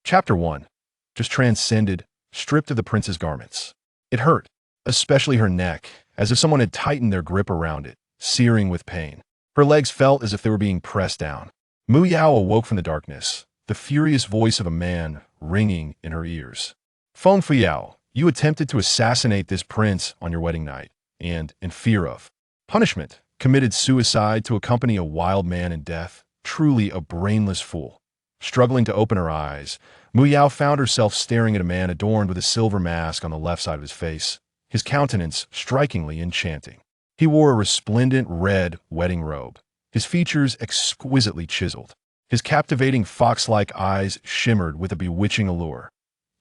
Chapter 1. Just transcended, stripped of the prince's garments. It hurt, especially her neck, as if someone had tightened their grip around it, searing with pain. Her legs felt as if they were being pressed down. Mu Yao awoke from the darkness, the furious voice of a man ringing in her ears. Feng Fuyao, you attempted to assassinate this prince on your wedding night, and, in fear of punishment, committed suicide to accompany a wild man in death. Truly a brainless fool. Struggling to open her eyes, Mu Yao found herself staring at a man adorned with a silver mask on the left side of his face, his countenance strikingly enchanting. He wore a resplendent red wedding robe, his features exquisitely chiseled. His captivating fox-like eyes shimmered with a bewitching allure.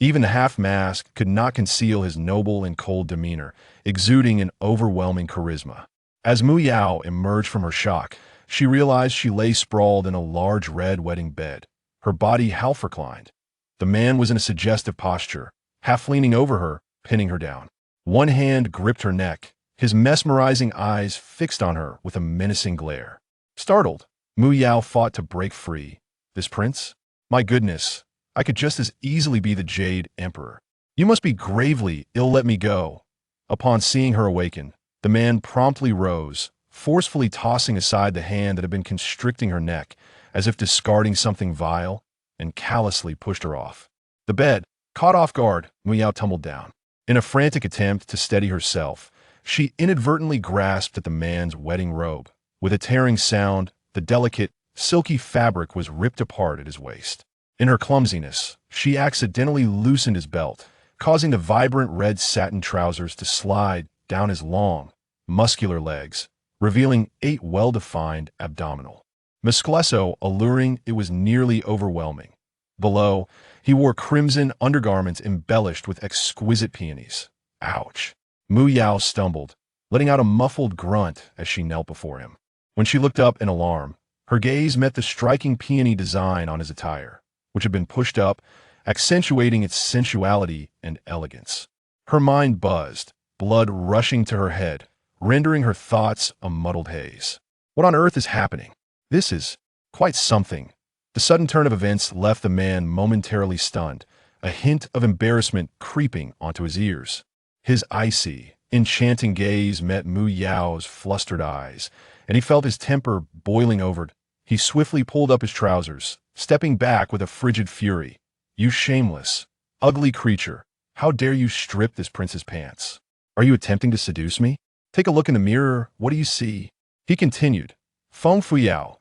Even the half-mask could not conceal his noble and cold demeanor, exuding an overwhelming charisma. As Mu Yao emerged from her shock, she realized she lay sprawled in a large red wedding bed, her body half reclined. The man was in a suggestive posture, half leaning over her, pinning her down. One hand gripped her neck, his mesmerizing eyes fixed on her with a menacing glare. Startled, Mu Yao fought to break free. This prince? My goodness, I could just as easily be the Jade Emperor. You must be gravely ill. Let me go. Upon seeing her awaken, the man promptly rose, forcefully tossing aside the hand that had been constricting her neck, as if discarding something vile, and callously pushed her off. The bed, caught off guard, Mu Yao tumbled down. In a frantic attempt to steady herself, she inadvertently grasped at the man's wedding robe. With a tearing sound, the delicate, silky fabric was ripped apart at his waist. In her clumsiness, she accidentally loosened his belt, causing the vibrant red satin trousers to slide down his long, muscular legs, revealing 8 well-defined abdominal. Musclesso alluring, it was nearly overwhelming. Below, he wore crimson undergarments embellished with exquisite peonies. Ouch! Mu Yao stumbled, letting out a muffled grunt as she knelt before him. When she looked up in alarm, her gaze met the striking peony design on his attire, which had been pushed up, accentuating its sensuality and elegance. Her mind buzzed, blood rushing to her head, rendering her thoughts a muddled haze. What on earth is happening? This is quite something. The sudden turn of events left the man momentarily stunned, a hint of embarrassment creeping onto his ears. His icy, enchanting gaze met Mu Yao's flustered eyes, and he felt his temper boiling over. He swiftly pulled up his trousers, stepping back with a frigid fury. You shameless, ugly creature, how dare you strip this prince's pants? Are you attempting to seduce me? Take a look in the mirror, what do you see? He continued. Feng Fuyao,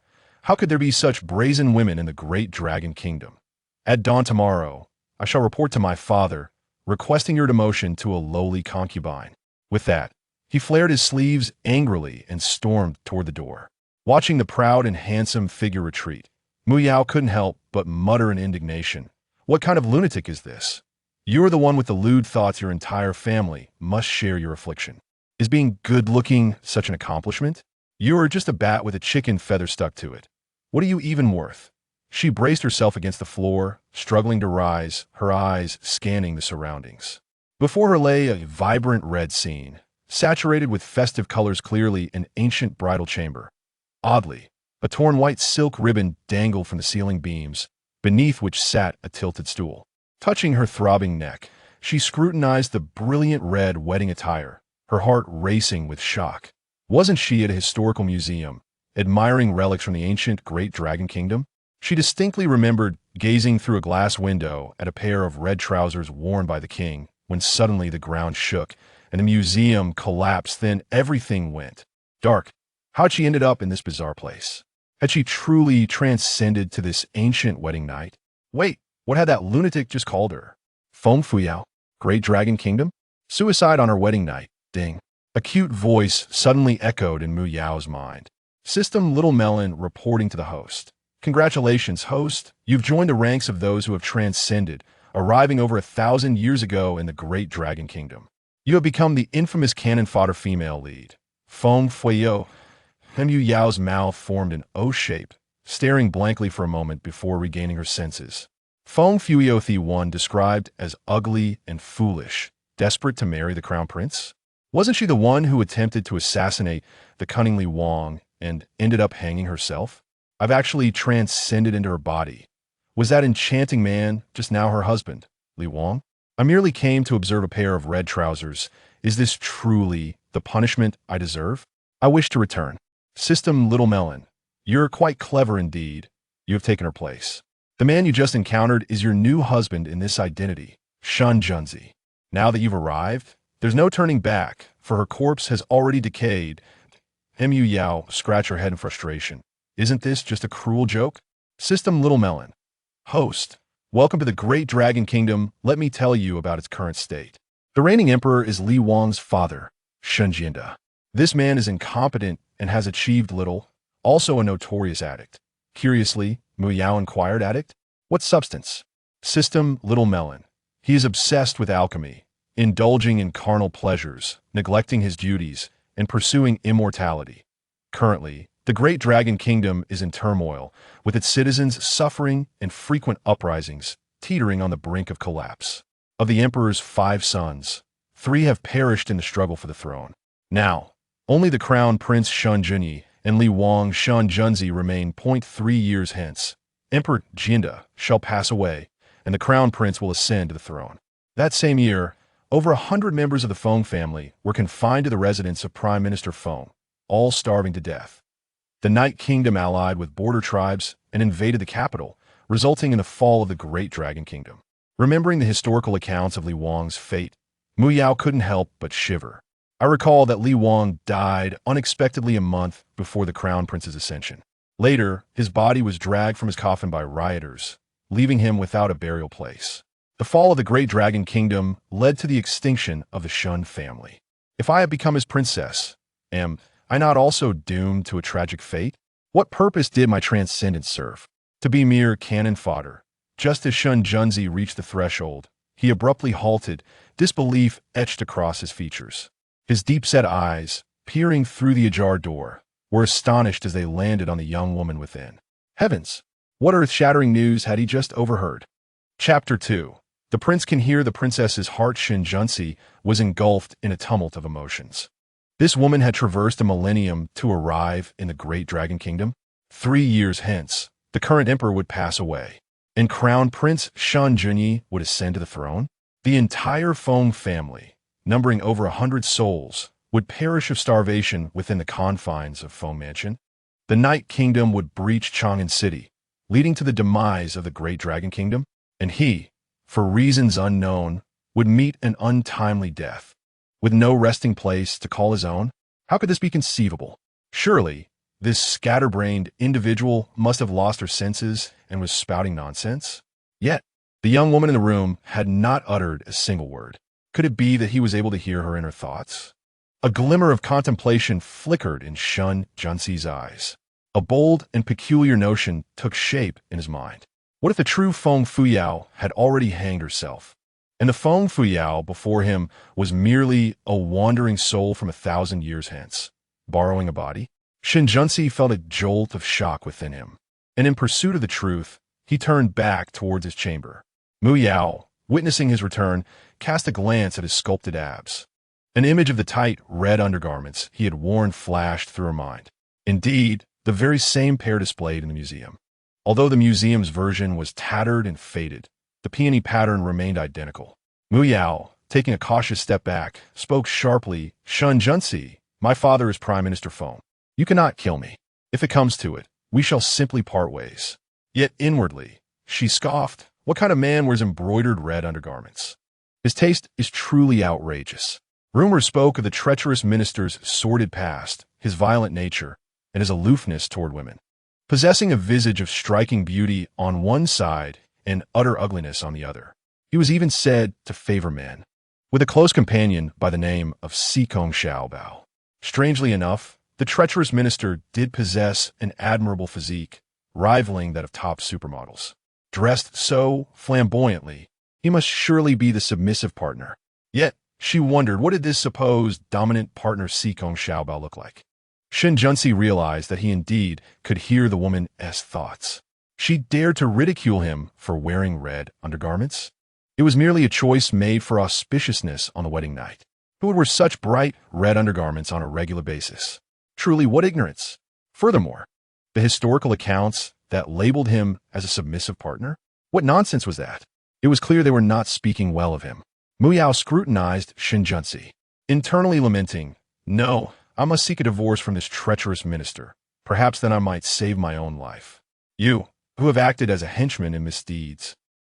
how could there be such brazen women in the great dragon kingdom? At dawn tomorrow, I shall report to my father, requesting your demotion to a lowly concubine. With that, he flared his sleeves angrily and stormed toward the door. Watching the proud and handsome figure retreat, Mu Yao couldn't help but mutter in indignation. What kind of lunatic is this? You're the one with the lewd thoughts your entire family must share your affliction. Is being good-looking such an accomplishment? You are just a bat with a chicken feather stuck to it. What are you even worth? She braced herself against the floor, struggling to rise, her eyes scanning the surroundings. Before her lay a vibrant red scene, saturated with festive colors, clearly an ancient bridal chamber. Oddly, a torn white silk ribbon dangled from the ceiling beams, beneath which sat a tilted stool. Touching her throbbing neck, she scrutinized the brilliant red wedding attire, her heart racing with shock. Wasn't she at a historical museum, admiring relics from the ancient Great Dragon Kingdom? She distinctly remembered gazing through a glass window at a pair of red trousers worn by the king, when suddenly the ground shook, and the museum collapsed. Then everything went dark. How'd she ended up in this bizarre place? Had she truly transcended to this ancient wedding night? Wait, what had that lunatic just called her? Feng Fuyao? Great Dragon Kingdom? Suicide on her wedding night. Ding. A cute voice suddenly echoed in Mu Yao's mind. System Little Melon reporting to the host. Congratulations, host. You've joined the ranks of those who have transcended, arriving over 1,000 years ago in the Great Dragon Kingdom. You have become the infamous cannon fodder female lead. Feng Fuyao. Mu Yao's mouth formed an O shape, staring blankly for a moment before regaining her senses. Feng Fuyao the one described as ugly and foolish, desperate to marry the crown prince? Wasn't she the one who attempted to assassinate the cunningly Wang and ended up hanging herself? I've actually transcended into her body. Was that enchanting man just now her husband, Li Wang? I merely came to observe a pair of red trousers. Is this truly the punishment I deserve? I wish to return. System Little Melon, you're quite clever indeed. You have taken her place. The man you just encountered is your new husband in this identity, Shun Junzi. Now that you've arrived, there's no turning back, for her corpse has already decayed. Mu Yao scratched her head in frustration. Isn't this just a cruel joke? System Little Melon. Host, welcome to the Great Dragon Kingdom. Let me tell you about its current state. The reigning emperor is Li Wang's father, Shun Jinda. This man is incompetent and has achieved little, also a notorious addict. Curiously, Mu Yao inquired, addict? What substance? System Little Melon. He is obsessed with alchemy, indulging in carnal pleasures, neglecting his duties, and pursuing immortality. Currently, the Great Dragon Kingdom is in turmoil, with its citizens suffering and frequent uprisings, teetering on the brink of collapse. Of the emperor's 5 sons, 3 have perished in the struggle for the throne. Now, only the crown prince Shun Junyi and Li Wang Shun Junzi remain. 3 years hence, Emperor Jinda shall pass away, and the crown prince will ascend to the throne. That same year, over 100 members of the Feng family were confined to the residence of Prime Minister Feng, all starving to death. The Night Kingdom allied with border tribes and invaded the capital, resulting in the fall of the Great Dragon Kingdom. Remembering the historical accounts of Li Wang's fate, Mu Yao couldn't help but shiver. I recall that Li Wang died unexpectedly a month before the crown prince's ascension. Later, his body was dragged from his coffin by rioters, leaving him without a burial place. The fall of the Great Dragon Kingdom led to the extinction of the Shun family. If I have become his princess, am I not also doomed to a tragic fate? What purpose did my transcendence serve? To be mere cannon fodder. Just as Shun Junzi reached the threshold, he abruptly halted, disbelief etched across his features. His deep-set eyes, peering through the ajar door, were astonished as they landed on the young woman within. Heavens! What earth-shattering news had he just overheard? Chapter 2. The prince can hear the princess's heart. Shun Junzi was engulfed in a tumult of emotions. This woman had traversed a millennium to arrive in the Great Dragon Kingdom. 3 years hence, the current emperor would pass away, and Crown Prince Shun Junyi would ascend to the throne. The entire Feng family, numbering over 100 souls, would perish of starvation within the confines of Feng Mansion. The Night Kingdom would breach Chang'an City, leading to the demise of the Great Dragon Kingdom, and he, for reasons unknown, would meet an untimely death. With no resting place to call his own? How could this be conceivable? Surely, this scatterbrained individual must have lost her senses and was spouting nonsense? Yet, the young woman in the room had not uttered a single word. Could it be that he was able to hear her inner thoughts? A glimmer of contemplation flickered in Shun Junzi's eyes. A bold and peculiar notion took shape in his mind. What if the true Feng Fuyao had already hanged herself, and the Feng Fuyao before him was merely a wandering soul from 1,000 years hence, borrowing a body? Shun Junzi felt a jolt of shock within him, and in pursuit of the truth, he turned back towards his chamber. Mu Yao, witnessing his return, cast a glance at his sculpted abs. An image of the tight, red undergarments he had worn flashed through her mind. Indeed, the very same pair displayed in the museum. Although the museum's version was tattered and faded, the peony pattern remained identical. Mu Yao, taking a cautious step back, spoke sharply, Shun Junzi, my father is Prime Minister Feng. You cannot kill me. If it comes to it, we shall simply part ways. Yet inwardly, she scoffed, what kind of man wears embroidered red undergarments? His taste is truly outrageous. Rumors spoke of the treacherous minister's sordid past, his violent nature, and his aloofness toward women. Possessing a visage of striking beauty on one side and utter ugliness on the other, he was even said to favor men, with a close companion by the name of Sikong Xiaobao. Strangely enough, the treacherous minister did possess an admirable physique, rivaling that of top supermodels. Dressed so flamboyantly, he must surely be the submissive partner. Yet, she wondered, what did this supposed dominant partner Sikong Xiaobao look like? Shun Junzi realized that he indeed could hear the woman's thoughts. She dared to ridicule him for wearing red undergarments? It was merely a choice made for auspiciousness on the wedding night. Who would wear such bright red undergarments on a regular basis? Truly, what ignorance! Furthermore, the historical accounts that labeled him as a submissive partner? What nonsense was that? It was clear they were not speaking well of him. Mu Yao scrutinized Shen Junzi, internally lamenting, "No, I must seek a divorce from this treacherous minister. Perhaps then I might save my own life. You, who have acted as a henchman in misdeeds,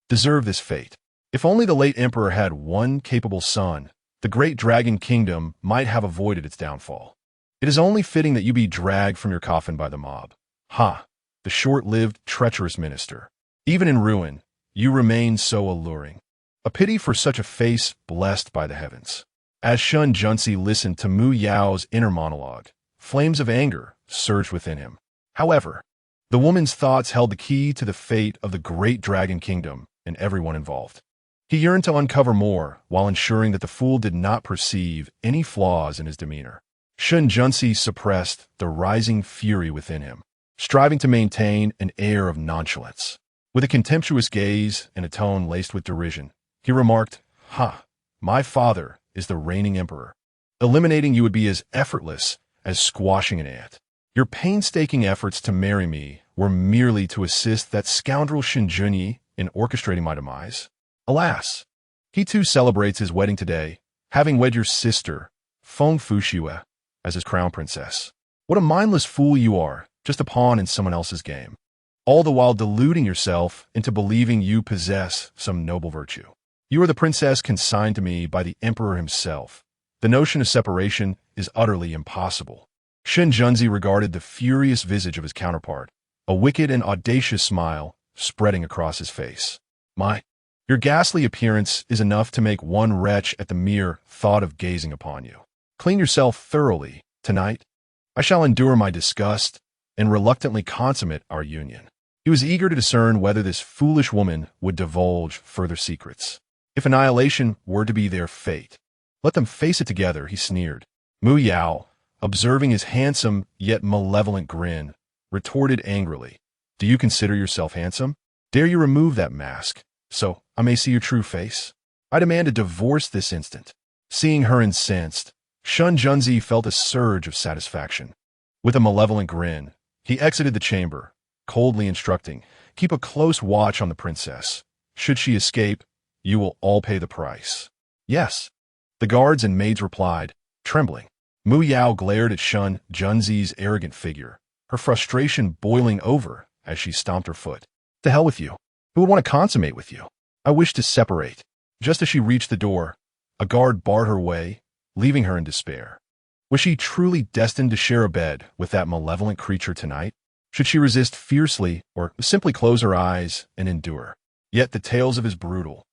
deserve this fate. If only the late emperor had one capable son, the great dragon kingdom might have avoided its downfall. It is only fitting that you be dragged from your coffin by the mob. Ha! The short-lived, treacherous minister. Even in ruin, you remain so alluring. A pity for such a face blessed by the heavens." As Shen Junzi listened to Mu Yao's inner monologue, flames of anger surged within him. However, the woman's thoughts held the key to the fate of the great dragon kingdom and everyone involved. He yearned to uncover more while ensuring that the fool did not perceive any flaws in his demeanor. Shen Junzi suppressed the rising fury within him, striving to maintain an air of nonchalance. With a contemptuous gaze and a tone laced with derision, he remarked, "Ha! My father is the reigning emperor. Eliminating you would be as effortless as squashing an ant. Your painstaking efforts to marry me were merely to assist that scoundrel Shen Junyi in orchestrating my demise. Alas, he too celebrates his wedding today, having wed your sister, Feng Fuxue, as his crown princess. What a mindless fool you are, just a pawn in someone else's game, all the while deluding yourself into believing you possess some noble virtue. You are the princess consigned to me by the emperor himself. The notion of separation is utterly impossible." Shen Junzi regarded the furious visage of his counterpart, a wicked and audacious smile spreading across his face. Your ghastly appearance is enough to make one wretch at the mere thought of gazing upon you. Clean yourself thoroughly. Tonight, I shall endure my disgust and reluctantly consummate our union." He was eager to discern whether this foolish woman would divulge further secrets. If annihilation were to be their fate, let them face it together, he sneered. Mu Yao, observing his handsome yet malevolent grin, retorted angrily, "Do you consider yourself handsome? Dare you remove that mask, so I may see your true face? I demand a divorce this instant." Seeing her incensed, Shen Junzi felt a surge of satisfaction. With a malevolent grin, he exited the chamber, coldly instructing, "Keep a close watch on the princess. Should she escape, you will all pay the price." "Yes," the guards and maids replied, trembling. Mu Yao glared at Shen Junzi's arrogant figure, her frustration boiling over as she stomped her foot. "To hell with you. Who would want to consummate with you? I wish to separate." Just as she reached the door, a guard barred her way, leaving her in despair. Was she truly destined to share a bed with that malevolent creature tonight? Should she resist fiercely or simply close her eyes and endure? Yet the tales of his brutal,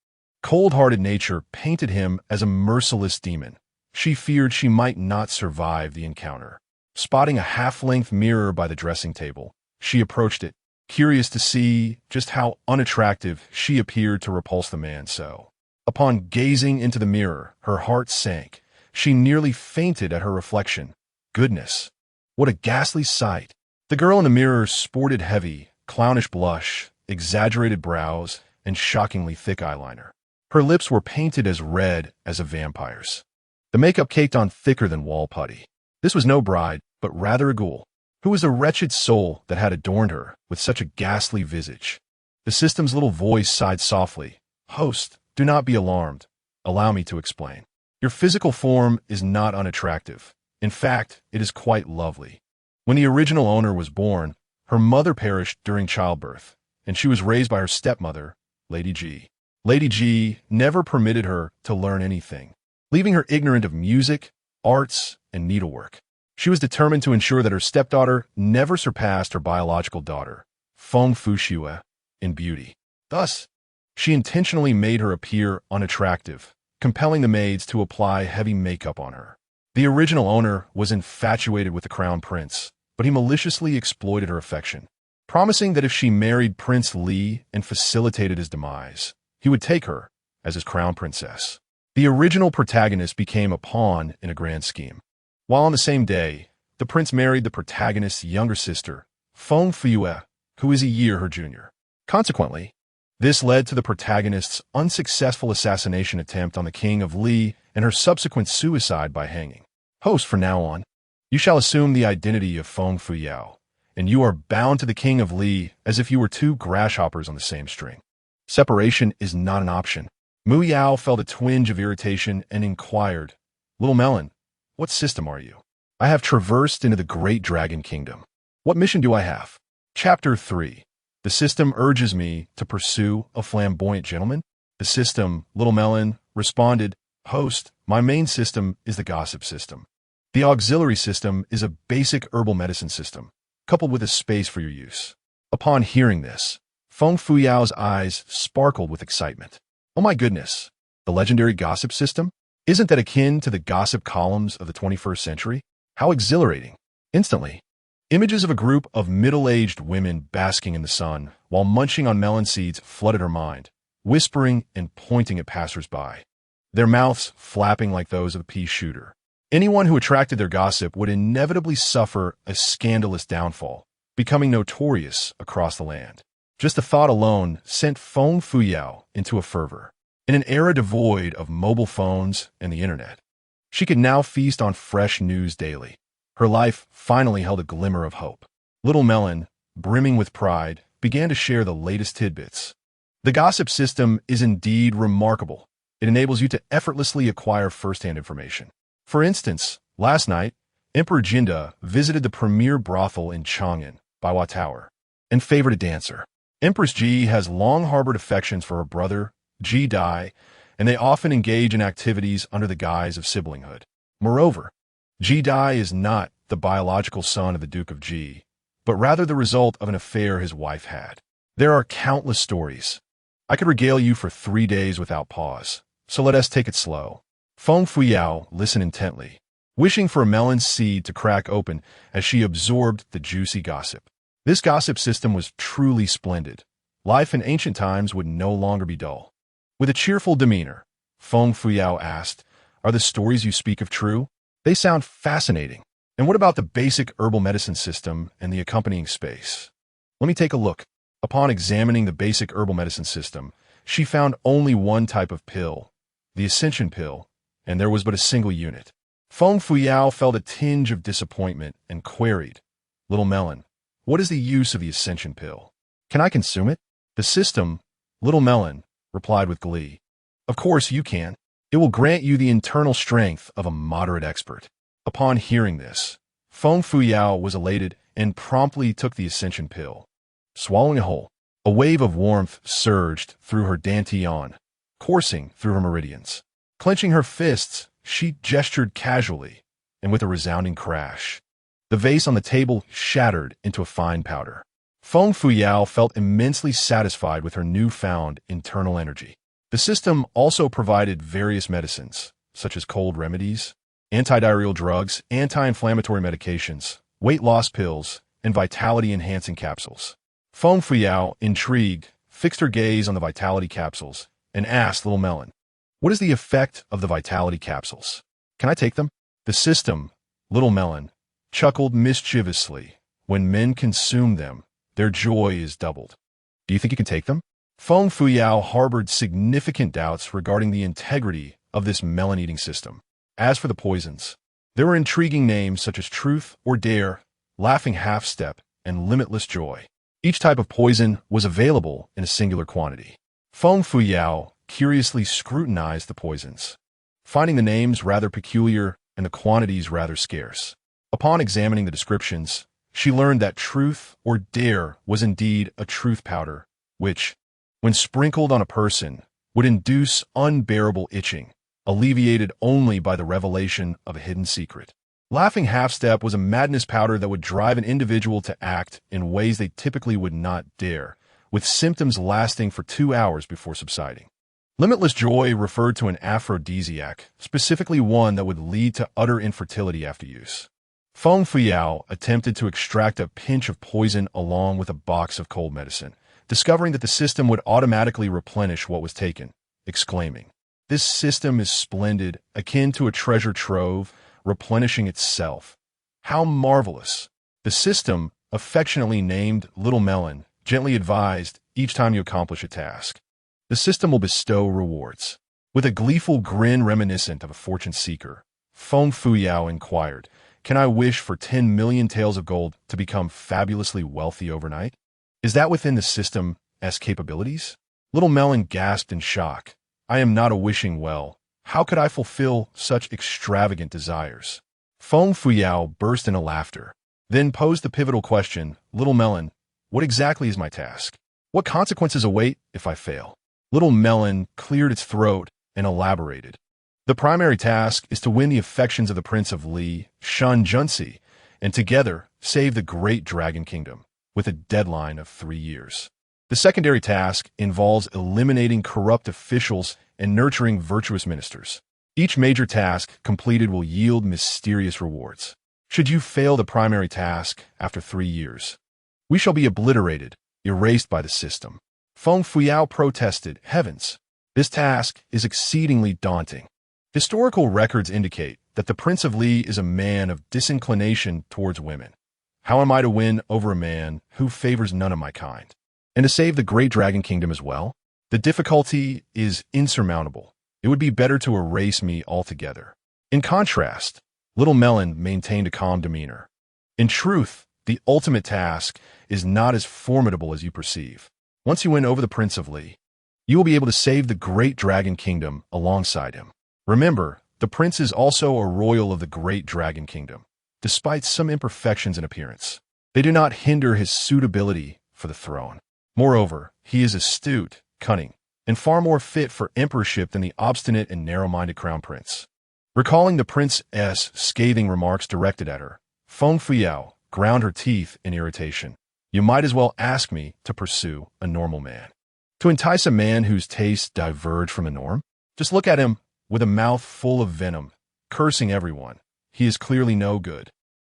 cold-hearted nature painted him as a merciless demon. She feared she might not survive the encounter. Spotting a half-length mirror by the dressing table, she approached it, curious to see just how unattractive she appeared to repulse the man so. Upon gazing into the mirror, her heart sank. She nearly fainted at her reflection. Goodness, what a ghastly sight! The girl in the mirror sported heavy, clownish blush, exaggerated brows, and shockingly thick eyeliner. Her lips were painted as red as a vampire's. The makeup caked on thicker than wall putty. This was no bride, but rather a ghoul. Who was the wretched soul that had adorned her with such a ghastly visage? The system's little voice sighed softly. "Host, do not be alarmed. Allow me to explain. Your physical form is not unattractive. In fact, it is quite lovely. When the original owner was born, her mother perished during childbirth, and she was raised by her stepmother, Lady G. Lady G never permitted her to learn anything, leaving her ignorant of music, arts, and needlework. She was determined to ensure that her stepdaughter never surpassed her biological daughter, Feng Fuxue, in beauty. Thus, she intentionally made her appear unattractive, compelling the maids to apply heavy makeup on her. The original owner was infatuated with the crown prince, but he maliciously exploited her affection, promising that if she married Prince Li and facilitated his demise, he would take her as his crown princess. The original protagonist became a pawn in a grand scheme. While on the same day, the prince married the protagonist's younger sister, Feng Fuxue, who is a year her junior. Consequently, this led to the protagonist's unsuccessful assassination attempt on the king of Li and her subsequent suicide by hanging. Host, from now on, you shall assume the identity of Feng Fuxue and you are bound to the king of Li as if you were two grasshoppers on the same string. Separation is not an option. Mu Yao felt a twinge of irritation and inquired, "Little Melon, what system are you?" "I have traversed into the great dragon kingdom." "What mission do I have?" Chapter 3. The system urges me to pursue a flamboyant gentleman. The system, Little Melon, responded, "Host, my main system is the gossip system. The auxiliary system is a basic herbal medicine system, coupled with a space for your use." Upon hearing this, Feng Fuyao's eyes sparkled with excitement. "Oh my goodness, the legendary gossip system? Isn't that akin to the gossip columns of the 21st century? How exhilarating!" Instantly, images of a group of middle-aged women basking in the sun while munching on melon seeds flooded her mind, whispering and pointing at passers-by, their mouths flapping like those of a pea shooter. Anyone who attracted their gossip would inevitably suffer a scandalous downfall, becoming notorious across the land. Just the thought alone sent Feng Fuyao into a fervor. In an era devoid of mobile phones and the internet, she could now feast on fresh news daily. Her life finally held a glimmer of hope. Little Melon, brimming with pride, began to share the latest tidbits. The gossip system is indeed remarkable. It enables you to effortlessly acquire first-hand information. For instance, last night, Emperor Jinda visited the premier brothel in Chang'an, Baiwa Tower, and favored a dancer. Empress Ji has long harbored affections for her brother, Ji Dai, and they often engage in activities under the guise of siblinghood. Moreover, Ji Dai is not the biological son of the Duke of Ji, but rather the result of an affair his wife had. There are countless stories. I could regale you for 3 days without pause, so let us take it slow. Feng Fuyao listened intently, wishing for a melon seed to crack open as she absorbed the juicy gossip. This gossip system was truly splendid. Life in ancient times would no longer be dull. With a cheerful demeanor, Feng Fuyao asked, "Are the stories you speak of true? They sound fascinating. And what about the basic herbal medicine system and the accompanying space?" "Let me take a look." Upon examining the basic herbal medicine system, she found only one type of pill, the Ascension pill, and there was but a single unit. Feng Fuyao felt a tinge of disappointment and queried, "Little Melon, what is the use of the Ascension pill? Can I consume it?" The system, Little Melon, replied with glee, "Of course you can. It will grant you the internal strength of a moderate expert." Upon hearing this, Feng Fuyao was elated and promptly took the Ascension pill. Swallowing it whole, a wave of warmth surged through her dantian, coursing through her meridians. Clenching her fists, she gestured casually, and with a resounding crash, the vase on the table shattered into a fine powder. Feng Fuyao felt immensely satisfied with her newfound internal energy. The system also provided various medicines, such as cold remedies, antidiarrheal drugs, anti-inflammatory medications, weight loss pills, and vitality-enhancing capsules. Feng Fuyao, intrigued, fixed her gaze on the vitality capsules and asked Little Melon, "What is the effect of the vitality capsules? Can I take them?" The system, Little Melon, chuckled mischievously. "When men consume them, their joy is doubled. Do you think you can take them?" Feng Fuyao harbored significant doubts regarding the integrity of this melon-eating system. As for the poisons, there were intriguing names such as Truth or Dare, Laughing Half-Step, and Limitless Joy. Each type of poison was available in a singular quantity. Feng Fuyao curiously scrutinized the poisons, finding the names rather peculiar and the quantities rather scarce. Upon examining the descriptions, she learned that Truth or Dare was indeed a truth powder, which, when sprinkled on a person, would induce unbearable itching, alleviated only by the revelation of a hidden secret. Laughing Half-Step was a madness powder that would drive an individual to act in ways they typically would not dare, with symptoms lasting for 2 hours before subsiding. Limitless Joy referred to an aphrodisiac, specifically one that would lead to utter infertility after use. Feng Fuyao attempted to extract a pinch of poison along with a box of cold medicine, discovering that the system would automatically replenish what was taken, exclaiming, "This system is splendid, akin to a treasure trove, replenishing itself. How marvelous!" The system, affectionately named Little Melon, gently advised each time you accomplish a task, "The system will bestow rewards." With a gleeful grin reminiscent of a fortune seeker, Feng Fuyao inquired, Can I wish for 10 million taels of gold to become fabulously wealthy overnight? Is that within the system's capabilities? Little Melon gasped in shock. I am not a wishing well. How could I fulfill such extravagant desires? Feng Fuyao burst into laughter, then posed the pivotal question, Little Melon, what exactly is my task? What consequences await if I fail? Little Melon cleared its throat and elaborated. The primary task is to win the affections of the Prince of Li, Shun Junsi, and together save the great Dragon Kingdom, with a deadline of 3 years. The secondary task involves eliminating corrupt officials and nurturing virtuous ministers. Each major task completed will yield mysterious rewards. Should you fail the primary task after 3 years, we shall be obliterated, erased by the system. Feng Fuyao protested, Heavens, this task is exceedingly daunting. Historical records indicate that the Prince of Li is a man of disinclination towards women. How am I to win over a man who favors none of my kind? And to save the great Dragon Kingdom as well? The difficulty is insurmountable. It would be better to erase me altogether. In contrast, Little Melon maintained a calm demeanor. In truth, the ultimate task is not as formidable as you perceive. Once you win over the Prince of Li, you will be able to save the great Dragon Kingdom alongside him. Remember, the prince is also a royal of the great Dragon Kingdom. Despite some imperfections in appearance, they do not hinder his suitability for the throne. Moreover, he is astute, cunning, and far more fit for emperorship than the obstinate and narrow-minded crown prince. Recalling the prince's scathing remarks directed at her, Feng Fuyao ground her teeth in irritation. You might as well ask me to pursue a normal man. To entice a man whose tastes diverge from the norm? Just look at him with a mouth full of venom, cursing everyone. He is clearly no good.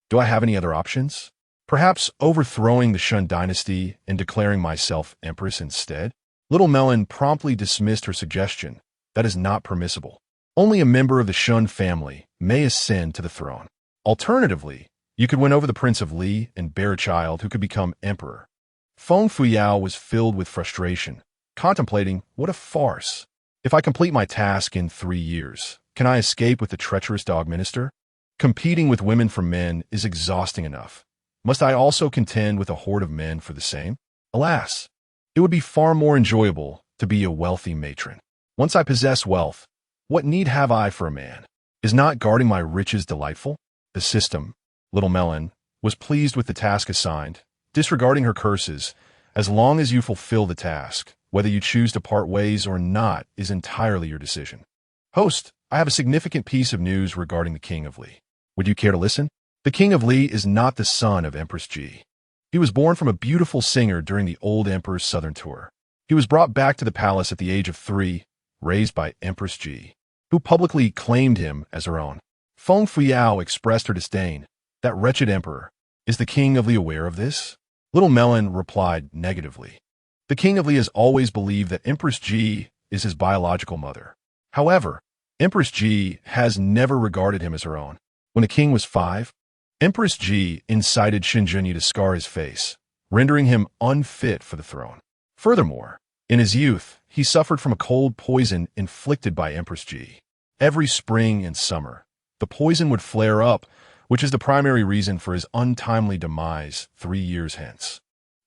Do I have any other options? Perhaps overthrowing the Shun dynasty and declaring myself empress instead? Little Melon promptly dismissed her suggestion. That is not permissible. Only a member of the Shun family may ascend to the throne. Alternatively, you could win over the Prince of Li and bear a child who could become emperor. Feng Fuyao was filled with frustration, contemplating what a farce. If I complete my task in 3 years, can I escape with the treacherous dog minister? Competing with women for men is exhausting enough. Must I also contend with a horde of men for the same? Alas, it would be far more enjoyable to be a wealthy matron. Once I possess wealth, what need have I for a man? Is not guarding my riches delightful? The system, Little Melon, was pleased with the task assigned, disregarding her curses. As long as you fulfill the task, whether you choose to part ways or not is entirely your decision. Host, I have a significant piece of news regarding the King of Li. Would you care to listen? The King of Li is not the son of Empress Ji. He was born from a beautiful singer during the old emperor's southern tour. He was brought back to the palace at the age of 3, raised by Empress Ji, who publicly claimed him as her own. Feng Fuyao expressed her disdain. That wretched emperor. Is the King of Li aware of this? Little Melon replied negatively. The King of Li has always believed that Empress Ji is his biological mother. However, Empress Ji has never regarded him as her own. When the king was 5, Empress Ji incited Shinjunyi to scar his face, rendering him unfit for the throne. Furthermore, in his youth, he suffered from a cold poison inflicted by Empress Ji. Every spring and summer, the poison would flare up, which is the primary reason for his untimely demise 3 years hence.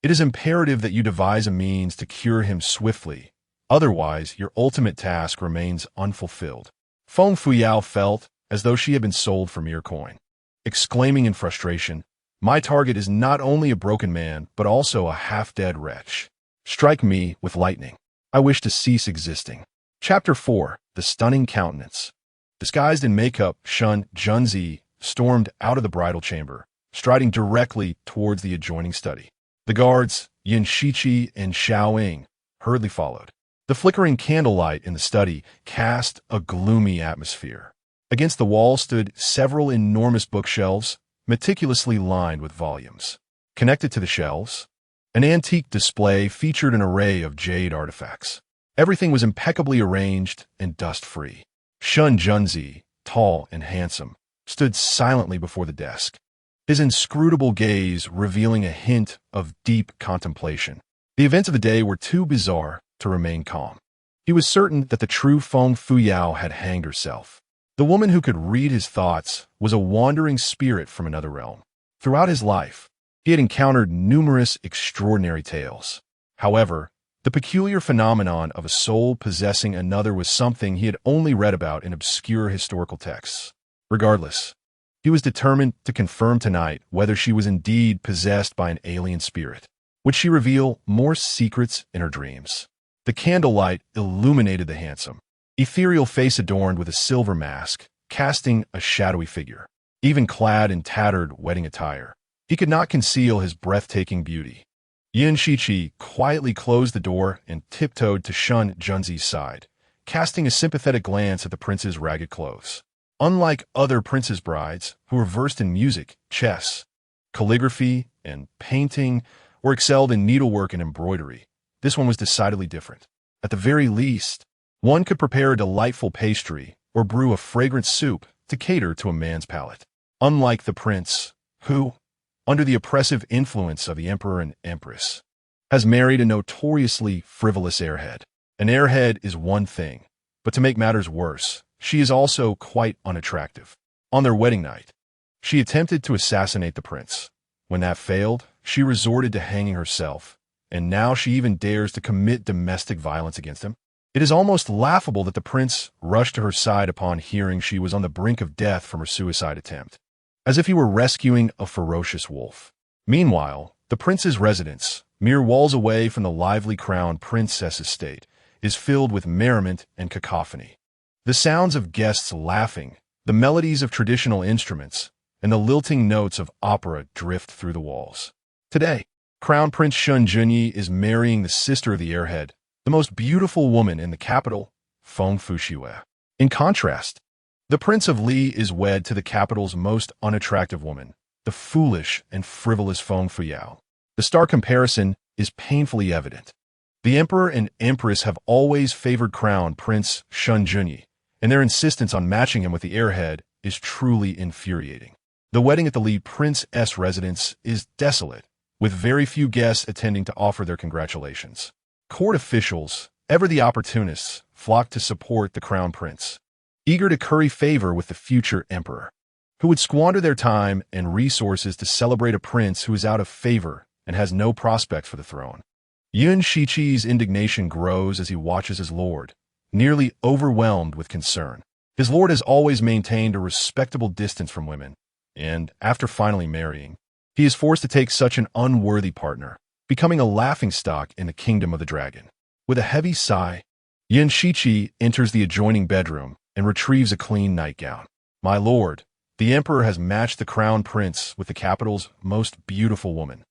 It is imperative that you devise a means to cure him swiftly, otherwise your ultimate task remains unfulfilled. Feng Fuyao felt as though she had been sold for mere coin. Exclaiming in frustration, my target is not only a broken man, but also a half-dead wretch. Strike me with lightning. I wish to cease existing. Chapter 4. The Stunning Countenance. Disguised in makeup, Shun Junzi stormed out of the bridal chamber, striding directly towards the adjoining study. The guards, Yin Shiqi and Xiao Ying, hurriedly followed. The flickering candlelight in the study cast a gloomy atmosphere. Against the wall stood several enormous bookshelves, meticulously lined with volumes. Connected to the shelves, an antique display featured an array of jade artifacts. Everything was impeccably arranged and dust-free. Shun Junzi, tall and handsome, stood silently before the desk, his inscrutable gaze revealing a hint of deep contemplation. The events of the day were too bizarre to remain calm. He was certain that the true Feng Fuyao had hanged herself. The woman who could read his thoughts was a wandering spirit from another realm. Throughout his life, he had encountered numerous extraordinary tales. However, the peculiar phenomenon of a soul possessing another was something he had only read about in obscure historical texts. Regardless, he was determined to confirm tonight whether she was indeed possessed by an alien spirit. Would she reveal more secrets in her dreams? The candlelight illuminated the handsome, ethereal face adorned with a silver mask, casting a shadowy figure. Even clad in tattered wedding attire, he could not conceal his breathtaking beauty. Yin Shiqi quietly closed the door and tiptoed to Shun Junzi's side, casting a sympathetic glance at the prince's ragged clothes. Unlike other prince's brides, who were versed in music, chess, calligraphy, and painting, or excelled in needlework and embroidery, this one was decidedly different. At the very least, one could prepare a delightful pastry or brew a fragrant soup to cater to a man's palate. Unlike the prince, who, under the oppressive influence of the emperor and empress, has married a notoriously frivolous airhead. An airhead is one thing, but to make matters worse, she is also quite unattractive. On their wedding night, she attempted to assassinate the prince. When that failed, she resorted to hanging herself, and now she even dares to commit domestic violence against him. It is almost laughable that the prince rushed to her side upon hearing she was on the brink of death from her suicide attempt, as if he were rescuing a ferocious wolf. Meanwhile, the prince's residence, mere walls away from the lively crown princess estate, is filled with merriment and cacophony. The sounds of guests laughing, the melodies of traditional instruments, and the lilting notes of opera drift through the walls. Today, Crown Prince Shun Junyi is marrying the sister of the airhead, the most beautiful woman in the capital, Feng Fuxiue. In contrast, the Prince of Li is wed to the capital's most unattractive woman, the foolish and frivolous Feng Fuyao. The stark comparison is painfully evident. The emperor and empress have always favored Crown Prince Shun Junyi, and their insistence on matching him with the airhead is truly infuriating. The wedding at the Li Prince's residence is desolate, with very few guests attending to offer their congratulations. Court officials, ever the opportunists, flock to support the crown prince, eager to curry favor with the future emperor, who would squander their time and resources to celebrate a prince who is out of favor and has no prospects for the throne. Yun Shiqi's indignation grows as he watches his lord, nearly overwhelmed with concern. His lord has always maintained a respectable distance from women, and, after finally marrying, he is forced to take such an unworthy partner, becoming a laughingstock in the kingdom of the dragon. With a heavy sigh, Yin Shiqi enters the adjoining bedroom and retrieves a clean nightgown. My lord, the emperor has matched the crown prince with the capital's most beautiful woman.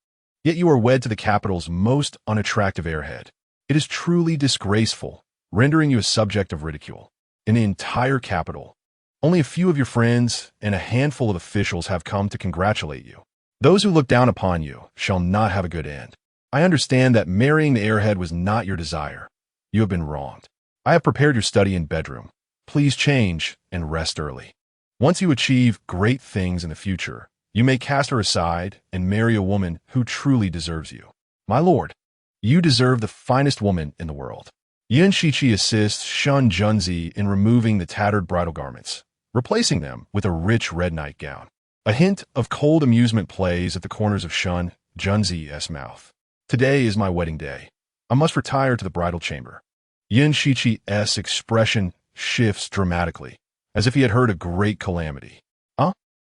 Yet you are wed to the capital's most unattractive airhead. It is truly disgraceful, rendering you a subject of ridicule. In the entire capital, only a few of your friends and a handful of officials have come to congratulate you. Those who look down upon you shall not have a good end. I understand that marrying the airhead was not your desire. You have been wronged. I have prepared your study and bedroom. Please change and rest early. Once you achieve great things in the future, you may cast her aside and marry a woman who truly deserves you. My lord, you deserve the finest woman in the world. Yin Shiqi assists Shun Junzi in removing the tattered bridal garments, replacing them with a rich red nightgown. A hint of cold amusement plays at the corners of Shun Junzi's mouth. Today is my wedding day. I must retire to the bridal chamber. Yin Shiqi's expression shifts dramatically, as if he had heard a great calamity.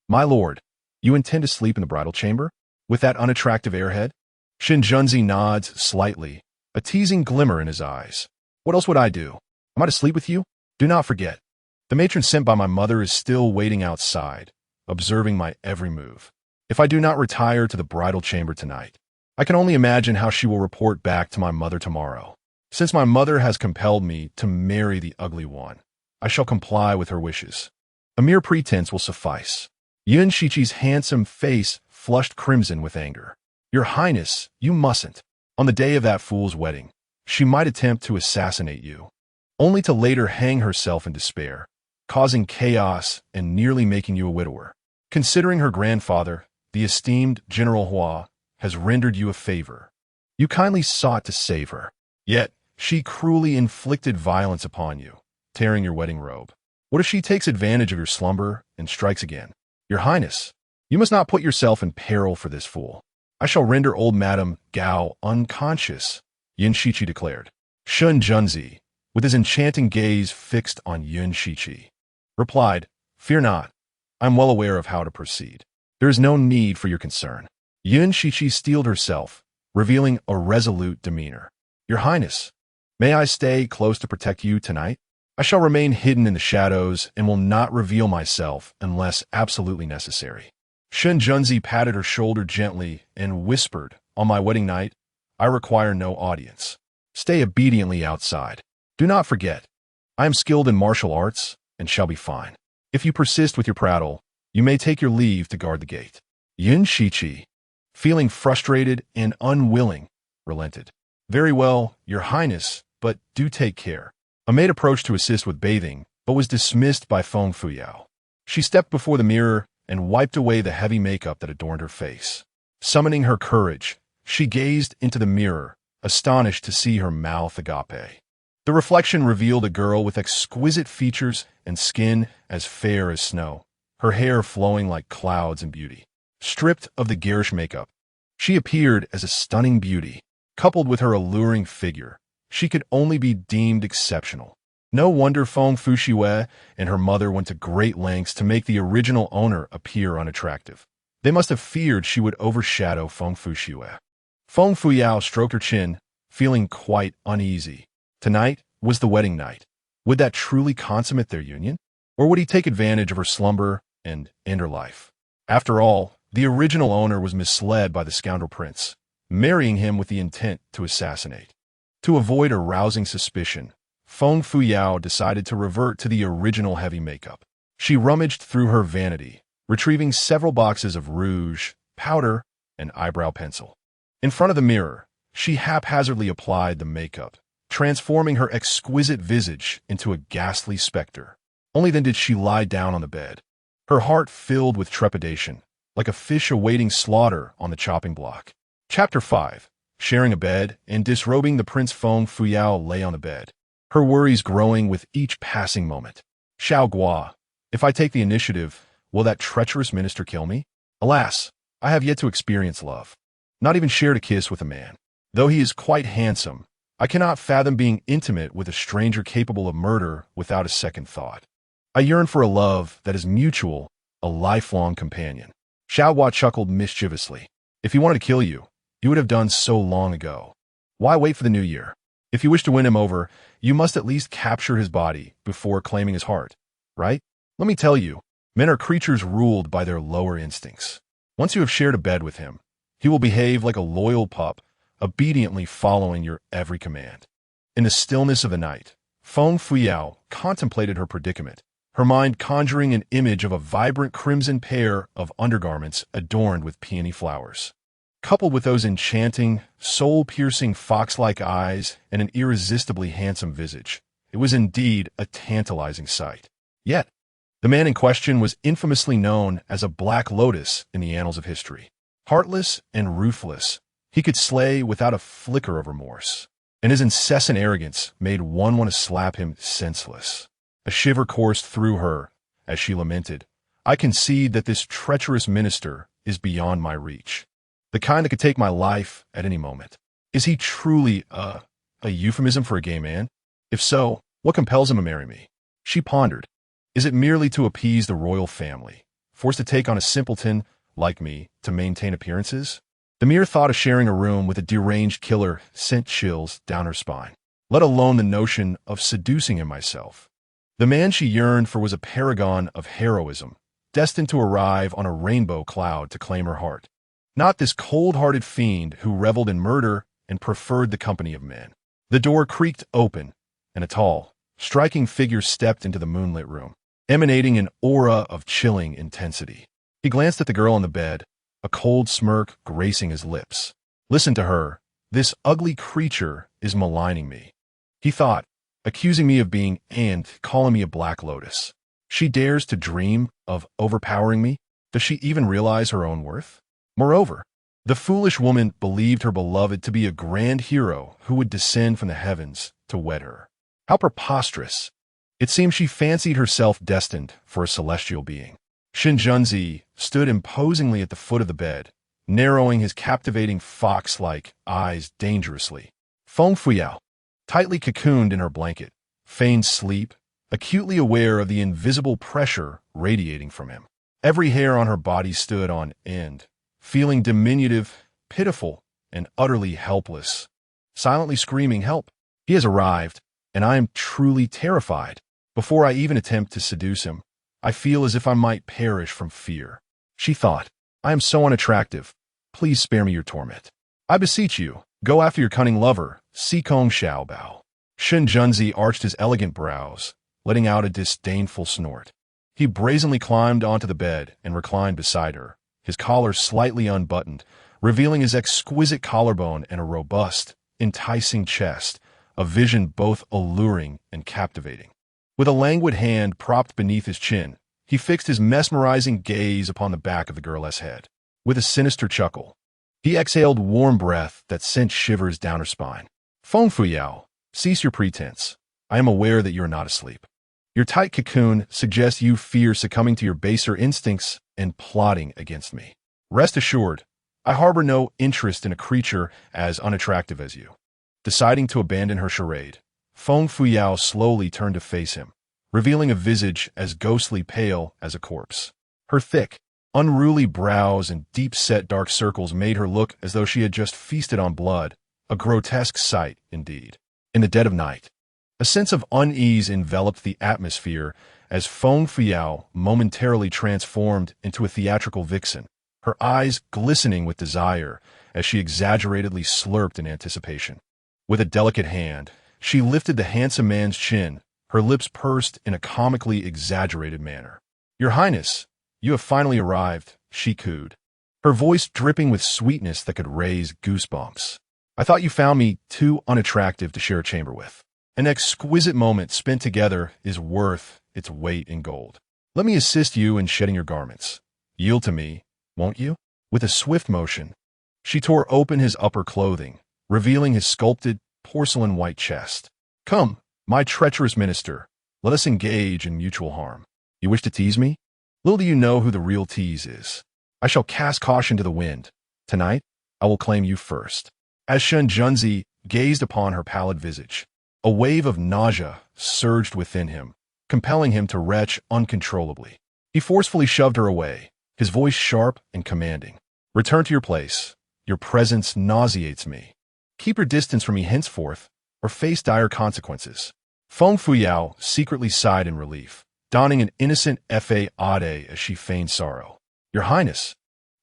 My lord, you intend to sleep in the bridal chamber? With that unattractive airhead? Shin Junzi nods slightly, a teasing glimmer in his eyes. What else would I do? Am I to sleep with you? Do not forget, the matron sent by my mother is still waiting outside, observing my every move. If I do not retire to the bridal chamber tonight, I can only imagine how she will report back to my mother tomorrow. Since my mother has compelled me to marry the ugly one, I shall comply with her wishes. A mere pretense will suffice. Yun Shiqi's handsome face flushed crimson with anger. Your Highness, you mustn't. On the day of that fool's wedding, she might attempt to assassinate you, only to later hang herself in despair, causing chaos and nearly making you a widower. Considering her grandfather, the esteemed General Hua, has rendered you a favor, you kindly sought to save her. Yet, she cruelly inflicted violence upon you, tearing your wedding robe. What if she takes advantage of your slumber and strikes again? Your Highness, you must not put yourself in peril for this fool. I shall render old Madame Gao unconscious, Yin Shichi declared. Shun Junzi, with his enchanting gaze fixed on Yin Shichi, replied, Fear not. I am well aware of how to proceed. There is no need for your concern. Yin Shichi steeled herself, revealing a resolute demeanor. Your Highness, may I stay close to protect you tonight? I shall remain hidden in the shadows and will not reveal myself unless absolutely necessary. Shun Junzi patted her shoulder gently and whispered, On my wedding night, I require no audience. Stay obediently outside. Do not forget, I am skilled in martial arts and shall be fine. If you persist with your prattle, you may take your leave to guard the gate. Yin Shichi, feeling frustrated and unwilling, relented. Very well, Your Highness, but do take care. A maid approached to assist with bathing, but was dismissed by Feng Fuyao. She stepped before the mirror and wiped away the heavy makeup that adorned her face. Summoning her courage, she gazed into the mirror, astonished to see her mouth agape. The reflection revealed a girl with exquisite features and skin as fair as snow, her hair flowing like clouds in beauty. Stripped of the garish makeup, she appeared as a stunning beauty. Coupled with her alluring figure, she could only be deemed exceptional. No wonder Feng Fuxiue and her mother went to great lengths to make the original owner appear unattractive. They must have feared she would overshadow Feng Fuxiue. Feng Fuyao stroked her chin, feeling quite uneasy. Tonight was the wedding night. Would that truly consummate their union? Or would he take advantage of her slumber and end her life? After all, the original owner was misled by the scoundrel prince, marrying him with the intent to assassinate. To avoid arousing suspicion, Feng Fuyao decided to revert to the original heavy makeup. She rummaged through her vanity, retrieving several boxes of rouge, powder, and eyebrow pencil. In front of the mirror, she haphazardly applied the makeup, transforming her exquisite visage into a ghastly specter. Only then did she lie down on the bed, her heart filled with trepidation, like a fish awaiting slaughter on the chopping block. Chapter 5. Sharing a bed and disrobing the Prince. Feng Fuyao lay on the bed, her worries growing with each passing moment. Xiao Gua, if I take the initiative, will that treacherous minister kill me? Alas, I have yet to experience love. Not even shared a kiss with a man. Though he is quite handsome, I cannot fathom being intimate with a stranger capable of murder without a second thought. I yearn for a love that is mutual, a lifelong companion. Xiao Gua chuckled mischievously. If he wanted to kill you, you would have done so long ago. Why wait for the new year? If you wish to win him over, you must at least capture his body before claiming his heart, right? Let me tell you, men are creatures ruled by their lower instincts. Once you have shared a bed with him, he will behave like a loyal pup, obediently following your every command. In the stillness of the night, Feng Fuyao contemplated her predicament, her mind conjuring an image of a vibrant crimson pair of undergarments adorned with peony flowers. Coupled with those enchanting, soul-piercing fox-like eyes and an irresistibly handsome visage, it was indeed a tantalizing sight. Yet, the man in question was infamously known as a Black Lotus in the annals of history. Heartless and ruthless, he could slay without a flicker of remorse, and his incessant arrogance made one want to slap him senseless. A shiver coursed through her as she lamented, I concede that this treacherous minister is beyond my reach. The kind that could take my life at any moment. Is he truly a euphemism for a gay man? If so, what compels him to marry me? She pondered. Is it merely to appease the royal family, forced to take on a simpleton like me to maintain appearances? The mere thought of sharing a room with a deranged killer sent chills down her spine, let alone the notion of seducing him myself. The man she yearned for was a paragon of heroism, destined to arrive on a rainbow cloud to claim her heart. Not this cold-hearted fiend who reveled in murder and preferred the company of men. The door creaked open, and a tall, striking figure stepped into the moonlit room, emanating an aura of chilling intensity. He glanced at the girl on the bed, a cold smirk gracing his lips. Listen to her. This ugly creature is maligning me, he thought, accusing me of being and calling me a Black Lotus. She dares to dream of overpowering me? Does she even realize her own worth? Moreover, the foolish woman believed her beloved to be a grand hero who would descend from the heavens to wed her. How preposterous! It seemed she fancied herself destined for a celestial being. Shinjunzi stood imposingly at the foot of the bed, narrowing his captivating fox-like eyes dangerously. Feng Fuyao, tightly cocooned in her blanket, feigned sleep, acutely aware of the invisible pressure radiating from him. Every hair on her body stood on end, feeling diminutive, pitiful, and utterly helpless, silently screaming, "Help! He has arrived, and I am truly terrified. Before I even attempt to seduce him, I feel as if I might perish from fear." She thought, "I am so unattractive. Please spare me your torment. I beseech you, go after your cunning lover, Sikong Xiaobao." Shinjunzi arched his elegant brows, letting out a disdainful snort. He brazenly climbed onto the bed and reclined beside her, his collar slightly unbuttoned, revealing his exquisite collarbone and a robust, enticing chest, a vision both alluring and captivating. With a languid hand propped beneath his chin, he fixed his mesmerizing gaze upon the back of the girl's head. With a sinister chuckle, he exhaled warm breath that sent shivers down her spine. "Feng Fuyao, cease your pretense. I am aware that you are not asleep. Your tight cocoon suggests you fear succumbing to your baser instincts and plotting against me. Rest assured, I harbor no interest in a creature as unattractive as you." Deciding to abandon her charade, Feng Fuyao slowly turned to face him, revealing a visage as ghostly pale as a corpse. Her thick, unruly brows and deep-set dark circles made her look as though she had just feasted on blood, a grotesque sight indeed. In the dead of night, a sense of unease enveloped the atmosphere as Feng Fuyao momentarily transformed into a theatrical vixen, her eyes glistening with desire as she exaggeratedly slurped in anticipation. With a delicate hand, she lifted the handsome man's chin, her lips pursed in a comically exaggerated manner. "Your Highness, you have finally arrived," she cooed, her voice dripping with sweetness that could raise goosebumps. "I thought you found me too unattractive to share a chamber with. An exquisite moment spent together is worth its weight in gold. Let me assist you in shedding your garments. Yield to me, won't you?" With a swift motion, she tore open his upper clothing, revealing his sculpted, porcelain-white chest. "Come, my treacherous minister, let us engage in mutual harm. You wish to tease me? Little do you know who the real tease is. I shall cast caution to the wind. Tonight, I will claim you first." As Shinjunzi gazed upon her pallid visage, a wave of nausea surged within him, compelling him to retch uncontrollably. He forcefully shoved her away, his voice sharp and commanding. "Return to your place. Your presence nauseates me. Keep your distance from me henceforth, or face dire consequences." Feng Fuyao secretly sighed in relief, donning an innocent fade as she feigned sorrow. "Your Highness,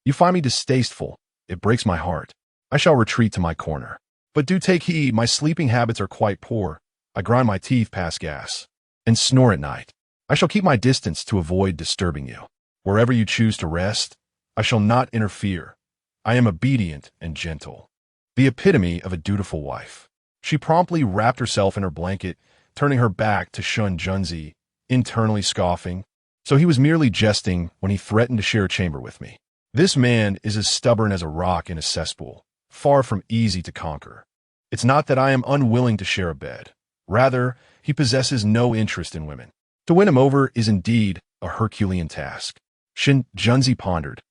you find me distasteful. It breaks my heart. I shall retreat to my corner. But do take heed, my sleeping habits are quite poor. I grind my teeth past gas and snore at night. I shall keep my distance to avoid disturbing you. Wherever you choose to rest, I shall not interfere. I am obedient and gentle, the epitome of a dutiful wife." She promptly wrapped herself in her blanket, turning her back to Shinjunzi, internally scoffing. So he was merely jesting when he threatened to share a chamber with me. This man is as stubborn as a rock in a cesspool, far from easy to conquer. It's not that I am unwilling to share a bed. Rather, he possesses no interest in women. To win him over is indeed a Herculean task. Shinjunzi pondered.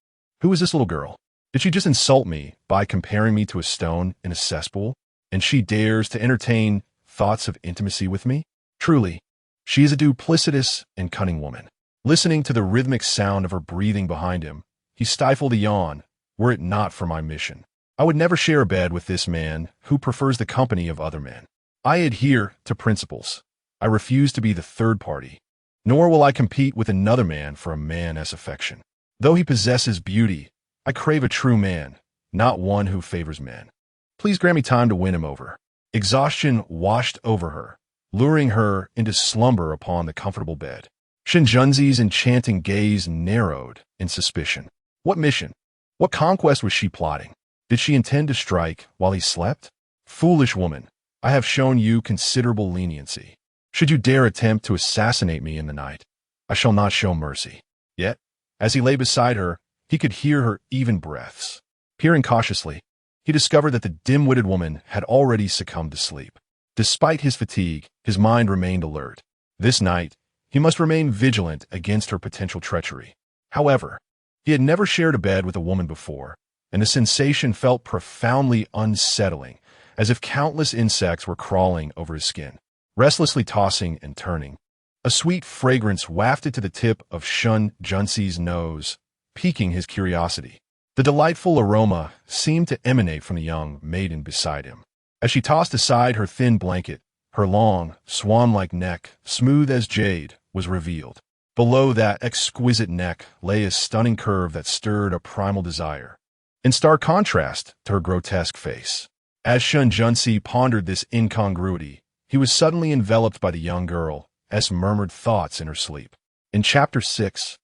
Who is this little girl? Did she just insult me by comparing me to a stone in a cesspool? And she dares to entertain thoughts of intimacy with me? Truly, she is a duplicitous and cunning woman. Listening to the rhythmic sound of her breathing behind him, he stifled a yawn, were it not for my mission. I would never share a bed with this man who prefers the company of other men. I adhere to principles. I refuse to be the third party, nor will I compete with another man for a man's affection. Though he possesses beauty, I crave a true man, not one who favors men. Please grant me time to win him over." Exhaustion washed over her, luring her into slumber upon the comfortable bed. Shinjunzi's enchanting gaze narrowed in suspicion. What mission? What conquest was she plotting? Did she intend to strike while he slept? Foolish woman, I have shown you considerable leniency. Should you dare attempt to assassinate me in the night, I shall not show mercy. Yet, as he lay beside her, he could hear her even breaths. Peering cautiously, he discovered that the dim-witted woman had already succumbed to sleep. Despite his fatigue, his mind remained alert, This night, he must remain vigilant against her potential treachery. However, he had never shared a bed with a woman before, and the sensation felt profoundly unsettling, as if countless insects were crawling over his skin, restlessly tossing and turning. A sweet fragrance wafted to the tip of Shun Junsi's nose, piquing his curiosity. The delightful aroma seemed to emanate from the young maiden beside him. As she tossed aside her thin blanket, her long, swan-like neck, smooth as jade, was revealed. Below that exquisite neck lay a stunning curve that stirred a primal desire, in stark contrast to her grotesque face. As Shun Junsi pondered this incongruity, he was suddenly enveloped by the young girl's murmured thoughts in her sleep. In Chapter 6,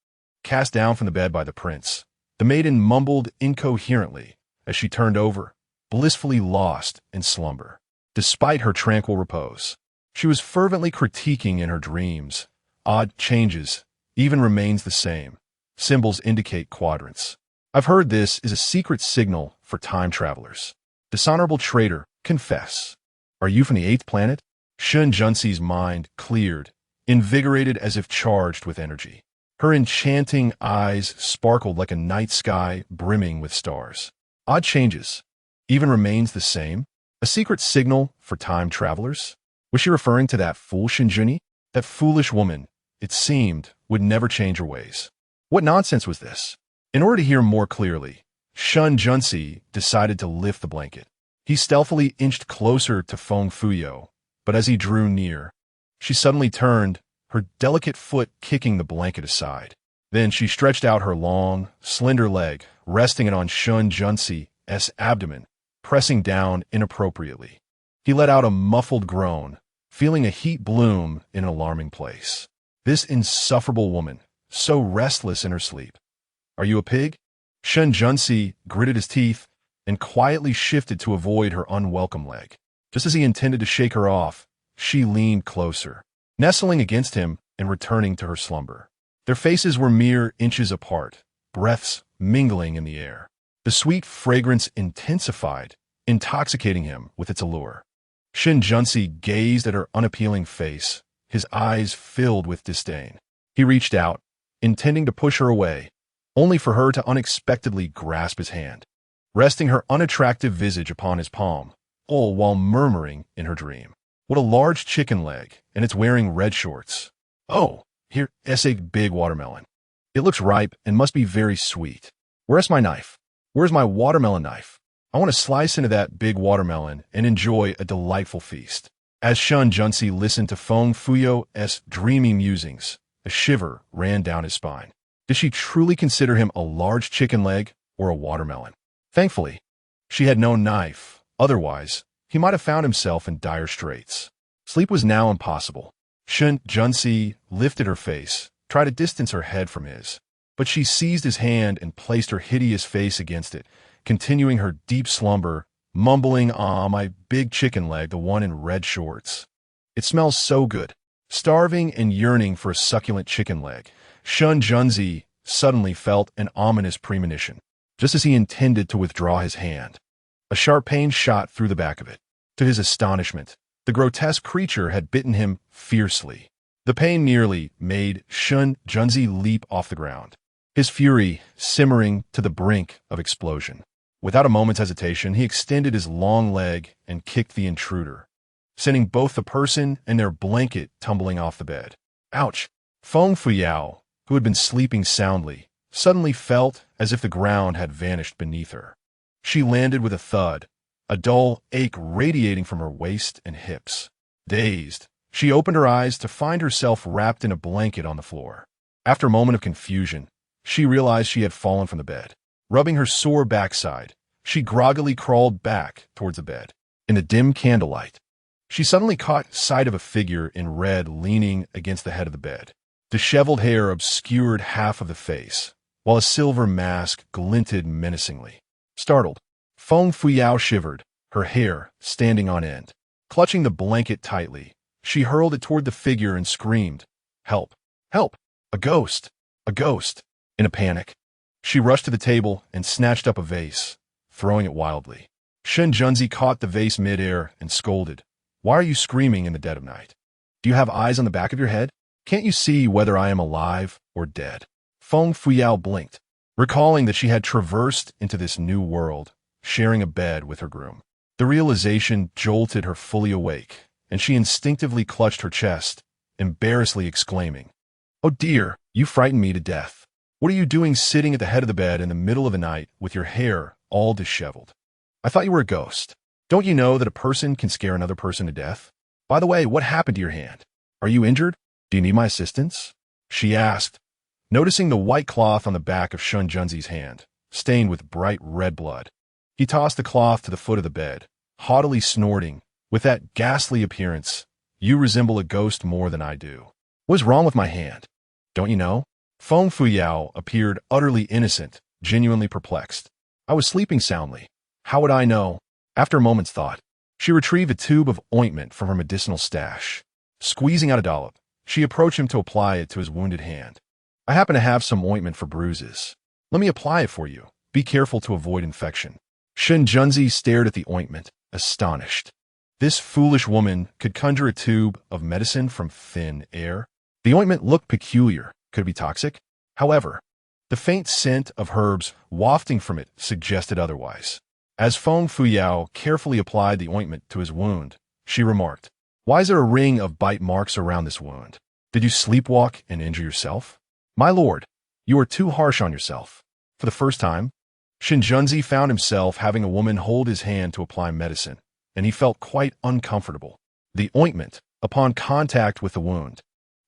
cast down from the bed by the prince, the maiden mumbled incoherently as she turned over, blissfully lost in slumber. Despite her tranquil repose, she was fervently critiquing in her dreams. Odd changes, even remains the same. Symbols indicate quadrants. I've heard this is a secret signal for time travelers. Dishonorable traitor, confess. Are you from the 8th planet? Shun Junsi's mind cleared, invigorated as if charged with energy. Her enchanting eyes sparkled like a night sky brimming with stars. Odd changes, even remains the same. A secret signal for time travelers? Was she referring to that fool Shinjuni? That foolish woman, it seemed, would never change her ways. What nonsense was this? In order to hear more clearly, Shun Junsi decided to lift the blanket. He stealthily inched closer to Feng Fuyo, but as he drew near, she suddenly turned, her delicate foot kicking the blanket aside. Then she stretched out her long, slender leg, resting it on Shun Junsi's abdomen, pressing down inappropriately. He let out a muffled groan, feeling a heat bloom in an alarming place. This insufferable woman, so restless in her sleep. Are you a pig? Shun Junsi gritted his teeth and quietly shifted to avoid her unwelcome leg. Just as he intended to shake her off, she leaned closer, nestling against him and returning to her slumber. Their faces were mere inches apart, breaths mingling in the air. The sweet fragrance intensified, intoxicating him with its allure. Shun Junsi gazed at her unappealing face, his eyes filled with disdain. He reached out, intending to push her away, only for her to unexpectedly grasp his hand, resting her unattractive visage upon his palm, all while murmuring in her dream. What a large chicken leg, and it's wearing red shorts. Oh, here's a big watermelon. It looks ripe and must be very sweet. Where's my knife? Where's my watermelon knife? I want to slice into that big watermelon and enjoy a delightful feast. As Shun Junsi listened to Feng Fuyo's dreamy musings, a shiver ran down his spine. Did she truly consider him a large chicken leg or a watermelon? Thankfully, she had no knife. Otherwise, he might have found himself in dire straits. Sleep was now impossible. Shun Junsi lifted her face, tried to distance her head from his, but she seized his hand and placed her hideous face against it, continuing her deep slumber, mumbling, "Ah, my big chicken leg, the one in red shorts. It smells so good." Starving and yearning for a succulent chicken leg, Shun Junsi suddenly felt an ominous premonition. Just as he intended to withdraw his hand, a sharp pain shot through the back of it. To his astonishment, the grotesque creature had bitten him fiercely. The pain nearly made Shun Junsi leap off the ground, his fury simmering to the brink of explosion. Without a moment's hesitation, he extended his long leg and kicked the intruder, sending both the person and their blanket tumbling off the bed. Ouch! Feng Fuyao, who had been sleeping soundly, suddenly felt as if the ground had vanished beneath her. She landed with a thud, a dull ache radiating from her waist and hips. Dazed, she opened her eyes to find herself wrapped in a blanket on the floor. After a moment of confusion, she realized she had fallen from the bed. Rubbing her sore backside, she groggily crawled back towards the bed. In the dim candlelight, she suddenly caught sight of a figure in red leaning against the head of the bed. Disheveled hair obscured half of the face, while a silver mask glinted menacingly. Startled, Feng Fuyao shivered, her hair standing on end. Clutching the blanket tightly, she hurled it toward the figure and screamed, "Help! Help! A ghost! A ghost!" In a panic, she rushed to the table and snatched up a vase, throwing it wildly. Shun Junsi caught the vase midair and scolded, "Why are you screaming in the dead of night? Do you have eyes on the back of your head? Can't you see whether I am alive or dead? Feng Fuyao blinked, recalling that she had traversed into this new world, sharing a bed with her groom. The realization jolted her fully awake, and she instinctively clutched her chest, embarrassedly exclaiming, "Oh dear, you frightened me to death. What are you doing sitting at the head of the bed in the middle of the night with your hair all disheveled? I thought you were a ghost. Don't you know that a person can scare another person to death? By the way, what happened to your hand? Are you injured? Do you need my assistance?" she asked, noticing the white cloth on the back of Shun Junzi's hand, stained with bright red blood. He tossed the cloth to the foot of the bed, haughtily snorting, with that ghastly appearance, "You resemble a ghost more than I do. What is wrong with my hand? Don't you know?" Feng Fuyao appeared utterly innocent, genuinely perplexed. "I was sleeping soundly. How would I know?" After a moment's thought, she retrieved a tube of ointment from her medicinal stash. Squeezing out a dollop, she approached him to apply it to his wounded hand. "I happen to have some ointment for bruises. Let me apply it for you. Be careful to avoid infection." Shun Junzi stared at the ointment, astonished. This foolish woman could conjure a tube of medicine from thin air. The ointment looked peculiar. Could it be toxic? However, the faint scent of herbs wafting from it suggested otherwise. As Feng Fuyao carefully applied the ointment to his wound, she remarked, "Why is there a ring of bite marks around this wound? Did you sleepwalk and injure yourself? My lord, you are too harsh on yourself." For the first time, Shinjunzi found himself having a woman hold his hand to apply medicine, and he felt quite uncomfortable. The ointment, upon contact with the wound,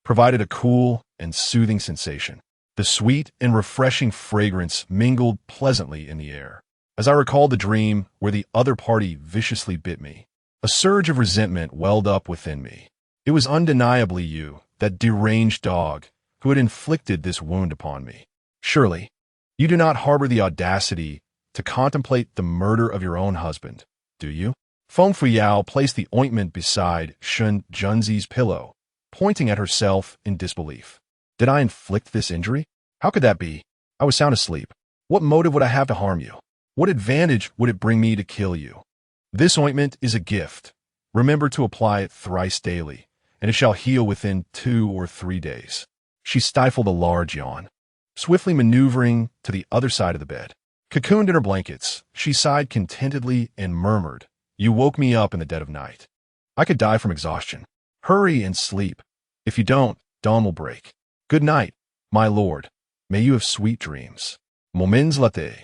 provided a cool and soothing sensation. The sweet and refreshing fragrance mingled pleasantly in the air. As I recalled the dream where the other party viciously bit me, a surge of resentment welled up within me. It was undeniably you, that deranged dog, who had inflicted this wound upon me. Surely, you do not harbor the audacity to contemplate the murder of your own husband, do you? Feng Fuyao placed the ointment beside Shun Junzi's pillow, pointing at herself in disbelief. "Did I inflict this injury? How could that be? I was sound asleep. What motive would I have to harm you? What advantage would it bring me to kill you? This ointment is a gift. Remember to apply it thrice daily, and it shall heal within 2 or 3 days." She stifled a large yawn. Swiftly maneuvering to the other side of the bed, cocooned in her blankets, she sighed contentedly and murmured, "You woke me up in the dead of night. I could die from exhaustion. Hurry and sleep. If you don't, dawn will break. Good night, my lord. May you have sweet dreams." Moments later,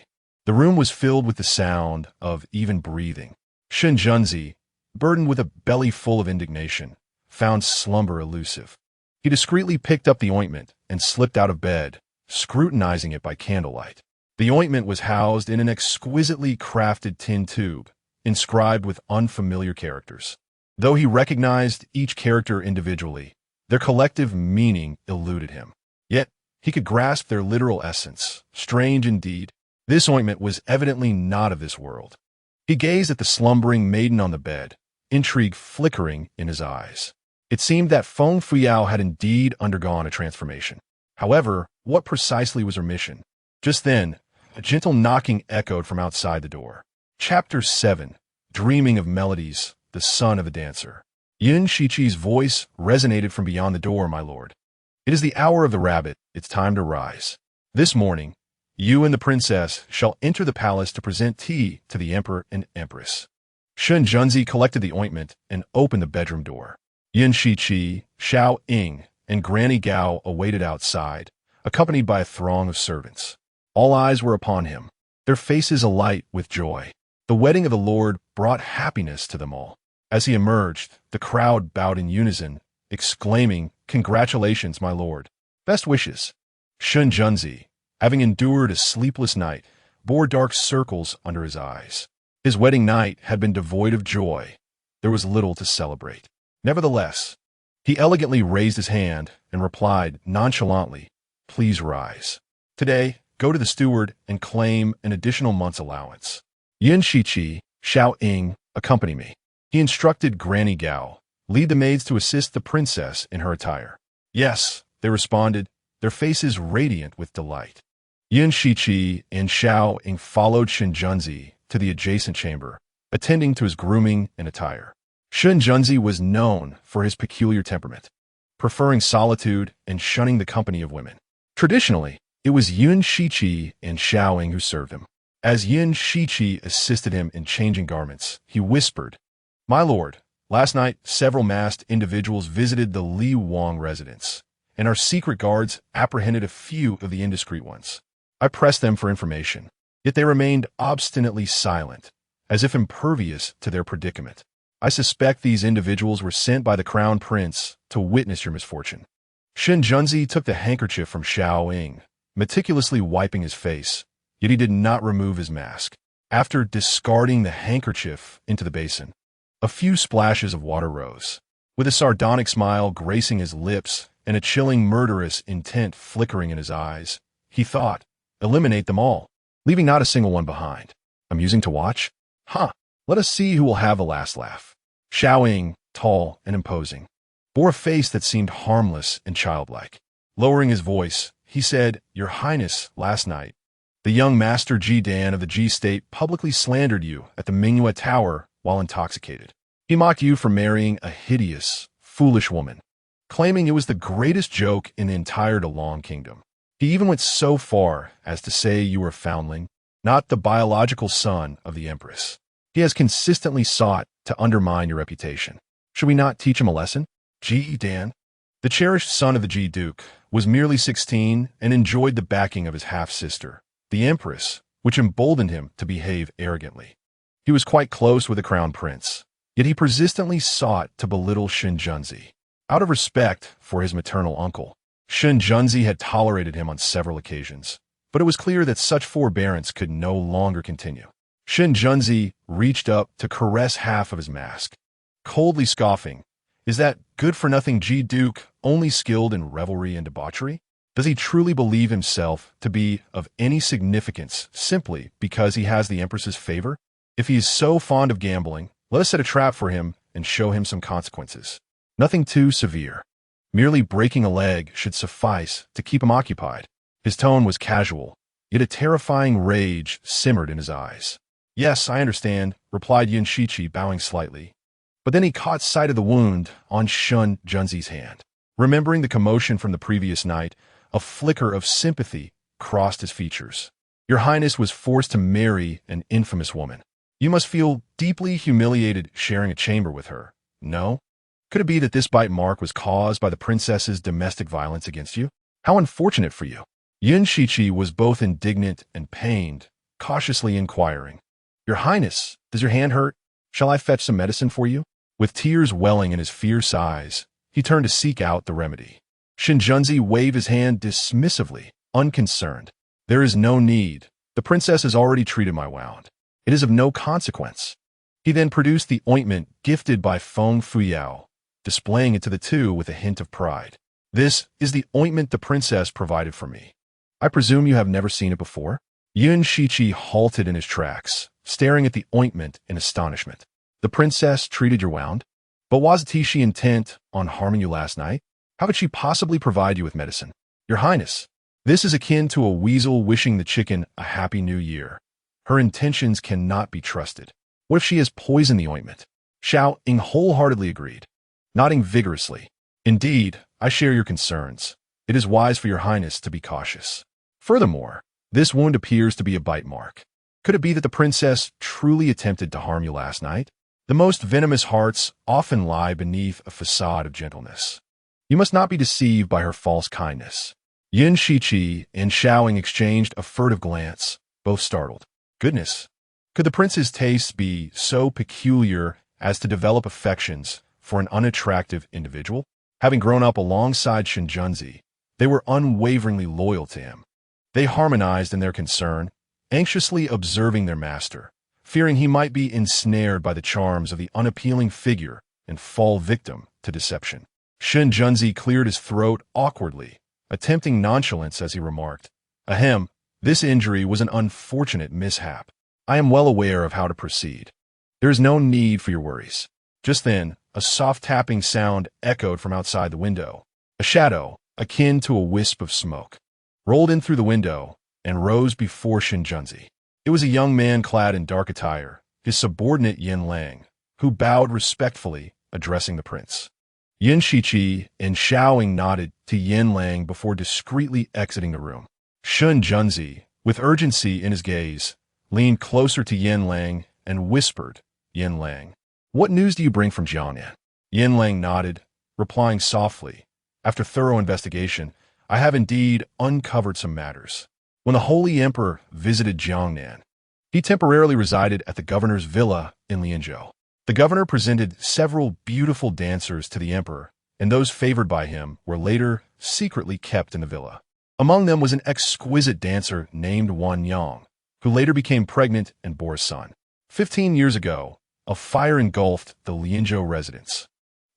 the room was filled with the sound of even breathing. Shun Junzi, burdened with a belly full of indignation, found slumber elusive. He discreetly picked up the ointment and slipped out of bed, scrutinizing it by candlelight. The ointment was housed in an exquisitely crafted tin tube, inscribed with unfamiliar characters. Though he recognized each character individually, their collective meaning eluded him. Yet, he could grasp their literal essence. Strange indeed, this ointment was evidently not of this world. He gazed at the slumbering maiden on the bed, intrigue flickering in his eyes. It seemed that Feng Fuyao had indeed undergone a transformation. However, what precisely was her mission? Just then, a gentle knocking echoed from outside the door. Chapter 7, Dreaming of Melodies, the Son of a Dancer. Yin Shichi's voice resonated from beyond the door, my lord. "It is the hour of the rabbit. It's time to rise. This morning, you and the princess shall enter the palace to present tea to the emperor and empress." Shun Junzi collected the ointment and opened the bedroom door. Yin Shichi, Xiao Ying, and Granny Gao awaited outside, accompanied by a throng of servants. All eyes were upon him, their faces alight with joy. The wedding of the Lord brought happiness to them all. As he emerged, the crowd bowed in unison, exclaiming, "Congratulations, my lord. Best wishes." Shun Junzi, having endured a sleepless night, bore dark circles under his eyes. His wedding night had been devoid of joy. There was little to celebrate. Nevertheless, he elegantly raised his hand and replied nonchalantly, "Please rise. Today, go to the steward and claim an additional month's allowance. Yin Shichi, Xiao Ying, accompany me." He instructed Granny Gao, "Lead the maids to assist the princess in her attire." "Yes," they responded, their faces radiant with delight. Yin Shichi and Xiao Ying followed Shinjunzi to the adjacent chamber, attending to his grooming and attire. Shun Junzi was known for his peculiar temperament, preferring solitude and shunning the company of women. Traditionally, it was Yun Shiqi and Xiaoying who served him. As Yun Shiqi assisted him in changing garments, he whispered, "My lord, last night several masked individuals visited the Li Wang residence, and our secret guards apprehended a few of the indiscreet ones. I pressed them for information, yet they remained obstinately silent, as if impervious to their predicament. I suspect these individuals were sent by the crown prince to witness your misfortune." Shun Junzi took the handkerchief from Xiaoying, meticulously wiping his face, yet he did not remove his mask. After discarding the handkerchief into the basin, a few splashes of water rose. With a sardonic smile gracing his lips and a chilling murderous intent flickering in his eyes, he thought, "Eliminate them all, leaving not a single one behind. Amusing to watch? Huh, let us see who will have the last laugh." Xiaoying, tall and imposing, bore a face that seemed harmless and childlike. Lowering his voice, he said, "Your Highness, last night, the young Master Ji Dan of the Ji State publicly slandered you at the Mingyue Tower while intoxicated. He mocked you for marrying a hideous, foolish woman, claiming it was the greatest joke in the entire Dalong Kingdom. He even went so far as to say you were a foundling, not the biological son of the Empress. He has consistently sought to undermine your reputation. Should we not teach him a lesson?" Ji Dan, the cherished son of the Ji Duke, was merely 16 and enjoyed the backing of his half-sister, the Empress, which emboldened him to behave arrogantly. He was quite close with the crown prince, yet he persistently sought to belittle Shun Junzi. Out of respect for his maternal uncle, Shun Junzi had tolerated him on several occasions, but it was clear that such forbearance could no longer continue. Shun Junzi reached up to caress half of his mask, coldly scoffing, "Is that good-for-nothing Ji Duke only skilled in revelry and debauchery? Does he truly believe himself to be of any significance simply because he has the Empress's favor? If he is so fond of gambling, let us set a trap for him and show him some consequences. Nothing too severe. Merely breaking a leg should suffice to keep him occupied." His tone was casual, yet a terrifying rage simmered in his eyes. "Yes, I understand," replied Yun Shiqi, bowing slightly. But then he caught sight of the wound on Shun Junzi's hand. Remembering the commotion from the previous night, a flicker of sympathy crossed his features. "Your Highness was forced to marry an infamous woman. You must feel deeply humiliated sharing a chamber with her, no? Could it be that this bite mark was caused by the princess's domestic violence against you? How unfortunate for you." Yun Shiqi was both indignant and pained, cautiously inquiring, "Your Highness, does your hand hurt? Shall I fetch some medicine for you?" With tears welling in his fierce eyes, he turned to seek out the remedy. Shun Junzi waved his hand dismissively, unconcerned. "There is no need. The princess has already treated my wound. It is of no consequence." He then produced the ointment gifted by Feng Fuyao, displaying it to the two with a hint of pride. "This is the ointment the princess provided for me. I presume you have never seen it before?" Yun Shiqi halted in his tracks, staring at the ointment in astonishment. "The princess treated your wound? But wasn't she intent on harming you last night? How could she possibly provide you with medicine?" "Your Highness, this is akin to a weasel wishing the chicken a happy new year. Her intentions cannot be trusted. What if she has poisoned the ointment?" Xiaoying wholeheartedly agreed, nodding vigorously. "Indeed, I share your concerns. It is wise for your Highness to be cautious. Furthermore, this wound appears to be a bite mark. Could it be that the princess truly attempted to harm you last night? The most venomous hearts often lie beneath a facade of gentleness. You must not be deceived by her false kindness." Yun Shiqi and Xiaoying exchanged a furtive glance, both startled. Goodness, could the prince's tastes be so peculiar as to develop affections for an unattractive individual? Having grown up alongside Shun Junzi, they were unwaveringly loyal to him. They harmonized in their concern, anxiously observing their master, fearing he might be ensnared by the charms of the unappealing figure and fall victim to deception. Shun Junzi cleared his throat awkwardly, attempting nonchalance as he remarked, "Ahem, this injury was an unfortunate mishap. I am well aware of how to proceed. There is no need for your worries." Just then, a soft tapping sound echoed from outside the window. A shadow, akin to a wisp of smoke, rolled in through the window and rose before Shun Junzi. It was a young man clad in dark attire, his subordinate Yin Lang, who bowed respectfully, addressing the prince. Yin Shiqi and Xiaoying nodded to Yin Lang before discreetly exiting the room. Shun Junzi, with urgency in his gaze, leaned closer to Yin Lang and whispered, "Yin Lang, what news do you bring from Jiangnan?" Yin Lang nodded, replying softly, "After thorough investigation, I have indeed uncovered some matters. When the Holy Emperor visited Jiangnan, he temporarily resided at the governor's villa in Lianzhou. The governor presented several beautiful dancers to the emperor, and those favored by him were later secretly kept in the villa. Among them was an exquisite dancer named Wan Yang, who later became pregnant and bore a son. 15 years ago, a fire engulfed the Lianzhou residence,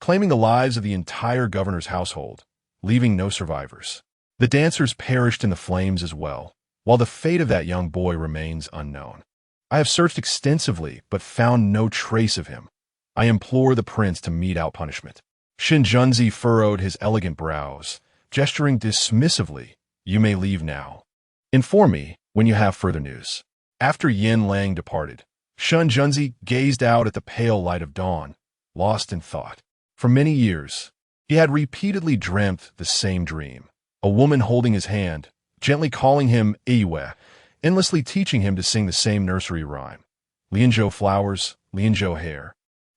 claiming the lives of the entire governor's household, leaving no survivors. The dancers perished in the flames as well, while the fate of that young boy remains unknown. I have searched extensively but found no trace of him. I implore the prince to mete out punishment." Shin Junzi furrowed his elegant brows, gesturing dismissively, "You may leave now. Inform me when you have further news." After Yin Lang departed, Shun Junzi gazed out at the pale light of dawn, lost in thought. For many years, he had repeatedly dreamt the same dream, a woman holding his hand, gently calling him Iwe, endlessly teaching him to sing the same nursery rhyme. Lianzhou flowers, Lianzhou hair.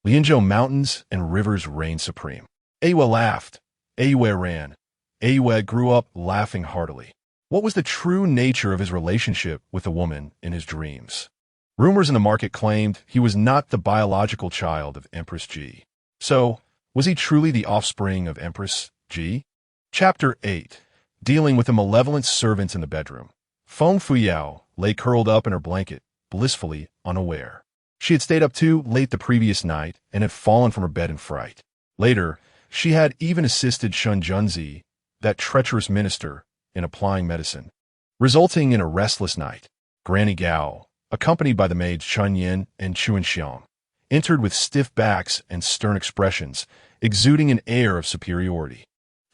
Lianzhou mountains and rivers reign supreme. Iwe laughed. Iwe ran. Iwe grew up laughing heartily. What was the true nature of his relationship with the woman in his dreams? Rumors in the market claimed he was not the biological child of Empress Ji. So, was he truly the offspring of Empress Ji? Chapter 8. Dealing with the malevolent servants in the bedroom. Feng Fuyao lay curled up in her blanket, blissfully unaware. She had stayed up too late the previous night and had fallen from her bed in fright. Later, she had even assisted Shun Junzi, that treacherous minister, in applying medicine, resulting in a restless night. Granny Gao, accompanied by the maids Chun Yin and Chuan Xiang, entered with stiff backs and stern expressions, exuding an air of superiority.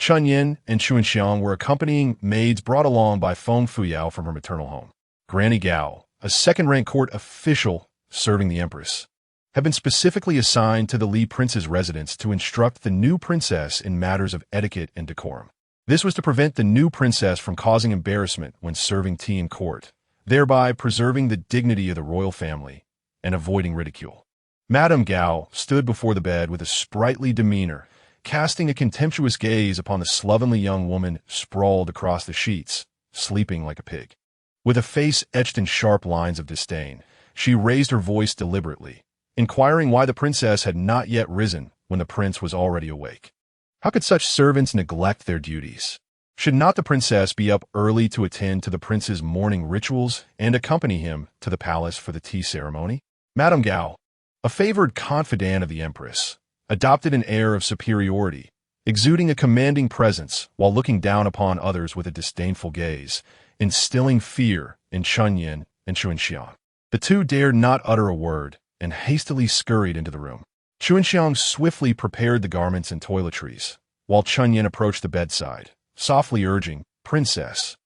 Chun Yin and Chuan Xiang were accompanying maids brought along by Feng Fuyao from her maternal home. Granny Gao, a second-rank court official serving the empress, had been specifically assigned to the Li prince's residence to instruct the new princess in matters of etiquette and decorum. This was to prevent the new princess from causing embarrassment when serving tea in court, thereby preserving the dignity of the royal family and avoiding ridicule. Madame Gao stood before the bed with a sprightly demeanor, casting a contemptuous gaze upon the slovenly young woman sprawled across the sheets, sleeping like a pig. With a face etched in sharp lines of disdain, she raised her voice deliberately, inquiring why the princess had not yet risen when the prince was already awake. How could such servants neglect their duties? Should not the princess be up early to attend to the prince's morning rituals and accompany him to the palace for the tea ceremony? Madame Gao, a favored confidant of the empress, adopted an air of superiority, exuding a commanding presence while looking down upon others with a disdainful gaze, instilling fear in Chun Yin and Chuan Xiang. The two dared not utter a word and hastily scurried into the room. Chuan Xiang swiftly prepared the garments and toiletries, while Chun Yin approached the bedside, softly urging, "Princess,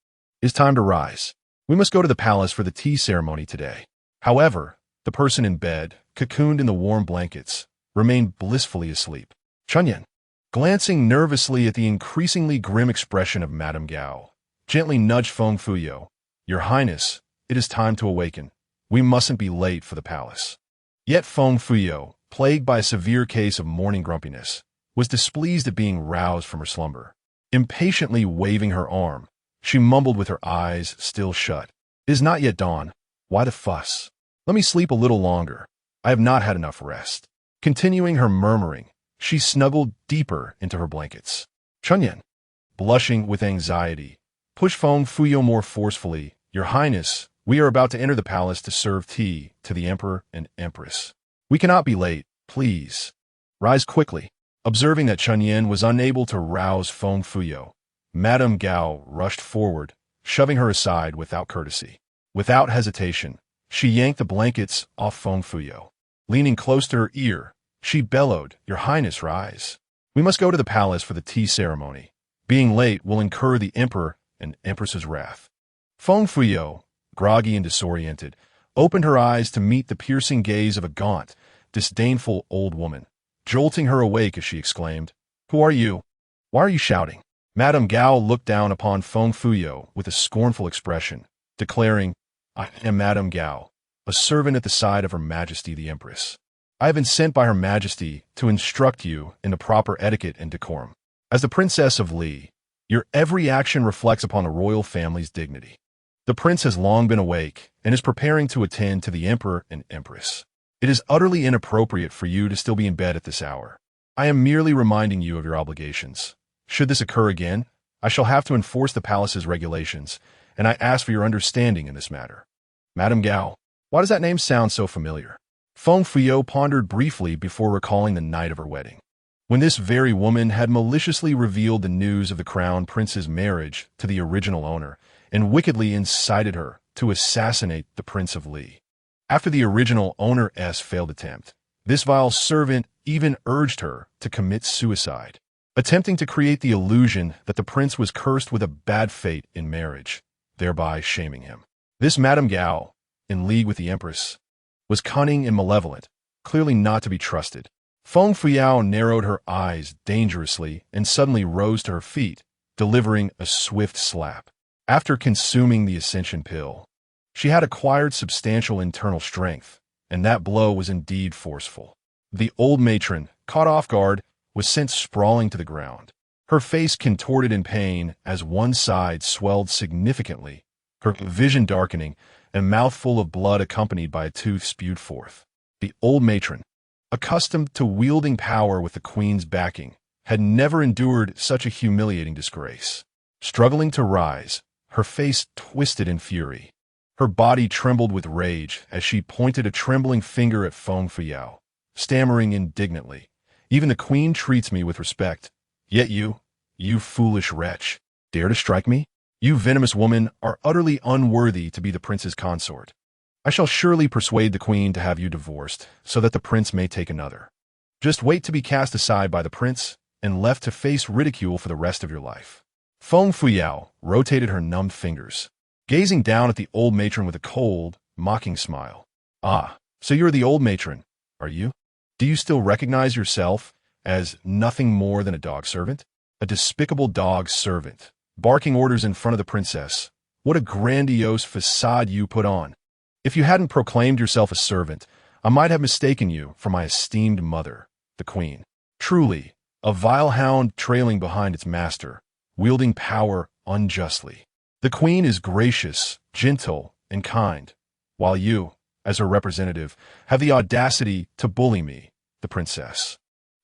it's time to rise. We must go to the palace for the tea ceremony today." However, the person in bed, cocooned in the warm blankets, remained blissfully asleep. Chun Yin, glancing nervously at the increasingly grim expression of Madame Gao, gently nudged Feng Fuyao. "Your Highness, it is time to awaken. We mustn't be late for the palace." Yet Feng Fuyao, plagued by a severe case of morning grumpiness, was displeased at being roused from her slumber. Impatiently waving her arm, she mumbled with her eyes still shut, "It is not yet dawn. Why the fuss? Let me sleep a little longer. I have not had enough rest." Continuing her murmuring, she snuggled deeper into her blankets. Chun Yin, blushing with anxiety, pushed Feng Fuyao more forcefully. "Your Highness, we are about to enter the palace to serve tea to the emperor and empress. We cannot be late. Please, rise quickly." Observing that Chun Yin was unable to rouse Feng Fuyao, Madame Gao rushed forward, shoving her aside without courtesy. Without hesitation, she yanked the blankets off Feng Fuyao. Leaning close to her ear, she bellowed, "Your Highness, rise. We must go to the palace for the tea ceremony. Being late will incur the emperor and empress's wrath." Feng Fuyao, groggy and disoriented, opened her eyes to meet the piercing gaze of a gaunt, disdainful old woman, jolting her awake as she exclaimed, "Who are you? Why are you shouting?" Madame Gao looked down upon Feng Fuyo with a scornful expression, declaring, "I am Madame Gao, a servant at the side of Her Majesty the Empress. I have been sent by Her Majesty to instruct you in the proper etiquette and decorum. As the Princess of Li, your every action reflects upon the royal family's dignity. The prince has long been awake and is preparing to attend to the Emperor and Empress. It is utterly inappropriate for you to still be in bed at this hour. I am merely reminding you of your obligations. Should this occur again, I shall have to enforce the palace's regulations, and I ask for your understanding in this matter." Madame Gao, why does that name sound so familiar? Feng Fuyo pondered briefly before recalling the night of her wedding, when this very woman had maliciously revealed the news of the crown prince's marriage to the original owner and wickedly incited her to assassinate the Prince of Li. After the original owner's failed attempt, this vile servant even urged her to commit suicide, attempting to create the illusion that the prince was cursed with a bad fate in marriage, thereby shaming him. This Madame Gao, in league with the Empress, was cunning and malevolent, clearly not to be trusted. Feng Fuyao narrowed her eyes dangerously and suddenly rose to her feet, delivering a swift slap. After consuming the Ascension pill, she had acquired substantial internal strength, and that blow was indeed forceful. The old matron, caught off guard, was sent sprawling to the ground. Her face contorted in pain as one side swelled significantly, her vision darkening, and a mouthful of blood accompanied by a tooth spewed forth. The old matron, accustomed to wielding power with the queen's backing, had never endured such a humiliating disgrace. Struggling to rise, her face twisted in fury. Her body trembled with rage as she pointed a trembling finger at Feng Fuyao, stammering indignantly, "Even the queen treats me with respect. Yet you foolish wretch, dare to strike me? You venomous woman are utterly unworthy to be the prince's consort. I shall surely persuade the queen to have you divorced, so that the prince may take another. Just wait to be cast aside by the prince and left to face ridicule for the rest of your life." Feng Fuyao rotated her numbed fingers, gazing down at the old matron with a cold, mocking smile. "Ah, so you're the old matron, are you? Do you still recognize yourself as nothing more than a dog servant? A despicable dog servant, barking orders in front of the princess. What a grandiose facade you put on. If you hadn't proclaimed yourself a servant, I might have mistaken you for my esteemed mother, the queen. Truly, a vile hound trailing behind its master, wielding power unjustly. The queen is gracious, gentle, and kind, while you, as her representative, have the audacity to bully me, the princess.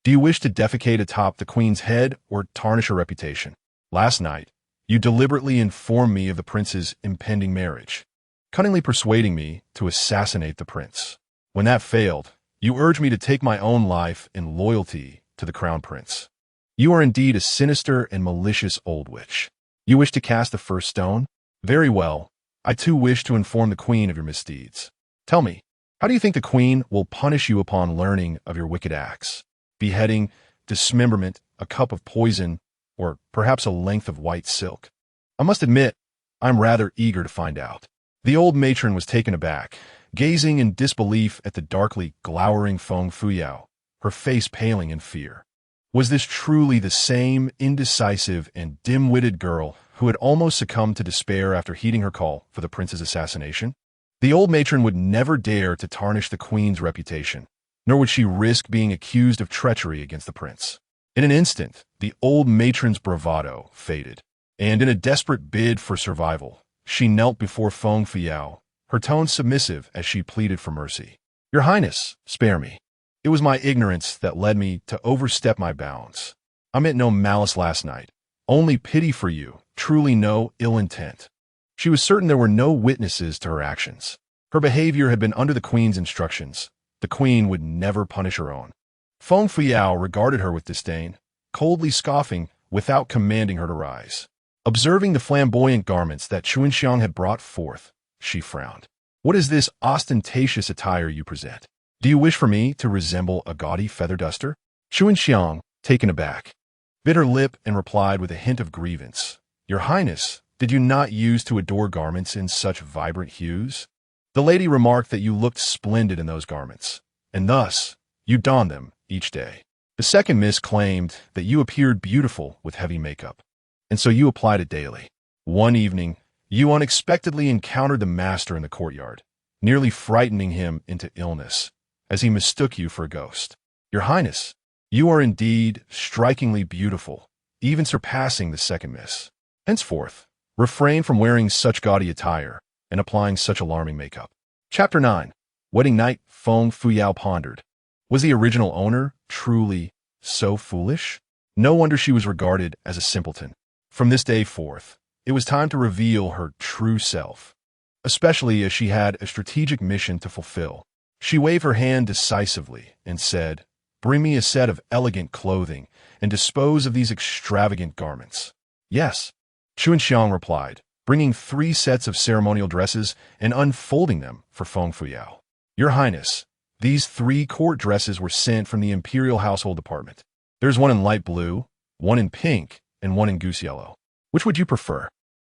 Do you wish to defecate atop the queen's head or tarnish her reputation? Last night, you deliberately informed me of the prince's impending marriage, cunningly persuading me to assassinate the prince. When that failed, you urged me to take my own life in loyalty to the crown prince. You are indeed a sinister and malicious old witch. You wish to cast the first stone? Very well. I too wish to inform the queen of your misdeeds. Tell me, how do you think the queen will punish you upon learning of your wicked acts? Beheading, dismemberment, a cup of poison, or perhaps a length of white silk? I must admit, I'm rather eager to find out." The old matron was taken aback, gazing in disbelief at the darkly glowering Feng Fuyao, her face paling in fear. Was this truly the same indecisive and dim-witted girl who had almost succumbed to despair after heeding her call for the prince's assassination? The old matron would never dare to tarnish the queen's reputation, nor would she risk being accused of treachery against the prince. In an instant, the old matron's bravado faded, and in a desperate bid for survival, she knelt before Feng Fuyao, her tone submissive as she pleaded for mercy. "Your Highness, spare me. It was my ignorance that led me to overstep my bounds. I meant no malice last night, only pity for you, truly no ill intent." She was certain there were no witnesses to her actions. Her behavior had been under the queen's instructions. The queen would never punish her own. Feng Fuyao regarded her with disdain, coldly scoffing without commanding her to rise. Observing the flamboyant garments that Chuanxiang had brought forth, she frowned. "What is this ostentatious attire you present? Do you wish for me to resemble a gaudy feather duster?" Chuanxiang, taken aback, bit her lip and replied with a hint of grievance. "Your Highness, did you not use to adore garments in such vibrant hues? The lady remarked that you looked splendid in those garments, and thus you donned them each day. The second miss claimed that you appeared beautiful with heavy makeup, and so you applied it daily. One evening, you unexpectedly encountered the master in the courtyard, nearly frightening him into illness, as he mistook you for a ghost. Your Highness, you are indeed strikingly beautiful, even surpassing the second miss. Henceforth, refrain from wearing such gaudy attire and applying such alarming makeup. Chapter 9. Wedding Night. Feng Fuyao pondered. Was the original owner truly so foolish? No wonder she was regarded as a simpleton. From this day forth, it was time to reveal her true self, especially as she had a strategic mission to fulfill. She waved her hand decisively and said, "Bring me a set of elegant clothing and dispose of these extravagant garments." "Yes," Chuanxiang replied, bringing 3 sets of ceremonial dresses and unfolding them for Feng Fuyao. "Your Highness, these 3 court dresses were sent from the Imperial Household Department. There's one in light blue, one in pink, and one in goose yellow. Which would you prefer?"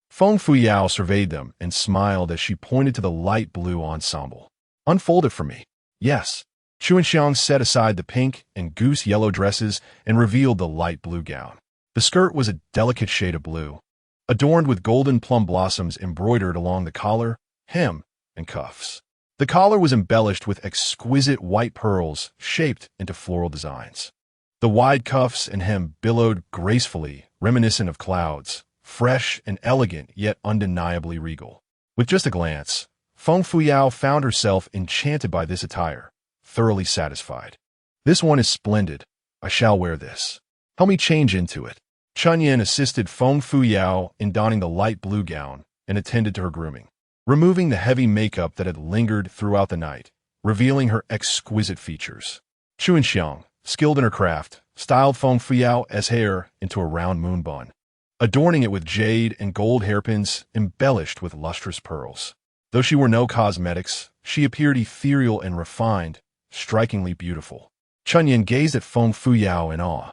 Feng Fuyao surveyed them and smiled as she pointed to the light blue ensemble. "Unfold it for me." "Yes." Chuanxiang set aside the pink and goose yellow dresses and revealed the light blue gown. The skirt was a delicate shade of blue, adorned with golden plum blossoms embroidered along the collar, hem, and cuffs. The collar was embellished with exquisite white pearls shaped into floral designs. The wide cuffs and hem billowed gracefully, reminiscent of clouds, fresh and elegant yet undeniably regal. With just a glance, Feng Fuyao found herself enchanted by this attire, thoroughly satisfied. "This one is splendid. I shall wear this. Help me change into it." Chunyan assisted Feng Fuyao in donning the light blue gown and attended to her grooming, removing the heavy makeup that had lingered throughout the night, revealing her exquisite features. Chuanxiang, skilled in her craft, styled Feng Fuyao's hair into a round moon bun, adorning it with jade and gold hairpins embellished with lustrous pearls. Though she wore no cosmetics, she appeared ethereal and refined, strikingly beautiful. Chunyan gazed at Feng Fuyao in awe,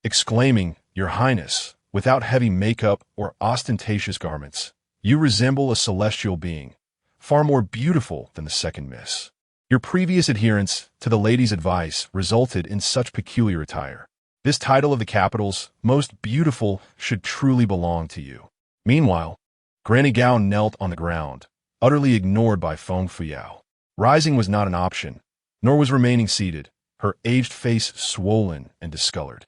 exclaiming, "Your Highness, without heavy makeup or ostentatious garments, you resemble a celestial being, far more beautiful than the second miss. Your previous adherence to the lady's advice resulted in such peculiar attire. This title of the capital's most beautiful should truly belong to you." Meanwhile, Granny Gao knelt on the ground, utterly ignored by Feng Fuyao. Rising was not an option, nor was remaining seated, her aged face swollen and discolored.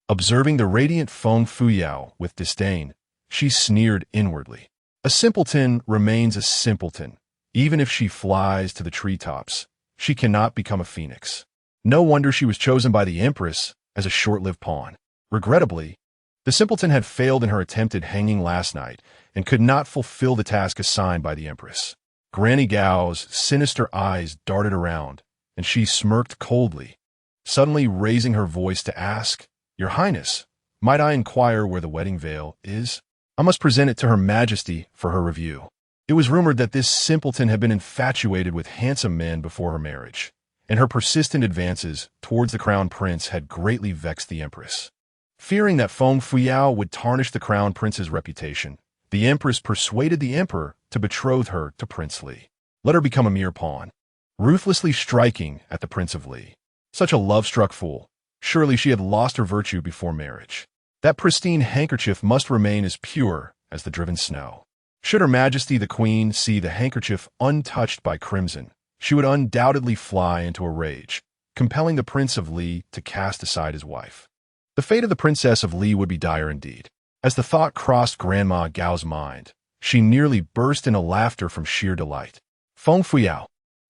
Observing the radiant Feng Fuyao with disdain, she sneered inwardly. A simpleton remains a simpleton. Even if she flies to the treetops, she cannot become a phoenix. No wonder she was chosen by the Empress as a short-lived pawn. Regrettably, the simpleton had failed in her attempted hanging last night and could not fulfill the task assigned by the Empress. Granny Gao's sinister eyes darted around, and she smirked coldly, suddenly raising her voice to ask, "Your Highness, might I inquire where the wedding veil is? I must present it to Her Majesty for her review." It was rumored that this simpleton had been infatuated with handsome men before her marriage, and her persistent advances towards the crown prince had greatly vexed the Empress. Fearing that Feng Fuyao would tarnish the crown prince's reputation, the Empress persuaded the emperor to betroth her to Prince Li. Let her become a mere pawn, ruthlessly striking at the Prince of Li. Such a love-struck fool. Surely she had lost her virtue before marriage. That pristine handkerchief must remain as pure as the driven snow. Should Her Majesty the Queen see the handkerchief untouched by crimson, she would undoubtedly fly into a rage, compelling the Prince of Li to cast aside his wife. The fate of the Princess of Li would be dire indeed. As the thought crossed Grandma Gao's mind, she nearly burst into laughter from sheer delight. Feng Fuyao,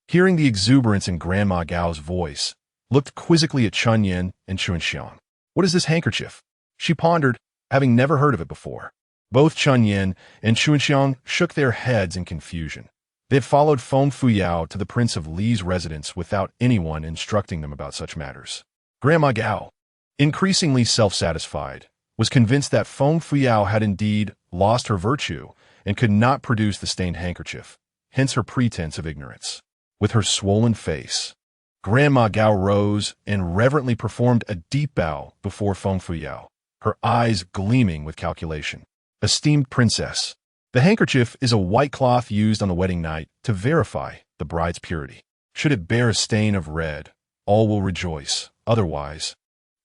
hearing the exuberance in Grandma Gao's voice, looked quizzically at Chunyan and Chuanxiang. "What is this handkerchief?" she pondered, having never heard of it before. Both Chunyan and Chuanxiang shook their heads in confusion. They had followed Feng Fuyao to the Prince of Li's residence without anyone instructing them about such matters. Grandma Gao, increasingly self-satisfied, was convinced that Feng Fuyao had indeed lost her virtue and could not produce the stained handkerchief, hence her pretense of ignorance. With her swollen face, Grandma Gao rose and reverently performed a deep bow before Feng Fuyao, her eyes gleaming with calculation. "Esteemed Princess, the handkerchief is a white cloth used on the wedding night to verify the bride's purity. Should it bear a stain of red, all will rejoice. Otherwise,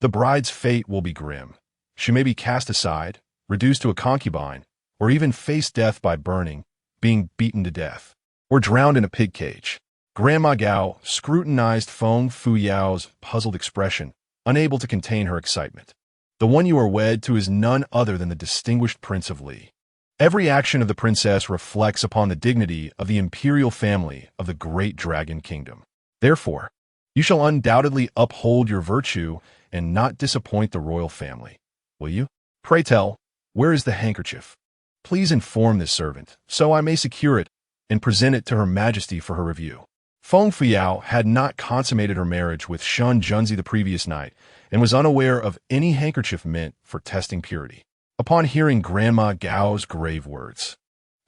the bride's fate will be grim. She may be cast aside, reduced to a concubine, or even face death by burning, being beaten to death, or drowned in a pig cage. Grandma Gao scrutinized Feng Fuyao's puzzled expression, unable to contain her excitement. The one you are wed to is none other than the distinguished Prince of Li. Every action of the princess reflects upon the dignity of the imperial family of the great dragon kingdom. Therefore, you shall undoubtedly uphold your virtue and not disappoint the royal family. Will you? Pray tell, where is the handkerchief? Please inform this servant, so I may secure it and present it to Her Majesty for her review. Feng Fuyao had not consummated her marriage with Shen Junzi the previous night and was unaware of any handkerchief meant for testing purity. Upon hearing Grandma Gao's grave words,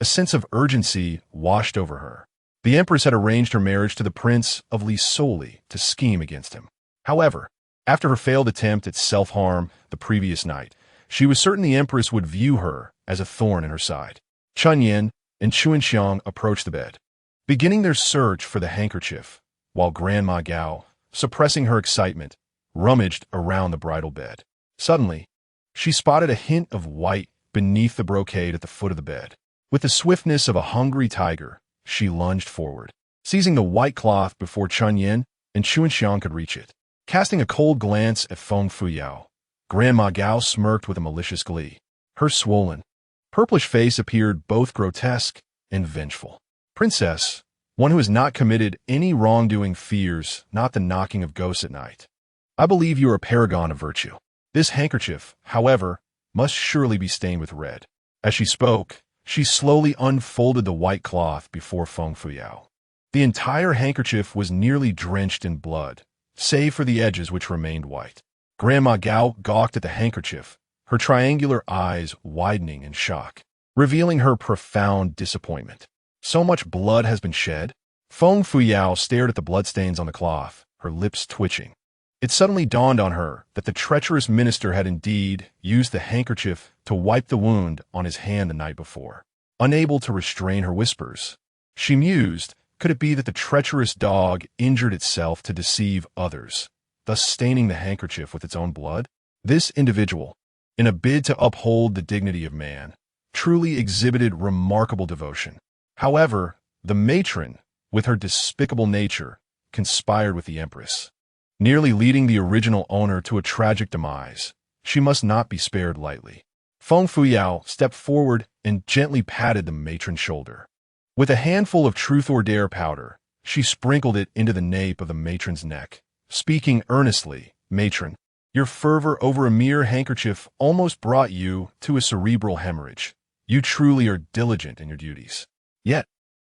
a sense of urgency washed over her. The Empress had arranged her marriage to the Prince of Li solely to scheme against him. However, after her failed attempt at self-harm the previous night, she was certain the Empress would view her as a thorn in her side. Chun Yin and Chuan Xiang approached the bed, beginning their search for the handkerchief, while Grandma Gao, suppressing her excitement, rummaged around the bridal bed. Suddenly, she spotted a hint of white beneath the brocade at the foot of the bed. With the swiftness of a hungry tiger, she lunged forward, seizing the white cloth before Chun Yin and Chuan Xiang could reach it. Casting a cold glance at Feng Fuyao, Grandma Gao smirked with a malicious glee. Her swollen, purplish face appeared both grotesque and vengeful. Princess, one who has not committed any wrongdoing fears not the knocking of ghosts at night. I believe you are a paragon of virtue. This handkerchief, however, must surely be stained with red. As she spoke, she slowly unfolded the white cloth before Feng Fuyao. The entire handkerchief was nearly drenched in blood, save for the edges which remained white. Grandma Gao gawked at the handkerchief, her triangular eyes widening in shock, revealing her profound disappointment. So much blood has been shed? Feng Fuyao stared at the bloodstains on the cloth, her lips twitching. It suddenly dawned on her that the treacherous minister had indeed used the handkerchief to wipe the wound on his hand the night before. Unable to restrain her whispers, she mused, could it be that the treacherous dog injured itself to deceive others, thus staining the handkerchief with its own blood? This individual, in a bid to uphold the dignity of man, truly exhibited remarkable devotion. However, the matron, with her despicable nature, conspired with the Empress, nearly leading the original owner to a tragic demise. She must not be spared lightly. Feng Fuyao stepped forward and gently patted the matron's shoulder. With a handful of truth or dare powder, she sprinkled it into the nape of the matron's neck, speaking earnestly, Matron, your fervor over a mere handkerchief almost brought you to a cerebral hemorrhage. You truly are diligent in your duties. Yet,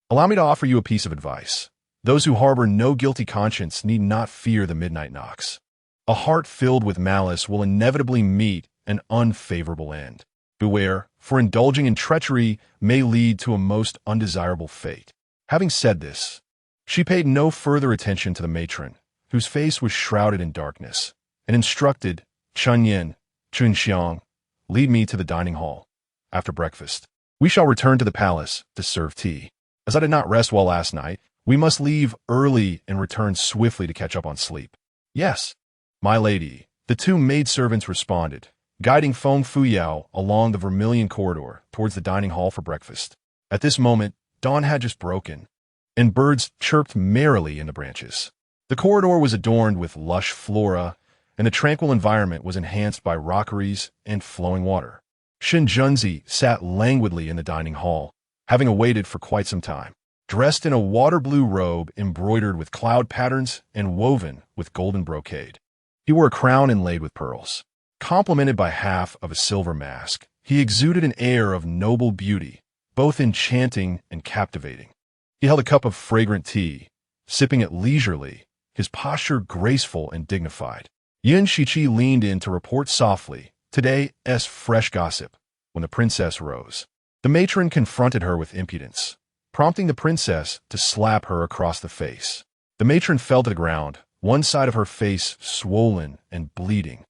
allow me to offer you a piece of advice. Those who harbor no guilty conscience need not fear the midnight knocks. A heart filled with malice will inevitably meet an unfavorable end. Beware, for indulging in treachery may lead to a most undesirable fate. Having said this, she paid no further attention to the matron, whose face was shrouded in darkness, and instructed Chun Yin, Chuan Xiang, lead me to the dining hall. After breakfast, we shall return to the palace to serve tea. As I did not rest well last night, we must leave early and return swiftly to catch up on sleep. Yes, my lady, the two maidservants responded, guiding Feng Fuyao along the vermilion corridor towards the dining hall for breakfast. At this moment, dawn had just broken, and birds chirped merrily in the branches. The corridor was adorned with lush flora, and the tranquil environment was enhanced by rockeries and flowing water. Shen Junzi sat languidly in the dining hall, having awaited for quite some time, dressed in a water-blue robe embroidered with cloud patterns and woven with golden brocade. He wore a crown inlaid with pearls. Complemented by half of a silver mask, he exuded an air of noble beauty, both enchanting and captivating. He held a cup of fragrant tea, sipping it leisurely, his posture graceful and dignified. Yin Shiqi leaned in to report softly, today's fresh gossip, when the princess rose. The matron confronted her with impudence, prompting the princess to slap her across the face. The matron fell to the ground, one side of her face swollen and bleeding,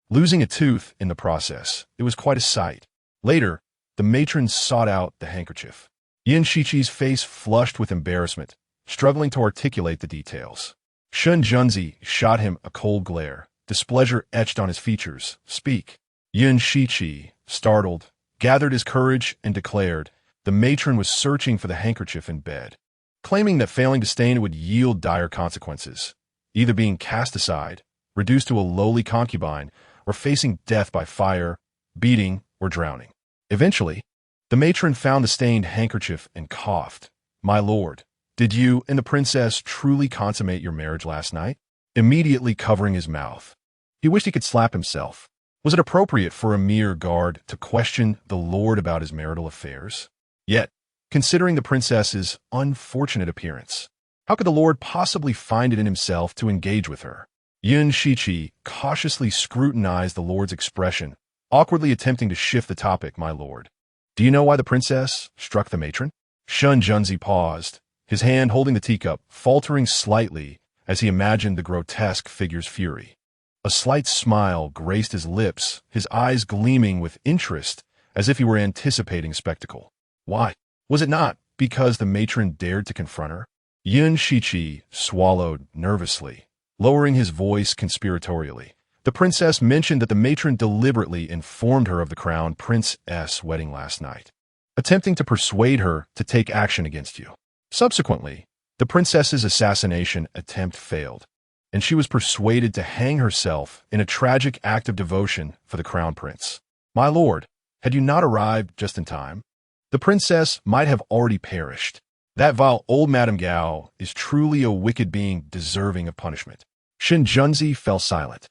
losing a tooth in the process. It was quite a sight. Later, the matron sought out the handkerchief. Yin Shiqi's face flushed with embarrassment, struggling to articulate the details. Shun Junzi shot him a cold glare, displeasure etched on his features. Speak. Yun Shichi, startled, gathered his courage and declared the matron was searching for the handkerchief in bed, claiming that failing to stain it would yield dire consequences, either being cast aside, reduced to a lowly concubine, or facing death by fire, beating, or drowning. Eventually, the matron found the stained handkerchief and coughed. My lord, did you and the princess truly consummate your marriage last night? Immediately covering his mouth. He wished he could slap himself. Was it appropriate for a mere guard to question the lord about his marital affairs? Yet, considering the princess's unfortunate appearance, how could the lord possibly find it in himself to engage with her? Yun Shichi cautiously scrutinized the lord's expression, awkwardly attempting to shift the topic. My lord, do you know why the princess struck the matron? Shun Junzi paused, his hand holding the teacup, faltering slightly as he imagined the grotesque figure's fury. A slight smile graced his lips, his eyes gleaming with interest as if he were anticipating a spectacle. Why? Was it not because the matron dared to confront her? Yun Shichi swallowed nervously, lowering his voice conspiratorially. The princess mentioned that the matron deliberately informed her of the crown prince's wedding last night, attempting to persuade her to take action against you. Subsequently, the princess's assassination attempt failed, and she was persuaded to hang herself in a tragic act of devotion for the crown prince. My lord, had you not arrived just in time, the princess might have already perished. That vile old Madame Gao is truly a wicked being deserving of punishment. Shin Junzi fell silent,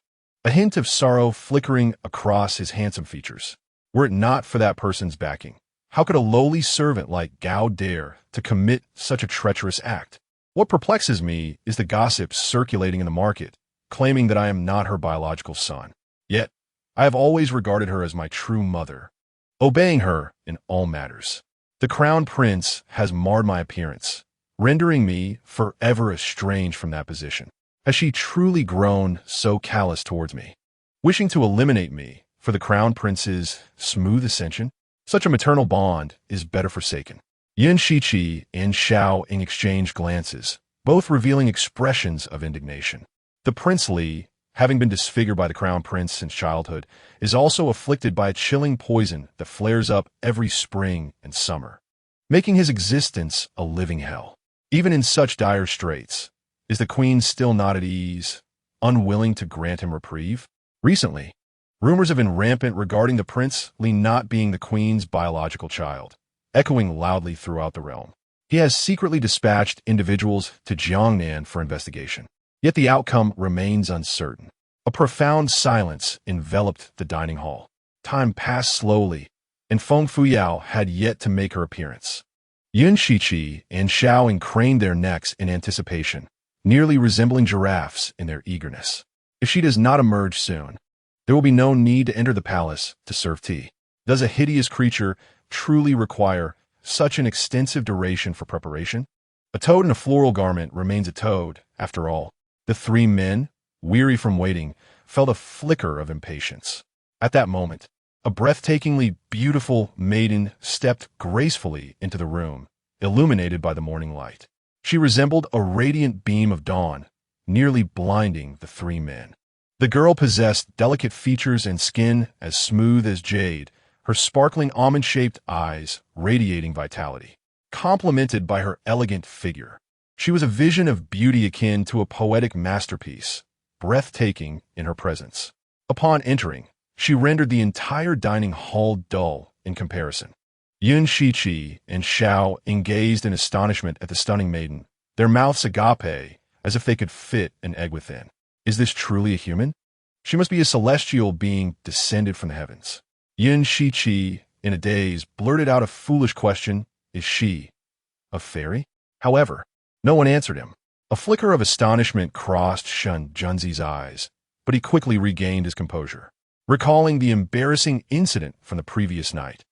a hint of sorrow flickering across his handsome features. Were it not for that person's backing, how could a lowly servant like Gao dare to commit such a treacherous act? What perplexes me is the gossip circulating in the market, claiming that I am not her biological son. Yet, I have always regarded her as my true mother, obeying her in all matters. The crown prince has marred my appearance, rendering me forever estranged from that position. Has she truly grown so callous towards me, wishing to eliminate me for the crown prince's smooth ascension? Such a maternal bond is better forsaken. Yin Shichi and Xiao Ying exchanged glances, both revealing expressions of indignation. The Prince Li, having been disfigured by the crown prince since childhood, is also afflicted by a chilling poison that flares up every spring and summer, making his existence a living hell. Even in such dire straits, is the queen still not at ease, unwilling to grant him reprieve? Recently, rumors have been rampant regarding the Prince Li not being the queen's biological child, echoing loudly throughout the realm. He has secretly dispatched individuals to Jiangnan for investigation. Yet the outcome remains uncertain. A profound silence enveloped the dining hall. Time passed slowly, and Feng Fuyao had yet to make her appearance. Yun Shichi and Xiao Ying craned their necks in anticipation, nearly resembling giraffes in their eagerness. If she does not emerge soon, there will be no need to enter the palace to serve tea. Does a hideous creature truly require such an extensive duration for preparation? A toad in a floral garment remains a toad, after all. The three men, weary from waiting, felt a flicker of impatience. At that moment, a breathtakingly beautiful maiden stepped gracefully into the room, illuminated by the morning light. She resembled a radiant beam of dawn, nearly blinding the three men. The girl possessed delicate features and skin as smooth as jade, her sparkling almond-shaped eyes radiating vitality, complemented by her elegant figure. She was a vision of beauty akin to a poetic masterpiece, breathtaking in her presence. Upon entering, she rendered the entire dining hall dull in comparison. Yun Shichi and Xiao Ying gazed in astonishment at the stunning maiden, their mouths agape, as if they could fit an egg within. Is this truly a human? She must be a celestial being descended from the heavens. Yun Shichi, in a daze, blurted out a foolish question. Is she a fairy? However, no one answered him. A flicker of astonishment crossed Shun Junzi's eyes, but he quickly regained his composure, recalling the embarrassing incident from the previous night.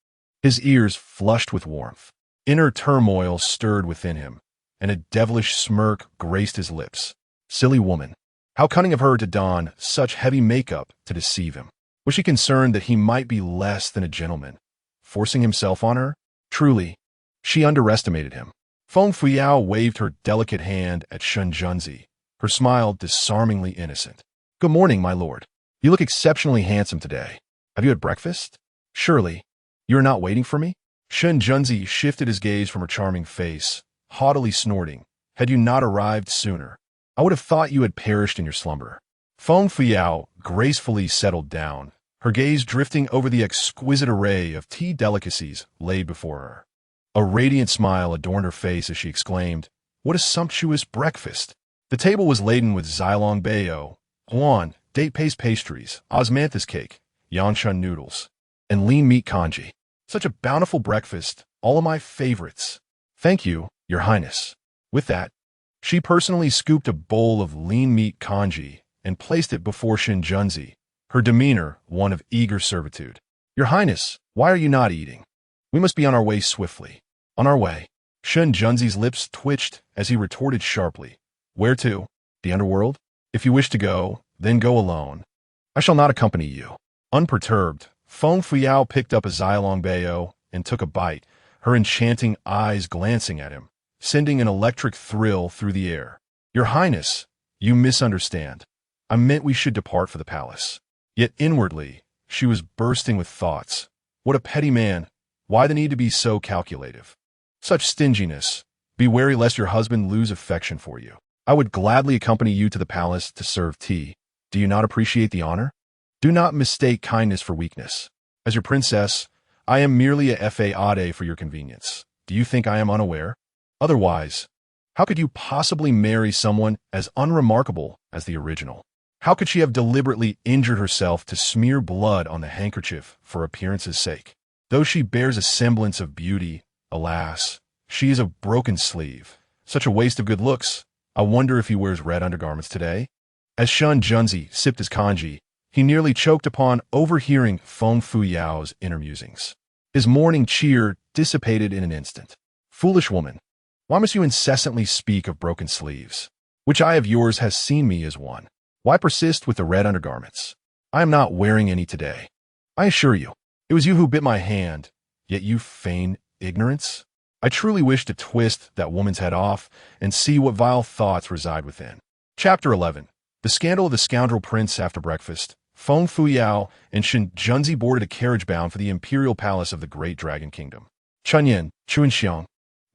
His ears flushed with warmth. Inner turmoil stirred within him, and a devilish smirk graced his lips. Silly woman. How cunning of her to don such heavy makeup to deceive him. Was she concerned that he might be less than a gentleman, forcing himself on her? Truly, she underestimated him. Feng Fuyao waved her delicate hand at Shun Junzi, her smile disarmingly innocent. "Good morning, my lord. You look exceptionally handsome today. Have you had breakfast? Surely, you are not waiting for me?" Shen Junzi shifted his gaze from her charming face, haughtily snorting. "Had you not arrived sooner, I would have thought you had perished in your slumber." Feng Fuyao gracefully settled down, her gaze drifting over the exquisite array of tea delicacies laid before her. A radiant smile adorned her face as she exclaimed, "What a sumptuous breakfast!" The table was laden with Xilong Bao, Huan, date paste pastries, osmanthus cake, yanshan noodles, and lean meat congee. Such a bountiful breakfast, all of my favorites. "Thank you, your highness." With that, she personally scooped a bowl of lean meat congee and placed it before Shen Junzi, her demeanor one of eager servitude. "Your highness, why are you not eating? We must be on our way swiftly." "On our way?" Shen Junzi's lips twitched as he retorted sharply. "Where to? The underworld? If you wish to go, then go alone. I shall not accompany you." Unperturbed, Feng Fuyao picked up a Xilong Bao and took a bite, her enchanting eyes glancing at him, sending an electric thrill through the air. "Your highness, you misunderstand. I meant we should depart for the palace." Yet inwardly, she was bursting with thoughts. What a petty man. Why the need to be so calculative? Such stinginess. Be wary lest your husband lose affection for you. "I would gladly accompany you to the palace to serve tea. Do you not appreciate the honor? Do not mistake kindness for weakness. As your princess, I am merely a faade for your convenience. Do you think I am unaware? Otherwise, how could you possibly marry someone as unremarkable as the original? How could she have deliberately injured herself to smear blood on the handkerchief for appearance's sake? Though she bears a semblance of beauty, alas, she is a broken sleeve. Such a waste of good looks. I wonder if he wears red undergarments today?" As Shen Junzi sipped his congee, he nearly choked upon overhearing Feng Fuyao's inner musings. His morning cheer dissipated in an instant. "Foolish woman, why must you incessantly speak of broken sleeves? Which eye of yours has seen me as one? Why persist with the red undergarments? I am not wearing any today. I assure you, it was you who bit my hand, yet you feign ignorance. I truly wish to twist that woman's head off and see what vile thoughts reside within." Chapter 11. The Scandal of the Scoundrel Prince. After breakfast, Feng Fuyao and Shen Junzi boarded a carriage bound for the imperial palace of the Great Dragon Kingdom. Chunyan, Chunxiang,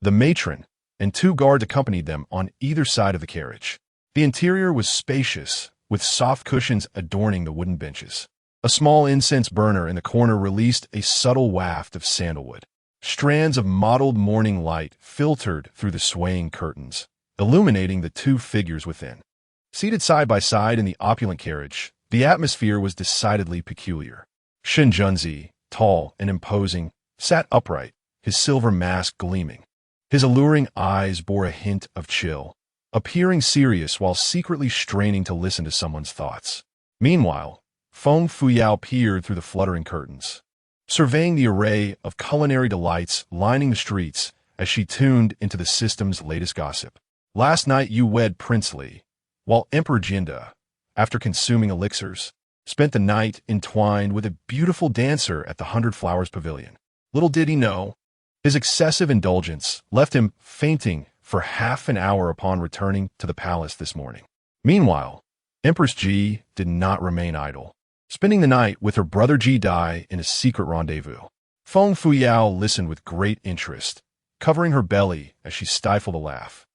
the matron, and 2 guards accompanied them on either side of the carriage. The interior was spacious, with soft cushions adorning the wooden benches. A small incense burner in the corner released a subtle waft of sandalwood. Strands of mottled morning light filtered through the swaying curtains, illuminating the 2 figures within. Seated side by side in the opulent carriage, the atmosphere was decidedly peculiar. Shen Junzi, tall and imposing, sat upright, his silver mask gleaming. His alluring eyes bore a hint of chill, appearing serious while secretly straining to listen to someone's thoughts. Meanwhile, Feng Fuyao peered through the fluttering curtains, surveying the array of culinary delights lining the streets as she tuned into the system's latest gossip. "Last night you wed Prince Li, while Emperor Jinda, after consuming elixirs, spent the night entwined with a beautiful dancer at the 100 Flowers Pavilion. Little did he know, his excessive indulgence left him fainting for half an hour upon returning to the palace this morning." Meanwhile, Empress Ji did not remain idle, spending the night with her brother Ji Dai in a secret rendezvous. Feng Fuyao listened with great interest, covering her belly as she stifled a laugh.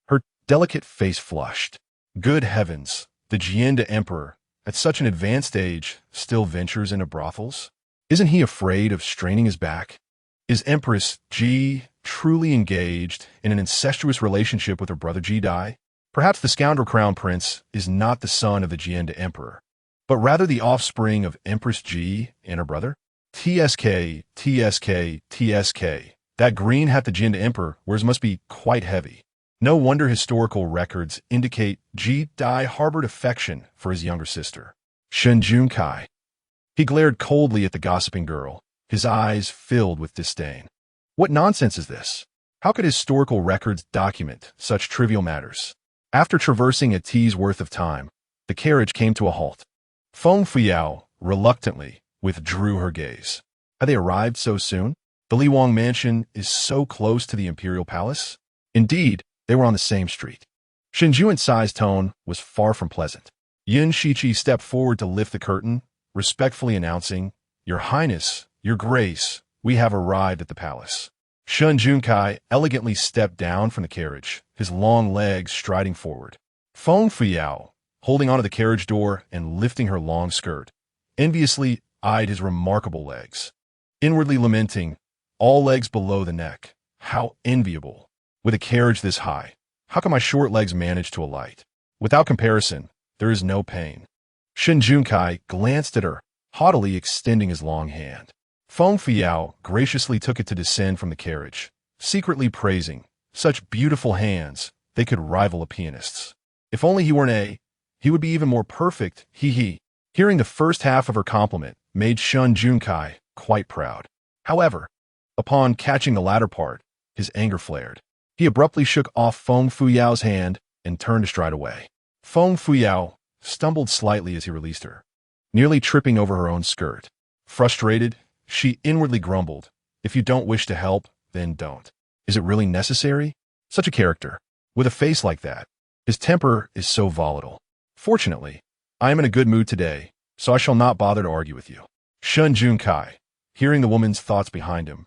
Her delicate face flushed. Good heavens, the Jianda Emperor, at such an advanced age, still ventures into brothels? Isn't he afraid of straining his back? Is Empress Ji truly engaged in an incestuous relationship with her brother Ji Dai? Perhaps the scoundrel crown prince is not the son of the Jianda Emperor, but rather the offspring of Empress Ji and her brother? TSK, TSK, TSK. That green hat the Jianda Emperor wears must be quite heavy. No wonder historical records indicate Ji Dai harbored affection for his younger sister, Shen Junkai. He glared coldly at the gossiping girl, his eyes filled with disdain. What nonsense is this? How could historical records document such trivial matters? After traversing a tea's worth of time, the carriage came to a halt. Feng Fuyao reluctantly withdrew her gaze. Had they arrived so soon? The Li Wang mansion is so close to the imperial palace? Indeed, they were on the same street. Shinjuan's tone was far from pleasant. Yin Shichi stepped forward to lift the curtain, respectfully announcing, "Your Highness, Your Grace, we have arrived at the palace." Shun Junkai elegantly stepped down from the carriage, his long legs striding forward. Feng Fuyao, holding onto the carriage door and lifting her long skirt, enviously eyed his remarkable legs, inwardly lamenting, all legs below the neck. How enviable. With a carriage this high, how can my short legs manage to alight? Without comparison, there is no pain. Shin Junkai glanced at her, haughtily extending his long hand. Feng Fuyao graciously took it to descend from the carriage, secretly praising, such beautiful hands, they could rival a pianist's. If only he weren't he would be even more perfect, he. Hearing the first half of her compliment made Shun Junkai quite proud. However, upon catching the latter part, his anger flared. He abruptly shook off Feng Fuyao's hand and turned to stride away. Feng Fuyao stumbled slightly as he released her, nearly tripping over her own skirt. Frustrated, she inwardly grumbled, "If you don't wish to help, then don't. Is it really necessary? Such a character, with a face like that. His temper is so volatile. Fortunately, I am in a good mood today, so I shall not bother to argue with you." Shun Junkai, hearing the woman's thoughts behind him,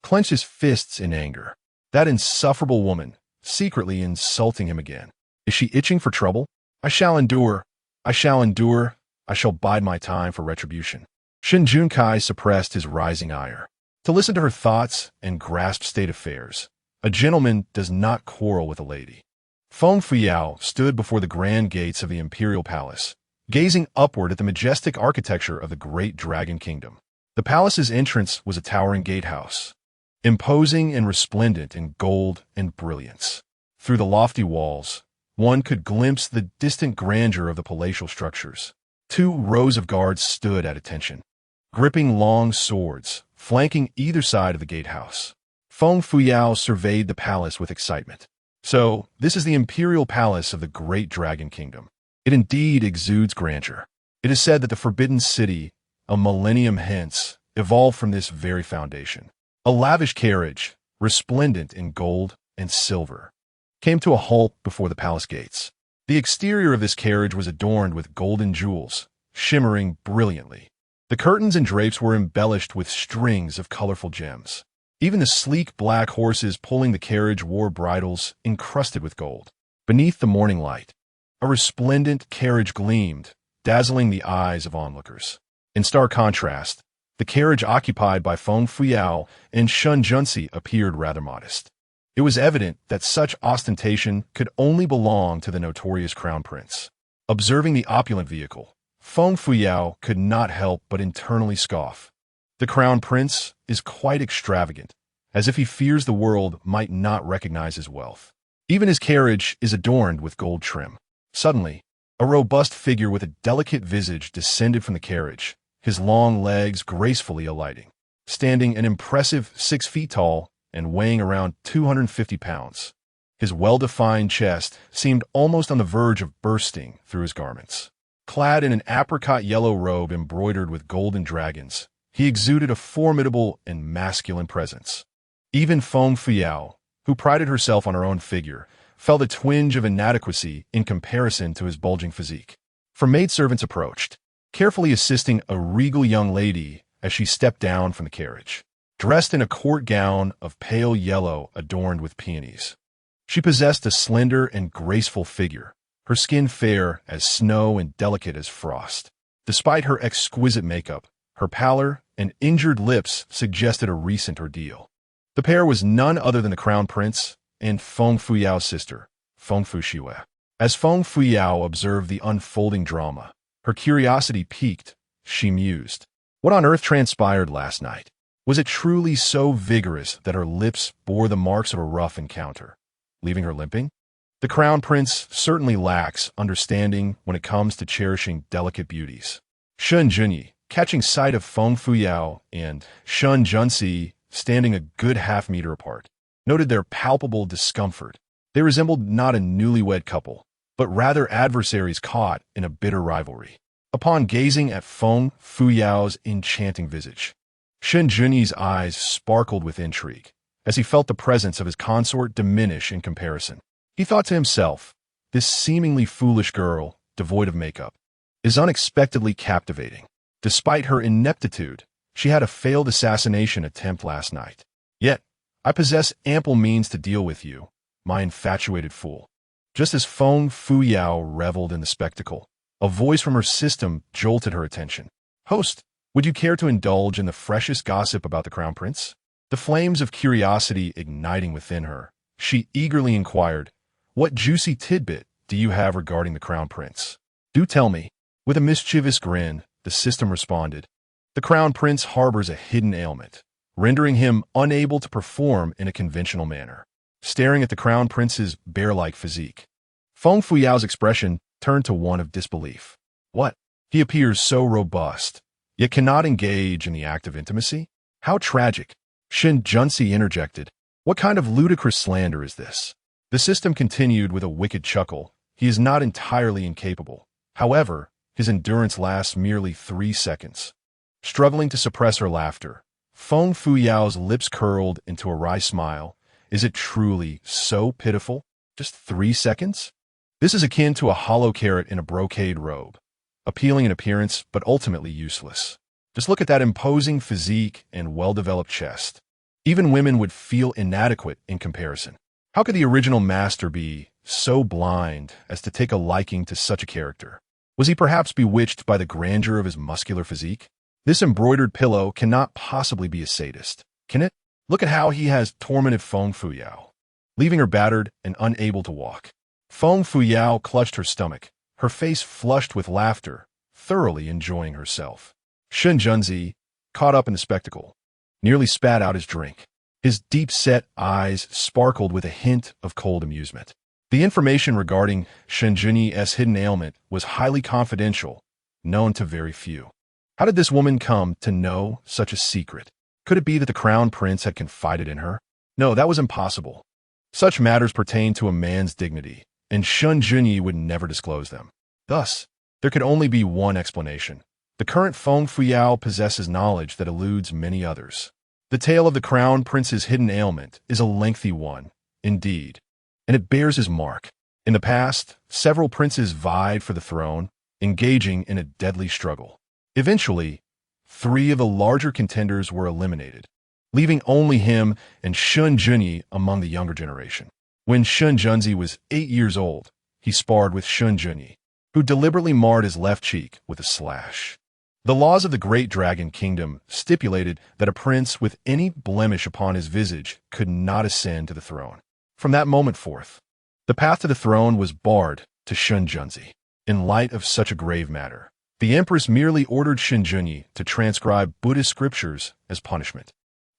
clenched his fists in anger. That insufferable woman, secretly insulting him again. Is she itching for trouble? I shall endure. I shall bide my time for retribution. Shin Junkai suppressed his rising ire. To listen to her thoughts and grasp state affairs, a gentleman does not quarrel with a lady. Feng Fuyao stood before the grand gates of the imperial palace, gazing upward at the majestic architecture of the great dragon kingdom. The palace's entrance was a towering gatehouse, imposing and resplendent in gold and brilliance. Through the lofty walls, one could glimpse the distant grandeur of the palatial structures. 2 rows of guards stood at attention, gripping long swords, flanking either side of the gatehouse. Feng Fuyao surveyed the palace with excitement. So, this is the imperial palace of the great dragon kingdom. It indeed exudes grandeur. It is said that the Forbidden City, a millennium hence, evolved from this very foundation. A lavish carriage, resplendent in gold and silver, came to a halt before the palace gates. The exterior of this carriage was adorned with golden jewels, shimmering brilliantly. The curtains and drapes were embellished with strings of colorful gems. Even the sleek black horses pulling the carriage wore bridles encrusted with gold. Beneath the morning light, a resplendent carriage gleamed, dazzling the eyes of onlookers. In stark contrast, the carriage occupied by Feng Fuyao and Shun Junsi appeared rather modest. It was evident that such ostentation could only belong to the notorious crown prince. Observing the opulent vehicle, Feng Fuyao could not help but internally scoff. The crown prince is quite extravagant, as if he fears the world might not recognize his wealth. Even his carriage is adorned with gold trim. Suddenly, a robust figure with a delicate visage descended from the carriage, his long legs gracefully alighting. Standing an impressive 6 feet tall and weighing around 250 pounds, his well-defined chest seemed almost on the verge of bursting through his garments. Clad in an apricot yellow robe embroidered with golden dragons, he exuded a formidable and masculine presence. Even Feng Fuyao, who prided herself on her own figure, felt a twinge of inadequacy in comparison to his bulging physique. For maidservants approached, carefully assisting a regal young lady as she stepped down from the carriage, dressed in a court gown of pale yellow adorned with peonies. She possessed a slender and graceful figure, her skin fair as snow and delicate as frost. Despite her exquisite makeup, her pallor and injured lips suggested a recent ordeal. The pair was none other than the crown prince and Feng Fuyao's sister, Feng Fushue. As Feng Fuyao observed the unfolding drama, her curiosity piqued. She mused, what on earth transpired last night? Was it truly so vigorous that her lips bore the marks of a rough encounter, leaving her limping? The crown prince certainly lacks understanding when it comes to cherishing delicate beauties. Shun Junyi, catching sight of Feng Fuyao and Shun Junsi standing a good half-meter apart, noted their palpable discomfort. They resembled not a newlywed couple, but rather adversaries caught in a bitter rivalry. Upon gazing at Feng Fuyao's enchanting visage, Shun Junyi's eyes sparkled with intrigue, as he felt the presence of his consort diminish in comparison. He thought to himself, this seemingly foolish girl, devoid of makeup, is unexpectedly captivating. Despite her ineptitude, she had a failed assassination attempt last night. Yet, I possess ample means to deal with you, my infatuated fool. Just as Feng Fuyao reveled in the spectacle, a voice from her system jolted her attention. Host, would you care to indulge in the freshest gossip about the Crown Prince? The flames of curiosity igniting within her, she eagerly inquired, what juicy tidbit do you have regarding the Crown Prince? Do tell me. With a mischievous grin, the system responded, the Crown Prince harbors a hidden ailment, rendering him unable to perform in a conventional manner. Staring at the Crown Prince's bear-like physique, Feng Fuyao's expression turned to one of disbelief. What? He appears so robust, yet cannot engage in the act of intimacy? How tragic! Shen Junsi interjected. What kind of ludicrous slander is this? The system continued with a wicked chuckle. He is not entirely incapable. However, his endurance lasts merely 3 seconds. Struggling to suppress her laughter, Feng Fuyao's lips curled into a wry smile. Is it truly so pitiful? Just 3 seconds? This is akin to a hollow carrot in a brocade robe, appealing in appearance but ultimately useless. Just look at that imposing physique and well-developed chest. Even women would feel inadequate in comparison. How could the original master be so blind as to take a liking to such a character? Was he perhaps bewitched by the grandeur of his muscular physique? This embroidered pillow cannot possibly be a sadist, can it? Look at how he has tormented Feng Fuyao, leaving her battered and unable to walk. Feng Fuyao clutched her stomach, her face flushed with laughter, thoroughly enjoying herself. Shen Junzi, caught up in the spectacle, nearly spat out his drink. His deep-set eyes sparkled with a hint of cold amusement. The information regarding Shen Junyi's hidden ailment was highly confidential, known to very few. How did this woman come to know such a secret? Could it be that the Crown Prince had confided in her? No, that was impossible. Such matters pertain to a man's dignity, and Shen Junyi would never disclose them. Thus, there could only be one explanation. The current Feng Fuyao possesses knowledge that eludes many others. The tale of the Crown Prince's hidden ailment is a lengthy one, indeed, and it bears his mark. In the past, several princes vied for the throne, engaging in a deadly struggle. Eventually, 3 of the larger contenders were eliminated, leaving only him and Shen Junyi among the younger generation. When Shen Junzi was 8 years old, he sparred with Shen Junyi, who deliberately marred his left cheek with a slash. The laws of the Great Dragon Kingdom stipulated that a prince with any blemish upon his visage could not ascend to the throne. From that moment forth, the path to the throne was barred to Shen Junzi. In light of such a grave matter, the Empress merely ordered Shen Junyi to transcribe Buddhist scriptures as punishment.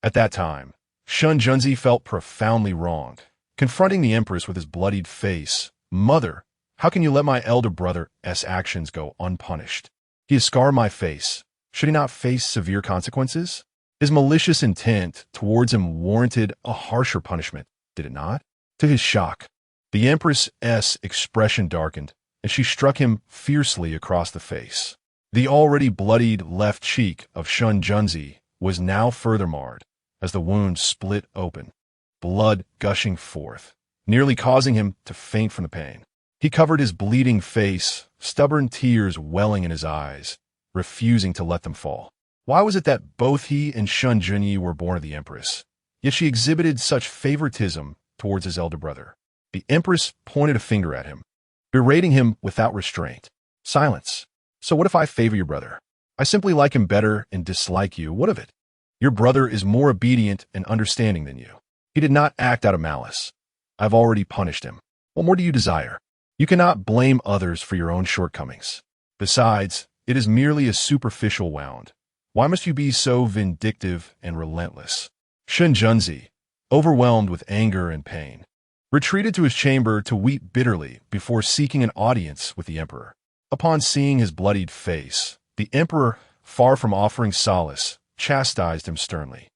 At that time, Shen Junzi felt profoundly wronged, confronting the Empress with his bloodied face. Mother, how can you let my elder brother's actions go unpunished? He has scarred my face. Should he not face severe consequences? His malicious intent towards him warranted a harsher punishment, did it not? To his shock, the Empress's expression darkened, and she struck him fiercely across the face. The already bloodied left cheek of Shen Junzi was now further marred, as the wound split open, blood gushing forth, nearly causing him to faint from the pain. He covered his bleeding face, stubborn tears welling in his eyes, refusing to let them fall. Why was it that both he and Shen Junyi were born of the Empress, yet she exhibited such favoritism towards his elder brother? The Empress pointed a finger at him, berating him without restraint. Silence. So what if I favor your brother? I simply like him better and dislike you. What of it? Your brother is more obedient and understanding than you. He did not act out of malice. I've already punished him. What more do you desire? You cannot blame others for your own shortcomings. Besides, it is merely a superficial wound. Why must you be so vindictive and relentless? Shen Junzi, overwhelmed with anger and pain, retreated to his chamber to weep bitterly before seeking an audience with the emperor. Upon seeing his bloodied face, the emperor, far from offering solace, chastised him sternly.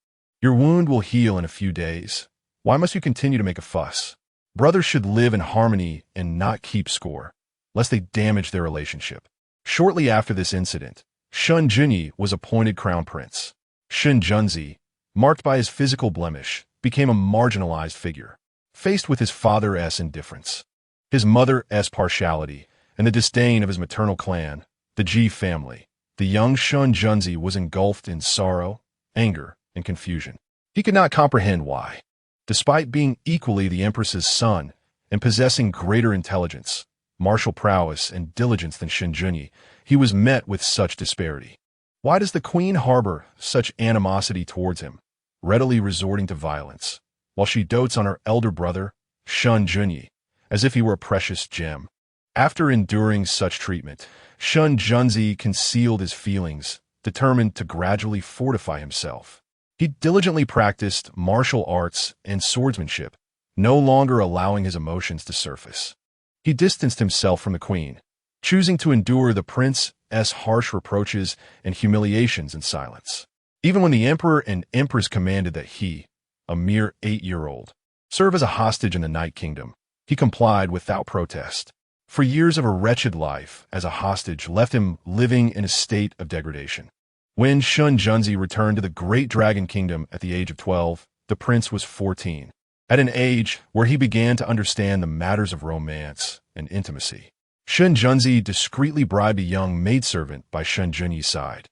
Your wound will heal in a few days. Why must you continue to make a fuss? Brothers should live in harmony and not keep score, lest they damage their relationship. Shortly after this incident, Shen Junyi was appointed crown prince. Shen Junzi, marked by his physical blemish, became a marginalized figure, faced with his father's indifference. His mother's partiality, and the disdain of his maternal clan, the Ji family, the young Shun Junzi was engulfed in sorrow, anger, and confusion. He could not comprehend why. Despite being equally the empress's son and possessing greater intelligence, martial prowess, and diligence than Shen Junyi, he was met with such disparity. Why does the queen harbor such animosity towards him, readily resorting to violence, while she dotes on her elder brother, Shun Junyi, as if he were a precious gem? After enduring such treatment, Shun Junzi concealed his feelings, determined to gradually fortify himself. He diligently practiced martial arts and swordsmanship, no longer allowing his emotions to surface. He distanced himself from the queen, choosing to endure the prince's harsh reproaches and humiliations in silence. Even when the emperor and empress commanded that he, a mere 8-year-old, serve as a hostage in the Night Kingdom, he complied without protest. For years of a wretched life as a hostage left him living in a state of degradation. When Shun Junzi returned to the Great Dragon Kingdom at the age of 12, the prince was 14, at an age where he began to understand the matters of romance and intimacy. Shun Junzi discreetly bribed a young maidservant by Shun Junyi's side,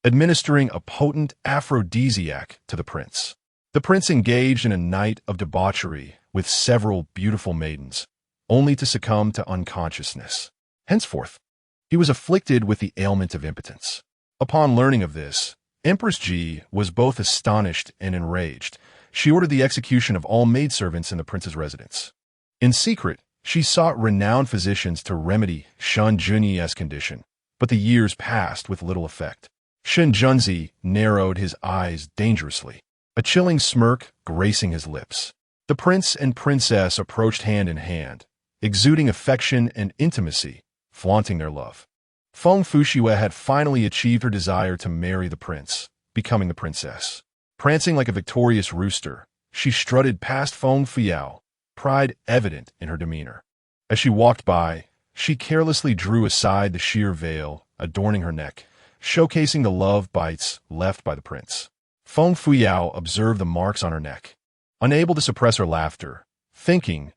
administering a potent aphrodisiac to the prince. The prince engaged in a night of debauchery with several beautiful maidens, only to succumb to unconsciousness. Henceforth, he was afflicted with the ailment of impotence. Upon learning of this, Empress Ji was both astonished and enraged. She ordered the execution of all maidservants in the prince's residence. In secret, she sought renowned physicians to remedy Shun Junyi's condition, but the years passed with little effect. Shun Junzi narrowed his eyes dangerously, a chilling smirk gracing his lips. The prince and princess approached hand in hand, exuding affection and intimacy, flaunting their love. Feng Fuxiue had finally achieved her desire to marry the prince, becoming the princess. Prancing like a victorious rooster, she strutted past Feng Fuyao, pride evident in her demeanor. As she walked by, she carelessly drew aside the sheer veil adorning her neck, showcasing the love bites left by the prince. Feng Fuyao observed the marks on her neck, unable to suppress her laughter, thinking,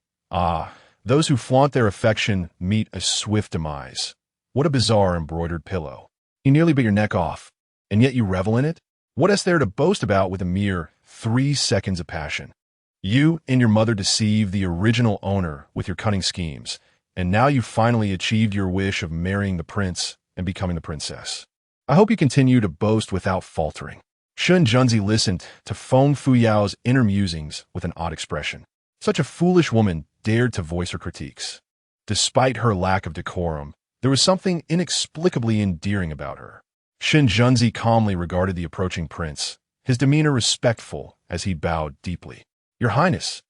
those who flaunt their affection meet a swift demise. What a bizarre embroidered pillow. You nearly bit your neck off, and yet you revel in it? What is there to boast about with a mere 3 seconds of passion? You and your mother deceived the original owner with your cunning schemes, and now you've finally achieved your wish of marrying the prince and becoming the princess. I hope you continue to boast without faltering. Shun Junzi listened to Feng Fuyao's inner musings with an odd expression. Such a foolish woman dared to voice her critiques. Despite her lack of decorum, there was something inexplicably endearing about her. Shun Junzi calmly regarded the approaching prince, his demeanor respectful as he bowed deeply. Your Highness,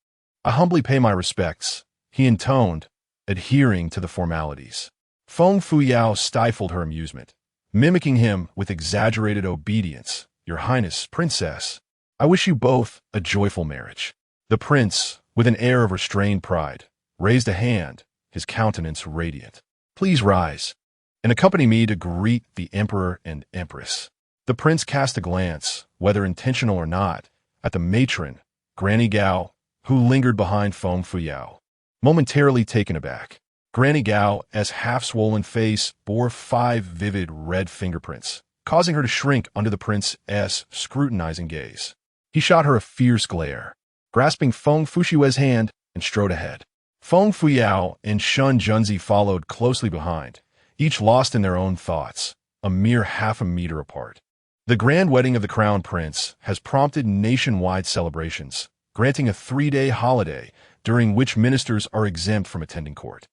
I humbly pay my respects, he intoned, adhering to the formalities. Feng Fuyao stifled her amusement, mimicking him with exaggerated obedience. Your Highness, Princess, I wish you both a joyful marriage. The prince, with an air of restrained pride, raised a hand, his countenance radiant. Please rise, and accompany me to greet the emperor and empress. The prince cast a glance, whether intentional or not, at the matron, Granny Gao, who lingered behind Feng Fuyao. Momentarily taken aback, Granny Gao's half-swollen face bore 5 vivid red fingerprints, causing her to shrink under the prince's scrutinizing gaze. He shot her a fierce glare, grasping Feng Fuxiue's hand, and strode ahead. Feng Fuyao and Shun Junzi followed closely behind, each lost in their own thoughts, a mere half a meter apart. The grand wedding of the crown prince has prompted nationwide celebrations, granting a 3-day holiday during which ministers are exempt from attending court.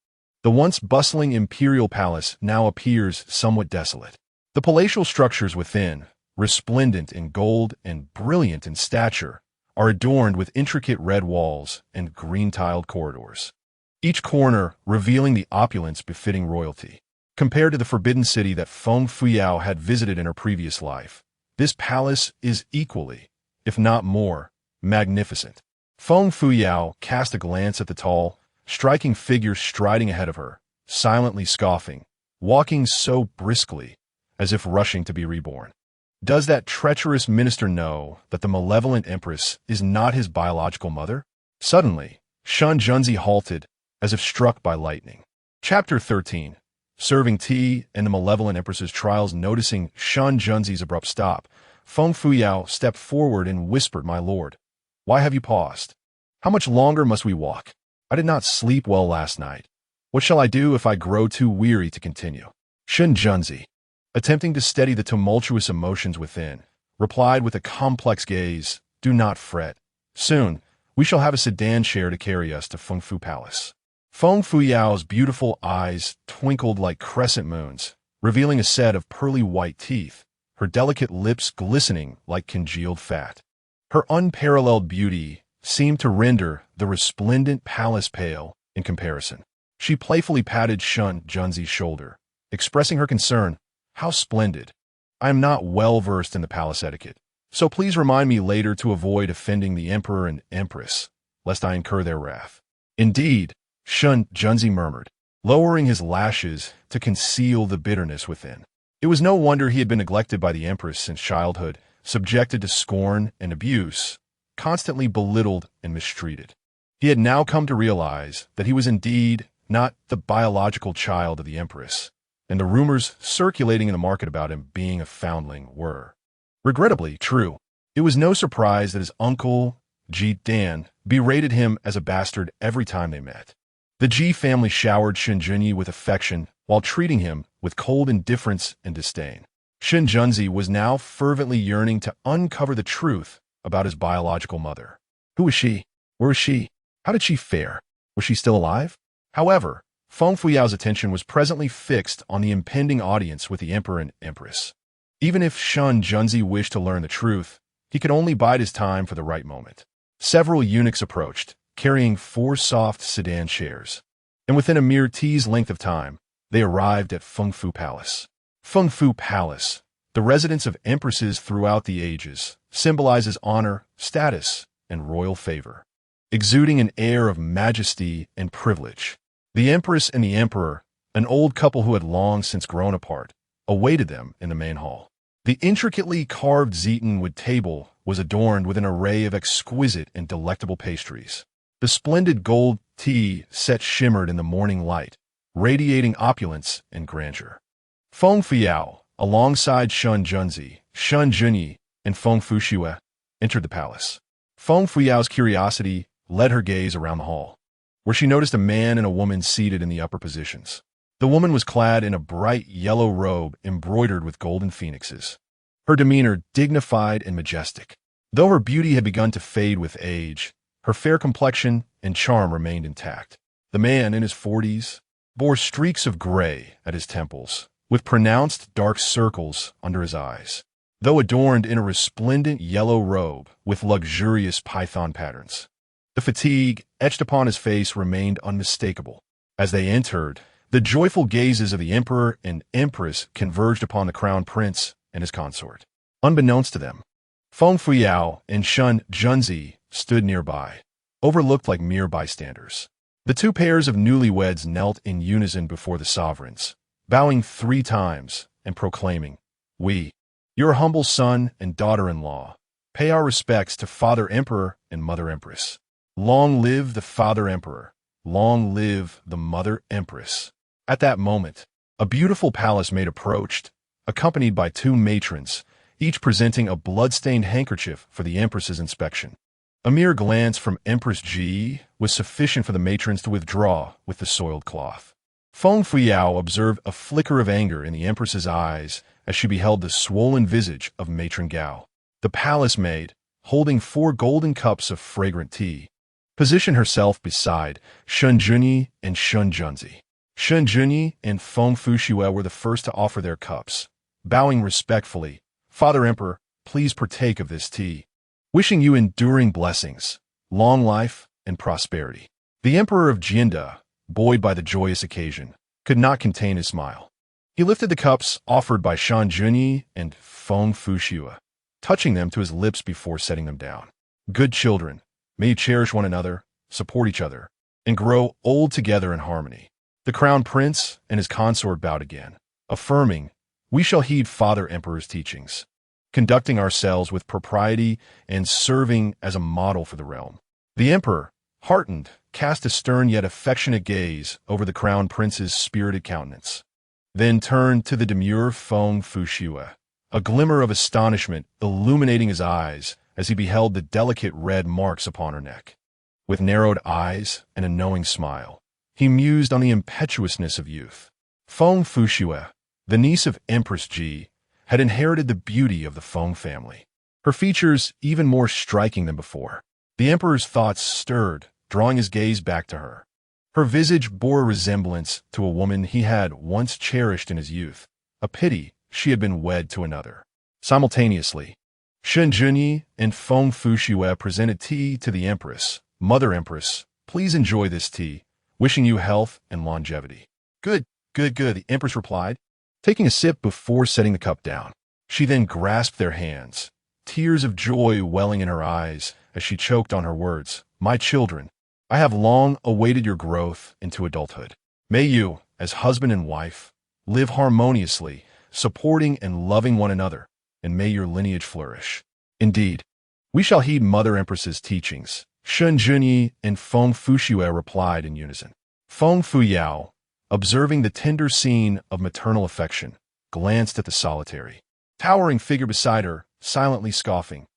The once bustling imperial palace now appears somewhat desolate. The palatial structures within, resplendent in gold and brilliant in stature, are adorned with intricate red walls and green-tiled corridors, each corner revealing the opulence befitting royalty. Compared to the forbidden city that Feng Fuyao had visited in her previous life, this palace is equally, if not more, magnificent. Feng Fuyao cast a glance at the tall, striking figure striding ahead of her, silently scoffing, walking so briskly, as if rushing to be reborn. Does that treacherous minister know that the malevolent empress is not his biological mother? Suddenly, Shun Junzi halted, as if struck by lightning. Chapter 13. Serving tea and the malevolent empress's trials. Noticing Shun Junzi's abrupt stop, Feng Fuyao stepped forward and whispered, "My lord, why have you paused? How much longer must we walk? I did not sleep well last night. What shall I do if I grow too weary to continue?" Shun Junzi, attempting to steady the tumultuous emotions within, replied with a complex gaze, "Do not fret. Soon, we shall have a sedan chair to carry us to Feng Fu Palace." Feng Fuyao's beautiful eyes twinkled like crescent moons, revealing a set of pearly white teeth, her delicate lips glistening like congealed fat. Her unparalleled beauty seemed to render the resplendent palace pale in comparison. She playfully patted Shun Junzi's shoulder, expressing her concern. "How splendid. I am not well versed in the palace etiquette, so please remind me later to avoid offending the emperor and empress, lest I incur their wrath." "Indeed," Shun Junzi murmured, lowering his lashes to conceal the bitterness within. It was no wonder he had been neglected by the empress since childhood, subjected to scorn and abuse, constantly belittled and mistreated. He had now come to realize that he was indeed not the biological child of the empress, and the rumors circulating in the market about him being a foundling were, regrettably, true. It was no surprise that his uncle, Ji Dan, berated him as a bastard every time they met. The Ji family showered Shinjunyi with affection while treating him with cold indifference and disdain. Shun Junzi was now fervently yearning to uncover the truth about his biological mother. Who was she? Where was she? How did she fare? Was she still alive? However, Feng Fuyao's attention was presently fixed on the impending audience with the emperor and empress. Even if Shun Junzi wished to learn the truth, he could only bide his time for the right moment. Several eunuchs approached, carrying 4 soft sedan chairs, and within a mere tea's length of time, they arrived at Feng Fu Palace. Feng Fu Palace, the residence of empresses throughout the ages, symbolizes honor, status, and royal favor. Exuding an air of majesty and privilege, the empress and the emperor, an old couple who had long since grown apart, awaited them in the main hall. The intricately carved zeaten-wood table was adorned with an array of exquisite and delectable pastries. The splendid gold tea set shimmered in the morning light, radiating opulence and grandeur. Feng Fuyao, alongside Shun Junzi, Shun Junyi, and Feng Fushue, entered the palace. Feng Fuyao's curiosity led her gaze around the hall, where she noticed a man and a woman seated in the upper positions. The woman was clad in a bright yellow robe embroidered with golden phoenixes, her demeanor dignified and majestic. Though her beauty had begun to fade with age, her fair complexion and charm remained intact. The man, in his 40s, bore streaks of gray at his temples, with pronounced dark circles under his eyes, though adorned in a resplendent yellow robe with luxurious python patterns. The fatigue etched upon his face remained unmistakable. As they entered, the joyful gazes of the emperor and empress converged upon the crown prince and his consort. Unbeknownst to them, Feng Fuyao and Shun Junzi stood nearby, overlooked like mere bystanders. The 2 pairs of newlyweds knelt in unison before the sovereigns, bowing 3 times and proclaiming, "We, your humble son and daughter-in-law, pay our respects to Father Emperor and Mother Empress. Long live the Father Emperor, long live the Mother Empress." At that moment, a beautiful palace maid approached, accompanied by 2 matrons, each presenting a blood-stained handkerchief for the empress's inspection. A mere glance from Empress Ji was sufficient for the matrons to withdraw with the soiled cloth. Feng Fuyao observed a flicker of anger in the empress's eyes as she beheld the swollen visage of Matron Gao. The palace maid, holding 4 golden cups of fragrant tea, positioned herself beside Shun Junyi and Shun Junzi. Shun Junyi and Feng Fushue were the first to offer their cups. Bowing respectfully, "Father Emperor, please partake of this tea. Wishing you enduring blessings, long life, and prosperity." The Emperor of Jinda, buoyed by the joyous occasion, could not contain his smile. He lifted the cups offered by Shun Junyi and Feng Fushue, touching them to his lips before setting them down. "Good children, may you cherish one another, support each other, and grow old together in harmony." The crown prince and his consort bowed again, affirming, "We shall heed Father Emperor's teachings, conducting ourselves with propriety and serving as a model for the realm." The emperor, heartened, cast a stern yet affectionate gaze over the crown prince's spirited countenance, then turned to the demure Feng Fushue, a glimmer of astonishment illuminating his eyes as he beheld the delicate red marks upon her neck. With narrowed eyes and a knowing smile, he mused on the impetuousness of youth. Feng Fushue, the niece of Empress Ji, had inherited the beauty of the Feng family, her features even more striking than before. The emperor's thoughts stirred, drawing his gaze back to her. Her visage bore a resemblance to a woman he had once cherished in his youth. A pity she had been wed to another. Simultaneously, Shen Junyi and Feng Fushue presented tea to the empress. Mother Empress, please enjoy this tea, wishing you health and longevity. Good, good, good, the empress replied, taking a sip before setting the cup down. She then grasped their hands, tears of joy welling in her eyes as she choked on her words. My children, I have long awaited your growth into adulthood. May you, as husband and wife, live harmoniously, supporting and loving one another, and may your lineage flourish. Indeed, we shall heed Mother Empress's teachings. Shen Junyi and Feng Fushue replied in unison. Feng Fuyao, observing the tender scene of maternal affection, glanced at the solitary, towering figure beside her, silently scoffing.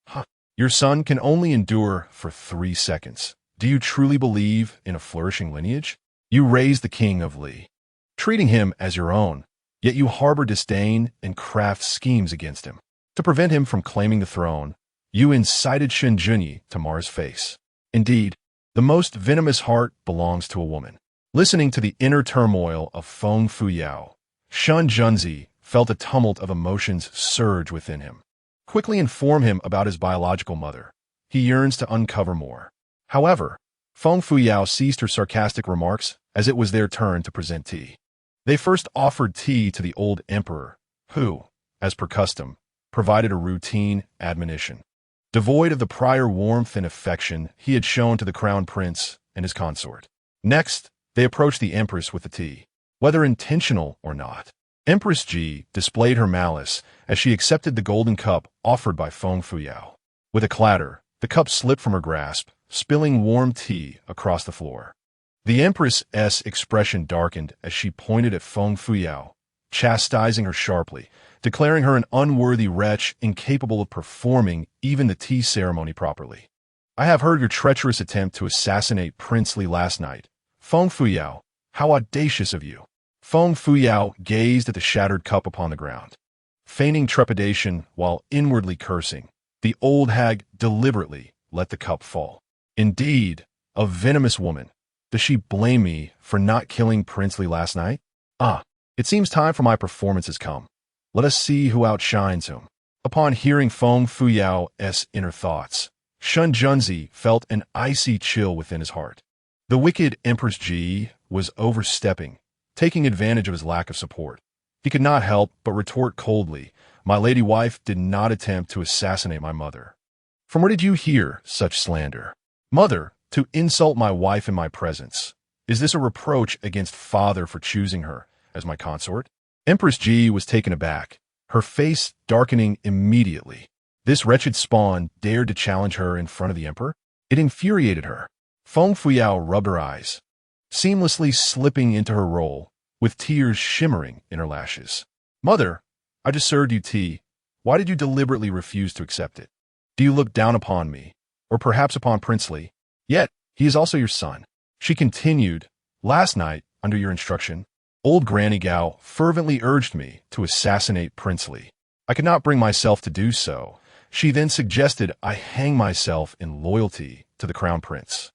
Your son can only endure for 3 seconds. Do you truly believe in a flourishing lineage? You raised the king of Li, treating him as your own, yet you harbor disdain and craft schemes against him. To prevent him from claiming the throne, you incited Shen Junyi to mar his face. Indeed, the most venomous heart belongs to a woman. Listening to the inner turmoil of Feng Fuyao, Shen Junzi felt a tumult of emotions surge within him. Quickly inform him about his biological mother. He yearns to uncover more. However, Feng Fuyao ceased her sarcastic remarks as it was their turn to present tea. They first offered tea to the old emperor, who, as per custom, provided a routine admonition. Devoid of the prior warmth and affection he had shown to the crown prince and his consort. Next, they approached the empress with the tea. Whether intentional or not, Empress Ji displayed her malice as she accepted the golden cup offered by Feng Fuyao. With a clatter, the cup slipped from her grasp, spilling warm tea across the floor. The empress's expression darkened as she pointed at Feng Fuyao, chastising her sharply, declaring her an unworthy wretch incapable of performing even the tea ceremony properly. I have heard your treacherous attempt to assassinate Prince Li last night. Feng Fuyao, how audacious of you. Feng Fuyao gazed at the shattered cup upon the ground. Feigning trepidation while inwardly cursing, the old hag deliberately let the cup fall. Indeed, a venomous woman. Does she blame me for not killing Prince Li last night? It seems time for my performance has come. Let us see who outshines whom. Upon hearing Feng Fuyao's inner thoughts, Shen Junzi felt an icy chill within his heart. The wicked Empress Ji was overstepping, taking advantage of his lack of support. He could not help but retort coldly, my lady wife did not attempt to assassinate my mother. From where did you hear such slander? Mother, to insult my wife in my presence. Is this a reproach against father for choosing her as my consort? Empress Ji was taken aback, her face darkening immediately. This wretched spawn dared to challenge her in front of the emperor? It infuriated her. Feng Fuyao rubbed her eyes, seamlessly slipping into her role, with tears shimmering in her lashes. Mother, I just served you tea. Why did you deliberately refuse to accept it? Do you look down upon me, or perhaps upon Prince Li? Yet, he is also your son. She continued, last night, under your instruction, old Granny Gao fervently urged me to assassinate Prince Li. I could not bring myself to do so. She then suggested I hang myself in loyalty to the crown prince.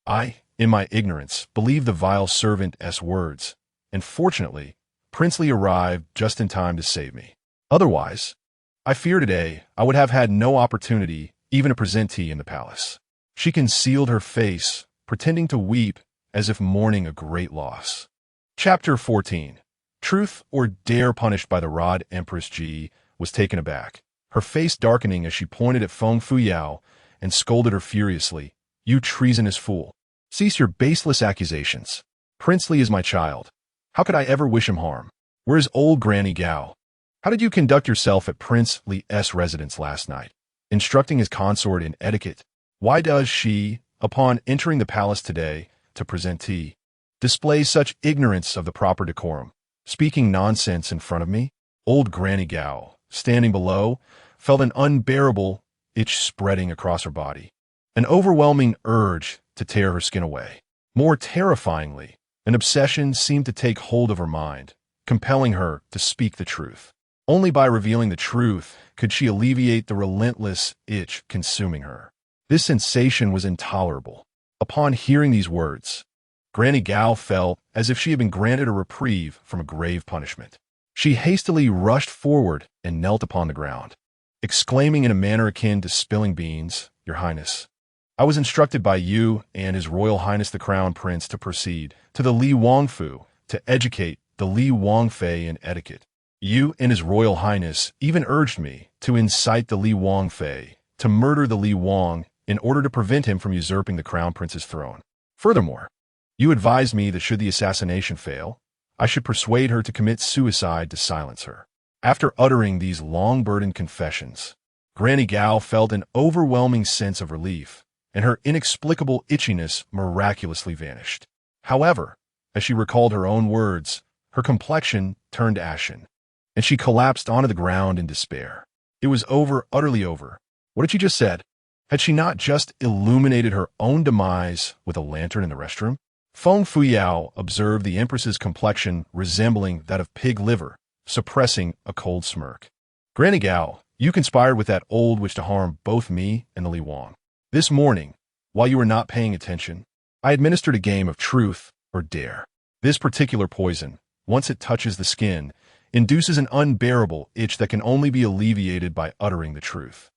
I, in my ignorance, believed the vile servant's words, and fortunately, Prince Li arrived just in time to save me. Otherwise, I fear today I would have had no opportunity even to present tea in the palace. She concealed her face, pretending to weep as if mourning a great loss. Chapter 14. Truth or Dare punished by the rod. Empress Ji was taken aback, her face darkening as she pointed at Feng Fuyao and scolded her furiously. You treasonous fool. Cease your baseless accusations. Prince Li is my child. How could I ever wish him harm? Where is old Granny Gao? How did you conduct yourself at Prince Li's residence last night, instructing his consort in etiquette? Why does she, upon entering the palace today, to present tea. Displays such ignorance of the proper decorum, speaking nonsense in front of me. Old Granny Gao, standing below, felt an unbearable itch spreading across her body. An overwhelming urge to tear her skin away. More terrifyingly, an obsession seemed to take hold of her mind, compelling her to speak the truth. Only by revealing the truth could she alleviate the relentless itch consuming her. This sensation was intolerable. Upon hearing these words, Granny Gao felt as if she had been granted a reprieve from a grave punishment. She hastily rushed forward and knelt upon the ground, exclaiming in a manner akin to spilling beans, "Your Highness, I was instructed by you and His Royal Highness the Crown Prince to proceed to the Li Wangfu to educate the Li Wangfei in etiquette. You and His Royal Highness even urged me to incite the Li Wangfei to murder the Li Wang in order to prevent him from usurping the Crown Prince's throne. Furthermore, you advised me that should the assassination fail, I should persuade her to commit suicide to silence her." After uttering these long-burdened confessions, Granny Gao felt an overwhelming sense of relief, and her inexplicable itchiness miraculously vanished. However, as she recalled her own words, her complexion turned ashen, and she collapsed onto the ground in despair. It was over, utterly over. What had she just said? Had she not just illuminated her own demise with a lantern in the restroom? Feng Fuyao observed the Empress's complexion resembling that of pig liver, suppressing a cold smirk. "Granny Gao, you conspired with that old witch to harm both me and the Li Wang. This morning, while you were not paying attention, I administered a game of truth or dare. This particular poison, once it touches the skin, induces an unbearable itch that can only be alleviated by uttering the truth.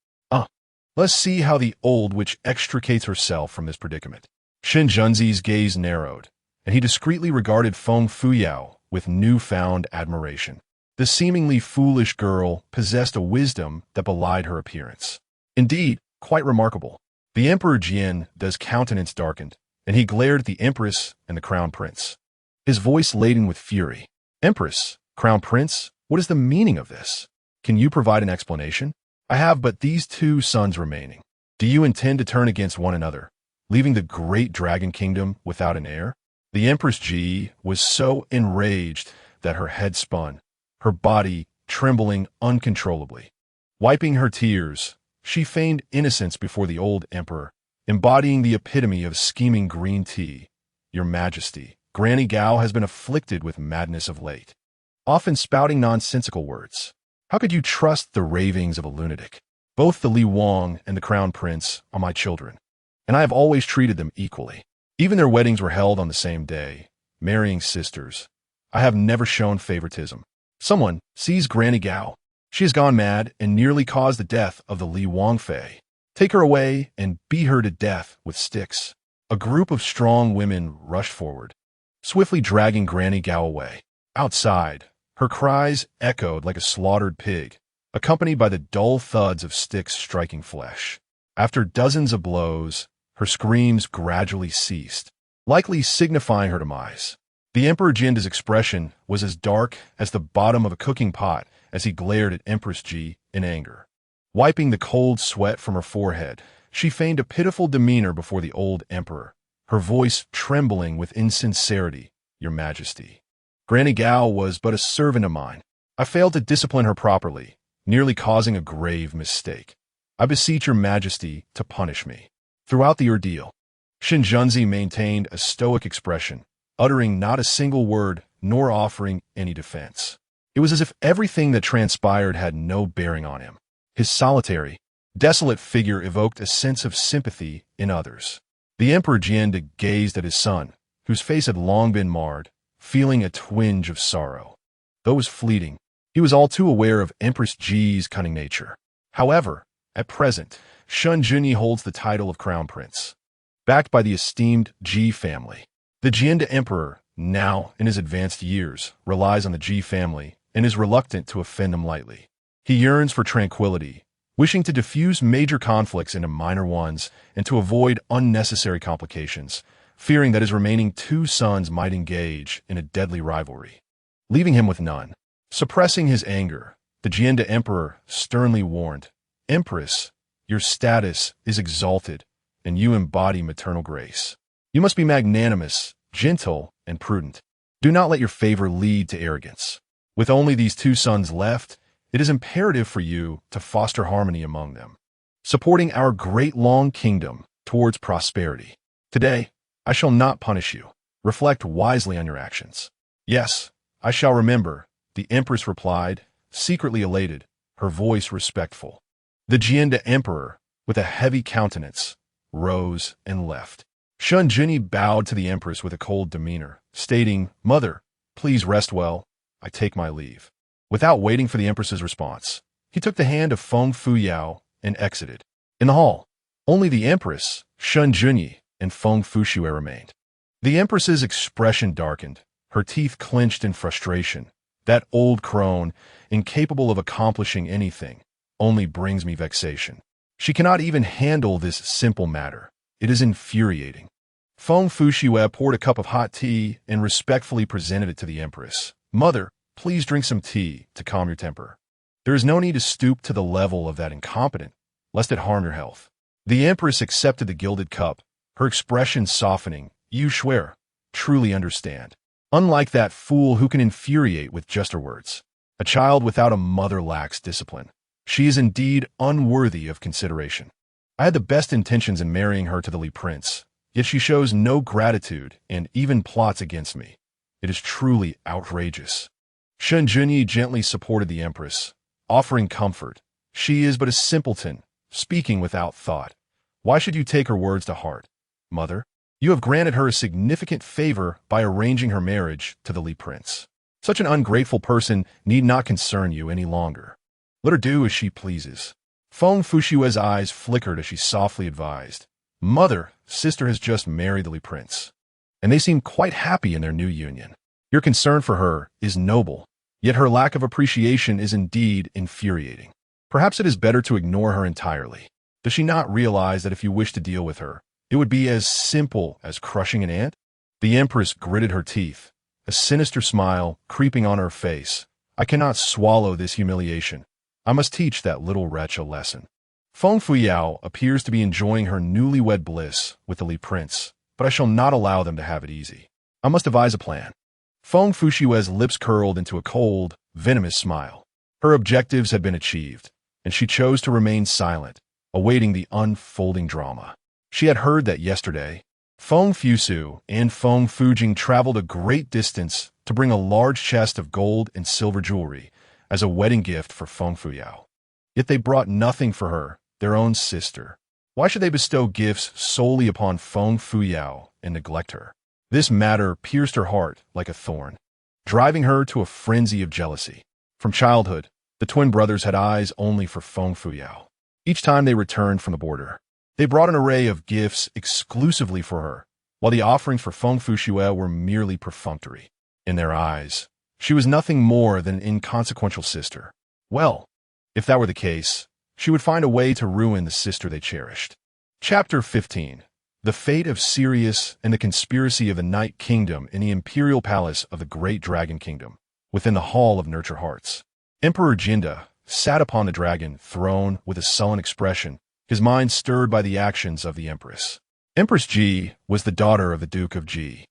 Let's see how the old witch extricates herself from this predicament." Shen Junzi's gaze narrowed, and he discreetly regarded Feng Fuyao with newfound admiration. The seemingly foolish girl possessed a wisdom that belied her appearance. Indeed, quite remarkable. The Emperor Jian's countenance darkened, and he glared at the Empress and the Crown Prince, his voice laden with fury. "Empress, Crown Prince, what is the meaning of this? Can you provide an explanation? I have but these 2 sons remaining. Do you intend to turn against one another, leaving the great dragon kingdom without an heir?" The Empress Ji was so enraged that her head spun, her body trembling uncontrollably. Wiping her tears, she feigned innocence before the old emperor, embodying the epitome of scheming green tea. "Your Majesty, Granny Gao has been afflicted with madness of late, often spouting nonsensical words. How could you trust the ravings of a lunatic? Both the Li Wang and the Crown Prince are my children, and I have always treated them equally. Even their weddings were held on the same day, marrying sisters. I have never shown favoritism. Someone seize Granny Gao. She has gone mad and nearly caused the death of the Li Wangfei. Take her away and beat her to death with sticks." A group of strong women rushed forward, swiftly dragging Granny Gao away. Outside, her cries echoed like a slaughtered pig, accompanied by the dull thuds of sticks striking flesh. After dozens of blows, her screams gradually ceased, likely signifying her demise. The Emperor Jinda's expression was as dark as the bottom of a cooking pot as he glared at Empress Ji in anger. Wiping the cold sweat from her forehead, she feigned a pitiful demeanor before the old emperor, her voice trembling with insincerity. "Your Majesty, Granny Gao was but a servant of mine. I failed to discipline her properly, nearly causing a grave mistake. I beseech your Majesty to punish me." Throughout the ordeal, Shen Junzi maintained a stoic expression, uttering not a single word nor offering any defense. It was as if everything that transpired had no bearing on him. His solitary, desolate figure evoked a sense of sympathy in others. The Emperor Jianda gazed at his son, whose face had long been marred, feeling a twinge of sorrow. Though it was fleeting, he was all too aware of Empress Ji's cunning nature. However, at present, Shun Junyi holds the title of Crown Prince, backed by the esteemed Ji family. The Jianda Emperor, now in his advanced years, relies on the Ji family and is reluctant to offend them lightly. He yearns for tranquility, wishing to diffuse major conflicts into minor ones and to avoid unnecessary complications, fearing that his remaining 2 sons might engage in a deadly rivalry, leaving him with none. Suppressing his anger, the Jianda Emperor sternly warned, "Empress, your status is exalted, and you embody maternal grace. You must be magnanimous, gentle, and prudent. Do not let your favor lead to arrogance. With only these two sons left, it is imperative for you to foster harmony among them, supporting our great long kingdom towards prosperity. Today, I shall not punish you. Reflect wisely on your actions. Yes, I shall remember, the empress replied, secretly elated, her voice respectful. The Jianda emperor, with a heavy countenance, rose and left. Shun Junyi bowed to the empress with a cold demeanor, stating, "Mother, please rest well. I take my leave." Without waiting for the empress's response, he took the hand of Feng Fuyao and exited. In the hall, only the empress, Shun Junyi, and Feng Fushue remained. The empress's expression darkened, her teeth clenched in frustration. That old crone, incapable of accomplishing anything, only brings me vexation. She cannot even handle this simple matter. It is infuriating. Feng Fushue poured a cup of hot tea and respectfully presented it to the empress. "Mother, please drink some tea to calm your temper. There is no need to stoop to the level of that incompetent, lest it harm your health." The empress accepted the gilded cup, her expression softening. "You swear, truly understand. Unlike that fool who can infuriate with just her words. A child without a mother lacks discipline. She is indeed unworthy of consideration. I had the best intentions in marrying her to the Li Prince, yet she shows no gratitude and even plots against me. It is truly outrageous." Shun Junyi gently supported the empress, offering comfort. "She is but a simpleton, speaking without thought. Why should you take her words to heart? Mother, you have granted her a significant favor by arranging her marriage to the Li Prince. Such an ungrateful person need not concern you any longer. Let her do as she pleases." Feng Fushue's eyes flickered as she softly advised, "Mother, sister has just married the Li Prince, and they seem quite happy in their new union. Your concern for her is noble, yet her lack of appreciation is indeed infuriating. Perhaps it is better to ignore her entirely. Does she not realize that if you wish to deal with her, it would be as simple as crushing an ant?" The empress gritted her teeth, a sinister smile creeping on her face. "I cannot swallow this humiliation. I must teach that little wretch a lesson. Feng Fuyao appears to be enjoying her newlywed bliss with the Li Prince, but I shall not allow them to have it easy. I must devise a plan." Feng Fushue's lips curled into a cold, venomous smile. Her objectives had been achieved, and she chose to remain silent, awaiting the unfolding drama. She had heard that yesterday, Feng Fusu and Feng Fujing traveled a great distance to bring a large chest of gold and silver jewelry as a wedding gift for Feng Fuyao. Yet they brought nothing for her, their own sister. Why should they bestow gifts solely upon Feng Fuyao and neglect her? This matter pierced her heart like a thorn, driving her to a frenzy of jealousy. From childhood, the twin brothers had eyes only for Feng Fuyao. Each time they returned from the border, they brought an array of gifts exclusively for her, while the offerings for Feng Fushue were merely perfunctory. In their eyes, she was nothing more than an inconsequential sister. Well, if that were the case, she would find a way to ruin the sister they cherished. Chapter 15. The Fate of Sirius and the Conspiracy of the Night Kingdom in the Imperial Palace of the Great Dragon Kingdom, within the Hall of Nurture Hearts. Emperor Jinda sat upon the dragon throne with a sullen expression, his mind stirred by the actions of the Empress. Empress Ji was the daughter of the Duke of Ji,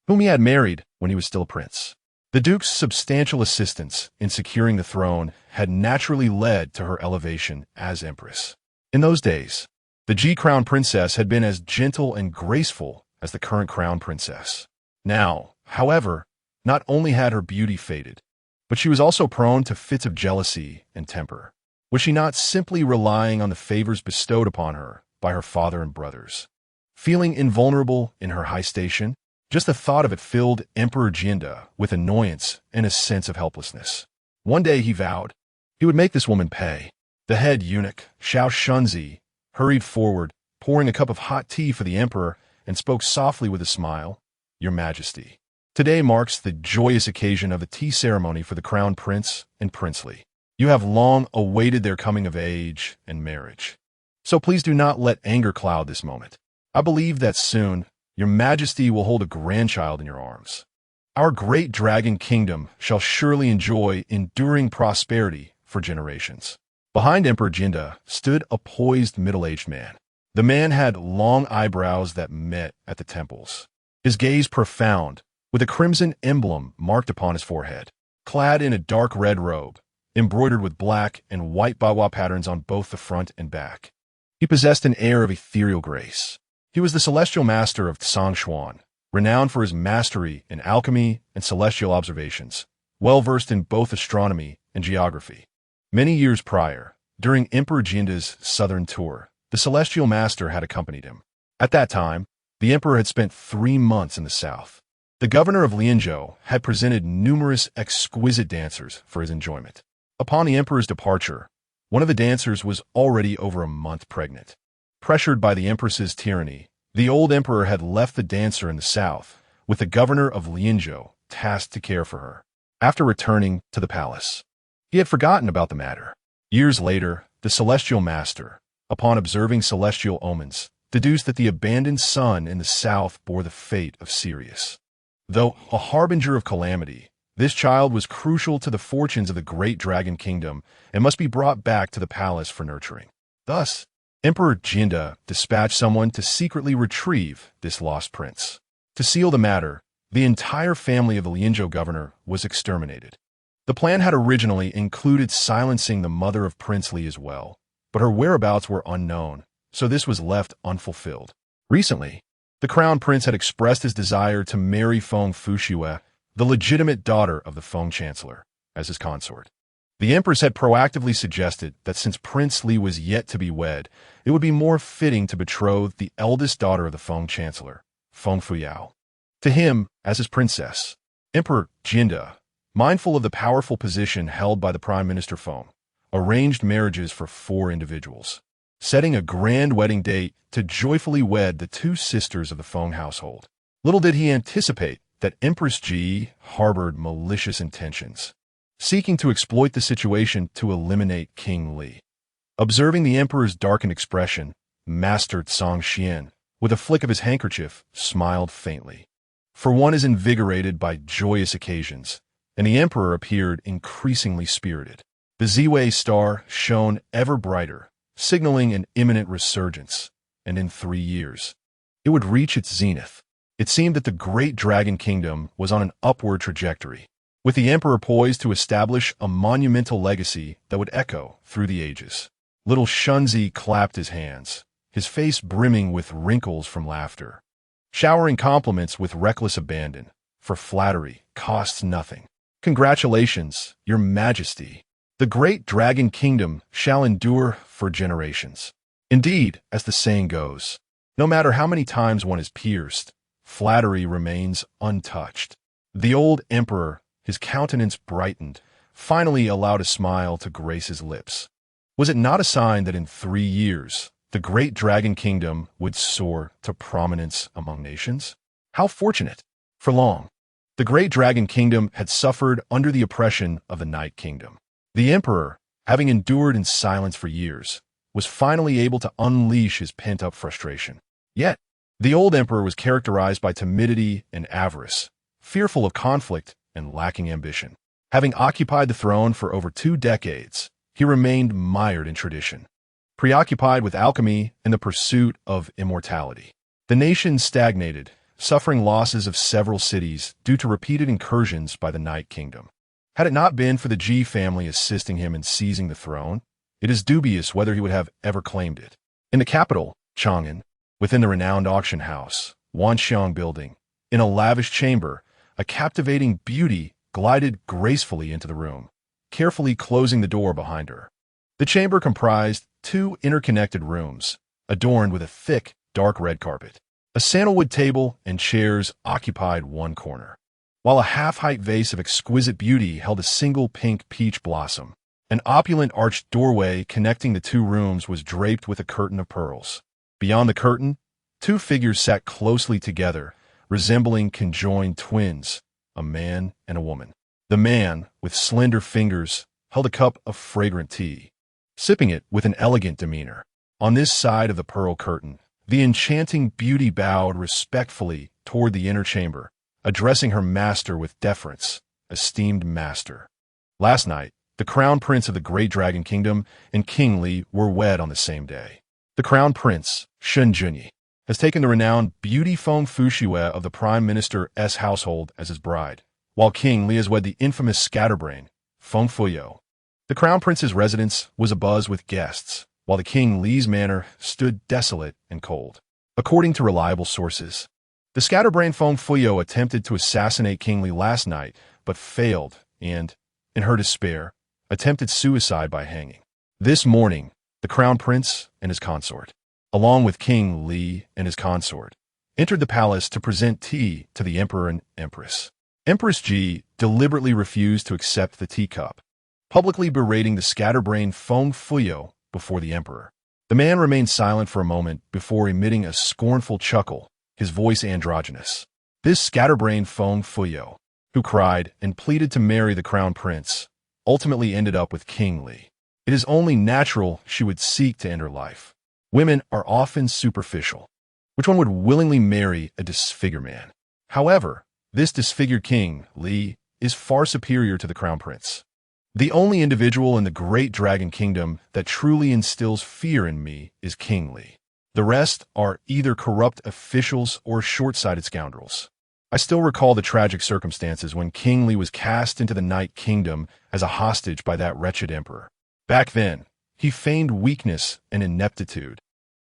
whom he had married when he was still a prince. The Duke's substantial assistance in securing the throne had naturally led to her elevation as Empress. In those days, the Ji Crown Princess had been as gentle and graceful as the current Crown Princess. Now, however, not only had her beauty faded, but she was also prone to fits of jealousy and temper. Was she not simply relying on the favors bestowed upon her by her father and brothers? Feeling invulnerable in her high station, just the thought of it filled Emperor Jinda with annoyance and a sense of helplessness. One day he vowed he would make this woman pay. The head eunuch, Xiao Shunzi, hurried forward, pouring a cup of hot tea for the emperor, and spoke softly with a smile. "Your Majesty, today marks the joyous occasion of the tea ceremony for the crown prince and princely. You have long awaited their coming of age and marriage. So please do not let anger cloud this moment. I believe that soon your Majesty will hold a grandchild in your arms. Our great dragon kingdom shall surely enjoy enduring prosperity for generations." Behind Emperor Jinda stood a poised middle-aged man. The The man had long eyebrows that met at the temples, his gaze profound, with a crimson emblem marked upon his forehead. Clad in a dark red robe, embroidered with black and white bawa patterns on both the front and back. He possessed an air of ethereal grace. He was the celestial master of Tsangxuan, renowned for his mastery in alchemy and celestial observations, well-versed in both astronomy and geography. Many years prior, during Emperor Jinda's southern tour, the celestial master had accompanied him. At that time, the emperor had spent 3 months in the south. The governor of Lianzhou had presented numerous exquisite dancers for his enjoyment. Upon the emperor's departure, one of the dancers was already over a month pregnant. Pressured by the empress's tyranny, the old emperor had left the dancer in the south, with the governor of Lianzhou tasked to care for her. After returning to the palace, he had forgotten about the matter. Years later, the celestial master, upon observing celestial omens, deduced that the abandoned son in the south bore the fate of Sirius. Though a harbinger of calamity, this child was crucial to the fortunes of the great dragon kingdom and must be brought back to the palace for nurturing. Thus, Emperor Jinda dispatched someone to secretly retrieve this lost prince. To seal the matter, the entire family of the Lianzhou governor was exterminated. The plan had originally included silencing the mother of Prince Li as well, but her whereabouts were unknown, so this was left unfulfilled. Recently, the crown prince had expressed his desire to marry Feng Fuxue, the legitimate daughter of the Feng chancellor, as his consort. The empress had proactively suggested that since Prince Li was yet to be wed, it would be more fitting to betroth the eldest daughter of the Feng chancellor, Feng Fuyao, to him as his princess. Emperor Jinda, mindful of the powerful position held by the Prime Minister Feng, arranged marriages for 4 individuals, setting a grand wedding date to joyfully wed the 2 sisters of the Feng household. Little did he anticipate that Empress Ji harbored malicious intentions, seeking to exploit the situation to eliminate King Li. Observing the emperor's darkened expression, Master Tsang Xian, with a flick of his handkerchief, smiled faintly. For one is invigorated by joyous occasions, and the emperor appeared increasingly spirited. The Ziwei star shone ever brighter, signaling an imminent resurgence, and in 3 years, it would reach its zenith. It seemed that the great dragon kingdom was on an upward trajectory, with the emperor poised to establish a monumental legacy that would echo through the ages. Little Shunzi clapped his hands, his face brimming with wrinkles from laughter, showering compliments with reckless abandon, for flattery costs nothing. Congratulations, your majesty. The great dragon kingdom shall endure for generations. Indeed, as the saying goes, no matter how many times one is pierced, flattery remains untouched. The old emperor, his countenance brightened, finally allowed a smile to grace his lips. Was it not a sign that in 3 years, the great dragon kingdom would soar to prominence among nations? How fortunate! For long, the great dragon kingdom had suffered under the oppression of the Night Kingdom. The emperor, having endured in silence for years, was finally able to unleash his pent-up frustration. Yet, the old emperor was characterized by timidity and avarice, fearful of conflict and lacking ambition. Having occupied the throne for over 2 decades, he remained mired in tradition, preoccupied with alchemy and the pursuit of immortality. The nation stagnated, suffering losses of several cities due to repeated incursions by the Night Kingdom. Had it not been for the Ji family assisting him in seizing the throne, it is dubious whether he would have ever claimed it. In the capital, Chang'an, within the renowned auction house, Wanxiang building, in a lavish chamber, a captivating beauty glided gracefully into the room, carefully closing the door behind her. The chamber comprised 2 interconnected rooms, adorned with a thick, dark red carpet. A sandalwood table and chairs occupied one corner, while a half-height vase of exquisite beauty held a single pink peach blossom. An opulent arched doorway connecting the 2 rooms was draped with a curtain of pearls. Beyond the curtain, 2 figures sat closely together, resembling conjoined twins, a man and a woman. The man, with slender fingers, held a cup of fragrant tea, sipping it with an elegant demeanor. On this side of the pearl curtain, the enchanting beauty bowed respectfully toward the inner chamber, addressing her master with deference, esteemed master. Last night, the crown prince of the great dragon kingdom and King Li were wed on the same day. The crown prince, Shen Junyi, has taken the renowned beauty Feng Fushue of the Prime Minister's household as his bride, while King Li has wed the infamous scatterbrain, Feng Fuyo. The crown prince's residence was abuzz with guests, while the King Li's manor stood desolate and cold. According to reliable sources, the scatterbrain Feng Fuyo attempted to assassinate King Li last night, but failed and, in her despair, attempted suicide by hanging. This morning, the crown prince and his consort, along with King Li and his consort, entered the palace to present tea to the emperor and empress. Empress Ji deliberately refused to accept the teacup, publicly berating the scatterbrain Feng Fuyo before the emperor. The man remained silent for a moment before emitting a scornful chuckle, his voice androgynous. This scatterbrain Feng Fuyo, who cried and pleaded to marry the crown prince, ultimately ended up with King Li. It is only natural she would seek to end her life. Women are often superficial. Which one would willingly marry a disfigured man? However, this disfigured King Li is far superior to the crown prince. The only individual in the great dragon kingdom that truly instills fear in me is King Li. The rest are either corrupt officials or short-sighted scoundrels. I still recall the tragic circumstances when King Li was cast into the Night Kingdom as a hostage by that wretched emperor. Back then, he feigned weakness and ineptitude.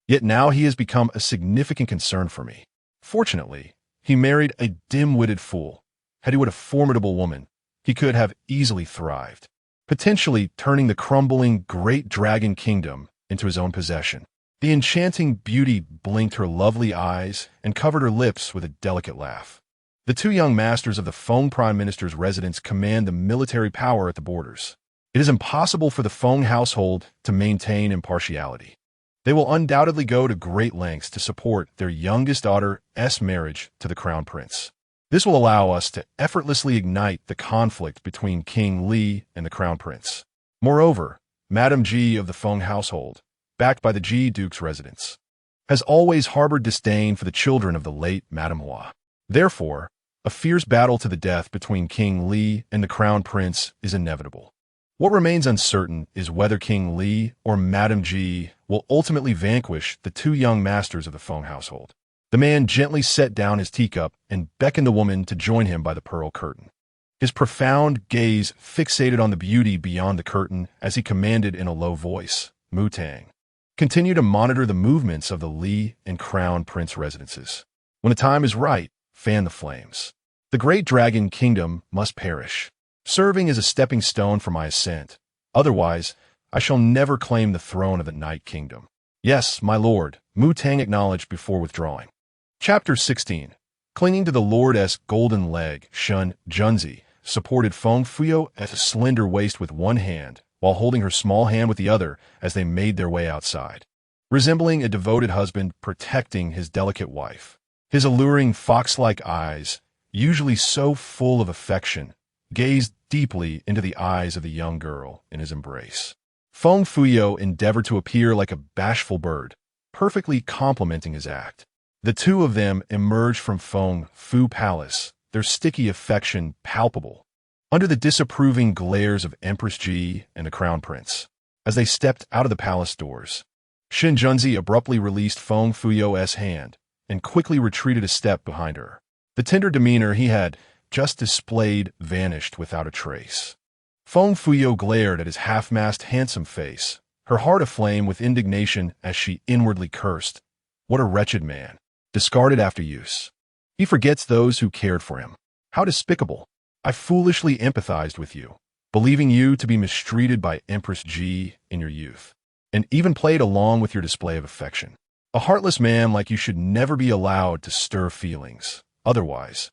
Yet now he has become a significant concern for me. Fortunately, he married a dim-witted fool. Had he wed a formidable woman, he could have easily thrived, potentially turning the crumbling great dragon kingdom into his own possession. The enchanting beauty blinked her lovely eyes and covered her lips with a delicate laugh. The two young masters of the Feng Prime Minister's residence command the military power at the borders. It is impossible for the Feng household to maintain impartiality. They will undoubtedly go to great lengths to support their youngest daughter's marriage to the crown prince. This will allow us to effortlessly ignite the conflict between King Li and the crown prince. Moreover, Madame Ji of the Feng household, backed by the Ji Duke's residence, has always harbored disdain for the children of the late Madame Hua. Therefore, a fierce battle to the death between King Li and the crown prince is inevitable. What remains uncertain is whether King Li or Madame Ji will ultimately vanquish the two young masters of the Feng household. The man gently set down his teacup and beckoned the woman to join him by the pearl curtain. His profound gaze fixated on the beauty beyond the curtain as he commanded in a low voice, "Mu Tang, continue to monitor the movements of the Li and Crown Prince residences. When the time is right, fan the flames. The great dragon kingdom must perish, serving as a stepping stone for my ascent. Otherwise, I shall never claim the throne of the Night Kingdom." "Yes, my lord," Mu Tang acknowledged before withdrawing. Chapter 16. Clinging to the lord's golden leg, Shen Junzi supported Feng Fuyo's slender waist with one hand, while holding her small hand with the other as they made their way outside. Resembling a devoted husband protecting his delicate wife, his alluring fox-like eyes, usually so full of affection, gazed deeply into the eyes of the young girl in his embrace. Feng Fuyo endeavored to appear like a bashful bird, perfectly complementing his act. The two of them emerged from Feng Fu Palace, their sticky affection palpable, under the disapproving glares of Empress Ji and the Crown Prince. As they stepped out of the palace doors, Shen Junzi abruptly released Feng Fuyo's hand and quickly retreated a step behind her. The tender demeanor he had just displayed vanished without a trace. Feng Fuyo glared at his half-masked handsome face, her heart aflame with indignation as she inwardly cursed. What a wretched man, discarded after use. He forgets those who cared for him. How despicable. I foolishly empathized with you, believing you to be mistreated by Empress Ji in your youth, and even played along with your display of affection. A heartless man like you should never be allowed to stir feelings. Otherwise,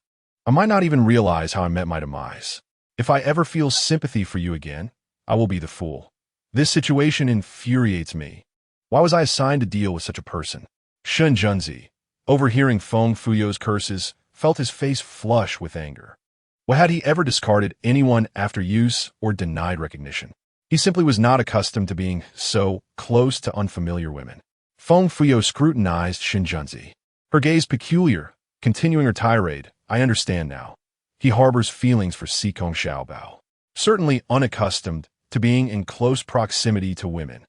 I might not even realize how I met my demise. If I ever feel sympathy for you again, I will be the fool. This situation infuriates me. Why was I assigned to deal with such a person? Shen Junzi, overhearing Feng Fuyo's curses, felt his face flush with anger. Well, had he ever discarded anyone after use or denied recognition? He simply was not accustomed to being so close to unfamiliar women. Feng Fuyo scrutinized Shen Junzi, her gaze peculiar, continuing her tirade. I understand now. He harbors feelings for Sikong Xiaobao, certainly unaccustomed to being in close proximity to women.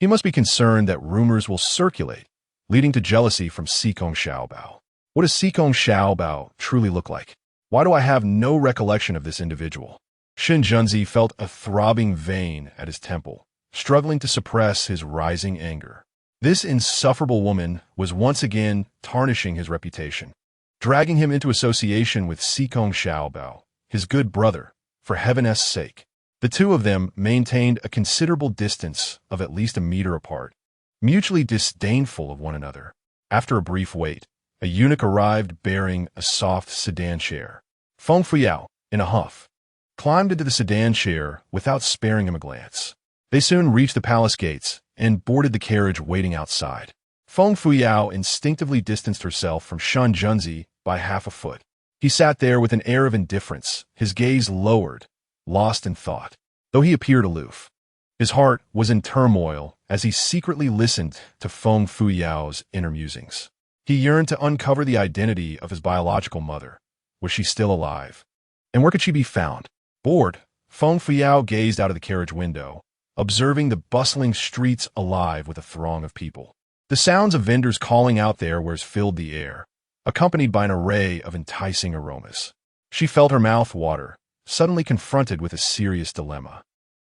He must be concerned that rumors will circulate, leading to jealousy from Sikong Xiaobao. What does Sikong Xiaobao truly look like? Why do I have no recollection of this individual? Shen Junzi felt a throbbing vein at his temple, struggling to suppress his rising anger. This insufferable woman was once again tarnishing his reputation, dragging him into association with Sikong Xiaobao, his good brother, for heaven's sake. The two of them maintained a considerable distance of at least a meter apart, mutually disdainful of one another. After a brief wait, a eunuch arrived bearing a soft sedan chair. Feng Fuyao, in a huff, climbed into the sedan chair without sparing him a glance. They soon reached the palace gates and boarded the carriage waiting outside. Feng Fuyao instinctively distanced herself from Shen Junzi by half a foot. He sat there with an air of indifference, his gaze lowered, lost in thought, though he appeared aloof. His heart was in turmoil as he secretly listened to Feng Fuyao's inner musings. He yearned to uncover the identity of his biological mother. Was she still alive? And where could she be found? Bored, Feng Fuyao gazed out of the carriage window, observing the bustling streets alive with a throng of people. The sounds of vendors calling out their wares filled the air, accompanied by an array of enticing aromas. She felt her mouth water, suddenly confronted with a serious dilemma.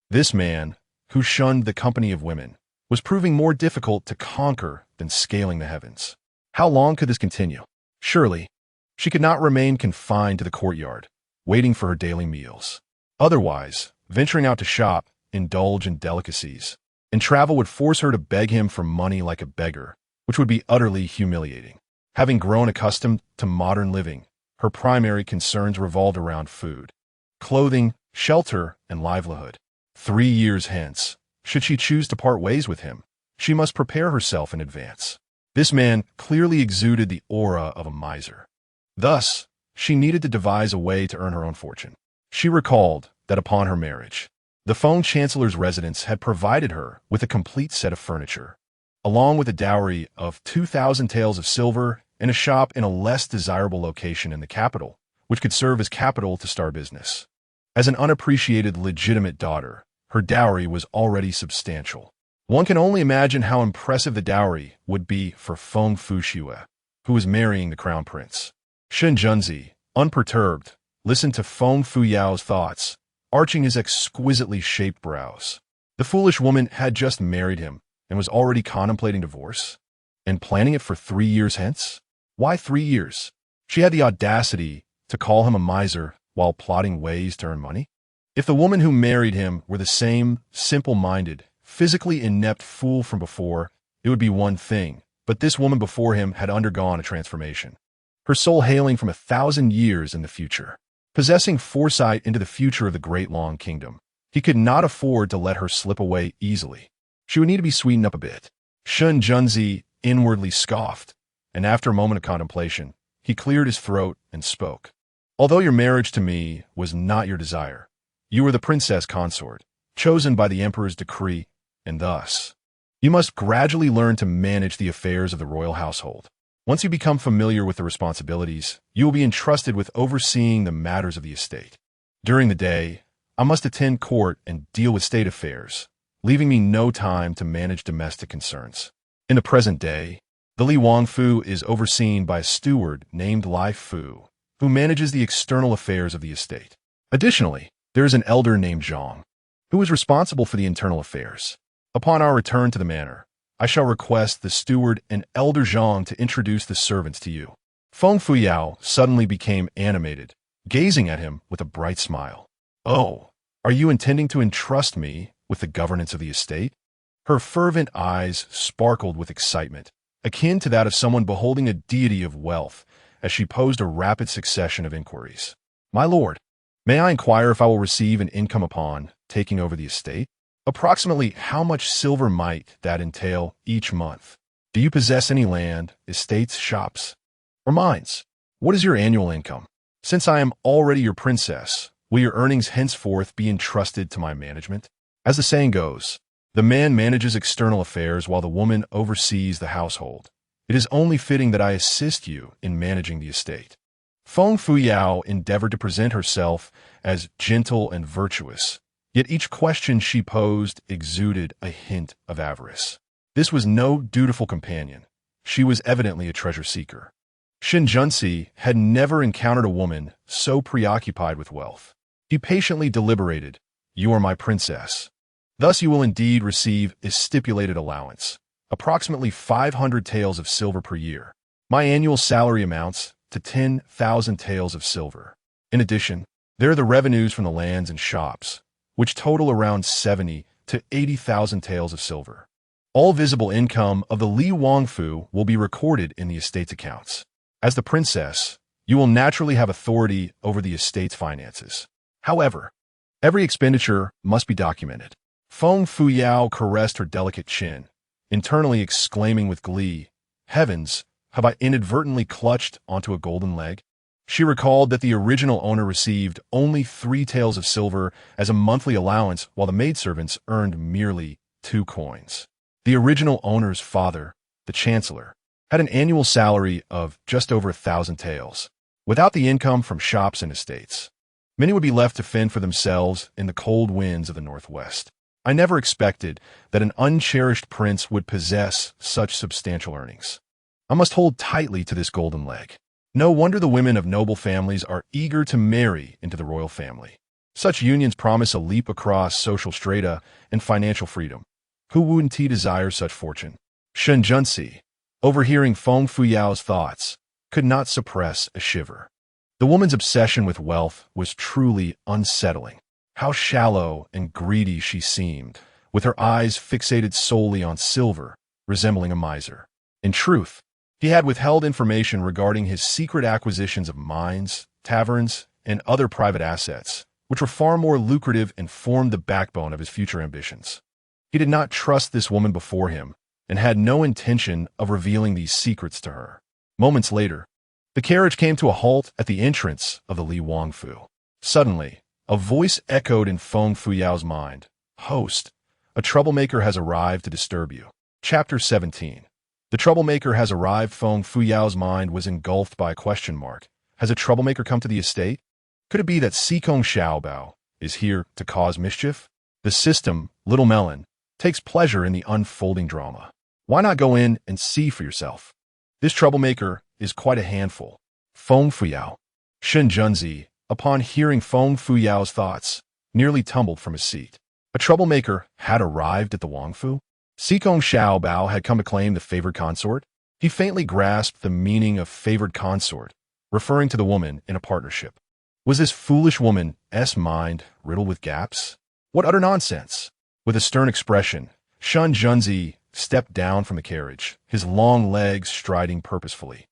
This man, who shunned the company of women, was proving more difficult to conquer than scaling the heavens. How long could this continue? Surely, she could not remain confined to the courtyard, waiting for her daily meals. Otherwise, venturing out to shop, indulge in delicacies, and travel would force her to beg him for money like a beggar, which would be utterly humiliating. Having grown accustomed to modern living, her primary concerns revolved around food, clothing, shelter, and livelihood. 3 years hence, should she choose to part ways with him, she must prepare herself in advance. This man clearly exuded the aura of a miser. Thus, she needed to devise a way to earn her own fortune. She recalled that upon her marriage, the Feng Chancellor's residence had provided her with a complete set of furniture, along with a dowry of 2,000 taels of silver and a shop in a less desirable location in the capital, which could serve as capital to start business. As an unappreciated legitimate daughter, her dowry was already substantial. One can only imagine how impressive the dowry would be for Feng Fushue, who was marrying the crown prince. Shen Junzi, unperturbed, listened to Feng Fuyao's thoughts, arching his exquisitely shaped brows. The foolish woman had just married him and was already contemplating divorce, and planning it for 3 years hence? Why 3 years? She had the audacity to call him a miser while plotting ways to earn money? If the woman who married him were the same simple-minded, physically inept fool from before, it would be one thing, but this woman before him had undergone a transformation, her soul hailing from 1,000 years in the future. Possessing foresight into the future of the Great Long Kingdom, he could not afford to let her slip away easily. She would need to be sweetened up a bit. Shen Junzi inwardly scoffed, and after a moment of contemplation, he cleared his throat and spoke. Although your marriage to me was not your desire, you were the princess consort, chosen by the emperor's decree, and thus, you must gradually learn to manage the affairs of the royal household. Once you become familiar with the responsibilities, you will be entrusted with overseeing the matters of the estate. During the day, I must attend court and deal with state affairs, leaving me no time to manage domestic concerns. In the present day, the Li Wangfu is overseen by a steward named Lai Fu, who manages the external affairs of the estate. Additionally, there is an elder named Zhang, who is responsible for the internal affairs. Upon our return to the manor, I shall request the steward and elder Zhang to introduce the servants to you. Feng Fuyao suddenly became animated, gazing at him with a bright smile. Oh, are you intending to entrust me with the governance of the estate? Her fervent eyes sparkled with excitement, akin to that of someone beholding a deity of wealth, as she posed a rapid succession of inquiries. My lord, may I inquire if I will receive an income upon taking over the estate? Approximately how much silver might that entail each month? Do you possess any land, estates, shops, or mines? What is your annual income? Since I am already your princess, will your earnings henceforth be entrusted to my management? As the saying goes, the man manages external affairs while the woman oversees the household. It is only fitting that I assist you in managing the estate. Feng Fuyao endeavored to present herself as gentle and virtuous, Yet each question she posed exuded a hint of avarice. This was no dutiful companion. She was evidently a treasure seeker. Shin Junsi had never encountered a woman so preoccupied with wealth. She patiently deliberated. "You are my princess. Thus you will indeed receive a stipulated allowance, approximately 500 taels of silver per year. My annual salary amounts to 10,000 taels of silver. In addition, there are the revenues from the lands and shops, which total around 70 to 80,000 taels of silver. All visible income of the Li Wangfu will be recorded in the estate's accounts. As the princess, you will naturally have authority over the estate's finances. However, every expenditure must be documented." Feng Fuyao caressed her delicate chin, internally exclaiming with glee, "Heavens, have I inadvertently clutched onto a golden leg?" She recalled that the original owner received only 3 taels of silver as a monthly allowance, while the maidservants earned merely 2 coins. The original owner's father, the chancellor, had an annual salary of just over 1,000 taels. Without the income from shops and estates, many would be left to fend for themselves in the cold winds of the northwest. I never expected that an uncherished prince would possess such substantial earnings. I must hold tightly to this golden leg. No wonder the women of noble families are eager to marry into the royal family. Such unions promise a leap across social strata and financial freedom. Who wouldn't desire such fortune? Shen Junsi, overhearing Feng Fuyao's thoughts, could not suppress a shiver. The woman's obsession with wealth was truly unsettling. How shallow and greedy she seemed, with her eyes fixated solely on silver, resembling a miser. In truth, he had withheld information regarding his secret acquisitions of mines, taverns, and other private assets, which were far more lucrative and formed the backbone of his future ambitions. He did not trust this woman before him, and had no intention of revealing these secrets to her. Moments later, the carriage came to a halt at the entrance of the Li Wangfu. Suddenly, a voice echoed in Feng Fuyao's mind. "Host, a troublemaker has arrived to disturb you." Chapter 17. The troublemaker has arrived. Feng Fuyao's mind was engulfed by a question mark. Has a troublemaker come to the estate? Could it be that Sikong Xiaobao is here to cause mischief? The system, Little Melon, takes pleasure in the unfolding drama. Why not go in and see for yourself? This troublemaker is quite a handful. Feng Fuyao. Shen Junzi, upon hearing Feng Fuyao's thoughts, nearly tumbled from his seat. A troublemaker had arrived at the Wangfu? Sikong Xiaobao had come to claim the favored consort? He faintly grasped the meaning of favored consort, referring to the woman in a partnership. Was this foolish woman's mind riddled with gaps? What utter nonsense! With a stern expression, Shen Junzi stepped down from the carriage, his long legs striding purposefully.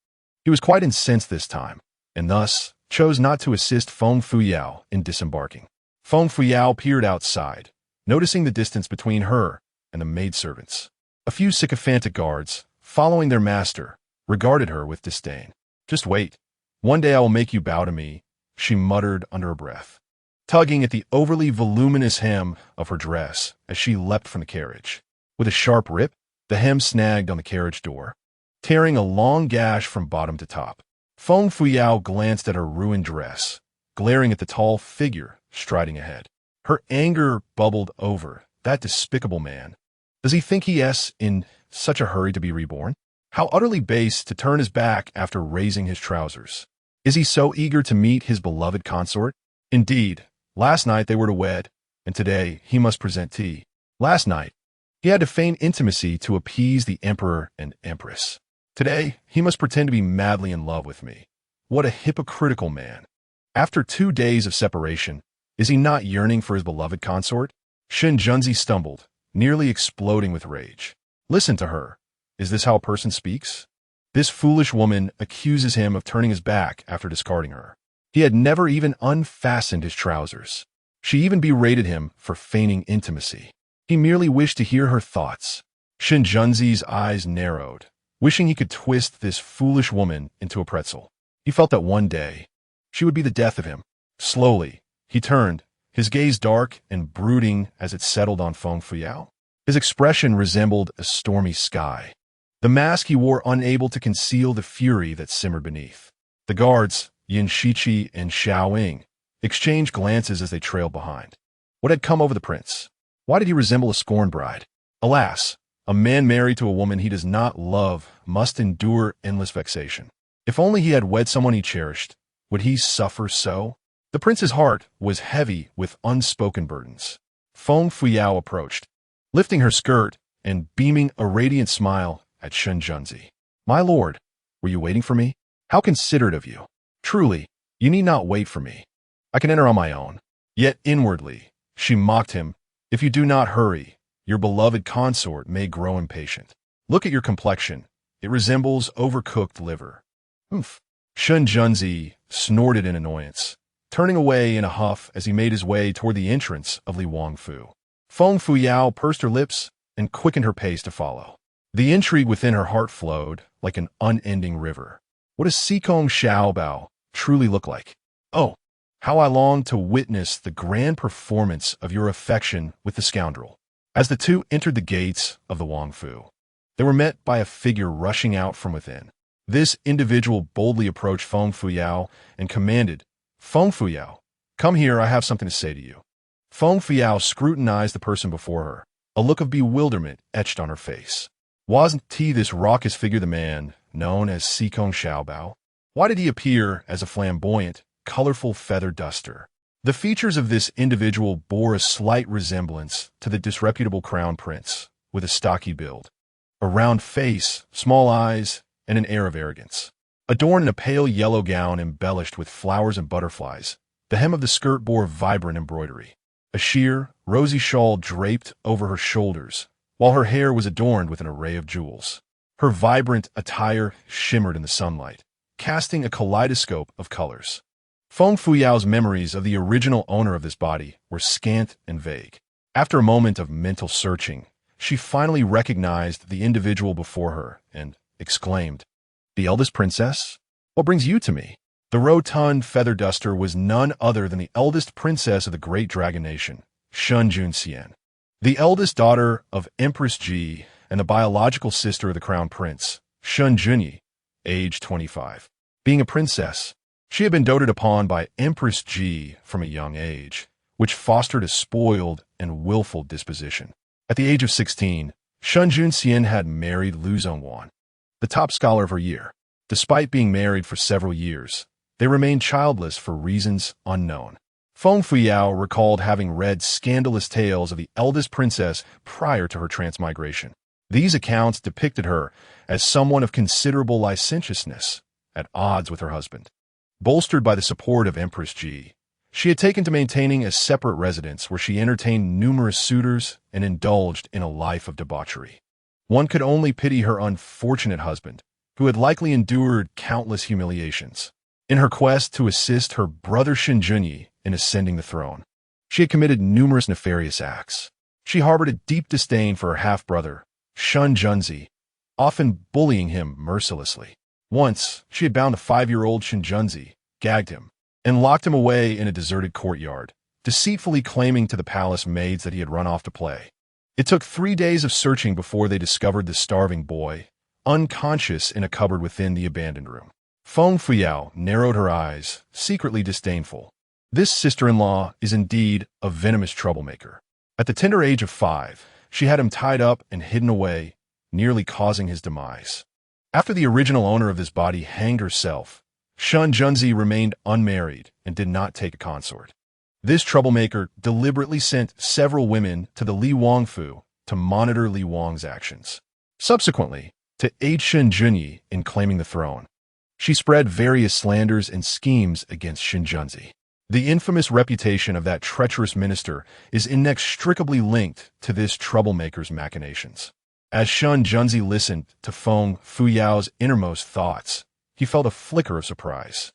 He was quite incensed this time, and thus chose not to assist Feng Fuyao in disembarking. Feng Fuyao peered outside, noticing the distance between her and the maidservants. A few sycophantic guards, following their master, regarded her with disdain. "Just wait. One day I will make you bow to me," she muttered under her breath, tugging at the overly voluminous hem of her dress as she leapt from the carriage. With a sharp rip, the hem snagged on the carriage door, tearing a long gash from bottom to top. Feng Fuyao glanced at her ruined dress, glaring at the tall figure striding ahead. Her anger bubbled over. That despicable man. Does he think he is in such a hurry to be reborn? How utterly base to turn his back after raising his trousers. Is he so eager to meet his beloved consort? Indeed, last night they were to wed, and today he must present tea. Last night, he had to feign intimacy to appease the emperor and empress. Today, he must pretend to be madly in love with me. What a hypocritical man. After 2 days of separation, is he not yearning for his beloved consort? Shen Junzi stumbled, nearly exploding with rage. Listen to her. Is this how a person speaks? This foolish woman accuses him of turning his back after discarding her. He had never even unfastened his trousers. She even berated him for feigning intimacy. He merely wished to hear her thoughts. Shen Junzi's eyes narrowed, wishing he could twist this foolish woman into a pretzel. He felt that one day, she would be the death of him. Slowly, he turned, his gaze dark and brooding as it settled on Feng Fuyao. His expression resembled a stormy sky, the mask he wore unable to conceal the fury that simmered beneath. The guards, Yin Shiqi and Xiao Ying, exchanged glances as they trailed behind. What had come over the prince? Why did he resemble a scorned bride? Alas, a man married to a woman he does not love must endure endless vexation. If only he had wed someone he cherished, would he suffer so? The prince's heart was heavy with unspoken burdens. Feng Fuyao approached, lifting her skirt and beaming a radiant smile at Shen Junzi. My lord, were you waiting for me? How considerate of you. Truly, you need not wait for me. I can enter on my own. Yet inwardly, she mocked him. If you do not hurry, your beloved consort may grow impatient. Look at your complexion. It resembles overcooked liver. Oof. Shen Junzi snorted in annoyance, turning away in a huff as he made his way toward the entrance of Li Wangfu. Feng Fuyao pursed her lips and quickened her pace to follow. The intrigue within her heart flowed like an unending river. What does Sikong Xiaobao truly look like? Oh, how I long to witness the grand performance of your affection with the scoundrel. As the two entered the gates of the Wangfu, they were met by a figure rushing out from within. This individual boldly approached Feng Fuyao and commanded, Feng Fuyao, come here, I have something to say to you. Feng Fuyao scrutinized the person before her, a look of bewilderment etched on her face. Wasn't he this raucous figure the man known as Sikong Xiaobao? Why did he appear as a flamboyant, colorful feather duster? The features of this individual bore a slight resemblance to the disreputable crown prince, with a stocky build, a round face, small eyes, and an air of arrogance. Adorned in a pale yellow gown embellished with flowers and butterflies, the hem of the skirt bore vibrant embroidery. A sheer, rosy shawl draped over her shoulders, while her hair was adorned with an array of jewels. Her vibrant attire shimmered in the sunlight, casting a kaleidoscope of colors. Feng Fuyao's memories of the original owner of this body were scant and vague. After a moment of mental searching, she finally recognized the individual before her and exclaimed, The eldest princess? What brings you to me? The rotund feather duster was none other than the eldest princess of the great dragon nation, Shen Junxian, the eldest daughter of Empress Ji and the biological sister of the crown prince, Shen Junyi, age 25. Being a princess, she had been doted upon by Empress Ji from a young age, which fostered a spoiled and willful disposition. At the age of 16, Shen Junxian had married Lu Zhongwan, the top scholar of her year. Despite being married for several years, they remained childless for reasons unknown. Feng Fuyao recalled having read scandalous tales of the eldest princess prior to her transmigration. These accounts depicted her as someone of considerable licentiousness, at odds with her husband. Bolstered by the support of Empress Ji, she had taken to maintaining a separate residence where she entertained numerous suitors and indulged in a life of debauchery. One could only pity her unfortunate husband, who had likely endured countless humiliations. In her quest to assist her brother Shen Junyi in ascending the throne, she had committed numerous nefarious acts. She harbored a deep disdain for her half-brother, Shen Junzi, often bullying him mercilessly. Once, she had bound a 5-year-old Shen Junzi, gagged him, and locked him away in a deserted courtyard, deceitfully claiming to the palace maids that he had run off to play. It took 3 days of searching before they discovered the starving boy, unconscious in a cupboard within the abandoned room. Feng Fuyao narrowed her eyes, secretly disdainful. This sister-in-law is indeed a venomous troublemaker. At the tender age of 5, she had him tied up and hidden away, nearly causing his demise. After the original owner of this body hanged herself, Shen Junzi remained unmarried and did not take a consort. This troublemaker deliberately sent several women to the Li Wangfu to monitor Li Wang's actions. Subsequently, to aid Shen Junyi in claiming the throne, she spread various slanders and schemes against Shen Junzi. The infamous reputation of that treacherous minister is inextricably linked to this troublemaker's machinations. As Shen Junzi listened to Feng Fuyao's innermost thoughts, he felt a flicker of surprise.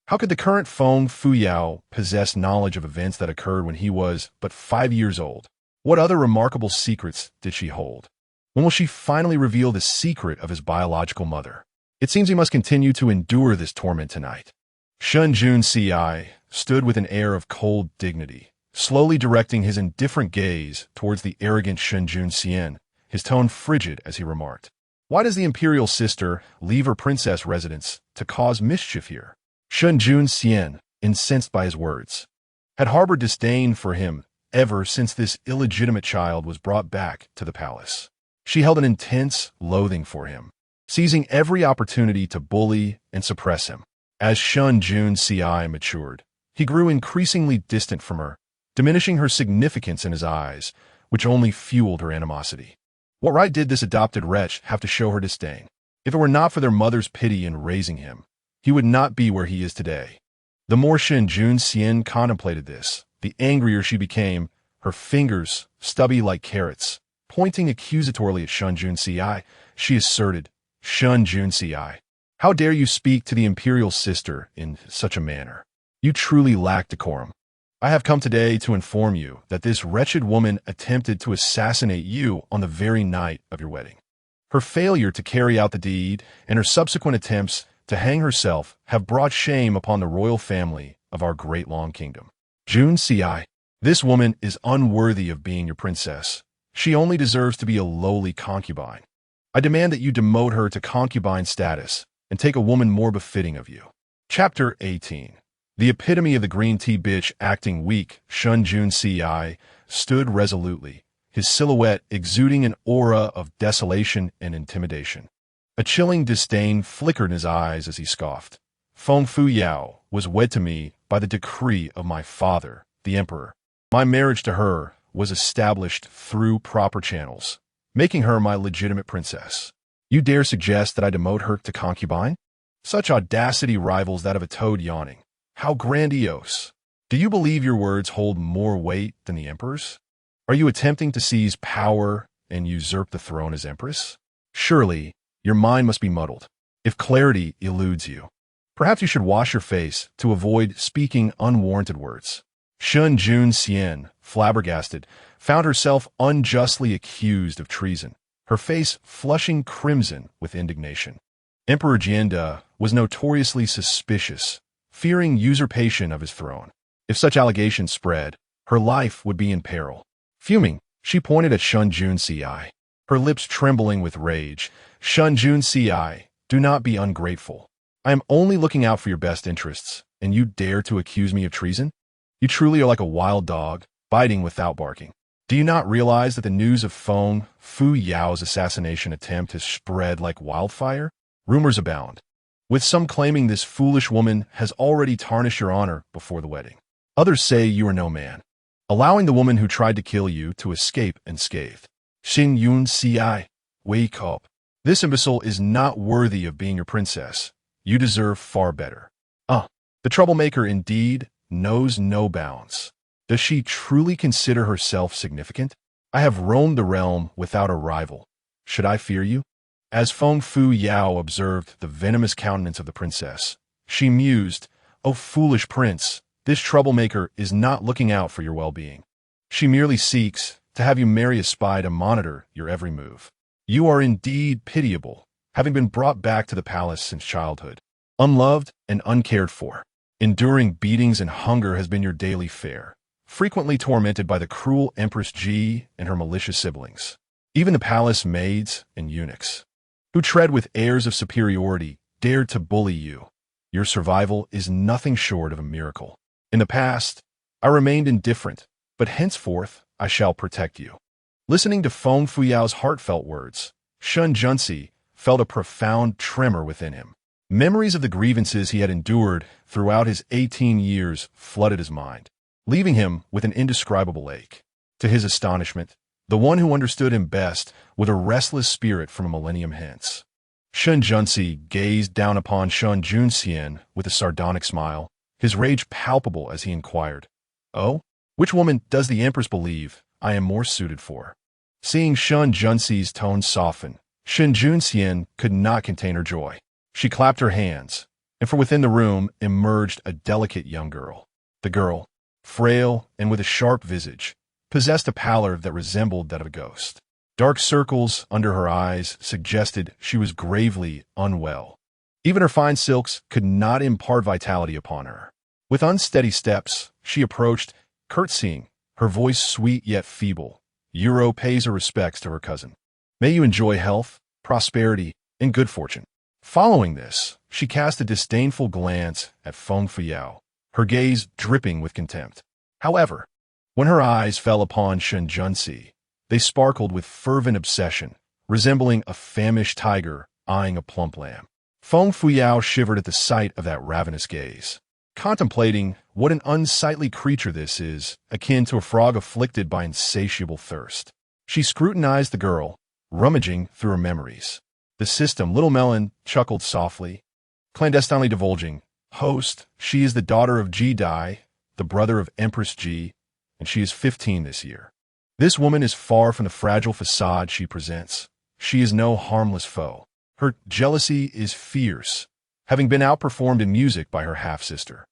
How could the current Feng Fuyao possess knowledge of events that occurred when he was but 5 years old? What other remarkable secrets did she hold? When will she finally reveal the secret of his biological mother? It seems he must continue to endure this torment tonight. Shen Junzi stood with an air of cold dignity, slowly directing his indifferent gaze towards the arrogant Shen Junxian, his tone frigid as he remarked, Why does the imperial sister leave her princess residence to cause mischief here? Shen Junxian, incensed by his words, had harbored disdain for him ever since this illegitimate child was brought back to the palace. She held an intense loathing for him, seizing every opportunity to bully and suppress him. As Shun Jun Si matured, he grew increasingly distant from her, diminishing her significance in his eyes, which only fueled her animosity. What right did this adopted wretch have to show her disdain? If it were not for their mother's pity in raising him, he would not be where he is today. The more Shun Jun Xian contemplated this, the angrier she became, her fingers, stubby like carrots, pointing accusatorily at Shun Jun Si. She asserted, "Shun Jun Si, how dare you speak to the imperial sister in such a manner? You truly lack decorum. I have come today to inform you that this wretched woman attempted to assassinate you on the very night of your wedding. Her failure to carry out the deed and her subsequent attempts to hang herself have brought shame upon the royal family of our great long kingdom. Jun Si, this woman is unworthy of being your princess. She only deserves to be a lowly concubine. I demand that you demote her to concubine status and take a woman more befitting of you." Chapter 18. The epitome of the green tea bitch acting weak, Shun Jun Si stood resolutely, his silhouette exuding an aura of desolation and intimidation. A chilling disdain flickered in his eyes as he scoffed. "Feng Fu Yao was wed to me by the decree of my father, the emperor. My marriage to her was established through proper channels, making her my legitimate princess. You dare suggest that I demote her to concubine? Such audacity rivals that of a toad yawning. How grandiose! Do you believe your words hold more weight than the emperor's? Are you attempting to seize power and usurp the throne as empress? Surely, your mind must be muddled, if clarity eludes you. Perhaps you should wash your face to avoid speaking unwarranted words." Shun Jun Xian, flabbergasted, found herself unjustly accused of treason, her face flushing crimson with indignation. Emperor Jianda was notoriously suspicious, fearing usurpation of his throne. If such allegations spread, her life would be in peril. Fuming, she pointed at Shun Jun Si, her lips trembling with rage. "Shun Jun Si, do not be ungrateful. I am only looking out for your best interests, and you dare to accuse me of treason? You truly are like a wild dog, biting without barking. Do you not realize that the news of Feng Fu Yao's assassination attempt has spread like wildfire? Rumors abound, with some claiming this foolish woman has already tarnished your honor before the wedding. Others say you are no man, allowing the woman who tried to kill you to escape unscathed. Xin Yun Si, wake up. This imbecile is not worthy of being your princess. You deserve far better." The troublemaker indeed knows no bounds. Does she truly consider herself significant? I have roamed the realm without a rival. Should I fear you? As Feng Fu Yao observed the venomous countenance of the princess, she mused, "O foolish prince, this troublemaker is not looking out for your well-being. She merely seeks to have you marry a spy to monitor your every move. You are indeed pitiable, having been brought back to the palace since childhood, unloved and uncared for. Enduring beatings and hunger has been your daily fare, frequently tormented by the cruel Empress Ji and her malicious siblings. Even the palace maids and eunuchs, who tread with airs of superiority, dared to bully you. Your survival is nothing short of a miracle. In the past, I remained indifferent, but henceforth I shall protect you." Listening to Feng Fuyao's heartfelt words, Shun Junsi felt a profound tremor within him. Memories of the grievances he had endured throughout his 18 years flooded his mind, leaving him with an indescribable ache. To his astonishment, the one who understood him best with a restless spirit from a millennium hence. Shun Junsi gazed down upon Shun Junxian with a sardonic smile, his rage palpable as he inquired, "Oh, which woman does the empress believe I am more suited for?" Seeing Shun Junsi's tone soften, Shun Junxian could not contain her joy. She clapped her hands, and from within the room emerged a delicate young girl. The girl, frail and with a sharp visage, possessed a pallor that resembled that of a ghost. Dark circles under her eyes suggested she was gravely unwell. Even her fine silks could not impart vitality upon her. With unsteady steps, she approached, curtsying, her voice sweet yet feeble. Euro pays her respects to her cousin. "May you enjoy health, prosperity, and good fortune." Following this, she cast a disdainful glance at Feng Fuyao, her gaze dripping with contempt. However, When her eyes fell upon Shen Junsi, they sparkled with fervent obsession, resembling a famished tiger eyeing a plump lamb. Feng Fuyao shivered at the sight of that ravenous gaze. Contemplating what an unsightly creature this is, akin to a frog afflicted by insatiable thirst. She scrutinized the girl, rummaging through her memories. The system, Little Melon, chuckled softly, clandestinely divulging, "Host, she is the daughter of Ji Dai, the brother of Empress Ji, and she is 15 this year. This woman is far from the fragile facade she presents. She is no harmless foe. Her jealousy is fierce, having been outperformed in music by her half-sister.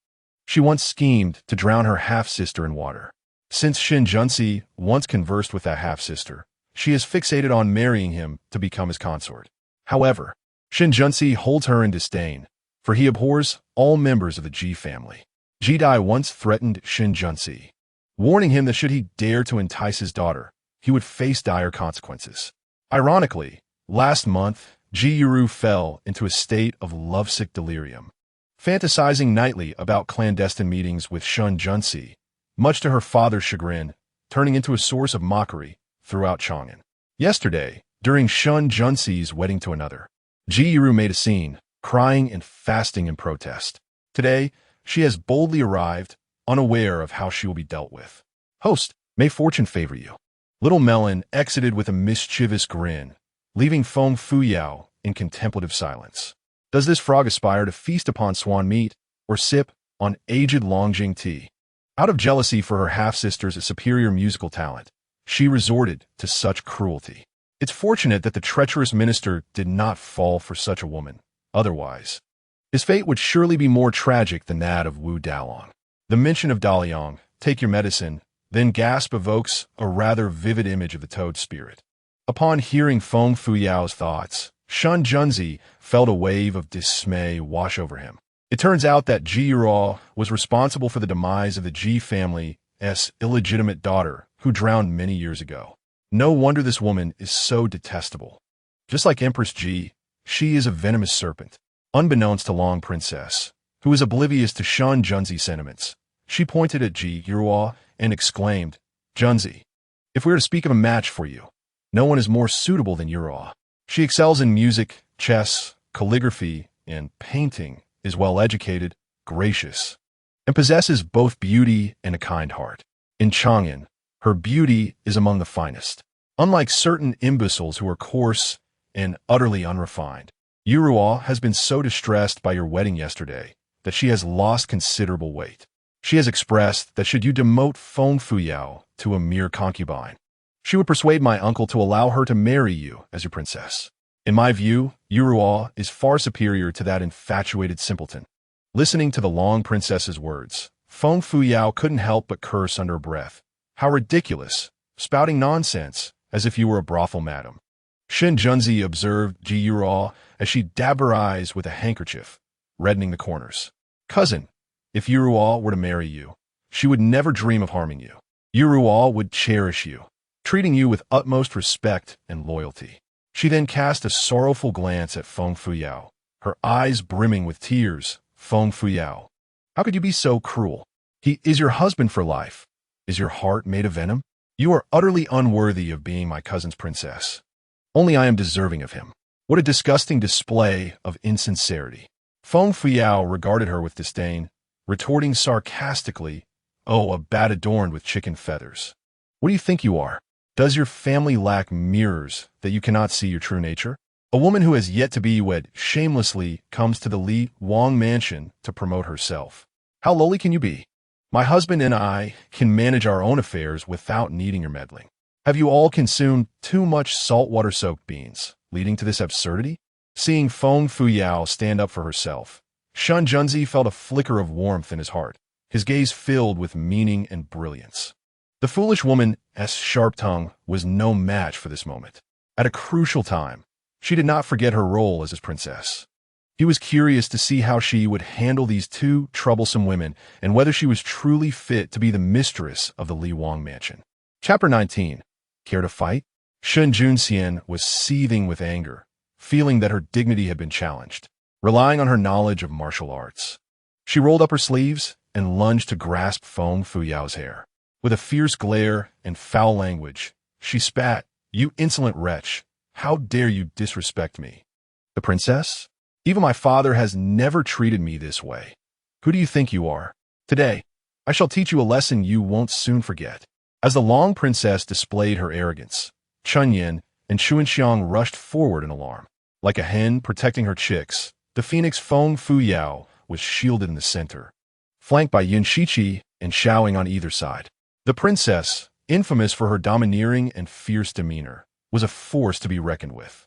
She once schemed to drown her half-sister in water. Since Shen Junsi once conversed with that half-sister, she is fixated on marrying him to become his consort. However, Shen Junsi holds her in disdain, for he abhors all members of the Ji family. Ji Dai once threatened Shen Junsi, warning him that should he dare to entice his daughter, he would face dire consequences. Ironically, last month, Ji Yuru fell into a state of lovesick delirium, fantasizing nightly about clandestine meetings with Shen Junsi, much to her father's chagrin, turning into a source of mockery throughout Chang'an. Yesterday, during Shen Junsi's wedding to another, Ji Yuru made a scene, crying and fasting in protest. Today, she has boldly arrived, unaware of how she will be dealt with. Host, may fortune favor you. Little Melon exited with a mischievous grin, leaving Feng Fuyao in contemplative silence. Does this frog aspire to feast upon swan meat or sip on aged Longjing tea? Out of jealousy for her half-sister's superior musical talent, she resorted to such cruelty. It's fortunate that the treacherous minister did not fall for such a woman. Otherwise, his fate would surely be more tragic than that of Wu Dalong. The mention of Daliang, take your medicine, then gasp evokes a rather vivid image of the toad spirit. Upon hearing Feng Fuyao's thoughts, Shen Junzi felt a wave of dismay wash over him. It turns out that Ji Yuru was responsible for the demise of the Ji family's illegitimate daughter, who drowned many years ago. No wonder this woman is so detestable. Just like Empress Ji, she is a venomous serpent. Unbeknownst to Long Princess, who is oblivious to Shen Junzi's sentiments, she pointed at Ji Yuru and exclaimed, "Junzi, if we were to speak of a match for you, no one is more suitable than Yuru. She excels in music, chess, calligraphy, and painting, is well-educated, gracious, and possesses both beauty and a kind heart. In Chang'an, her beauty is among the finest. Unlike certain imbeciles who are coarse and utterly unrefined, Yuru has been so distressed by your wedding yesterday that she has lost considerable weight. She has expressed that should you demote Feng Fuyao to a mere concubine, she would persuade my uncle to allow her to marry you as your princess. In my view, Yuru is far superior to that infatuated simpleton." Listening to the Long Princess's words, Feng Fuyao couldn't help but curse under her breath. How ridiculous, spouting nonsense, as if you were a brothel madam. Shen Junzi observed Ji Yuru as she dabbed her eyes with a handkerchief, reddening the corners. "Cousin, if Yuru were to marry you, she would never dream of harming you. Yuru would cherish you, treating you with utmost respect and loyalty." She then cast a sorrowful glance at Feng Fuyao, her eyes brimming with tears. "Feng Fuyao, how could you be so cruel? He is your husband for life. Is your heart made of venom? You are utterly unworthy of being my cousin's princess. Only I am deserving of him." What a disgusting display of insincerity. Feng Fuyao regarded her with disdain, retorting sarcastically, "Oh, a bat adorned with chicken feathers. What do you think you are? Does your family lack mirrors that you cannot see your true nature? A woman who has yet to be wed shamelessly comes to the Li Wang mansion to promote herself. How lowly can you be? My husband and I can manage our own affairs without needing your meddling. Have you all consumed too much saltwater-soaked beans, leading to this absurdity?" Seeing Feng Fuyao stand up for herself, Shen Junzi felt a flicker of warmth in his heart, his gaze filled with meaning and brilliance. The foolish woman's sharp tongue was no match for this moment. At a crucial time, she did not forget her role as his princess. He was curious to see how she would handle these two troublesome women and whether she was truly fit to be the mistress of the Li Wang mansion. Chapter 19. Care to fight? Shen Junxian was seething with anger, feeling that her dignity had been challenged, relying on her knowledge of martial arts. She rolled up her sleeves and lunged to grasp Feng Fuyao's hair. With a fierce glare and foul language, she spat, "You insolent wretch! How dare you disrespect me?" The princess? "Even my father has never treated me this way. Who do you think you are? Today, I shall teach you a lesson you won't soon forget." As the Long Princess displayed her arrogance, Chunyin and Xuanxiang rushed forward in alarm. Like a hen protecting her chicks, the phoenix Feng Fuyao was shielded in the center, flanked by Yin Shiqi and Xiaoing on either side. The princess, infamous for her domineering and fierce demeanor, was a force to be reckoned with.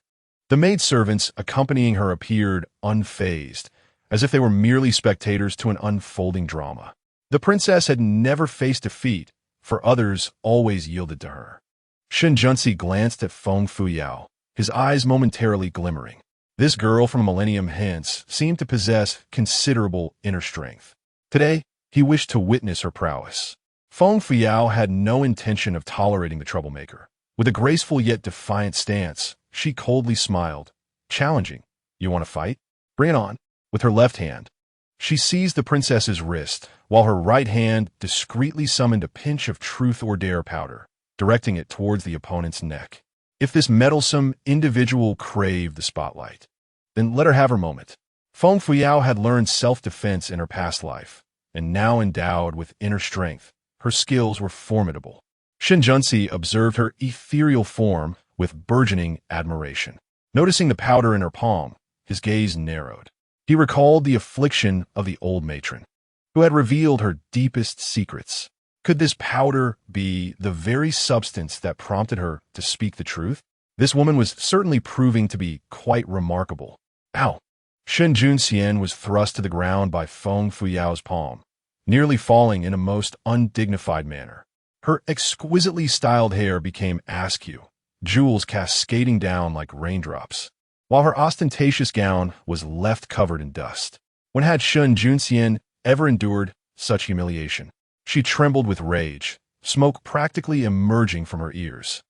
The maidservants accompanying her appeared unfazed, as if they were merely spectators to an unfolding drama. The princess had never faced defeat, for others always yielded to her. Shen Junsi glanced at Feng Fuyao, his eyes momentarily glimmering. This girl from a millennium hence seemed to possess considerable inner strength. Today, he wished to witness her prowess. Feng Fuyao had no intention of tolerating the troublemaker. With a graceful yet defiant stance, she coldly smiled, challenging, "You want to fight? Bring it on." With her left hand, she seized the princess's wrist, while her right hand discreetly summoned a pinch of truth or dare powder, directing it towards the opponent's neck. If this meddlesome individual craved the spotlight, then let her have her moment. Feng Fuyao had learned self-defense in her past life, and now endowed with inner strength, her skills were formidable. Shen Junsi observed her ethereal form with burgeoning admiration. Noticing the powder in her palm, his gaze narrowed. He recalled the affliction of the old matron, who had revealed her deepest secrets. Could this powder be the very substance that prompted her to speak the truth? This woman was certainly proving to be quite remarkable. Ow! Shen Junxian was thrust to the ground by Feng Fuyao's palm, nearly falling in a most undignified manner. Her exquisitely styled hair became askew, jewels cascading down like raindrops, while her ostentatious gown was left covered in dust. When had Shen Junxian ever endured such humiliation? She trembled with rage, smoke practically emerging from her ears.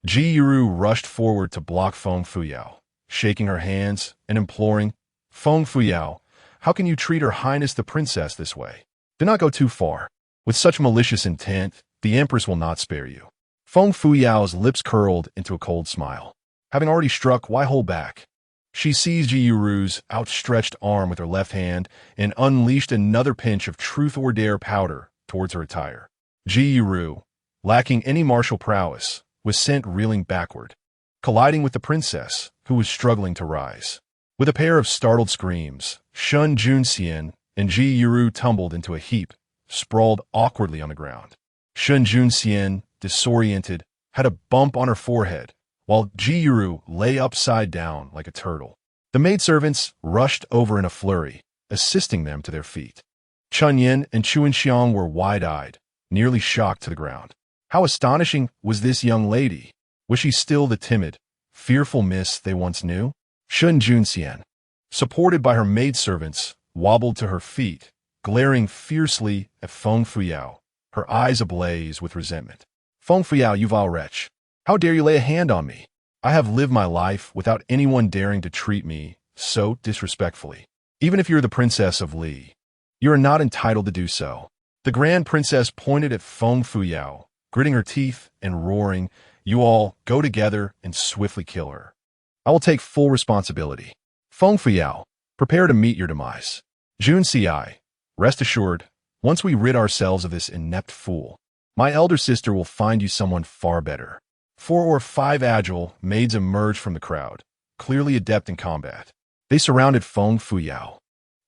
Ji Yiru rushed forward to block Feng Fuyao, shaking her hands and imploring, "Feng Fuyao, how can you treat Her Highness the Princess this way? Do not go too far. With such malicious intent, the Empress will not spare you." Feng Fuyao's lips curled into a cold smile. Having already struck, why hold back? She seized Ji Yiru's outstretched arm with her left hand and unleashed another pinch of truth or dare powder towards her attire. Ji Yiru, lacking any martial prowess, was sent reeling backward, colliding with the princess, who was struggling to rise. With a pair of startled screams, Shen Junxian and Ji Yiru tumbled into a heap, sprawled awkwardly on the ground. Shen Junxian, disoriented, had a bump on her forehead, while Ji Yiru lay upside down like a turtle. The maidservants rushed over in a flurry, assisting them to their feet. Chunyin and Xuanxiang were wide-eyed, nearly shocked to the ground. How astonishing was this young lady? Was she still the timid, fearful miss they once knew? Shen Junxian, supported by her maidservants, wobbled to her feet, glaring fiercely at Feng Fuyao, her eyes ablaze with resentment. "Feng Fuyao, you vile wretch! How dare you lay a hand on me? I have lived my life without anyone daring to treat me so disrespectfully. Even if you're the Princess of Li, you are not entitled to do so." The Grand Princess pointed at Feng Fuyao, gritting her teeth and roaring, "You all go together and swiftly kill her. I will take full responsibility. Feng Fuyao, prepare to meet your demise. Junci, rest assured, once we rid ourselves of this inept fool, my elder sister will find you someone far better." 4 or 5 agile maids emerged from the crowd, clearly adept in combat. They surrounded Feng Fuyao,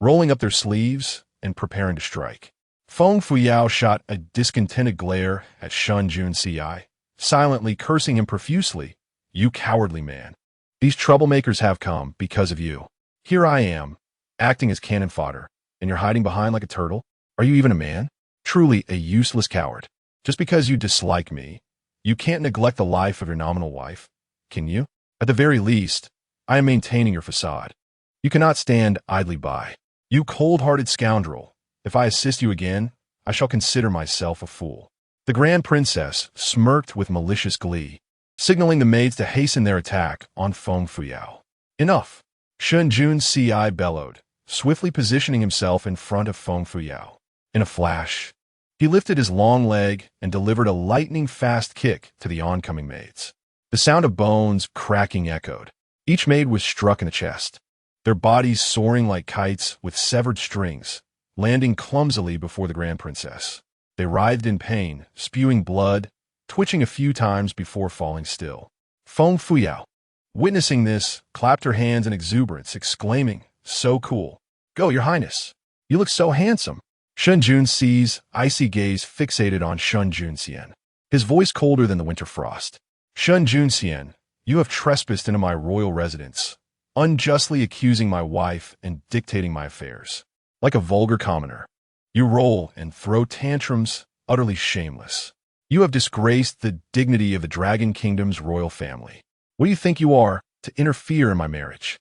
rolling up their sleeves and preparing to strike. Feng Fuyao shot a discontented glare at Shen Junci, silently cursing him profusely. "You cowardly man. These troublemakers have come because of you. Here I am, acting as cannon fodder, and you're hiding behind like a turtle? Are you even a man? Truly a useless coward. Just because you dislike me, you can't neglect the life of your nominal wife, can you? At the very least, I am maintaining your facade. You cannot stand idly by. You cold-hearted scoundrel, if I assist you again, I shall consider myself a fool." The Grand Princess smirked with malicious glee, signaling the maids to hasten their attack on Feng Fuyao. "Enough!" Shen Junci bellowed, swiftly positioning himself in front of Feng Fuyao. In a flash, He lifted his long leg and delivered a lightning-fast kick to the oncoming maids. The sound of bones cracking echoed. Each maid was struck in the chest, their bodies soaring like kites with severed strings, landing clumsily before the Grand Princess. They writhed in pain, spewing blood, twitching a few times before falling still. Feng Fuyao, witnessing this, clapped her hands in exuberance, exclaiming, "So cool. Go, Your Highness. You look so handsome." Shun Junxi's icy gaze fixated on Shun Junxian, his voice colder than the winter frost. "Shun Junxian, you have trespassed into my royal residence, unjustly accusing my wife and dictating my affairs. Like a vulgar commoner, you roll and throw tantrums, utterly shameless. You have disgraced the dignity of the Dragon Kingdom's royal family. What do you think you are, to interfere in my marriage?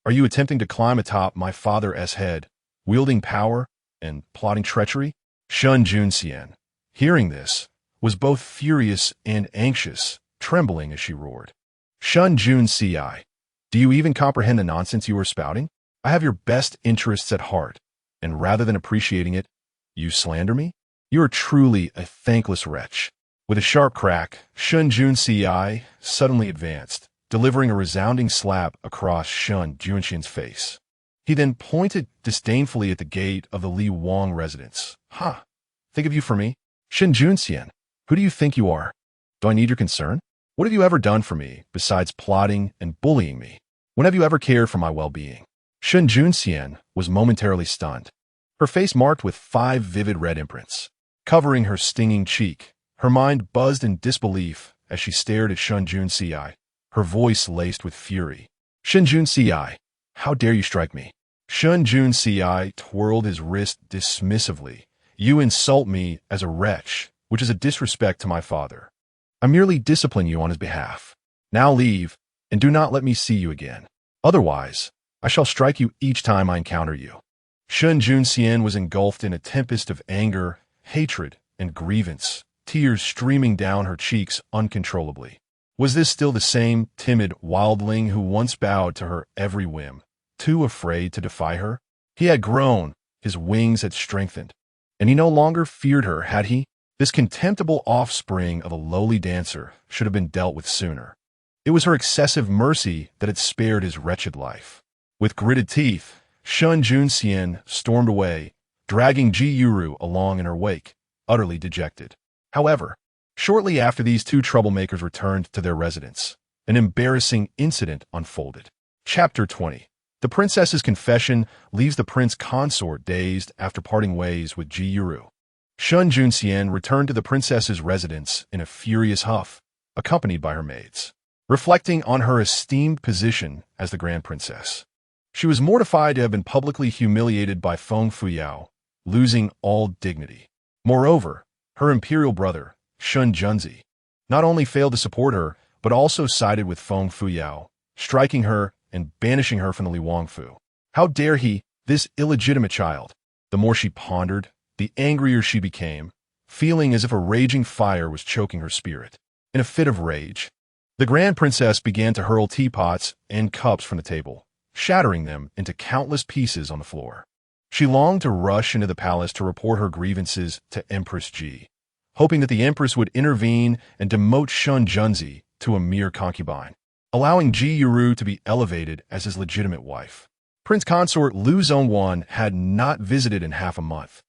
Are you attempting to climb atop my father's head, wielding power and plotting treachery?" Shun Junxian, hearing this, was both furious and anxious, trembling as she roared. "Shun Junxi, do you even comprehend the nonsense you are spouting? I have your best interests at heart, and rather than appreciating it, you slander me? You are truly a thankless wretch." With a sharp crack, Shun Junxi suddenly advanced, delivering a resounding slap across Shun Junxian's face. He then pointed disdainfully at the gate of the Li Wang residence. "Ha! Think of you for me? Shun Junxian, who do you think you are? Do I need your concern? What have you ever done for me besides plotting and bullying me? When have you ever cared for my well-being?" Shun Junxian was momentarily stunned, her face marked with 5 vivid red imprints, covering her stinging cheek. Her mind buzzed in disbelief as she stared at Shun Junxi, her voice laced with fury. "Shun Junxi, how dare you strike me?" Shun Junxi twirled his wrist dismissively. "You insult me as a wretch, which is a disrespect to my father. I merely discipline you on his behalf. Now leave, and do not let me see you again. Otherwise, I shall strike you each time I encounter you." Shun Junxian was engulfed in a tempest of anger, hatred, and grievance, tears streaming down her cheeks uncontrollably. Was this still the same timid wildling who once bowed to her every whim, too afraid to defy her? He had grown, his wings had strengthened, and he no longer feared her, had he? This contemptible offspring of a lowly dancer should have been dealt with sooner. It was her excessive mercy that had spared his wretched life. With gritted teeth, Shun Junxian stormed away, dragging Ji Yuru along in her wake, utterly dejected. However, shortly after these two troublemakers returned to their residence, an embarrassing incident unfolded. Chapter 20. The princess's confession leaves the prince consort dazed after parting ways with Ji Yuru. Shun Junxian returned to the princess's residence in a furious huff, accompanied by her maids. Reflecting on her esteemed position as the Grand Princess, she was mortified to have been publicly humiliated by Feng Fuyao, losing all dignity. Moreover, her imperial brother, Shun Junzi, not only failed to support her, but also sided with Feng Fuyao, striking her and banishing her from the Li Wangfu. How dare he, this illegitimate child? The more she pondered, the angrier she became, feeling as if a raging fire was choking her spirit. In a fit of rage, the Grand Princess began to hurl teapots and cups from the table, shattering them into countless pieces on the floor. She longed to rush into the palace to report her grievances to Empress Ji, hoping that the Empress would intervene and demote Shun Junzi to a mere concubine, allowing Ji Yuru to be elevated as his legitimate wife. Prince Consort Lu Zhongwan had not visited in half a month,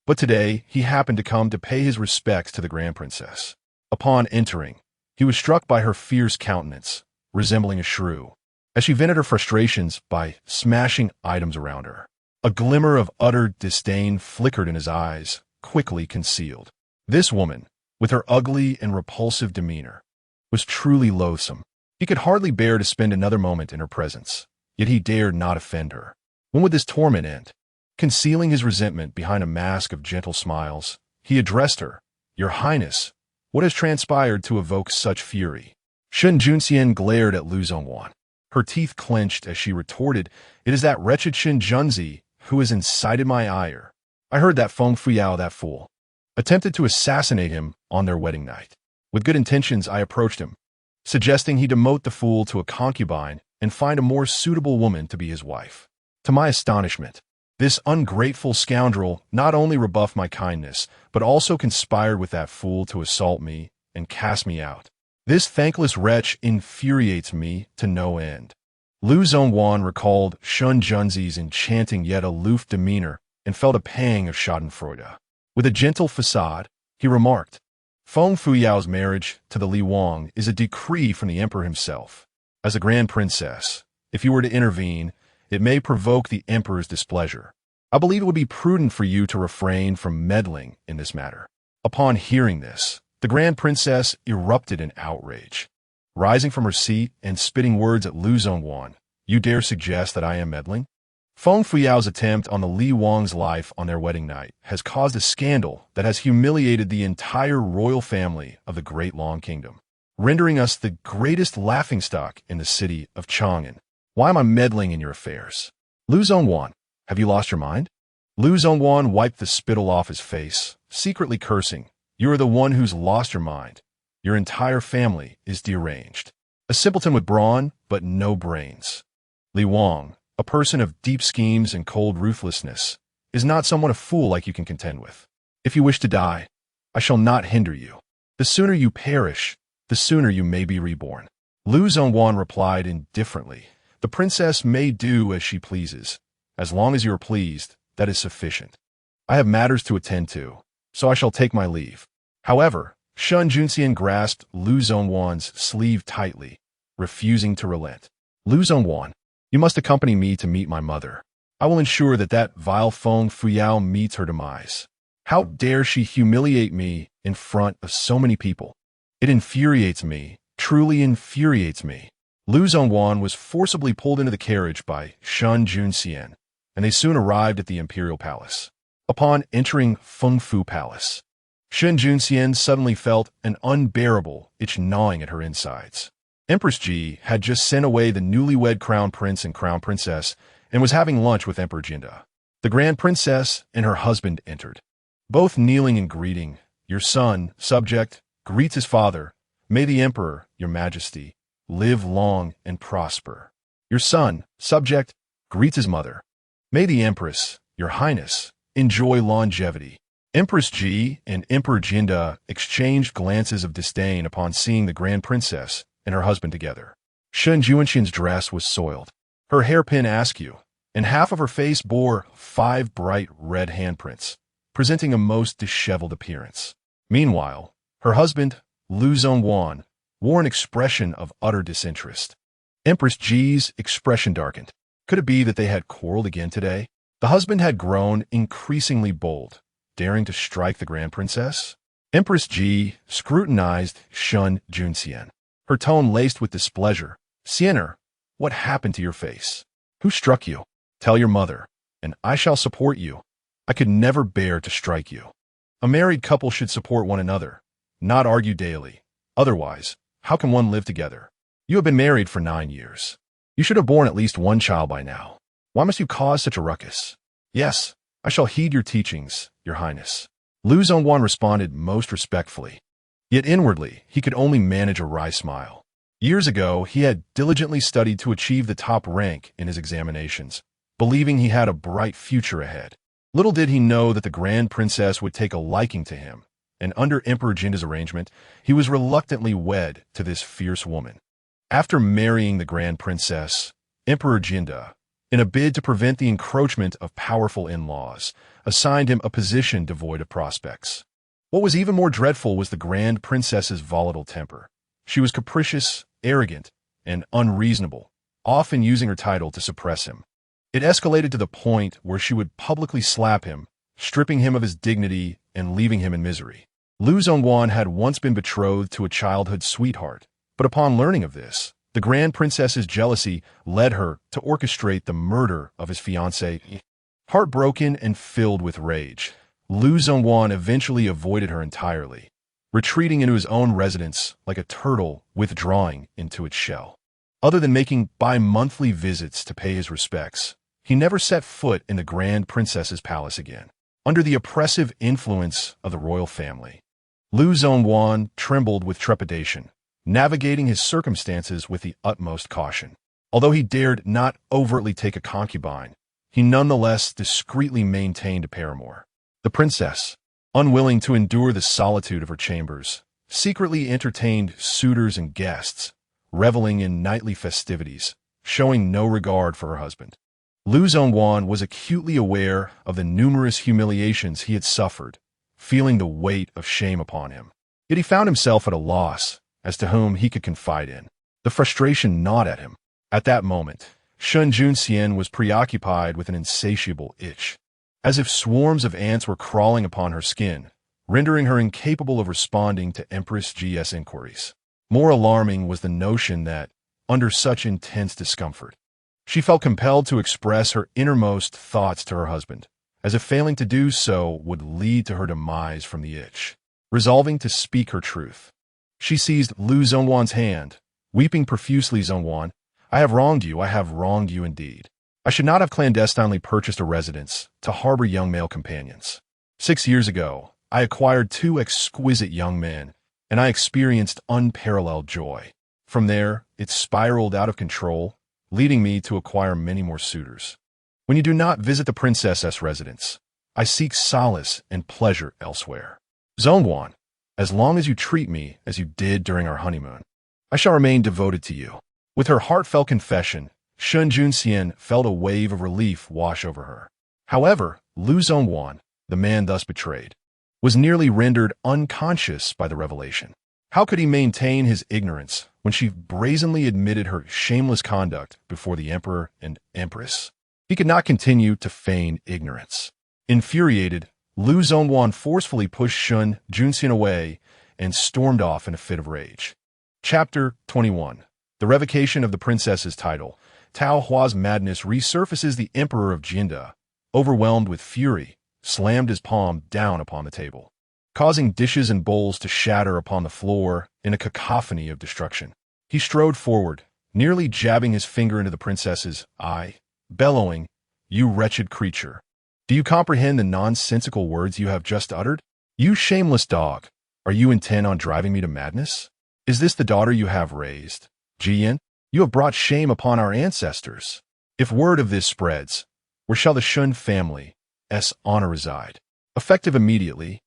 but today he happened to come to pay his respects to the Grand Princess. Upon entering, he was struck by her fierce countenance, resembling a shrew, as she vented her frustrations by smashing items around her. A glimmer of utter disdain flickered in his eyes, quickly concealed. This woman, with her ugly and repulsive demeanor, was truly loathsome. He could hardly bear to spend another moment in her presence, yet he dared not offend her. When would this torment end? Concealing his resentment behind a mask of gentle smiles, he addressed her. "Your Highness, what has transpired to evoke such fury?" Shun Junxian glared at Lu Zhongwan. Her teeth clenched as she retorted, "It is that wretched Shun Junzi who has incited my ire. I heard that Feng Fuyao, that fool, attempted to assassinate him on their wedding night. With good intentions, I approached him, suggesting he demote the fool to a concubine and find a more suitable woman to be his wife. To my astonishment, This ungrateful scoundrel not only rebuffed my kindness, but also conspired with that fool to assault me and cast me out. This thankless wretch infuriates me to no end. Lu Zhongwan recalled Shun Junzi's enchanting yet aloof demeanor and felt a pang of schadenfreude. With a gentle facade, he remarked, Feng Fuyao's marriage to the Li Wang is a decree from the emperor himself. As a grand princess, if you were to intervene, it may provoke the emperor's displeasure. I believe it would be prudent for you to refrain from meddling in this matter. Upon hearing this, the grand princess erupted in outrage. Rising from her seat and spitting words at Lu Zhongwan, you dare suggest that I am meddling? Feng Fuyao's attempt on the Li Wang's life on their wedding night has caused a scandal that has humiliated the entire royal family of the Great Long Kingdom, rendering us the greatest laughingstock in the city of Chang'an. Why am I meddling in your affairs? Lu Zhongwan, have you lost your mind? Lu Zhongwan wiped the spittle off his face, secretly cursing, You are the one who's lost your mind. Your entire family is deranged. A simpleton with brawn, but no brains. Li Wang, a person of deep schemes and cold ruthlessness, is not someone a fool like you can contend with. If you wish to die, I shall not hinder you. The sooner you perish, the sooner you may be reborn. Lu Zhongwan replied indifferently, The princess may do as she pleases. As long as you are pleased, that is sufficient. I have matters to attend to, so I shall take my leave. However, Shun Junxian grasped Lu Zhongwan's sleeve tightly, refusing to relent. Lu Zhongwan, you must accompany me to meet my mother. I will ensure that that vile Feng Fuyao meets her demise. How dare she humiliate me in front of so many people? It infuriates me, truly infuriates me. Lu Zhongwan was forcibly pulled into the carriage by Shun Junxian, and they soon arrived at the imperial palace. Upon entering Feng Fu Palace, Shun Junxian suddenly felt an unbearable itch gnawing at her insides. Empress Ji had just sent away the newlywed crown prince and crown princess and was having lunch with Emperor Jinda. The grand princess and her husband entered, both kneeling and greeting. Your son, subject, greets his father. May the emperor, your majesty, live long and prosper. Your son, subject, greets his mother. May the empress, your highness, enjoy longevity. Empress Ji and Emperor Jinda exchanged glances of disdain upon seeing the grand princess and her husband together. Shun Junxian's dress was soiled, her hairpin askew, and half of her face bore 5 bright red handprints, presenting a most disheveled appearance. Meanwhile, her husband, Lu Zhongwan, wore an expression of utter disinterest. Empress Ji's expression darkened. Could it be that they had quarreled again today? The husband had grown increasingly bold, daring to strike the grand princess. Empress Ji scrutinized Shun Junxian, her tone laced with displeasure. Siener, what happened to your face? Who struck you? Tell your mother, and I shall support you. I could never bear to strike you. A married couple should support one another, not argue daily. Otherwise, how can one live together? You have been married for 9 years. You should have borne at least one child by now. Why must you cause such a ruckus? Yes, I shall heed your teachings, your highness. Lu Zhongwan responded most respectfully. Yet inwardly, he could only manage a wry smile. Years ago, he had diligently studied to achieve the top rank in his examinations, believing he had a bright future ahead. Little did he know that the grand princess would take a liking to him, and under Emperor Jinda's arrangement, he was reluctantly wed to this fierce woman. After marrying the grand princess, Emperor Jinda, in a bid to prevent the encroachment of powerful in-laws, assigned him a position devoid of prospects. What was even more dreadful was the grand princess's volatile temper. She was capricious, arrogant, and unreasonable, often using her title to suppress him. It escalated to the point where she would publicly slap him, stripping him of his dignity and leaving him in misery. Lu Zhongwan had once been betrothed to a childhood sweetheart, but upon learning of this, the grand princess's jealousy led her to orchestrate the murder of his fiancée. Heartbroken and filled with rage, Lu Zhongwan eventually avoided her entirely, retreating into his own residence like a turtle withdrawing into its shell. Other than making bi-monthly visits to pay his respects, he never set foot in the grand princess's palace again. Under the oppressive influence of the royal family, Lu Zhongwan trembled with trepidation, navigating his circumstances with the utmost caution. Although he dared not overtly take a concubine, he nonetheless discreetly maintained a paramour. The princess, unwilling to endure the solitude of her chambers, secretly entertained suitors and guests, reveling in nightly festivities, showing no regard for her husband. Lu Zhongwan was acutely aware of the numerous humiliations he had suffered, feeling the weight of shame upon him. Yet he found himself at a loss as to whom he could confide in. The frustration gnawed at him. At that moment, Shun Junxian was preoccupied with an insatiable itch, as if swarms of ants were crawling upon her skin, rendering her incapable of responding to Empress G's inquiries. More alarming was the notion that, under such intense discomfort, she felt compelled to express her innermost thoughts to her husband, as if failing to do so would lead to her demise from the itch. Resolving to speak her truth, she seized Lu Zhongwan's hand, weeping profusely. "Zhongwan, I have wronged you indeed. I should not have clandestinely purchased a residence to harbor young male companions. 6 years ago, I acquired 2 exquisite young men, and I experienced unparalleled joy. From there, it spiraled out of control, leading me to acquire many more suitors. When you do not visit the princess's residence, I seek solace and pleasure elsewhere. Zhongwan, as long as you treat me as you did during our honeymoon, I shall remain devoted to you." With her heartfelt confession, Shun Junxian felt a wave of relief wash over her. However, Lu Zhongwan, the man thus betrayed, was nearly rendered unconscious by the revelation. How could he maintain his ignorance when she brazenly admitted her shameless conduct before the emperor and empress? He could not continue to feign ignorance. Infuriated, Lu Zhongwan forcefully pushed Shun Junxian away and stormed off in a fit of rage. Chapter 21. The revocation of the princess's title. Tao Hua's madness resurfaces. The emperor of Jinda, overwhelmed with fury, slammed his palm down upon the table, causing dishes and bowls to shatter upon the floor in a cacophony of destruction. He strode forward, nearly jabbing his finger into the princess's eye, bellowing, "You wretched creature! Do you comprehend the nonsensical words you have just uttered? You shameless dog! Are you intent on driving me to madness? Is this the daughter you have raised? Jian, you have brought shame upon our ancestors. If word of this spreads, where shall the Shun family's honor reside? Effective immediately,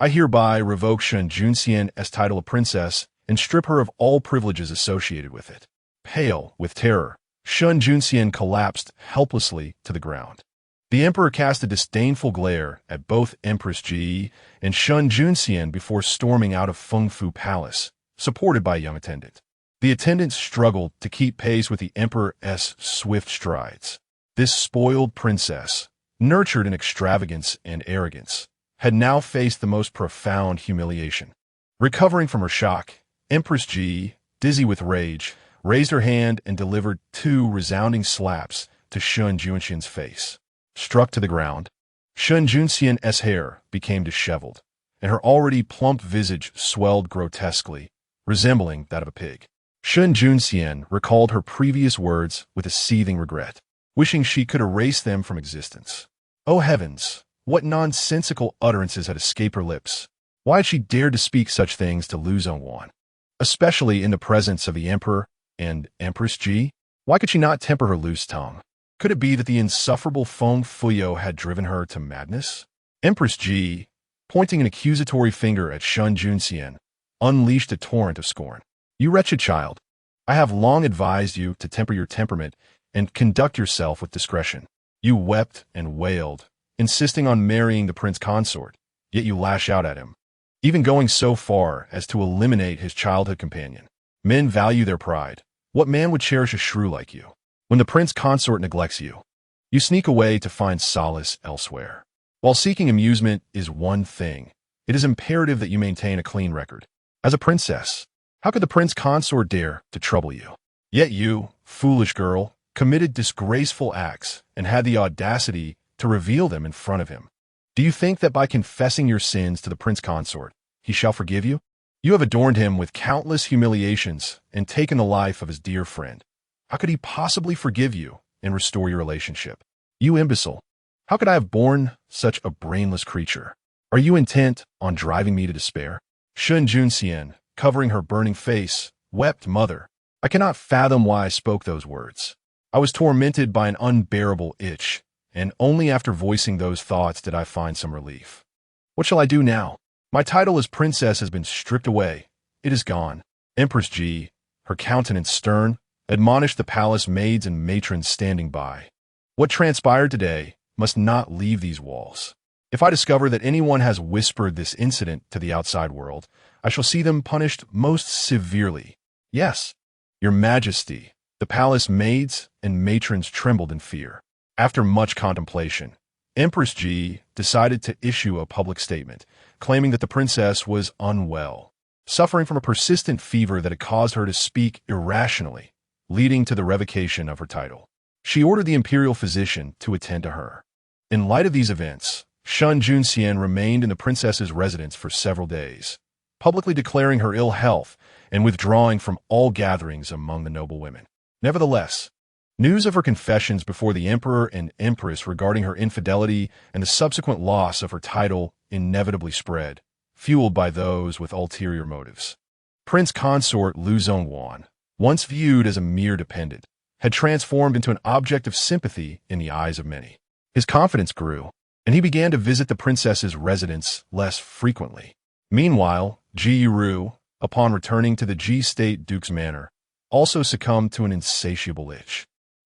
I hereby revoke Shun Junxian's title of princess and strip her of all privileges associated with it." Pale with terror, Shun Junxian collapsed helplessly to the ground. The emperor cast a disdainful glare at both Empress Ji and Shun Junxian before storming out of Feng Fu Palace, supported by a young attendant. The attendant struggled to keep pace with the emperor's swift strides. This spoiled princess, nurtured in extravagance and arrogance, had now faced the most profound humiliation. Recovering from her shock, Empress Ji, dizzy with rage, raised her hand and delivered 2 resounding slaps to Shun Junxian's face. Struck to the ground, Shun Junxian's hair became disheveled, and her already plump visage swelled grotesquely, resembling that of a pig. Shun Junxian recalled her previous words with a seething regret, wishing she could erase them from existence. Oh heavens, what nonsensical utterances had escaped her lips! Why had she dared to speak such things to Lu Zhongwan, especially in the presence of the emperor and Empress Ji? Why could she not temper her loose tongue? Could it be that the insufferable Feng Fuyo had driven her to madness? Empress Ji, pointing an accusatory finger at Shun Junxian, unleashed a torrent of scorn. "You wretched child, I have long advised you to temper your temperament and conduct yourself with discretion. You wept and wailed, insisting on marrying the prince consort, yet you lash out at him, even going so far as to eliminate his childhood companion. Men value their pride. What man would cherish a shrew like you? When the prince consort neglects you, you sneak away to find solace elsewhere. While seeking amusement is one thing, it is imperative that you maintain a clean record. As a princess, how could the prince consort dare to trouble you? Yet you, foolish girl, committed disgraceful acts and had the audacity to reveal them in front of him. Do you think that by confessing your sins to the prince consort, he shall forgive you? You have adorned him with countless humiliations and taken the life of his dear friend. How could he possibly forgive you and restore your relationship? You imbecile! How could I have borne such a brainless creature? Are you intent on driving me to despair?" Shun Junxian, covering her burning face, wept. "Mother, I cannot fathom why I spoke those words. I was tormented by an unbearable itch, and only after voicing those thoughts did I find some relief. What shall I do now? My title as princess has been stripped away. It is gone. Empress Ji, her countenance stern, admonished the palace maids and matrons standing by. What transpired today must not leave these walls. If I discover that anyone has whispered this incident to the outside world, I shall see them punished most severely. Yes, Your Majesty. The palace maids and matrons trembled in fear. After much contemplation, Empress Ji decided to issue a public statement, claiming that the princess was unwell, suffering from a persistent fever that had caused her to speak irrationally, leading to the revocation of her title. She ordered the imperial physician to attend to her. In light of these events, Shun Junxian remained in the princess's residence for several days, publicly declaring her ill health and withdrawing from all gatherings among the noble women. Nevertheless, news of her confessions before the emperor and empress regarding her infidelity and the subsequent loss of her title inevitably spread, fueled by those with ulterior motives. Prince consort Lu Zhongwan, once viewed as a mere dependent, had transformed into an object of sympathy in the eyes of many. His confidence grew, and he began to visit the princess's residence less frequently. Meanwhile, Ji Yiru, upon returning to the Ji State Duke's manor, also succumbed to an insatiable itch.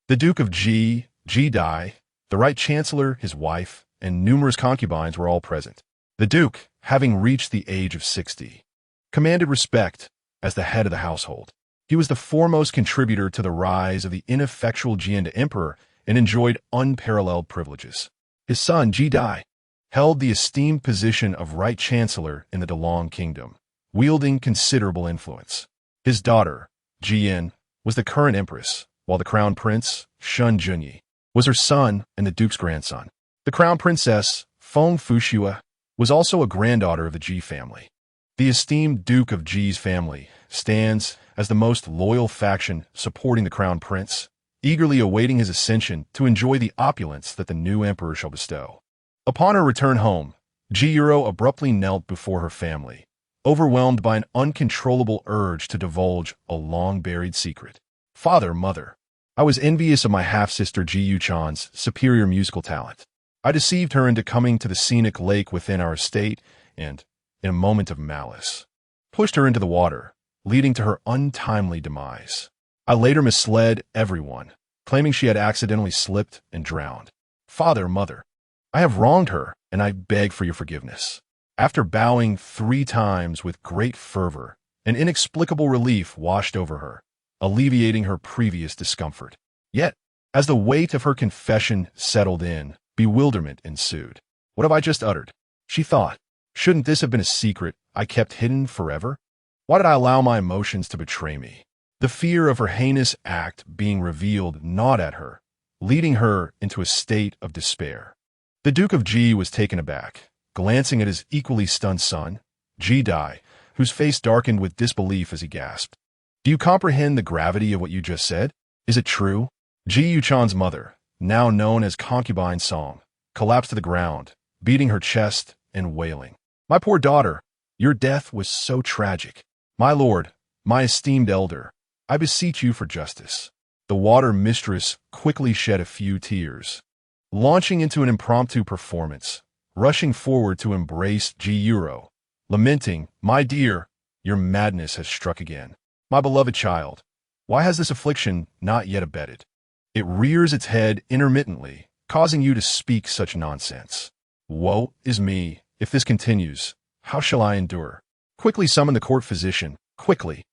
The Duke of Ji Dai, the Right Chancellor, his wife, and numerous concubines were all present. The Duke, having reached the age of 60, commanded respect as the head of the household. He was the foremost contributor to the rise of the ineffectual Jian to emperor and enjoyed unparalleled privileges. His son, Ji Dai, held the esteemed position of Right Chancellor in the Delong Kingdom, wielding considerable influence. His daughter, Jian, was the current empress, while the crown prince, Shun Junyi, was her son and the duke's grandson. The crown princess, Feng Fuxue, was also a granddaughter of the Ji family. The esteemed Duke of Ji's family stands as the most loyal faction supporting the crown prince, eagerly awaiting his ascension to enjoy the opulence that the new emperor shall bestow. Upon her return home, Ji Yiru abruptly knelt before her family, overwhelmed by an uncontrollable urge to divulge a long-buried secret. Father, mother, I was envious of my half-sister Ji Yuchan's superior musical talent. I deceived her into coming to the scenic lake within our estate and, in a moment of malice, pushed her into the water, leading to her untimely demise. I later misled everyone, claiming she had accidentally slipped and drowned. Father, mother, I have wronged her, and I beg for your forgiveness. After bowing 3 times with great fervor, an inexplicable relief washed over her, alleviating her previous discomfort. Yet, as the weight of her confession settled in, bewilderment ensued. What have I just uttered? She thought. Shouldn't this have been a secret I kept hidden forever? Why did I allow my emotions to betray me? The fear of her heinous act being revealed gnawed at her, leading her into a state of despair. The Duke of Ji was taken aback, glancing at his equally stunned son, Ji Dai, whose face darkened with disbelief as he gasped. Do you comprehend the gravity of what you just said? Is it true? Ji Yuchan's mother, now known as Concubine Song, collapsed to the ground, beating her chest and wailing. My poor daughter, your death was so tragic. My lord, my esteemed elder, I beseech you for justice. The water mistress quickly shed a few tears, launching into an impromptu performance, rushing forward to embrace Ji Yiru, lamenting, My dear, your madness has struck again. My beloved child, why has this affliction not yet abated? It rears its head intermittently, causing you to speak such nonsense. Woe is me, if this continues. How shall I endure? Quickly summon the court physician, quickly.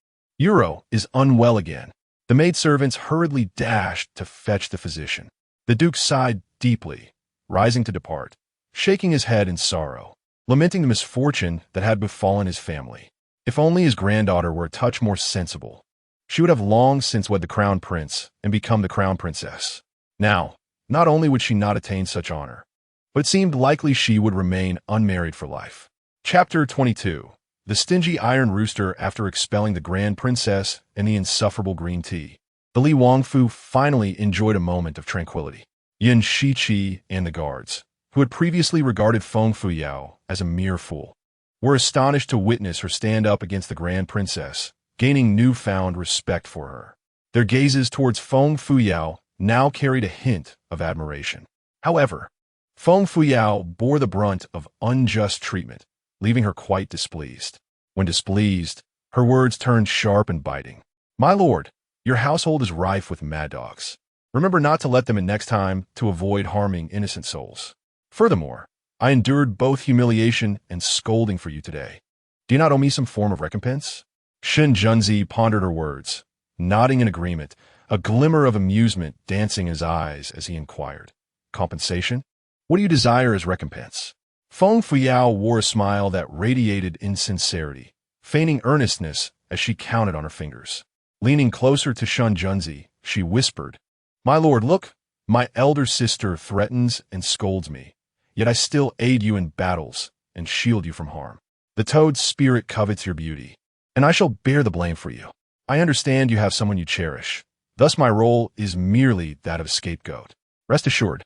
Yiru is unwell again. The maidservants hurriedly dashed to fetch the physician. The duke sighed deeply, rising to depart, shaking his head in sorrow, lamenting the misfortune that had befallen his family. If only his granddaughter were a touch more sensible, she would have long since wed the crown prince and become the crown princess. Now, not only would she not attain such honor, but it seemed likely she would remain unmarried for life. Chapter 22. The Stingy Iron Rooster After Expelling the Grand Princess and the Insufferable Green Tea. The Li Wangfu finally enjoyed a moment of tranquility. Yin Shiqi and the guards, who had previously regarded Feng Fuyao as a mere fool, were astonished to witness her stand up against the Grand Princess, gaining newfound respect for her. Their gazes towards Feng Fuyao now carried a hint of admiration. However, Feng Fuyao bore the brunt of unjust treatment, leaving her quite displeased. When displeased, her words turned sharp and biting. "My lord, your household is rife with mad dogs. Remember not to let them in next time to avoid harming innocent souls. Furthermore, I endured both humiliation and scolding for you today. Do you not owe me some form of recompense?" Shin Junzi pondered her words, nodding in agreement, a glimmer of amusement dancing in his eyes as he inquired, "Compensation? What do you desire as recompense?" Feng Fuyao wore a smile that radiated insincerity, feigning earnestness as she counted on her fingers. Leaning closer to Shun Junzi, she whispered, "My lord, look, my elder sister threatens and scolds me, yet I still aid you in battles and shield you from harm. The toad's spirit covets your beauty, and I shall bear the blame for you. I understand you have someone you cherish, thus my role is merely that of scapegoat. Rest assured,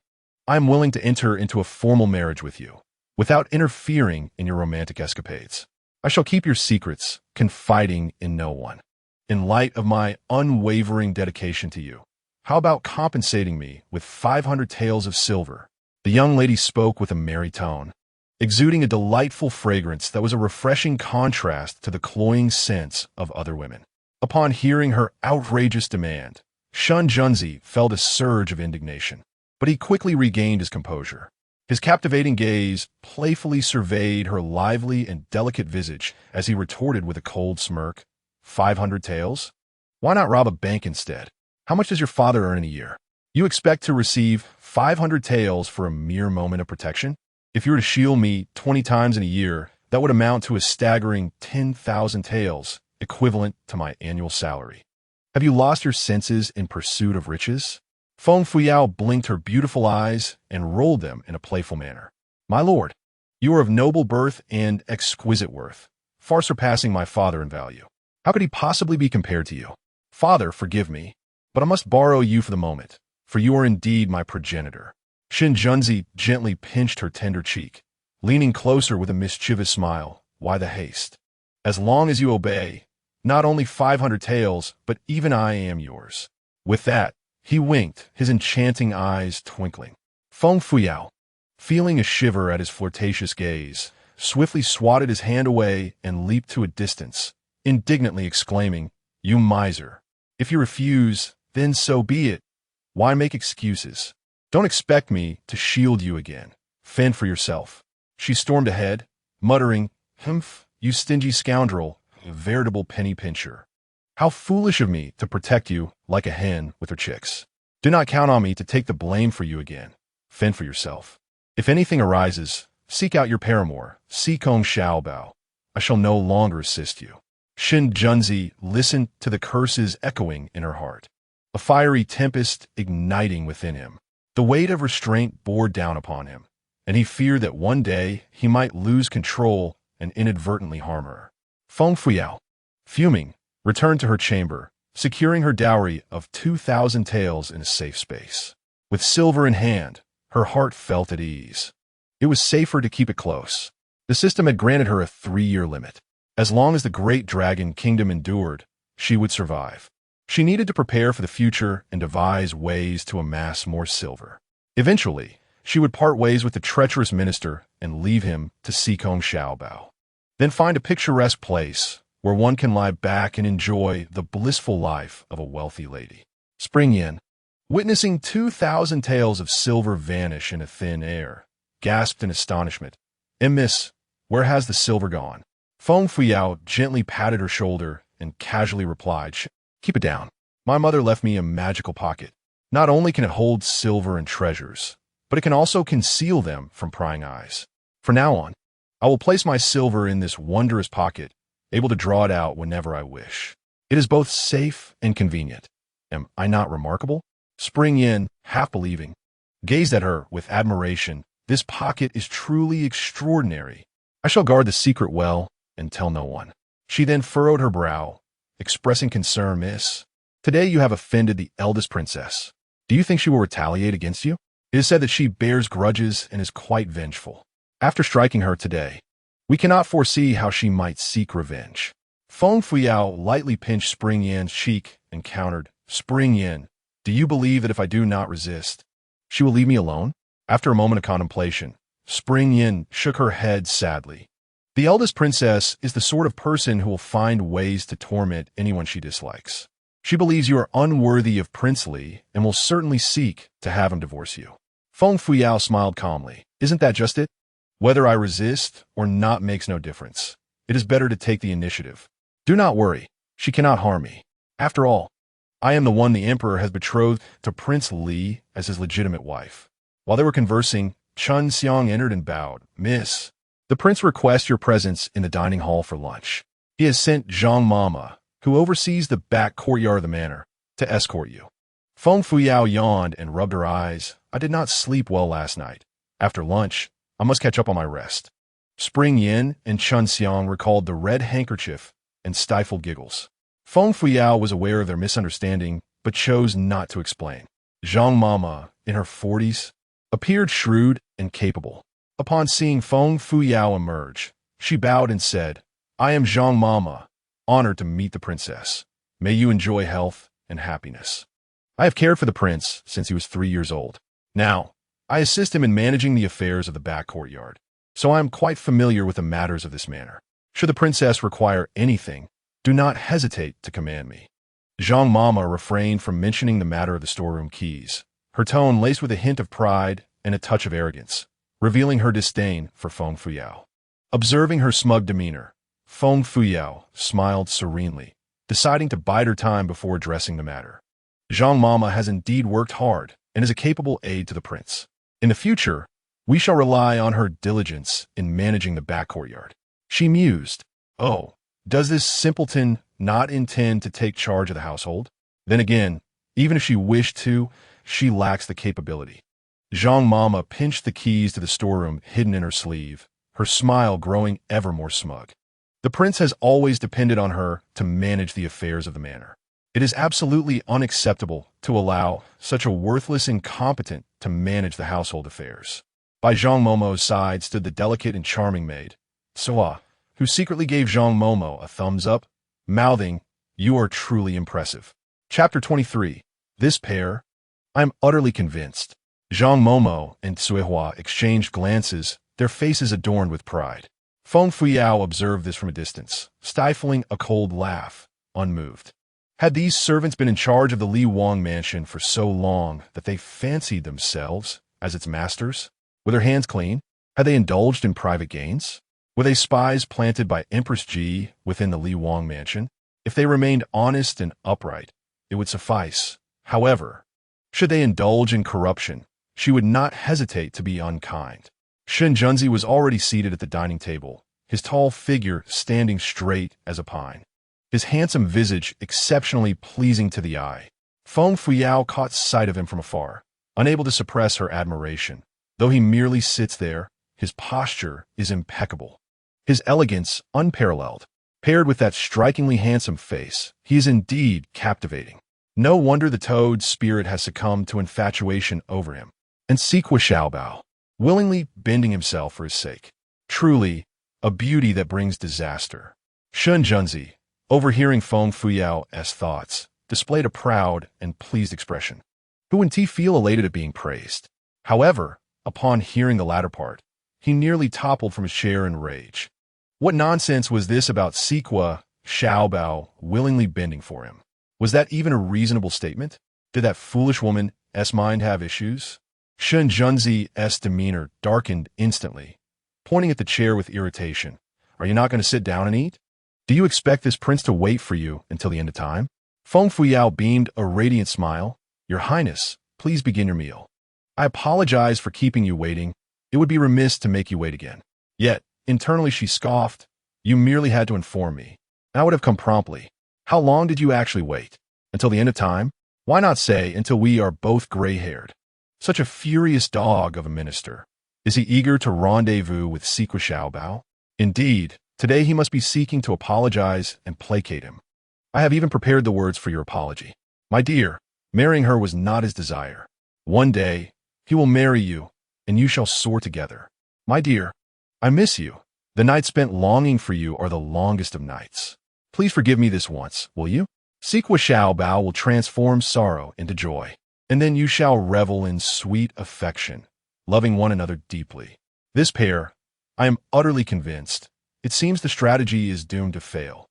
I am willing to enter into a formal marriage with you, without interfering in your romantic escapades. I shall keep your secrets, confiding in no one. In light of my unwavering dedication to you, how about compensating me with 500 taels of silver?" The young lady spoke with a merry tone, exuding a delightful fragrance that was a refreshing contrast to the cloying scents of other women. Upon hearing her outrageous demand, Shun Junzi felt a surge of indignation, but he quickly regained his composure. His captivating gaze playfully surveyed her lively and delicate visage as he retorted with a cold smirk, 500 taels? Why not rob a bank instead? How much does your father earn in a year? You expect to receive 500 taels for a mere moment of protection? If you were to shield me 20 times in a year, that would amount to a staggering 10,000 taels, equivalent to my annual salary. Have you lost your senses in pursuit of riches?" Feng Fuyao blinked her beautiful eyes and rolled them in a playful manner. "My lord, you are of noble birth and exquisite worth, far surpassing my father in value. How could he possibly be compared to you? Father, forgive me, but I must borrow you for the moment, for you are indeed my progenitor." Shin Junzi gently pinched her tender cheek, leaning closer with a mischievous smile. "Why the haste? As long as you obey, not only 500 taels, but even I am yours." With that, he winked, his enchanting eyes twinkling. Feng Fuyao, feeling a shiver at his flirtatious gaze, swiftly swatted his hand away and leaped to a distance, indignantly exclaiming, "You miser! If you refuse, then so be it. Why make excuses? Don't expect me to shield you again. Fend for yourself." She stormed ahead, muttering, "Humph, you stingy scoundrel, a veritable penny pincher. How foolish of me to protect you like a hen with her chicks. Do not count on me to take the blame for you again. Fend for yourself. If anything arises, seek out your paramour, Sikong Xiaobao. I shall no longer assist you." Shin Junzi listened to the curses echoing in her heart, a fiery tempest igniting within him. The weight of restraint bore down upon him, and he feared that one day he might lose control and inadvertently harm her. Feng Fuyao, fuming, returned to her chamber, securing her dowry of 2,000 taels in a safe space. With silver in hand, her heart felt at ease. It was safer to keep it close. The system had granted her a 3-year limit. As long as the great dragon kingdom endured, she would survive. She needed to prepare for the future and devise ways to amass more silver. Eventually, she would part ways with the treacherous minister and leave him to Sikong Xiaobao. Then find a picturesque place where one can lie back and enjoy the blissful life of a wealthy lady. Spring Yin, witnessing 2,000 taels of silver vanish in a thin air, gasped in astonishment, "Miss, where has the silver gone?" Feng Fuyao gently patted her shoulder and casually replied, "Keep it down. My mother left me a magical pocket. Not only can it hold silver and treasures, but it can also conceal them from prying eyes. From now on, I will place my silver in this wondrous pocket, able to draw it out whenever I wish. It is both safe and convenient. Am I not remarkable?" Spring Yin, half believing, gazed at her with admiration. "This pocket is truly extraordinary. I shall guard the secret well and tell no one." She then furrowed her brow, expressing concern. "Miss, today you have offended the eldest princess. Do you think she will retaliate against you? It is said that she bears grudges and is quite vengeful. After striking her today, we cannot foresee how she might seek revenge." Feng Fuyao lightly pinched Spring Yin's cheek and countered, "Spring Yin, do you believe that if I do not resist, she will leave me alone? After a moment of contemplation, Spring Yin shook her head sadly. The eldest princess is the sort of person who will find ways to torment anyone she dislikes. She believes you are unworthy of Prince Li and will certainly seek to have him divorce you. Feng Fuyao smiled calmly. Isn't that just it? Whether I resist or not makes no difference. It is better to take the initiative. Do not worry. She cannot harm me. After all, I am the one the emperor has betrothed to Prince Li as his legitimate wife. While they were conversing, Chun Xiang entered and bowed. Miss, the prince requests your presence in the dining hall for lunch. He has sent Zhang Mama, who oversees the back courtyard of the manor, to escort you. Feng Fuyao yawned and rubbed her eyes. I did not sleep well last night. After lunch, I must catch up on my rest. Spring Yin and Chun Xiang recalled the red handkerchief and stifled giggles. Feng Fuyao was aware of their misunderstanding, but chose not to explain. Zhang Mama, in her 40s, appeared shrewd and capable. Upon seeing Feng Fuyao emerge, she bowed and said, I am Zhang Mama, honored to meet the princess. May you enjoy health and happiness. I have cared for the prince since he was 3 years old. Now, I assist him in managing the affairs of the back courtyard, so I am quite familiar with the matters of this manor. Should the princess require anything, do not hesitate to command me. Zhang Mama refrained from mentioning the matter of the storeroom keys, her tone laced with a hint of pride and a touch of arrogance, revealing her disdain for Feng Fuyao. Observing her smug demeanor, Feng Fuyao smiled serenely, deciding to bide her time before addressing the matter. Zhang Mama has indeed worked hard and is a capable aide to the prince. In the future, we shall rely on her diligence in managing the back courtyard. She mused, oh, does this simpleton not intend to take charge of the household? Then again, even if she wished to, she lacks the capability. Zhang Mama pinched the keys to the storeroom hidden in her sleeve, her smile growing ever more smug. The prince has always depended on her to manage the affairs of the manor. It is absolutely unacceptable to allow such a worthless incompetent to manage the household affairs. By Zhang Momo's side stood the delicate and charming maid, Soa, who secretly gave Zhang Momo a thumbs up, mouthing, you are truly impressive. Chapter 23. This pair? I am utterly convinced. Zhang Momo and Suehua exchanged glances, their faces adorned with pride. Feng Fuyao observed this from a distance, stifling a cold laugh, unmoved. Had these servants been in charge of the Li Wang mansion for so long that they fancied themselves as its masters? Were their hands clean? Had they indulged in private gains? Were they spies planted by Empress Ji within the Li Wang mansion? If they remained honest and upright, it would suffice. However, should they indulge in corruption, she would not hesitate to be unkind. Shen Junzi was already seated at the dining table, his tall figure standing straight as a pine, his handsome visage exceptionally pleasing to the eye. Feng Fuyao caught sight of him from afar, unable to suppress her admiration. Though he merely sits there, his posture is impeccable. His elegance unparalleled. Paired with that strikingly handsome face, he is indeed captivating. No wonder the toad's spirit has succumbed to infatuation over him, and Siqua Xiaobao, willingly bending himself for his sake. Truly, a beauty that brings disaster. Shen Junzi, overhearing Feng Fuyao's thoughts, displayed a proud and pleased expression. Who wouldn't he feel elated at being praised? However, upon hearing the latter part, he nearly toppled from his chair in rage. What nonsense was this about Siqua Xiaobao willingly bending for him? Was that even a reasonable statement? Did that foolish woman's mind have issues? Shen Junzi's demeanor darkened instantly, pointing at the chair with irritation. Are you not going to sit down and eat? Do you expect this prince to wait for you until the end of time? Feng Fuyao beamed a radiant smile. Your Highness, please begin your meal. I apologize for keeping you waiting. It would be remiss to make you wait again. Yet, internally she scoffed. You merely had to inform me. I would have come promptly. How long did you actually wait? Until the end of time? Why not say until we are both gray-haired? Such a furious dog of a minister. Is he eager to rendezvous with Siqua Xiaobao? Indeed, today he must be seeking to apologize and placate him. I have even prepared the words for your apology. My dear, marrying her was not his desire. One day, he will marry you, and you shall soar together. My dear, I miss you. The nights spent longing for you are the longest of nights. Please forgive me this once, will you? Siqua Xiaobao will transform sorrow into joy, and then you shall revel in sweet affection, loving one another deeply. This pair, I am utterly convinced, it seems the strategy is doomed to fail.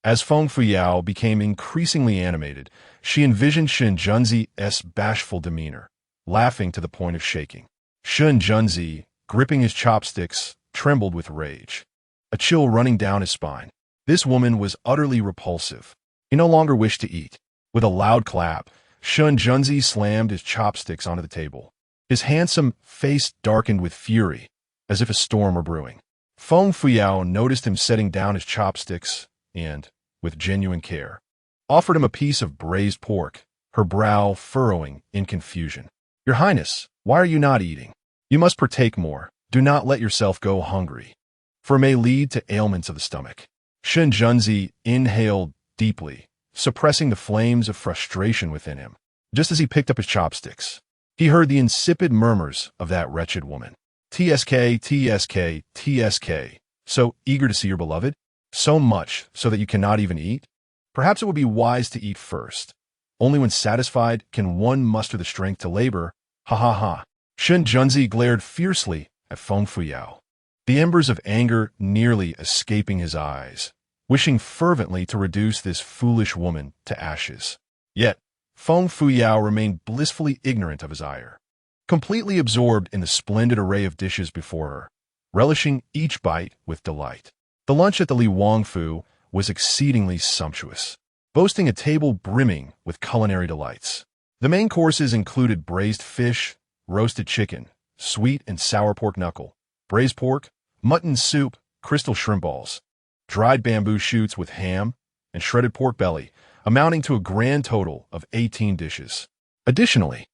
As Feng Fuyao became increasingly animated, she envisioned Shen Junzi's bashful demeanor, laughing to the point of shaking. Shen Junzi, gripping his chopsticks, trembled with rage, a chill running down his spine. This woman was utterly repulsive. He no longer wished to eat. With a loud clap, Shen Junzi slammed his chopsticks onto the table. His handsome face darkened with fury, as if a storm were brewing. Feng Fuyao noticed him setting down his chopsticks and, with genuine care, offered him a piece of braised pork, her brow furrowing in confusion. "Your Highness, why are you not eating? You must partake more. Do not let yourself go hungry, for it may lead to ailments of the stomach." Shen Junzi inhaled deeply, suppressing the flames of frustration within him. Just as he picked up his chopsticks, he heard the insipid murmurs of that wretched woman. "TSK, TSK, TSK. So eager to see your beloved? So much so that you cannot even eat? Perhaps it would be wise to eat first. Only when satisfied can one muster the strength to labor. Ha ha ha." Shen Junzi glared fiercely at Feng Fuyao, the embers of anger nearly escaping his eyes, wishing fervently to reduce this foolish woman to ashes. Yet, Feng Fuyao remained blissfully ignorant of his ire, completely absorbed in the splendid array of dishes before her, relishing each bite with delight. The lunch at the Li Wangfu was exceedingly sumptuous, boasting a table brimming with culinary delights. The main courses included braised fish, roasted chicken, sweet and sour pork knuckle, braised pork, mutton soup, crystal shrimp balls, dried bamboo shoots with ham, and shredded pork belly, amounting to a grand total of 18 dishes. Additionally,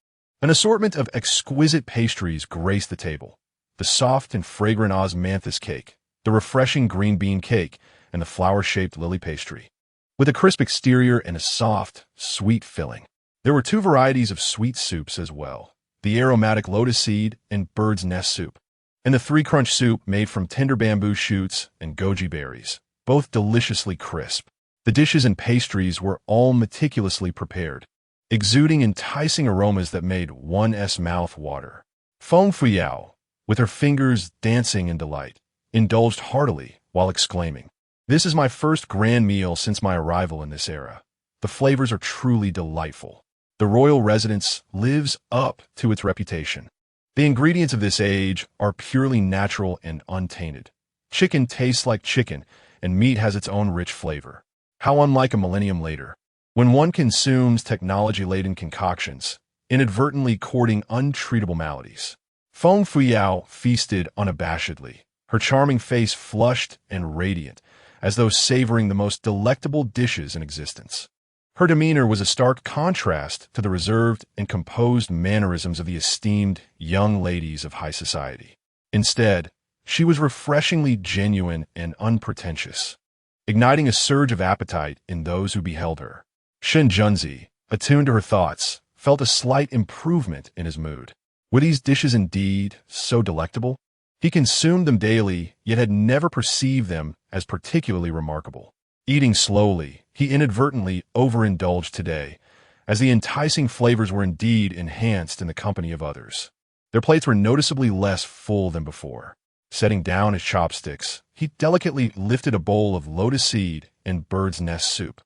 an assortment of exquisite pastries graced the table: the soft and fragrant osmanthus cake, the refreshing green bean cake, and the flower-shaped lily pastry, with a crisp exterior and a soft, sweet filling. There were 2 varieties of sweet soups as well: the aromatic lotus seed and bird's nest soup, and the 3-crunch soup made from tender bamboo shoots and goji berries, both deliciously crisp. The dishes and pastries were all meticulously prepared, exuding enticing aromas that made one's mouth water. Feng Fuyao, with her fingers dancing in delight, indulged heartily while exclaiming, "This is my first grand meal since my arrival in this era. The flavors are truly delightful. The royal residence lives up to its reputation. The ingredients of this age are purely natural and untainted. Chicken tastes like chicken, and meat has its own rich flavor. How unlike a millennium later, when one consumes technology-laden concoctions, inadvertently courting untreatable maladies." Feng Fuyao feasted unabashedly, her charming face flushed and radiant, as though savoring the most delectable dishes in existence. Her demeanor was a stark contrast to the reserved and composed mannerisms of the esteemed young ladies of high society. Instead, she was refreshingly genuine and unpretentious, igniting a surge of appetite in those who beheld her. Shen Junzi, attuned to her thoughts, felt a slight improvement in his mood. Were these dishes indeed so delectable? He consumed them daily, yet had never perceived them as particularly remarkable. Eating slowly, he inadvertently overindulged today, as the enticing flavors were indeed enhanced in the company of others. Their plates were noticeably less full than before. Setting down his chopsticks, he delicately lifted a bowl of lotus seed and bird's nest soup,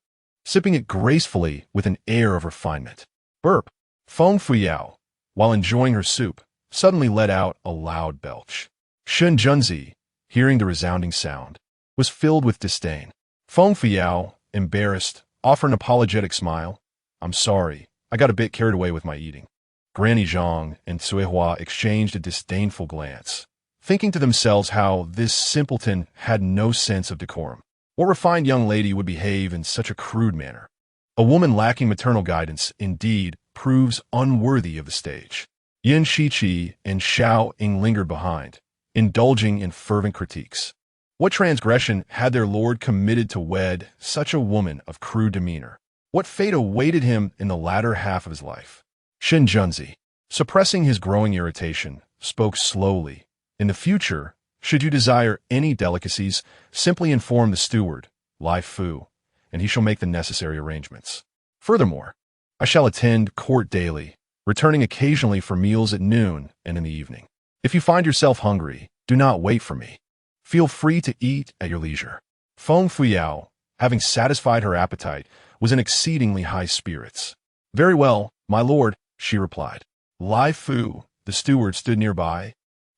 sipping it gracefully with an air of refinement. Burp! Feng Fuyao, while enjoying her soup, suddenly let out a loud belch. Shen Junzi, hearing the resounding sound, was filled with disdain. Feng Fuyao, embarrassed, offered an apologetic smile. "I'm sorry, I got a bit carried away with my eating." Granny Zhang and Suihua exchanged a disdainful glance, thinking to themselves how this simpleton had no sense of decorum. What refined young lady would behave in such a crude manner? A woman lacking maternal guidance, indeed, proves unworthy of the stage. Yin Shiqi and Xiao Ying lingered behind, indulging in fervent critiques. What transgression had their lord committed to wed such a woman of crude demeanor? What fate awaited him in the latter half of his life? Shen Junzi, suppressing his growing irritation, spoke slowly. "In the future, should you desire any delicacies, simply inform the steward, Lai Fu, and he shall make the necessary arrangements. Furthermore, I shall attend court daily, returning occasionally for meals at noon and in the evening." If you find yourself hungry, do not wait for me. Feel free to eat at your leisure. Feng Fuyao, having satisfied her appetite, was in exceedingly high spirits. Very well, my lord, she replied. Lai Fu, the steward, stood nearby,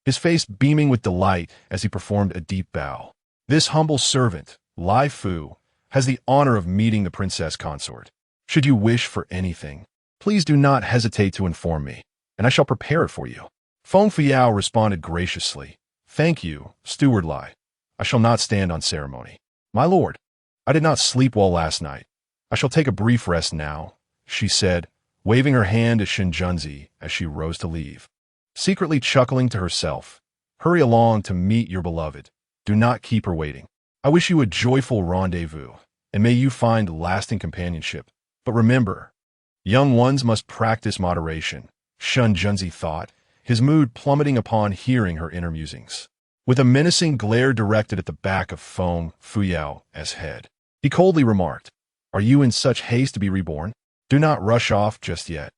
his face beaming with delight as he performed a deep bow. This humble servant, Lai Fu, has the honor of meeting the princess consort. Should you wish for anything, please do not hesitate to inform me, and I shall prepare it for you. Feng Fuyao responded graciously. Thank you, Steward Lai. I shall not stand on ceremony. My lord, I did not sleep well last night. I shall take a brief rest now, she said, waving her hand to Shinjunzi as she rose to leave. Secretly chuckling to herself, hurry along to meet your beloved. Do not keep her waiting. I wish you a joyful rendezvous, and may you find lasting companionship. But remember, young ones must practice moderation, Shinjunzi thought, his mood plummeting upon hearing her inner musings. With a menacing glare directed at the back of Feng Fuyao's head, he coldly remarked, Are you in such haste to be reborn? Do not rush off just yet.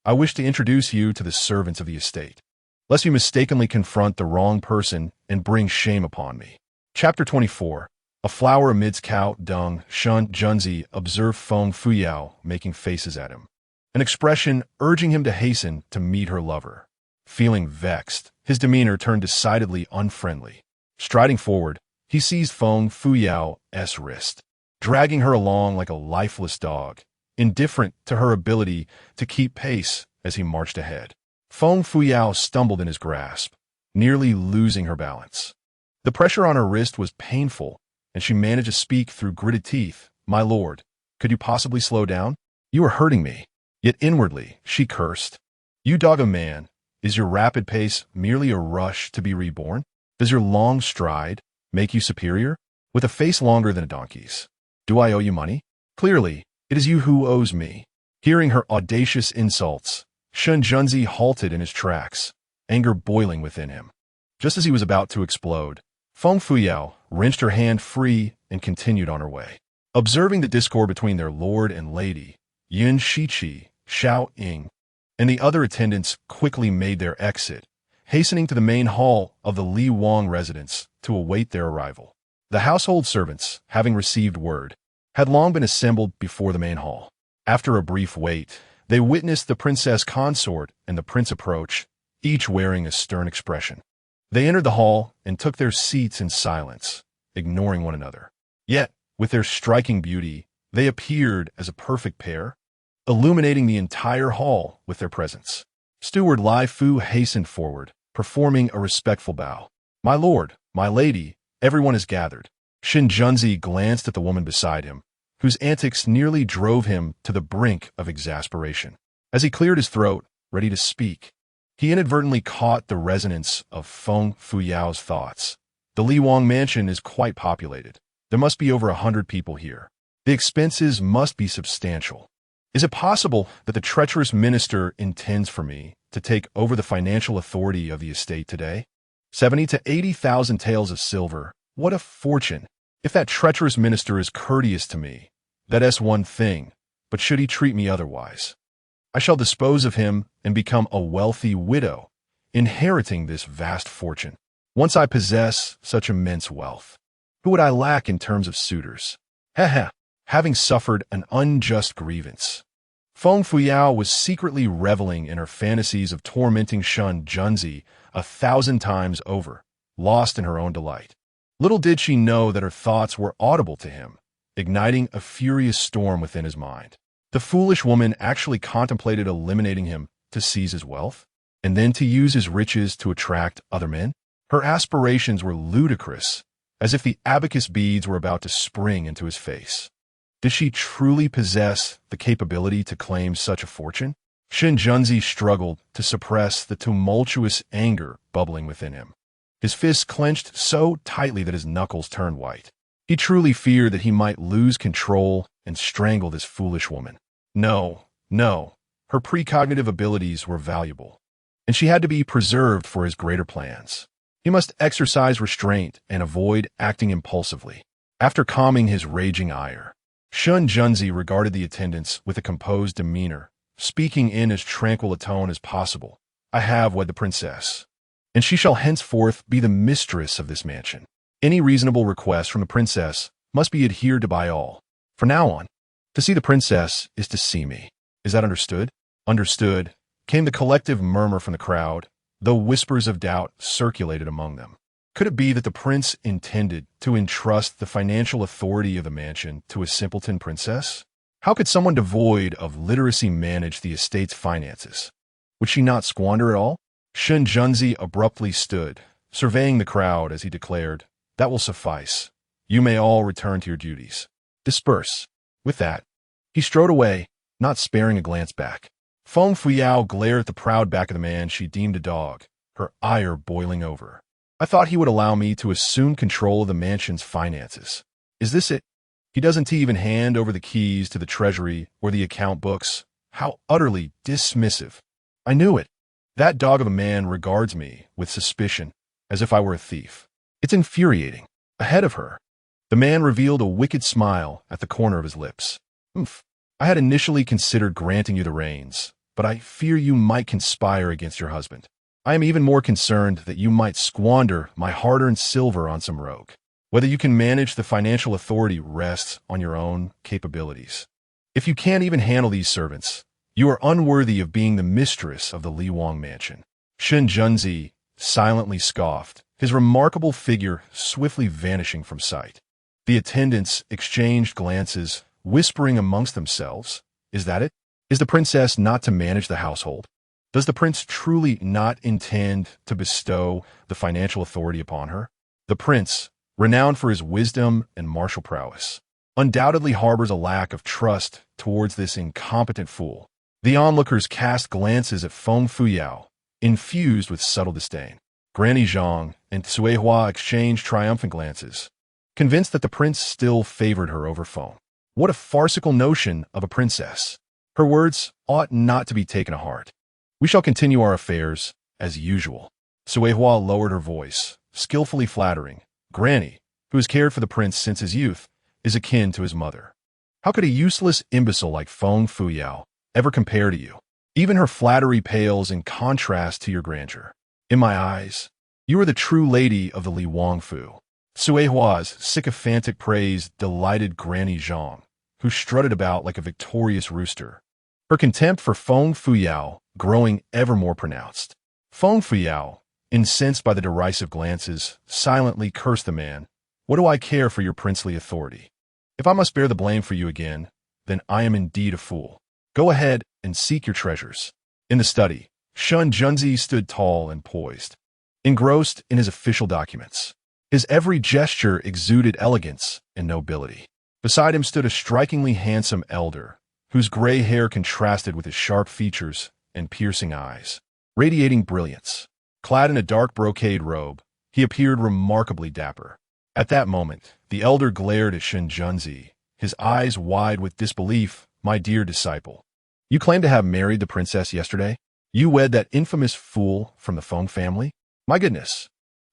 I wish to introduce you to the servants of the estate, lest you mistakenly confront the wrong person and bring shame upon me. Chapter 24. A flower amidst cow dung. Shinjunzi observed Feng Fuyao making faces at him, an expression urging him to hasten to meet her lover. Feeling vexed, his demeanor turned decidedly unfriendly. Striding forward, he seized Feng Fuyao's wrist, dragging her along like a lifeless dog, indifferent to her ability to keep pace as he marched ahead. Feng Fuyao stumbled in his grasp, nearly losing her balance. The pressure on her wrist was painful, and she managed to speak through gritted teeth. My lord, could you possibly slow down? You are hurting me. Yet inwardly, she cursed. You dog of man, is your rapid pace merely a rush to be reborn? Does your long stride make you superior? With a face longer than a donkey's. Do I owe you money? Clearly, it is you who owes me. Hearing her audacious insults, Shinjunzi halted in his tracks, anger boiling within him. Just as he was about to explode, Feng Fuyao wrenched her hand free and continued on her way. Observing the discord between their lord and lady, Yin Shiqi, Xiao Ying, and the other attendants quickly made their exit, hastening to the main hall of the Li Wang residence to await their arrival. The household servants, having received word, had long been assembled before the main hall. After a brief wait, they witnessed the princess consort and the prince approach, each wearing a stern expression. They entered the hall and took their seats in silence, ignoring one another. Yet, with their striking beauty, they appeared as a perfect pair, illuminating the entire hall with their presence. Steward Lai Fu hastened forward, performing a respectful bow. My lord, my lady, everyone is gathered. Shinjunzi glanced at the woman beside him, whose antics nearly drove him to the brink of exasperation. As he cleared his throat, ready to speak, he inadvertently caught the resonance of Feng Fuyao's thoughts. The Li Wang mansion is quite populated. There must be over 100 people here. The expenses must be substantial. Is it possible that the treacherous minister intends for me to take over the financial authority of the estate today? 70 to 80,000 taels of silver. What a fortune! If that treacherous minister is courteous to me, that is one thing, but should he treat me otherwise, I shall dispose of him and become a wealthy widow, inheriting this vast fortune. Once I possess such immense wealth, who would I lack in terms of suitors? Having suffered an unjust grievance, Feng Fuyao was secretly reveling in her fantasies of tormenting Shinjunzi 1,000 times over, lost in her own delight. Little did she know that her thoughts were audible to him, igniting a furious storm within his mind. The foolish woman actually contemplated eliminating him to seize his wealth, and then to use his riches to attract other men. Her aspirations were ludicrous, as if the abacus beads were about to spring into his face. Did she truly possess the capability to claim such a fortune? Shinjunzi struggled to suppress the tumultuous anger bubbling within him. His fists clenched so tightly that his knuckles turned white. He truly feared that he might lose control and strangle this foolish woman. No, her precognitive abilities were valuable, and she had to be preserved for his greater plans. He must exercise restraint and avoid acting impulsively. After calming his raging ire, Shinjunzi regarded the attendants with a composed demeanor, speaking in as tranquil a tone as possible. I have wed the princess. and she shall henceforth be the mistress of this mansion. Any reasonable request from the princess must be adhered to by all. From now on, to see the princess is to see me. Is that understood? Understood, came the collective murmur from the crowd, though whispers of doubt circulated among them. Could it be that the prince intended to entrust the financial authority of the mansion to a simpleton princess? How could someone devoid of literacy manage the estate's finances? Would she not squander it all? Shen Junzi abruptly stood, surveying the crowd as he declared, "That will suffice. You may all return to your duties. Disperse." With that, he strode away, not sparing a glance back. Feng Fuyao glared at the proud back of the man she deemed a dog, her ire boiling over. I thought he would allow me to assume control of the mansion's finances. Is this it? He doesn't even hand over the keys to the treasury or the account books. How utterly dismissive. I knew it. That dog of a man regards me with suspicion, as if I were a thief. It's infuriating. Ahead of her, the man revealed a wicked smile at the corner of his lips. "Oomph. I had initially considered granting you the reins, but I fear you might conspire against your husband. I am even more concerned that you might squander my hard-earned silver on some rogue. Whether you can manage the financial authority rests on your own capabilities. If you can't even handle these servants, you are unworthy of being the mistress of the Li Wang mansion." Shen Junzi silently scoffed, his remarkable figure swiftly vanishing from sight. The attendants exchanged glances, whispering amongst themselves, "Is that it? Is the princess not to manage the household? Does the prince truly not intend to bestow the financial authority upon her?" The prince, renowned for his wisdom and martial prowess, undoubtedly harbors a lack of trust towards this incompetent fool. The onlookers cast glances at Feng Fuyao, infused with subtle disdain. Granny Zhang and Cui Hua exchanged triumphant glances, convinced that the prince still favored her over Feng. What a farcical notion of a princess! Her words ought not to be taken to heart. "We shall continue our affairs as usual." Cui Hua lowered her voice, skillfully flattering. Granny, who has cared for the prince since his youth, is akin to his mother. How could a useless imbecile like Feng Fuyao ever compare to you? Even her flattery pales in contrast to your grandeur. In my eyes, you are the true lady of the Li Wangfu. Cui Hua's sycophantic praise delighted Granny Zhang, who strutted about like a victorious rooster, her contempt for Feng Fuyao growing ever more pronounced. Feng Fuyao, incensed by the derisive glances, silently cursed the man. "What do I care for your princely authority? If I must bear the blame for you again, then I am indeed a fool. Go ahead and seek your treasures." In the study, Shen Junzi stood tall and poised, engrossed in his official documents. His every gesture exuded elegance and nobility. Beside him stood a strikingly handsome elder, whose gray hair contrasted with his sharp features and piercing eyes, radiating brilliance. Clad in a dark brocade robe, he appeared remarkably dapper. At that moment, the elder glared at Shen Junzi, his eyes wide with disbelief. "My dear disciple, you claim to have married the princess yesterday? You wed that infamous fool from the Feng family? My goodness,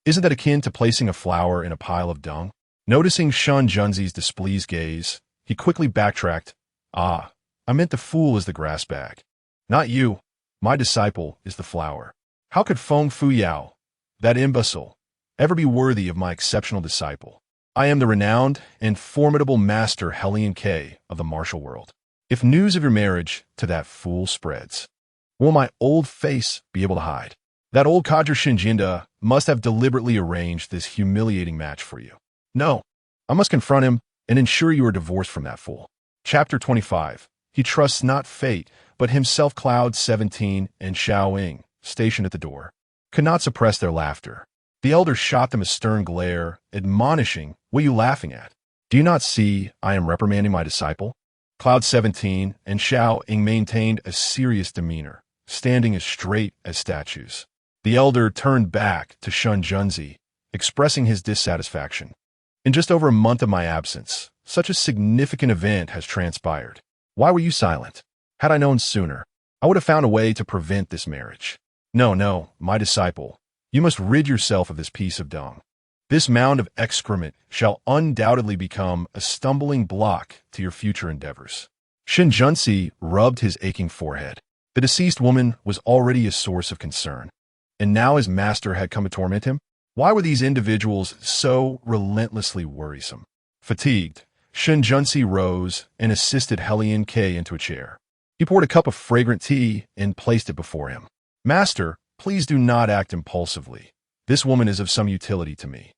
isn't that akin to placing a flower in a pile of dung?" Noticing Shen Junzi's displeased gaze, he quickly backtracked. "Ah, I meant the fool is the grass bag. Not you. My disciple is the flower. How could Feng Fuyao, that imbecile, ever be worthy of my exceptional disciple? I am the renowned and formidable master Helion K of the martial world. If news of your marriage to that fool spreads, will my old face be able to hide? That old codger Shinjinda must have deliberately arranged this humiliating match for you. No, I must confront him and ensure you are divorced from that fool." Chapter 25. He trusts not fate, but himself. Cloud 17 and Xiao Ying, stationed at the door, could not suppress their laughter. The elder shot them a stern glare, admonishing, "What are you laughing at? Do you not see I am reprimanding my disciple?" Cloud 17 and Xiao Ying maintained a serious demeanor, standing as straight as statues. The elder turned back to Shen Junzi, expressing his dissatisfaction. "In just over a month of my absence, such a significant event has transpired. Why were you silent? Had I known sooner, I would have found a way to prevent this marriage. No, my disciple, you must rid yourself of this piece of dung. This mound of excrement shall undoubtedly become a stumbling block to your future endeavors." Shen Junzi rubbed his aching forehead. The deceased woman was already a source of concern. and now his master had come to torment him? Why were these individuals so relentlessly worrisome? Fatigued, Shen Junsi rose and assisted Helian K into a chair. He poured a cup of fragrant tea and placed it before him. Master, please do not act impulsively. This woman is of some utility to me.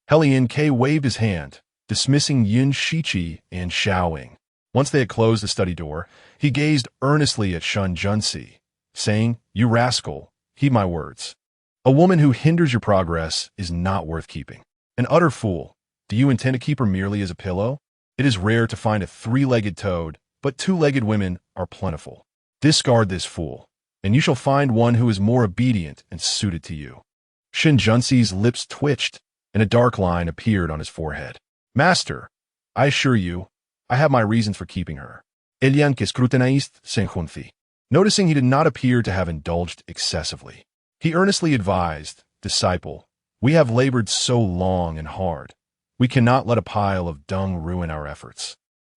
Helian K waved his hand, dismissing Yin Shichi and Xiaoing. Once they had closed the study door, he gazed earnestly at Shen Junsi, saying, "You rascal, heed my words. A woman who hinders your progress is not worth keeping. An utter fool. Do you intend to keep her merely as a pillow? It is rare to find a three-legged toad, but two-legged women are plentiful. Discard this fool, and you shall find one who is more obedient and suited to you." Shen Junsi's lips twitched, and a dark line appeared on his forehead. "Master, I assure you, I have my reasons for keeping her." Elian que scrutinized Senjunci. Noticing he did not appear to have indulged excessively, he earnestly advised, "Disciple, we have labored so long and hard. We cannot let a pile of dung ruin our efforts.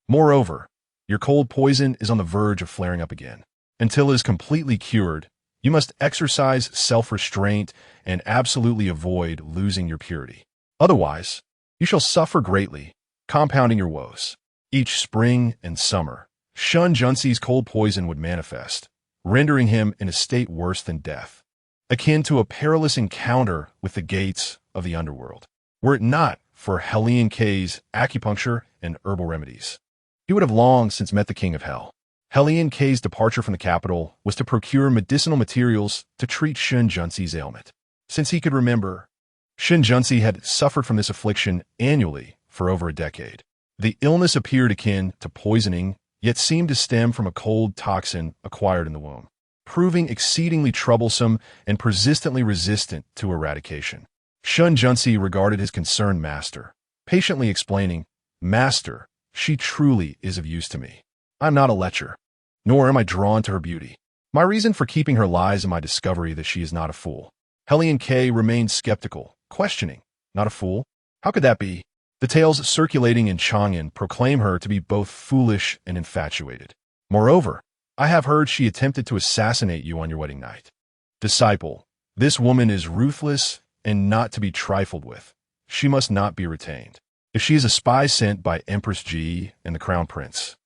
Moreover, your cold poison is on the verge of flaring up again. Until it is completely cured, you must exercise self-restraint and absolutely avoid losing your purity. Otherwise, you shall suffer greatly, compounding your woes. Each spring and summer, Shen Junsi's cold poison would manifest, rendering him in a state worse than death, akin to a perilous encounter with the gates of the underworld. Were it not for Helian K's acupuncture and herbal remedies, he would have long since met the king of hell. Helian K's departure from the capital was to procure medicinal materials to treat Shen Junsi's ailment. Since he could remember, Shen Junsi had suffered from this affliction annually for over a decade. The illness appeared akin to poisoning, yet seemed to stem from a cold toxin acquired in the womb, proving exceedingly troublesome and persistently resistant to eradication. Shen Junsi regarded his concerned master, patiently explaining, "Master, she truly is of use to me. I am not a lecher, nor am I drawn to her beauty. My reason for keeping her lies in my discovery that she is not a fool." Helian K remained skeptical, questioning, "Not a fool? How could that be? The tales circulating in Chang'an proclaim her to be both foolish and infatuated. Moreover, I have heard she attempted to assassinate you on your wedding night. Disciple, this woman is ruthless and not to be trifled with. She must not be retained. If she is a spy sent by Empress Ji and the Crown Prince,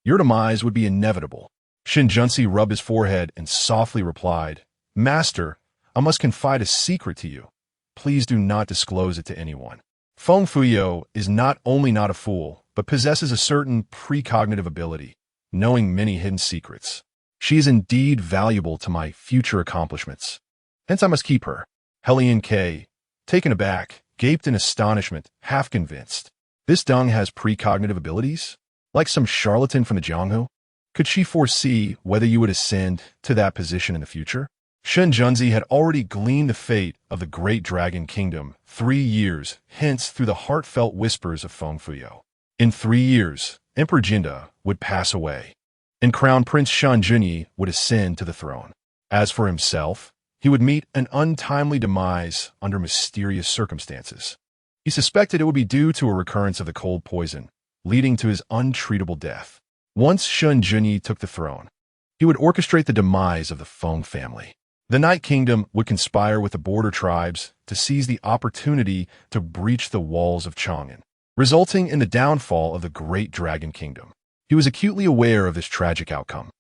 your demise would be inevitable." Shen Junsi rubbed his forehead and softly replied, "Master, I must confide a secret to you. Please do not disclose it to anyone. Feng Fuyo is not only not a fool, but possesses a certain precognitive ability, knowing many hidden secrets. She is indeed valuable to my future accomplishments. Hence I must keep her." Helian K, taken aback, gaped in astonishment, half convinced. This dung has precognitive abilities? Like some charlatan from the Jianghu? Could she foresee whether you would ascend to that position in the future? Shen Junsi had already gleaned the fate of the great dragon kingdom 3 years hence through the heartfelt whispers of Feng Fuyo. In 3 years, Emperor Jinda would pass away, and Crown Prince Shan Junyi would ascend to the throne. As for himself, he would meet an untimely demise under mysterious circumstances. He suspected it would be due to a recurrence of the cold poison, leading to his untreatable death. Once Shan Junyi took the throne, he would orchestrate the demise of the Feng family. The Night Kingdom would conspire with the border tribes to seize the opportunity to breach the walls of Chang'an, resulting in the downfall of the great Dragon Kingdom. He was acutely aware of this tragic outcome,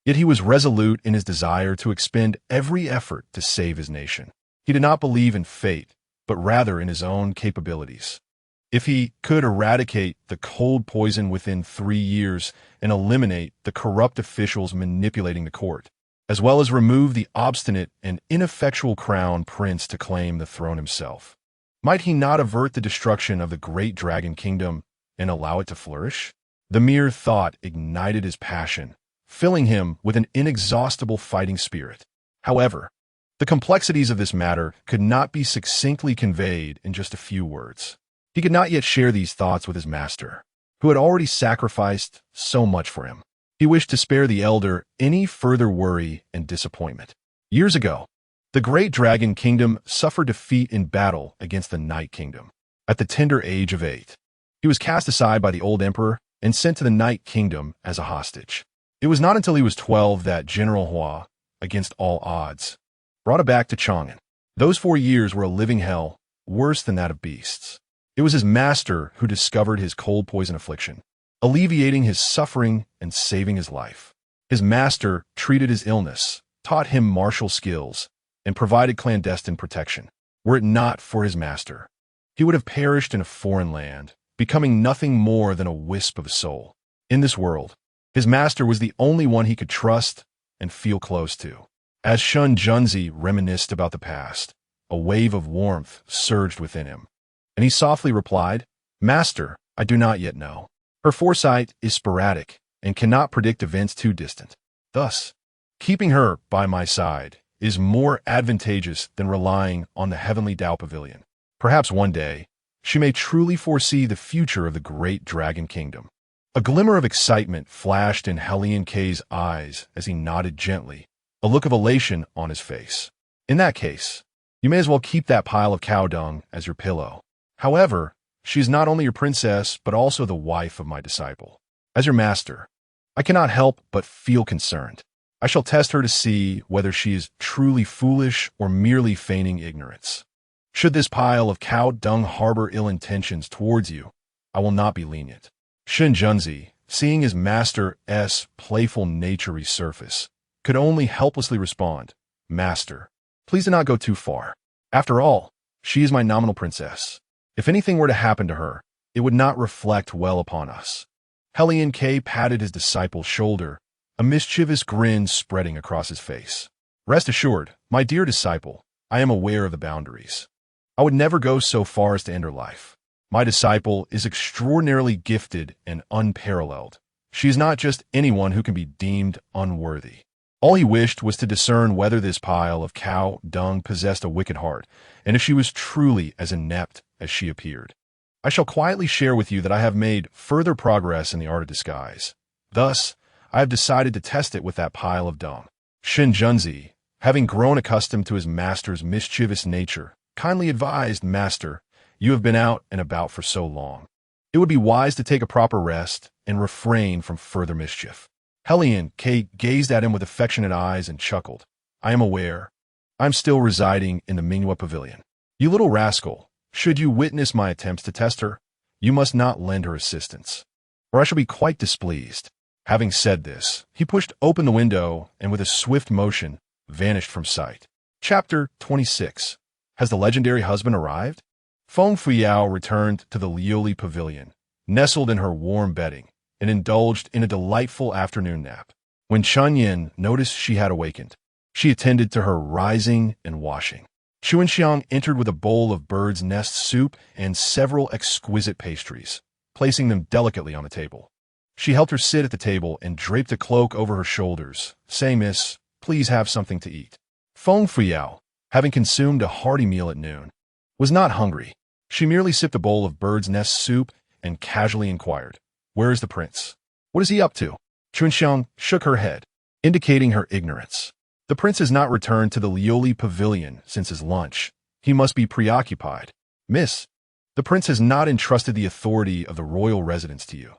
yet he was resolute in his desire to expend every effort to save his nation. He did not believe in fate, but rather in his own capabilities. If he could eradicate the cold poison within 3 years and eliminate the corrupt officials manipulating the court, as well as remove the obstinate and ineffectual crown prince to claim the throne himself, might he not avert the destruction of the great Dragon Kingdom and allow it to flourish? The mere thought ignited his passion, filling him with an inexhaustible fighting spirit. However, the complexities of this matter could not be succinctly conveyed in just a few words. He could not yet share these thoughts with his master, who had already sacrificed so much for him. He wished to spare the elder any further worry and disappointment. Years ago, the great Dragon Kingdom suffered defeat in battle against the Night Kingdom. At the tender age of 8, he was cast aside by the old emperor and sent to the Night Kingdom as a hostage. It was not until he was 12 that General Hua, against all odds, brought it back to Chang'an. Those 4 years were a living hell, worse than that of beasts. It was his master who discovered his cold poison affliction, alleviating his suffering and saving his life. His master treated his illness, taught him martial skills, and provided clandestine protection. Were it not for his master, he would have perished in a foreign land, becoming nothing more than a wisp of a soul. In this world, his master was the only one he could trust and feel close to. As Shun Junzi reminisced about the past, a wave of warmth surged within him, and he softly replied, "Master, I do not yet know. Her foresight is sporadic and cannot predict events too distant. Thus, keeping her by my side is more advantageous than relying on the heavenly Tao Pavilion. Perhaps one day, she may truly foresee the future of the great Dragon Kingdom." A glimmer of excitement flashed in Helian K's eyes as he nodded gently, a look of elation on his face. "In that case, you may as well keep that pile of cow dung as your pillow. However, she is not only your princess, but also the wife of my disciple. As your master, I cannot help but feel concerned. I shall test her to see whether she is truly foolish or merely feigning ignorance. Should this pile of cow dung harbor ill intentions towards you, I will not be lenient." Shun Junzi, seeing his master's playful nature resurface, could only helplessly respond, "Master, please do not go too far. After all, she is my nominal princess. If anything were to happen to her, it would not reflect well upon us." Helian K patted his disciple's shoulder, a mischievous grin spreading across his face. "Rest assured, my dear disciple, I am aware of the boundaries. I would never go so far as to end her life. My disciple is extraordinarily gifted and unparalleled. She is not just anyone who can be deemed unworthy." All he wished was to discern whether this pile of cow dung possessed a wicked heart, and if she was truly as inept as she appeared. "I shall quietly share with you that I have made further progress in the art of disguise. Thus, I have decided to test it with that pile of dung." Shun Junzi, having grown accustomed to his master's mischievous nature, kindly advised, "Master, you have been out and about for so long. It would be wise to take a proper rest and refrain from further mischief." Helian K gazed at him with affectionate eyes and chuckled. "I am aware. I am still residing in the Minghua Pavilion. You little rascal, should you witness my attempts to test her, you must not lend her assistance, or I shall be quite displeased." Having said this, he pushed open the window and with a swift motion vanished from sight. Chapter 26. Has the legendary husband arrived? Feng Fuyao returned to the Liuli Pavilion, nestled in her warm bedding, and indulged in a delightful afternoon nap. When Chunyin noticed she had awakened, she attended to her rising and washing. Chuanxiang entered with a bowl of bird's nest soup and several exquisite pastries, placing them delicately on the table. She helped her sit at the table and draped a cloak over her shoulders, saying, "Miss, please have something to eat." Feng Fuyao, having consumed a hearty meal at noon, was not hungry. She merely sipped a bowl of bird's nest soup and casually inquired, "Where is the prince? What is he up to?" Chunxiang shook her head, indicating her ignorance. "The prince has not returned to the Liuli Pavilion since his lunch. He must be preoccupied." "Miss, the prince has not entrusted the authority of the royal residence to you.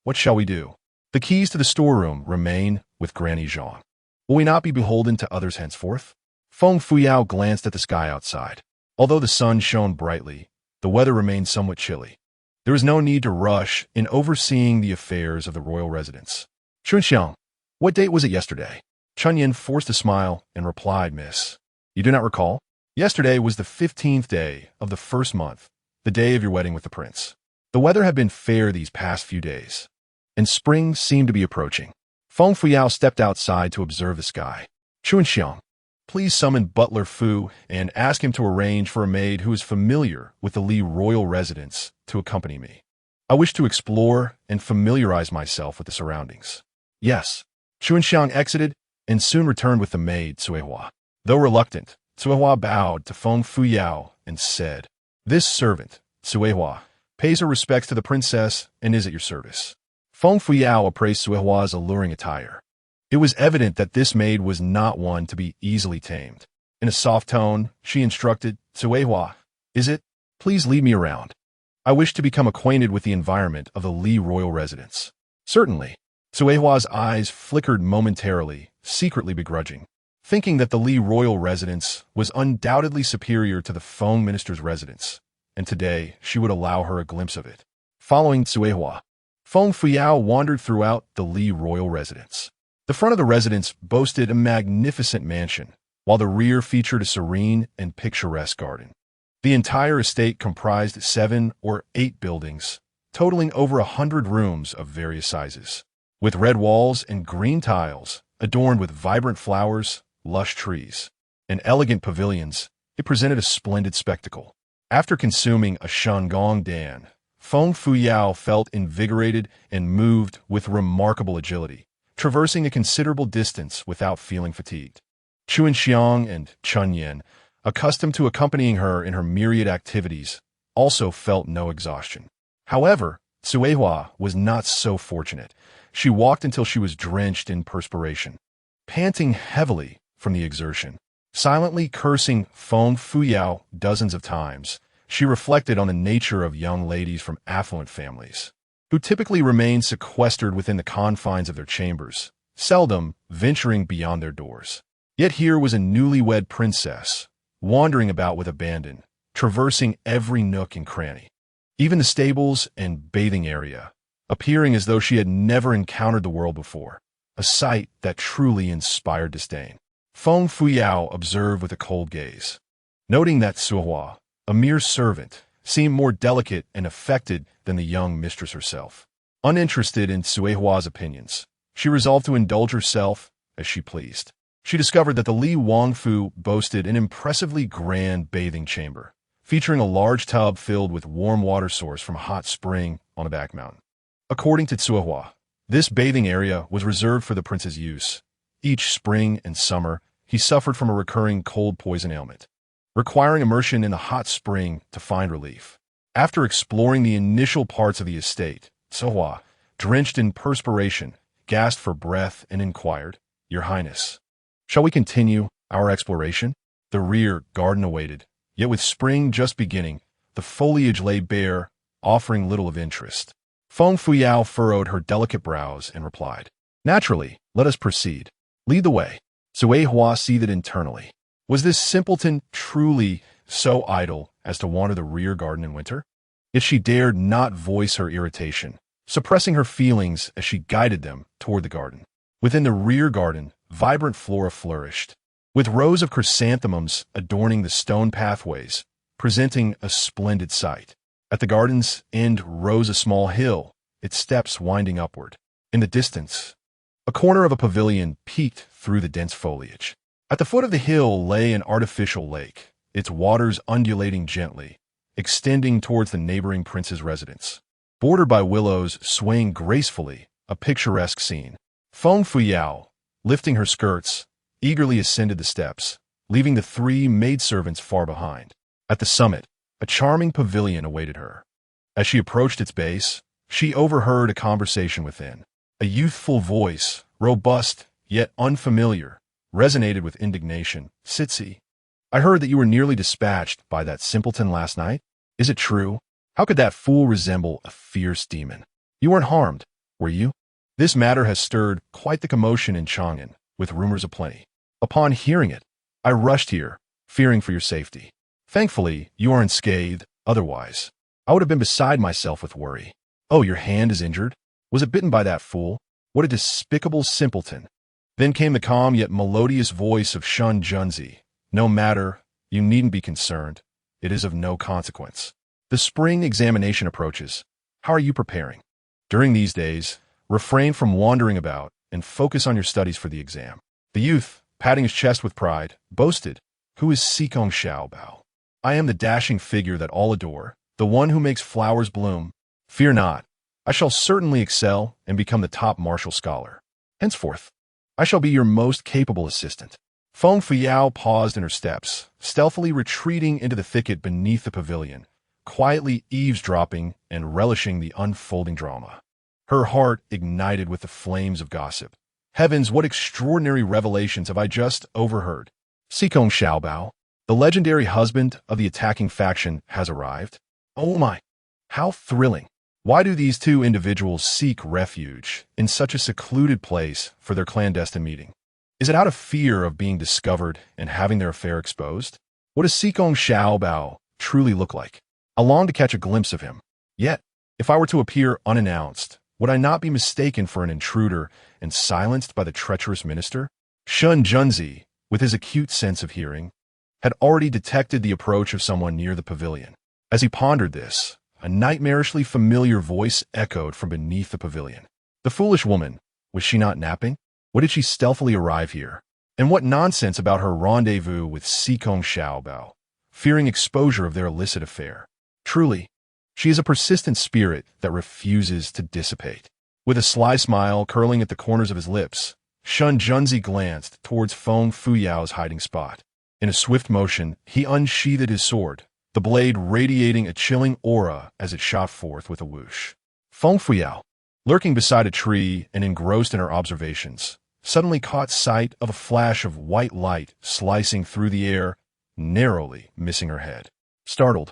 What shall we do? The keys to the storeroom remain with Granny Zhang. Will we not be beholden to others henceforth?" Feng Fuyao glanced at the sky outside. Although the sun shone brightly, the weather remained somewhat chilly. There was no need to rush in overseeing the affairs of the royal residence. "Chunxiang, what date was it yesterday?" Chunyin forced a smile and replied, "Miss, you do not recall? Yesterday was the 15th day of the first month, the day of your wedding with the prince. The weather had been fair these past few days, and spring seemed to be approaching." Feng Fuyao stepped outside to observe the sky. "Chunxiang, please summon Butler Fu and ask him to arrange for a maid who is familiar with the Li royal residence to accompany me. I wish to explore and familiarize myself with the surroundings." "Yes." Chunxiang exited and soon returned with the maid, Cuehua. Though reluctant, Cuehua bowed to Feng Fuyao and said, "This servant, Cuehua, pays her respects to the princess and is at your service." Feng Fuyao appraised Cuehua's alluring attire. It was evident that this maid was not one to be easily tamed. In a soft tone, she instructed, "Cuehua, is it? Please lead me around. I wish to become acquainted with the environment of the Li royal residence." "Certainly." Cuehua's eyes flickered momentarily, secretly begrudging. thinking that the Li royal residence was undoubtedly superior to the Feng minister's residence, and today she would allow her a glimpse of it. Following Tsuehua, Feng Fuyao wandered throughout the Li royal residence. The front of the residence boasted a magnificent mansion, while the rear featured a serene and picturesque garden. The entire estate comprised 7 or 8 buildings, totaling over 100 rooms of various sizes. With red walls and green tiles, adorned with vibrant flowers, lush trees, and elegant pavilions, it presented a splendid spectacle. After consuming a Shanggong Dan, Feng Fuyao felt invigorated and moved with remarkable agility, traversing a considerable distance without feeling fatigued. Chuanxiang and Chunyan, accustomed to accompanying her in her myriad activities, also felt no exhaustion. However, Tsuehua was not so fortunate. She walked until she was drenched in perspiration, panting heavily from the exertion. Silently cursing Feng Fuyao dozens of times, she reflected on the nature of young ladies from affluent families, who typically remain sequestered within the confines of their chambers, seldom venturing beyond their doors. Yet here was a newlywed princess, wandering about with abandon, traversing every nook and cranny, even the stables and bathing area, appearing as though she had never encountered the world before, a sight that truly inspired disdain. Feng Fuyao observed with a cold gaze, noting that Tsuehua, a mere servant, seemed more delicate and affected than the young mistress herself. Uninterested in Tsuehua's opinions, she resolved to indulge herself as she pleased. She discovered that the Li Wangfu boasted an impressively grand bathing chamber, featuring a large tub filled with warm water source from a hot spring on a back mountain. According to Tsuehua, this bathing area was reserved for the prince's use. Each spring and summer, he suffered from a recurring cold poison ailment, requiring immersion in the hot spring to find relief. After exploring the initial parts of the estate, Tsuehua, drenched in perspiration, gasped for breath and inquired, "Your Highness, shall we continue our exploration?" The rear garden awaited, yet with spring just beginning, the foliage lay bare, offering little of interest. Feng Fuyao furrowed her delicate brows and replied, "Naturally, let us proceed. Lead the way." Tsuehua seethed internally. Was this simpleton truly so idle as to wander the rear garden in winter? Yet she dared not voice her irritation, suppressing her feelings as she guided them toward the garden. Within the rear garden, vibrant flora flourished, with rows of chrysanthemums adorning the stone pathways, presenting a splendid sight. At the garden's end rose a small hill, its steps winding upward. In the distance, a corner of a pavilion peeked through the dense foliage. At the foot of the hill lay an artificial lake, its waters undulating gently, extending towards the neighboring prince's residence. Bordered by willows swaying gracefully, a picturesque scene. Feng Fuyao, lifting her skirts, eagerly ascended the steps, leaving the 3 maidservants far behind. At the summit, a charming pavilion awaited her. As she approached its base, she overheard a conversation within. A youthful voice, robust yet unfamiliar, resonated with indignation. "Sitsi, I heard that you were nearly dispatched by that simpleton last night. Is it true? How could that fool resemble a fierce demon? You weren't harmed, were you?" This matter has stirred quite the commotion in Chang'an, with rumors aplenty. Upon hearing it, I rushed here, fearing for your safety. Thankfully, you are unscathed, otherwise I would have been beside myself with worry. "Oh, your hand is injured? Was it bitten by that fool? What a despicable simpleton." Then came the calm yet melodious voice of Shun Junzi. "No matter, you needn't be concerned. It is of no consequence. The spring examination approaches. How are you preparing? During these days, refrain from wandering about and focus on your studies for the exam." The youth, patting his chest with pride, boasted, "Who is Sikong Xiaobao? I am the dashing figure that all adore, the one who makes flowers bloom. Fear not, I shall certainly excel and become the top martial scholar. Henceforth, I shall be your most capable assistant." Feng Fuyao paused in her steps, stealthily retreating into the thicket beneath the pavilion, quietly eavesdropping and relishing the unfolding drama. Her heart ignited with the flames of gossip. Heavens, what extraordinary revelations have I just overheard! Sikong Xiaobao, the legendary husband of the attacking faction, has arrived. Oh my, how thrilling! Why do these 2 individuals seek refuge in such a secluded place for their clandestine meeting? Is it out of fear of being discovered and having their affair exposed? What does Sikong Xiaobao truly look like? I long to catch a glimpse of him. Yet, if I were to appear unannounced, would I not be mistaken for an intruder and silenced by the treacherous minister? Shun Junzi, with his acute sense of hearing, had already detected the approach of someone near the pavilion. As he pondered this, a nightmarishly familiar voice echoed from beneath the pavilion. The foolish woman, was she not napping? Why did she stealthily arrive here? And what nonsense about her rendezvous with Sikong Xiaobao, fearing exposure of their illicit affair? Truly, she is a persistent spirit that refuses to dissipate. With a sly smile curling at the corners of his lips, Shun Junzi glanced towards Feng Fuyao's hiding spot. In a swift motion, he unsheathed his sword, the blade radiating a chilling aura as it shot forth with a whoosh. Feng Fuyao, lurking beside a tree and engrossed in her observations, suddenly caught sight of a flash of white light slicing through the air, narrowly missing her head. Startled,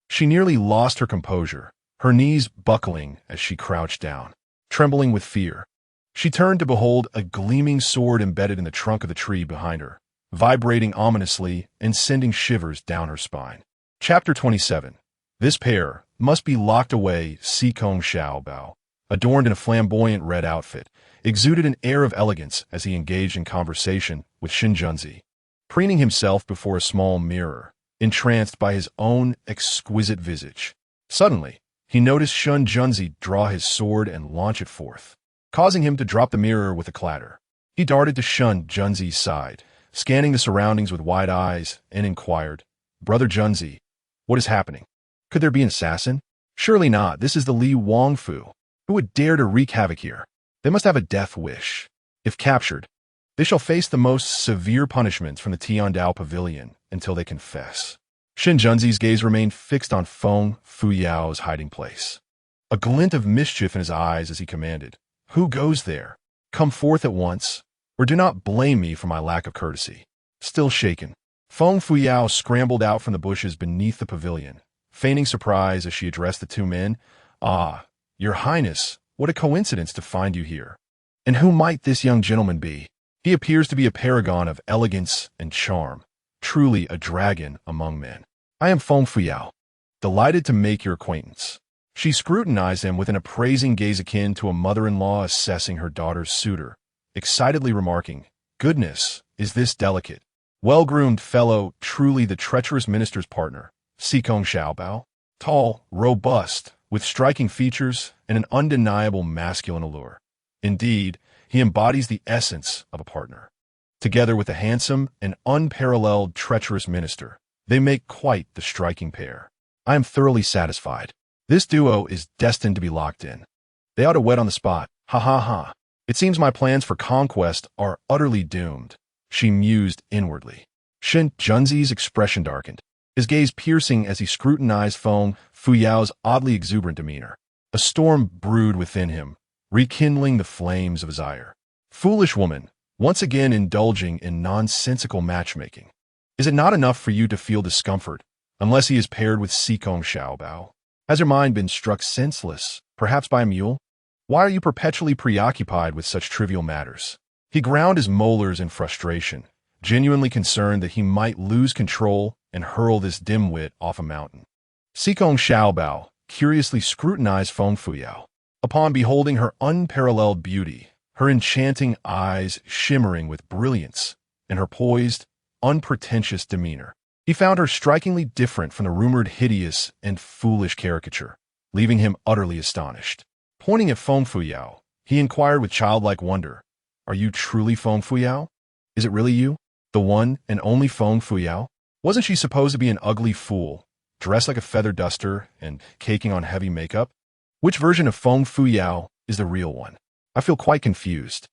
she nearly lost her composure, her knees buckling as she crouched down. Trembling with fear, she turned to behold a gleaming sword embedded in the trunk of the tree behind her, vibrating ominously and sending shivers down her spine. Chapter 27. This pair must be locked away. Sikong Xiaobao, adorned in a flamboyant red outfit, exuded an air of elegance as he engaged in conversation with Shun Junzi, preening himself before a small mirror, entranced by his own exquisite visage. Suddenly, he noticed Shun Junzi draw his sword and launch it forth, causing him to drop the mirror with a clatter. He darted to Shun Junzi's side, scanning the surroundings with wide eyes, and inquired, "Brother Junzi, what is happening? Could there be an assassin? Surely not. This is the Li Wangfu. Who would dare to wreak havoc here? They must have a death wish. If captured, they shall face the most severe punishments from the Tiandao Pavilion until they confess." Shun Junzi's gaze remained fixed on Feng Fuyao's hiding place, a glint of mischief in his eyes as he commanded, "Who goes there? Come forth at once, or do not blame me for my lack of courtesy." Still shaken, Feng Fuyao scrambled out from the bushes beneath the pavilion, feigning surprise as she addressed the two men. "Ah, Your Highness, what a coincidence to find you here. And who might this young gentleman be? He appears to be a paragon of elegance and charm, truly a dragon among men." "I am Feng Fuyao, delighted to make your acquaintance." She scrutinized him with an appraising gaze akin to a mother-in-law assessing her daughter's suitor, excitedly remarking, "Goodness, is this delicate, well-groomed fellow truly the treacherous minister's partner, Sikong Xiaobao? Tall, robust, with striking features and an undeniable masculine allure. Indeed, he embodies the essence of a partner. Together with a handsome and unparalleled treacherous minister, they make quite the striking pair. I am thoroughly satisfied. This duo is destined to be locked in. They ought to wed on the spot. Ha ha ha. It seems my plans for conquest are utterly doomed," she mused inwardly. Shun Junzi's expression darkened, his gaze piercing as he scrutinized Feng Fuyao's oddly exuberant demeanor. A storm brewed within him, rekindling the flames of his ire. Foolish woman, once again indulging in nonsensical matchmaking. Is it not enough for you to feel discomfort, unless he is paired with Sikong Xiaobao? Has your mind been struck senseless, perhaps by a mule? Why are you perpetually preoccupied with such trivial matters? He ground his molars in frustration, genuinely concerned that he might lose control and hurl this dimwit off a mountain. Sikong Xiaobao curiously scrutinized Feng Fuyao. Upon beholding her unparalleled beauty, her enchanting eyes shimmering with brilliance, and her poised, unpretentious demeanor, he found her strikingly different from the rumored hideous and foolish caricature, leaving him utterly astonished. Pointing at Feng Fuyao, he inquired with childlike wonder, "Are you truly Feng Fuyao? Is it really you, the one and only Feng Fuyao? Wasn't she supposed to be an ugly fool, dressed like a feather duster and caking on heavy makeup? Which version of Feng Fuyao is the real one? I feel quite confused."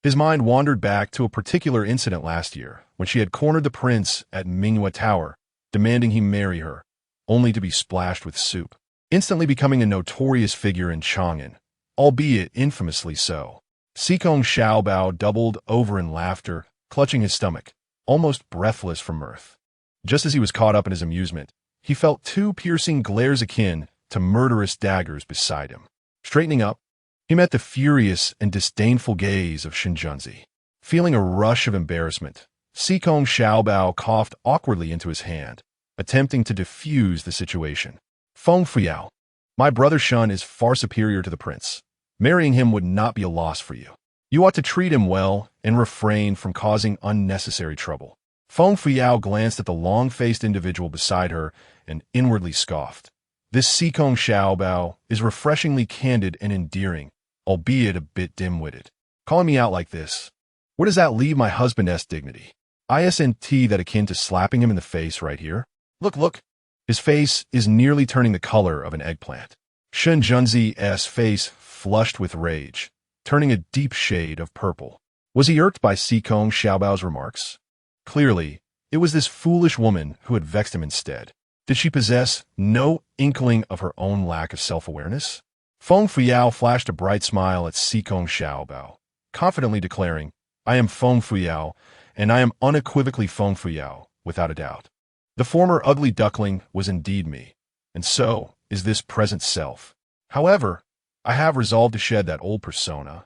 His mind wandered back to a particular incident last year, when she had cornered the prince at Minghua Tower, demanding he marry her, only to be splashed with soup, instantly becoming a notorious figure in Chang'an, albeit infamously so. Sikong Xiaobao doubled over in laughter, clutching his stomach, almost breathless from mirth. Just as he was caught up in his amusement, he felt two piercing glares akin to murderous daggers beside him. Straightening up, he met the furious and disdainful gaze of Shun Junzi. Feeling a rush of embarrassment, Sikong Xiaobao coughed awkwardly into his hand, attempting to diffuse the situation. Feng Fuyao, my brother Shun is far superior to the prince. Marrying him would not be a loss for you. You ought to treat him well and refrain from causing unnecessary trouble. Feng Fuyao glanced at the long-faced individual beside her and inwardly scoffed. This Sikong Xiaobao is refreshingly candid and endearing, albeit a bit dim-witted. Calling me out like this, where does that leave my husband's dignity? Isn't that akin to slapping him in the face right here? Look. His face is nearly turning the color of an eggplant. Shun Junzi's face flushed with rage, turning a deep shade of purple. Was he irked by Sikong Xiaobao's remarks? Clearly, it was this foolish woman who had vexed him instead. Did she possess no inkling of her own lack of self-awareness? Feng Fuyao flashed a bright smile at Sikong Xiaobao, confidently declaring, I am Feng Fuyao, and I am unequivocally Feng Fuyao, without a doubt. The former ugly duckling was indeed me, and so is this present self. However, I have resolved to shed that old persona,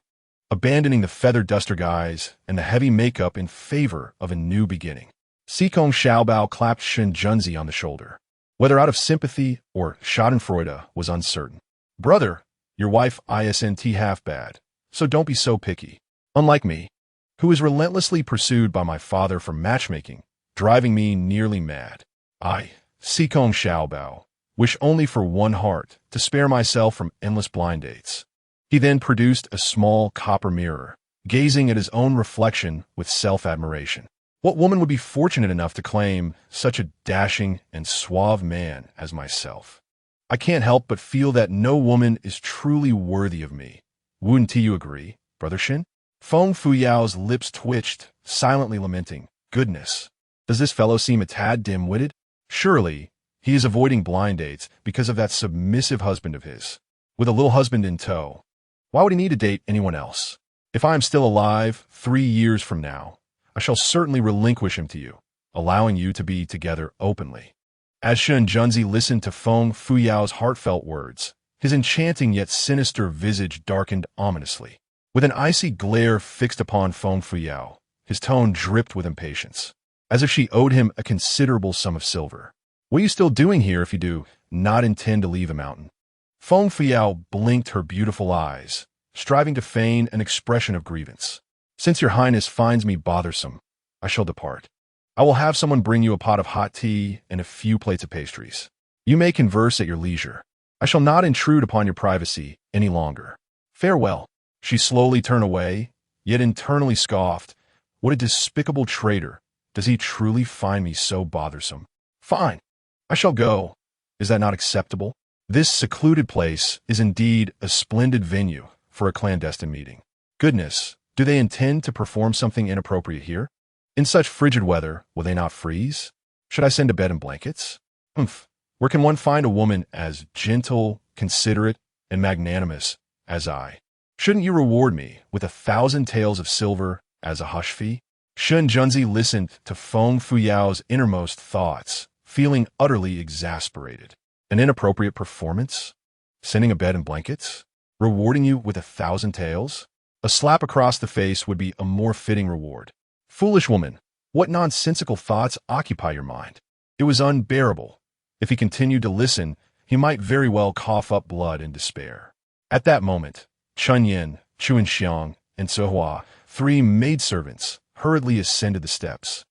abandoning the feather duster guise and the heavy makeup in favor of a new beginning. Sikong Xiaobao clapped Shun Junzi on the shoulder. Whether out of sympathy or schadenfreude was uncertain. Brother, your wife isn't half bad, so don't be so picky. Unlike me, who is relentlessly pursued by my father for matchmaking, driving me nearly mad. I, Sikong Xiaobao, wish only for one heart, to spare myself from endless blind dates. He then produced a small copper mirror, gazing at his own reflection with self-admiration. What woman would be fortunate enough to claim such a dashing and suave man as myself? I can't help but feel that no woman is truly worthy of me. Wouldn't you agree, Brother Shin? Feng Fuyao's lips twitched, silently lamenting, Goodness, does this fellow seem a tad dim-witted? Surely, he is avoiding blind dates because of that submissive husband of his. With a little husband in tow, why would he need to date anyone else? If I am still alive 3 years from now, I shall certainly relinquish him to you, allowing you to be together openly. As Shun Junzi listened to Feng Fuyao's heartfelt words, his enchanting yet sinister visage darkened ominously. With an icy glare fixed upon Feng Fuyao, his tone dripped with impatience, as if she owed him a considerable sum of silver. What are you still doing here if you do not intend to leave the mountain? Feng Fuyao blinked her beautiful eyes, striving to feign an expression of grievance. Since your highness finds me bothersome, I shall depart. I will have someone bring you a pot of hot tea and a few plates of pastries. You may converse at your leisure. I shall not intrude upon your privacy any longer. Farewell. She slowly turned away, yet internally scoffed. What a despicable traitor. Does he truly find me so bothersome? Fine. I shall go. Is that not acceptable? This secluded place is indeed a splendid venue for a clandestine meeting. Goodness, do they intend to perform something inappropriate here? In such frigid weather, will they not freeze? Should I send a bed and blankets? Where can one find a woman as gentle, considerate, and magnanimous as I? Shouldn't you reward me with 1,000 taels of silver as a hush fee? Shun Junzi listened to Feng Fuyao's innermost thoughts, feeling utterly exasperated. An inappropriate performance? Sending a bed and blankets? Rewarding you with 1,000 taels? A slap across the face would be a more fitting reward. Foolish woman, what nonsensical thoughts occupy your mind? It was unbearable. If he continued to listen, he might very well cough up blood in despair. At that moment, Chun Yin, Chuan Xiang, and Sohua, 3 maidservants, hurriedly ascended the steps.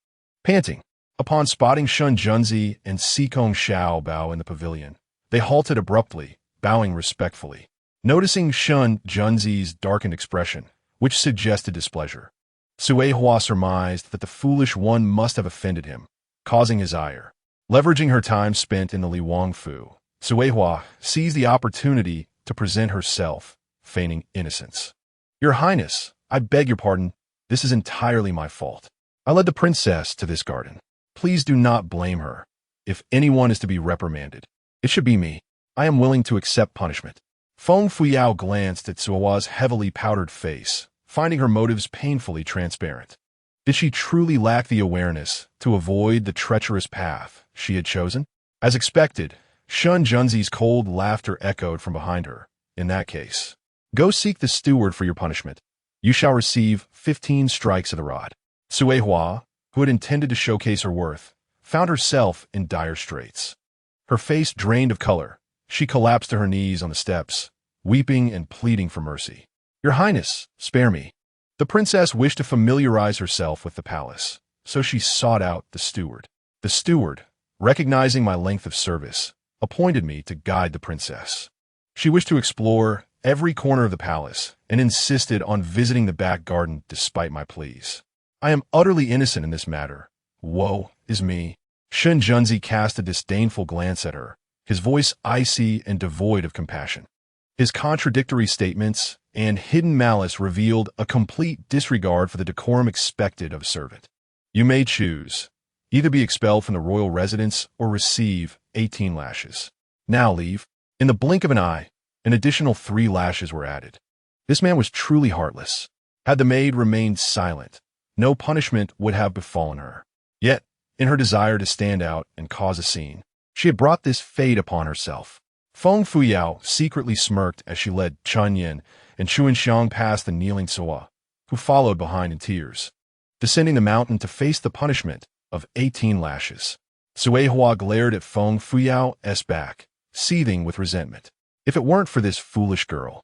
Panting, upon spotting Shun Junzi and Sikong Xiaobao in the pavilion, they halted abruptly, bowing respectfully. Noticing Shun Junzi's darkened expression, which suggested displeasure, Sui Hua surmised that the foolish one must have offended him, causing his ire. Leveraging her time spent in the Li Wangfu, Sui Hua seized the opportunity to present herself, feigning innocence. Your Highness, I beg your pardon. This is entirely my fault. I led the princess to this garden. Please do not blame her. If anyone is to be reprimanded, it should be me. I am willing to accept punishment. Feng Fuyao glanced at Suowa's heavily powdered face, finding her motives painfully transparent. Did she truly lack the awareness to avoid the treacherous path she had chosen? As expected, Shun Junzi's cold laughter echoed from behind her. In that case, go seek the steward for your punishment. You shall receive 15 strikes of the rod. Sui Hua, who had intended to showcase her worth, found herself in dire straits. Her face drained of color, she collapsed to her knees on the steps, weeping and pleading for mercy. Your Highness, spare me. The princess wished to familiarize herself with the palace, so she sought out the steward. The steward, recognizing my length of service, appointed me to guide the princess. She wished to explore every corner of the palace and insisted on visiting the back garden despite my pleas. I am utterly innocent in this matter. Woe is me. Shun Junzi cast a disdainful glance at her, his voice icy and devoid of compassion. His contradictory statements and hidden malice revealed a complete disregard for the decorum expected of a servant. You may choose. Either be expelled from the royal residence or receive 18 lashes. Now leave. In the blink of an eye, an additional 3 lashes were added. This man was truly heartless. Had the maid remained silent, no punishment would have befallen her. Yet, in her desire to stand out and cause a scene, she had brought this fate upon herself. Feng Fuyao secretly smirked as she led Chun Yin and Chuanxiang past the kneeling Suo, who followed behind in tears, descending the mountain to face the punishment of 18 lashes. Sui Hua glared at Feng Fuyao's back, seething with resentment. If it weren't for this foolish girl,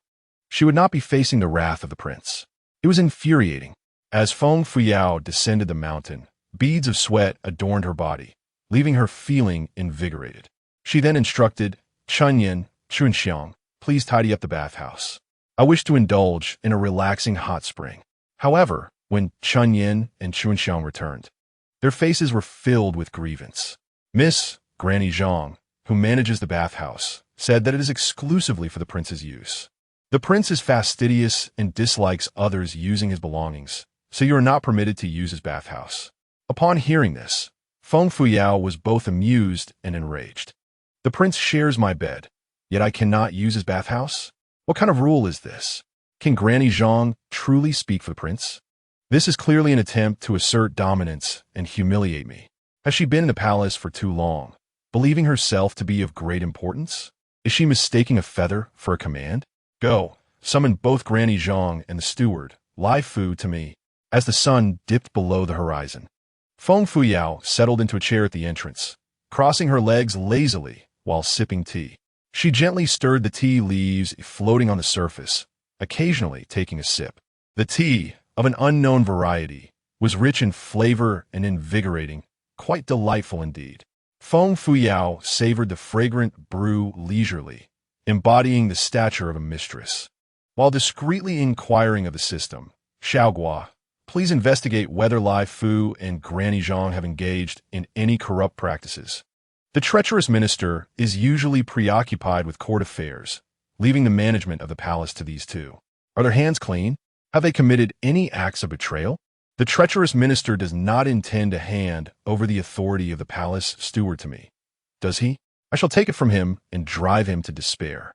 she would not be facing the wrath of the prince. It was infuriating. As Feng Fuyao descended the mountain, beads of sweat adorned her body, leaving her feeling invigorated. She then instructed Chun Yin, Chuanxiang, please tidy up the bathhouse. I wish to indulge in a relaxing hot spring. However, when Chun Yin and Chuanxiang returned, their faces were filled with grievance. Miss Granny Zhang, who manages the bathhouse, said that it is exclusively for the prince's use. The prince is fastidious and dislikes others using his belongings, so you are not permitted to use his bathhouse. Upon hearing this, Feng Fuyao was both amused and enraged. The prince shares my bed, yet I cannot use his bathhouse? What kind of rule is this? Can Granny Zhang truly speak for the prince? This is clearly an attempt to assert dominance and humiliate me. Has she been in the palace for too long, believing herself to be of great importance? Is she mistaking a feather for a command? Go, summon both Granny Zhang and the steward, Lai Fu, to me. As the sun dipped below the horizon, Feng Fuyao settled into a chair at the entrance, crossing her legs lazily while sipping tea. She gently stirred the tea leaves floating on the surface, occasionally taking a sip. The tea, of an unknown variety, was rich in flavor and invigorating, quite delightful indeed. Feng Fuyao savored the fragrant brew leisurely, embodying the stature of a mistress. While discreetly inquiring of the system, Xiaogua, please investigate whether Lai Fu and Granny Zhang have engaged in any corrupt practices. The treacherous minister is usually preoccupied with court affairs, leaving the management of the palace to these two. Are their hands clean? Have they committed any acts of betrayal? The treacherous minister does not intend to hand over the authority of the palace steward to me. Does he? I shall take it from him and drive him to despair.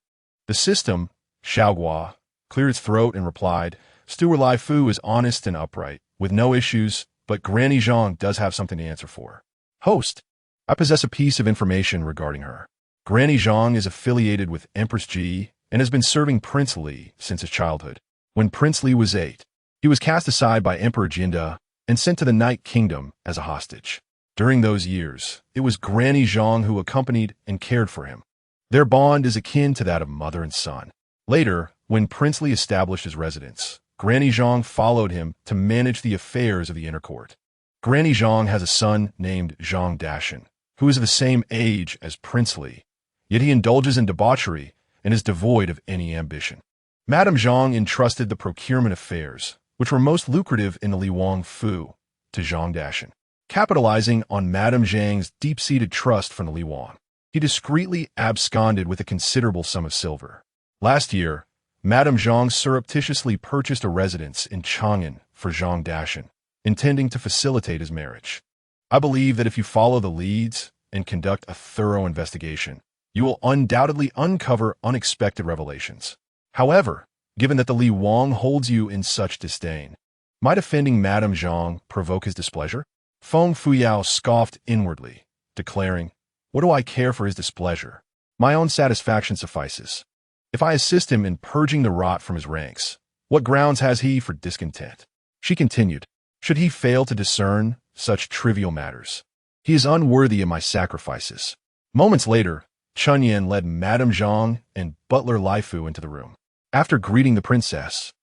The system, Xiaogua, cleared its throat and replied, Steward Lai Fu is honest and upright, with no issues, but Granny Zhang does have something to answer for. Host, I possess a piece of information regarding her. Granny Zhang is affiliated with Empress Ji and has been serving Prince Li since his childhood. When Prince Li was 8, he was cast aside by Emperor Jinda and sent to the Night Kingdom as a hostage. During those years, it was Granny Zhang who accompanied and cared for him. Their bond is akin to that of mother and son. Later, when Prince Li established his residence, Granny Zhang followed him to manage the affairs of the inner court. Granny Zhang has a son named Zhang Dashan, who is of the same age as Prince Li, yet he indulges in debauchery and is devoid of any ambition. Madame Zhang entrusted the procurement affairs, which were most lucrative in the Li Wang Fu, to Zhang Dashan. Capitalizing on Madame Zhang's deep-seated trust from the Li Wang, he discreetly absconded with a considerable sum of silver. Last year, Madame Zhang surreptitiously purchased a residence in Chang'an for Zhang Dashan, intending to facilitate his marriage. I believe that if you follow the leads and conduct a thorough investigation, you will undoubtedly uncover unexpected revelations. However, given that the Li Wang holds you in such disdain, might offending Madame Zhang provoke his displeasure? Feng Fuyao scoffed inwardly, declaring, What do I care for his displeasure? My own satisfaction suffices. If I assist him in purging the rot from his ranks, What grounds has he for discontent? She continued. Should he fail to discern such trivial matters? He is unworthy of my sacrifices. Moments later, Chunyan led Madame Zhang and butler Laifu into the room. After greeting the princess,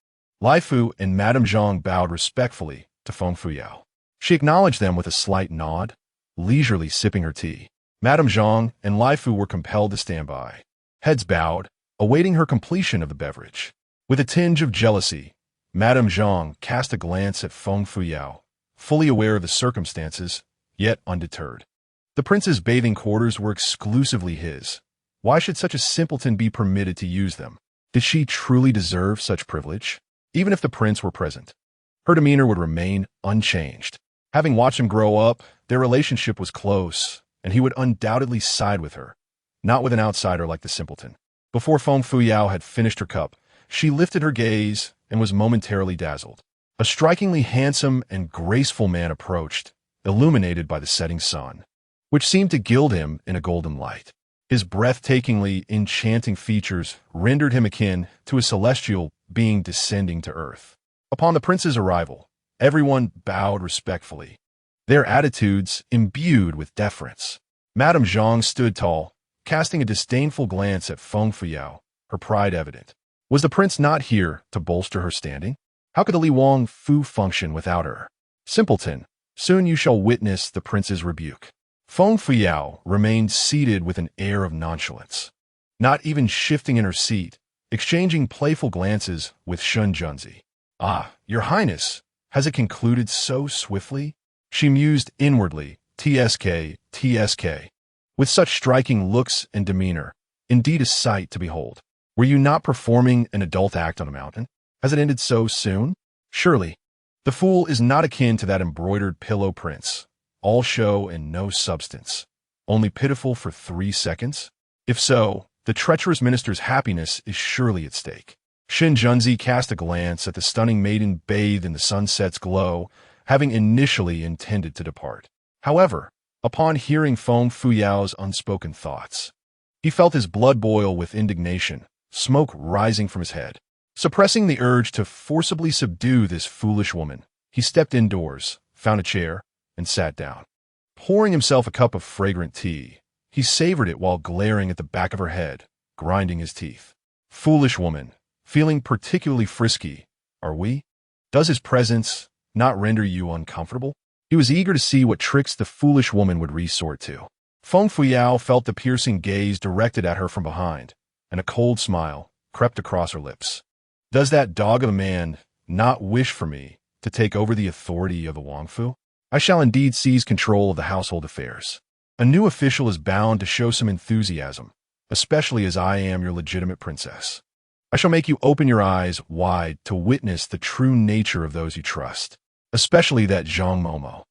Laifu and Madame Zhang bowed respectfully to Feng Fuyao. She acknowledged them with a slight nod, leisurely sipping her tea. Madame Zhang and Laifu were compelled to stand by, heads bowed, awaiting her completion of the beverage. With a tinge of jealousy, Madame Zhang cast a glance at Feng Fuyao, fully aware of the circumstances, yet undeterred. The prince's bathing quarters were exclusively his. Why should such a simpleton be permitted to use them? Did she truly deserve such privilege? Even if the prince were present, her demeanor would remain unchanged. Having watched him grow up, their relationship was close, and he would undoubtedly side with her, not with an outsider like the simpleton. Before Feng Fuyao had finished her cup, she lifted her gaze and was momentarily dazzled. A strikingly handsome and graceful man approached, illuminated by the setting sun, which seemed to gild him in a golden light. His breathtakingly enchanting features rendered him akin to a celestial being descending to earth. Upon the prince's arrival, everyone bowed respectfully, their attitudes imbued with deference. Madame Zhang stood tall, casting a disdainful glance at Feng Fuyao, her pride evident. Was the prince not here to bolster her standing? How could the Li Wang Fu function without her? Simpleton, soon you shall witness the prince's rebuke. Feng Fuyao remained seated with an air of nonchalance, not even shifting in her seat, exchanging playful glances with Shun Junzi. Ah, your highness, has it concluded so swiftly? She mused inwardly, TSK, TSK. With such striking looks and demeanor, indeed a sight to behold. Were you not performing an adult act on a mountain? Has it ended so soon? Surely. The fool is not akin to that embroidered pillow prince, all show and no substance, only pitiful for 3 seconds? If so, the treacherous minister's happiness is surely at stake. Shin Junzi cast a glance at the stunning maiden bathed in the sunset's glow, having initially intended to depart. However, upon hearing Feng Fuyao's unspoken thoughts, he felt his blood boil with indignation, smoke rising from his head. Suppressing the urge to forcibly subdue this foolish woman, he stepped indoors, found a chair, and sat down. Pouring himself a cup of fragrant tea, he savored it while glaring at the back of her head, grinding his teeth. Foolish woman, feeling particularly frisky, are we? Does his presence not render you uncomfortable? He was eager to see what tricks the foolish woman would resort to. Feng Fuyao felt the piercing gaze directed at her from behind, and a cold smile crept across her lips. Does that dog of a man not wish for me to take over the authority of the Wangfu? I shall indeed seize control of the household affairs. A new official is bound to show some enthusiasm, especially as I am your legitimate princess. I shall make you open your eyes wide to witness the true nature of those you trust, especially that Zhang Momo.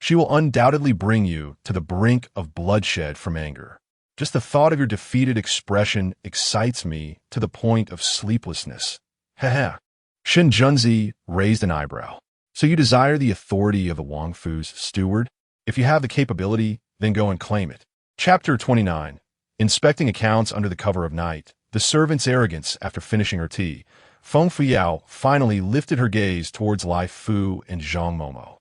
She will undoubtedly bring you to the brink of bloodshed from anger. Just the thought of your defeated expression excites me to the point of sleeplessness. Heh. Shin Junzi raised an eyebrow. So you desire the authority of the Wangfu's steward? If you have the capability, then go and claim it. Chapter 29. Inspecting accounts under the cover of night, the servant's arrogance after finishing her tea, Feng Fuyao finally lifted her gaze towards Lai Fu and Zhang Momo.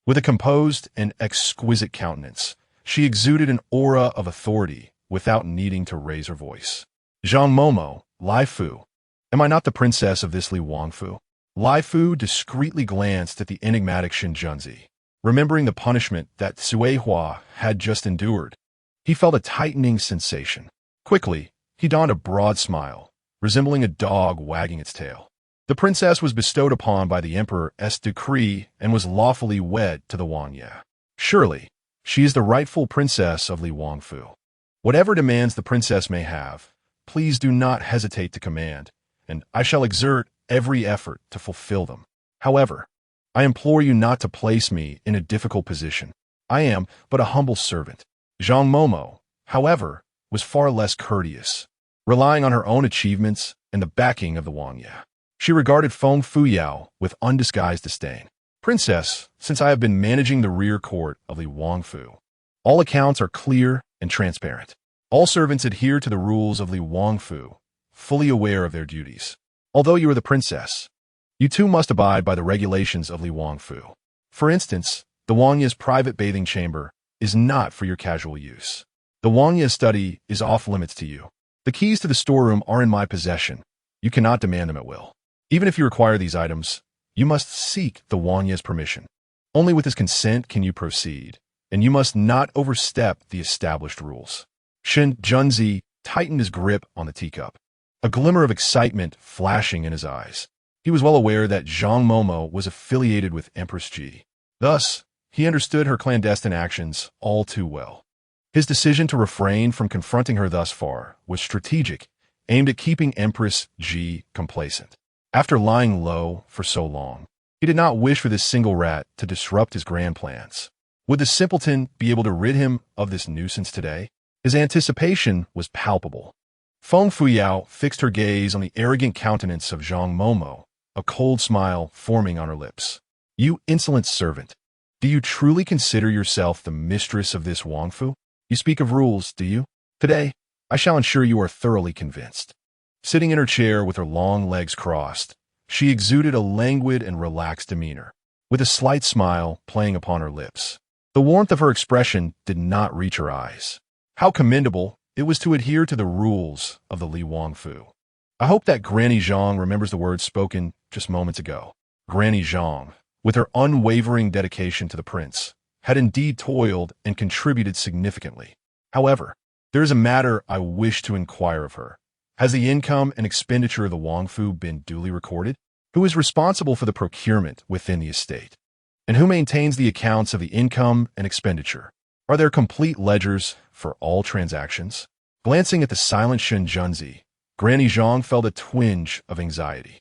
With a composed and exquisite countenance, she exuded an aura of authority without needing to raise her voice. Zhang Momo, Lai Fu, am I not the princess of this Li Wangfu? Lai Fu discreetly glanced at the enigmatic Shin Junzi. Remembering the punishment that Sui Hua had just endured, he felt a tightening sensation. Quickly, he donned a broad smile, resembling a dog wagging its tail. The princess was bestowed upon by the emperor's decree and was lawfully wed to the Wang Ye. Surely, she is the rightful princess of Li Wangfu. Whatever demands the princess may have, please do not hesitate to command, and I shall exert every effort to fulfill them. However, I implore you not to place me in a difficult position. I am but a humble servant. Zhang Momo, however, was far less courteous, relying on her own achievements and the backing of the Wang Ye. She regarded Feng Fuyao with undisguised disdain. Princess, since I have been managing the rear court of Li Wangfu, all accounts are clear and transparent. All servants adhere to the rules of Li Wangfu, fully aware of their duties. Although you are the princess, You too must abide by the regulations of Li Wangfu. For instance, the Wangya's private bathing chamber is not for your casual use. The Wangya study is off limits to you. The keys to the storeroom are in my possession. You cannot demand them at will. Even if you require these items, you must seek the Wangya's permission. Only with his consent can you proceed, and you must not overstep the established rules. Shen Junzi tightened his grip on the teacup, a glimmer of excitement flashing in his eyes. He was well aware that Zhang Momo was affiliated with Empress Ji. Thus, he understood her clandestine actions all too well. His decision to refrain from confronting her thus far was strategic, aimed at keeping Empress Ji complacent. After lying low for so long, he did not wish for this single rat to disrupt his grand plans. Would the simpleton be able to rid him of this nuisance today? His anticipation was palpable. Feng Fuyao fixed her gaze on the arrogant countenance of Zhang Momo, a cold smile forming on her lips. You insolent servant, do you truly consider yourself the mistress of this Wangfu? You speak of rules, do you? Today, I shall ensure you are thoroughly convinced. Sitting in her chair with her long legs crossed, she exuded a languid and relaxed demeanor, with a slight smile playing upon her lips. The warmth of her expression did not reach her eyes. How commendable it was to adhere to the rules of the Li Wangfu. I hope that Granny Zhang remembers the words spoken just moments ago. Granny Zhang, with her unwavering dedication to the prince, had indeed toiled and contributed significantly. However, there is a matter I wish to inquire of her. Has the income and expenditure of the Wangfu been duly recorded? Who is responsible for the procurement within the estate? And who maintains the accounts of the income and expenditure? Are there complete ledgers for all transactions? Glancing at the silent Shen Junzi, Granny Zhang felt a twinge of anxiety.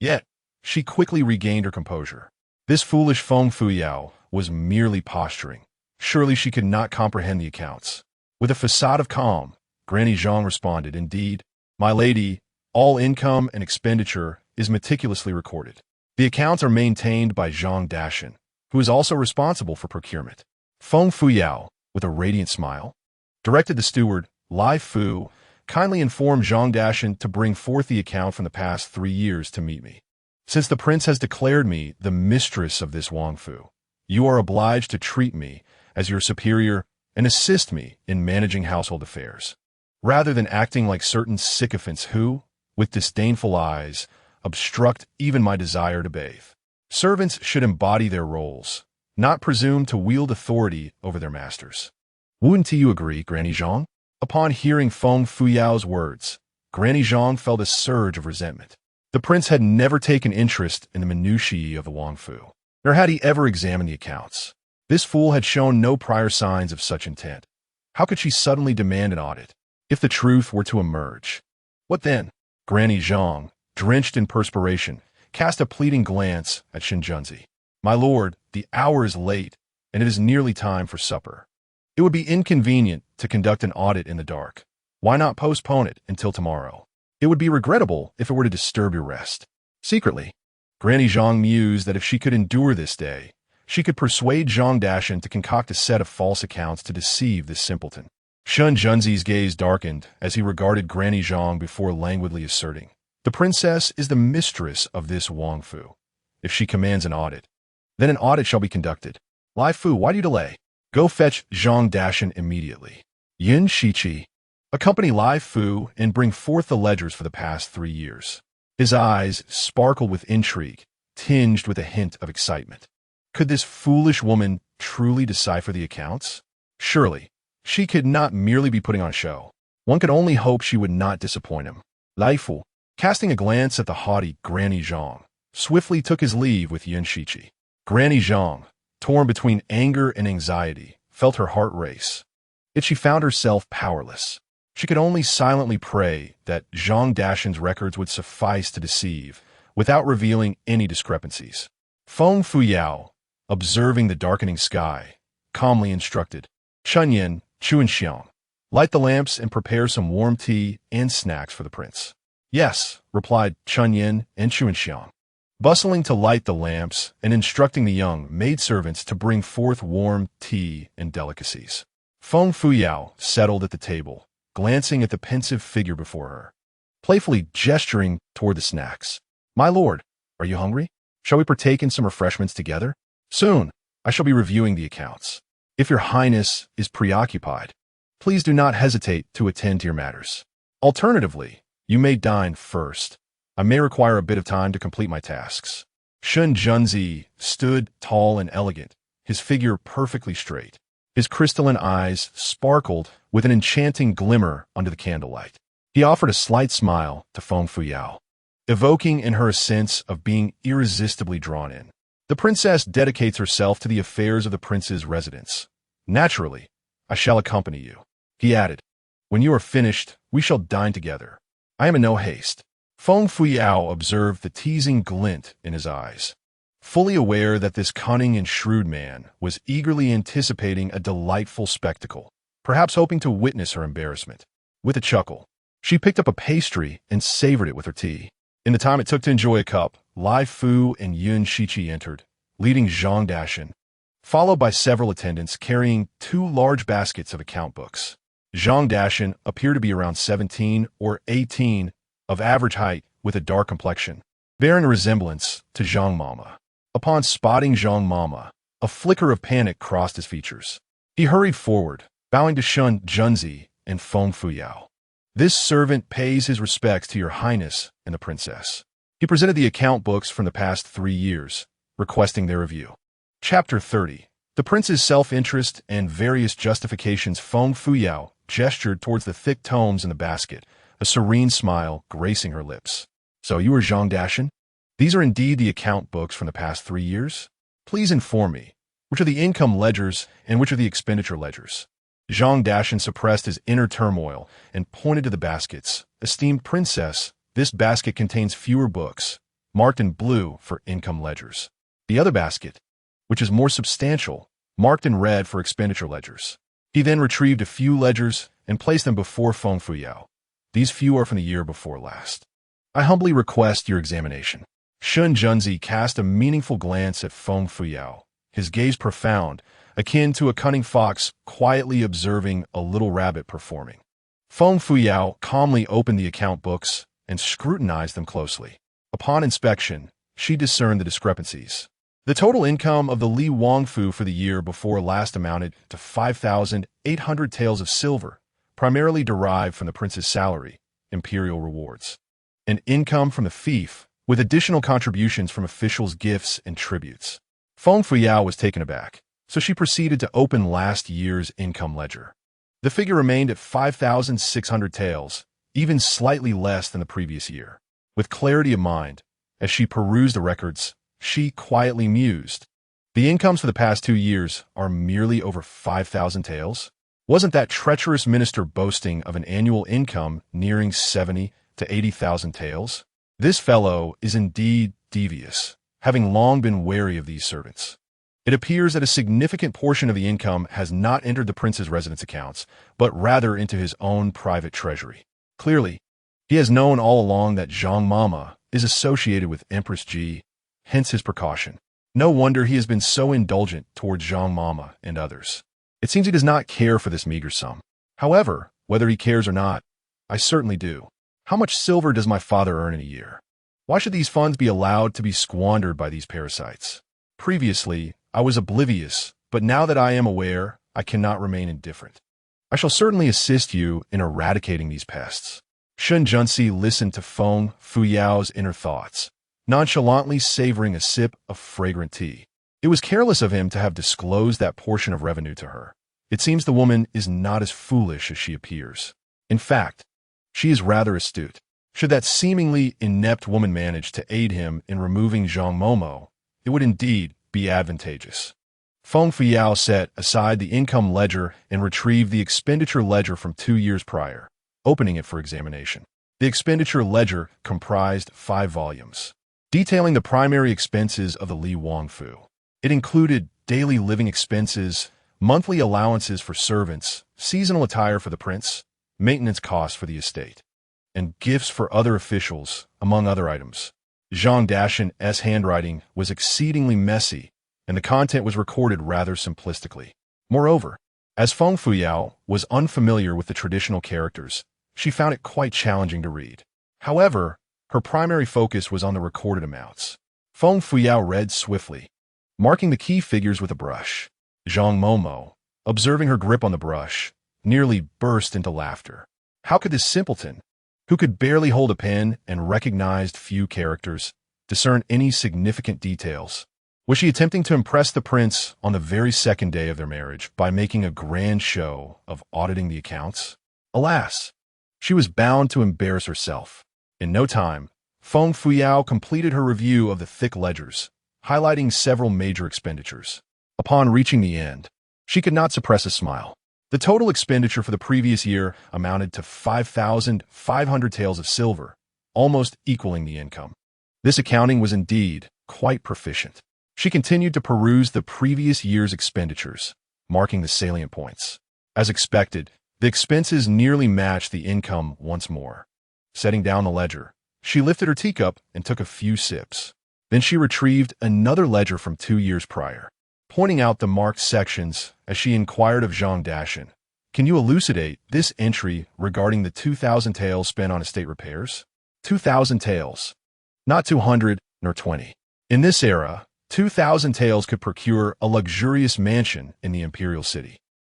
Yet, she quickly regained her composure. This foolish Feng Fuyao was merely posturing. Surely she could not comprehend the accounts. With a facade of calm, Granny Zhang responded, Indeed, my lady, all income and expenditure is meticulously recorded. The accounts are maintained by Zhang Dashan, who is also responsible for procurement. Feng Fuyao, with a radiant smile, directed the steward, Lai Fu, kindly inform Zhang Dashan to bring forth the account from the past 3 years to meet me. Since the prince has declared me the mistress of this Wangfu, you are obliged to treat me as your superior and assist me in managing household affairs, rather than acting like certain sycophants who, with disdainful eyes, obstruct even my desire to bathe. Servants should embody their roles, not presume to wield authority over their masters. Wouldn't you agree, Granny Zhang? Upon hearing Feng Fuyao's words, Granny Zhang felt a surge of resentment. The prince had never taken interest in the minutiae of the Wangfu, nor had he ever examined the accounts. This fool had shown no prior signs of such intent. How could she suddenly demand an audit? If the truth were to emerge, what then? Granny Zhang, drenched in perspiration, cast a pleading glance at Shinjunzi. My lord, the hour is late, and it is nearly time for supper. It would be inconvenient to conduct an audit in the dark. Why not postpone it until tomorrow? It would be regrettable if it were to disturb your rest. Secretly, Granny Zhang mused that if she could endure this day, she could persuade Zhang Dashan to concoct a set of false accounts to deceive this simpleton. Shun Junzi's gaze darkened as he regarded Granny Zhang before languidly asserting, The princess is the mistress of this Wangfu. If she commands an audit, then an audit shall be conducted. Lai Fu, why do you delay? Go fetch Zhang Dashan immediately. Yin Shiqi, accompany Lai Fu and bring forth the ledgers for the past 3 years. His eyes sparkled with intrigue, tinged with a hint of excitement. Could this foolish woman truly decipher the accounts? Surely, she could not merely be putting on a show. One could only hope she would not disappoint him. Lai Fu, casting a glance at the haughty Granny Zhang, swiftly took his leave with Yin Shiqi. Granny Zhang, torn between anger and anxiety, felt her heart race. Yet she found herself powerless. She could only silently pray that Zhang Dashan's records would suffice to deceive, without revealing any discrepancies. Feng Fuyao, observing the darkening sky, calmly instructed, Chunyin, Chuanxiang, light the lamps and prepare some warm tea and snacks for the prince. Yes, replied Chunyin and Chuanxiang, bustling to light the lamps and instructing the young maidservants to bring forth warm tea and delicacies. Feng Fuyao settled at the table, glancing at the pensive figure before her, playfully gesturing toward the snacks. My lord, Are you hungry? Shall we partake in some refreshments together? Soon, I shall be reviewing the accounts. If your highness is preoccupied, please do not hesitate to attend to your matters. Alternatively, you may dine first. I may require a bit of time to complete my tasks. Shun Junzi stood tall and elegant, his figure perfectly straight. His crystalline eyes sparkled with an enchanting glimmer under the candlelight. He offered a slight smile to Feng Fuyao, evoking in her a sense of being irresistibly drawn in. The princess dedicates herself to the affairs of the prince's residence. Naturally, I shall accompany you, he added. When you are finished, we shall dine together. I am in no haste. Feng Fuyao observed the teasing glint in his eyes, fully aware that this cunning and shrewd man was eagerly anticipating a delightful spectacle, perhaps hoping to witness her embarrassment. With a chuckle, she picked up a pastry and savored it with her tea. In the time it took to enjoy a cup, Lai Fu and Yun Shiqi entered, leading Zhang Dashan, followed by several attendants carrying 2 large baskets of account books. Zhang Dashan appeared to be around 17 or 18, of average height with a dark complexion, bearing a resemblance to Zhang Mama. Upon spotting Zhang Mama, a flicker of panic crossed his features. He hurried forward, bowing to Shun Junzi and Feng Fuyao. This servant pays his respects to your highness and the princess. He presented the account books from the past 3 years, requesting their review. Chapter 30. The prince's self-interest and various justifications. Feng Fuyao gestured towards the thick tomes in the basket, a serene smile gracing her lips. So you are Zhang Dashan? These are indeed the account books from the past 3 years? Please inform me, which are the income ledgers and which are the expenditure ledgers? Zhang Dashan suppressed his inner turmoil and pointed to the baskets. Esteemed princess, this basket contains fewer books, marked in blue for income ledgers. The other basket, which is more substantial, marked in red for expenditure ledgers. He then retrieved a few ledgers and placed them before Feng Fuyao. These few are from the year before last. I humbly request your examination. Shun Junzi cast a meaningful glance at Feng Fuyao, his gaze profound, akin to a cunning fox quietly observing a little rabbit performing. Feng Fuyao calmly opened the account books and scrutinized them closely. Upon inspection, she discerned the discrepancies. The total income of the Li Wangfu for the year before last amounted to 5,800 taels of silver, primarily derived from the prince's salary, imperial rewards, and income from the fief, with additional contributions from officials' gifts and tributes. Feng Fuyao was taken aback, so she proceeded to open last year's income ledger. The figure remained at 5,600 taels, even slightly less than the previous year. With clarity of mind, as she perused the records, she quietly mused. The incomes for the past 2 years are merely over 5,000 taels? Wasn't that treacherous minister boasting of an annual income nearing 70 to 80,000 taels? This fellow is indeed devious, having long been wary of these servants. It appears that a significant portion of the income has not entered the prince's residence accounts, but rather into his own private treasury. Clearly, he has known all along that Zhang Mama is associated with Empress Ji, hence his precaution. No wonder he has been so indulgent towards Zhang Mama and others. It seems he does not care for this meager sum. However, whether he cares or not, I certainly do. How much silver does my father earn in a year? Why should these funds be allowed to be squandered by these parasites? Previously, I was oblivious, but now that I am aware, I cannot remain indifferent. I shall certainly assist you in eradicating these pests. Shun Junzi listened to Feng Fuyao's inner thoughts, nonchalantly savoring a sip of fragrant tea. It was careless of him to have disclosed that portion of revenue to her. It seems the woman is not as foolish as she appears. In fact, she is rather astute. Should that seemingly inept woman manage to aid him in removing Zhang Momo, it would indeed be advantageous. Feng Fuyao set aside the income ledger and retrieved the expenditure ledger from 2 years prior, opening it for examination. The expenditure ledger comprised 5 volumes, detailing the primary expenses of the Li Wangfu. It included daily living expenses, monthly allowances for servants, seasonal attire for the prince, maintenance costs for the estate, and gifts for other officials, among other items. Zhang Dashan's handwriting was exceedingly messy, and the content was recorded rather simplistically. Moreover, as Feng Fuyao was unfamiliar with the traditional characters, she found it quite challenging to read. However, her primary focus was on the recorded amounts. Feng Fuyao read swiftly, marking the key figures with a brush. Zhang Momo, observing her grip on the brush, nearly burst into laughter. How could this simpleton, who could barely hold a pen and recognized few characters, discern any significant details? Was she attempting to impress the prince on the very second day of their marriage by making a grand show of auditing the accounts? Alas, she was bound to embarrass herself. In no time, Feng Fuyao completed her review of the thick ledgers, highlighting several major expenditures. Upon reaching the end, she could not suppress a smile. The total expenditure for the previous year amounted to 5,500 taels of silver, almost equaling the income. This accounting was indeed quite proficient. She continued to peruse the previous year's expenditures, marking the salient points. As expected, the expenses nearly matched the income once more. Setting down the ledger, she lifted her teacup and took a few sips. Then she retrieved another ledger from 2 years prior, pointing out the marked sections as she inquired of Zhang Dashan. Can you elucidate this entry regarding the 2,000 taels spent on estate repairs? 2,000 taels. Not 200 nor 20. In this era, 2,000 taels could procure a luxurious mansion in the imperial city.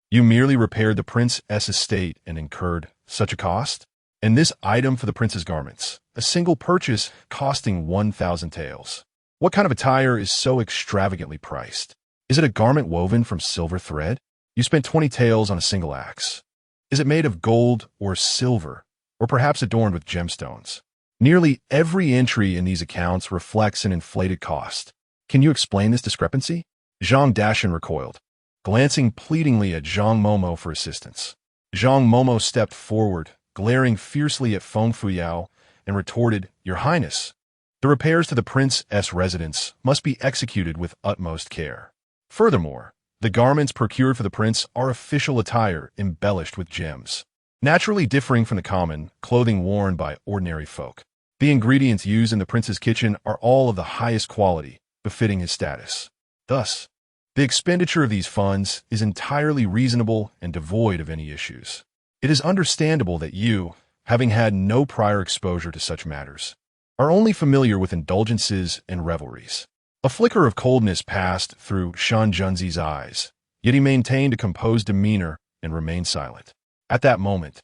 You merely repaired the prince's estate and incurred such a cost? And this item for the prince's garments, a single purchase costing 1,000 taels. What kind of attire is so extravagantly priced? Is it a garment woven from silver thread? You spent 20 taels on a single axe. Is it made of gold or silver, or perhaps adorned with gemstones? Nearly every entry in these accounts reflects an inflated cost. Can you explain this discrepancy? Zhang Dashan recoiled, glancing pleadingly at Zhang Momo for assistance. Zhang Momo stepped forward, glaring fiercely at Feng Fuyao, and retorted, Your Highness, the repairs to the prince's residence must be executed with utmost care. Furthermore, the garments procured for the prince are official attire embellished with gems, naturally differing from the common clothing worn by ordinary folk. The ingredients used in the prince's kitchen are all of the highest quality, befitting his status. Thus, the expenditure of these funds is entirely reasonable and devoid of any issues. It is understandable that you, having had no prior exposure to such matters, are only familiar with indulgences and revelries. A flicker of coldness passed through Shan Junzi's eyes, yet he maintained a composed demeanor and remained silent. At that moment,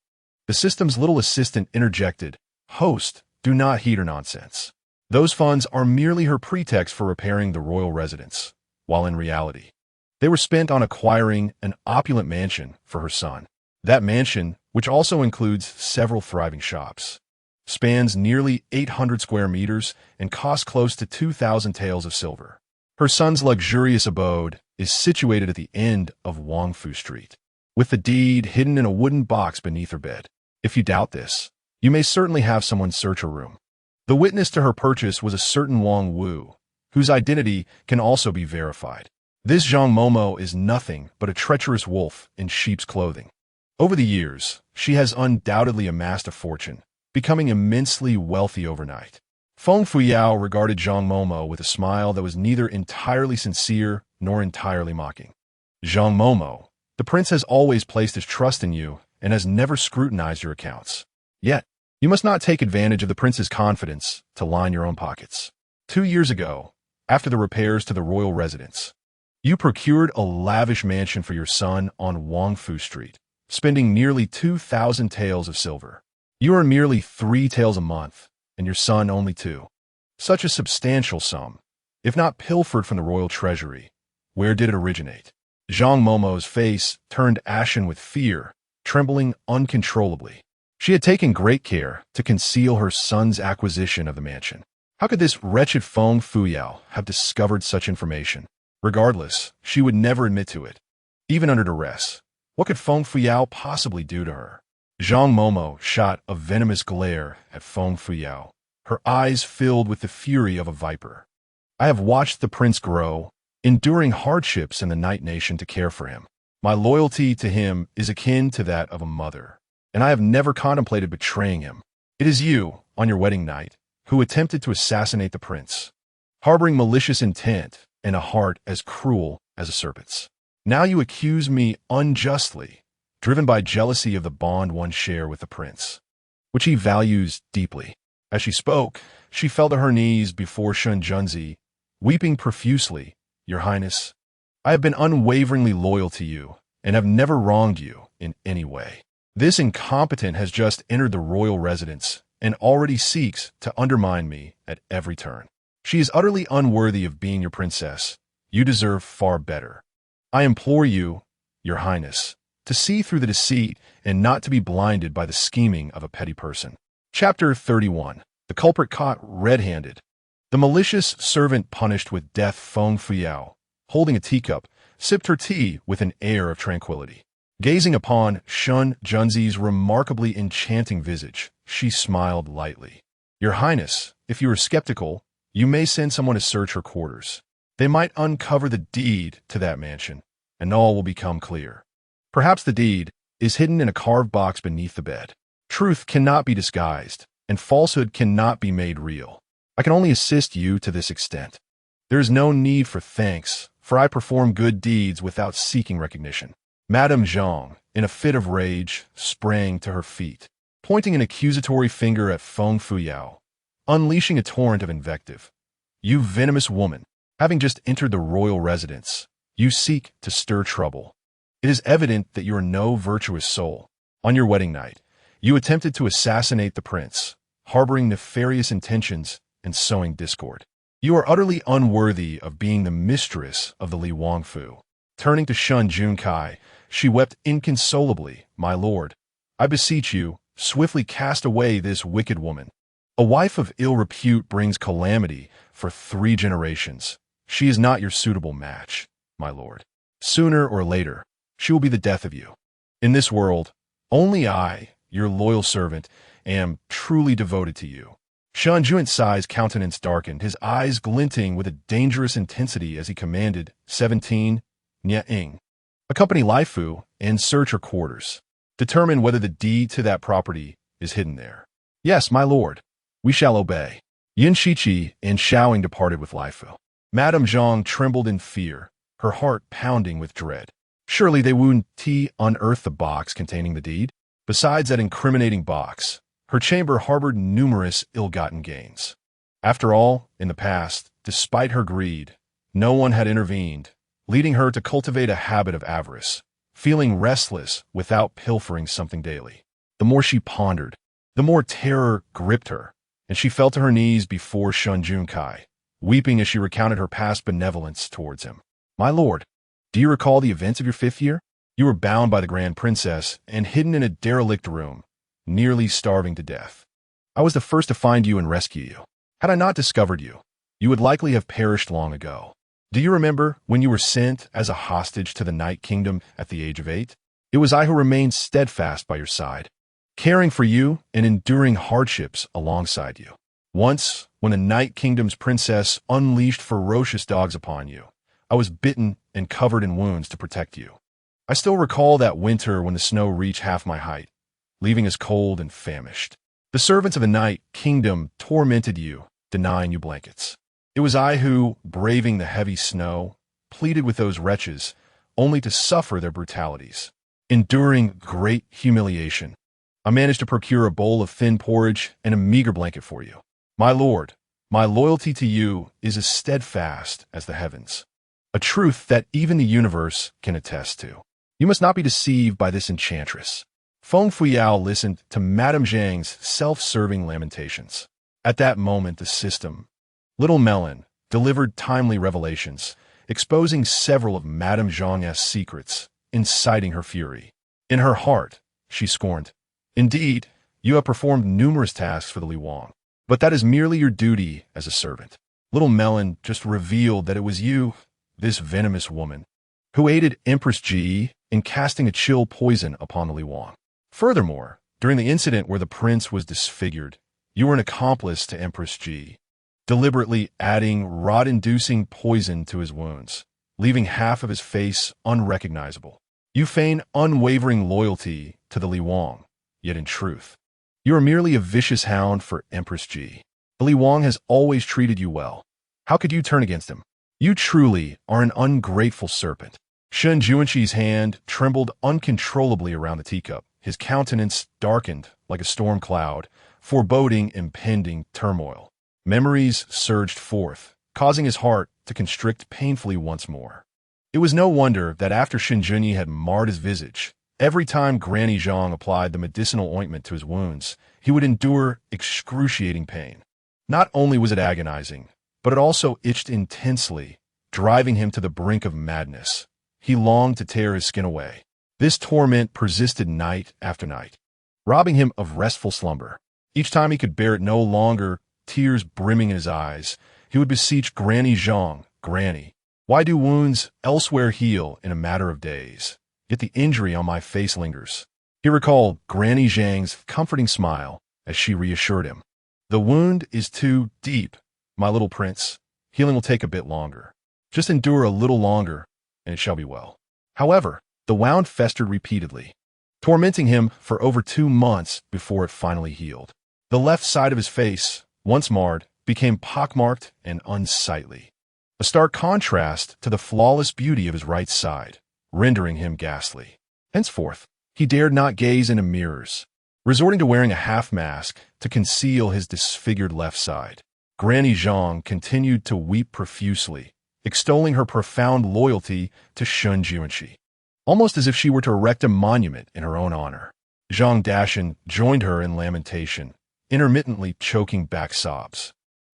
the system's little assistant interjected, Host, do not heed her nonsense. Those funds are merely her pretext for repairing the royal residence, while in reality, they were spent on acquiring an opulent mansion for her son. That mansion, which also includes several thriving shops, spans nearly 800 square meters and costs close to 2,000 taels of silver. Her son's luxurious abode is situated at the end of Wangfu Street, with the deed hidden in a wooden box beneath her bed. If you doubt this, you may certainly have someone search her room. The witness to her purchase was a certain Wang Wu, whose identity can also be verified. This Zhang Momo is nothing but a treacherous wolf in sheep's clothing. Over the years, she has undoubtedly amassed a fortune, becoming immensely wealthy overnight. Feng Fuyao regarded Zhang Momo with a smile that was neither entirely sincere nor entirely mocking. Zhang Momo, the prince has always placed his trust in you and has never scrutinized your accounts. Yet, you must not take advantage of the prince's confidence to line your own pockets. 2 years ago, after the repairs to the royal residence, you procured a lavish mansion for your son on Wangfu Street, spending nearly 2,000 taels of silver. You earn merely 3 taels a month, and your son only 2. Such a substantial sum, if not pilfered from the royal treasury. Where did it originate? Zhang Momo's face turned ashen with fear, trembling uncontrollably. She had taken great care to conceal her son's acquisition of the mansion. How could this wretched Feng Fuyao have discovered such information? Regardless, she would never admit to it. Even under duress, what could Feng Fuyao possibly do to her? Zhang Momo shot a venomous glare at Feng Fuyao, her eyes filled with the fury of a viper. I have watched the prince grow, enduring hardships in the Night Nation to care for him. My loyalty to him is akin to that of a mother, and I have never contemplated betraying him. It is you, on your wedding night, who attempted to assassinate the prince, harboring malicious intent and a heart as cruel as a serpent's. Now you accuse me unjustly, driven by jealousy of the bond one share with the prince, which he values deeply. As she spoke, she fell to her knees before Shun Junzi weeping profusely, "Your Highness, I have been unwaveringly loyal to you and have never wronged you in any way. This incompetent has just entered the royal residence and already seeks to undermine me at every turn. She is utterly unworthy of being your princess. You deserve far better. I implore you, Your Highness, to see through the deceit and not to be blinded by the scheming of a petty person." Chapter 31. The culprit caught red-handed. The malicious servant punished with death Feng Fuyao, holding a teacup, sipped her tea with an air of tranquility. Gazing upon Shun Junzi's remarkably enchanting visage, she smiled lightly. "Your Highness, if you are skeptical, you may send someone to search her quarters. They might uncover the deed to that mansion, and all will become clear. Perhaps the deed is hidden in a carved box beneath the bed. Truth cannot be disguised, and falsehood cannot be made real. I can only assist you to this extent. There is no need for thanks, for I perform good deeds without seeking recognition." Madame Zhang, in a fit of rage, sprang to her feet, pointing an accusatory finger at Feng Fuyao, unleashing a torrent of invective. "You venomous woman, having just entered the royal residence, you seek to stir trouble. It is evident that you are no virtuous soul. On your wedding night, you attempted to assassinate the prince, harboring nefarious intentions and sowing discord. You are utterly unworthy of being the mistress of the Li Wangfu." Turning to Shun Junkai, she wept inconsolably. "My lord, I beseech you, swiftly cast away this wicked woman. A wife of ill repute brings calamity for 3 generations. She is not your suitable match, my lord. Sooner or later, she will be the death of you. In this world, only I, your loyal servant, am truly devoted to you." Shun Junsai's countenance darkened, his eyes glinting with a dangerous intensity as he commanded, 17, Nya-ing. "Accompany Laifu and search her quarters. Determine whether the deed to that property is hidden there." "Yes, my lord. We shall obey." Yin Shichi and Xiaoing departed with Laifu. Madame Zhang trembled in fear, her heart pounding with dread. Surely they wouldn't unearth the box containing the deed? Besides that incriminating box, her chamber harbored numerous ill-gotten gains. After all, in the past, despite her greed, no one had intervened, leading her to cultivate a habit of avarice, feeling restless without pilfering something daily. The more she pondered, the more terror gripped her, and she fell to her knees before Shun Junkai, weeping as she recounted her past benevolence towards him. "My lord, do you recall the events of your 5th year? You were bound by the Grand Princess and hidden in a derelict room, nearly starving to death. I was the first to find you and rescue you. Had I not discovered you, you would likely have perished long ago. Do you remember when you were sent as a hostage to the Night Kingdom at the age of 8? It was I who remained steadfast by your side, caring for you and enduring hardships alongside you. Once, when the Night Kingdom's princess unleashed ferocious dogs upon you, I was bitten and covered in wounds to protect you. I still recall that winter when the snow reached half my height, leaving us cold and famished. The servants of the Night Kingdom tormented you, denying you blankets. It was I who, braving the heavy snow, pleaded with those wretches, only to suffer their brutalities. Enduring great humiliation, I managed to procure a bowl of thin porridge and a meager blanket for you. My lord, my loyalty to you is as steadfast as the heavens, a truth that even the universe can attest to. You must not be deceived by this enchantress." Feng Fuyao listened to Madame Zhang's self-serving lamentations. At that moment, the system, Little Melon, delivered timely revelations, exposing several of Madame Zhang's secrets, inciting her fury. In her heart, she scorned, "Indeed, you have performed numerous tasks for the Li Wang, but that is merely your duty as a servant. Little Melon just revealed that it was you, this venomous woman, who aided Empress Ji in casting a chill poison upon the Li Wang. Furthermore, during the incident where the prince was disfigured, you were an accomplice to Empress Ji, deliberately adding rot-inducing poison to his wounds, leaving half of his face unrecognizable. You feign unwavering loyalty to the Li Wang, yet in truth, you are merely a vicious hound for Empress Ji. The Li Wang has always treated you well. How could you turn against him? You truly are an ungrateful serpent." Shun Junshi's hand trembled uncontrollably around the teacup. His countenance darkened like a storm cloud, foreboding impending turmoil. Memories surged forth, causing his heart to constrict painfully once more. It was no wonder that after Shinjunyi had marred his visage, every time Granny Zhang applied the medicinal ointment to his wounds, he would endure excruciating pain. Not only was it agonizing, but it also itched intensely, driving him to the brink of madness. He longed to tear his skin away. This torment persisted night after night, robbing him of restful slumber. Each time he could bear it no longer, tears brimming in his eyes, he would beseech Granny Zhang, "Granny, why do wounds elsewhere heal in a matter of days? Yet the injury on my face lingers." He recalled Granny Zhang's comforting smile as she reassured him. "The wound is too deep, my little prince. Healing will take a bit longer. Just endure a little longer, and it shall be well." However, the wound festered repeatedly, tormenting him for over 2 months before it finally healed. The left side of his face, once marred, became pockmarked and unsightly, a stark contrast to the flawless beauty of his right side, rendering him ghastly. Henceforth, he dared not gaze into mirrors, resorting to wearing a half-mask to conceal his disfigured left side. Granny Zhang continued to weep profusely, extolling her profound loyalty to Shun Juanxi, almost as if she were to erect a monument in her own honor. Zhang Dashan joined her in lamentation, intermittently choking back sobs.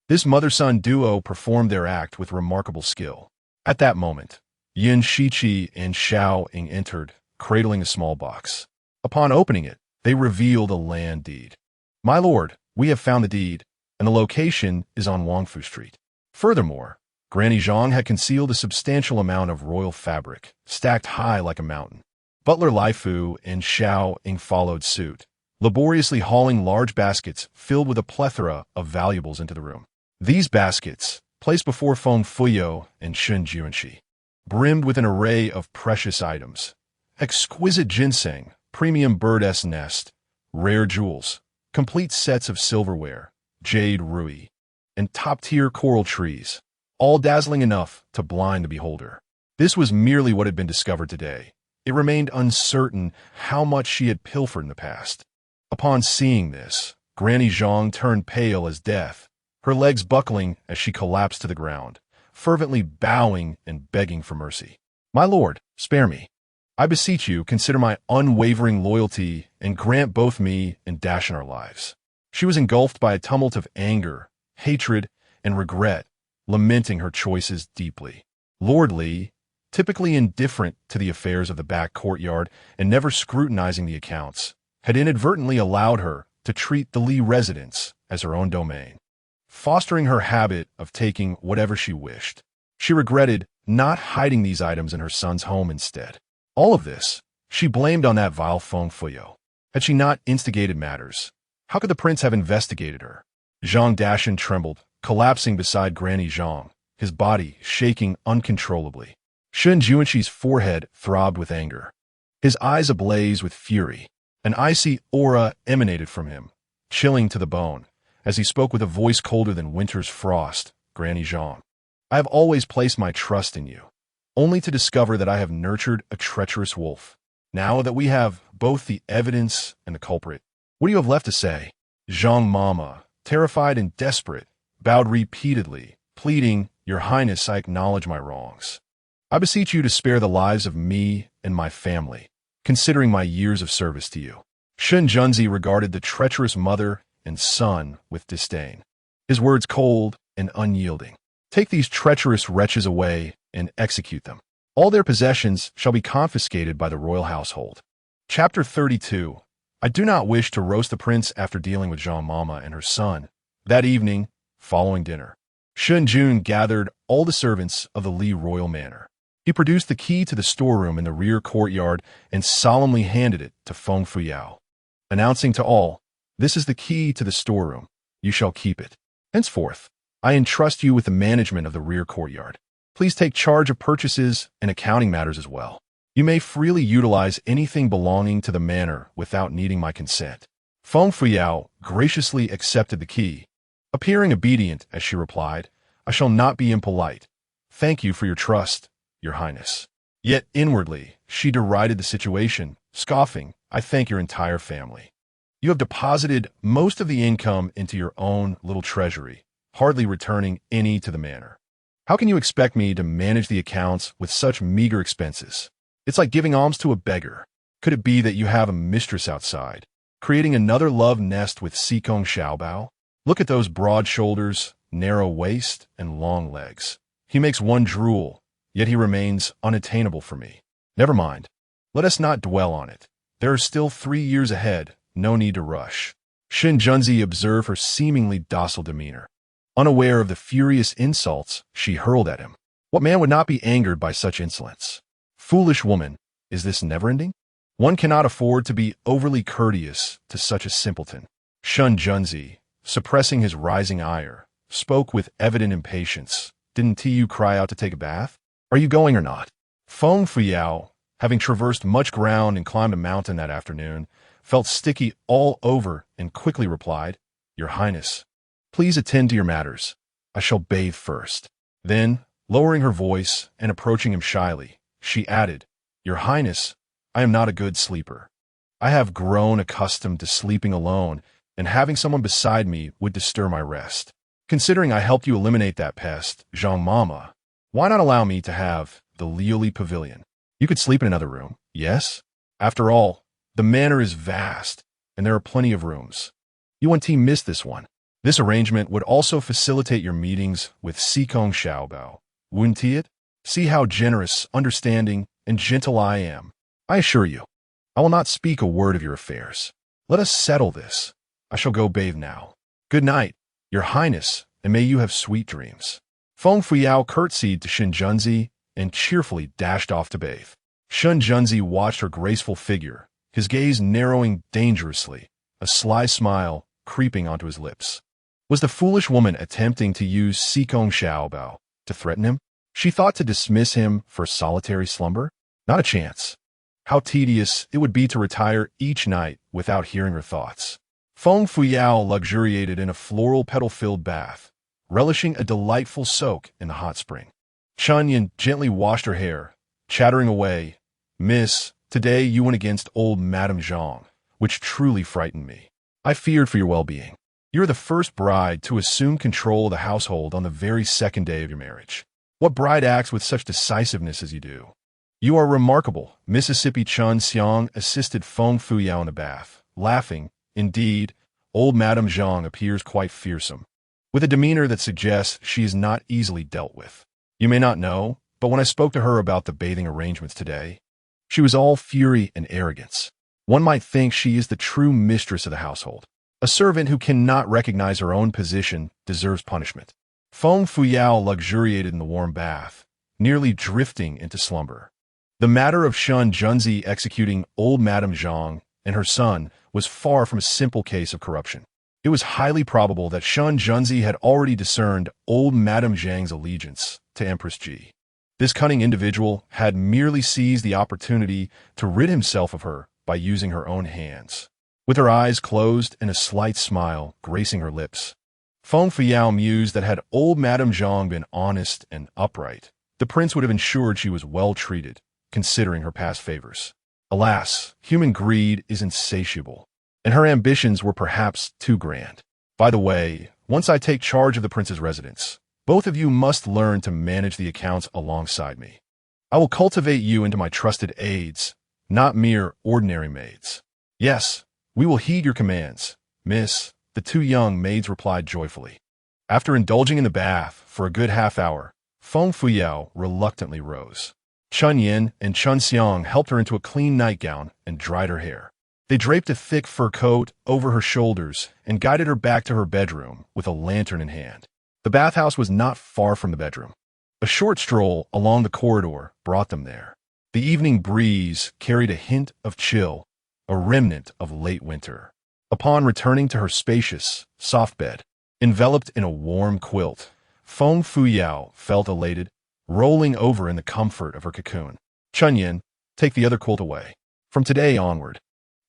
This mother-son duo performed their act with remarkable skill. At that moment, Yin Shiqi and Xiao Ying entered, cradling a small box. Upon opening it, they revealed a land deed. "My lord, we have found the deed, and the location is on Wangfu Street." Furthermore, Granny Zhang had concealed a substantial amount of royal fabric, stacked high like a mountain. Butler Laifu and Xiao Ying followed suit, laboriously hauling large baskets filled with a plethora of valuables into the room. These baskets, placed before Feng Fuyo and Shun Juanxi, brimmed with an array of precious items: exquisite ginseng, premium bird's nest, rare jewels, complete sets of silverware, jade rui, and top-tier coral trees, all dazzling enough to blind the beholder. This was merely what had been discovered today. It remained uncertain how much she had pilfered in the past. Upon seeing this, Granny Zhang turned pale as death, her legs buckling as she collapsed to the ground, fervently bowing and begging for mercy. "My lord, spare me. I beseech you, consider my unwavering loyalty and grant both me and Dashan our lives." She was engulfed by a tumult of anger, hatred, and regret, lamenting her choices deeply. Lord Li, typically indifferent to the affairs of the back courtyard and never scrutinizing the accounts, had inadvertently allowed her to treat the Li residence as her own domain, fostering her habit of taking whatever she wished. She regretted not hiding these items in her son's home instead. All of this she blamed on that vile Feng Fuyo. Had she not instigated matters, how could the prince have investigated her? Zhang Dashan trembled, collapsing beside Granny Zhang, his body shaking uncontrollably. Shun Juanxi's forehead throbbed with anger, his eyes ablaze with fury. An icy aura emanated from him, chilling to the bone, as he spoke with a voice colder than winter's frost. "Granny Zhang, I have always placed my trust in you, only to discover that I have nurtured a treacherous wolf. Now that we have both the evidence and the culprit, what do you have left to say?" Zhang Mama, terrified and desperate, bowed repeatedly, pleading, "Your Highness, I acknowledge my wrongs. I beseech you to spare the lives of me and my family, considering my years of service to you." Shun Junzi regarded the treacherous mother and son with disdain, his words cold and unyielding. "Take these treacherous wretches away and execute them. All their possessions shall be confiscated by the royal household." Chapter 32. I do not wish to roast the prince after dealing with Zhang Mama and her son. That evening, following dinner, Shun Jun gathered all the servants of the Li royal manor. He produced the key to the storeroom in the rear courtyard and solemnly handed it to Feng Fuyao, announcing to all, "This is the key to the storeroom. You shall keep it. Henceforth, I entrust you with the management of the rear courtyard. Please take charge of purchases and accounting matters as well. You may freely utilize anything belonging to the manor without needing my consent." Feng Fuyao graciously accepted the key. Appearing obedient as she replied, "I shall not be impolite. Thank you for your trust, Your Highness." Yet inwardly, she derided the situation, scoffing, "I thank your entire family. You have deposited most of the income into your own little treasury, hardly returning any to the manor. How can you expect me to manage the accounts with such meager expenses? It's like giving alms to a beggar. Could it be that you have a mistress outside, creating another love nest with Sikong Xiaobao? Look at those broad shoulders, narrow waist, and long legs. He makes one drool, yet he remains unattainable for me. Never mind. Let us not dwell on it. There are still 3 years ahead, no need to rush. Shin Junzi observed her seemingly docile demeanor, unaware of the furious insults she hurled at him. What man would not be angered by such insolence? Foolish woman, is this never-ending? One cannot afford to be overly courteous to such a simpleton. Shun Junzi, suppressing his rising ire, spoke with evident impatience. Didn't Tu cry out to take a bath? Are you going or not? Feng Fuyao, having traversed much ground and climbed a mountain that afternoon, felt sticky all over and quickly replied, Your Highness, please attend to your matters. I shall bathe first. Then, lowering her voice and approaching him shyly, she added, Your Highness, I am not a good sleeper. I have grown accustomed to sleeping alone, and having someone beside me would disturb my rest. Considering I helped you eliminate that pest, Zhang Mama, why not allow me to have the Liuli Pavilion? You could sleep in another room, yes? After all, the manor is vast, and there are plenty of rooms. You and T missed this one. This arrangement would also facilitate your meetings with Sikong Xiaobao. Wouldn't it? See how generous, understanding, and gentle I am. I assure you, I will not speak a word of your affairs. Let us settle this. I shall go bathe now. Good night, Your Highness, and may you have sweet dreams. Feng Fuyao curtsied to Shin Junzi and cheerfully dashed off to bathe. Shin Junzi watched her graceful figure, his gaze narrowing dangerously, a sly smile creeping onto his lips. Was the foolish woman attempting to use Sikong Xiaobao to threaten him? She thought to dismiss him for solitary slumber? Not a chance. How tedious it would be to retire each night without hearing her thoughts. Feng Fuyao luxuriated in a floral petal-filled bath, relishing a delightful soak in the hot spring. Chunyan gently washed her hair, chattering away, Miss, today you went against old Madame Zhang, which truly frightened me. I feared for your well-being. You're the first bride to assume control of the household on the very second day of your marriage. What bride acts with such decisiveness as you do? You are remarkable. Mississippi Chun Xiang assisted Feng Fuyao in the bath, laughing. Indeed, old Madame Zhang appears quite fearsome, with a demeanor that suggests she is not easily dealt with. You may not know, but when I spoke to her about the bathing arrangements today, she was all fury and arrogance. One might think she is the true mistress of the household. A servant who cannot recognize her own position deserves punishment. Feng Fuyao luxuriated in the warm bath, nearly drifting into slumber. The matter of Shun Junzi executing old Madame Zhang and her son was far from a simple case of corruption. It was highly probable that Shun Junzi had already discerned old Madame Zhang's allegiance to Empress Ji. This cunning individual had merely seized the opportunity to rid himself of her by using her own hands. With her eyes closed and a slight smile gracing her lips, Feng Fuyao mused that had old Madame Zhang been honest and upright, the prince would have ensured she was well treated, considering her past favors. Alas, human greed is insatiable, and her ambitions were perhaps too grand. By the way, once I take charge of the prince's residence, both of you must learn to manage the accounts alongside me. I will cultivate you into my trusted aides, not mere ordinary maids. Yes, we will heed your commands, miss, the two young maids replied joyfully. After indulging in the bath for a good half hour, Feng Fuyao reluctantly rose. Chun Yin and Chun Xiang helped her into a clean nightgown and dried her hair. They draped a thick fur coat over her shoulders and guided her back to her bedroom with a lantern in hand. The bathhouse was not far from the bedroom. A short stroll along the corridor brought them there. The evening breeze carried a hint of chill, a remnant of late winter. Upon returning to her spacious, soft bed, enveloped in a warm quilt, Feng Fuyao felt elated, rolling over in the comfort of her cocoon. Chunyin, take the other quilt away. From today onward,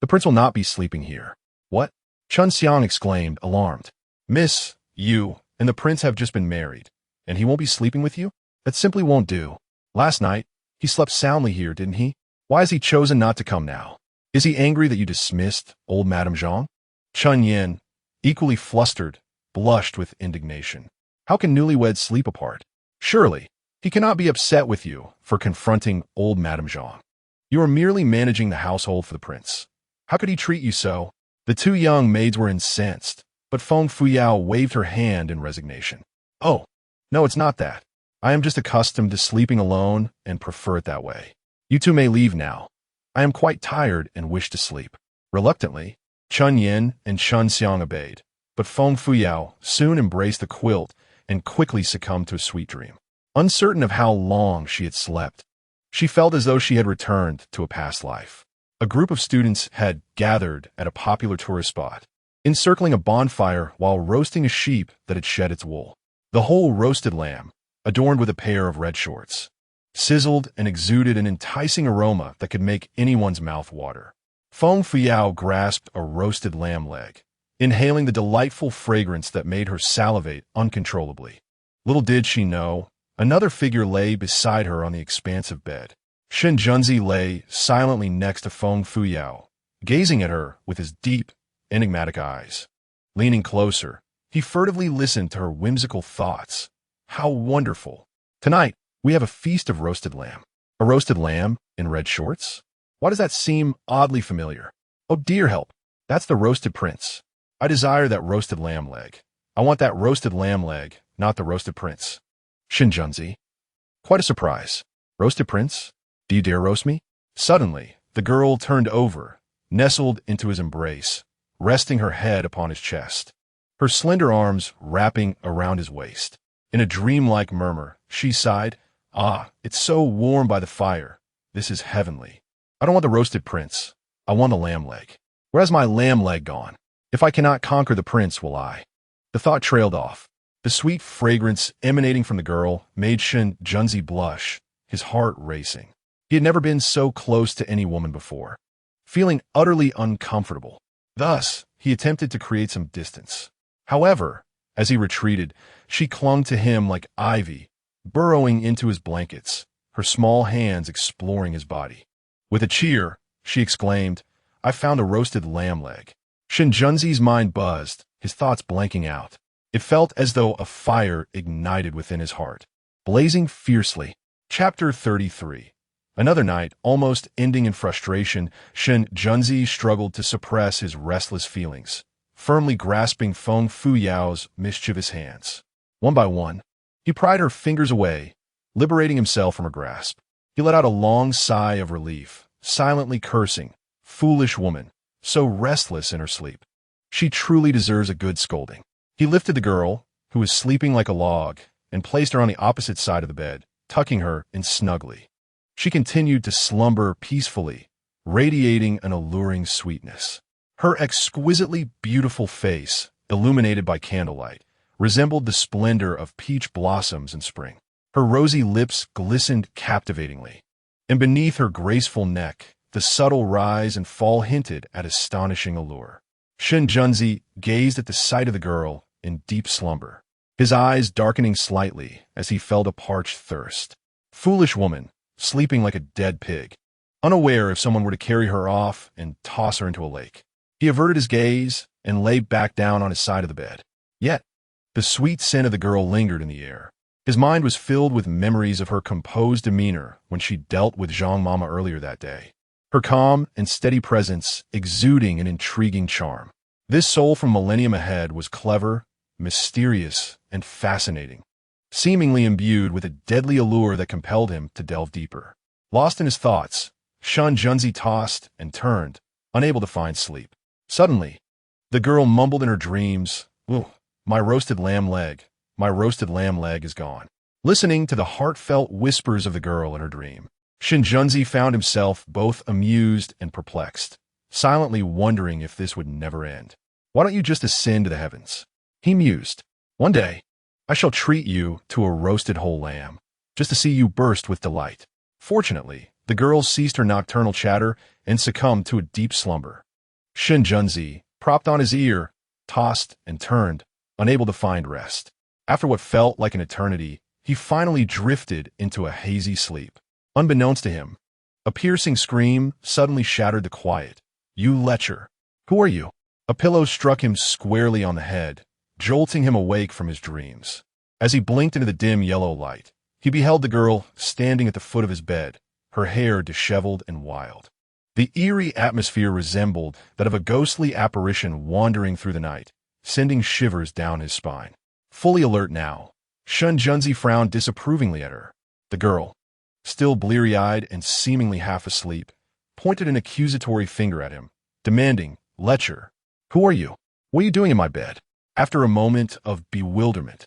the prince will not be sleeping here. What? Chun Xiang exclaimed, alarmed. Miss, you and the prince have just been married, and he won't be sleeping with you? That simply won't do. Last night, he slept soundly here, didn't he? Why has he chosen not to come now? Is he angry that you dismissed old Madame Zhang? Chun Yin, equally flustered, blushed with indignation. How can newlyweds sleep apart? Surely, he cannot be upset with you for confronting old Madame Zhang. You are merely managing the household for the prince. How could he treat you so? The two young maids were incensed, but Feng Fuyao waved her hand in resignation. Oh, no, it's not that. I am just accustomed to sleeping alone and prefer it that way. You two may leave now. I am quite tired and wish to sleep. Reluctantly, Chun Yin and Chun Xiang obeyed, but Feng Fuyao soon embraced the quilt and quickly succumbed to a sweet dream. Uncertain of how long she had slept, she felt as though she had returned to a past life. A group of students had gathered at a popular tourist spot, encircling a bonfire while roasting a sheep that had shed its wool. The whole roasted lamb, adorned with a pair of red shorts, sizzled and exuded an enticing aroma that could make anyone's mouth water. Feng Fuyao grasped a roasted lamb leg, inhaling the delightful fragrance that made her salivate uncontrollably. Little did she know, another figure lay beside her on the expansive bed. Shen Junzi lay silently next to Feng Fuyao, gazing at her with his deep, enigmatic eyes. Leaning closer, he furtively listened to her whimsical thoughts. How wonderful! Tonight, we have a feast of roasted lamb. A roasted lamb in red shorts? Why does that seem oddly familiar? Oh dear help, that's the roasted prince. I desire that roasted lamb leg. I want that roasted lamb leg, not the roasted prince. Shinjunzi. Quite a surprise. Roasted prince? Do you dare roast me? Suddenly, the girl turned over, nestled into his embrace, resting her head upon his chest, her slender arms wrapping around his waist. In a dreamlike murmur, she sighed, "Ah, it's so warm by the fire. This is heavenly. I don't want the roasted prince. I want the lamb leg. Where has my lamb leg gone? If I cannot conquer the prince, will I?" The thought trailed off. The sweet fragrance emanating from the girl made Shin Junzi blush, his heart racing. He had never been so close to any woman before, feeling utterly uncomfortable. Thus, he attempted to create some distance. However, as he retreated, she clung to him like ivy, burrowing into his blankets, her small hands exploring his body. With a cheer, she exclaimed, "I found a roasted lamb leg." Shinjunzi's mind buzzed, his thoughts blanking out. It felt as though a fire ignited within his heart, blazing fiercely. Chapter 33. Another night, almost ending in frustration, Shin Junzi struggled to suppress his restless feelings, firmly grasping Feng Fuyao's mischievous hands. One by one, he pried her fingers away, liberating himself from her grasp. He let out a long sigh of relief, silently cursing, "Foolish woman, so restless in her sleep. She truly deserves a good scolding." He lifted the girl, who was sleeping like a log, and placed her on the opposite side of the bed, tucking her in snugly. She continued to slumber peacefully, radiating an alluring sweetness. Her exquisitely beautiful face, illuminated by candlelight, resembled the splendor of peach blossoms in spring. Her rosy lips glistened captivatingly, and beneath her graceful neck, the subtle rise and fall hinted at astonishing allure. Shin Junzi gazed at the sight of the girl in deep slumber, his eyes darkening slightly as he felt a parched thirst. Foolish woman, sleeping like a dead pig, unaware if someone were to carry her off and toss her into a lake. He averted his gaze and lay back down on his side of the bed. Yet, the sweet scent of the girl lingered in the air. His mind was filled with memories of her composed demeanor when she dealt with Zhang Mama earlier that day, her calm and steady presence exuding an intriguing charm. This soul from millennium ahead was clever, mysterious, and fascinating, seemingly imbued with a deadly allure that compelled him to delve deeper. Lost in his thoughts, Shun Junzi tossed and turned, unable to find sleep. Suddenly, the girl mumbled in her dreams, "Ooh, my roasted lamb leg is gone." Listening to the heartfelt whispers of the girl in her dream, Shinjunzi found himself both amused and perplexed, silently wondering if this would never end. "Why don't you just ascend to the heavens?" he mused. "One day, I shall treat you to a roasted whole lamb, just to see you burst with delight." Fortunately, the girl ceased her nocturnal chatter and succumbed to a deep slumber. Shinjunzi, propped on his ear, tossed and turned, unable to find rest. After what felt like an eternity, he finally drifted into a hazy sleep. Unbeknownst to him, a piercing scream suddenly shattered the quiet. "You lecher! Who are you?" A pillow struck him squarely on the head, jolting him awake from his dreams. As he blinked into the dim yellow light, He beheld the girl standing at the foot of his bed, her hair disheveled and wild. The eerie atmosphere resembled that of a ghostly apparition wandering through the night, sending shivers down his spine. Fully alert now, Shun Junzi frowned disapprovingly at her. The girl, still bleary-eyed and seemingly half asleep, pointed an accusatory finger at him, demanding, "Lecher, who are you? What are you doing in my bed?" After a moment of bewilderment,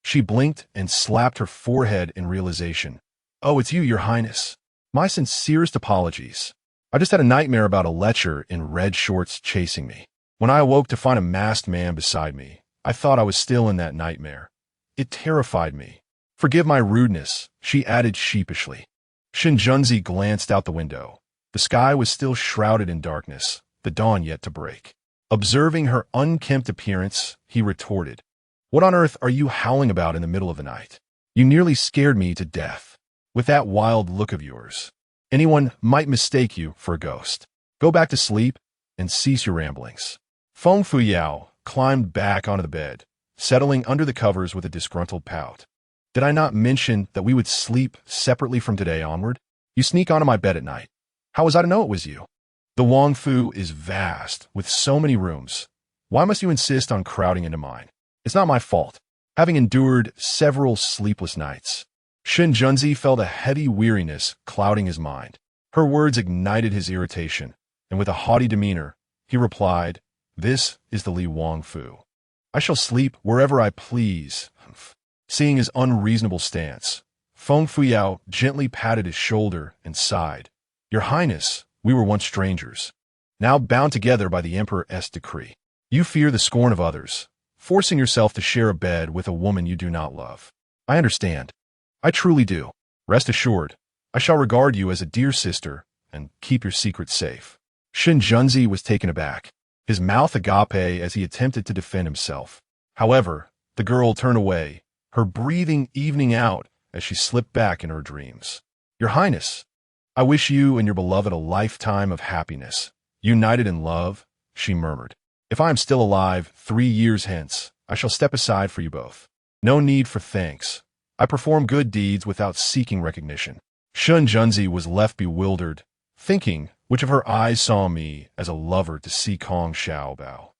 she blinked and slapped her forehead in realization. "Oh, it's you, Your Highness. My sincerest apologies. I just had a nightmare about a lecher in red shorts chasing me. When I awoke to find a masked man beside me, I thought I was still in that nightmare. It terrified me. Forgive my rudeness," she added sheepishly. Shinjunzi glanced out the window. The sky was still shrouded in darkness, the dawn yet to break. Observing her unkempt appearance, he retorted, "What on earth are you howling about in the middle of the night? You nearly scared me to death. With that wild look of yours, anyone might mistake you for a ghost. Go back to sleep and cease your ramblings." Feng Fuyao climbed back onto the bed, settling under the covers with a disgruntled pout. "Did I not mention that we would sleep separately from today onward? You sneak onto my bed at night. How was I to know it was you? The Wang Fu is vast, with so many rooms. Why must you insist on crowding into mine? It's not my fault, having endured several sleepless nights." Shin Junzi felt a heavy weariness clouding his mind. Her words ignited his irritation, and with a haughty demeanor, he replied, "This is the Li Wang Fu. I shall sleep wherever I please." Seeing his unreasonable stance, Feng Fuyao gently patted his shoulder and sighed. "Your Highness, we were once strangers, now bound together by the Emperor's decree. You fear the scorn of others, forcing yourself to share a bed with a woman you do not love. I understand. I truly do. Rest assured, I shall regard you as a dear sister and keep your secret safe." Shin Junzi was taken aback, his mouth agape as he attempted to defend himself. However, the girl turned away, her breathing evening out as she slipped back in her dreams. "Your Highness, I wish you and your beloved a lifetime of happiness, united in love," she murmured. "If I am still alive 3 years hence, I shall step aside for you both. No need for thanks. I perform good deeds without seeking recognition." Shun Junzi was left bewildered, thinking which of her eyes saw me as a lover to see Kong Xiaobao.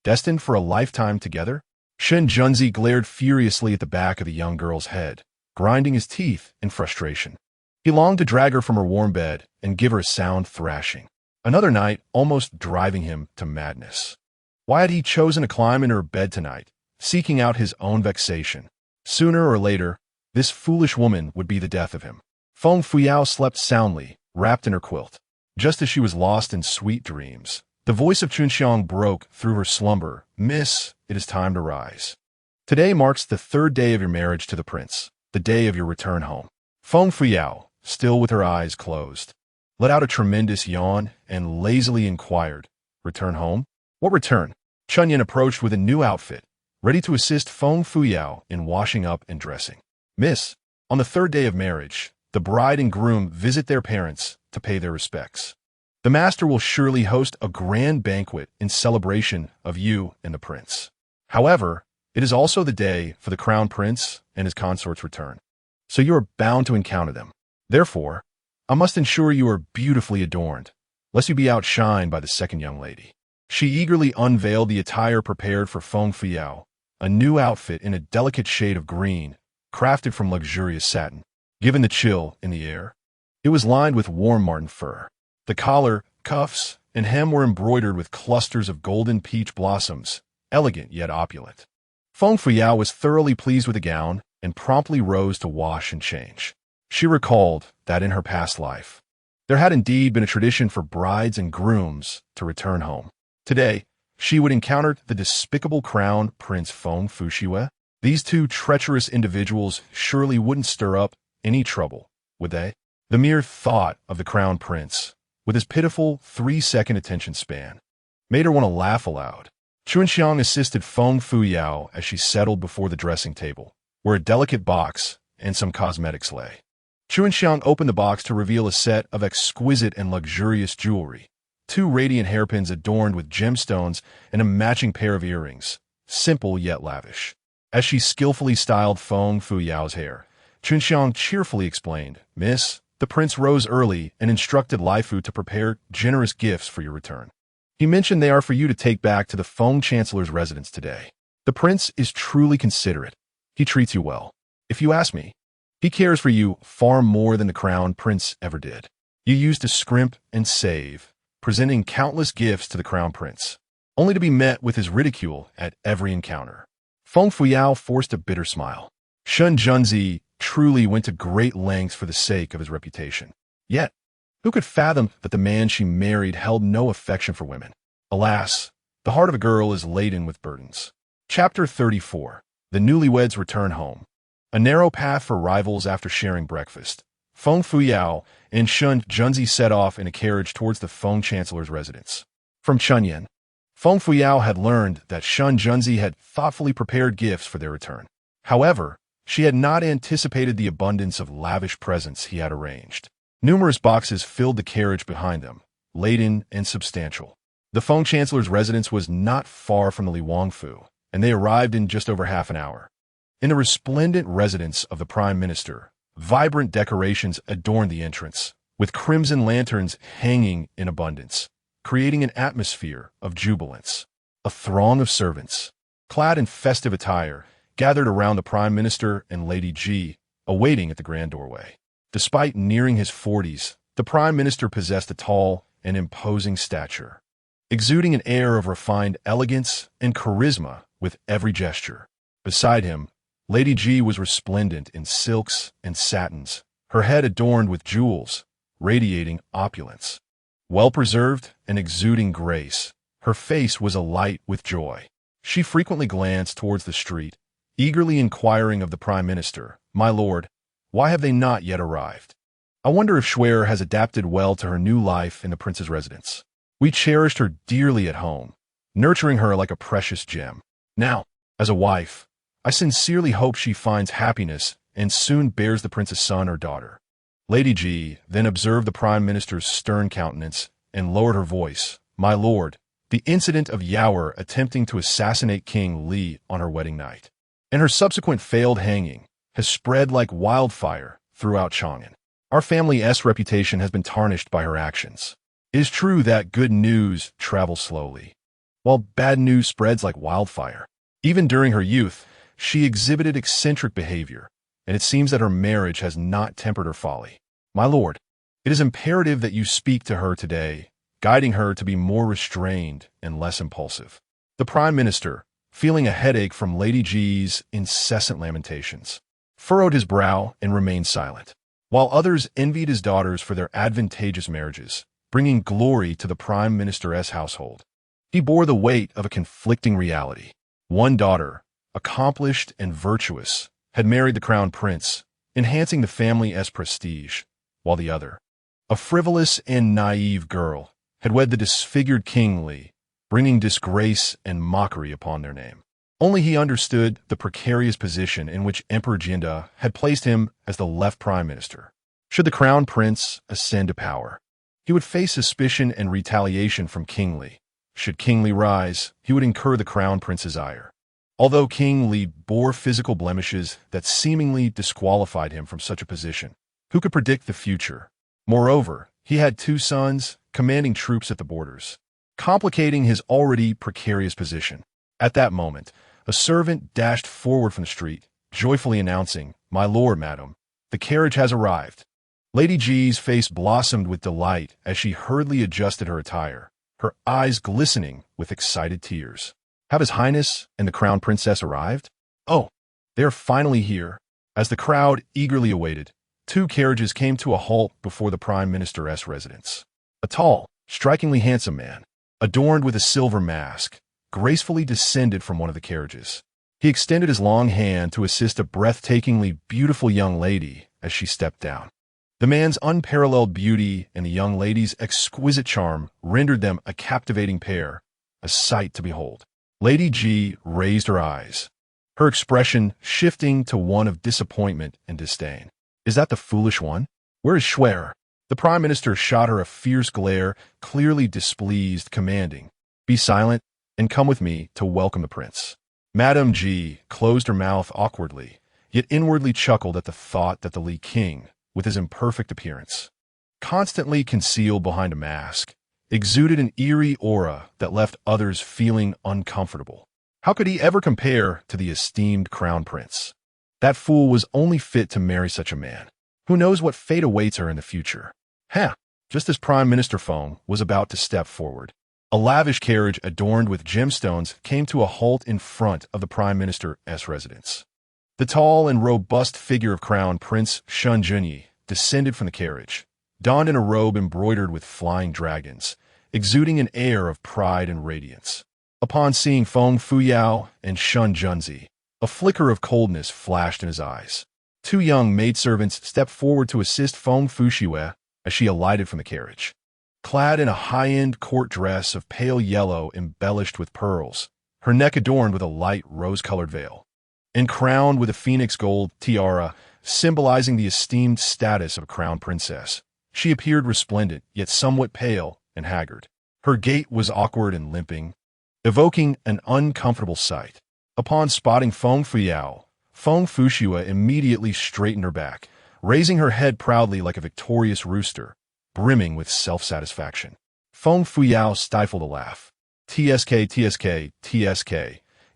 Destined for a lifetime together? Shin Junzi glared furiously at the back of the young girl's head, grinding his teeth in frustration. He longed to drag her from her warm bed and give her a sound thrashing. Another night almost driving him to madness. Why had he chosen to climb into her bed tonight, seeking out his own vexation? Sooner or later, this foolish woman would be the death of him. Feng Fuyao slept soundly, wrapped in her quilt. Just as she was lost in sweet dreams, the voice of Chunxiang broke through her slumber. "Miss, it is time to rise. Today marks the 3rd day of your marriage to the prince, the day of your return home." Feng Fuyao, still with her eyes closed, let out a tremendous yawn and lazily inquired, "Return home? What return?" Chunyan approached with a new outfit, ready to assist Feng Fuyao in washing up and dressing. "Miss, on the 3rd day of marriage, the bride and groom visit their parents to pay their respects. The master will surely host a grand banquet in celebration of you and the prince. However, it is also the day for the crown prince and his consort's return, so you are bound to encounter them. Therefore, I must ensure you are beautifully adorned, lest you be outshined by the second young lady." She eagerly unveiled the attire prepared for Feng Fuyao, a new outfit in a delicate shade of green, crafted from luxurious satin. Given the chill in the air, it was lined with warm marten fur. The collar, cuffs, and hem were embroidered with clusters of golden peach blossoms, elegant yet opulent. Feng Fuyao was thoroughly pleased with the gown and promptly rose to wash and change. She recalled that in her past life, there had indeed been a tradition for brides and grooms to return home. Today, she would encounter the despicable crown prince Feng Fushiwe. These two treacherous individuals surely wouldn't stir up any trouble, would they? The mere thought of the crown prince, with his pitiful 3-second attention span, made her want to laugh aloud. Chunxiang assisted Feng Fuyao as she settled before the dressing table, where a delicate box and some cosmetics lay. Chunxiang opened the box to reveal a set of exquisite and luxurious jewelry, 2 radiant hairpins adorned with gemstones and a matching pair of earrings, simple yet lavish. As she skillfully styled Feng Fuyao's hair, Chunxiang cheerfully explained. Miss, the prince rose early and instructed Lai Fu to prepare generous gifts for your return. He mentioned they are for you to take back to the Feng Chancellor's residence today. The prince is truly considerate. He treats you well. If you ask me, he cares for you far more than the crown prince ever did. You used to scrimp and save, presenting countless gifts to the crown prince, only to be met with his ridicule at every encounter. Feng Fuyao forced a bitter smile. Shun Junzi truly went to great lengths for the sake of his reputation. Yet, who could fathom that the man she married held no affection for women? Alas, the heart of a girl is laden with burdens. Chapter 34. The newlyweds return home. A narrow path for rivals after sharing breakfast. Feng Fuyao and Shun Junzi set off in a carriage towards the Feng Chancellor's residence. From Chunyan, Feng Fuyao had learned that Shun Junzi had thoughtfully prepared gifts for their return. However, she had not anticipated the abundance of lavish presents he had arranged. Numerous boxes filled the carriage behind them, laden and substantial. The Feng Chancellor's residence was not far from the Li Wangfu, and they arrived in just over half an hour. In the resplendent residence of the Prime Minister, vibrant decorations adorned the entrance, with crimson lanterns hanging in abundance, creating an atmosphere of jubilance. A throng of servants, clad in festive attire, gathered around the Prime Minister and Lady Ji, awaiting at the grand doorway. Despite nearing his 40s, the Prime Minister possessed a tall and imposing stature, exuding an air of refined elegance and charisma with every gesture. Beside him, Lady Ji was resplendent in silks and satins, her head adorned with jewels, radiating opulence. Well-preserved and exuding grace, her face was alight with joy. She frequently glanced towards the street, eagerly inquiring of the Prime Minister, "My lord, why have they not yet arrived? I wonder if Schwer has adapted well to her new life in the prince's residence. We cherished her dearly at home, nurturing her like a precious gem. Now, as a wife, I sincerely hope she finds happiness and soon bears the prince's son or daughter." Lady Ji then observed the Prime Minister's stern countenance and lowered her voice. "My lord, the incident of Yaoer attempting to assassinate King Li on her wedding night, and her subsequent failed hanging, has spread like wildfire throughout Chang'an. Our family's reputation has been tarnished by her actions. It is true that good news travels slowly, while bad news spreads like wildfire. Even during her youth, she exhibited eccentric behavior, and it seems that her marriage has not tempered her folly. My lord, it is imperative that you speak to her today, guiding her to be more restrained and less impulsive." The Prime Minister, feeling a headache from Lady Ji's incessant lamentations, furrowed his brow and remained silent, while others envied his daughters for their advantageous marriages, bringing glory to the Prime Minister's household. He bore the weight of a conflicting reality. One daughter, accomplished and virtuous, had married the crown prince, enhancing the family's prestige, while the other, a frivolous and naive girl, had wed the disfigured King Li, bringing disgrace and mockery upon their name. Only he understood the precarious position in which Emperor Jinda had placed him as the left prime minister. Should the crown prince ascend to power, he would face suspicion and retaliation from King Li. Should King Li rise, he would incur the crown prince's ire. Although King Li bore physical blemishes that seemingly disqualified him from such a position, who could predict the future? Moreover, he had 2 sons commanding troops at the borders, complicating his already precarious position. At that moment, a servant dashed forward from the street, joyfully announcing, "My lord, madam, the carriage has arrived." Lady Ji's face blossomed with delight as she hurriedly adjusted her attire, her eyes glistening with excited tears. "Have His Highness and the Crown Princess arrived? Oh, they are finally here." As the crowd eagerly awaited, 2 carriages came to a halt before the Prime Minister's residence. A tall, strikingly handsome man, adorned with a silver mask, gracefully descended from one of the carriages. He extended his long hand to assist a breathtakingly beautiful young lady as she stepped down. The man's unparalleled beauty and the young lady's exquisite charm rendered them a captivating pair, a sight to behold. Lady Ji raised her eyes, her expression shifting to one of disappointment and disdain. "Is that the foolish one? Where is Schwer?" The Prime Minister shot her a fierce glare, clearly displeased, commanding, "Be silent and come with me to welcome the prince." Madame Ji closed her mouth awkwardly, yet inwardly chuckled at the thought that the Li King, with his imperfect appearance, constantly concealed behind a mask, exuded an eerie aura that left others feeling uncomfortable. How could he ever compare to the esteemed crown prince? That fool was only fit to marry such a man. Who knows what fate awaits her in the future? Just as Prime Minister Feng was about to step forward, a lavish carriage adorned with gemstones came to a halt in front of the Prime Minister's residence. The tall and robust figure of Crown Prince Shun Junyi descended from the carriage, donned in a robe embroidered with flying dragons, exuding an air of pride and radiance. Upon seeing Feng Fuyao and Shun Junzi, a flicker of coldness flashed in his eyes. Two young maidservants stepped forward to assist Feng Fushiwe as she alighted from the carriage. Clad in a high-end court dress of pale yellow embellished with pearls, her neck adorned with a light rose-colored veil, and crowned with a phoenix gold tiara symbolizing the esteemed status of a crown princess, she appeared resplendent, yet somewhat pale and haggard. Her gait was awkward and limping, evoking an uncomfortable sight. Upon spotting Feng Fuyao, Feng Fushiwe immediately straightened her back, raising her head proudly like a victorious rooster, brimming with self-satisfaction. Feng Fuyao stifled a laugh. TSK.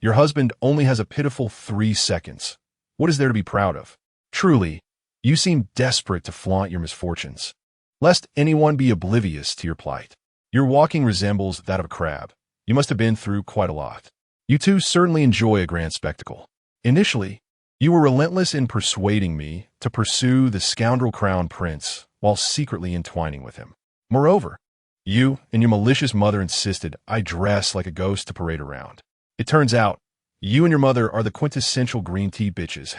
Your husband only has a pitiful 3 seconds. What is there to be proud of? Truly, you seem desperate to flaunt your misfortunes, lest anyone be oblivious to your plight. Your walking resembles that of a crab. You must have been through quite a lot. You two certainly enjoy a grand spectacle. Initially, you were relentless in persuading me to pursue the scoundrel crown prince while secretly entwining with him. Moreover, you and your malicious mother insisted I dress like a ghost to parade around. It turns out, you and your mother are the quintessential green tea bitches,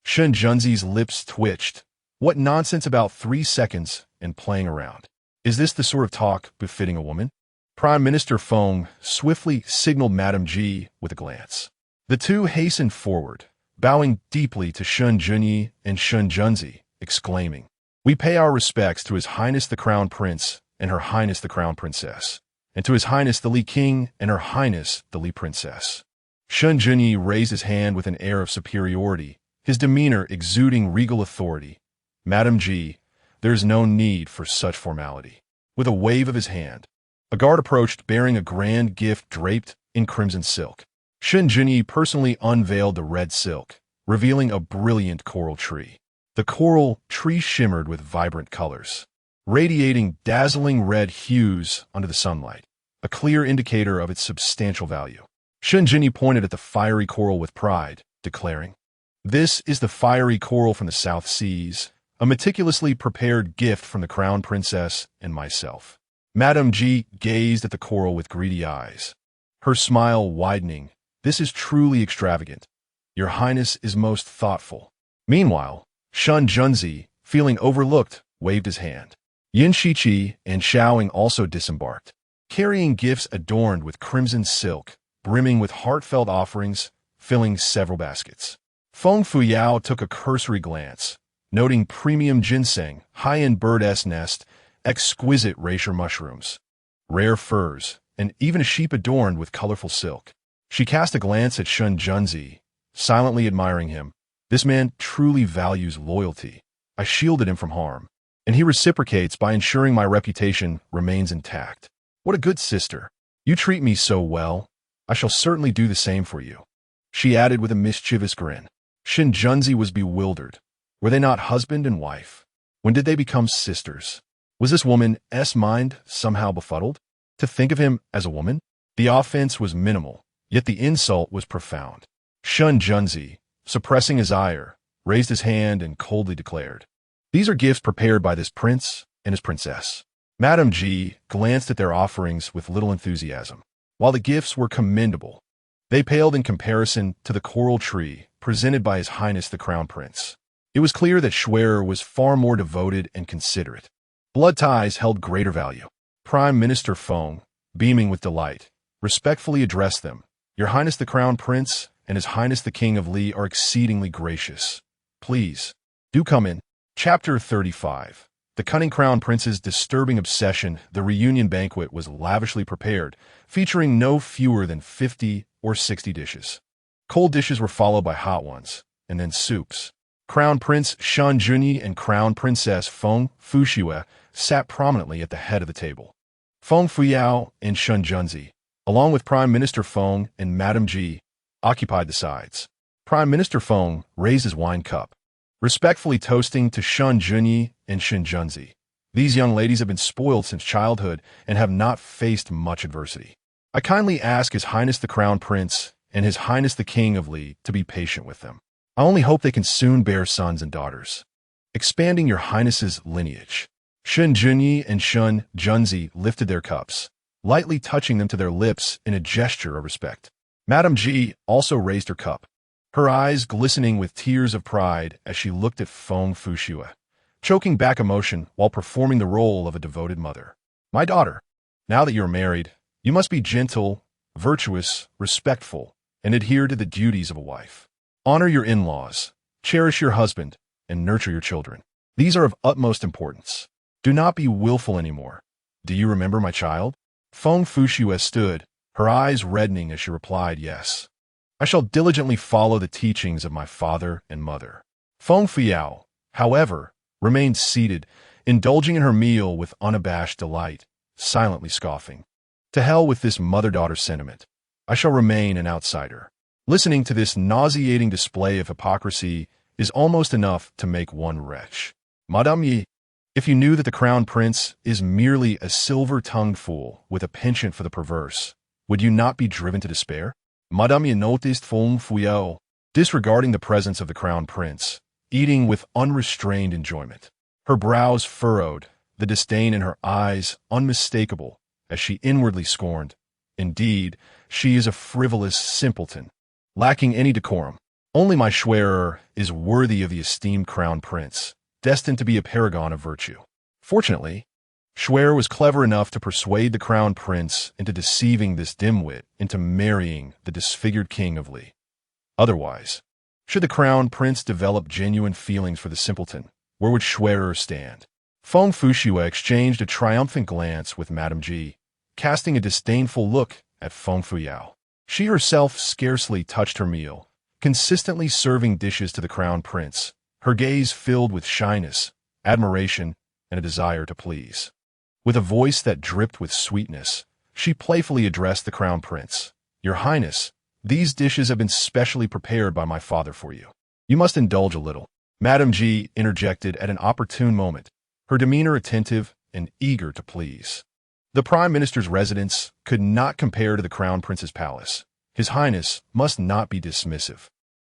Shun Junzi's lips twitched. What nonsense about 3 seconds and playing around. Is this the sort of talk befitting a woman? Prime Minister Feng swiftly signaled Madame Ji with a glance. The two hastened forward, bowing deeply to Shun Junyi and Shun Junzi, exclaiming, "We pay our respects to His Highness the Crown Prince and Her Highness the Crown Princess, and to His Highness the Li King and Her Highness the Li Princess." Shun Junyi raised his hand with an air of superiority, his demeanor exuding regal authority. "Madame Ji, there is no need for such formality." With a wave of his hand, a guard approached bearing a grand gift draped in crimson silk. Shun Junyi personally unveiled the red silk, revealing a brilliant coral tree. The coral tree shimmered with vibrant colors, radiating dazzling red hues under the sunlight, a clear indicator of its substantial value. Shun Junyi pointed at the fiery coral with pride, declaring, "This is the fiery coral from the South Seas, a meticulously prepared gift from the Crown Princess and myself." Madame Ji gazed at the coral with greedy eyes, her smile widening. "This is truly extravagant. Your Highness is most thoughtful." Meanwhile, Shun Junzi, feeling overlooked, waved his hand. Yin Shiqi and Xiaoing also disembarked, carrying gifts adorned with crimson silk, brimming with heartfelt offerings, filling several baskets. Feng Fuyao took a cursory glance, noting premium ginseng, high-end bird's nest, exquisite reishi mushrooms, rare furs, and even a sheep adorned with colorful silk. She cast a glance at Shun Junzi, silently admiring him. This man truly values loyalty. I shielded him from harm, and he reciprocates by ensuring my reputation remains intact. What a good sister. You treat me so well. I shall certainly do the same for you," she added with a mischievous grin. Shun Junzi was bewildered. Were they not husband and wife? When did they become sisters? Was this woman's mind somehow befuddled? To think of him as a woman? The offense was minimal, yet the insult was profound. Shun Junzi, suppressing his ire, raised his hand and coldly declared, "These are gifts prepared by this prince and his princess." Madame Ji glanced at their offerings with little enthusiasm. While the gifts were commendable, they paled in comparison to the coral tree presented by His Highness the Crown Prince. It was clear that Schwerer was far more devoted and considerate. Blood ties held greater value. Prime Minister Feng, beaming with delight, respectfully addressed them. "Your Highness the Crown Prince and His Highness the King of Li are exceedingly gracious. Please, do come in." Chapter 35. The cunning Crown Prince's disturbing obsession. The reunion banquet was lavishly prepared, featuring no fewer than 50 or 60 dishes. Cold dishes were followed by hot ones, and then soups. Crown Prince Shen Junyi and Crown Princess Feng Fuxue sat prominently at the head of the table. Feng Fuyao and Shen Junzi, along with Prime Minister Feng and Madame Ji, occupied the sides. Prime Minister Feng raised his wine cup, respectfully toasting to Shen Junyi and Shen Junzi. These young ladies have been spoiled since childhood and have not faced much adversity. I kindly ask His Highness the Crown Prince and His Highness the King of Li to be patient with them. I only hope they can soon bear sons and daughters, expanding your Highness's lineage. Shen Junyi and Shen Junzi lifted their cups, lightly touching them to their lips in a gesture of respect. Madame Ji also raised her cup, her eyes glistening with tears of pride as she looked at Feng Fuxue, choking back emotion while performing the role of a devoted mother. My daughter, now that you are married, you must be gentle, virtuous, respectful, and adhere to the duties of a wife. Honor your in-laws, cherish your husband, and nurture your children. These are of utmost importance. Do not be willful anymore. Do you remember, my child? Feng Fuxue stood, her eyes reddening as she replied, yes. I shall diligently follow the teachings of my father and mother. Feng Fuyao, however, remained seated, indulging in her meal with unabashed delight, silently scoffing. To hell with this mother-daughter sentiment. I shall remain an outsider. Listening to this nauseating display of hypocrisy is almost enough to make one retch. Madame Yi, if you knew that the Crown Prince is merely a silver-tongued fool with a penchant for the perverse, would you not be driven to despair? Madame Yi noticed Feng Fuyao, disregarding the presence of the Crown Prince, eating with unrestrained enjoyment. Her brows furrowed, the disdain in her eyes unmistakable, as she inwardly scorned. Indeed, she is a frivolous simpleton, lacking any decorum. Only my Schwerer is worthy of the esteemed Crown Prince, destined to be a paragon of virtue. Fortunately, Schwerer was clever enough to persuade the Crown Prince into deceiving this dimwit into marrying the disfigured King of Li. Otherwise, should the Crown Prince develop genuine feelings for the simpleton, where would Schwerer stand? Feng Fuxue exchanged a triumphant glance with Madame Ji, casting a disdainful look at Feng Fuyao. She herself scarcely touched her meal, consistently serving dishes to the Crown Prince, her gaze filled with shyness, admiration, and a desire to please. With a voice that dripped with sweetness, she playfully addressed the Crown Prince. Your Highness, these dishes have been specially prepared by my father for you. You must indulge a little. Madame Ji interjected at an opportune moment, her demeanor attentive and eager to please. The Prime Minister's residence could not compare to the Crown Prince's palace. His Highness must not be dismissive.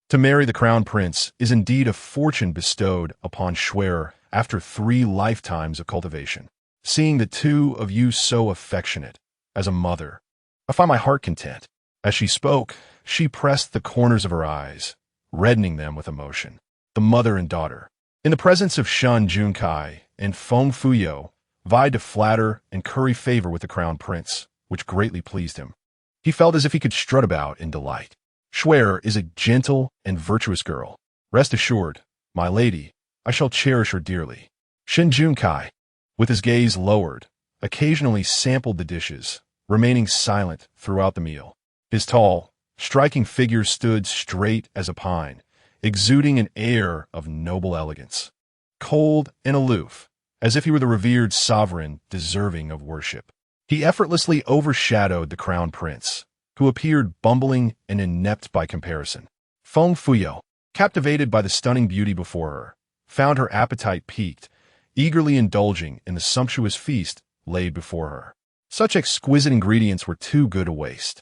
To marry the Crown Prince is indeed a fortune bestowed upon Schwerer after 3 lifetimes of cultivation. Seeing the two of you so affectionate, as a mother, I find my heart content. As she spoke, she pressed the corners of her eyes, reddening them with emotion. The mother and daughter, in the presence of Shen Junkai and Feng Fuyao, vied to flatter and curry favor with the Crown Prince, which greatly pleased him. He felt as if he could strut about in delight. Schwerer is a gentle and virtuous girl. Rest assured, my lady, I shall cherish her dearly. Shen Junkai, with his gaze lowered, occasionally sampled the dishes, remaining silent throughout the meal. His tall, striking figure stood straight as a pine, exuding an air of noble elegance. Cold and aloof, as if he were the revered sovereign deserving of worship. He effortlessly overshadowed the Crown Prince, who appeared bumbling and inept by comparison. Feng Fuyao, captivated by the stunning beauty before her, found her appetite piqued, eagerly indulging in the sumptuous feast laid before her. Such exquisite ingredients were too good to waste.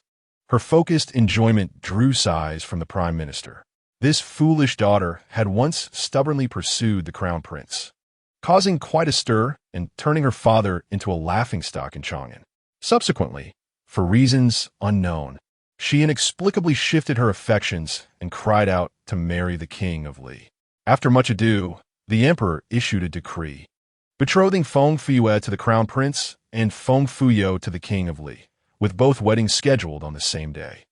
Her focused enjoyment drew sighs from the Prime Minister. This foolish daughter had once stubbornly pursued the Crown Prince, causing quite a stir and turning her father into a laughingstock in Chang'an. Subsequently, for reasons unknown, she inexplicably shifted her affections and cried out to marry the King of Li. After much ado, the emperor issued a decree, betrothing Feng Fuyue to the Crown Prince and Feng Fuyao to the King of Li, with both weddings scheduled on the same day.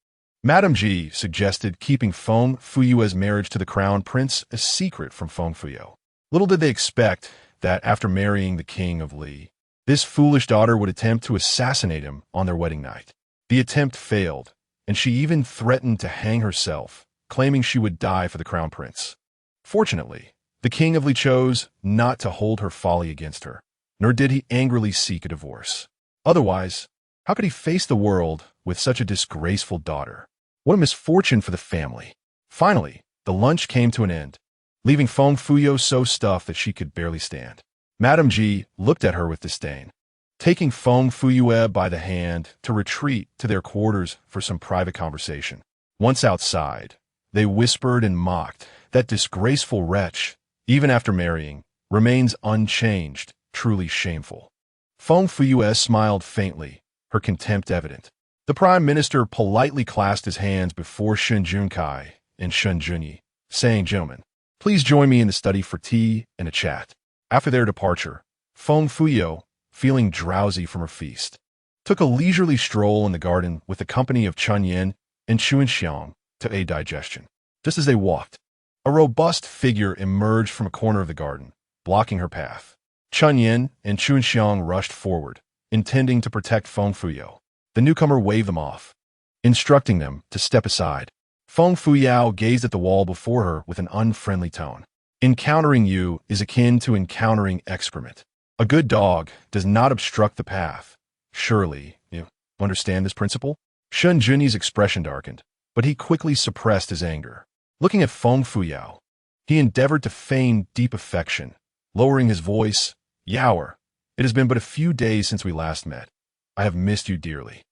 Madame Ji suggested keeping Feng Fuyue's marriage to the Crown Prince a secret from Feng Fuyao. Little did they expect that after marrying the King of Li, this foolish daughter would attempt to assassinate him on their wedding night. The attempt failed, and she even threatened to hang herself claiming she would die for the crown prince. Fortunately, the king of Li chose not to hold her folly against her, nor did he angrily seek a divorce. Otherwise, how could he face the world with such a disgraceful daughter? What a misfortune for the family. Finally, the lunch came to an end, leaving Feng Fuyo so stuffed that she could barely stand. Madame Ji looked at her with disdain, taking Feng Fuyo by the hand to retreat to their quarters for some private conversation. Once outside, they whispered and mocked. That disgraceful wretch, even after marrying, remains unchanged, truly shameful. Feng Fuyo smiled faintly, her contempt evident. The prime minister politely clasped his hands before Shen Junkai and Shen Junyi, saying, "Gentlemen, please join me in the study for tea and a chat." After their departure, Feng Fuyo, feeling drowsy from her feast, took a leisurely stroll in the garden with the company of Chun Yin and Chun Xiang to aid digestion. Just as they walked, a robust figure emerged from a corner of the garden, blocking her path. Chun Yin and Chun Xiang rushed forward, intending to protect Feng Fuyo. The newcomer waved them off, instructing them to step aside. Feng Fuyo gazed at the wall before her with an unfriendly tone. "Encountering you is akin to encountering excrement. A good dog does not obstruct the path. Surely, you understand this principle?" Shen Junyi's expression darkened, but he quickly suppressed his anger. Looking at Feng Fuyo, he endeavored to feign deep affection, lowering his voice. "Yaoer, it has been but a few days since we last met. I have missed you dearly.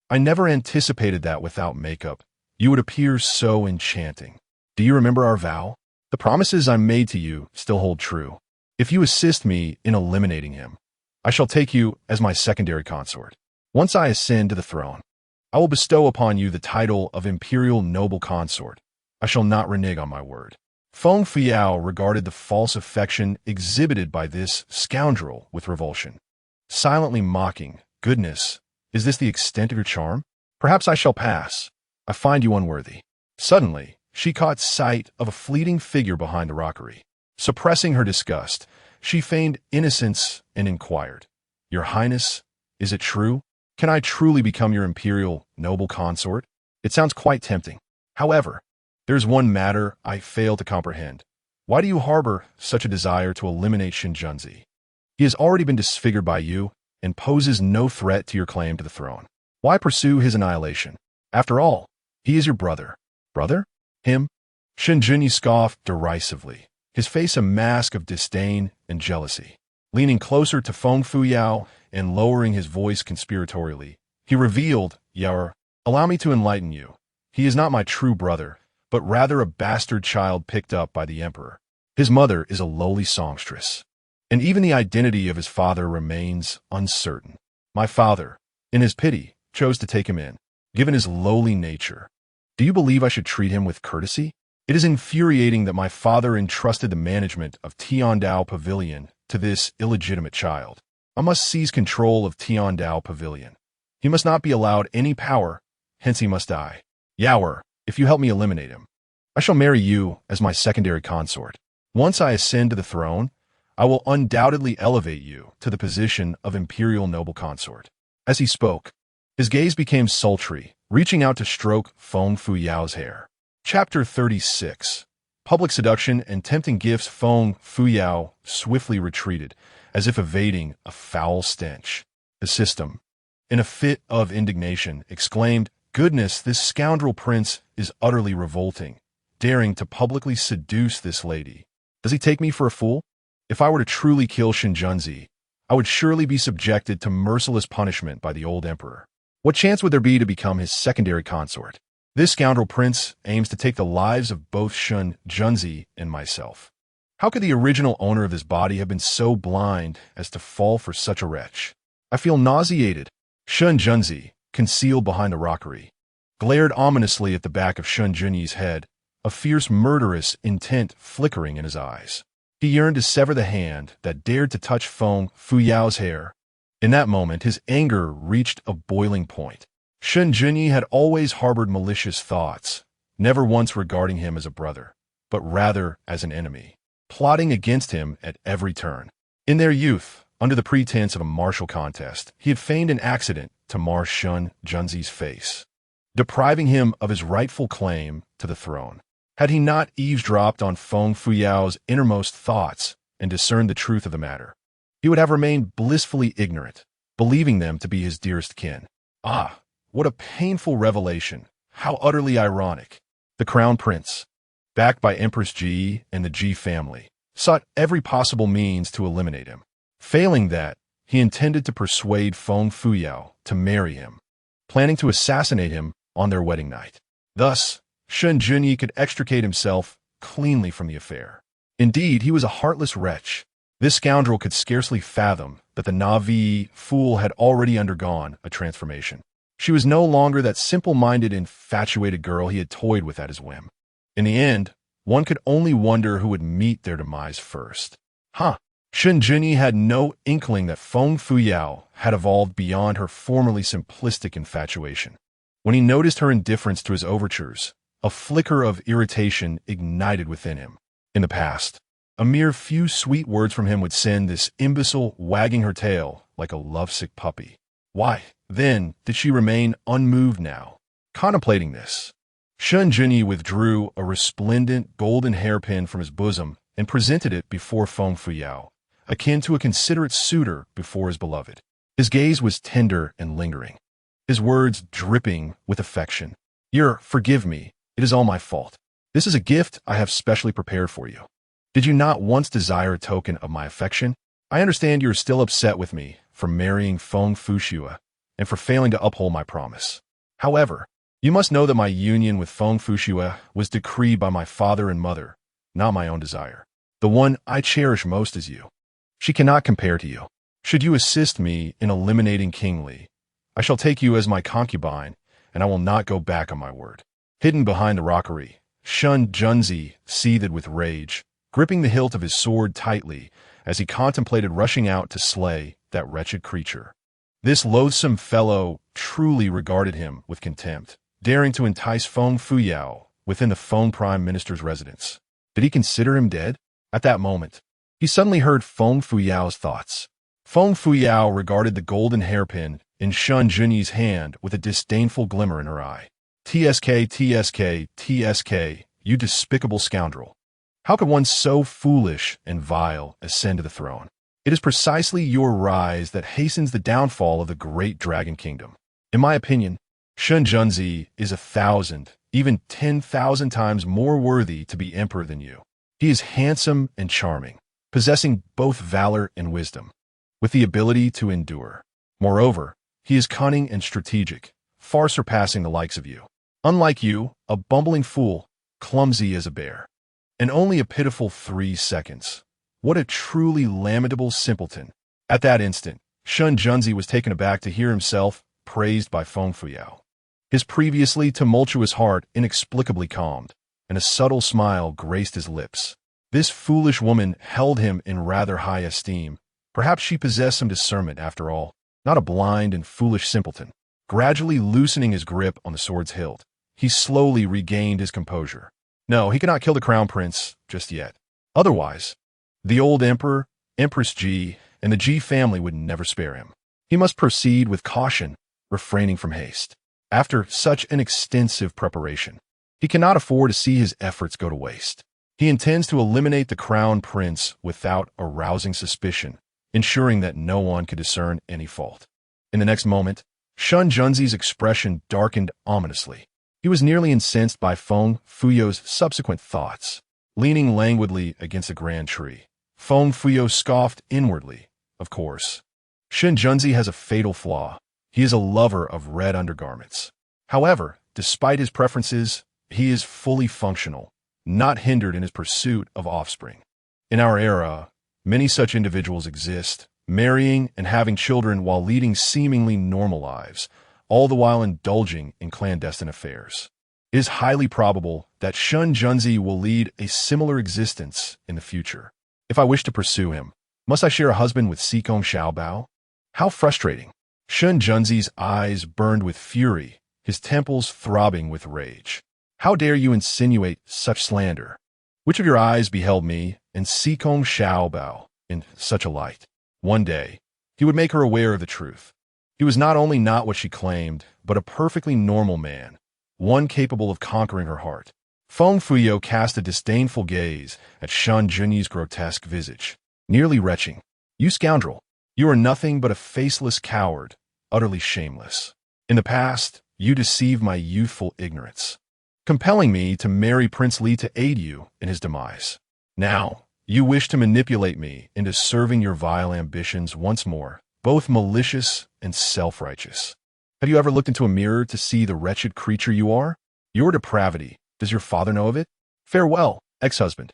I never anticipated that without makeup you would appear so enchanting. Do you remember our vow? The promises I made to you still hold true. If you assist me in eliminating him, I shall take you as my secondary consort. Once I ascend to the throne, I will bestow upon you the title of Imperial Noble Consort. I shall not renege on my word." Feng Fuyo regarded the false affection exhibited by this scoundrel with revulsion, silently mocking. "Goodness, is this the extent of your charm? Perhaps I shall pass. I find you unworthy." Suddenly, she caught sight of a fleeting figure behind the rockery. Suppressing her disgust, she feigned innocence and inquired, "Your Highness, is it true? Can I truly become your imperial noble consort? It sounds quite tempting. However, there's one matter I fail to comprehend. Why do you harbor such a desire to eliminate Shinjunzi? He has already been disfigured by you and poses no threat to your claim to the throne. Why pursue his annihilation? After all, he is your brother." "Brother? Him?" Shen Junyi scoffed derisively, his face a mask of disdain and jealousy. Leaning closer to Feng Fuyo and lowering his voice conspiratorially, he revealed, "Yaoer, allow me to enlighten you. He is not my true brother, but rather a bastard child picked up by the emperor. His mother is a lowly songstress, and even the identity of his father remains uncertain. My father, in his pity, chose to take him in, given his lowly nature. Do you believe I should treat him with courtesy? It is infuriating that my father entrusted the management of Tiandao Pavilion to this illegitimate child. I must seize control of Tiandao Pavilion. He must not be allowed any power, hence he must die. Yaoer, if you help me eliminate him, I shall marry you as my secondary consort. Once I ascend to the throne, I will undoubtedly elevate you to the position of imperial noble consort." As he spoke, his gaze became sultry, reaching out to stroke Feng Fuyo's hair. Chapter 36. Public seduction and tempting gifts. Feng Fuyo swiftly retreated, as if evading a foul stench. The system, in a fit of indignation, exclaimed, "Goodness, this scoundrel prince is utterly revolting, daring to publicly seduce this lady. Does he take me for a fool? If I were to truly kill Shinjunzi, I would surely be subjected to merciless punishment by the old emperor. What chance would there be to become his secondary consort? This scoundrel prince aims to take the lives of both Shinjunzi and myself. How could the original owner of this body have been so blind as to fall for such a wretch? I feel nauseated." Shinjunzi, concealed behind a rockery, glared ominously at the back of Shen Junyi's head, a fierce murderous intent flickering in his eyes. He yearned to sever the hand that dared to touch Feng Fuyo's hair. In that moment, his anger reached a boiling point. Shen Junyi had always harbored malicious thoughts, never once regarding him as a brother, but rather as an enemy, plotting against him at every turn. In their youth, under the pretense of a martial contest, he had feigned an accident to mar Shinjunzi's face, depriving him of his rightful claim to the throne. Had he not eavesdropped on Feng Fuyao's innermost thoughts and discerned the truth of the matter, he would have remained blissfully ignorant, believing them to be his dearest kin. Ah, what a painful revelation! How utterly ironic! The Crown Prince, backed by Empress Ji and the Ji family, sought every possible means to eliminate him. Failing that, he intended to persuade Feng Fuyao to marry him, planning to assassinate him on their wedding night. Thus, Shen Junyi could extricate himself cleanly from the affair. Indeed, he was a heartless wretch. This scoundrel could scarcely fathom that the Na'vi fool had already undergone a transformation. She was no longer that simple-minded, infatuated girl he had toyed with at his whim. In the end, one could only wonder who would meet their demise first. Shen Junyi had no inkling that Feng Fuyao had evolved beyond her formerly simplistic infatuation. When he noticed her indifference to his overtures, a flicker of irritation ignited within him. In the past, a mere few sweet words from him would send this imbecile wagging her tail like a lovesick puppy. Why, then, did she remain unmoved now? Contemplating this, Shen Junyi withdrew a resplendent golden hairpin from his bosom and presented it before Feng Fuyao, akin to a considerate suitor before his beloved. His gaze was tender and lingering, his words dripping with affection. Forgive me, it is all my fault. This is a gift I have specially prepared for you. Did you not once desire a token of my affection? I understand you are still upset with me for marrying Feng Fushua and for failing to uphold my promise. However, you must know that my union with Feng Fushua was decreed by my father and mother, not my own desire. The one I cherish most is you. She cannot compare to you. Should you assist me in eliminating King Li, I shall take you as my concubine, and I will not go back on my word. Hidden behind the rockery, Shen Junzi seethed with rage, gripping the hilt of his sword tightly as he contemplated rushing out to slay that wretched creature. This loathsome fellow truly regarded him with contempt, daring to entice Feng Fuyao within the Feng Prime Minister's residence. Did he consider him dead? At that moment, he suddenly heard Feng Fuyao's thoughts. Feng Fuyao regarded the golden hairpin in Shen Junyi's hand with a disdainful glimmer in her eye. TSK, TSK, TSK, you despicable scoundrel. How could one so foolish and vile ascend to the throne? It is precisely your rise that hastens the downfall of the great Dragon Kingdom. In my opinion, Shen Junzi is 1,000, even 10,000 times more worthy to be emperor than you. He is handsome and charming, possessing both valor and wisdom, with the ability to endure. Moreover, he is cunning and strategic, far surpassing the likes of you. Unlike you, a bumbling fool, clumsy as a bear. In only a pitiful 3 seconds. What a truly lamentable simpleton. At that instant, Shen Junzi was taken aback to hear himself praised by Feng Fuyao. His previously tumultuous heart inexplicably calmed, and a subtle smile graced his lips. This foolish woman held him in rather high esteem. Perhaps she possessed some discernment after all, not a blind and foolish simpleton. Gradually loosening his grip on the sword's hilt, he slowly regained his composure. No, he could not kill the Crown Prince just yet. Otherwise, the old Emperor, Empress Ji, and the Ji family would never spare him. He must proceed with caution, refraining from haste. After such an extensive preparation, he cannot afford to see his efforts go to waste. He intends to eliminate the Crown Prince without arousing suspicion, ensuring that no one could discern any fault. In the next moment, Shen Junzi's expression darkened ominously. He was nearly incensed by Feng Fuyao's subsequent thoughts. Leaning languidly against a grand tree, Feng Fuyao scoffed inwardly. Of course, Shen Junzi has a fatal flaw. He is a lover of red undergarments. However, despite his preferences, he is fully functional, not hindered in his pursuit of offspring. In our era, many such individuals exist, marrying and having children while leading seemingly normal lives, all the while indulging in clandestine affairs. It is highly probable that Shen Junzi will lead a similar existence in the future. If I wish to pursue him, must I share a husband with Sikong Xiaobao? How frustrating. Shen Junzi's eyes burned with fury, his temples throbbing with rage. How dare you insinuate such slander? Which of your eyes beheld me and Sikong Xiaobao in such a light? One day, he would make her aware of the truth. He was not only not what she claimed, but a perfectly normal man, one capable of conquering her heart. Feng Fuyo cast a disdainful gaze at Shen Junyi's grotesque visage, nearly retching. You scoundrel! You are nothing but a faceless coward, utterly shameless. In the past, you deceived my youthful ignorance, compelling me to marry Prince Li to aid you in his demise. Now, you wish to manipulate me into serving your vile ambitions once more, both malicious and self-righteous. Have you ever looked into a mirror to see the wretched creature you are? Your depravity, does your father know of it? Farewell, ex-husband.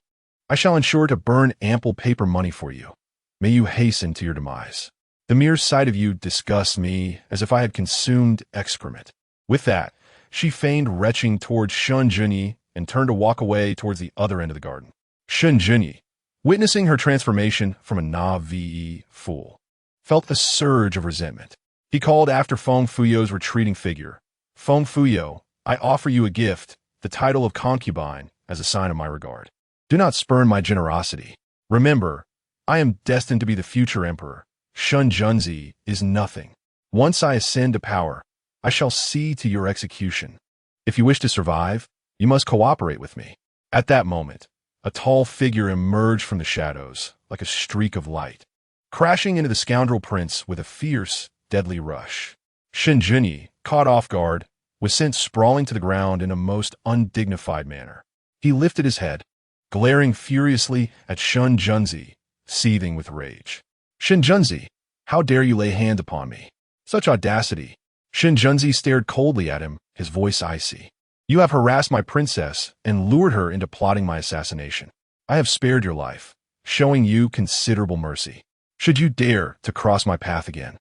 I shall ensure to burn ample paper money for you. May you hasten to your demise. The mere sight of you disgusts me as if I had consumed excrement. With that, she feigned retching towards Shen Junyi and turned to walk away towards the other end of the garden. Shen Junyi, witnessing her transformation from a na-ve fool, felt a surge of resentment. He called after Feng Fuyo's retreating figure. Feng Fuyo, I offer you a gift, the title of concubine, as a sign of my regard. Do not spurn my generosity. Remember, I am destined to be the future emperor. Shen Junyi is nothing. Once I ascend to power, I shall see to your execution. If you wish to survive, you must cooperate with me. At that moment, a tall figure emerged from the shadows, like a streak of light, crashing into the scoundrel prince with a fierce, deadly rush. Shen Junyi, caught off guard, was sent sprawling to the ground in a most undignified manner. He lifted his head, glaring furiously at Shen Junyi, seething with rage. Shen Junyi, how dare you lay hand upon me? Such audacity! Shen Junyi stared coldly at him, his voice icy. You have harassed my princess and lured her into plotting my assassination. I have spared your life, showing you considerable mercy. Should you dare to cross my path again,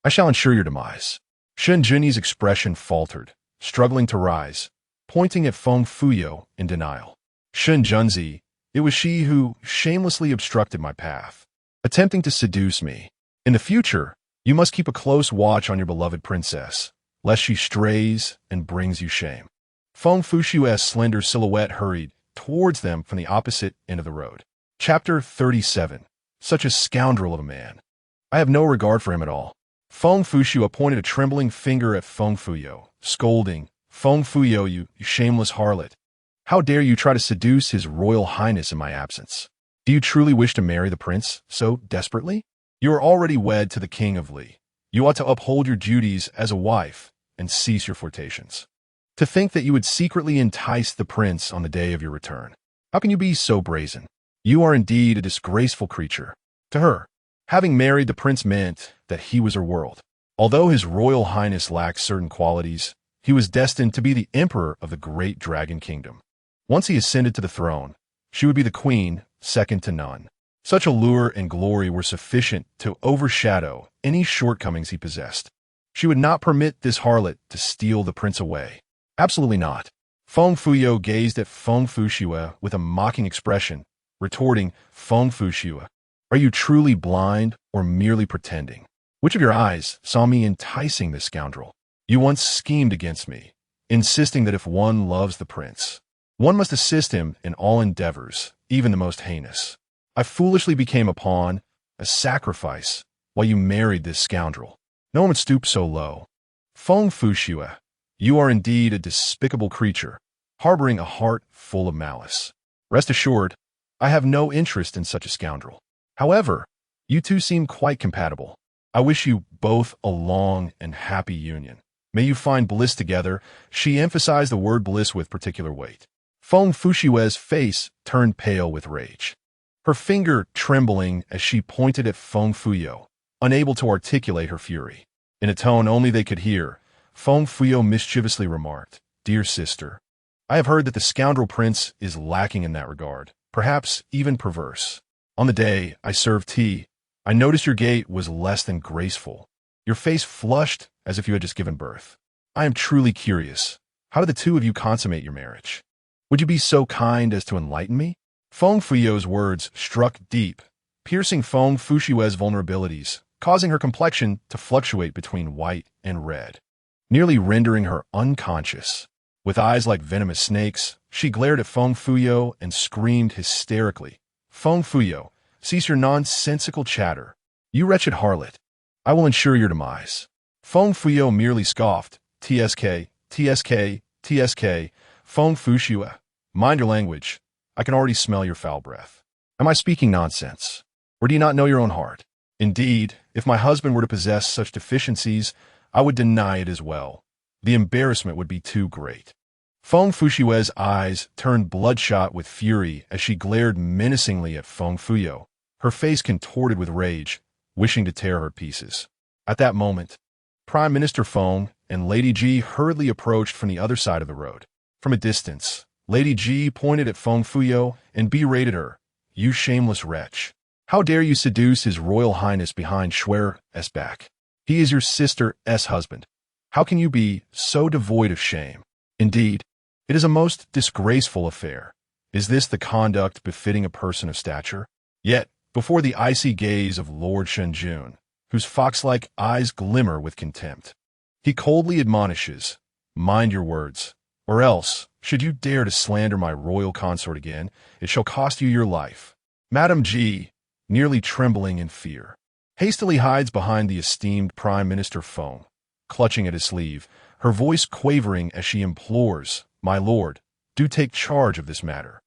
I shall ensure your demise. Shen Junyi's expression faltered, struggling to rise, pointing at Feng Fuyo in denial. Shen Junyi, it was she who shamelessly obstructed my path, attempting to seduce me. In the future, you must keep a close watch on your beloved princess, lest she strays and brings you shame. Feng Fuyo's slender silhouette hurried towards them from the opposite end of the road. Chapter 37. Such a scoundrel of a man. I have no regard for him at all. Feng Fuyo pointed a trembling finger at Feng Fuyo, scolding, Feng Fuyo, you shameless harlot. How dare you try to seduce his royal highness in my absence? Do you truly wish to marry the prince so desperately? You are already wed to the king of Li. You ought to uphold your duties as a wife and cease your flirtations. To think that you would secretly entice the prince on the day of your return. How can you be so brazen? You are indeed a disgraceful creature. To her, having married the prince meant that he was her world. Although his royal highness lacked certain qualities, he was destined to be the emperor of the great dragon kingdom. Once he ascended to the throne, she would be the queen, second to none. Such allure and glory were sufficient to overshadow any shortcomings he possessed. She would not permit this harlot to steal the prince away. Absolutely not. Feng Fuyo gazed at Feng Fuyo with a mocking expression, retorting, Feng Fuyo, are you truly blind or merely pretending? Which of your eyes saw me enticing this scoundrel? You once schemed against me, insisting that if one loves the prince, one must assist him in all endeavors, even the most heinous. I foolishly became a pawn, a sacrifice, while you married this scoundrel. No one would stoop so low. Feng Fuyo, you are indeed a despicable creature, harboring a heart full of malice. Rest assured, I have no interest in such a scoundrel. However, you two seem quite compatible. I wish you both a long and happy union. May you find bliss together. She emphasized the word bliss with particular weight. Feng Fuyo's face turned pale with rage, her finger trembling as she pointed at Feng Fuyo, unable to articulate her fury. In a tone only they could hear, Feng Fuyo mischievously remarked, Dear sister, I have heard that the scoundrel prince is lacking in that regard, perhaps even perverse. On the day I served tea, I noticed your gait was less than graceful. Your face flushed as if you had just given birth. I am truly curious. How did the two of you consummate your marriage? Would you be so kind as to enlighten me? Feng Fuyo's words struck deep, piercing Feng Fuyo's vulnerabilities, causing her complexion to fluctuate between white and red, nearly rendering her unconscious. With eyes like venomous snakes, she glared at Feng Fuyo and screamed hysterically, Feng Fuyo, cease your nonsensical chatter. You wretched harlot. I will ensure your demise. Feng Fuyo merely scoffed, TSK, TSK, TSK. Feng Fuyo, Mind your language. I can already smell your foul breath. Am I speaking nonsense? Or do you not know your own heart? Indeed, if my husband were to possess such deficiencies, I would deny it as well. The embarrassment would be too great. Feng Fushue's eyes turned bloodshot with fury as she glared menacingly at Feng Fuyo, her face contorted with rage, wishing to tear her to pieces. At that moment, Prime Minister Feng and Lady Ji hurriedly approached from the other side of the road. From a distance, Lady Ji pointed at Feng Fuyo and berated her. "You shameless wretch. How dare you seduce His Royal Highness behind Schwer's back? He is your sister's husband. How can you be so devoid of shame? Indeed, it is a most disgraceful affair. Is this the conduct befitting a person of stature?" Yet, before the icy gaze of Lord Shenjun, whose fox-like eyes glimmer with contempt, he coldly admonishes, "Mind your words, or else, should you dare to slander my royal consort again, it shall cost you your life." Madame Ji, nearly trembling in fear, hastily hides behind the esteemed Prime Minister Feng, clutching at his sleeve, her voice quavering as she implores, "My lord, do take charge of this matter.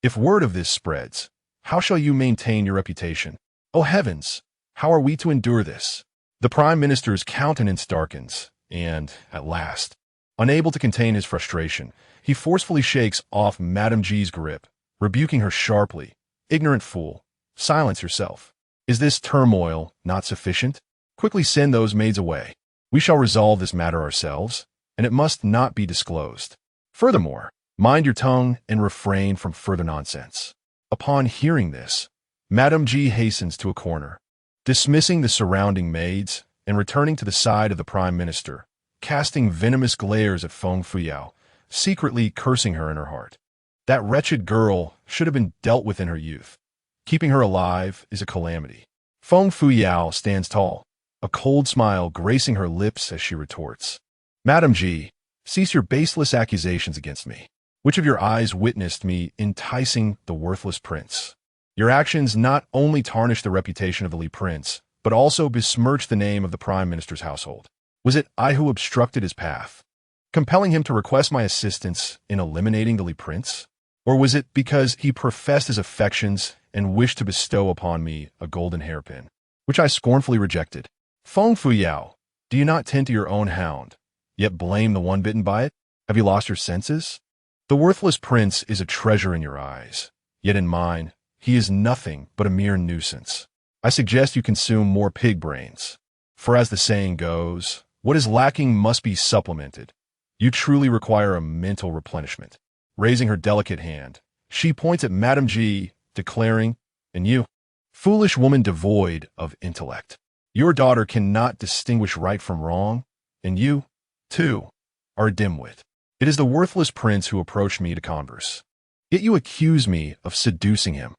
If word of this spreads, how shall you maintain your reputation? Oh heavens, how are we to endure this?" The Prime Minister's countenance darkens, and, at last, unable to contain his frustration, he forcefully shakes off Madame Ji's grip, rebuking her sharply. "Ignorant fool, silence yourself. Is this turmoil not sufficient? Quickly send those maids away. We shall resolve this matter ourselves, and it must not be disclosed. Furthermore, mind your tongue and refrain from further nonsense." Upon hearing this, Madame Ji hastens to a corner, dismissing the surrounding maids and returning to the side of the Prime Minister, casting venomous glares at Feng Fuyao, secretly cursing her in her heart. That wretched girl should have been dealt with in her youth. Keeping her alive is a calamity. Feng Fuyao stands tall, a cold smile gracing her lips as she retorts, "Madame Ji, cease your baseless accusations against me. Which of your eyes witnessed me enticing the worthless prince? Your actions not only tarnish the reputation of the Li Prince, but also besmirch the name of the Prime Minister's household. Was it I who obstructed his path, compelling him to request my assistance in eliminating the Li Prince? Or was it because he professed his affections and wished to bestow upon me a golden hairpin, which I scornfully rejected? Feng Fuyao, do you not tend to your own hound, yet blame the one bitten by it? Have you lost your senses? The worthless prince is a treasure in your eyes, yet in mine, he is nothing but a mere nuisance. I suggest you consume more pig brains, for as the saying goes, what is lacking must be supplemented. You truly require a mental replenishment." Raising her delicate hand, she points at Madame Ji, declaring, "And you, foolish woman devoid of intellect, your daughter cannot distinguish right from wrong, and you, too, are a dimwit. It is the worthless prince who approached me to converse. Yet you accuse me of seducing him.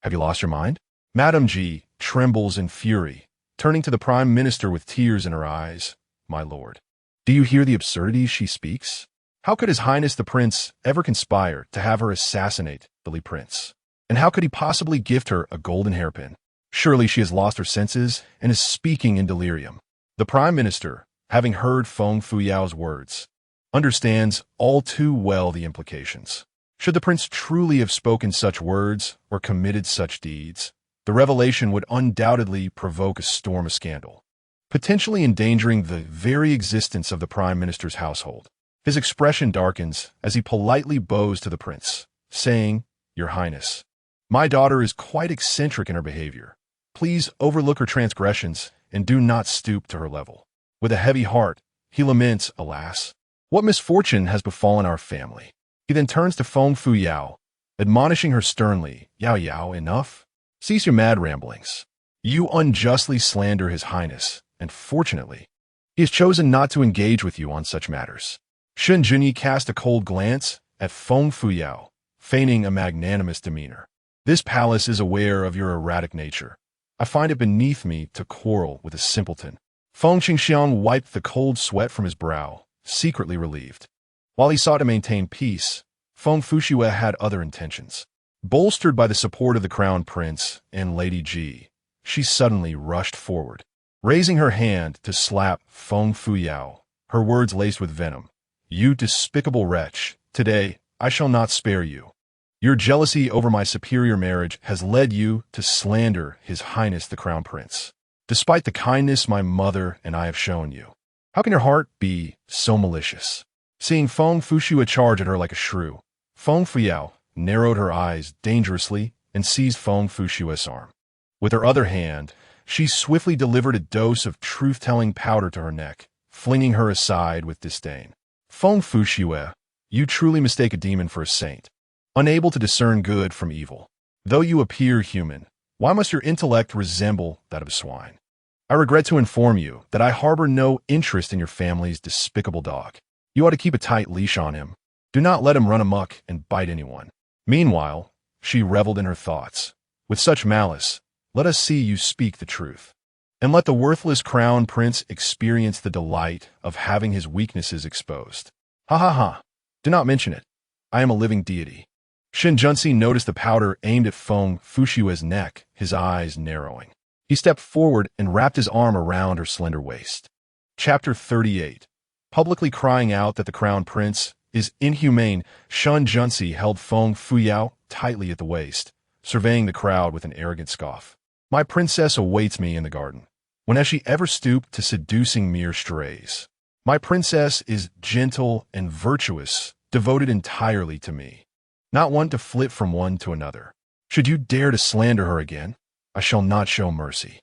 Have you lost your mind?" Madame Ji trembles in fury, turning to the Prime Minister with tears in her eyes. "My lord, do you hear the absurdities she speaks? How could His Highness the Prince ever conspire to have her assassinate the Li Prince? And how could he possibly gift her a golden hairpin? Surely she has lost her senses and is speaking in delirium." The Prime Minister, having heard Feng Fuyao's words, understands all too well the implications. Should the prince truly have spoken such words or committed such deeds, the revelation would undoubtedly provoke a storm of scandal, potentially endangering the very existence of the Prime Minister's household. His expression darkens as he politely bows to the prince, saying, "Your Highness, my daughter is quite eccentric in her behavior. Please overlook her transgressions and do not stoop to her level." With a heavy heart, he laments, "Alas, what misfortune has befallen our family?" He then turns to Feng Fuyao, admonishing her sternly, "Yao Yao, enough. Cease your mad ramblings. You unjustly slander His Highness, and fortunately, he has chosen not to engage with you on such matters." Shen Junyi cast a cold glance at Feng Fuyao, feigning a magnanimous demeanor. "This palace is aware of your erratic nature. I find it beneath me to quarrel with a simpleton." Feng Qingxiang wiped the cold sweat from his brow, secretly relieved. While he sought to maintain peace, Feng Fushue had other intentions. Bolstered by the support of the Crown Prince and Lady Ji, she suddenly rushed forward, raising her hand to slap Feng Fuyao, her words laced with venom. "You despicable wretch, today I shall not spare you." Your jealousy over my superior marriage has led you to slander His Highness the Crown Prince, despite the kindness my mother and I have shown you. How can your heart be so malicious? Seeing Feng Fushua charge at her like a shrew, Feng Fuyao narrowed her eyes dangerously and seized Feng Fushua's arm. With her other hand, she swiftly delivered a dose of truth-telling powder to her neck, flinging her aside with disdain. Feng Fushua, you truly mistake a demon for a saint, unable to discern good from evil. Though you appear human, why must your intellect resemble that of a swine? I regret to inform you that I harbor no interest in your family's despicable dog. You ought to keep a tight leash on him. Do not let him run amok and bite anyone. Meanwhile, she reveled in her thoughts. With such malice, let us see you speak the truth. And let the worthless crown prince experience the delight of having his weaknesses exposed. Ha ha ha. Do not mention it. I am a living deity. Shin Junsi noticed the powder aimed at Feng Fushua's neck, his eyes narrowing. He stepped forward and wrapped his arm around her slender waist. Chapter 38. Publicly crying out that the crown prince is inhumane, Shun Junsi held Feng Fuyao tightly at the waist, surveying the crowd with an arrogant scoff. My princess awaits me in the garden. When has she ever stooped to seducing mere strays? My princess is gentle and virtuous, devoted entirely to me, not one to flit from one to another. Should you dare to slander her again, I shall not show mercy.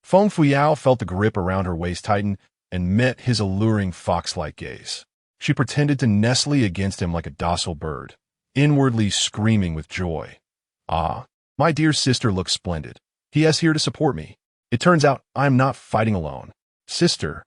Feng Fuyao felt the grip around her waist tighten and met his alluring fox-like gaze. She pretended to nestle against him like a docile bird, inwardly screaming with joy. Ah, my dear sister looks splendid. He is here to support me. It turns out I am not fighting alone. Sister,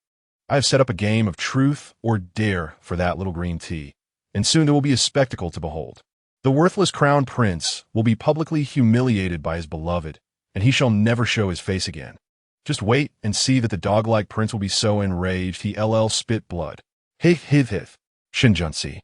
I have set up a game of truth or dare for that little green tea, and soon there will be a spectacle to behold. The worthless crown prince will be publicly humiliated by his beloved, and he shall never show his face again. Just wait and see that the dog-like prince will be so enraged he spit blood. Hith, Shinjunsi.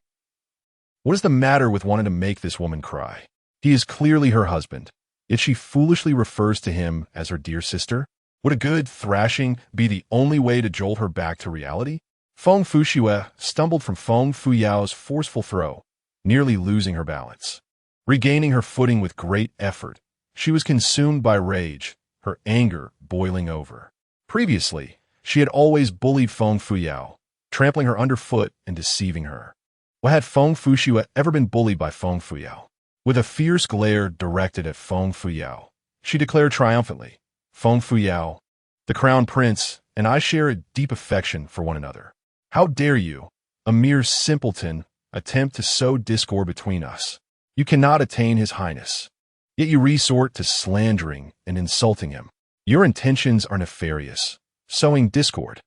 What is the matter with wanting to make this woman cry? He is clearly her husband, yet she foolishly refers to him as her dear sister. Would a good thrashing be the only way to jolt her back to reality? Feng Fushua stumbled from Feng Fuyao's forceful throw, nearly losing her balance. Regaining her footing with great effort, she was consumed by rage, her anger boiling over. Previously, she had always bullied Feng Fuyao, trampling her underfoot and deceiving her. Why had Feng Fushua ever been bullied by Feng Fuyao? With a fierce glare directed at Feng Fuyao, she declared triumphantly, Feng Fuyao, the crown prince, and I share a deep affection for one another. How dare you, a mere simpleton, attempt to sow discord between us? You cannot attain His Highness, yet you resort to slandering and insulting him. Your intentions are nefarious, sowing discord.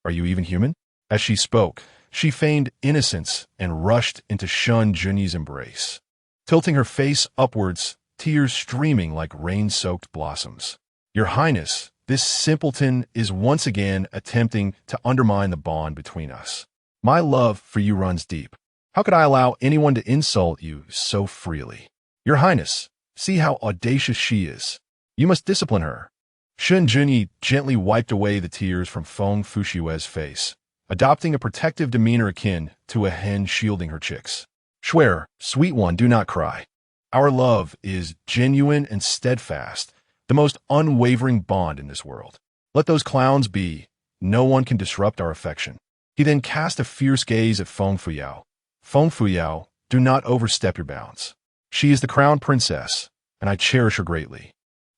Are you even human? As she spoke, she feigned innocence and rushed into Shun Junyi's embrace, tilting her face upwards, tears streaming like rain-soaked blossoms. Your Highness, this simpleton is once again attempting to undermine the bond between us. My love for you runs deep. How could I allow anyone to insult you so freely? Your Highness, see how audacious she is. You must discipline her. Shun Junyi gently wiped away the tears from Feng Fushua's face, adopting a protective demeanor akin to a hen shielding her chicks. Swear, sweet one, do not cry. Our love is genuine and steadfast, the most unwavering bond in this world. Let those clowns be. No one can disrupt our affection. He then cast a fierce gaze at Feng Fuyao. Feng Fuyao, do not overstep your bounds. She is the crown princess, and I cherish her greatly.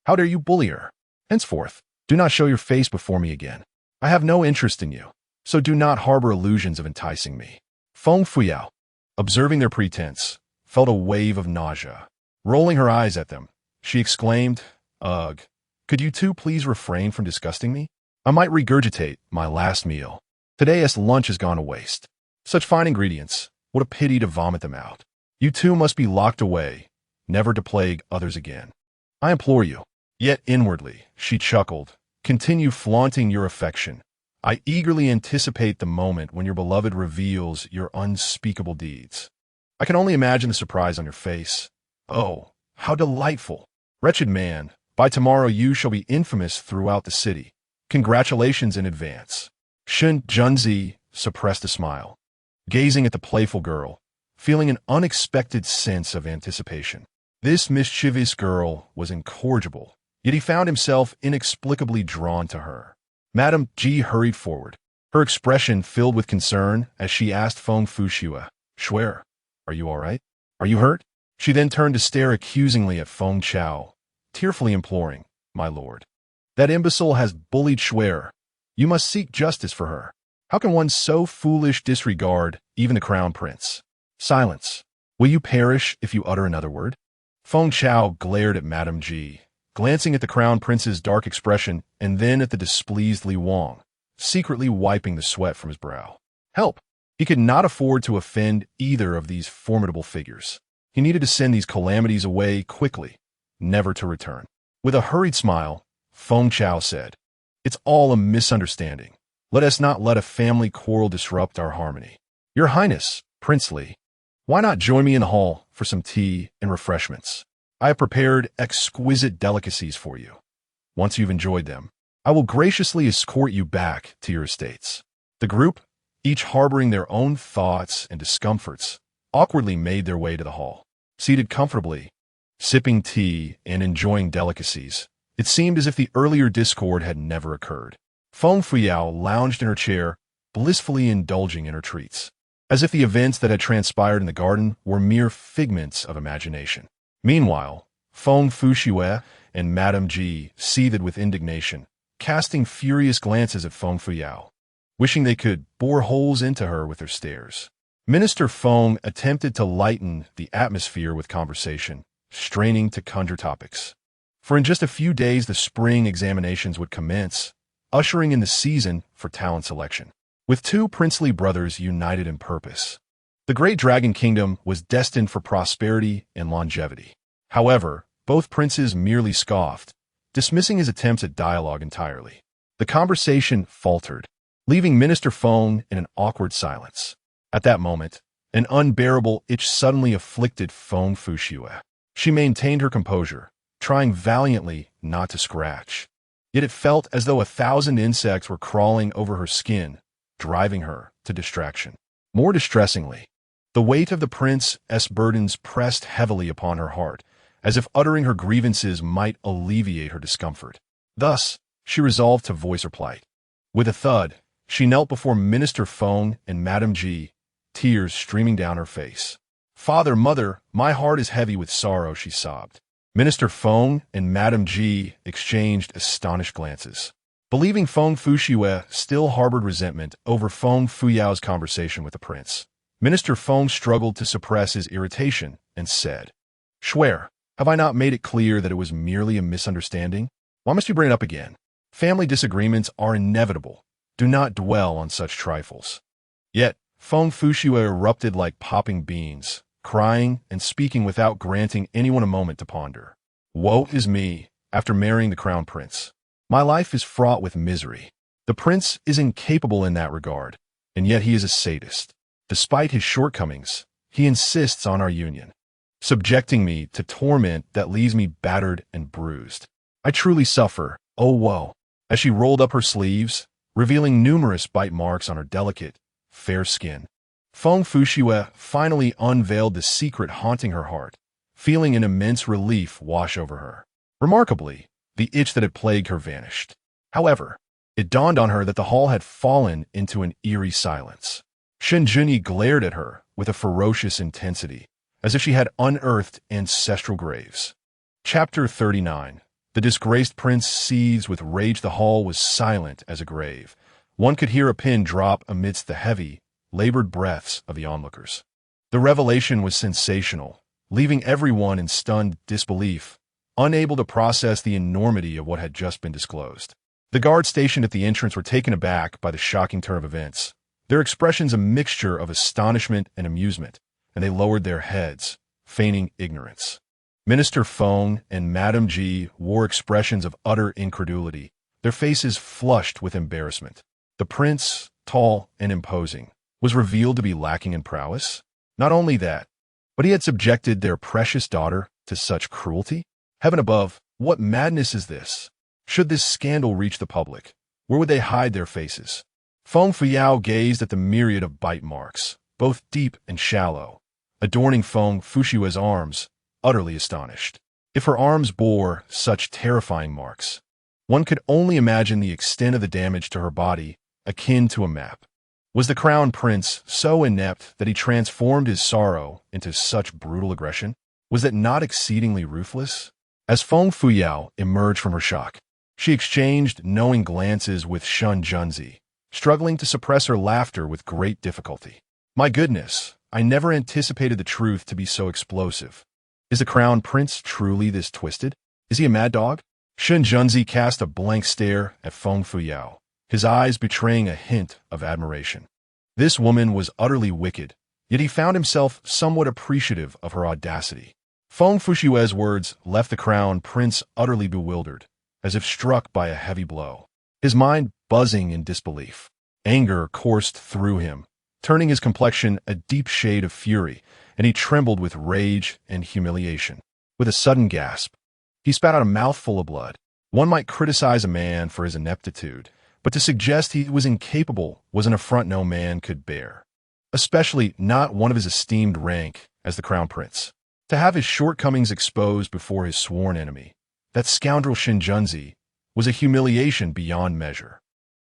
How dare you bully her? Henceforth, do not show your face before me again. I have no interest in you, so do not harbor illusions of enticing me. Feng Fuyao, observing their pretense, felt a wave of nausea. Rolling her eyes at them, she exclaimed, Ugh, could you two please refrain from disgusting me? I might regurgitate my last meal. Today's lunch has gone to waste. Such fine ingredients, what a pity to vomit them out. You two must be locked away, never to plague others again. I implore you. Yet inwardly, she chuckled, continue flaunting your affection. I eagerly anticipate the moment when your beloved reveals your unspeakable deeds. I can only imagine the surprise on your face. Oh, how delightful. Wretched man, by tomorrow you shall be infamous throughout the city. Congratulations in advance. Shun Junzi suppressed a smile. Gazing at the playful girl, feeling an unexpected sense of anticipation. This mischievous girl was incorrigible, yet he found himself inexplicably drawn to her. Madame G hurried forward, her expression filled with concern as she asked Feng Fuxue, "Shuer, are you all right? Are you hurt?" She then turned to stare accusingly at Feng Chao, tearfully imploring, "My lord, that imbecile has bullied Shuer. You must seek justice for her. How can one so foolish disregard even the crown prince?" "Silence. Will you perish if you utter another word?" Feng Chao glared at Madame G, glancing at the crown prince's dark expression and then at the displeased Li Wang, secretly wiping the sweat from his brow. Help! He could not afford to offend either of these formidable figures. He needed to send these calamities away quickly, never to return. With a hurried smile, Feng Chao said, "It's all a misunderstanding. Let us not let a family quarrel disrupt our harmony. Your Highness, Prince Li, why not join me in the hall for some tea and refreshments? I have prepared exquisite delicacies for you. Once you've enjoyed them, I will graciously escort you back to your estates." The group, each harboring their own thoughts and discomforts, awkwardly made their way to the hall. Seated comfortably, sipping tea and enjoying delicacies, it seemed as if the earlier discord had never occurred. Feng Fuyao lounged in her chair, blissfully indulging in her treats, as if the events that had transpired in the garden were mere figments of imagination. Meanwhile, Feng Fuxue and Madame G seethed with indignation, casting furious glances at Feng Fuyao, wishing they could bore holes into her with their stares. Minister Feng attempted to lighten the atmosphere with conversation, straining to conjure topics. For in just a few days the spring examinations would commence, ushering in the season for talent selection. With two princely brothers united in purpose, the Great Dragon Kingdom was destined for prosperity and longevity. However, both princes merely scoffed, dismissing his attempts at dialogue entirely. The conversation faltered, leaving Minister Feng in an awkward silence. At that moment, an unbearable itch suddenly afflicted Feng Fuxue. She maintained her composure, trying valiantly not to scratch. Yet it felt as though 1,000 insects were crawling over her skin, driving her to distraction. More distressingly, the weight of the prince's burdens pressed heavily upon her heart, as if uttering her grievances might alleviate her discomfort. Thus, she resolved to voice her plight. With a thud, she knelt before Minister Feng and Madame G, tears streaming down her face. "Father, mother, my heart is heavy with sorrow," she sobbed. Minister Feng and Madame G exchanged astonished glances. Believing Feng Fuxue still harbored resentment over Feng Fuyao's conversation with the prince, Minister Feng struggled to suppress his irritation and said, "Shuer, have I not made it clear that it was merely a misunderstanding? Why must you bring it up again? Family disagreements are inevitable. Do not dwell on such trifles." Yet, Feng Fuxue erupted like popping beans, crying and speaking without granting anyone a moment to ponder. "Woe is me, after marrying the crown prince. My life is fraught with misery. The prince is incapable in that regard, and yet he is a sadist. Despite his shortcomings, he insists on our union, subjecting me to torment that leaves me battered and bruised. I truly suffer, oh woe." As she rolled up her sleeves, revealing numerous bite marks on her delicate, fair skin, Feng Fuxue finally unveiled the secret haunting her heart, feeling an immense relief wash over her. Remarkably, the itch that had plagued her vanished. However, it dawned on her that the hall had fallen into an eerie silence. Shen Junyi glared at her with a ferocious intensity, as if she had unearthed ancestral graves. Chapter 39. The disgraced prince seethed with rage. The hall was silent as a grave. One could hear a pin drop amidst the heavy, labored breaths of the onlookers. The revelation was sensational, leaving everyone in stunned disbelief, unable to process the enormity of what had just been disclosed. The guards stationed at the entrance were taken aback by the shocking turn of events, their expressions a mixture of astonishment and amusement, and they lowered their heads, feigning ignorance. Minister Feng and Madame G wore expressions of utter incredulity, their faces flushed with embarrassment. The prince, tall and imposing, was revealed to be lacking in prowess. Not only that, but he had subjected their precious daughter to such cruelty. Heaven above, what madness is this? Should this scandal reach the public, where would they hide their faces? Feng Fuyao gazed at the myriad of bite marks, both deep and shallow, adorning Feng Fushue's arms, utterly astonished. If her arms bore such terrifying marks, one could only imagine the extent of the damage to her body, akin to a map. Was the crown prince so inept that he transformed his sorrow into such brutal aggression? Was it not exceedingly ruthless? As Feng Fuyao emerged from her shock, she exchanged knowing glances with Shun Junzi, struggling to suppress her laughter with great difficulty. My goodness, I never anticipated the truth to be so explosive. Is the crown prince truly this twisted? Is he a mad dog? Shun Junzi cast a blank stare at Feng Fuyao, his eyes betraying a hint of admiration. This woman was utterly wicked, yet he found himself somewhat appreciative of her audacity. Feng Fushue's words left the crown prince utterly bewildered, as if struck by a heavy blow. His mind buzzing in disbelief. Anger coursed through him, turning his complexion a deep shade of fury, and he trembled with rage and humiliation. With a sudden gasp, he spat out a mouthful of blood. One might criticize a man for his ineptitude, but to suggest he was incapable was an affront no man could bear, especially not one of his esteemed rank as the crown prince. To have his shortcomings exposed before his sworn enemy, that scoundrel Shun Junzi, was a humiliation beyond measure.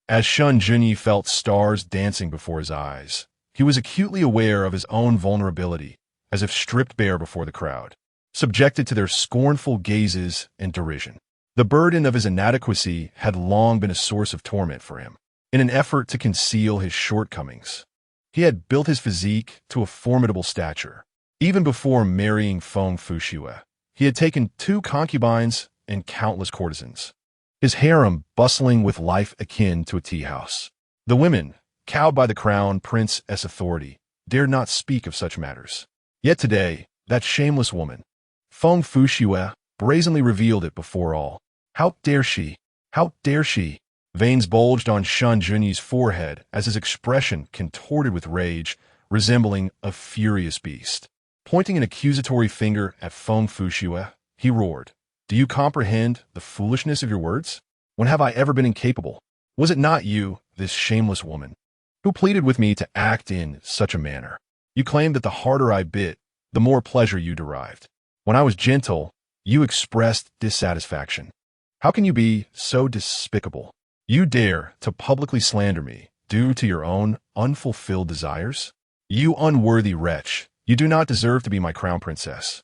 As Shun Junyi felt stars dancing before his eyes, he was acutely aware of his own vulnerability, as if stripped bare before the crowd, subjected to their scornful gazes and derision. The burden of his inadequacy had long been a source of torment for him. In an effort to conceal his shortcomings, he had built his physique to a formidable stature. Even before marrying Feng Fushue, he had taken 2 concubines and countless courtesans, his harem bustling with life akin to a tea-house. The women, cowed by the crown prince's authority, dared not speak of such matters. Yet today, that shameless woman, Feng Fushue, brazenly revealed it before all. How dare she? How dare she? Veins bulged on Shun Junyi's forehead as his expression contorted with rage, resembling a furious beast. Pointing an accusatory finger at Feng Fushue, he roared, "Do you comprehend the foolishness of your words? When have I ever been incapable? Was it not you, this shameless woman, who pleaded with me to act in such a manner? You claimed that the harder I bit, the more pleasure you derived. When I was gentle, you expressed dissatisfaction. How can you be so despicable? You dare to publicly slander me due to your own unfulfilled desires? You unworthy wretch, you do not deserve to be my crown princess.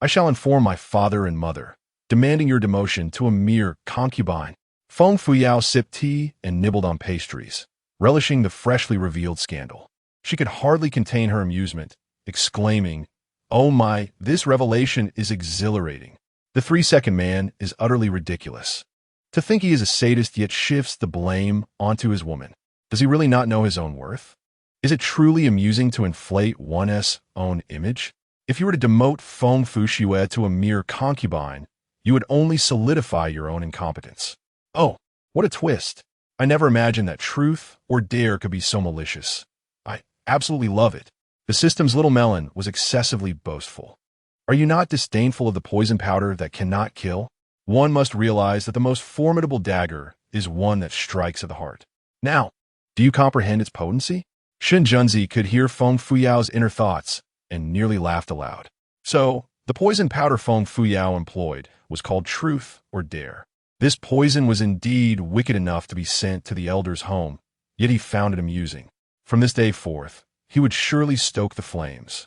I shall inform my father and mother, demanding your demotion to a mere concubine." Feng Fuyao sipped tea and nibbled on pastries, relishing the freshly revealed scandal. She could hardly contain her amusement, exclaiming, "Oh my, this revelation is exhilarating. The 3-second man is utterly ridiculous. To think he is a sadist yet shifts the blame onto his woman. Does he really not know his own worth? Is it truly amusing to inflate one's own image? If you were to demote Feng Fushue to a mere concubine, you would only solidify your own incompetence. Oh, what a twist. I never imagined that truth or dare could be so malicious. I absolutely love it." The system's little melon was excessively boastful. Are you not disdainful of the poison powder that cannot kill? One must realize that the most formidable dagger is one that strikes at the heart. Now, do you comprehend its potency? Shun Junzi could hear Feng Fuyao's inner thoughts and nearly laughed aloud. So, the poison powder Feng Fuyao employed was called truth or dare. This poison was indeed wicked enough to be sent to the elder's home, yet he found it amusing. From this day forth, he would surely stoke the flames,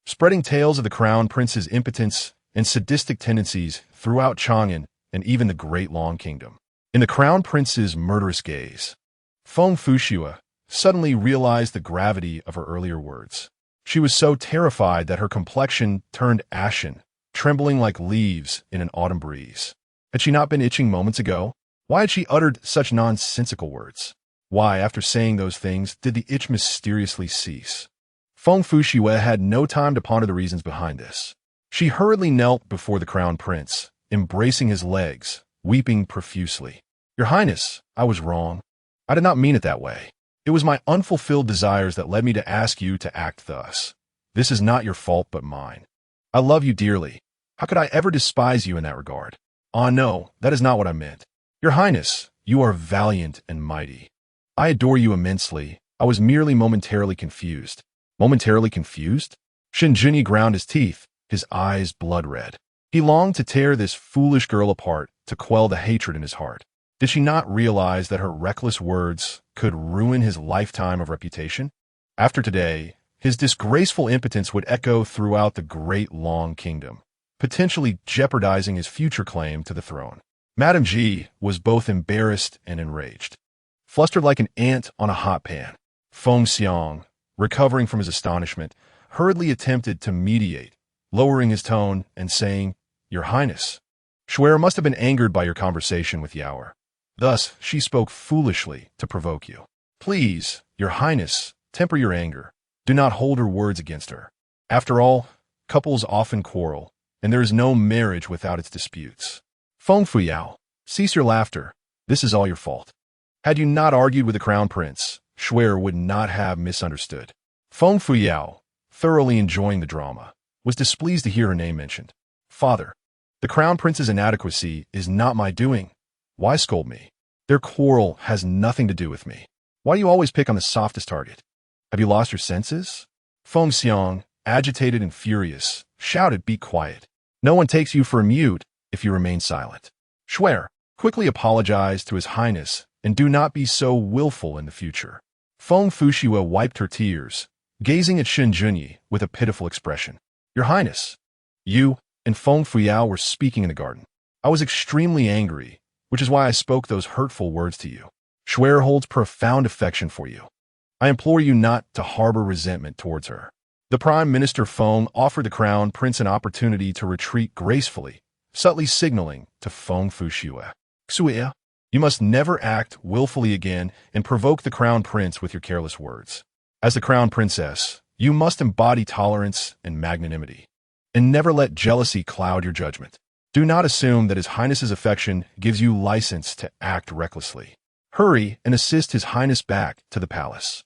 spreading tales of the crown prince's impotence and sadistic tendencies throughout Chang'an and even the Great Long Kingdom. In the crown prince's murderous gaze, Feng Fushue suddenly realized the gravity of her earlier words. She was so terrified that her complexion turned ashen, trembling like leaves in an autumn breeze. Had she not been itching moments ago? Why had she uttered such nonsensical words? Why, after saying those things, did the itch mysteriously cease? Feng Fushue had no time to ponder the reasons behind this. She hurriedly knelt before the crown prince, embracing his legs, weeping profusely. "Your Highness, I was wrong. I did not mean it that way. It was my unfulfilled desires that led me to ask you to act thus. This is not your fault but mine. I love you dearly. How could I ever despise you in that regard? Ah, no, that is not what I meant. Your Highness, you are valiant and mighty. I adore you immensely. I was merely momentarily confused." Momentarily confused? Shen Junyi ground his teeth, his eyes blood red. He longed to tear this foolish girl apart to quell the hatred in his heart. Did she not realize that her reckless words could ruin his lifetime of reputation? After today, his disgraceful impotence would echo throughout the great long kingdom, potentially jeopardizing his future claim to the throne. Madame Ji was both embarrassed and enraged. Flustered like an ant on a hot pan, Feng Xiang, recovering from his astonishment, hurriedly attempted to mediate, lowering his tone and saying, "Your Highness, Shuer must have been angered by your conversation with Yaoer. Thus, she spoke foolishly to provoke you. Please, Your Highness, temper your anger. Do not hold her words against her. After all, couples often quarrel, and there is no marriage without its disputes. Feng Fuyao, cease your laughter. This is all your fault. Had you not argued with the crown prince, Shuer would not have misunderstood." Feng Fuyao, thoroughly enjoying the drama, was displeased to hear her name mentioned. "Father, the crown prince's inadequacy is not my doing. Why scold me? Their quarrel has nothing to do with me. Why do you always pick on the softest target? Have you lost your senses?" Feng Xiang, agitated and furious, shouted, "Be quiet. No one takes you for a mute if you remain silent. Shuer, quickly apologize to His Highness and do not be so willful in the future." Feng Fushua wiped her tears, gazing at Shen Junyi with a pitiful expression. "Your Highness, you and Feng Fuyao were speaking in the garden. I was extremely angry, which is why I spoke those hurtful words to you. Shuer holds profound affection for you. I implore you not to harbor resentment towards her." The Prime Minister Feng offered the crown prince an opportunity to retreat gracefully, subtly signaling to Feng Fushua, "Xue, you must never act willfully again and provoke the crown prince with your careless words. As the crown princess, you must embody tolerance and magnanimity, and never let jealousy cloud your judgment. Do not assume that His Highness's affection gives you license to act recklessly. Hurry and assist His Highness back to the palace."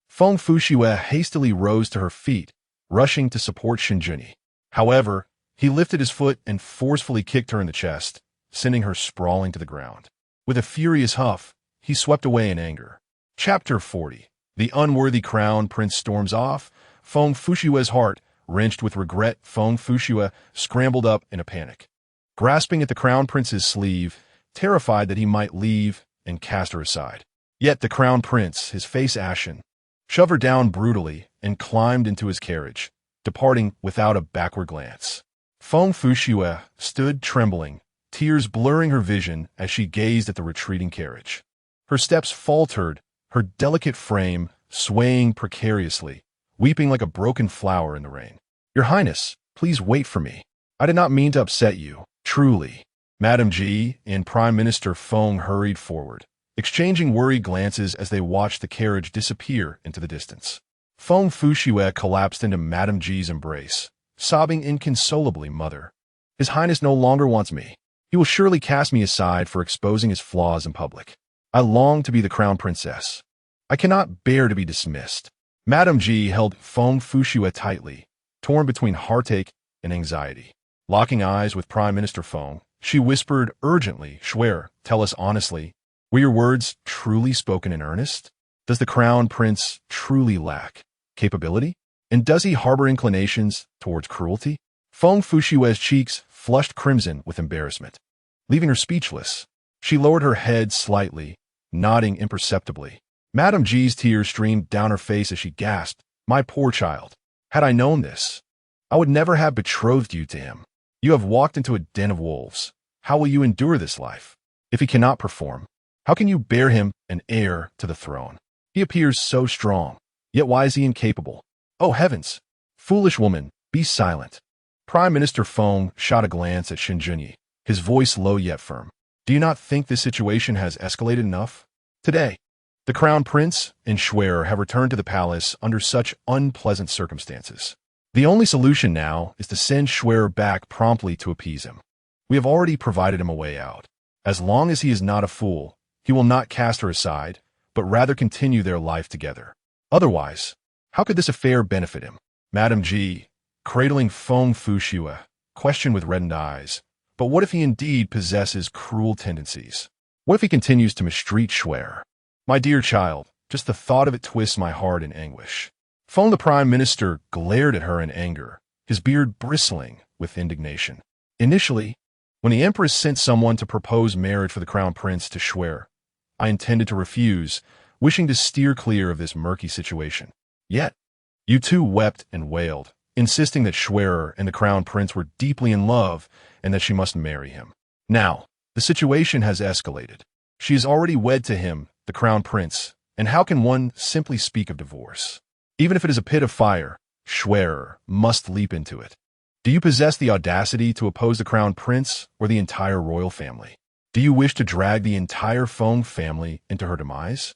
Feng Fushua hastily rose to her feet, rushing to support Shen Junyi. However, he lifted his foot and forcefully kicked her in the chest, sending her sprawling to the ground. With a furious huff, he swept away in anger. Chapter 40. The unworthy crown prince storms off. Feng Fushua's heart, wrenched with regret, Feng Fushua scrambled up in a panic. Grasping at the crown prince's sleeve, terrified that he might leave and cast her aside. Yet the crown prince, his face ashen, shoved her down brutally and climbed into his carriage, departing without a backward glance. Feng Fushua stood trembling, tears blurring her vision as she gazed at the retreating carriage. Her steps faltered, her delicate frame swaying precariously, weeping like a broken flower in the rain. "Your Highness, please wait for me. I did not mean to upset you, truly." Madame Ji and Prime Minister Feng hurried forward, exchanging worried glances as they watched the carriage disappear into the distance. Feng Fushua collapsed into Madame Ji's embrace, sobbing inconsolably, "Mother, His Highness no longer wants me. He will surely cast me aside for exposing his flaws in public. I long to be the crown princess. I cannot bear to be dismissed." Madame Ji held Feng Fushua tightly, torn between heartache and anxiety. Locking eyes with Prime Minister Feng, she whispered urgently, "Shuer, tell us honestly, were your words truly spoken in earnest? Does the crown prince truly lack capability? And does he harbor inclinations towards cruelty?" Feng Fushua's cheeks flushed crimson with embarrassment. Leaving her speechless, she lowered her head slightly, nodding imperceptibly. Madame Ji's tears streamed down her face as she gasped, "My poor child, had I known this, I would never have betrothed you to him. You have walked into a den of wolves. How will you endure this life? If he cannot perform, how can you bear him an heir to the throne? He appears so strong, yet why is he incapable? Oh heavens! Foolish woman, be silent." Prime Minister Feng shot a glance at Shen Junyi, his voice low yet firm. "Do you not think this situation has escalated enough? Today, the crown prince and Shuer have returned to the palace under such unpleasant circumstances. The only solution now is to send Shuer back promptly to appease him. We have already provided him a way out. As long as he is not a fool, he will not cast her aside, but rather continue their life together. Otherwise, how could this affair benefit him?" Madame Ji, cradling Feng Fushua, questioned with reddened eyes, "But what if he indeed possesses cruel tendencies? What if he continues to mistreat Shuer? My dear child, just the thought of it twists my heart in anguish." Feng the Prime Minister glared at her in anger, his beard bristling with indignation. Initially, when the Empress sent someone to propose marriage for the Crown Prince to Schwer, I intended to refuse, wishing to steer clear of this murky situation. Yet, you two wept and wailed, insisting that Schwerer and the Crown Prince were deeply in love and that she must marry him. Now, the situation has escalated. She is already wed to him, the Crown Prince, and how can one simply speak of divorce? Even if it is a pit of fire, Schwerer must leap into it. Do you possess the audacity to oppose the Crown Prince or the entire royal family? Do you wish to drag the entire Feng family into her demise?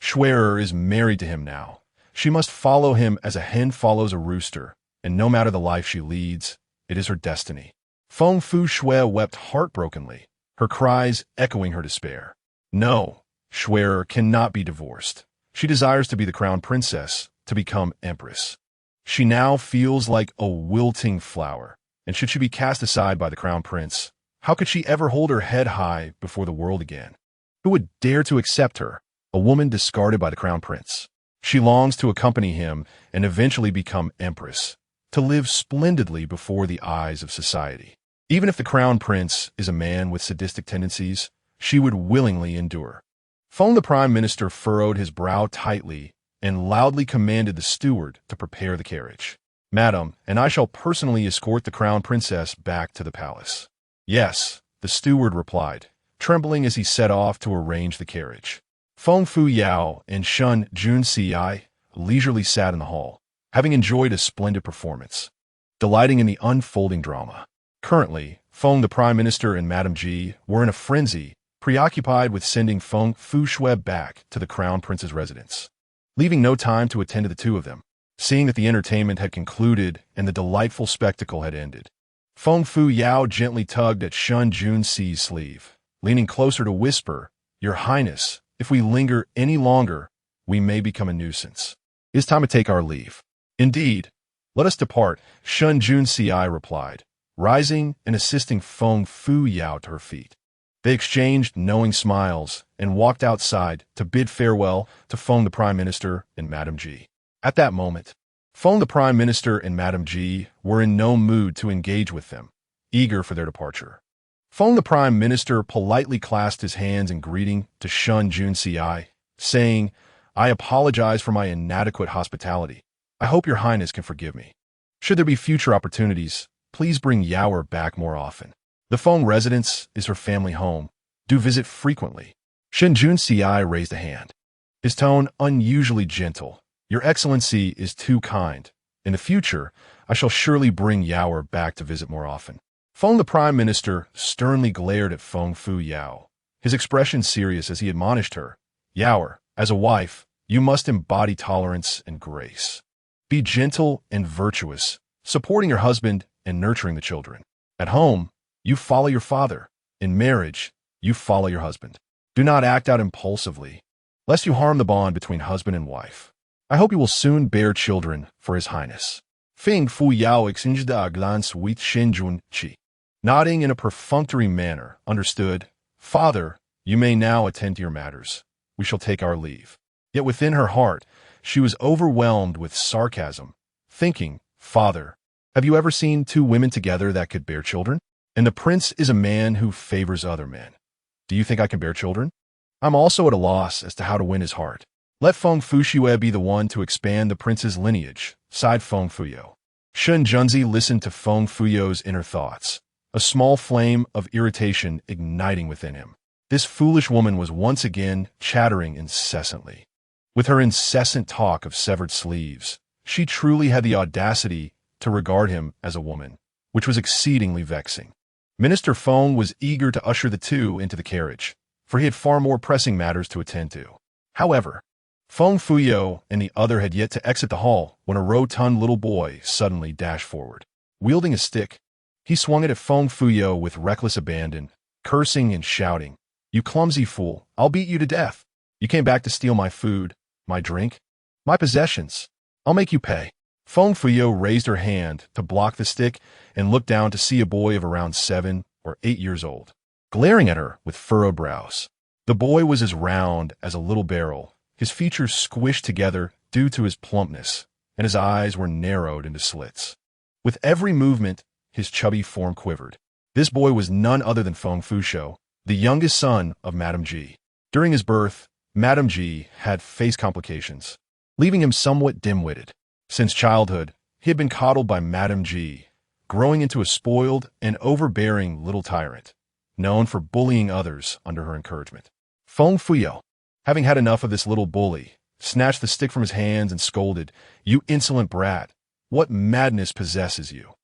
Schwerer is married to him now. She must follow him as a hen follows a rooster, and no matter the life she leads, it is her destiny. Feng Fu Shui wept heartbrokenly, her cries echoing her despair. No, Schwerer cannot be divorced. She desires to be the Crown Princess, to become Empress. She now feels like a wilting flower, and should she be cast aside by the Crown Prince, how could she ever hold her head high before the world again? Who would dare to accept her, a woman discarded by the Crown Prince? She longs to accompany him and eventually become Empress, to live splendidly before the eyes of society. Even if the Crown Prince is a man with sadistic tendencies, she would willingly endure. Feng the Prime Minister furrowed his brow tightly and loudly commanded the steward to prepare the carriage. Madam, and I shall personally escort the Crown Princess back to the palace. Yes, the steward replied, trembling as he set off to arrange the carriage. Feng Fu Yao and Shun Jun Si leisurely sat in the hall, having enjoyed a splendid performance, delighting in the unfolding drama. Currently, Feng the Prime Minister and Madame Ji were in a frenzy, preoccupied with sending Feng Fu Shui back to the Crown Prince's residence, leaving no time to attend to the two of them. Seeing that the entertainment had concluded and the delightful spectacle had ended, Feng Fu Yao gently tugged at Shun Jun Si's sleeve, leaning closer to whisper, "Your Highness, if we linger any longer, we may become a nuisance. It is time to take our leave." "Indeed, let us depart," Shun Jun Si replied, rising and assisting Feng Fu Yao to her feet. They exchanged knowing smiles and walked outside to bid farewell to Feng the Prime Minister and Madame Ji. At that moment, Feng the Prime Minister and Madame Ji were in no mood to engage with them, eager for their departure. Feng the Prime Minister politely clasped his hands in greeting to Shun Jun Si, saying, "I apologize for my inadequate hospitality. I hope your Highness can forgive me. Should there be future opportunities, please bring Yaoer back more often. The Feng residence is her family home. Do visit frequently." Shun Jun Si raised a hand, his tone unusually gentle. "Your Excellency is too kind. In the future, I shall surely bring Yaoer back to visit more often." Feng the Prime Minister sternly glared at Feng Fu Yao, his expression serious as he admonished her. "Yaoer, as a wife, you must embody tolerance and grace. Be gentle and virtuous, supporting your husband and nurturing the children. At home, you follow your father. In marriage, you follow your husband. Do not act out impulsively, lest you harm the bond between husband and wife. I hope you will soon bear children for His Highness." Feng Fu Yao exchanged a glance with Shen Jun Qi, nodding in a perfunctory manner. "Understood. Father, you may now attend to your matters. We shall take our leave." Yet within her heart, she was overwhelmed with sarcasm, thinking, "Father, have you ever seen two women together that could bear children? And the prince is a man who favors other men. Do you think I can bear children? I'm also at a loss as to how to win his heart. Let Feng Fu Shui be the one to expand the prince's lineage," sighed Feng Fuyao. Shun Junzi listened to Feng Fuyao's inner thoughts, a small flame of irritation igniting within him. This foolish woman was once again chattering incessantly. With her incessant talk of severed sleeves, she truly had the audacity to regard him as a woman, which was exceedingly vexing. Minister Feng was eager to usher the two into the carriage, for he had far more pressing matters to attend to. However, Feng Fuyao and the other had yet to exit the hall when a rotund little boy suddenly dashed forward. Wielding a stick, he swung it at Feng Fuyao with reckless abandon, cursing and shouting, "You clumsy fool, I'll beat you to death. You came back to steal my food, my drink, my possessions. I'll make you pay." Feng Fuyao raised her hand to block the stick and looked down to see a boy of around 7 or 8 years old, glaring at her with furrowed brows. The boy was as round as a little barrel, his features squished together due to his plumpness, and his eyes were narrowed into slits. With every movement, his chubby form quivered. This boy was none other than Feng Fushou, the youngest son of Madame Ji. During his birth, Madame Ji had face complications, leaving him somewhat dim-witted. Since childhood, he had been coddled by Madame Ji, growing into a spoiled and overbearing little tyrant, known for bullying others under her encouragement. Feng Fuyo, having had enough of this little bully, snatched the stick from his hands and scolded, "You insolent brat, what madness possesses you?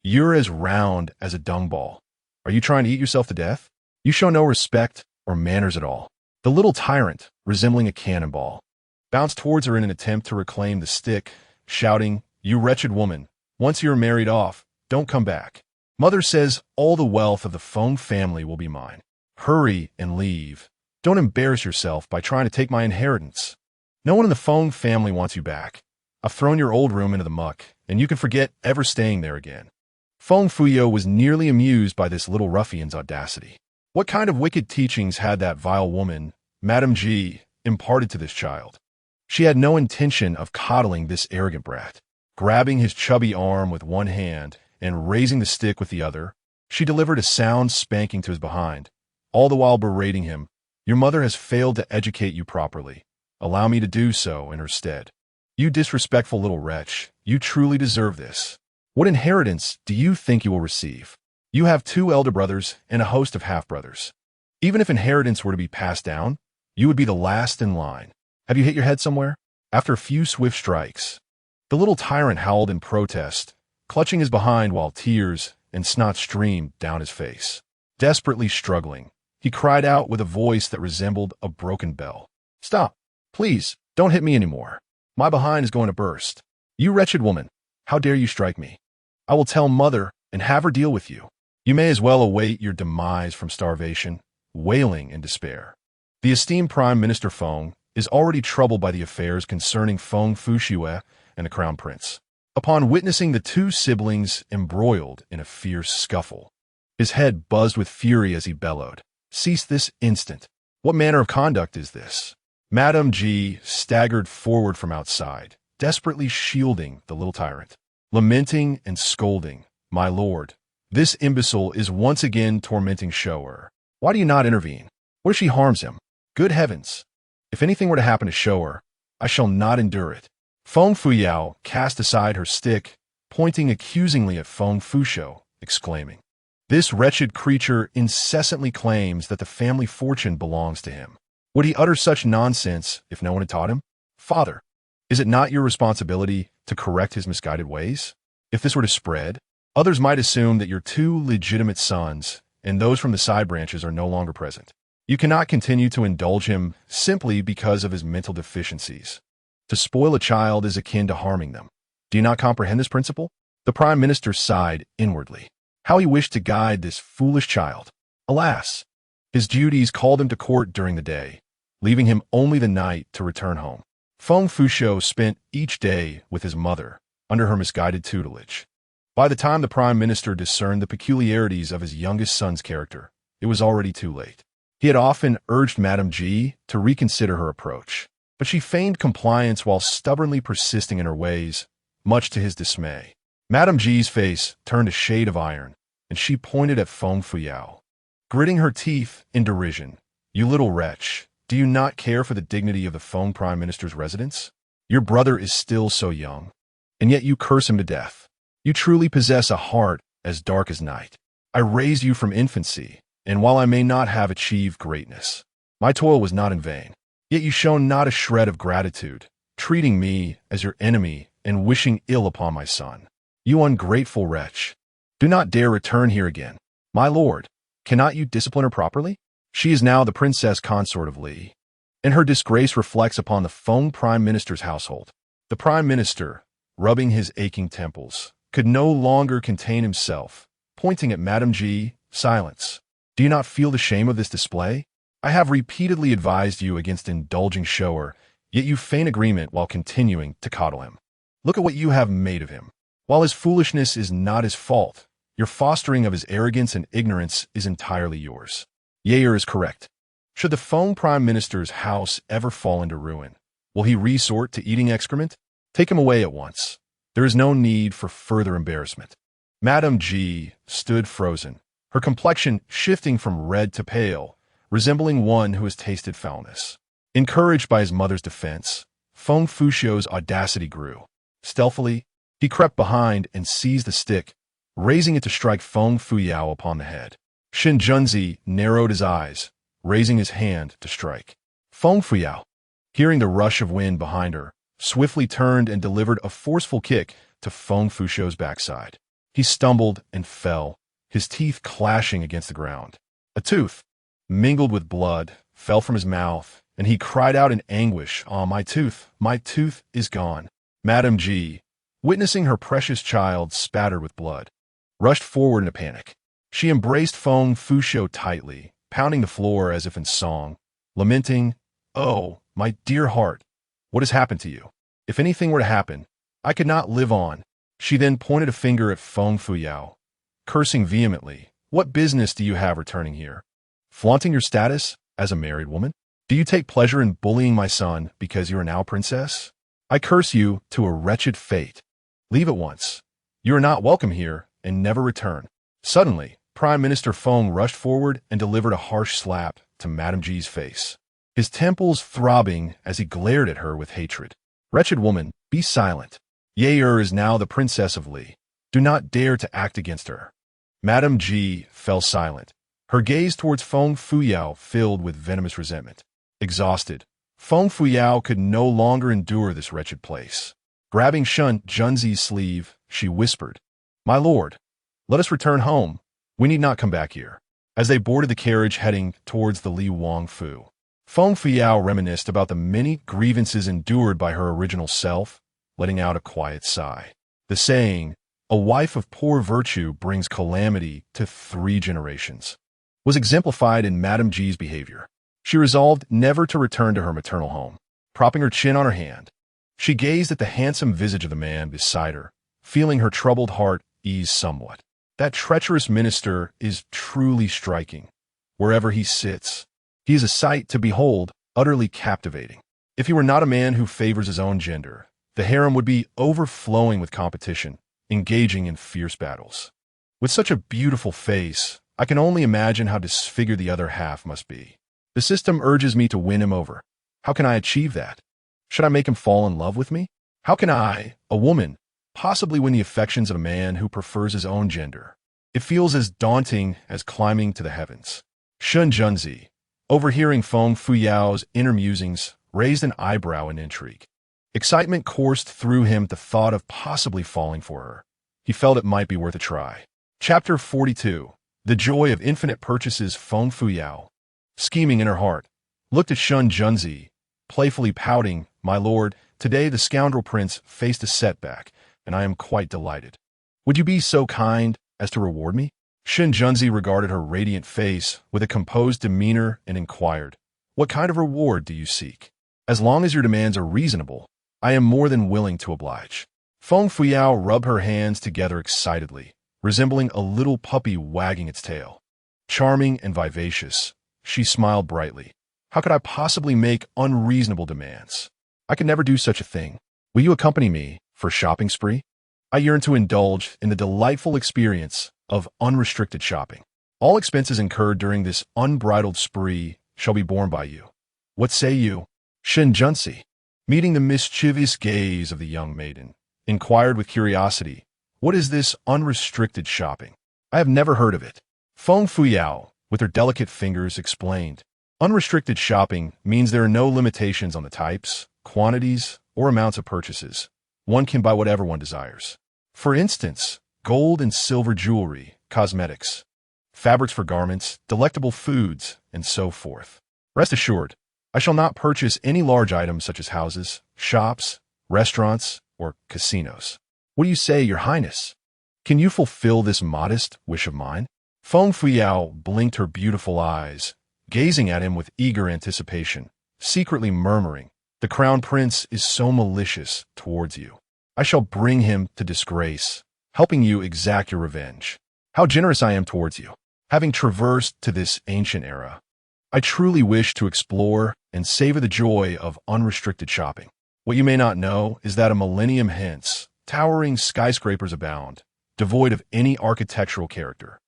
You're as round as a dung ball. Are you trying to eat yourself to death? You show no respect or manners at all." The little tyrant, resembling a cannonball, bounced towards her in an attempt to reclaim the stick, shouting, "You wretched woman, once you're married off, don't come back. Mother says all the wealth of the Feng family will be mine. Hurry and leave. Don't embarrass yourself by trying to take my inheritance. No one in the Feng family wants you back. I've thrown your old room into the muck, and you can forget ever staying there again." Feng Fuyo was nearly amused by this little ruffian's audacity. What kind of wicked teachings had that vile woman, Madame Ji, imparted to this child? She had no intention of coddling this arrogant brat. Grabbing his chubby arm with one hand and raising the stick with the other, she delivered a sound spanking to his behind, all the while berating him, "Your mother has failed to educate you properly. Allow me to do so in her stead. You disrespectful little wretch, you truly deserve this. What inheritance do you think you will receive? You have 2 elder brothers and a host of half-brothers. Even if inheritance were to be passed down, you would be the last in line. Have you hit your head somewhere?" After a few swift strikes, the little tyrant howled in protest, clutching his behind while tears and snot streamed down his face. Desperately struggling, he cried out with a voice that resembled a broken bell, "Stop! Please, don't hit me anymore. My behind is going to burst. You wretched woman, how dare you strike me? I will tell mother and have her deal with you. You may as well await your demise from starvation," wailing in despair. The esteemed Prime Minister Feng is already troubled by the affairs concerning Feng Fushue and the Crown Prince. Upon witnessing the 2 siblings embroiled in a fierce scuffle, his head buzzed with fury as he bellowed, "Cease this instant! What manner of conduct is this?" Madame Ji staggered forward from outside, desperately shielding the little tyrant, lamenting and scolding, "My lord, this imbecile is once again tormenting Shower. Why do you not intervene? What if she harms him? Good heavens! If anything were to happen to Shower, I shall not endure it." Feng Fuyao cast aside her stick, pointing accusingly at Feng Fushou, exclaiming, "This wretched creature incessantly claims that the family fortune belongs to him. Would he utter such nonsense if no one had taught him? Father, is it not your responsibility to correct his misguided ways? If this were to spread, others might assume that your 2 legitimate sons and those from the side branches are no longer present. You cannot continue to indulge him simply because of his mental deficiencies. To spoil a child is akin to harming them. Do you not comprehend this principle?" The Prime Minister sighed inwardly. How he wished to guide this foolish child. Alas! His duties called him to court during the day, leaving him only the night to return home. Feng Fushou spent each day with his mother, under her misguided tutelage. By the time the Prime Minister discerned the peculiarities of his youngest son's character, it was already too late. He had often urged Madame Ji to reconsider her approach, but she feigned compliance while stubbornly persisting in her ways, much to his dismay. Madame Ji's face turned a shade of iron, and she pointed at Feng Fuyao, gritting her teeth in derision. "You little wretch, do you not care for the dignity of the Feng Prime Minister's residence? Your brother is still so young, and yet you curse him to death. You truly possess a heart as dark as night. I raised you from infancy, and while I may not have achieved greatness, my toil was not in vain. Yet you show not a shred of gratitude, treating me as your enemy and wishing ill upon my son. You ungrateful wretch. Do not dare return here again. My lord, cannot you discipline her properly? She is now the princess consort of Li, and her disgrace reflects upon the Feng Prime Minister's household." The Prime Minister, rubbing his aching temples, could no longer contain himself, pointing at Madame Ji, "Silence. Do you not feel the shame of this display? I have repeatedly advised you against indulging Shower, yet you feign agreement while continuing to coddle him. Look at what you have made of him. While his foolishness is not his fault, your fostering of his arrogance and ignorance is entirely yours. Yair is correct. Should the Feng Prime Minister's house ever fall into ruin, will he resort to eating excrement? Take him away at once. There is no need for further embarrassment. Madame G stood frozen, her complexion shifting from red to pale, resembling one who has tasted foulness. Encouraged by his mother's defense, Feng Fuxiu's audacity grew. Stealthily, he crept behind and seized the stick, raising it to strike Feng Fuyao upon the head. Shen Junzi narrowed his eyes, raising his hand to strike. Feng Fuyao, hearing the rush of wind behind her, swiftly turned and delivered a forceful kick to Feng Fuxiu's backside. He stumbled and fell, his teeth clashing against the ground. A tooth, mingled with blood, fell from his mouth, and he cried out in anguish, "Ah, my tooth is gone." Madame G, witnessing her precious child spattered with blood, rushed forward in a panic. She embraced Feng Fuxiu tightly, pounding the floor as if in song, lamenting, "Oh, my dear heart, what has happened to you? If anything were to happen, I could not live on." She then pointed a finger at Feng Fuyao, cursing vehemently. "What business do you have returning here? Flaunting your status as a married woman? Do you take pleasure in bullying my son because you are now princess? I curse you to a wretched fate. Leave at once. You are not welcome here, and never return." Suddenly, Prime Minister Feng rushed forward and delivered a harsh slap to Madame G's face, his temples throbbing as he glared at her with hatred. "Wretched woman, be silent. Ye is now the princess of Li. Do not dare to act against her." Madame G fell silent, her gaze towards Feng Fuyao filled with venomous resentment. Exhausted, Feng Fuyao could no longer endure this wretched place. Grabbing Shen Junzi's sleeve, she whispered, "My lord, let us return home. We need not come back here." As they boarded the carriage heading towards the Li Wangfu, Feng Fuyao reminisced about the many grievances endured by her original self, letting out a quiet sigh. The saying, "A wife of poor virtue brings calamity to 3 generations," was exemplified in Madame G's behavior. She resolved never to return to her maternal home. Propping her chin on her hand, she gazed at the handsome visage of the man beside her, feeling her troubled heart ease somewhat. That treacherous minister is truly striking. Wherever he sits, he is a sight to behold, utterly captivating. If he were not a man who favors his own gender, the harem would be overflowing with competition, engaging in fierce battles. With such a beautiful face, I can only imagine how disfigured the other half must be. The system urges me to win him over. How can I achieve that? Should I make him fall in love with me? How can I, a woman, possibly win the affections of a man who prefers his own gender? It feels as daunting as climbing to the heavens. Shen Junzi, overhearing Feng Fuyao's inner musings, raised an eyebrow in intrigue. Excitement coursed through him at the thought of possibly falling for her. He felt it might be worth a try. Chapter 42. The joy of infinite purchases. Feng Fuyao, scheming in her heart, looked at Shen Junzi, playfully pouting, "My lord, today the scoundrel prince faced a setback, and I am quite delighted. Would you be so kind as to reward me?" Shen Junzi regarded her radiant face with a composed demeanor and inquired, "What kind of reward do you seek? As long as your demands are reasonable, I am more than willing to oblige." Feng Fuyao rubbed her hands together excitedly, resembling a little puppy wagging its tail. Charming and vivacious, she smiled brightly. "How could I possibly make unreasonable demands? I could never do such a thing. Will you accompany me for a shopping spree? I yearn to indulge in the delightful experience of unrestricted shopping. All expenses incurred during this unbridled spree shall be borne by you. What say you?" Shen Junzi, meeting the mischievous gaze of the young maiden, inquired with curiosity, "What is this unrestricted shopping? I have never heard of it." Feng Fuyao, with her delicate fingers, explained, "Unrestricted shopping means there are no limitations on the types, quantities, or amounts of purchases. One can buy whatever one desires. For instance, gold and silver jewelry, cosmetics, fabrics for garments, delectable foods, and so forth. Rest assured, I shall not purchase any large items such as houses, shops, restaurants, or casinos. What do you say, Your Highness? Can you fulfill this modest wish of mine?" Feng Fuyao blinked her beautiful eyes, gazing at him with eager anticipation, secretly murmuring, "The crown prince is so malicious towards you. I shall bring him to disgrace, helping you exact your revenge. How generous I am towards you. Having traversed to this ancient era, I truly wish to explore and savor the joy of unrestricted shopping." What you may not know is that a millennium hence, towering skyscrapers abound, devoid of any architectural character.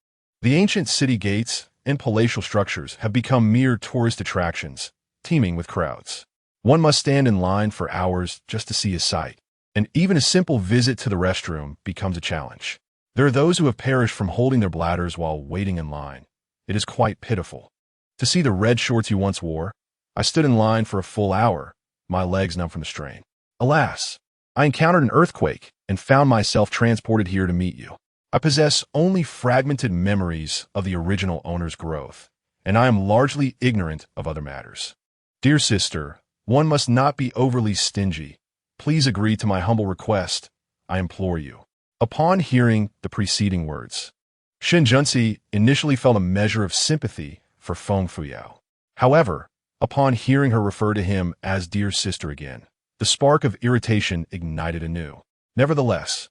The ancient city gates and palatial structures have become mere tourist attractions, teeming with crowds. One must stand in line for hours just to see a sight, and even a simple visit to the restroom becomes a challenge. There are those who have perished from holding their bladders while waiting in line. It is quite pitiful. To see the red shorts you once wore, I stood in line for a full hour, my legs numb from the strain. Alas, I encountered an earthquake and found myself transported here to meet you. I possess only fragmented memories of the original owner's growth, and I am largely ignorant of other matters. Dear sister, one must not be overly stingy. Please agree to my humble request, I implore you. Upon hearing the preceding words, Shen Junsi initially felt a measure of sympathy for Feng Fuyao. However, upon hearing her refer to him as dear sister again, the spark of irritation ignited anew. Nevertheless,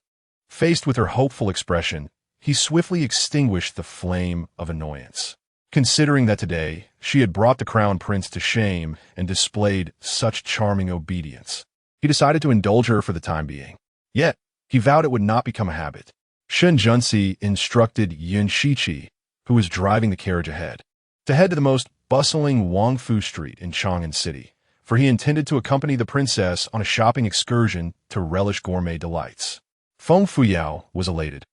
faced with her hopeful expression, he swiftly extinguished the flame of annoyance. Considering that today she had brought the crown prince to shame and displayed such charming obedience, he decided to indulge her for the time being. Yet, he vowed it would not become a habit. Shen Junsi instructed Yun Shiqi, who was driving the carriage ahead, to head to the most bustling Wangfu Street in Chang'an City, for he intended to accompany the princess on a shopping excursion to relish gourmet delights. Feng Fuyao was elated,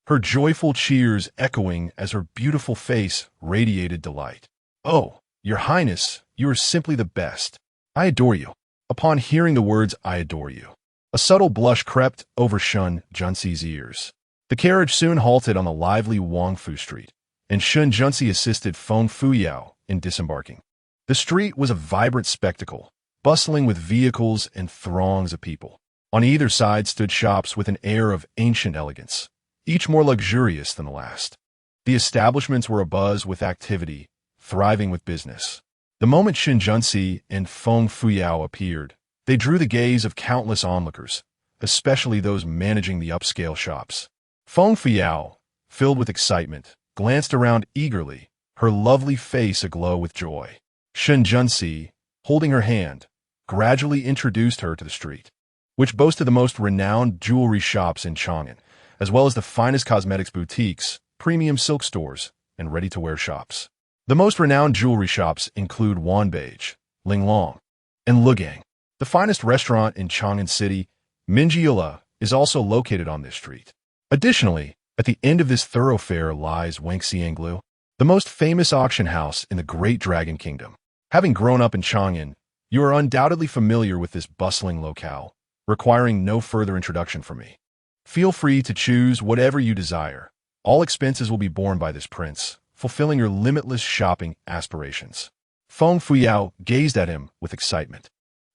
her joyful cheers echoing as her beautiful face radiated delight. "Oh, your highness, you are simply the best. I adore you." Upon hearing the words, "I adore you," a subtle blush crept over Shen Junsi's ears. The carriage soon halted on the lively Wangfu Street, and Shen Junsi assisted Feng Fuyao in disembarking. The street was a vibrant spectacle, bustling with vehicles and throngs of people. On either side stood shops with an air of ancient elegance, each more luxurious than the last. The establishments were abuzz with activity, thriving with business. The moment Shen Junsi and Feng Fuyao appeared, they drew the gaze of countless onlookers, especially those managing the upscale shops. Feng Fuyao, filled with excitement, glanced around eagerly, her lovely face aglow with joy. Shen Junsi, holding her hand, gradually introduced her to the street, which boasted the most renowned jewelry shops in Chang'an, as well as the finest cosmetics boutiques, premium silk stores, and ready-to-wear shops. The most renowned jewelry shops include Wanbeige, Linglong, and Lugang. The finest restaurant in Chang'an City, Minjiula, is also located on this street. Additionally, at the end of this thoroughfare lies Wangxianglu, the most famous auction house in the Great Dragon Kingdom. Having grown up in Chang'an, you are undoubtedly familiar with this bustling locale, requiring no further introduction from me. Feel free to choose whatever you desire. All expenses will be borne by this prince, fulfilling your limitless shopping aspirations. Feng Fuyao gazed at him with excitement,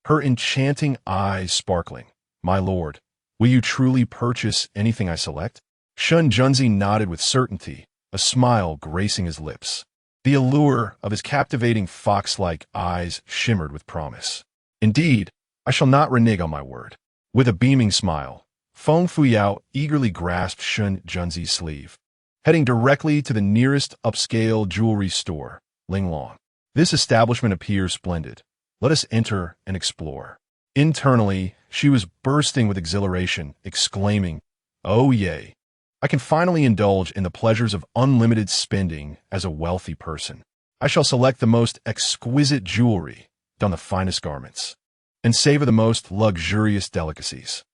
her enchanting eyes sparkling. "My lord, will you truly purchase anything I select?" Shen Junsi nodded with certainty, a smile gracing his lips. The allure of his captivating fox-like eyes shimmered with promise. "Indeed, I shall not renege on my word." With a beaming smile, Feng Fuyao eagerly grasped Shen Junsi's sleeve, heading directly to the nearest upscale jewelry store, Linglong. "This establishment appears splendid. Let us enter and explore." Internally, she was bursting with exhilaration, exclaiming, "Oh yay! I can finally indulge in the pleasures of unlimited spending as a wealthy person. I shall select the most exquisite jewelry, don the finest garments, and savor the most luxurious delicacies.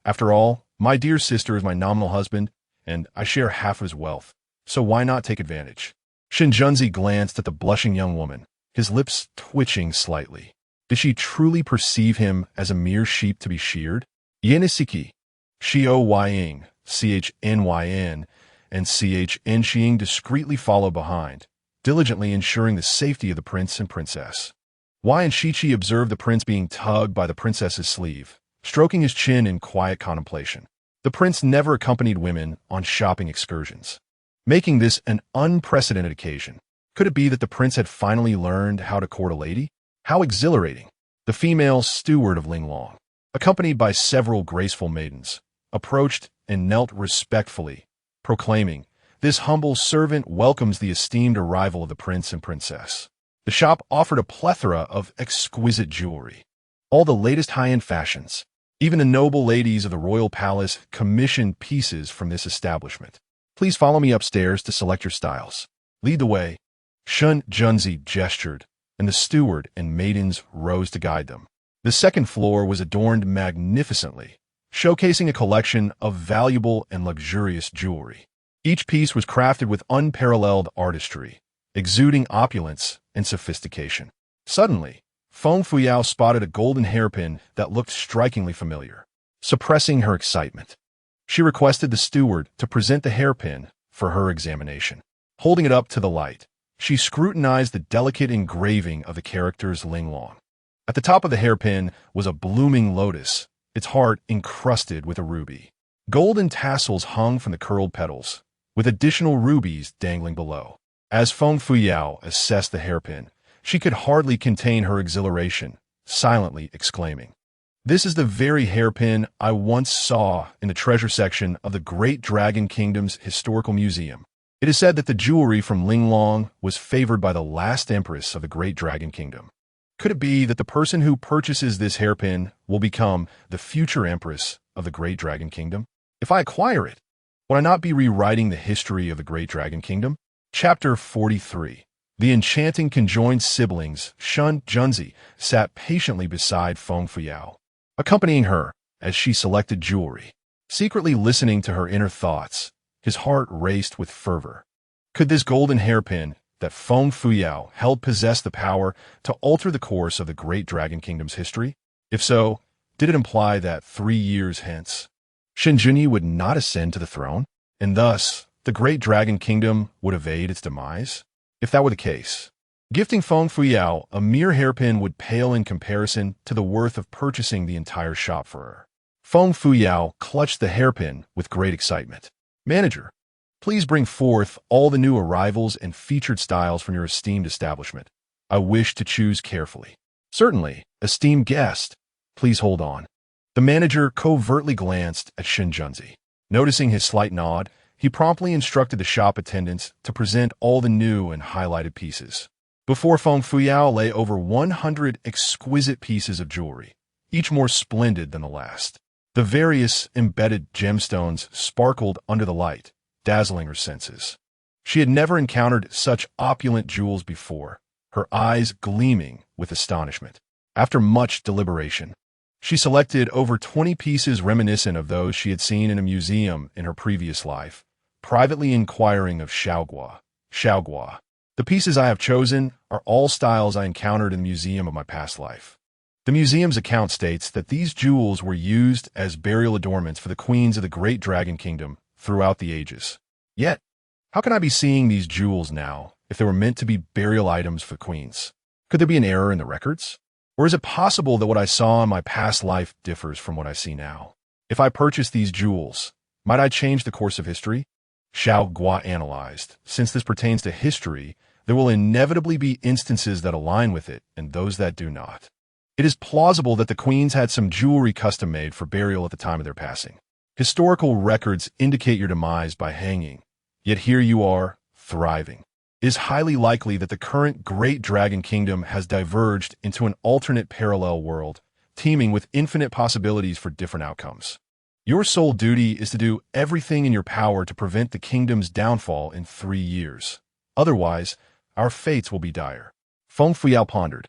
After all, my dear sister is my nominal husband, and I share half of his wealth, so why not take advantage?" Shen Junsi glanced at the blushing young woman, his lips twitching slightly. Did she truly perceive him as a mere sheep to be sheared? Yenisiki, Shio Ying, CHNYN, and CHN Xing discreetly followed behind, diligently ensuring the safety of the prince and princess. Yan Shichi observed the prince being tugged by the princess's sleeve, stroking his chin in quiet contemplation. The prince never accompanied women on shopping excursions, making this an unprecedented occasion. Could it be that the prince had finally learned how to court a lady? How exhilarating! The female steward of Linglong, accompanied by several graceful maidens, approached and knelt respectfully, proclaiming, "This humble servant welcomes the esteemed arrival of the prince and princess." The shop offered a plethora of exquisite jewelry, all the latest high-end fashions. Even the noble ladies of the royal palace commissioned pieces from this establishment. Please follow me upstairs to select your styles. Lead the way. Shun Junzi gestured, and the steward and maidens rose to guide them. The second floor was adorned magnificently, showcasing a collection of valuable and luxurious jewelry. Each piece was crafted with unparalleled artistry, exuding opulence and sophistication. Suddenly, Feng Fuyao spotted a golden hairpin that looked strikingly familiar. Suppressing her excitement, she requested the steward to present the hairpin for her examination. Holding it up to the light, she scrutinized the delicate engraving of the characters Linglong. At the top of the hairpin was a blooming lotus, its heart encrusted with a ruby. Golden tassels hung from the curled petals, with additional rubies dangling below. As Feng Fuyao assessed the hairpin, she could hardly contain her exhilaration, silently exclaiming, "This is the very hairpin I once saw in the treasure section of the Great Dragon Kingdom's historical museum." It is said that the jewelry from Linglong was favored by the last empress of the Great Dragon Kingdom. Could it be that the person who purchases this hairpin will become the future empress of the Great Dragon Kingdom? If I acquire it, would I not be rewriting the history of the Great Dragon Kingdom? Chapter 43. The enchanting conjoined siblings, Shun Junzi, sat patiently beside Feng Fuyao, accompanying her as she selected jewelry. Secretly listening to her inner thoughts, his heart raced with fervor. Could this golden hairpin that Feng Fuyao held possess the power to alter the course of the Great Dragon Kingdom's history? If so, did it imply that 3 years hence, Shinjunyi would not ascend to the throne, and thus the Great Dragon Kingdom would evade its demise? If that were the case, gifting Feng Fuyao a mere hairpin would pale in comparison to the worth of purchasing the entire shop for her. Feng Fuyao clutched the hairpin with great excitement. "Manager, please bring forth all the new arrivals and featured styles from your esteemed establishment. I wish to choose carefully." "Certainly, esteemed guest. Please hold on." The manager covertly glanced at Shinjunzi. Noticing his slight nod, he promptly instructed the shop attendants to present all the new and highlighted pieces. Before Feng Fuyao lay over 100 exquisite pieces of jewelry, each more splendid than the last. The various embedded gemstones sparkled under the light, dazzling her senses. She had never encountered such opulent jewels before, her eyes gleaming with astonishment. After much deliberation, she selected over 20 pieces reminiscent of those she had seen in a museum in her previous life, privately inquiring of Xiaogua. "Xiaogua, the pieces I have chosen are all styles I encountered in the museum of my past life." The museum's account states that these jewels were used as burial adornments for the queens of the Great Dragon Kingdom throughout the ages. Yet, how can I be seeing these jewels now if they were meant to be burial items for queens? Could there be an error in the records? Or is it possible that what I saw in my past life differs from what I see now? If I purchase these jewels, might I change the course of history? Xiao Gua analyzed. Since this pertains to history, there will inevitably be instances that align with it and those that do not. It is plausible that the queens had some jewelry custom-made for burial at the time of their passing. Historical records indicate your demise by hanging, yet here you are, thriving. It is highly likely that the current Great Dragon Kingdom has diverged into an alternate parallel world, teeming with infinite possibilities for different outcomes. Your sole duty is to do everything in your power to prevent the kingdom's downfall in 3 years. Otherwise, our fates will be dire. Feng Fuyao pondered,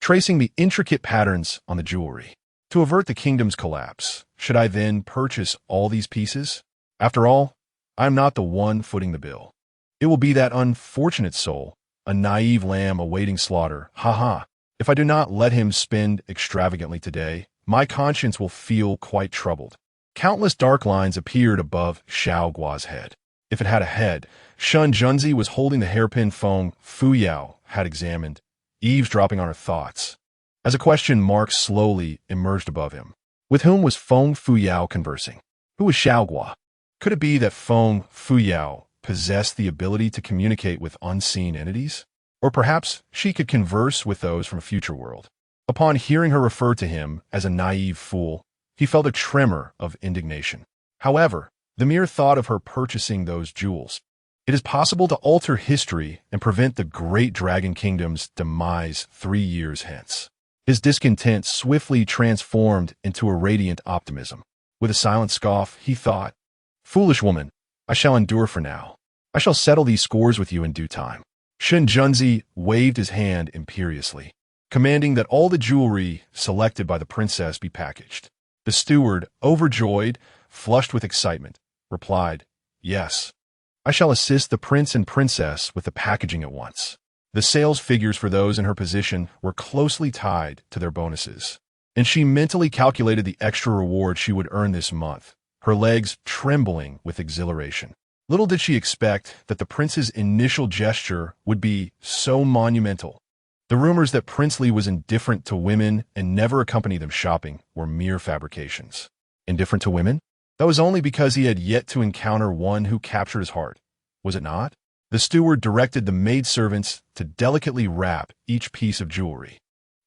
tracing the intricate patterns on the jewelry. To avert the kingdom's collapse, should I then purchase all these pieces? After all, I am not the one footing the bill. It will be that unfortunate soul, a naive lamb awaiting slaughter. Ha. If I do not let him spend extravagantly today, my conscience will feel quite troubled. Countless dark lines appeared above Xiao Gua's head. If it had a head, Shun Junzi was holding the hairpin Feng Fuyao had examined, eavesdropping on her thoughts. As a question mark slowly emerged above him. With whom was Feng Fuyao conversing? Who was Xiao Gua? Could it be that Feng Fuyao possessed the ability to communicate with unseen entities? Or perhaps she could converse with those from a future world. Upon hearing her refer to him as a naive fool, he felt a tremor of indignation. However, the mere thought of her purchasing those jewels. It is possible to alter history and prevent the Great Dragon Kingdom's demise 3 years hence. His discontent swiftly transformed into a radiant optimism. With a silent scoff, he thought, "Foolish woman, I shall endure for now. I shall settle these scores with you in due time." Shen Junzi waved his hand imperiously, commanding that all the jewelry selected by the princess be packaged. The steward, overjoyed, flushed with excitement, replied, "Yes, I shall assist the prince and princess with the packaging at once." The sales figures for those in her position were closely tied to their bonuses, and she mentally calculated the extra reward she would earn this month, her legs trembling with exhilaration. Little did she expect that the prince's initial gesture would be so monumental. The rumors that Prince Li was indifferent to women and never accompanied them shopping were mere fabrications. Indifferent to women? That was only because he had yet to encounter one who captured his heart, was it not? The steward directed the maidservants to delicately wrap each piece of jewelry,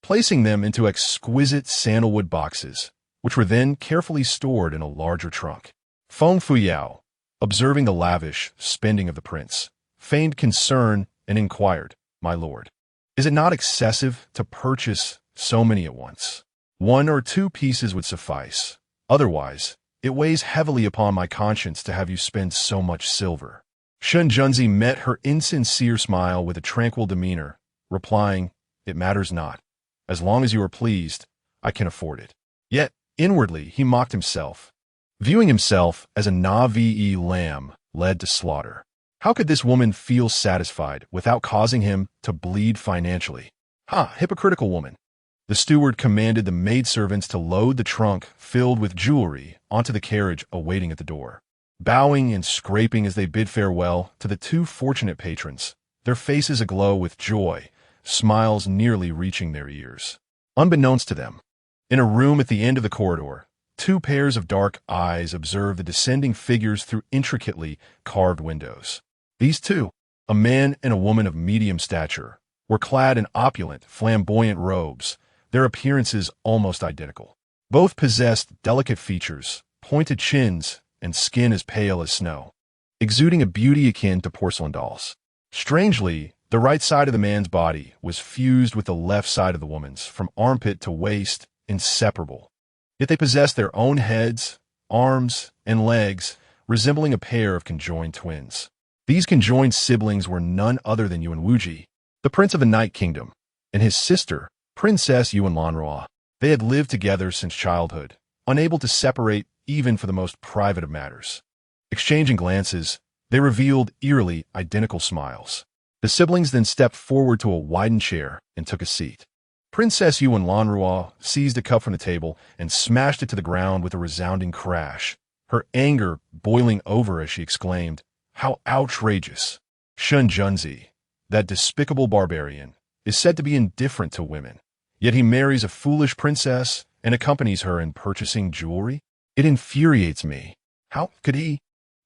placing them into exquisite sandalwood boxes, which were then carefully stored in a larger trunk. Feng Fuyao, observing the lavish spending of the prince, feigned concern and inquired, "My lord, is it not excessive to purchase so many at once? 1 or 2 pieces would suffice. Otherwise, it weighs heavily upon my conscience to have you spend so much silver." Shen Junzi met her insincere smile with a tranquil demeanor, replying, "It matters not. As long as you are pleased, I can afford it." Yet, inwardly, he mocked himself, viewing himself as a Navi lamb led to slaughter. How could this woman feel satisfied without causing him to bleed financially? Hypocritical woman. The steward commanded the maidservants to load the trunk filled with jewelry onto the carriage awaiting at the door. Bowing and scraping as they bid farewell to the 2 fortunate patrons, their faces aglow with joy, smiles nearly reaching their ears. Unbeknownst to them, in a room at the end of the corridor, 2 pairs of dark eyes observed the descending figures through intricately carved windows. These 2, a man and a woman of medium stature, were clad in opulent, flamboyant robes, their appearances almost identical. Both possessed delicate features, pointed chins, and skin as pale as snow, exuding a beauty akin to porcelain dolls. Strangely, the right side of the man's body was fused with the left side of the woman's, from armpit to waist, inseparable. Yet they possessed their own heads, arms, and legs, resembling a pair of conjoined twins. These conjoined siblings were none other than Yuan Wuji, the prince of the Night Kingdom, and his sister, Princess Yuan Lanrua. They had lived together since childhood, unable to separate even for the most private of matters. Exchanging glances, they revealed eerily identical smiles. The siblings then stepped forward to a widened chair and took a seat. Princess Yuan Lanrua seized a cup from the table and smashed it to the ground with a resounding crash, her anger boiling over as she exclaimed, "How outrageous! Shen Junzi, that despicable barbarian, is said to be indifferent to women, yet he marries a foolish princess and accompanies her in purchasing jewelry? It infuriates me. How could he,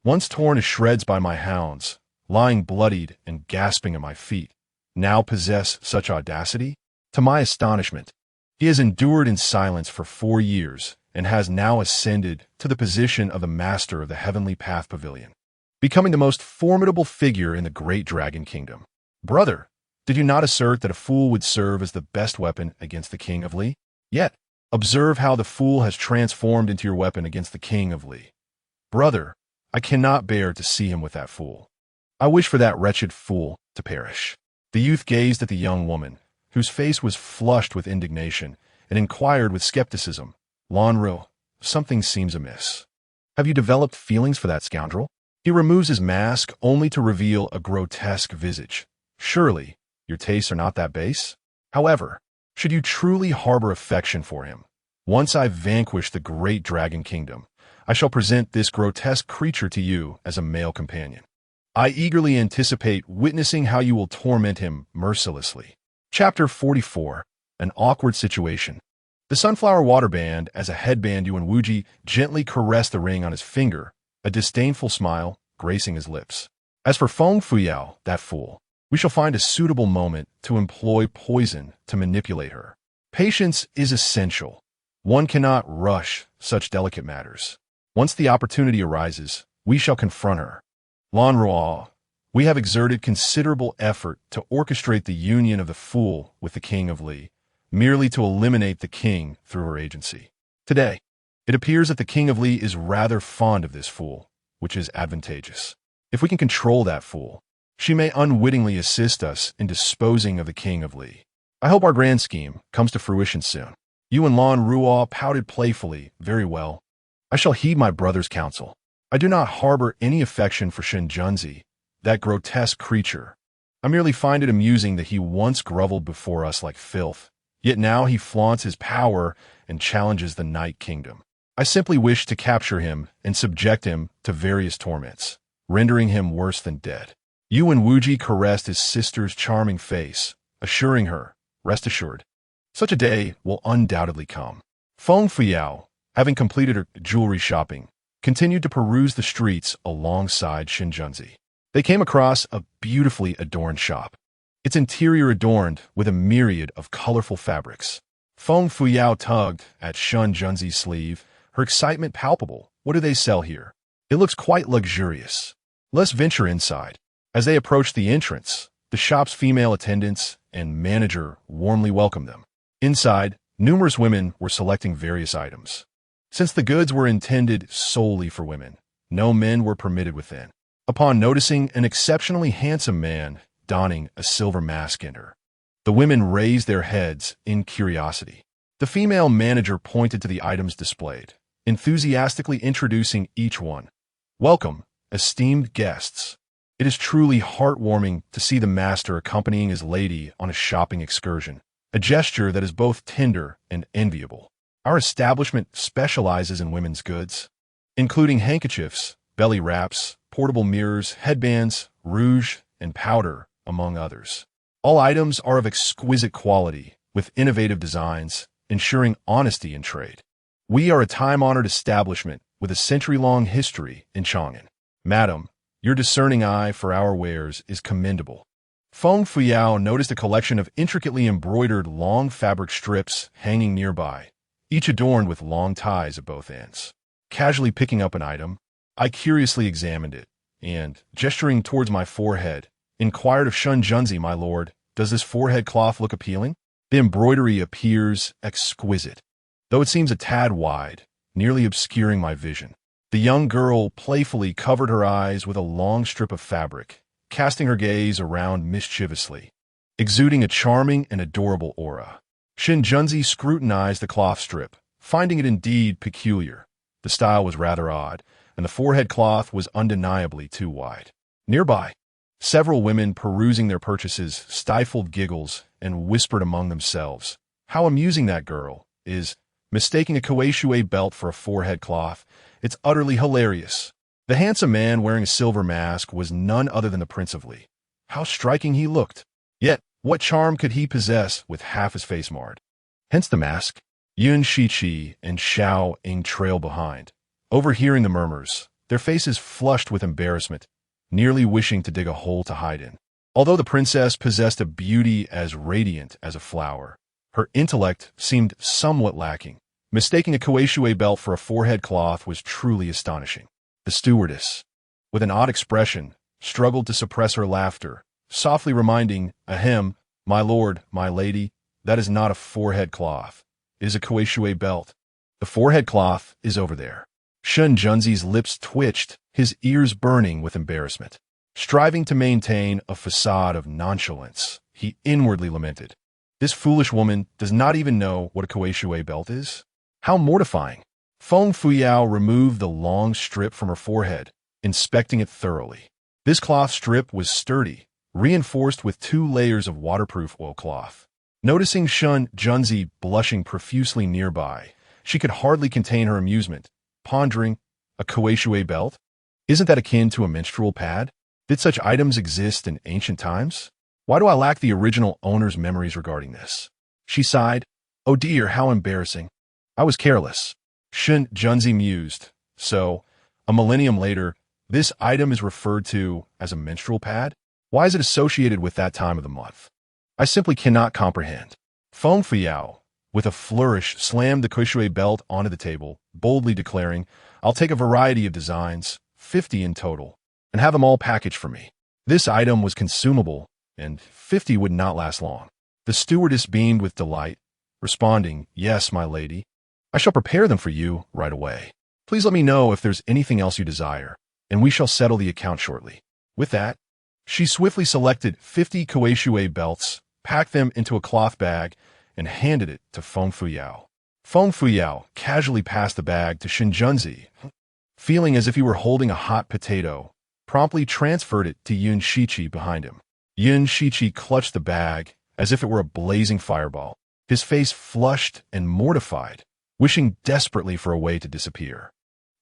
once torn to shreds by my hounds, lying bloodied and gasping at my feet, now possess such audacity? To my astonishment, he has endured in silence for 4 years and has now ascended to the position of the master of the Heavenly Path Pavilion, becoming the most formidable figure in the great Dragon Kingdom. Brother, did you not assert that a fool would serve as the best weapon against the King of Li? Yet, observe how the fool has transformed into your weapon against the King of Li. Brother, I cannot bear to see him with that fool. I wish for that wretched fool to perish." The youth gazed at the young woman, whose face was flushed with indignation, and inquired with skepticism, "Lanru, something seems amiss. Have you developed feelings for that scoundrel? He removes his mask only to reveal a grotesque visage. Surely, your tastes are not that base? However, should you truly harbor affection for him, once I vanquish the great Dragon Kingdom, I shall present this grotesque creature to you as a male companion. I eagerly anticipate witnessing how you will torment him mercilessly." Chapter 44. An Awkward Situation. The sunflower water band, as a headband, Yuan Wuji gently caressed the ring on his finger, a disdainful smile gracing his lips. "As for Feng Fuyao, that fool, we shall find a suitable moment to employ poison to manipulate her. Patience is essential. One cannot rush such delicate matters. Once the opportunity arises, we shall confront her. Lanrua, we have exerted considerable effort to orchestrate the union of the fool with the King of Li, merely to eliminate the king through her agency. Today, it appears that the king of Li is rather fond of this fool, which is advantageous. If we can control that fool, she may unwittingly assist us in disposing of the king of Li. I hope our grand scheme comes to fruition soon. Yuan Lan Ruo pouted playfully. Very well. I shall heed my brother's counsel. I do not harbor any affection for Shen Junzi, that grotesque creature. I merely find it amusing that he once groveled before us like filth, yet now he flaunts his power and challenges the Night Kingdom. I simply wish to capture him and subject him to various torments, rendering him worse than dead. Yuan Wuji caressed his sister's charming face, assuring her, rest assured, such a day will undoubtedly come. Feng Fuyao, having completed her jewelry shopping, continued to peruse the streets alongside Shinjunzi. They came across a beautifully adorned shop, its interior adorned with a myriad of colorful fabrics. Feng Fuyao tugged at Shinjunzi's sleeve, her excitement palpable. What do they sell here? It looks quite luxurious. Let's venture inside. As they approached the entrance, the shop's female attendants and manager warmly welcomed them. Inside, numerous women were selecting various items. Since the goods were intended solely for women, no men were permitted within. Upon noticing an exceptionally handsome man donning a silver mask enter, the women raised their heads in curiosity. The female manager pointed to the items displayed, enthusiastically introducing each one. Welcome, esteemed guests. It is truly heartwarming to see the master accompanying his lady on a shopping excursion, a gesture that is both tender and enviable. Our establishment specializes in women's goods, including handkerchiefs, belly wraps, portable mirrors, headbands, rouge, and powder, among others. All items are of exquisite quality, with innovative designs, ensuring honesty in trade. We are a time-honored establishment with a century-long history in Chang'an. Madam, your discerning eye for our wares is commendable. Feng Fuyao noticed a collection of intricately embroidered long fabric strips hanging nearby, each adorned with long ties at both ends. Casually picking up an item, I curiously examined it, and, gesturing towards my forehead, inquired of Shun Junzi, my lord, does this forehead cloth look appealing? The embroidery appears exquisite, though it seems a tad wide, nearly obscuring my vision. The young girl playfully covered her eyes with a long strip of fabric, casting her gaze around mischievously, exuding a charming and adorable aura. Shin Junzi scrutinized the cloth strip, finding it indeed peculiar. The style was rather odd, and the forehead cloth was undeniably too wide. Nearby, several women perusing their purchases stifled giggles and whispered among themselves, how amusing that girl is, mistaking a Kuei belt for a forehead cloth. It's utterly hilarious. The handsome man wearing a silver mask was none other than the Prince of Li. How striking he looked. Yet, what charm could he possess with half his face marred? Hence the mask. Yun Shiqi and Xiao Ying trailed behind, overhearing the murmurs, their faces flushed with embarrassment, nearly wishing to dig a hole to hide in. Although the princess possessed a beauty as radiant as a flower, her intellect seemed somewhat lacking. Mistaking a Kuei belt for a forehead cloth was truly astonishing. The stewardess, with an odd expression, struggled to suppress her laughter, softly reminding, ahem, my lord, my lady, that is not a forehead cloth. It is a Kuei belt. The forehead cloth is over there. Shun Junzi's lips twitched, his ears burning with embarrassment. Striving to maintain a facade of nonchalance, he inwardly lamented. This foolish woman does not even know what a Kuei belt is? How mortifying! Feng Fuyao removed the long strip from her forehead, inspecting it thoroughly. This cloth strip was sturdy, reinforced with 2 layers of waterproof oilcloth. Noticing Shun Junzi blushing profusely nearby, she could hardly contain her amusement, pondering, a Kuei belt? Isn't that akin to a menstrual pad? Did such items exist in ancient times? Why do I lack the original owner's memories regarding this? She sighed. Oh dear, how embarrassing. I was careless. Shun Junzi mused. So, a millennium later, this item is referred to as a menstrual pad? Why is it associated with that time of the month? I simply cannot comprehend. Feng Fuyao, with a flourish, slammed the Kuei belt onto the table, boldly declaring, I'll take a variety of designs, 50 in total, and have them all packaged for me. This item was consumable, and 50 would not last long. The stewardess beamed with delight, responding, "Yes, my lady. I shall prepare them for you right away. Please let me know if there's anything else you desire, and we shall settle the account shortly." With that, she swiftly selected 50 Koeshue belts, packed them into a cloth bag, and handed it to Feng Fuyao. Feng Fuyao casually passed the bag to Shinjunzi, feeling as if he were holding a hot potato, promptly transferred it to Yun Shichi behind him. Yun Shichi clutched the bag as if it were a blazing fireball, his face flushed and mortified, wishing desperately for a way to disappear.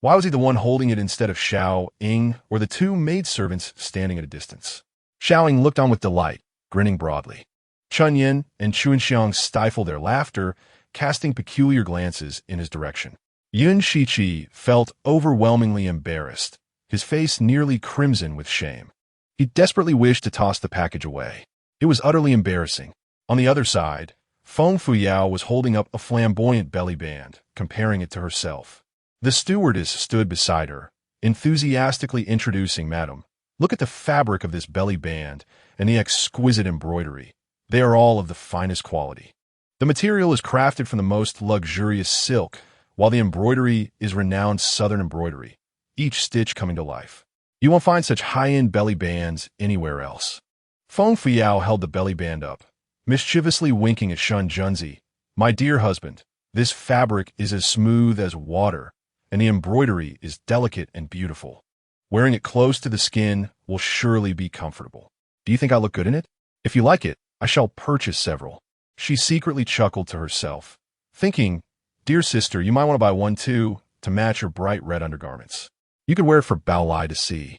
Why was he the one holding it instead of Xiao Ying or the two maidservants standing at a distance? Xiao Ying looked on with delight, grinning broadly. Chun Yin and Chuanxiang stifled their laughter, casting peculiar glances in his direction. Yun Shichi felt overwhelmingly embarrassed, his face nearly crimson with shame. He desperately wished to toss the package away. It was utterly embarrassing. On the other side, Feng Fuyao was holding up a flamboyant belly band, comparing it to herself. The stewardess stood beside her, enthusiastically introducing, "Madam, look at the fabric of this belly band and the exquisite embroidery. They are all of the finest quality. The material is crafted from the most luxurious silk, while the embroidery is renowned southern embroidery, each stitch coming to life. You won't find such high-end belly bands anywhere else." Feng Fuyao held the belly band up, mischievously winking at Shun Junzi. "My dear husband, this fabric is as smooth as water, and the embroidery is delicate and beautiful. Wearing it close to the skin will surely be comfortable. Do you think I look good in it? If you like it, I shall purchase several." She secretly chuckled to herself, thinking, "Dear sister, you might want to buy one too, to match your bright red undergarments. You could wear it for Bao Lai to see.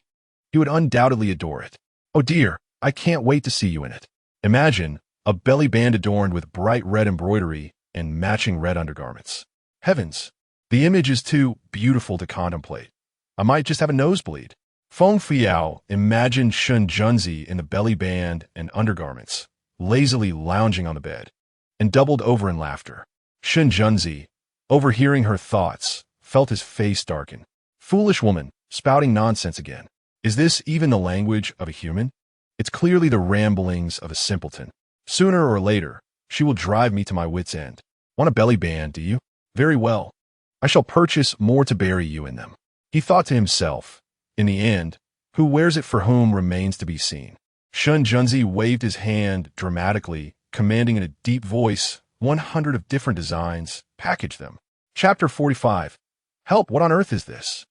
He would undoubtedly adore it. Oh dear, I can't wait to see you in it." Imagine a belly band adorned with bright red embroidery and matching red undergarments. Heavens, the image is too beautiful to contemplate. I might just have a nosebleed. Feng Fuyao imagined Shun Junzi in the belly band and undergarments, lazily lounging on the bed, and doubled over in laughter. Shun Junzi, overhearing her thoughts, felt his face darken. Foolish woman, spouting nonsense again. Is this even the language of a human? It's clearly the ramblings of a simpleton. Sooner or later, she will drive me to my wit's end. Want a belly band, do you? Very well. I shall purchase more to bury you in them. He thought to himself. In the end, who wears it for whom remains to be seen. Shun Junzi waved his hand dramatically, commanding in a deep voice, 100 of different designs, package them. Chapter 45. Help, what on earth is this?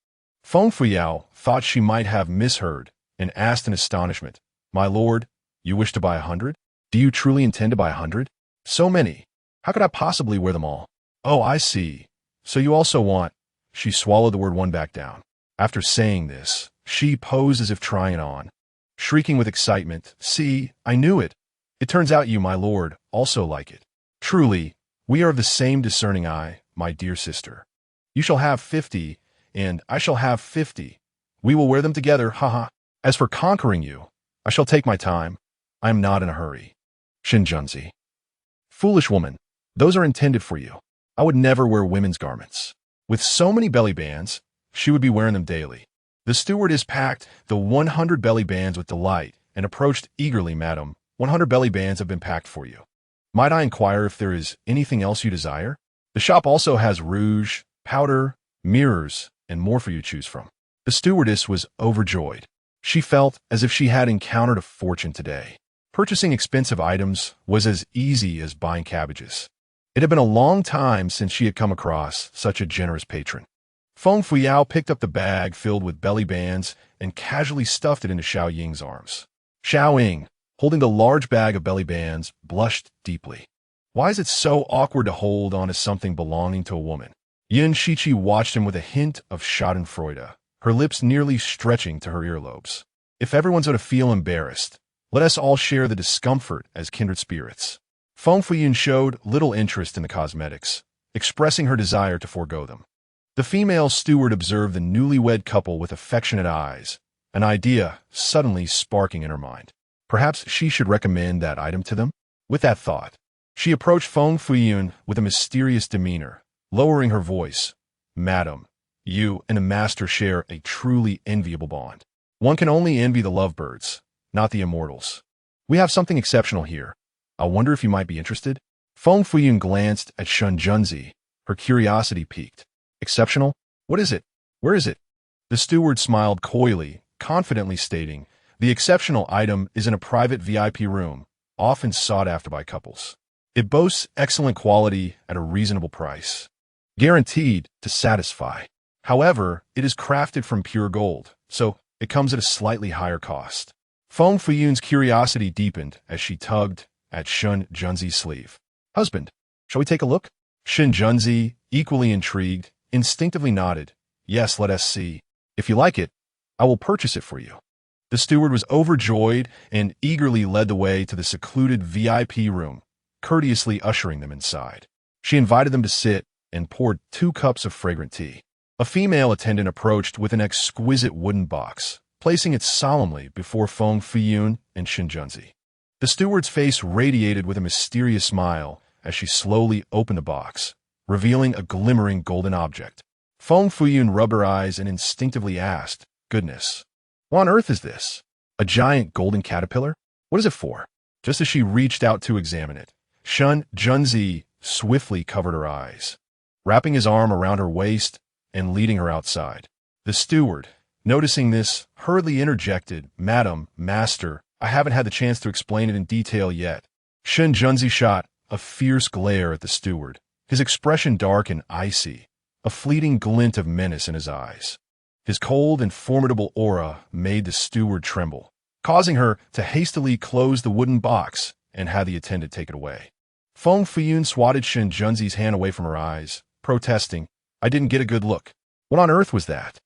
Feng Fuyao thought she might have misheard and asked in astonishment, "My lord, you wish to buy 100? Do you truly intend to buy 100? So many. How could I possibly wear them all? Oh, I see. So you also want..." She swallowed the word one back down. After saying this, she posed as if trying it on, shrieking with excitement, "See, I knew it. It turns out you, my lord, also like it. Truly, we are of the same discerning eye, my dear sister. You shall have 50, and I shall have 50. We will wear them together, haha. As for conquering you, I shall take my time. I am not in a hurry." Shinjunzi. Foolish woman, those are intended for you. I would never wear women's garments. With so many belly bands, she would be wearing them daily. The stewardess packed the 100 belly bands with delight and approached eagerly, "Madam, 100 belly bands have been packed for you. Might I inquire if there is anything else you desire? The shop also has rouge, powder, mirrors, and more for you to choose from." The stewardess was overjoyed. She felt as if she had encountered a fortune today. Purchasing expensive items was as easy as buying cabbages. It had been a long time since she had come across such a generous patron. Feng Fuyao picked up the bag filled with belly bands and casually stuffed it into Xiao Ying's arms. Xiao Ying, holding the large bag of belly bands, blushed deeply. Why is it so awkward to hold on to something belonging to a woman? Yun Shichi watched him with a hint of schadenfreude, her lips nearly stretching to her earlobes. If everyone's going to feel embarrassed, let us all share the discomfort as kindred spirits. Feng Fuyun showed little interest in the cosmetics, expressing her desire to forego them. The female steward observed the newlywed couple with affectionate eyes, an idea suddenly sparking in her mind. Perhaps she should recommend that item to them? With that thought, she approached Feng Fuyun with a mysterious demeanor, lowering her voice. "Madam, you and a master share a truly enviable bond. One can only envy the lovebirds, not the immortals. We have something exceptional here. I wonder if you might be interested?" Feng Fuyun glanced at Shun Junzi. Her curiosity piqued. Exceptional? What is it? Where is it? The steward smiled coyly, confidently stating, the exceptional item is in a private VIP room, often sought after by couples. It boasts excellent quality at a reasonable price, guaranteed to satisfy. However, it is crafted from pure gold, so it comes at a slightly higher cost. Feng Fuyun's curiosity deepened as she tugged at Shun Junzi's sleeve. Husband, shall we take a look? Shun Junzi, equally intrigued, instinctively nodded. Yes, let us see. If you like it, I will purchase it for you. The steward was overjoyed and eagerly led the way to the secluded VIP room, courteously ushering them inside. She invited them to sit and poured 2 cups of fragrant tea. A female attendant approached with an exquisite wooden box, placing it solemnly before Feng Fuyun and Shun Junzi. The steward's face radiated with a mysterious smile as she slowly opened the box, revealing a glimmering golden object. Feng Fuyun rubbed her eyes and instinctively asked, Goodness, what on earth is this? A giant golden caterpillar? What is it for? Just as she reached out to examine it, Shun Junzi swiftly covered her eyes, wrapping his arm around her waist and leading her outside. The steward, noticing this, hurriedly interjected, Madam, Master, I haven't had the chance to explain it in detail yet. Shun Junzi shot a fierce glare at the steward, his expression dark and icy, a fleeting glint of menace in his eyes. His cold and formidable aura made the steward tremble, causing her to hastily close the wooden box and have the attendant take it away. Feng Fuyun swatted Shun Junzi's hand away from her eyes, protesting, I didn't get a good look. What on earth was that?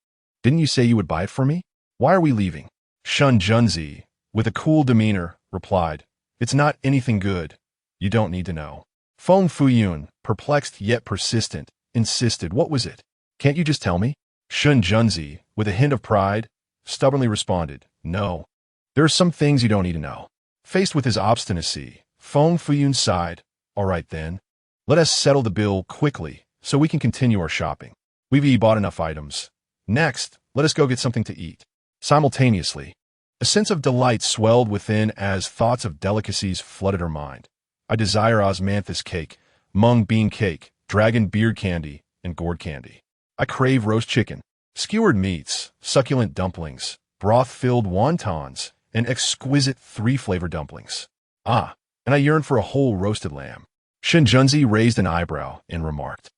Didn't you say you would buy it for me? Why are we leaving? Shun Junzi, with a cool demeanor, replied, It's not anything good. You don't need to know. Feng Fuyun, perplexed yet persistent, insisted, What was it? Can't you just tell me? Shun Junzi, with a hint of pride, stubbornly responded, No. There are some things you don't need to know. Faced with his obstinacy, Feng Fuyun sighed, All right then. Let us settle the bill quickly so we can continue our shopping. We've bought enough items. Next, let us go get something to eat. Simultaneously, a sense of delight swelled within as thoughts of delicacies flooded her mind. I desire osmanthus cake, mung bean cake, dragon beard candy, and gourd candy. I crave roast chicken, skewered meats, succulent dumplings, broth-filled wontons, and exquisite 3-flavor dumplings. Ah, and I yearn for a whole roasted lamb. Shun Junzi raised an eyebrow and remarked,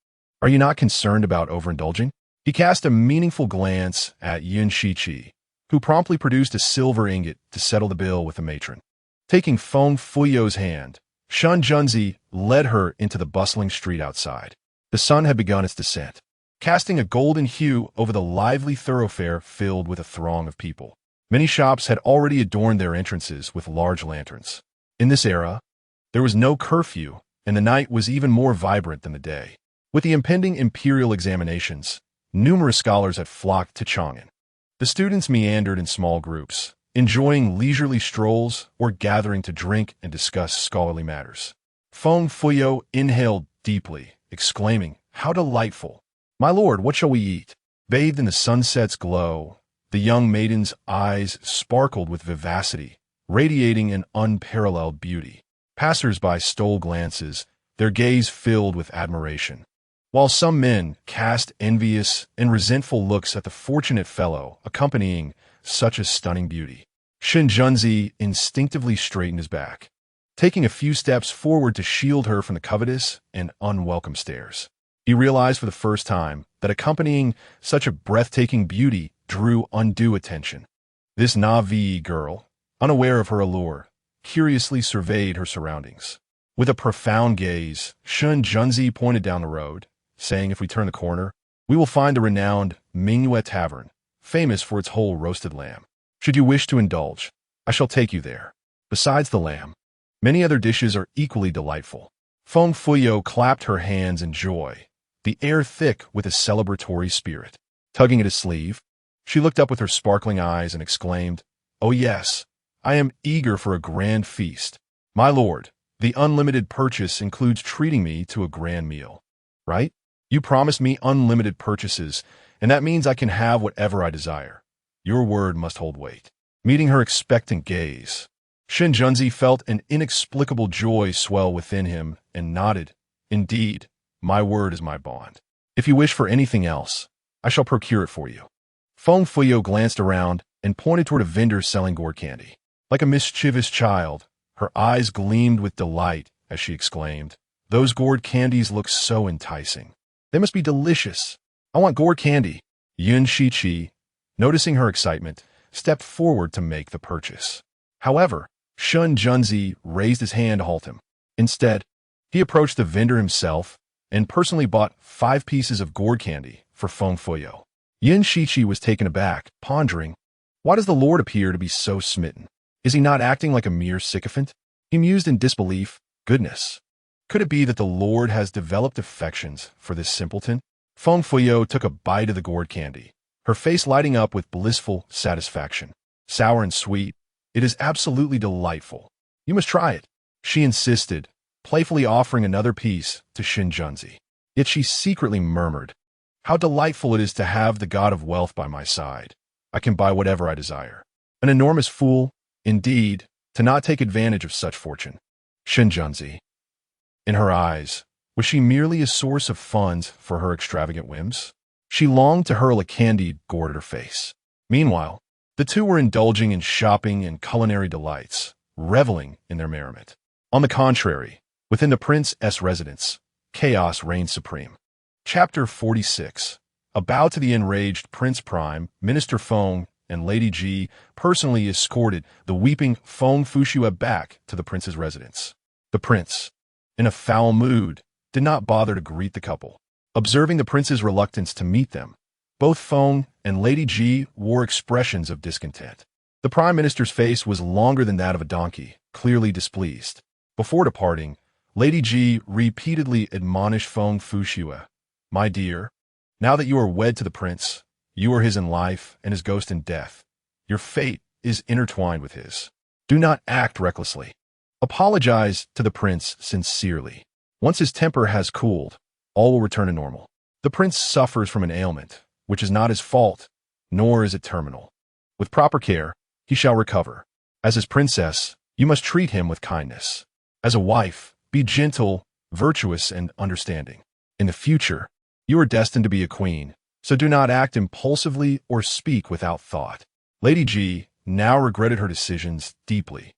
Are you not concerned about overindulging? He cast a meaningful glance at Yun Shiqi, who promptly produced a silver ingot to settle the bill with the matron. Taking Feng Fuyun's hand, Shun Junzi led her into the bustling street outside. The sun had begun its descent, casting a golden hue over the lively thoroughfare filled with a throng of people. Many shops had already adorned their entrances with large lanterns. In this era, there was no curfew, and the night was even more vibrant than the day. With the impending imperial examinations, numerous scholars had flocked to Chang'an. The students meandered in small groups, enjoying leisurely strolls or gathering to drink and discuss scholarly matters. Feng Fuyun inhaled deeply, exclaiming, How delightful! My lord, what shall we eat? Bathed in the sunset's glow, the young maiden's eyes sparkled with vivacity, radiating an unparalleled beauty. Passers-by stole glances, their gaze filled with admiration, while some men cast envious and resentful looks at the fortunate fellow accompanying such a stunning beauty. Shun Junzi instinctively straightened his back, taking a few steps forward to shield her from the covetous and unwelcome stares. He realized for the first time that accompanying such a breathtaking beauty drew undue attention. This Na'vi girl, unaware of her allure, curiously surveyed her surroundings. With a profound gaze, Shun Junzi pointed down the road, saying if we turn the corner, we will find the renowned Mingyue Tavern, famous for its whole roasted lamb. Should you wish to indulge, I shall take you there. Besides the lamb, many other dishes are equally delightful. Feng Fuyun clapped her hands in joy, the air thick with a celebratory spirit. Tugging at his sleeve, she looked up with her sparkling eyes and exclaimed, Oh yes, I am eager for a grand feast. My lord, the unlimited purchase includes treating me to a grand meal. Right? You promised me unlimited purchases, and that means I can have whatever I desire. Your word must hold weight. Meeting her expectant gaze, Shun Junzi felt an inexplicable joy swell within him and nodded. Indeed, my word is my bond. If you wish for anything else, I shall procure it for you. Feng Fuyo glanced around and pointed toward a vendor selling gourd candy. Like a mischievous child, her eyes gleamed with delight as she exclaimed, "Those gourd candies look so enticing. They must be delicious. I want gourd candy." Yun Shiqi, noticing her excitement, stepped forward to make the purchase. However, Shun Junzi raised his hand to halt him. Instead, he approached the vendor himself and personally bought 5 pieces of gourd candy for Feng Fuyo. Yun Shiqi was taken aback, pondering, why does the Lord appear to be so smitten? Is he not acting like a mere sycophant? He mused in disbelief. Goodness, could it be that the Lord has developed affections for this simpleton? Feng Fuyo took a bite of the gourd candy, her face lighting up with blissful satisfaction. Sour and sweet, it is absolutely delightful. You must try it, she insisted, playfully offering another piece to Shin Junzi. Yet she secretly murmured, how delightful it is to have the god of wealth by my side. I can buy whatever I desire. An enormous fool, indeed, to not take advantage of such fortune. Shin Junzi. In her eyes, was she merely a source of funds for her extravagant whims? She longed to hurl a candied gourd at her face. Meanwhile, the two were indulging in shopping and culinary delights, reveling in their merriment. On the contrary, within the prince's residence, chaos reigned supreme. Chapter 46. A bow to the enraged Prince Prime, Minister Feng, and Lady Ji personally escorted the weeping Feng Fushua back to the prince's residence. The prince, in a foul mood, did not bother to greet the couple. Observing the prince's reluctance to meet them, both Feng and Lady Ji wore expressions of discontent. The prime minister's face was longer than that of a donkey, clearly displeased. Before departing, Lady Ji repeatedly admonished Feng Fushua, "My dear, now that you are wed to the prince, you are his in life and his ghost in death. Your fate is intertwined with his. Do not act recklessly. Apologize to the prince sincerely. Once his temper has cooled, all will return to normal. The prince suffers from an ailment, which is not his fault, nor is it terminal. With proper care, he shall recover. As his princess, you must treat him with kindness. As a wife, be gentle, virtuous, and understanding. In the future, you are destined to be a queen, so do not act impulsively or speak without thought." Lady Ji now regretted her decisions deeply.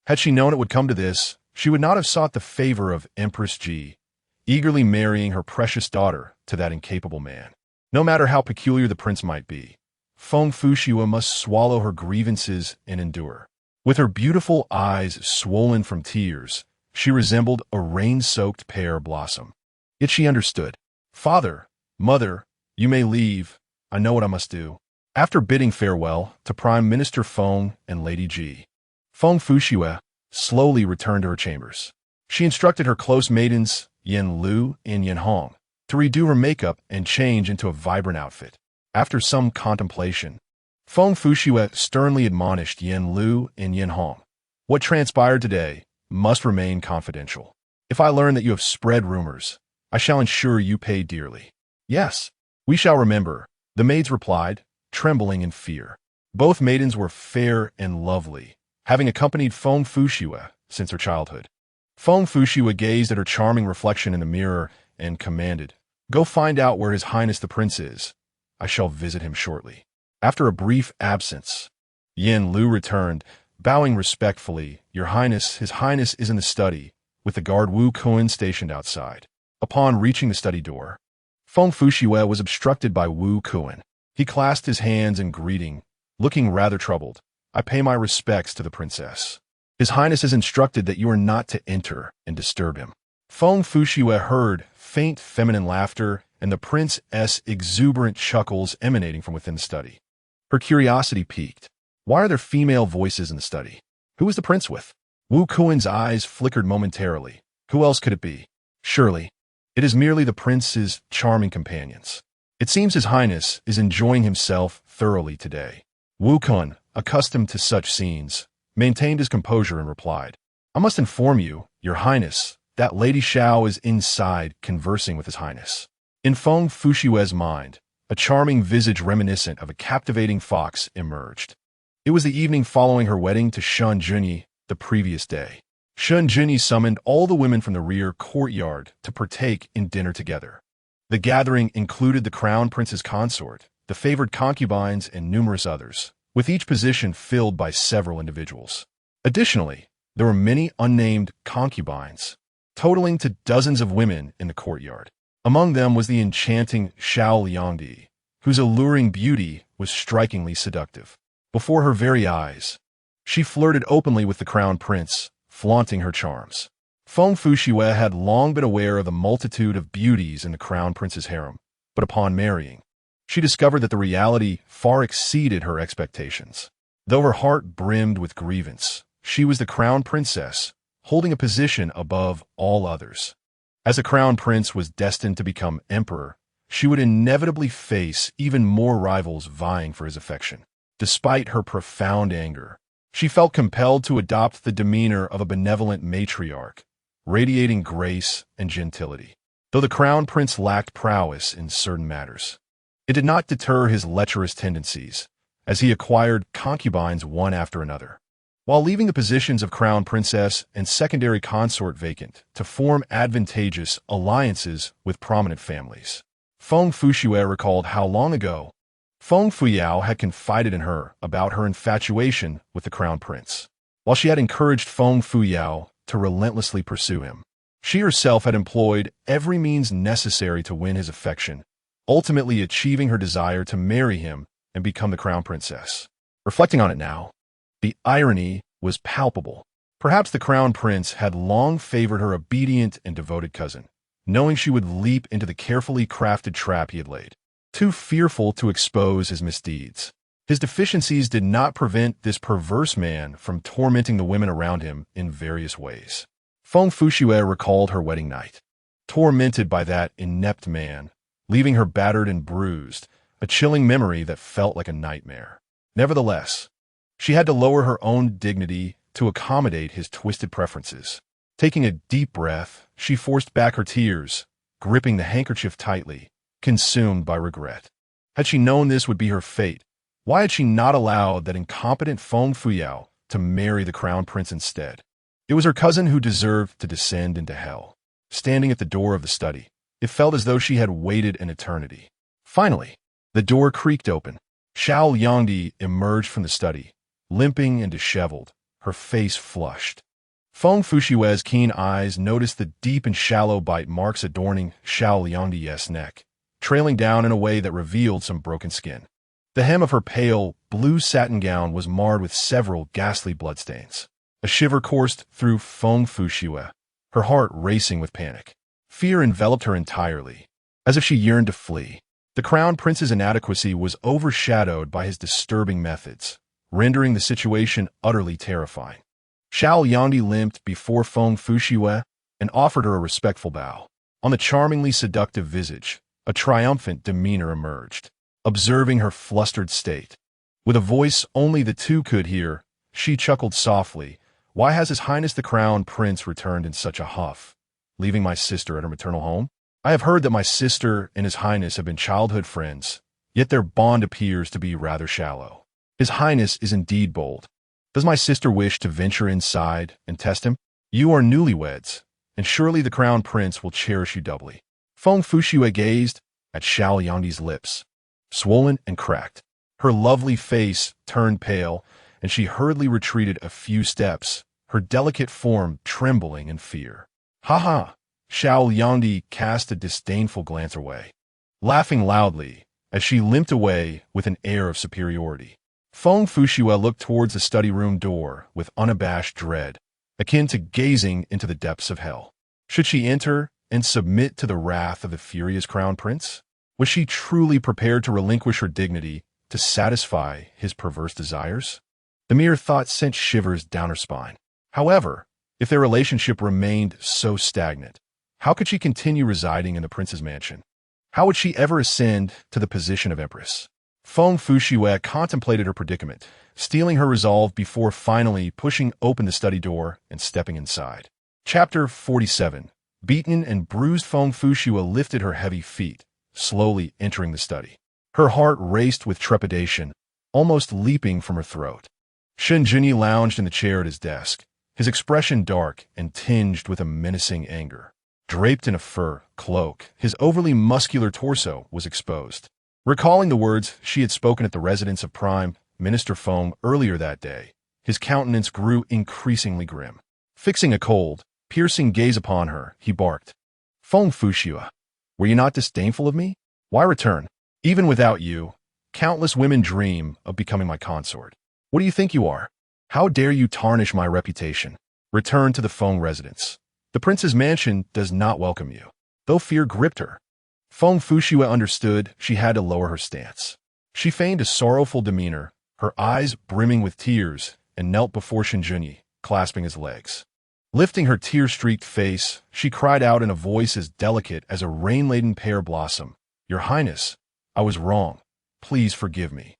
Had she known it would come to this, she would not have sought the favor of Empress Ji, eagerly marrying her precious daughter to that incapable man. No matter how peculiar the prince might be, Feng Fushua must swallow her grievances and endure. With her beautiful eyes swollen from tears, she resembled a rain-soaked pear blossom. Yet she understood. "Father, mother, you may leave. I know what I must do." After bidding farewell to Prime Minister Feng and Lady Ji, Feng Fushua slowly returned to her chambers. She instructed her close maidens, Yen Lu and Yen Hong, to redo her makeup and change into a vibrant outfit. After some contemplation, Feng Fushua sternly admonished Yen Lu and Yen Hong. "What transpired today must remain confidential. If I learn that you have spread rumors, I shall ensure you pay dearly." "Yes, we shall remember," the maids replied, trembling in fear. Both maidens were fair and lovely, having accompanied Feng Fushua since her childhood. Feng Fushua gazed at her charming reflection in the mirror and commanded, "Go find out where His Highness the Prince is. I shall visit him shortly." After a brief absence, Yen Lu returned, bowing respectfully. "Your Highness, His Highness is in the study, with the guard Wu Kun stationed outside." Upon reaching the study door, Feng Fushua was obstructed by Wu Kun. He clasped his hands in greeting, looking rather troubled. "I pay my respects to the princess. His Highness has instructed that you are not to enter and disturb him." Feng Fushua heard faint feminine laughter and the prince's exuberant chuckles emanating from within the study. Her curiosity piqued. Why are there female voices in the study? Who is the prince with? Wu Kun's eyes flickered momentarily. Who else could it be? Surely, it is merely the prince's charming companions. It seems His Highness is enjoying himself thoroughly today. Wu Kun, accustomed to such scenes, maintained his composure and replied, "I must inform you, Your Highness, that Lady Xiao is inside conversing with His Highness." In Feng Fushua's mind, a charming visage reminiscent of a captivating fox emerged. It was the evening following her wedding to Shun Junyi the previous day. Shun Jinyi summoned all the women from the rear courtyard to partake in dinner together. The gathering included the crown prince's consort, the favored concubines, and numerous others, with each position filled by several individuals. Additionally, there were many unnamed concubines, totaling to dozens of women in the courtyard. Among them was the enchanting Xiao Liangdi, whose alluring beauty was strikingly seductive. Before her very eyes, she flirted openly with the crown prince, flaunting her charms. Feng Fuxue had long been aware of the multitude of beauties in the crown prince's harem, but upon marrying, she discovered that the reality far exceeded her expectations. Though her heart brimmed with grievance, she was the crown princess, holding a position above all others. As the crown prince was destined to become emperor, she would inevitably face even more rivals vying for his affection. Despite her profound anger, she felt compelled to adopt the demeanor of a benevolent matriarch, radiating grace and gentility. Though the crown prince lacked prowess in certain matters, it did not deter his lecherous tendencies, as he acquired concubines one after another, while leaving the positions of crown princess and secondary consort vacant to form advantageous alliances with prominent families. Feng Fuxue recalled how long ago Feng Fuyao had confided in her about her infatuation with the crown prince. While she had encouraged Feng Fuyao to relentlessly pursue him, she herself had employed every means necessary to win his affection, ultimately achieving her desire to marry him and become the crown princess. Reflecting on it now, the irony was palpable. Perhaps the crown prince had long favored her obedient and devoted cousin, knowing she would leap into the carefully crafted trap he had laid. Too fearful to expose his misdeeds, his deficiencies did not prevent this perverse man from tormenting the women around him in various ways. Feng Fuxue recalled her wedding night, tormented by that inept man, leaving her battered and bruised, a chilling memory that felt like a nightmare. Nevertheless, she had to lower her own dignity to accommodate his twisted preferences. Taking a deep breath, she forced back her tears, gripping the handkerchief tightly, consumed by regret. Had she known this would be her fate, why had she not allowed that incompetent Feng Fuyao to marry the crown prince instead? It was her cousin who deserved to descend into hell. Standing at the door of the study, it felt as though she had waited an eternity. Finally, the door creaked open. Xiao Yangdi emerged from the study, limping and disheveled, her face flushed. Feng Fuxue's keen eyes noticed the deep and shallow bite marks adorning Xiao Yangdi's neck, trailing down in a way that revealed some broken skin. The hem of her pale, blue satin gown was marred with several ghastly bloodstains. A shiver coursed through Feng Fuxue, her heart racing with panic. Fear enveloped her entirely, as if she yearned to flee. The crown prince's inadequacy was overshadowed by his disturbing methods, rendering the situation utterly terrifying. Xiao Yangdi limped before Feng Fuxue and offered her a respectful bow. On the charmingly seductive visage, a triumphant demeanor emerged. Observing her flustered state, with a voice only the two could hear, she chuckled softly. "Why has His Highness the Crown Prince returned in such a huff, leaving my sister at her maternal home? I have heard that my sister and His Highness have been childhood friends, yet their bond appears to be rather shallow. His Highness is indeed bold. Does my sister wish to venture inside and test him? You are newlyweds, and surely the Crown Prince will cherish you doubly." Feng Fuxue gazed at Xiao Yangdi's lips, swollen and cracked. Her lovely face turned pale, and she hurriedly retreated a few steps, her delicate form trembling in fear. "Ha ha!" Xiao Yangdi cast a disdainful glance away, laughing loudly as she limped away with an air of superiority. Feng Fuxue looked towards the study room door with unabashed dread, akin to gazing into the depths of hell. Should she enter and submit to the wrath of the furious crown prince? Was she truly prepared to relinquish her dignity to satisfy his perverse desires? The mere thought sent shivers down her spine. However, if their relationship remained so stagnant, how could she continue residing in the prince's mansion? How would she ever ascend to the position of empress? Feng Fuxue contemplated her predicament, steeling her resolve before finally pushing open the study door and stepping inside. Chapter 47. Beaten and bruised Feng Fuxue lifted her heavy feet, slowly entering the study. Her heart raced with trepidation, almost leaping from her throat. Shen Jinyi lounged in the chair at his desk, his expression dark and tinged with a menacing anger. Draped in a fur cloak, his overly muscular torso was exposed. Recalling the words she had spoken at the residence of Prime Minister Feng earlier that day, his countenance grew increasingly grim. Fixing a cold, piercing gaze upon her, he barked, "Feng Fuxue, were you not disdainful of me? Why return? Even without you, countless women dream of becoming my consort. What do you think you are? How dare you tarnish my reputation? Return to the Feng residence. The prince's mansion does not welcome you." Though fear gripped her, Feng Fuxue understood she had to lower her stance. She feigned a sorrowful demeanor, her eyes brimming with tears, and knelt before Shenjunyi, clasping his legs. Lifting her tear-streaked face, she cried out in a voice as delicate as a rain-laden pear blossom, "Your Highness, I was wrong. Please forgive me.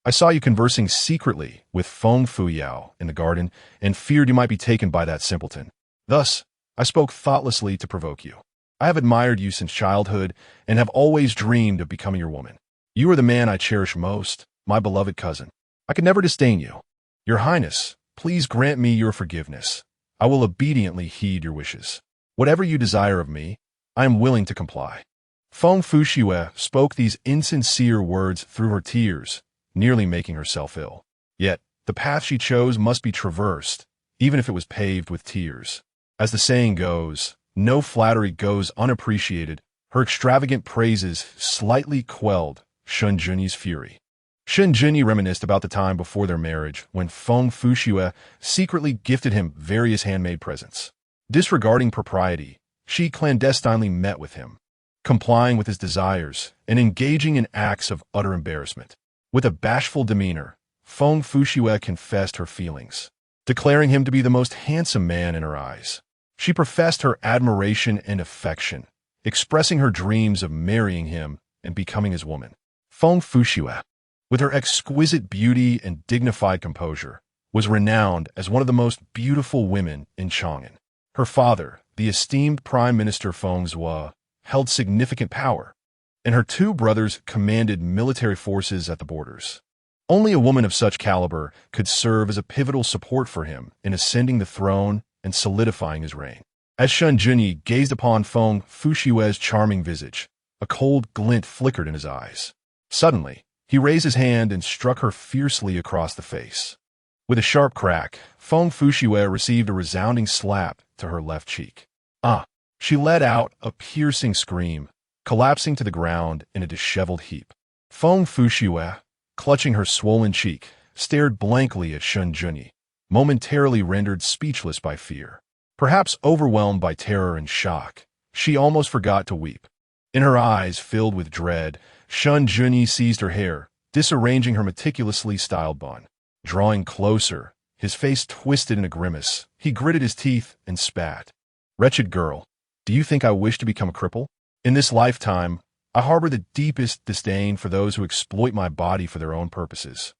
I saw you conversing secretly with Feng Fuyao in the garden and feared you might be taken by that simpleton. Thus, I spoke thoughtlessly to provoke you. I have admired you since childhood and have always dreamed of becoming your woman. You are the man I cherish most, my beloved cousin. I could never disdain you. Your Highness, please grant me your forgiveness. I will obediently heed your wishes. Whatever you desire of me, I am willing to comply." Feng Fuxue spoke these insincere words through her tears, nearly making herself ill. Yet, the path she chose must be traversed, even if it was paved with tears. As the saying goes, no flattery goes unappreciated. Her extravagant praises slightly quelled Shenjunyi's fury. Shenjunyi reminisced about the time before their marriage when Feng Fuxue secretly gifted him various handmade presents. Disregarding propriety, she clandestinely met with him, complying with his desires and engaging in acts of utter embarrassment. With a bashful demeanor, Feng Fuxue confessed her feelings, declaring him to be the most handsome man in her eyes. She professed her admiration and affection, expressing her dreams of marrying him and becoming his woman. Feng Fuxue, with her exquisite beauty and dignified composure, was renowned as one of the most beautiful women in Chang'an. Her father, the esteemed Prime Minister Feng Zhuo, held significant power, and her two brothers commanded military forces at the borders. Only a woman of such caliber could serve as a pivotal support for him in ascending the throne and solidifying his reign. As Shenjunyi gazed upon Feng Fuxue's charming visage, a cold glint flickered in his eyes. Suddenly, he raised his hand and struck her fiercely across the face. With a sharp crack, Feng Fuxue received a resounding slap to her left cheek. "Ah!" She let out a piercing scream, collapsing to the ground in a disheveled heap. Feng Fuxue, clutching her swollen cheek, stared blankly at Shenjunyi, momentarily rendered speechless by fear. Perhaps overwhelmed by terror and shock, she almost forgot to weep. In her eyes filled with dread, Shenjunyi seized her hair, disarranging her meticulously styled bun. Drawing closer, his face twisted in a grimace, he gritted his teeth and spat. "Wretched girl, do you think I wish to become a cripple? In this lifetime, I harbor the deepest disdain for those who exploit my body for their own purposes.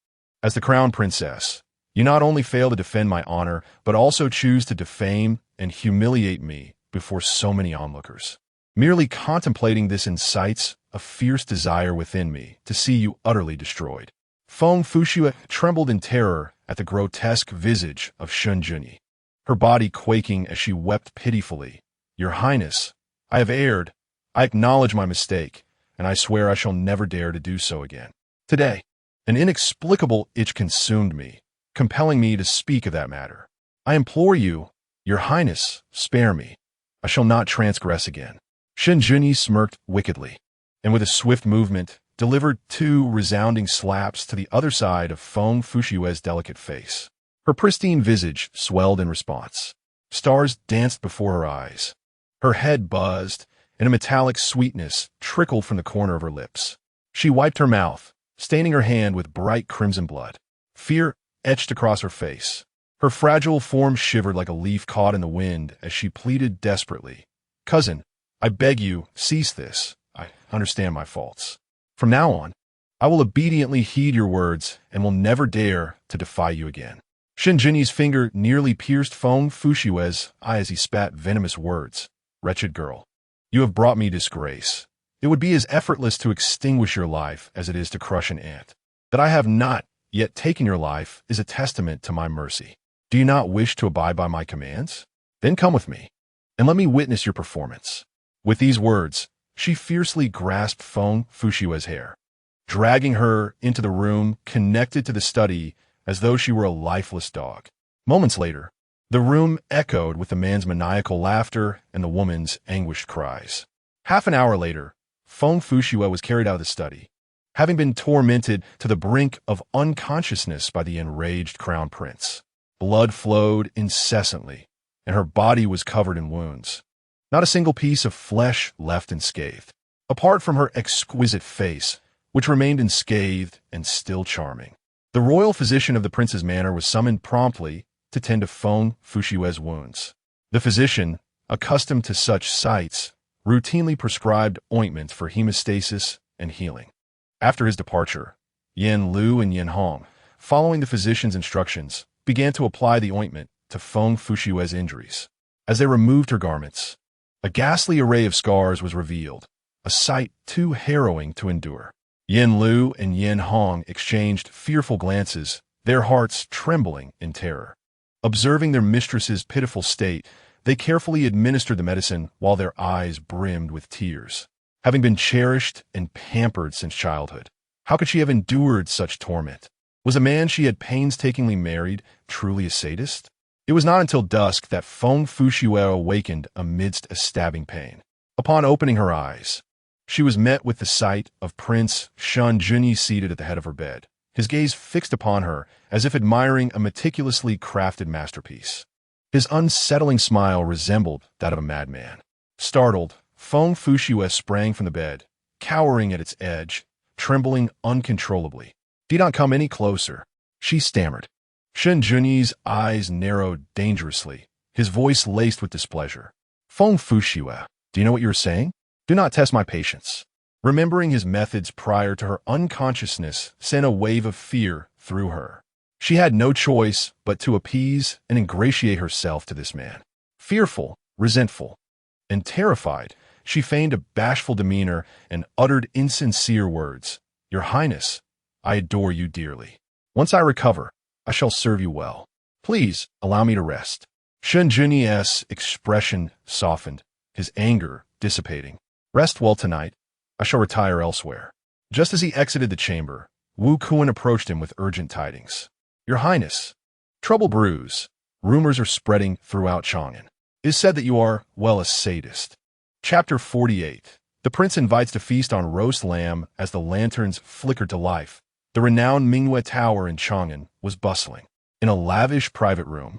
As the crown princess, you not only fail to defend my honor, but also choose to defame and humiliate me before so many onlookers. Merely contemplating this incites a fierce desire within me to see you utterly destroyed." Feng Fuxue trembled in terror at the grotesque visage of Shenjunyi, her body quaking as she wept pitifully. "Your Highness, I have erred. I acknowledge my mistake, and I swear I shall never dare to do so again." Today, an inexplicable itch consumed me, compelling me to speak of that matter. "I implore you, Your Highness, spare me. I shall not transgress again." Shenjunyi smirked wickedly, and with a swift movement, delivered two resounding slaps to the other side of Feng Fuxue's delicate face. Her pristine visage swelled in response. Stars danced before her eyes. Her head buzzed, and a metallic sweetness trickled from the corner of her lips. She wiped her mouth, staining her hand with bright crimson blood. Fear etched across her face. Her fragile form shivered like a leaf caught in the wind as she pleaded desperately, "Cousin, I beg you, cease this. I understand my faults. From now on, I will obediently heed your words and will never dare to defy you again." Shenjunyi's finger nearly pierced Feng Fuxue's eye as he spat venomous words. "Wretched girl, you have brought me disgrace. It would be as effortless to extinguish your life as it is to crush an ant. That I have not yet taken your life is a testament to my mercy. Do you not wish to abide by my commands? Then come with me, and let me witness your performance." With these words, she fiercely grasped Feng Fushue's hair, dragging her into the room connected to the study as though she were a lifeless dog. Moments later, the room echoed with the man's maniacal laughter and the woman's anguished cries. Half an hour later, Feng Fushue was carried out of the study, having been tormented to the brink of unconsciousness by the enraged crown prince. Blood flowed incessantly, and her body was covered in wounds. Not a single piece of flesh left unscathed, apart from her exquisite face, which remained unscathed and still charming. The royal physician of the prince's manor was summoned promptly to tend to Feng Fushue's wounds. The physician, accustomed to such sights, routinely prescribed ointments for hemostasis and healing. After his departure, Yan Lu and Yan Hong, following the physician's instructions, began to apply the ointment to Feng Fushue's injuries. As they removed her garments, a ghastly array of scars was revealed, a sight too harrowing to endure. Yan Lu and Yan Hong exchanged fearful glances, their hearts trembling in terror. Observing their mistress's pitiful state, they carefully administered the medicine while their eyes brimmed with tears. Having been cherished and pampered since childhood, how could she have endured such torment? Was a man she had painstakingly married truly a sadist? It was not until dusk that Feng Fushue awakened amidst a stabbing pain. Upon opening her eyes, she was met with the sight of Prince Shun Junyi seated at the head of her bed, his gaze fixed upon her as if admiring a meticulously crafted masterpiece. His unsettling smile resembled that of a madman. Startled, Feng Fushue sprang from the bed, cowering at its edge, trembling uncontrollably. "Do not come any closer," she stammered. Shun Junyi's eyes narrowed dangerously, his voice laced with displeasure. "Feng Fushue, do you know what you are saying? Do not test my patience." Remembering his methods prior to her unconsciousness sent a wave of fear through her. She had no choice but to appease and ingratiate herself to this man. Fearful, resentful, and terrified, she feigned a bashful demeanor and uttered insincere words. "Your Highness, I adore you dearly. Once I recover, I shall serve you well. Please allow me to rest." Shun Junyi's expression softened, his anger dissipating. "Rest well tonight. I shall retire elsewhere." Just as he exited the chamber, Wu Kuan approached him with urgent tidings. "Your Highness, trouble brews. Rumors are spreading throughout Chang'an. It is said that you are, well, a sadist." Chapter 48. The prince invites to feast on roast lamb as the lanterns flickered to life. The renowned Mingyue Tower in Chang'an was bustling. In a lavish private room,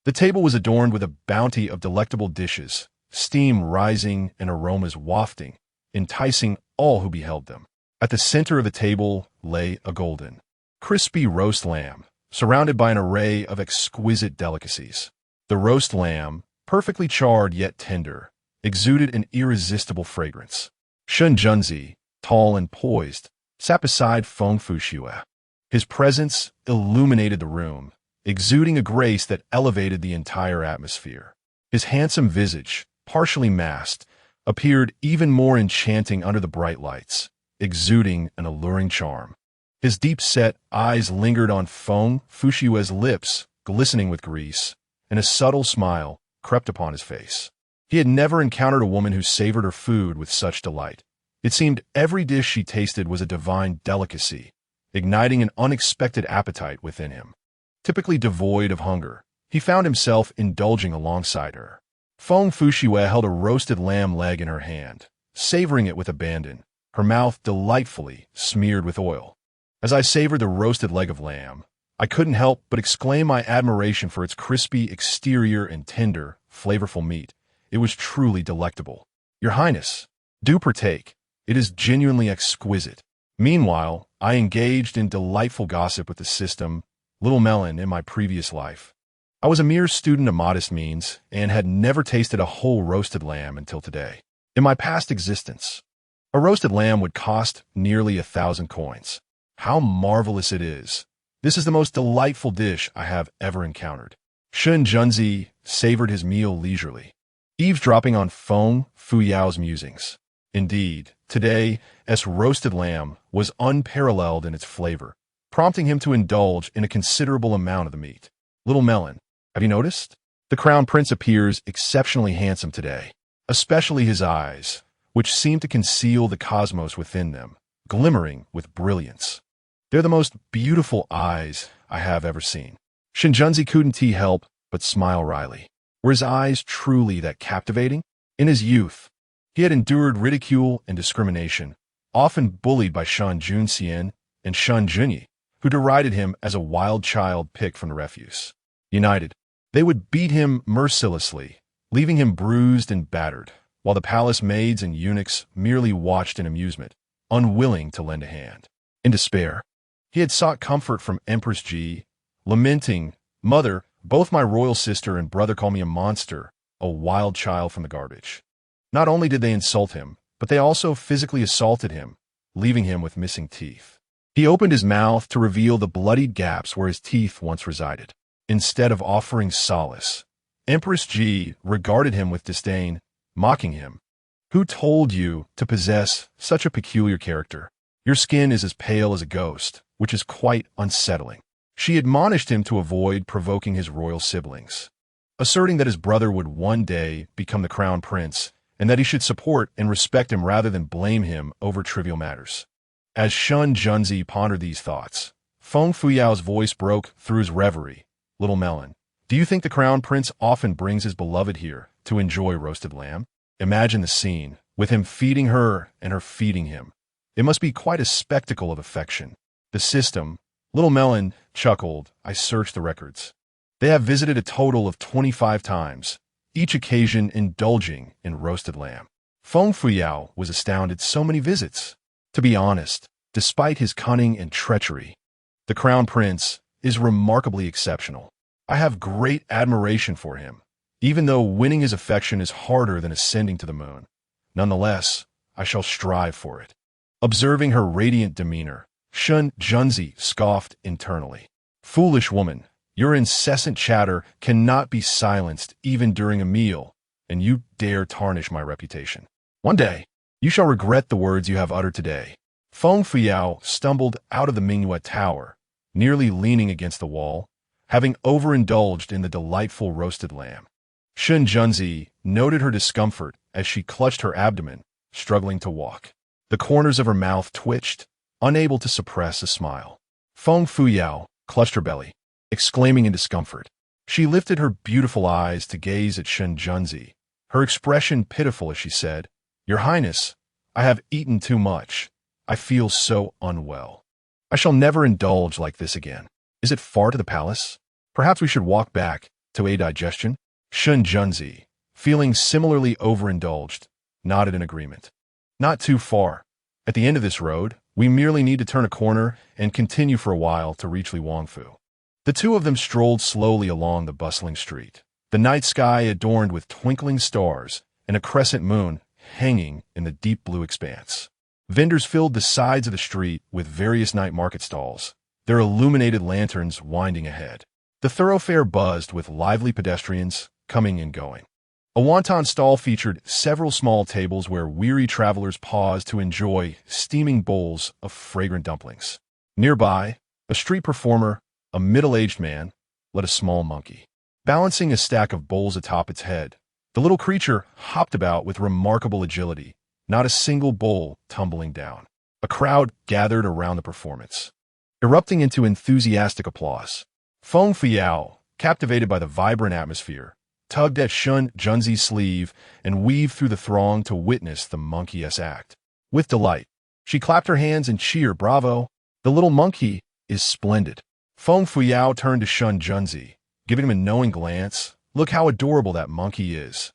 the table was adorned with a bounty of delectable dishes, steam rising and aromas wafting, enticing all who beheld them. At the center of the table lay a golden, crispy roast lamb, surrounded by an array of exquisite delicacies. The roast lamb, perfectly charred yet tender, exuded an irresistible fragrance. Shun Junzi, tall and poised, sat beside Feng Fushue. His presence illuminated the room, exuding a grace that elevated the entire atmosphere. His handsome visage, partially masked, appeared even more enchanting under the bright lights, exuding an alluring charm. His deep-set eyes lingered on Feng Fushue's lips, glistening with grease, and a subtle smile crept upon his face. He had never encountered a woman who savored her food with such delight. It seemed every dish she tasted was a divine delicacy, igniting an unexpected appetite within him. Typically devoid of hunger, he found himself indulging alongside her. Feng Fushue held a roasted lamb leg in her hand, savoring it with abandon, her mouth delightfully smeared with oil. As I savored the roasted leg of lamb, I couldn't help but exclaim my admiration for its crispy exterior and tender, flavorful meat. It was truly delectable. "Your Highness, do partake. It is genuinely exquisite." Meanwhile, I engaged in delightful gossip with the system, Little Melon, in my previous life. I was a mere student of modest means and had never tasted a whole roasted lamb until today. In my past existence, a roasted lamb would cost nearly 1,000 coins. How marvelous it is. This is the most delightful dish I have ever encountered. Shun Junzi savored his meal leisurely, eavesdropping on Feng Fuyao's musings. Indeed, today's roasted lamb was unparalleled in its flavor, prompting him to indulge in a considerable amount of the meat. Little Melon, Have you noticed? The crown prince appears exceptionally handsome today, especially his eyes, which seem to conceal the cosmos within them, glimmering with brilliance. They're the most beautiful eyes I have ever seen. Shinjunzi couldn't help but smile wryly. Were his eyes truly that captivating? In his youth, he had endured ridicule and discrimination, often bullied by Shun Junxian and Shun Junyi, who derided him as a wild child picked from the refuse. United, they would beat him mercilessly, leaving him bruised and battered, while the palace maids and eunuchs merely watched in amusement, unwilling to lend a hand. In despair, he had sought comfort from Empress Ji, lamenting, "Mother, both my royal sister and brother call me a monster, a wild child from the garbage." Not only did they insult him, but they also physically assaulted him, leaving him with missing teeth. He opened his mouth to reveal the bloodied gaps where his teeth once resided. Instead of offering solace, Empress Ji regarded him with disdain, mocking him. "Who told you to possess such a peculiar character? Your skin is as pale as a ghost, which is quite unsettling." She admonished him to avoid provoking his royal siblings, asserting that his brother would one day become the crown prince and that he should support and respect him rather than blame him over trivial matters. As Shun Junzi pondered these thoughts, Feng Fuyao's voice broke through his reverie. "Little Melon, do you think the crown prince often brings his beloved here to enjoy roasted lamb? Imagine the scene, with him feeding her and her feeding him. It must be quite a spectacle of affection." The system, Little Melon chuckled. "I searched the records. They have visited a total of 25 times, each occasion indulging in roasted lamb." Feng Fuyao was astounded. So many visits. To be honest, despite his cunning and treachery, the crown prince is remarkably exceptional. I have great admiration for him, even though winning his affection is harder than ascending to the moon. Nonetheless, I shall strive for it. Observing her radiant demeanor, Shun Junzi scoffed internally. "Foolish woman, your incessant chatter cannot be silenced even during a meal, and you dare tarnish my reputation. One day, you shall regret the words you have uttered today." Feng Fuyao stumbled out of the Mingyuet Tower, nearly leaning against the wall, having overindulged in the delightful roasted lamb. Shun Junzi noted her discomfort as she clutched her abdomen, struggling to walk. The corners of her mouth twitched, unable to suppress a smile. Feng Fuyao clutched her belly, exclaiming in discomfort. She lifted her beautiful eyes to gaze at Shun Junzi, her expression pitiful as she said, "Your Highness, I have eaten too much. I feel so unwell. I shall never indulge like this again. Is it far to the palace? Perhaps we should walk back to aid digestion?" Shun Junzi, feeling similarly overindulged, nodded in agreement. "Not too far. At the end of this road, we merely need to turn a corner and continue for a while to reach Li Wangfu." The two of them strolled slowly along the bustling street, the night sky adorned with twinkling stars and a crescent moon hanging in the deep blue expanse. Vendors filled the sides of the street with various night market stalls, their illuminated lanterns winding ahead. The thoroughfare buzzed with lively pedestrians coming and going. A wonton stall featured several small tables where weary travelers paused to enjoy steaming bowls of fragrant dumplings. Nearby, a street performer, a middle-aged man, led a small monkey. Balancing a stack of bowls atop its head, the little creature hopped about with remarkable agility, not a single bowl tumbling down. A crowd gathered around the performance, erupting into enthusiastic applause. Feng Fuyao, captivated by the vibrant atmosphere, tugged at Shun Junzi's sleeve and weaved through the throng to witness the monkey-esque act. With delight, she clapped her hands and cheered, "Bravo! The little monkey is splendid." Feng Fuyao turned to Shun Junzi, giving him a knowing glance. "Look how adorable that monkey is.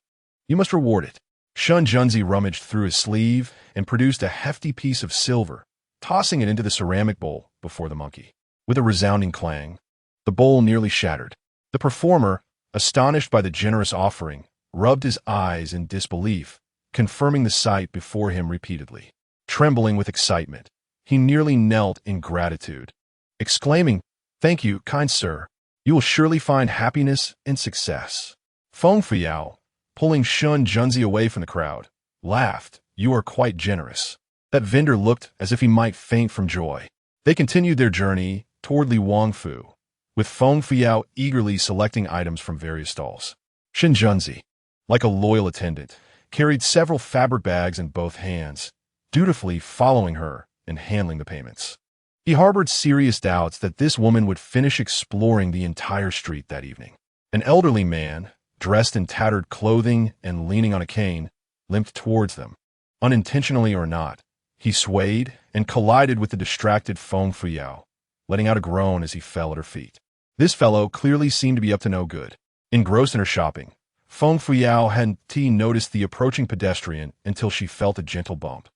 You must reward it." Shun Junzi rummaged through his sleeve and produced a hefty piece of silver, tossing it into the ceramic bowl before the monkey. With a resounding clang, the bowl nearly shattered. The performer, astonished by the generous offering, rubbed his eyes in disbelief, confirming the sight before him repeatedly. Trembling with excitement, he nearly knelt in gratitude, exclaiming, "Thank you, kind sir. You will surely find happiness and success." Feng Fuyao, pulling Shun Junzi away from the crowd, laughed. "You are quite generous." That vendor looked as if he might faint from joy. They continued their journey toward Li Wangfu, with Feng Fuyao eagerly selecting items from various stalls. Shen Junzi, like a loyal attendant, carried several fabric bags in both hands, dutifully following her and handling the payments. He harbored serious doubts that this woman would finish exploring the entire street that evening. An elderly man, dressed in tattered clothing and leaning on a cane, limped towards them. Unintentionally or not, he swayed and collided with the distracted Feng Fuyao, letting out a groan as he fell at her feet. This fellow clearly seemed to be up to no good. Engrossed in her shopping, Feng Fuyao hadn't noticed the approaching pedestrian until she felt a gentle bump,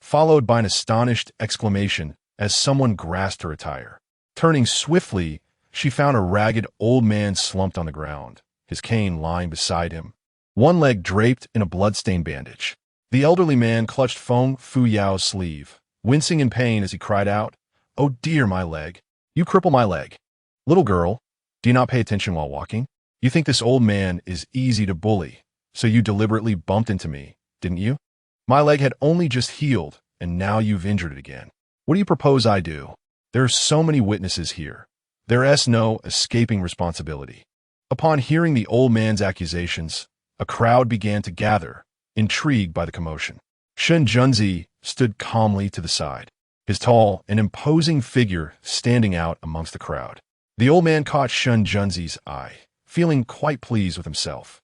followed by an astonished exclamation as someone grasped her attire. Turning swiftly, she found a ragged old man slumped on the ground, his cane lying beside him, one leg draped in a blood-stained bandage. The elderly man clutched Feng Fuyao's sleeve, wincing in pain as he cried out, "Oh dear, my leg! You cripple my leg! Little girl, do you not pay attention while walking? You think this old man is easy to bully, so you deliberately bumped into me, didn't you? My leg had only just healed, and now you've injured it again. What do you propose I do? There are so many witnesses here. There's no escaping responsibility." Upon hearing the old man's accusations, a crowd began to gather, intrigued by the commotion. Shen Junzi stood calmly to the side, his tall and imposing figure standing out amongst the crowd. The old man caught Shen Junzi's eye, feeling quite pleased with himself.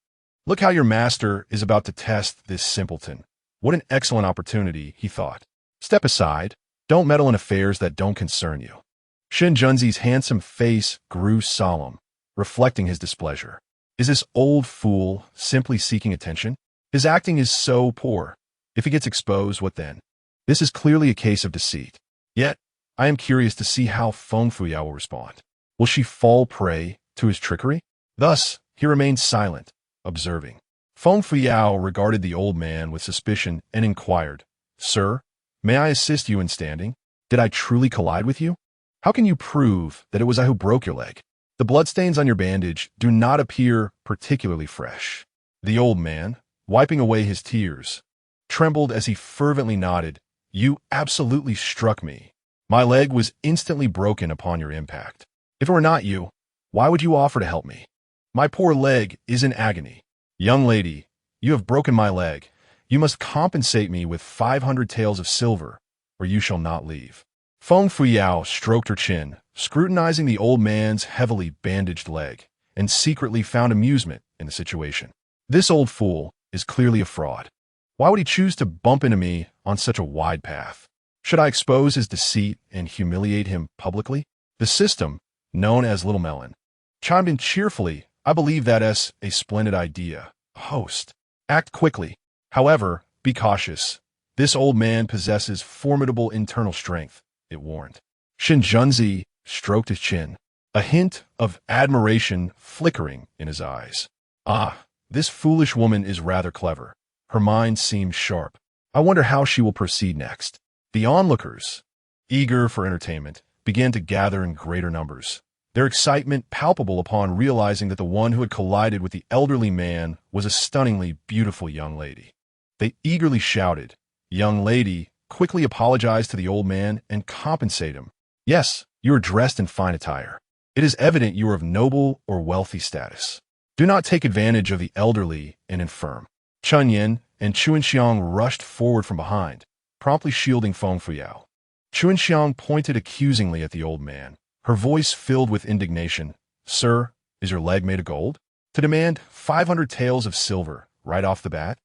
"Look how your master is about to test this simpleton. What an excellent opportunity," he thought. "Step aside. Don't meddle in affairs that don't concern you." Shen Junzi's handsome face grew solemn, reflecting his displeasure. Is this old fool simply seeking attention? His acting is so poor. If he gets exposed, what then? This is clearly a case of deceit. Yet, I am curious to see how Feng Fuyao will respond. Will she fall prey to his trickery? Thus, he remained silent, observing. Feng Fuyao regarded the old man with suspicion and inquired, "Sir, may I assist you in standing? Did I truly collide with you? How can you prove that it was I who broke your leg? The bloodstains on your bandage do not appear particularly fresh." The old man, wiping away his tears, trembled as he fervently nodded, "You absolutely struck me. My leg was instantly broken upon your impact. If it were not you, why would you offer to help me? My poor leg is in agony. Young lady, you have broken my leg. You must compensate me with 500 taels of silver, or you shall not leave." Feng Fuyao stroked her chin, scrutinizing the old man's heavily bandaged leg, and secretly found amusement in the situation. This old fool is clearly a fraud. Why would he choose to bump into me on such a wide path? Should I expose his deceit and humiliate him publicly? The system, known as Little Melon, chimed in cheerfully. "I believe that's a splendid idea. Host, act quickly. However, be cautious. This old man possesses formidable internal strength," it warned. Shen Junzi stroked his chin, a hint of admiration flickering in his eyes. "Ah, this foolish woman is rather clever. Her mind seems sharp. I wonder how she will proceed next." The onlookers, eager for entertainment, began to gather in greater numbers, their excitement palpable upon realizing that the one who had collided with the elderly man was a stunningly beautiful young lady. They eagerly shouted, "Young lady, quickly apologize to the old man and compensate him. Yes, you are dressed in fine attire. It is evident you are of noble or wealthy status. Do not take advantage of the elderly and infirm." Chun Yin and Chuanxiang rushed forward from behind, promptly shielding Feng Fuyao. Chuanxiang pointed accusingly at the old man, her voice filled with indignation. "Sir, is your leg made of gold? To demand 500 taels of silver right off the bat?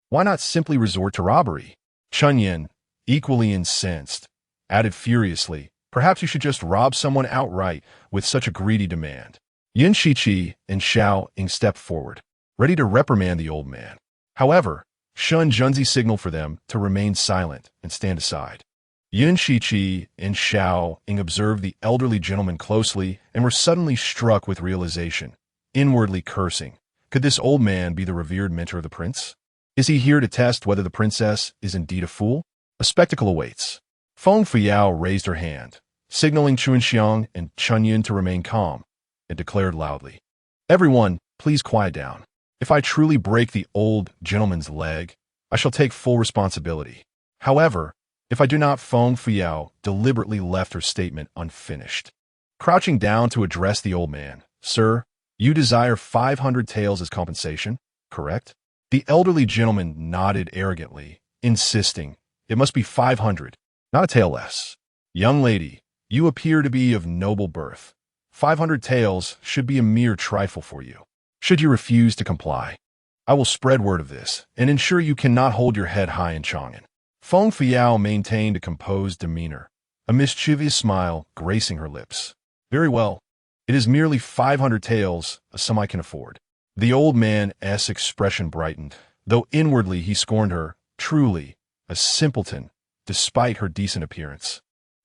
Why not simply resort to robbery?" Chun Yin, equally incensed, added furiously, "Perhaps you should just rob someone outright with such a greedy demand." Yin Shiqi and Xiao Ying stepped forward, ready to reprimand the old man. However, Shen Junzi signaled for them to remain silent and stand aside. Yin Shiqi and Xiao Ying observed the elderly gentleman closely and were suddenly struck with realization, inwardly cursing. Could this old man be the revered mentor of the prince? Is he here to test whether the princess is indeed a fool? A spectacle awaits. Feng Fuyao raised her hand, signaling Chuanxiang and Chun Yin to remain calm, and declared loudly, "Everyone, please quiet down. If I truly break the old gentleman's leg, I shall take full responsibility. However, if I do not," Feng Fuyao deliberately left her statement unfinished. Crouching down to address the old man, "Sir, you desire 500 taels as compensation, correct?" The elderly gentleman nodded arrogantly, insisting, "It must be 500, not a tael less. Young lady, you appear to be of noble birth. 500 taels should be a mere trifle for you. Should you refuse to comply, I will spread word of this and ensure you cannot hold your head high in Chang'an." Feng Fuyao maintained a composed demeanor, a mischievous smile gracing her lips. "Very well. It is merely 500 taels, a sum I can afford." The old man's expression brightened, though inwardly he scorned her, truly, a simpleton, despite her decent appearance.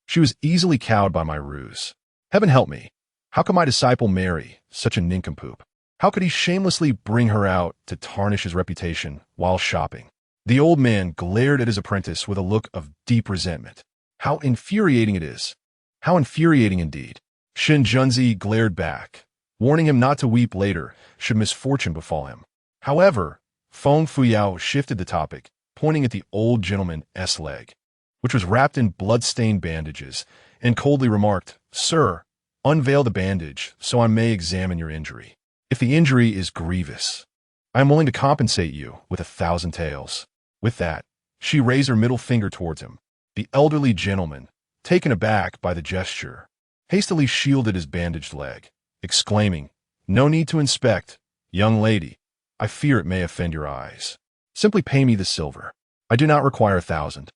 She was easily cowed by my ruse. Heaven help me. How could my disciple marry such a nincompoop? How could he shamelessly bring her out to tarnish his reputation while shopping? The old man glared at his apprentice with a look of deep resentment. How infuriating it is. How infuriating indeed. Shin Junzi glared back, warning him not to weep later should misfortune befall him. However, Feng Fuyao shifted the topic, pointing at the old gentleman's leg, which was wrapped in blood-stained bandages, and coldly remarked, "Sir, unveil the bandage so I may examine your injury. If the injury is grievous, I am willing to compensate you with 1,000 taels." With that, she raised her middle finger towards him. The elderly gentleman, taken aback by the gesture, hastily shielded his bandaged leg, exclaiming, "No need to inspect, young lady. I fear it may offend your eyes. Simply pay me the silver. I do not require 1,000.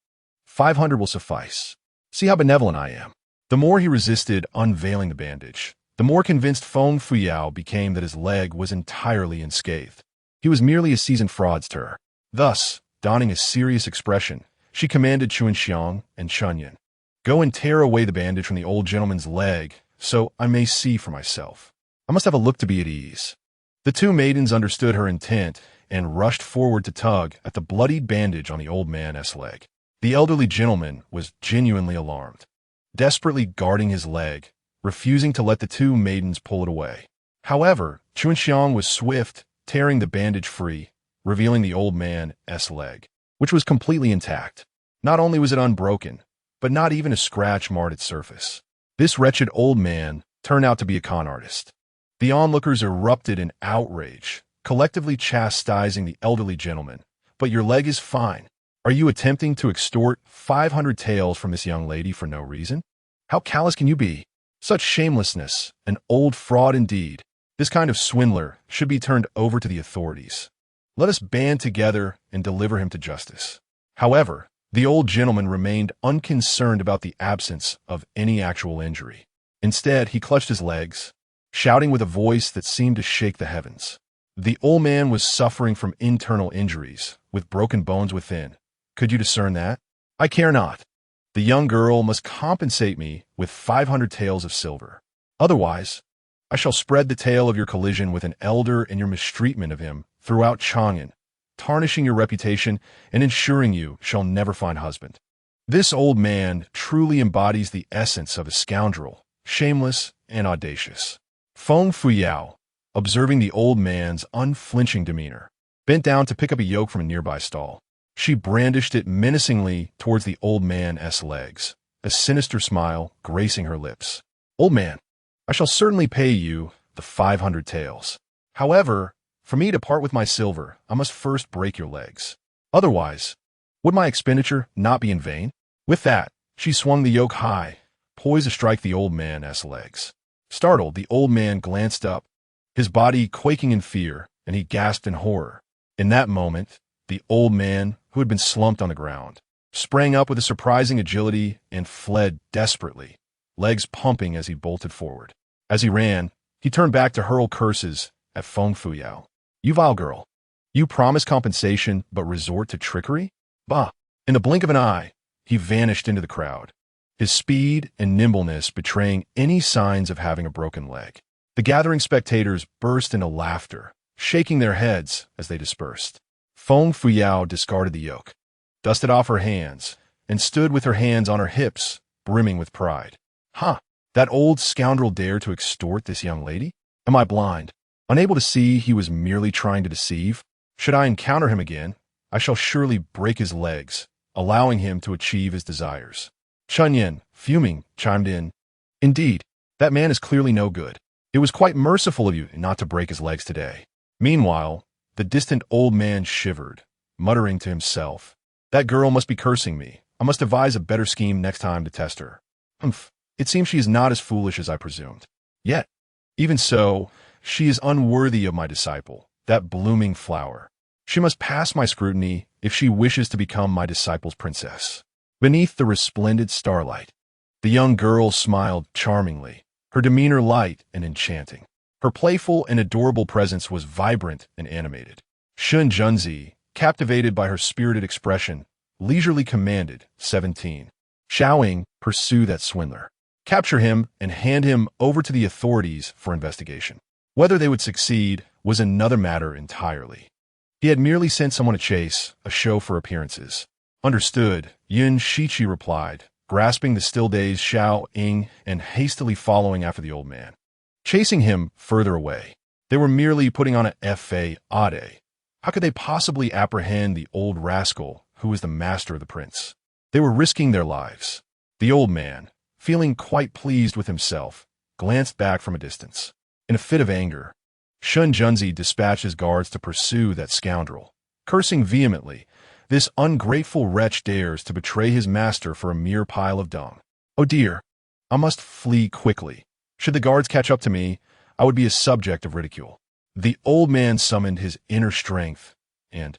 500 will suffice. See how benevolent I am." The more he resisted unveiling the bandage, the more convinced Feng Fuyao became that his leg was entirely unscathed. He was merely a seasoned fraudster. Thus, donning a serious expression, she commanded Chuanxiang and Chunyan, "Go and tear away the bandage from the old gentleman's leg, so I may see for myself. I must have a look to be at ease." The two maidens understood her intent and rushed forward to tug at the bloodied bandage on the old man's leg. The elderly gentleman was genuinely alarmed, desperately guarding his leg, refusing to let the two maidens pull it away. However, Chuanxiang was swift, tearing the bandage free, revealing the old man's leg, which was completely intact. Not only was it unbroken, but not even a scratch marred its surface. This wretched old man turned out to be a con artist. The onlookers erupted in outrage, collectively chastising the elderly gentleman. "But your leg is fine. Are you attempting to extort 500 taels from this young lady for no reason? How callous can you be? Such shamelessness, an old fraud indeed. This kind of swindler should be turned over to the authorities. Let us band together and deliver him to justice." However, the old gentleman remained unconcerned about the absence of any actual injury. Instead, he clutched his legs, shouting with a voice that seemed to shake the heavens. The old man was suffering from internal injuries, with broken bones within. Could you discern that? I care not. The young girl must compensate me with 500 taels of silver. Otherwise, I shall spread the tale of your collision with an elder and your mistreatment of him throughout Chang'an, tarnishing your reputation and ensuring you shall never find husband. This old man truly embodies the essence of a scoundrel, shameless and audacious. Feng Fuyao, observing the old man's unflinching demeanor, bent down to pick up a yoke from a nearby stall. She brandished it menacingly towards the old man's legs, a sinister smile gracing her lips. "Old man, I shall certainly pay you the 500 taels. However, for me to part with my silver, I must first break your legs. Otherwise, would my expenditure not be in vain?" With that, she swung the yoke high, poised to strike the old man's legs. Startled, the old man glanced up, his body quaking in fear, and he gasped in horror. In that moment, the old man, who had been slumped on the ground, sprang up with a surprising agility and fled desperately, legs pumping as he bolted forward. As he ran, he turned back to hurl curses at Feng Fuyao. "You vile girl! You promise compensation but resort to trickery? Bah!" In the blink of an eye, he vanished into the crowd, his speed and nimbleness betraying any signs of having a broken leg. The gathering spectators burst into laughter, shaking their heads as they dispersed. Feng Fuyao discarded the yoke, dusted off her hands, and stood with her hands on her hips, brimming with pride. "Ha! That old scoundrel dared to extort this young lady? Am I blind, unable to see he was merely trying to deceive? Should I encounter him again, I shall surely break his legs, allowing him to achieve his desires." Chunyan, fuming, chimed in, "Indeed, That man is clearly no good. It was quite merciful of you not to break his legs today. Meanwhile, the distant old man shivered, muttering to himself, that girl must be cursing me. I must devise a better scheme next time to test her. Humph, it seems she is not as foolish as I presumed. Yet, even so, she is unworthy of my disciple, that blooming flower. She must pass my scrutiny if she wishes to become my disciple's princess. Beneath the resplendent starlight, the young girl smiled charmingly, her demeanor light and enchanting. Her playful and adorable presence was vibrant and animated. Shun Junzi, captivated by her spirited expression, leisurely commanded, 17. Xiaoying, pursue that swindler. Capture him and hand him over to the authorities for investigation. Whether they would succeed was another matter entirely. He had merely sent someone to chase, a show for appearances. Understood, Yun Shichi replied, grasping the still-dazed Xiao Ying and hastily following after the old man. Chasing him further away. They were merely putting on a fade. How could they possibly apprehend the old rascal who was the master of the prince? They were risking their lives. The old man, feeling quite pleased with himself, glanced back from a distance. In a fit of anger, Shun Junzi dispatched his guards to pursue that scoundrel. Cursing vehemently, this ungrateful wretch dares to betray his master for a mere pile of dung. Oh dear, I must flee quickly. Should the guards catch up to me, I would be a subject of ridicule. The old man summoned his inner strength and,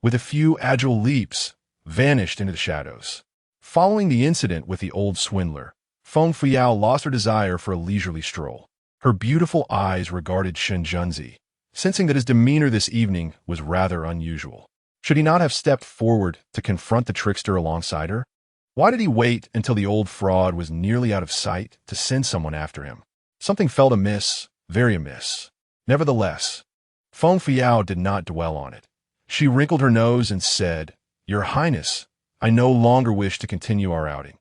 with a few agile leaps, vanished into the shadows. Following the incident with the old swindler, Feng Fuyao lost her desire for a leisurely stroll. Her beautiful eyes regarded Shun Junzi, sensing that his demeanor this evening was rather unusual. Should he not have stepped forward to confront the trickster alongside her? Why did he wait until the old fraud was nearly out of sight to send someone after him? Something felt amiss, very amiss. Nevertheless, Feng Fuyao did not dwell on it. She wrinkled her nose and said, Your Highness, I no longer wish to continue our outing.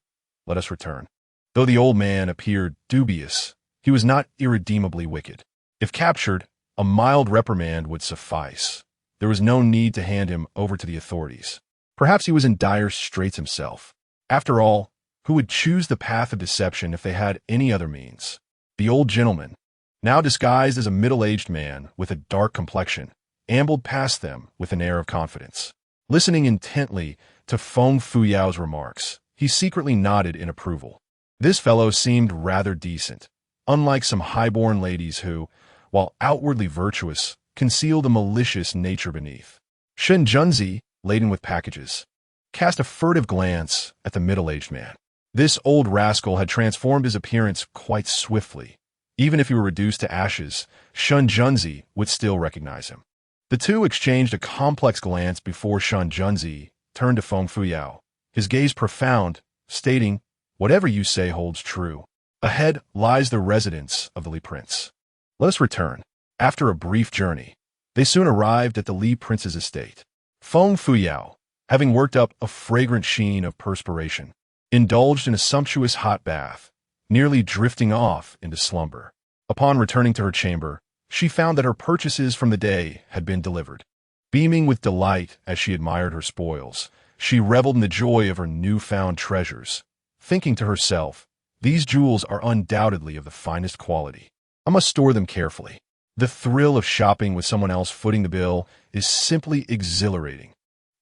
Let us return. Though the old man appeared dubious, he was not irredeemably wicked. If captured, a mild reprimand would suffice. There was no need to hand him over to the authorities. Perhaps he was in dire straits himself. After all, who would choose the path of deception if they had any other means? The old gentleman, now disguised as a middle-aged man with a dark complexion, ambled past them with an air of confidence. Listening intently to Feng Fuyao's remarks, he secretly nodded in approval. This fellow seemed rather decent, unlike some high-born ladies who, while outwardly virtuous, concealed a malicious nature beneath. Shun Junzi, laden with packages, cast a furtive glance at the middle-aged man. This old rascal had transformed his appearance quite swiftly. Even if he were reduced to ashes, Shun Junzi would still recognize him. The two exchanged a complex glance before Shun Junzi turned to Feng Fuyao, his gaze profound, stating, Whatever you say holds true. Ahead lies the residence of the Li Prince. Let us return. After a brief journey, they soon arrived at the Li Prince's estate. Feng Fuyao, having worked up a fragrant sheen of perspiration, indulged in a sumptuous hot bath, nearly drifting off into slumber. Upon returning to her chamber, she found that her purchases from the day had been delivered. Beaming with delight as she admired her spoils, she reveled in the joy of her newfound treasures, thinking to herself, these jewels are undoubtedly of the finest quality. I must store them carefully. The thrill of shopping with someone else footing the bill is simply exhilarating.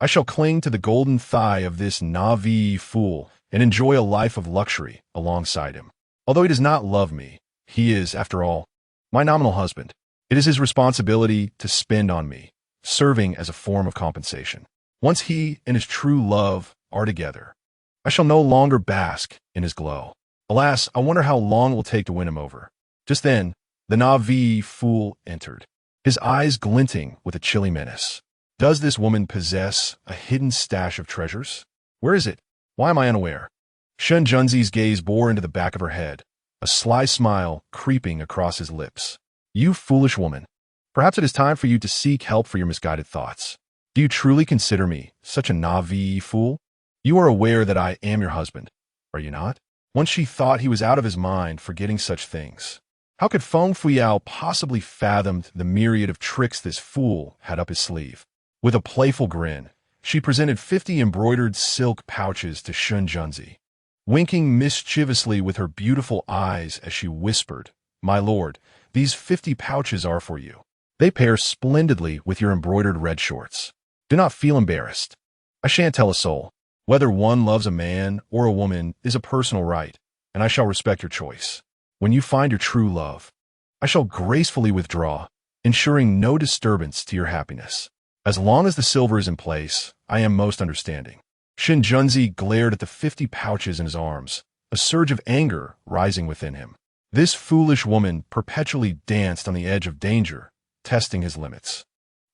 I shall cling to the golden thigh of this Navi fool and enjoy a life of luxury alongside him. Although he does not love me, he is, after all, my nominal husband. It is his responsibility to spend on me, serving as a form of compensation. Once he and his true love are together, I shall no longer bask in his glow. Alas, I wonder how long it will take to win him over. Just then, the Navi fool entered, his eyes glinting with a chilly menace. Does this woman possess a hidden stash of treasures? Where is it? Why am I unaware? Shun Junzi's gaze bore into the back of her head, a sly smile creeping across his lips. You foolish woman. Perhaps it is time for you to seek help for your misguided thoughts. Do you truly consider me such a Navi fool? You are aware that I am your husband, are you not? Once she thought he was out of his mind, forgetting such things. How could Feng Fuyao possibly fathom the myriad of tricks this fool had up his sleeve? With a playful grin, she presented 50 embroidered silk pouches to Shun Junzi. winking mischievously with her beautiful eyes as she whispered, "My lord, these 50 pouches are for you. They pair splendidly with your embroidered red shorts. Do not feel embarrassed. I shan't tell a soul. Whether one loves a man or a woman is a personal right, and I shall respect your choice. When you find your true love, I shall gracefully withdraw, ensuring no disturbance to your happiness. As long as the silver is in place, I am most understanding." Shin Junzi glared at the 50 pouches in his arms, a surge of anger rising within him. This foolish woman perpetually danced on the edge of danger, testing his limits.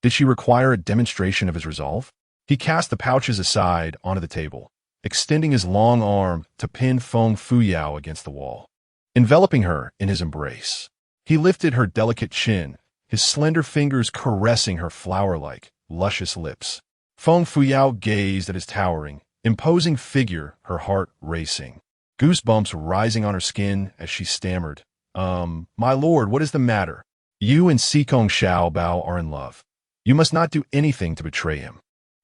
Did she require a demonstration of his resolve? He cast the pouches aside onto the table, extending his long arm to pin Feng Fuyao against the wall. Enveloping her in his embrace, he lifted her delicate chin, his slender fingers caressing her flower-like, luscious lips. Feng Fuyao gazed at his towering, imposing figure, her heart racing. Goosebumps rising on her skin as she stammered, "My lord, what is the matter? You and Sikong Xiaobao are in love. You must not do anything to betray him."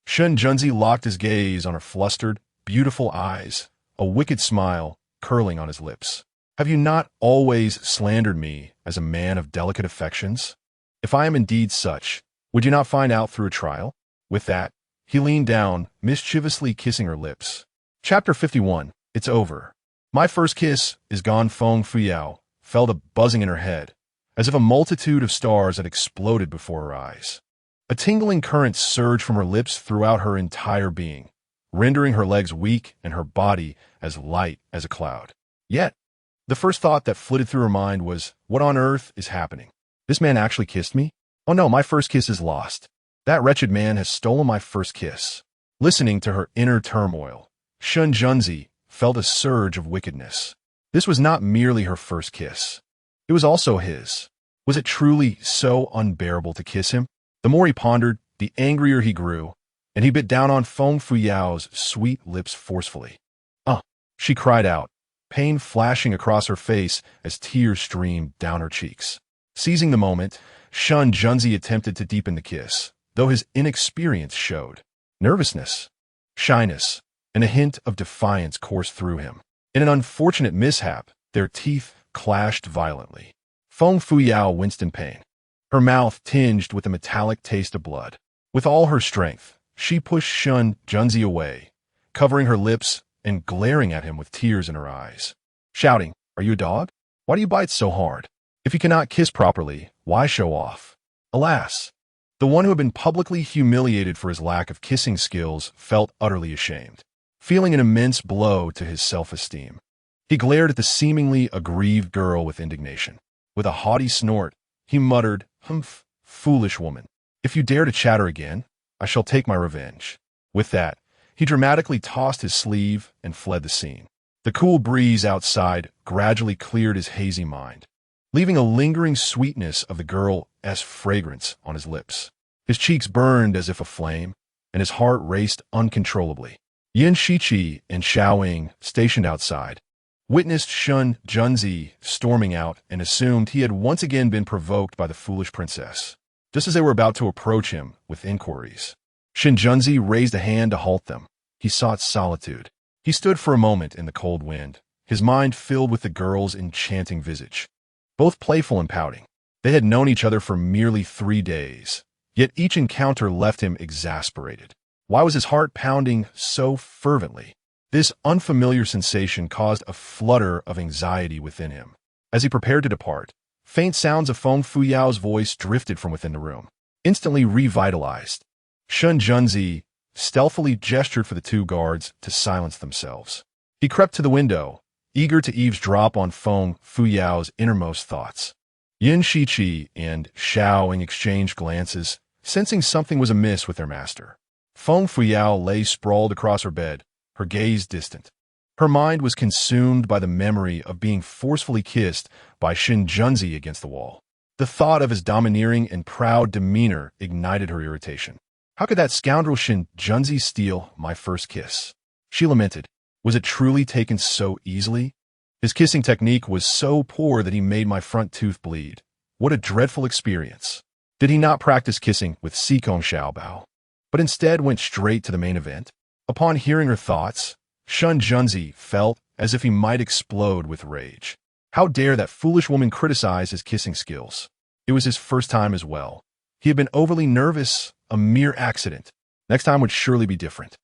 Shen Junzi locked his gaze on her flustered, beautiful eyes, a wicked smile curling on his lips. "Have you not always slandered me as a man of delicate affections? If I am indeed such, would you not find out through a trial?" With that, he leaned down, mischievously kissing her lips. Chapter 51. It's over. "My first kiss is gone." Feng Fuyao felt a buzzing in her head, as if a multitude of stars had exploded before her eyes. A tingling current surged from her lips throughout her entire being, rendering her legs weak and her body as light as a cloud. Yet, the first thought that flitted through her mind was, what on earth is happening? This man actually kissed me? Oh no, my first kiss is lost. That wretched man has stolen my first kiss. Listening to her inner turmoil, Shun Junzi felt a surge of wickedness. This was not merely her first kiss. It was also his. Was it truly so unbearable to kiss him? The more he pondered, the angrier he grew, and he bit down on Feng Fuyao's sweet lips forcefully. She cried out, pain flashing across her face as tears streamed down her cheeks. Seizing the moment, Shun Junzi attempted to deepen the kiss, though his inexperience showed. Nervousness, shyness, and a hint of defiance coursed through him. In an unfortunate mishap, their teeth clashed violently. Feng Fuyao winced in pain, her mouth tinged with a metallic taste of blood. With all her strength, she pushed Shun Junzi away, covering her lips and glaring at him with tears in her eyes, shouting, "Are you a dog? Why do you bite so hard? If you cannot kiss properly, why show off?" Alas, the one who had been publicly humiliated for his lack of kissing skills felt utterly ashamed, feeling an immense blow to his self-esteem. He glared at the seemingly aggrieved girl with indignation. With a haughty snort, he muttered, "Humph, foolish woman. If you dare to chatter again, I shall take my revenge." With that, he dramatically tossed his sleeve and fled the scene. The cool breeze outside gradually cleared his hazy mind, leaving a lingering sweetness of the girl's fragrance on his lips. His cheeks burned as if aflame, and his heart raced uncontrollably. Yin Shiqi and Xiaoying, stationed outside, witnessed Shun Junzi storming out and assumed he had once again been provoked by the foolish princess. Just as they were about to approach him with inquiries, Shin Junzi raised a hand to halt them. He sought solitude. He stood for a moment in the cold wind, his mind filled with the girl's enchanting visage. Both playful and pouting, they had known each other for merely 3 days, yet each encounter left him exasperated. Why was his heart pounding so fervently? This unfamiliar sensation caused a flutter of anxiety within him. As he prepared to depart, faint sounds of Feng Fuyao's voice drifted from within the room. Instantly revitalized, Shun Junzi stealthily gestured for the 2 guards to silence themselves. He crept to the window, eager to eavesdrop on Feng Fuyao's innermost thoughts. Yin Shiqi and Xiaoying exchanged glances, sensing something was amiss with their master. Feng Fuyao lay sprawled across her bed, her gaze distant. Her mind was consumed by the memory of being forcefully kissed by Shin Junzi against the wall. The thought of his domineering and proud demeanor ignited her irritation. How could that scoundrel Shin Junzi steal my first kiss? She lamented. Was it truly taken so easily? His kissing technique was so poor that he made my front tooth bleed. What a dreadful experience. Did he not practice kissing with Sikong Xiaobao, but instead went straight to the main event? Upon hearing her thoughts, Shun Junzi felt as if he might explode with rage. How dare that foolish woman criticize his kissing skills? It was his first time as well. He had been overly nervous, a mere accident. Next time would surely be different.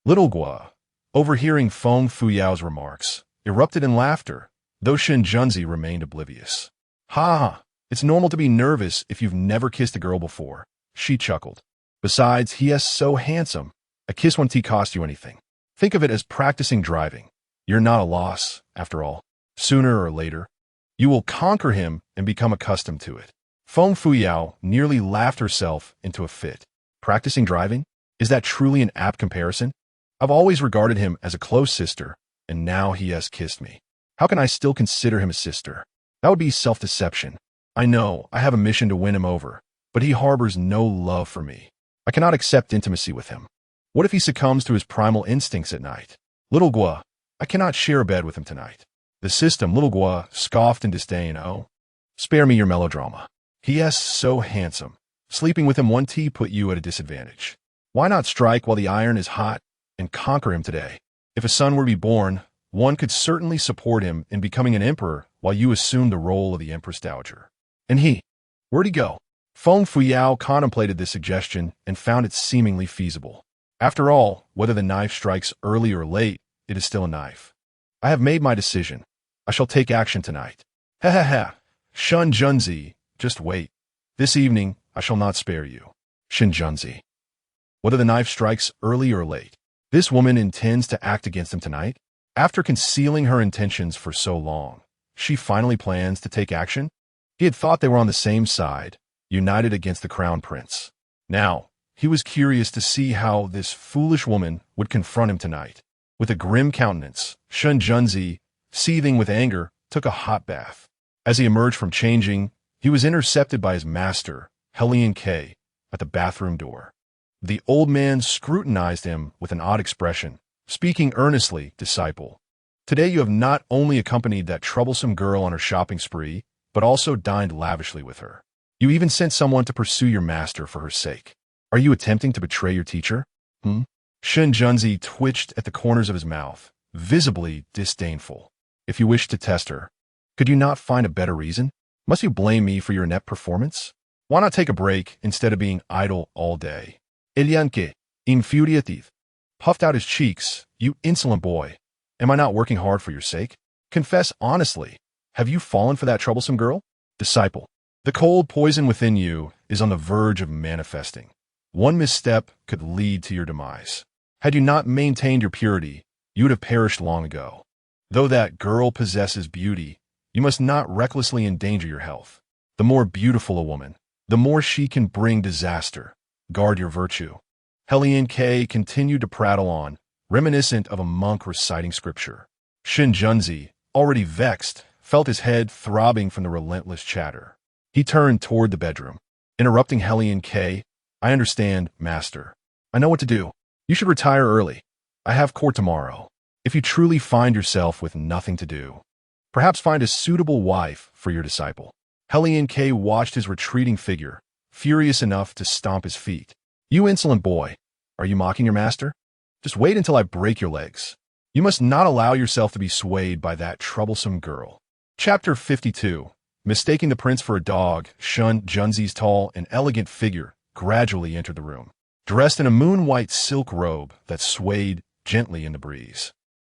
Little Gua, overhearing Feng Fuyao's remarks, erupted in laughter, though Shen Junzi remained oblivious. Ha ha, it's normal to be nervous if you've never kissed a girl before, she chuckled. Besides, he is so handsome. A kiss won't cost you anything. Think of it as practicing driving. You're not a loss, after all. Sooner or later, you will conquer him and become accustomed to it. Feng Fuyao nearly laughed herself into a fit. Practicing driving? Is that truly an apt comparison? I've always regarded him as a close sister, and now he has kissed me. How can I still consider him a sister? That would be self-deception. I know I have a mission to win him over, but he harbors no love for me. I cannot accept intimacy with him. What if he succumbs to his primal instincts at night? Little Gua, I cannot share a bed with him tonight. The system, Little Gua, scoffed in disdain. Oh, spare me your melodrama. He is so handsome. Sleeping with him won't put you at a disadvantage. Why not strike while the iron is hot and conquer him today? If a son were to be born, one could certainly support him in becoming an emperor while you assume the role of the Empress Dowager. And where'd he go? Feng Fuyao contemplated this suggestion and found it seemingly feasible. After all, whether the knife strikes early or late, it is still a knife. I have made my decision. I shall take action tonight. Ha ha ha. Shen Junzi, just wait. This evening, I shall not spare you. Shen Junzi. Whether the knife strikes early or late, this woman intends to act against him tonight? After concealing her intentions for so long, she finally plans to take action? He had thought they were on the same side, united against the crown prince. Now, he was curious to see how this foolish woman would confront him tonight. With a grim countenance, Shen Junzi, seething with anger, took a hot bath. As he emerged from changing, he was intercepted by his master, Helian K, at the bathroom door. The old man scrutinized him with an odd expression, speaking earnestly, "Disciple, today you have not only accompanied that troublesome girl on her shopping spree, but also dined lavishly with her. You even sent someone to pursue your master for her sake. Are you attempting to betray your teacher?" Shen Junzi twitched at the corners of his mouth, visibly disdainful. "If you wish to test her, could you not find a better reason? Must you blame me for your inept performance? Why not take a break instead of being idle all day?" Elianke, infuriated, puffed out his cheeks. "You insolent boy. Am I not working hard for your sake? Confess honestly. Have you fallen for that troublesome girl?" "Disciple, the cold poison within you is on the verge of manifesting. One misstep could lead to your demise. Had you not maintained your purity, you would have perished long ago. Though that girl possesses beauty, you must not recklessly endanger your health. The more beautiful a woman, the more she can bring disaster. Guard your virtue." Helian K continued to prattle on, reminiscent of a monk reciting scripture. Shen Junzi, already vexed, felt his head throbbing from the relentless chatter. He turned toward the bedroom. Interrupting Helian K, "I understand, master. I know what to do. You should retire early. I have court tomorrow. If you truly find yourself with nothing to do, perhaps find a suitable wife for your disciple." Helian K watched his retreating figure, furious enough to stomp his feet. "You insolent boy, are you mocking your master? Just wait until I break your legs. You must not allow yourself to be swayed by that troublesome girl." Chapter 52. Mistaking the prince for a dog, Shen Junzi's tall and elegant figure gradually entered the room, dressed in a moon-white silk robe that swayed gently in the breeze.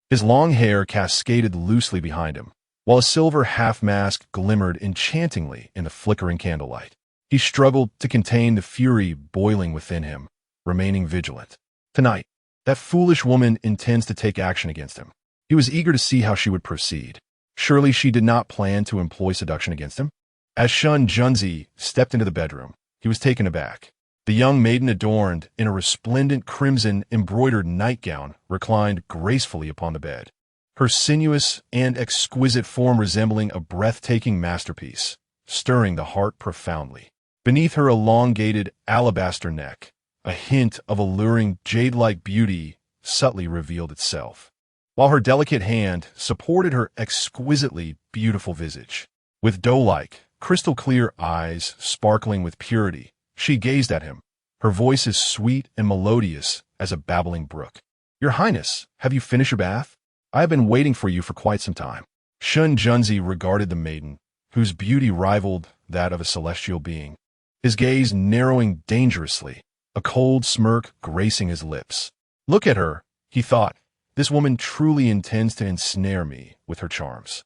His long hair cascaded loosely behind him, while a silver half-mask glimmered enchantingly in the flickering candlelight. He struggled to contain the fury boiling within him, remaining vigilant. Tonight, that foolish woman intends to take action against him. He was eager to see how she would proceed. Surely she did not plan to employ seduction against him? As Shen Junzi stepped into the bedroom, he was taken aback. The young maiden, adorned in a resplendent crimson embroidered nightgown, reclined gracefully upon the bed, her sinuous and exquisite form resembling a breathtaking masterpiece, stirring the heart profoundly. Beneath her elongated alabaster neck, a hint of alluring jade-like beauty subtly revealed itself, while her delicate hand supported her exquisitely beautiful visage. With doe-like, crystal-clear eyes sparkling with purity, she gazed at him, her voice as sweet and melodious as a babbling brook. "Your Highness, have you finished your bath? I have been waiting for you for quite some time. Shun Junzi regarded the maiden, whose beauty rivaled that of a celestial being, his gaze narrowing dangerously, a cold smirk gracing his lips. Look at her, he thought. This woman truly intends to ensnare me with her charms.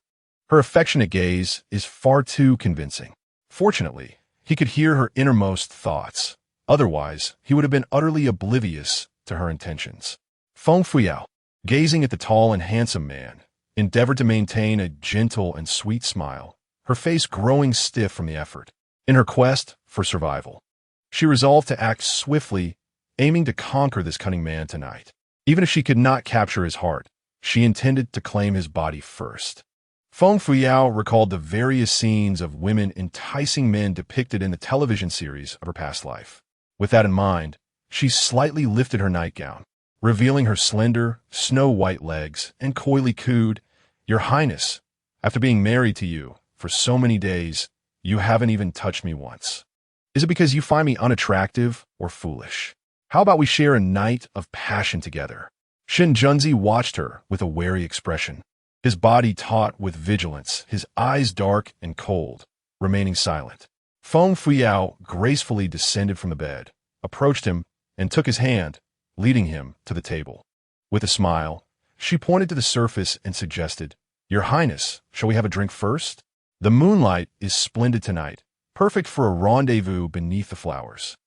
Her affectionate gaze is far too convincing. Fortunately, he could hear her innermost thoughts. Otherwise, he would have been utterly oblivious to her intentions. Feng Fuyao, gazing at the tall and handsome man, endeavored to maintain a gentle and sweet smile, her face growing stiff from the effort. In her quest for survival, she resolved to act swiftly, aiming to conquer this cunning man tonight. Even if she could not capture his heart, she intended to claim his body first. Feng Fuyao recalled the various scenes of women enticing men depicted in the television series of her past life. With that in mind, she slightly lifted her nightgown, revealing her slender, snow-white legs, and coyly cooed, "Your Highness, after being married to you for so many days, you haven't even touched me once. Is it because you find me unattractive or foolish? How about we share a night of passion together?" Shin Junzi watched her with a wary expression, his body taut with vigilance, his eyes dark and cold, remaining silent. Feng Fuyao gracefully descended from the bed, approached him, and took his hand, leading him to the table. With a smile, she pointed to the surface and suggested, "Your Highness, shall we have a drink first? The moonlight is splendid tonight, perfect for a rendezvous beneath the flowers."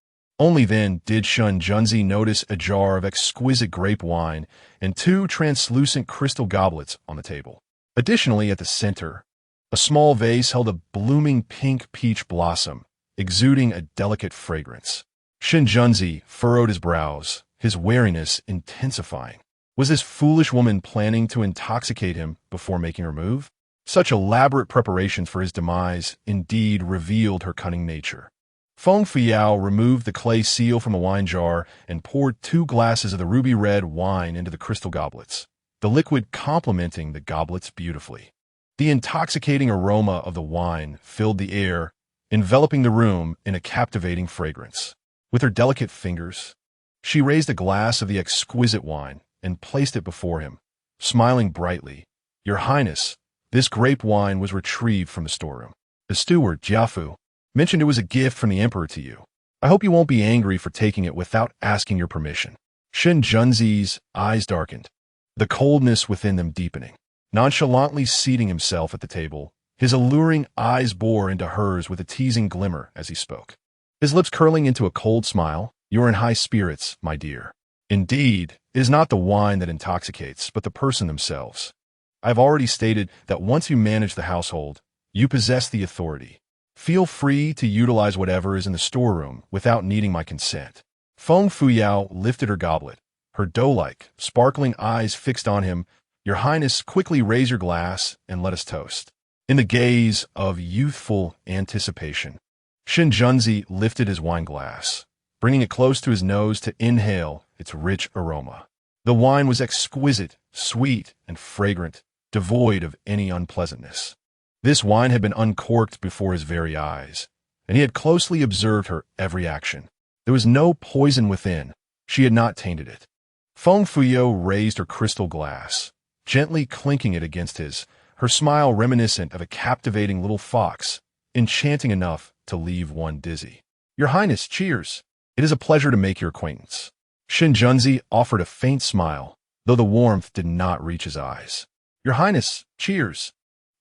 Only then did Shun Junzi notice a jar of exquisite grape wine and 2 translucent crystal goblets on the table. Additionally, at the center, a small vase held a blooming pink peach blossom, exuding a delicate fragrance. Shin Junzi furrowed his brows, his wariness intensifying. Was this foolish woman planning to intoxicate him before making her move? Such elaborate preparations for his demise indeed revealed her cunning nature. Feng Fuyao removed the clay seal from the wine jar and poured 2 glasses of the ruby-red wine into the crystal goblets, the liquid complementing the goblets beautifully. The intoxicating aroma of the wine filled the air, enveloping the room in a captivating fragrance. With her delicate fingers, she raised a glass of the exquisite wine and placed it before him, smiling brightly. "Your Highness, this grape wine was retrieved from the storeroom. The steward, Jiafu, mentioned it was a gift from the emperor to you. I hope you won't be angry for taking it without asking your permission." Shin Junzi's eyes darkened, the coldness within them deepening. Nonchalantly seating himself at the table, his alluring eyes bore into hers with a teasing glimmer as he spoke, his lips curling into a cold smile. "You are in high spirits, my dear. Indeed, it is not the wine that intoxicates, but the person themselves. I have already stated that once you manage the household, you possess the authority. Feel free to utilize whatever is in the storeroom without needing my consent." Feng Fuyao lifted her goblet, her doe-like, sparkling eyes fixed on him. "Your Highness, quickly raise your glass and let us toast." In the gaze of youthful anticipation, Shin Junzi lifted his wine glass, bringing it close to his nose to inhale its rich aroma. The wine was exquisite, sweet, and fragrant, devoid of any unpleasantness. This wine had been uncorked before his very eyes, and he had closely observed her every action. There was no poison within. She had not tainted it. Feng Fuyao raised her crystal glass, gently clinking it against his, her smile reminiscent of a captivating little fox, enchanting enough to leave one dizzy. "Your Highness, cheers! It is a pleasure to make your acquaintance." Shin Junzi offered a faint smile, though the warmth did not reach his eyes. "Your Highness, cheers!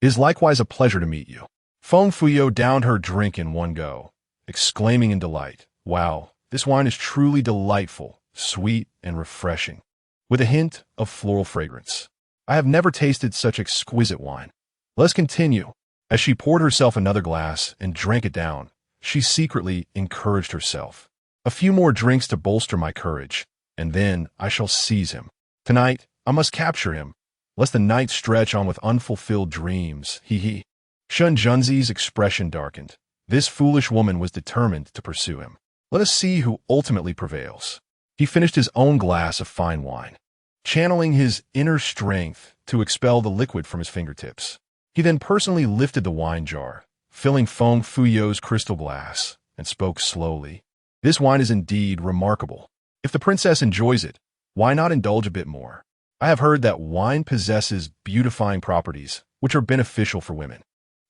It is likewise a pleasure to meet you." Feng Fuyao downed her drink in one go, exclaiming in delight, "Wow, this wine is truly delightful, sweet, and refreshing, with a hint of floral fragrance. I have never tasted such exquisite wine. Let's continue." As she poured herself another glass and drank it down, she secretly encouraged herself. "A few more drinks to bolster my courage, and then I shall seize him. Tonight, I must capture him, lest the night stretch on with unfulfilled dreams, he." Shun Junzi's expression darkened. This foolish woman was determined to pursue him. Let us see who ultimately prevails. He finished his own glass of fine wine, channeling his inner strength to expel the liquid from his fingertips. He then personally lifted the wine jar, filling Feng Fuyao's crystal glass, and spoke slowly. "This wine is indeed remarkable. If the princess enjoys it, why not indulge a bit more? I have heard that wine possesses beautifying properties, which are beneficial for women.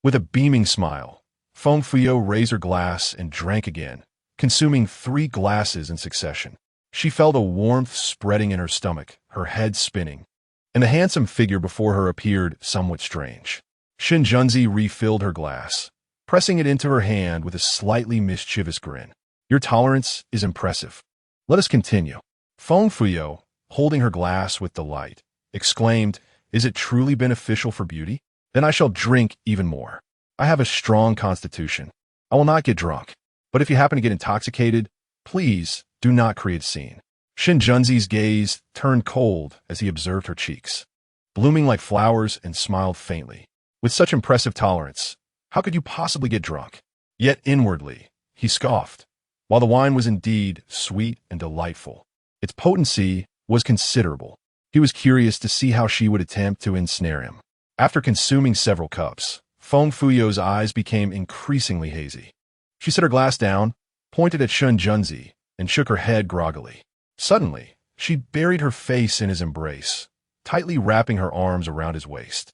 With a beaming smile, Feng Fuyo raised her glass and drank again, consuming 3 glasses in succession. She felt a warmth spreading in her stomach, her head spinning, and the handsome figure before her appeared somewhat strange. Shinjunzi refilled her glass, pressing it into her hand with a slightly mischievous grin. Your tolerance is impressive. Let us continue. Feng Fuyo, holding her glass with delight, exclaimed, Is it truly beneficial for beauty? Then I shall drink even more. I have a strong constitution. I will not get drunk. But if you happen to get intoxicated, please do not create a scene. Shinjunzi's gaze turned cold as he observed her cheeks, blooming like flowers, and smiled faintly. With such impressive tolerance, how could you possibly get drunk? Yet inwardly, he scoffed. While the wine was indeed sweet and delightful, its potency was considerable. He was curious to see how she would attempt to ensnare him. After consuming several cups, Feng Fuyo's eyes became increasingly hazy. She set her glass down, pointed at Shinjunzi, and shook her head groggily. Suddenly, she buried her face in his embrace, tightly wrapping her arms around his waist.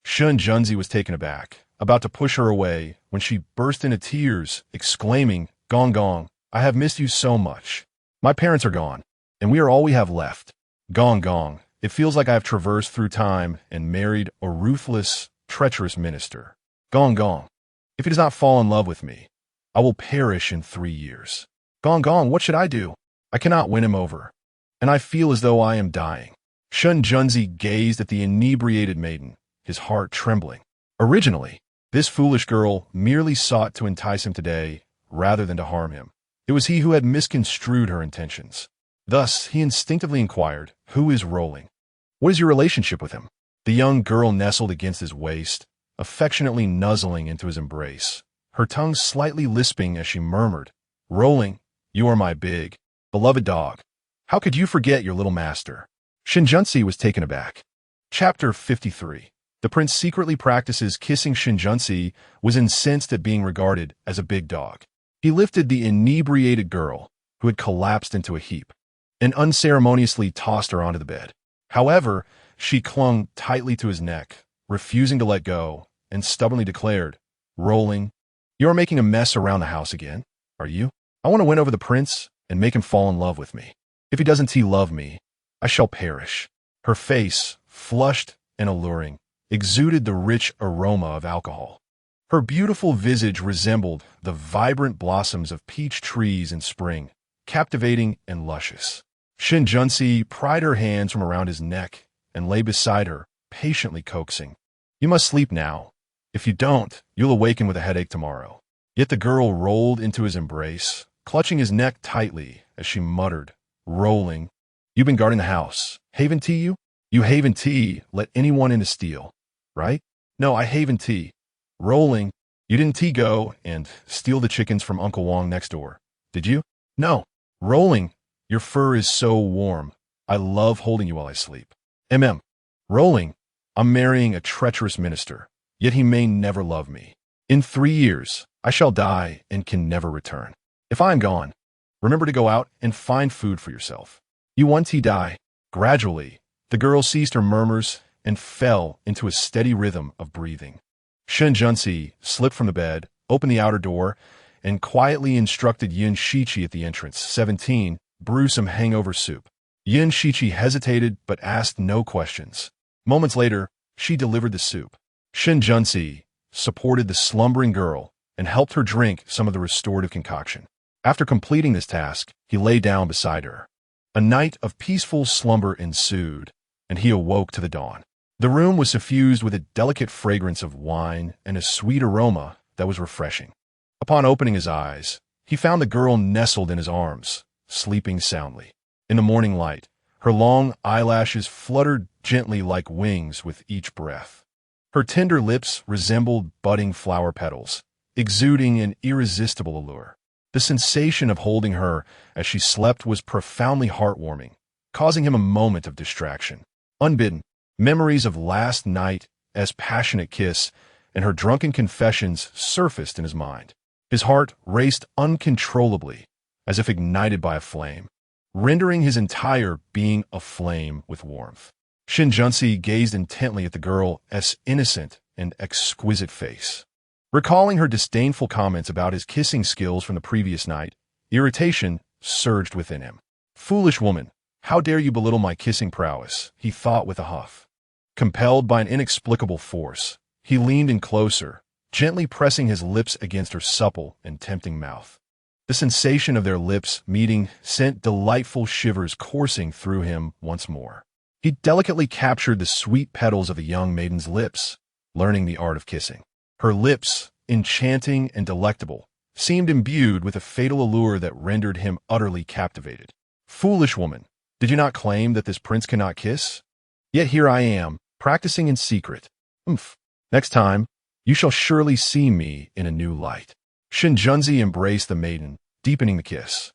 Shinjunzi was taken aback, about to push her away, when she burst into tears, exclaiming, Gong Gong, I have missed you so much. My parents are gone, and we are all we have left. Gong Gong, it feels like I have traversed through time and married a ruthless, treacherous minister. Gong Gong, if he does not fall in love with me, I will perish in 3 years. Gong Gong, what should I do? I cannot win him over, and I feel as though I am dying. Shinjunzi gazed at the inebriated maiden, his heart trembling. Originally, this foolish girl merely sought to entice him today rather than to harm him. It was he who had misconstrued her intentions. Thus, he instinctively inquired, Who is Rolling? What is your relationship with him? The young girl nestled against his waist, affectionately nuzzling into his embrace, her tongue slightly lisping as she murmured, Rolling, you are my big, beloved dog. How could you forget your little master? Shinjunzi was taken aback. Chapter 53. The prince secretly practices kissing. Shinjunzi was incensed at being regarded as a big dog. He lifted the inebriated girl, who had collapsed into a heap, and unceremoniously tossed her onto the bed. However, she clung tightly to his neck, refusing to let go, and stubbornly declared, Rolling, you are making a mess around the house again, are you? I want to win over the prince and make him fall in love with me. If he doesn't love me, I shall perish. Her face, flushed and alluring, exuded the rich aroma of alcohol. Her beautiful visage resembled the vibrant blossoms of peach trees in spring, captivating and luscious. Shinjunzi pried her hands from around his neck and lay beside her, patiently coaxing. You must sleep now. If you don't, you'll awaken with a headache tomorrow. Yet the girl rolled into his embrace, clutching his neck tightly as she muttered, Rolling, you've been guarding the house. Haven tea you? You haven tea, let anyone in to steal, right? No, I haven tea. Rolling, you didn't go and steal the chickens from Uncle Wong next door, did you? No. Rolling, your fur is so warm. I love holding you while I sleep. Rolling, I'm marrying a treacherous minister, yet he may never love me. In 3 years, I shall die and can never return. If I am gone, remember to go out and find food for yourself. You want to die. Gradually, the girl ceased her murmurs and fell into a steady rhythm of breathing. Shinjunzi slipped from the bed, opened the outer door, and quietly instructed Yin Shichi at the entrance, 17, brew some hangover soup. Yin Shichi hesitated but asked no questions. Moments later, she delivered the soup. Shinjunzi supported the slumbering girl and helped her drink some of the restorative concoction. After completing this task, he lay down beside her. A night of peaceful slumber ensued, and he awoke to the dawn. The room was suffused with a delicate fragrance of wine and a sweet aroma that was refreshing. Upon opening his eyes, he found the girl nestled in his arms, sleeping soundly. In the morning light, her long eyelashes fluttered gently like wings with each breath. Her tender lips resembled budding flower petals, exuding an irresistible allure. The sensation of holding her as she slept was profoundly heartwarming, causing him a moment of distraction. Unbidden, memories of last night, as passionate kiss, and her drunken confessions surfaced in his mind. His heart raced uncontrollably, as if ignited by a flame, rendering his entire being aflame with warmth. Shinjunsi gazed intently at the girl's innocent and exquisite face. Recalling her disdainful comments about his kissing skills from the previous night, irritation surged within him. Foolish woman, how dare you belittle my kissing prowess, he thought with a huff. Compelled by an inexplicable force, he leaned in closer, gently pressing his lips against her supple and tempting mouth. The sensation of their lips meeting sent delightful shivers coursing through him once more. He delicately captured the sweet petals of the young maiden's lips, learning the art of kissing. Her lips, enchanting and delectable, seemed imbued with a fatal allure that rendered him utterly captivated. Foolish woman, did you not claim that this prince cannot kiss? Yet here I am, practicing in secret. Next time, you shall surely see me in a new light. Shinjunzi embraced the maiden, deepening the kiss.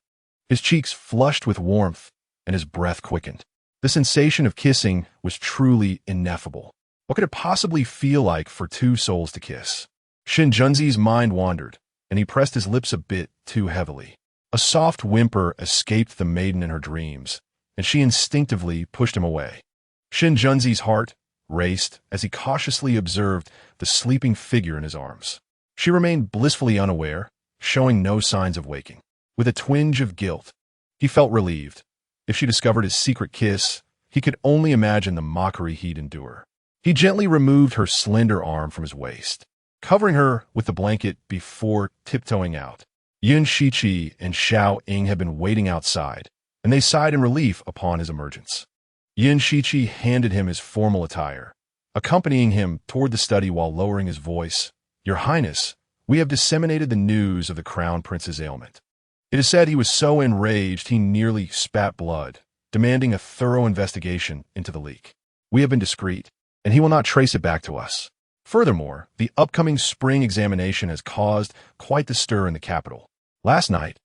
His cheeks flushed with warmth, and his breath quickened. The sensation of kissing was truly ineffable. What could it possibly feel like for two souls to kiss? Shinjunzi's mind wandered, and he pressed his lips a bit too heavily. A soft whimper escaped the maiden in her dreams, and she instinctively pushed him away. Shinjunzi's heart raced as he cautiously observed the sleeping figure in his arms. She remained blissfully unaware, showing no signs of waking. With a twinge of guilt, he felt relieved. If she discovered his secret kiss, he could only imagine the mockery he'd endure. He gently removed her slender arm from his waist, covering her with the blanket before tiptoeing out. Yun Shiqi and Xiao Ying had been waiting outside, and they sighed in relief upon his emergence. Yun Shiqi handed him his formal attire, accompanying him toward the study while lowering his voice. Your Highness, we have disseminated the news of the Crown Prince's ailment. It is said he was so enraged he nearly spat blood, demanding a thorough investigation into the leak. We have been discreet, and he will not trace it back to us. Furthermore, the upcoming spring examination has caused quite the stir in the capital. Last night,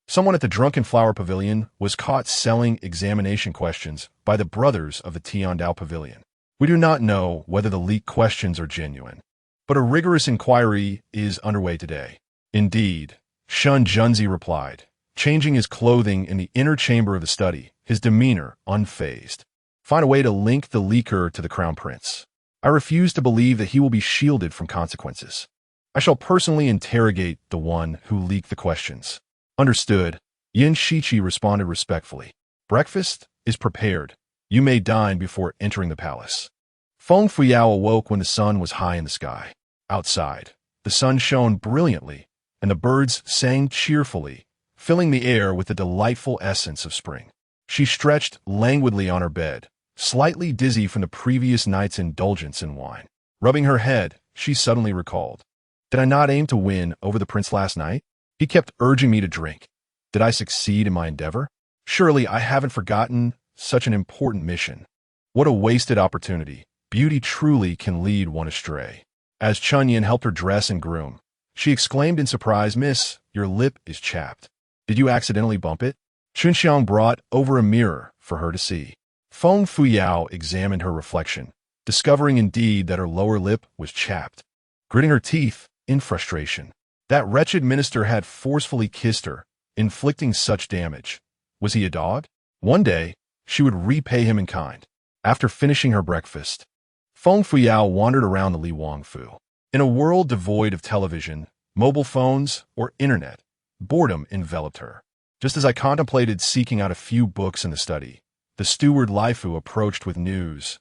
someone at the Drunken Flower Pavilion was caught selling examination questions by the brothers of the Tiandao Pavilion. We do not know whether the leaked questions are genuine, but a rigorous inquiry is underway today. Indeed, Shinjunzi replied, changing his clothing in the inner chamber of the study, his demeanor unfazed. Find a way to link the leaker to the Crown Prince. I refuse to believe that he will be shielded from consequences. I shall personally interrogate the one who leaked the questions. Understood. Yin Shiqi responded respectfully. Breakfast is prepared. You may dine before entering the palace. Feng Fuyao awoke when the sun was high in the sky. Outside, the sun shone brilliantly, and the birds sang cheerfully, filling the air with the delightful essence of spring. She stretched languidly on her bed, slightly dizzy from the previous night's indulgence in wine. Rubbing her head, she suddenly recalled. Did I not aim to win over the prince last night? He kept urging me to drink. Did I succeed in my endeavor? Surely I haven't forgotten such an important mission. What a wasted opportunity. Beauty truly can lead one astray. As Chunyin helped her dress and groom, she exclaimed in surprise, Miss, your lip is chapped. Did you accidentally bump it? Chunxiang brought over a mirror for her to see. Feng Fuyao examined her reflection, discovering indeed that her lower lip was chapped. Gritting her teeth in frustration, that wretched minister had forcefully kissed her, inflicting such damage. Was he a dog? One day, she would repay him in kind. After finishing her breakfast, Feng Fuyao wandered around the Li Wangfu. In a world devoid of television, mobile phones, or internet, boredom enveloped her. Just as I contemplated seeking out a few books in the study, the steward Laifu approached with news,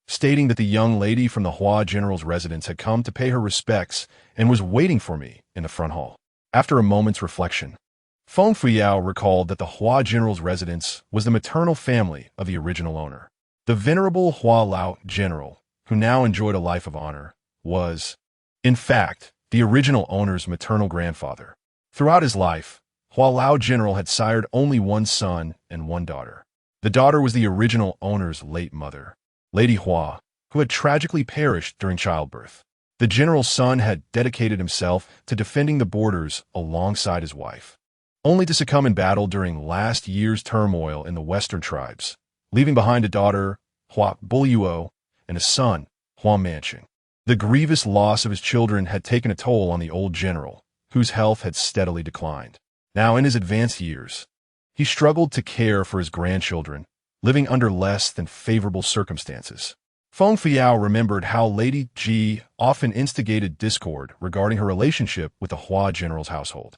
stating that the young lady from the Hua General's residence had come to pay her respects and was waiting for me in the front hall. After a moment's reflection, Feng Fuyao recalled that the Hua General's residence was the maternal family of the original owner. The venerable Hua Lao General, who now enjoyed a life of honor, was, in fact, the original owner's maternal grandfather. Throughout his life, Hua Lao General had sired only one son and one daughter. The daughter was the original owner's late mother, Lady Hua, who had tragically perished during childbirth. The general's son had dedicated himself to defending the borders alongside his wife, only to succumb in battle during last year's turmoil in the western tribes, leaving behind a daughter, Hua Bulyuo, and a son, Hua Manching. The grievous loss of his children had taken a toll on the old general, whose health had steadily declined. Now in his advanced years, he struggled to care for his grandchildren, living under less than favorable circumstances. Feng Fiao remembered how Lady Ji often instigated discord regarding her relationship with the Hua general's household,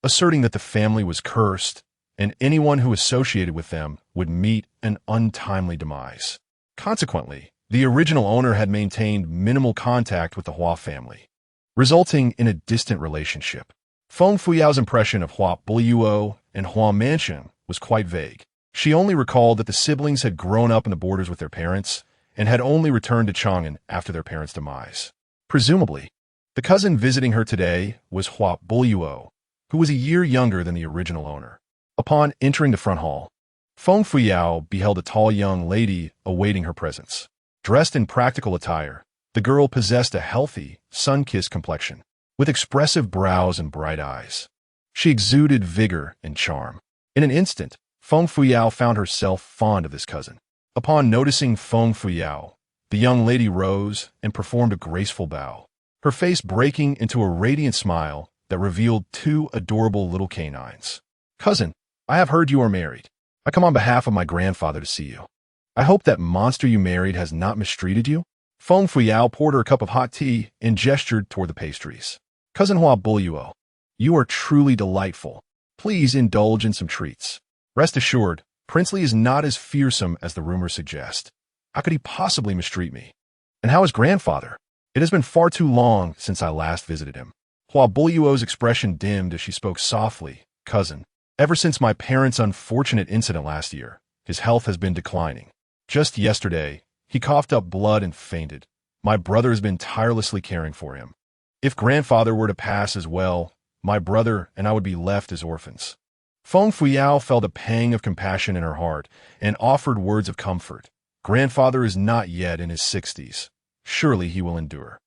asserting that the family was cursed and anyone who associated with them would meet an untimely demise. Consequently, the original owner had maintained minimal contact with the Hua family, resulting in a distant relationship. Feng Fuyao's impression of Hua Buiyuo and Hua Mansion was quite vague. She only recalled that the siblings had grown up in the borders with their parents and had only returned to Chang'an after their parents' demise. Presumably, the cousin visiting her today was Hua Buiyuo, who was a year younger than the original owner. Upon entering the front hall, Feng Fuyao beheld a tall young lady awaiting her presence. Dressed in practical attire, the girl possessed a healthy, sun-kissed complexion, with expressive brows and bright eyes. She exuded vigor and charm. In an instant, Feng Fuyao found herself fond of this cousin. Upon noticing Feng Fuyao, the young lady rose and performed a graceful bow, her face breaking into a radiant smile that revealed two adorable little canines. "Cousin, I have heard you are married. I come on behalf of my grandfather to see you. I hope that monster you married has not mistreated you." Feng Fuyao poured her a cup of hot tea and gestured toward the pastries. "Cousin Hua Buiyuo, you are truly delightful. Please indulge in some treats. Rest assured, Princely is not as fearsome as the rumors suggest. How could he possibly mistreat me? And how is grandfather? It has been far too long since I last visited him." Hua Buiyuo's expression dimmed as she spoke softly. "Cousin, ever since my parents' unfortunate incident last year, his health has been declining. Just yesterday, he coughed up blood and fainted. My brother has been tirelessly caring for him. If grandfather were to pass as well, my brother and I would be left as orphans." Feng Fuyao felt a pang of compassion in her heart and offered words of comfort. "Grandfather is not yet in his 60s. Surely he will endure.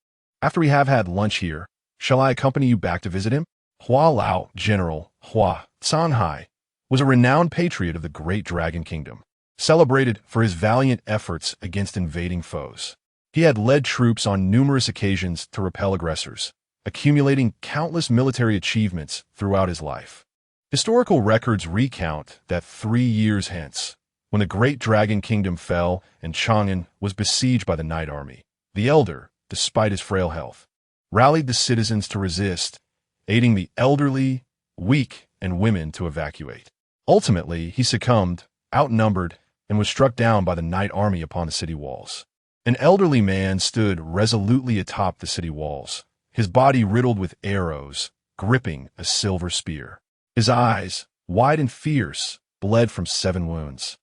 After we have had lunch here, shall I accompany you back to visit him?" Hua Lao, General Hua Sanhai, was a renowned patriot of the Great Dragon Kingdom, celebrated for his valiant efforts against invading foes. He had led troops on numerous occasions to repel aggressors, accumulating countless military achievements throughout his life. Historical records recount that 3 years hence, when the Great Dragon Kingdom fell and Chang'an was besieged by the Night Army, the Elder, despite his frail health, rallied the citizens to resist, aiding the elderly, weak, and women to evacuate. Ultimately, he succumbed, outnumbered, and was struck down by the Night Army upon the city walls. An elderly man stood resolutely atop the city walls, his body riddled with arrows, gripping a silver spear. His eyes, wide and fierce, bled from 7 wounds,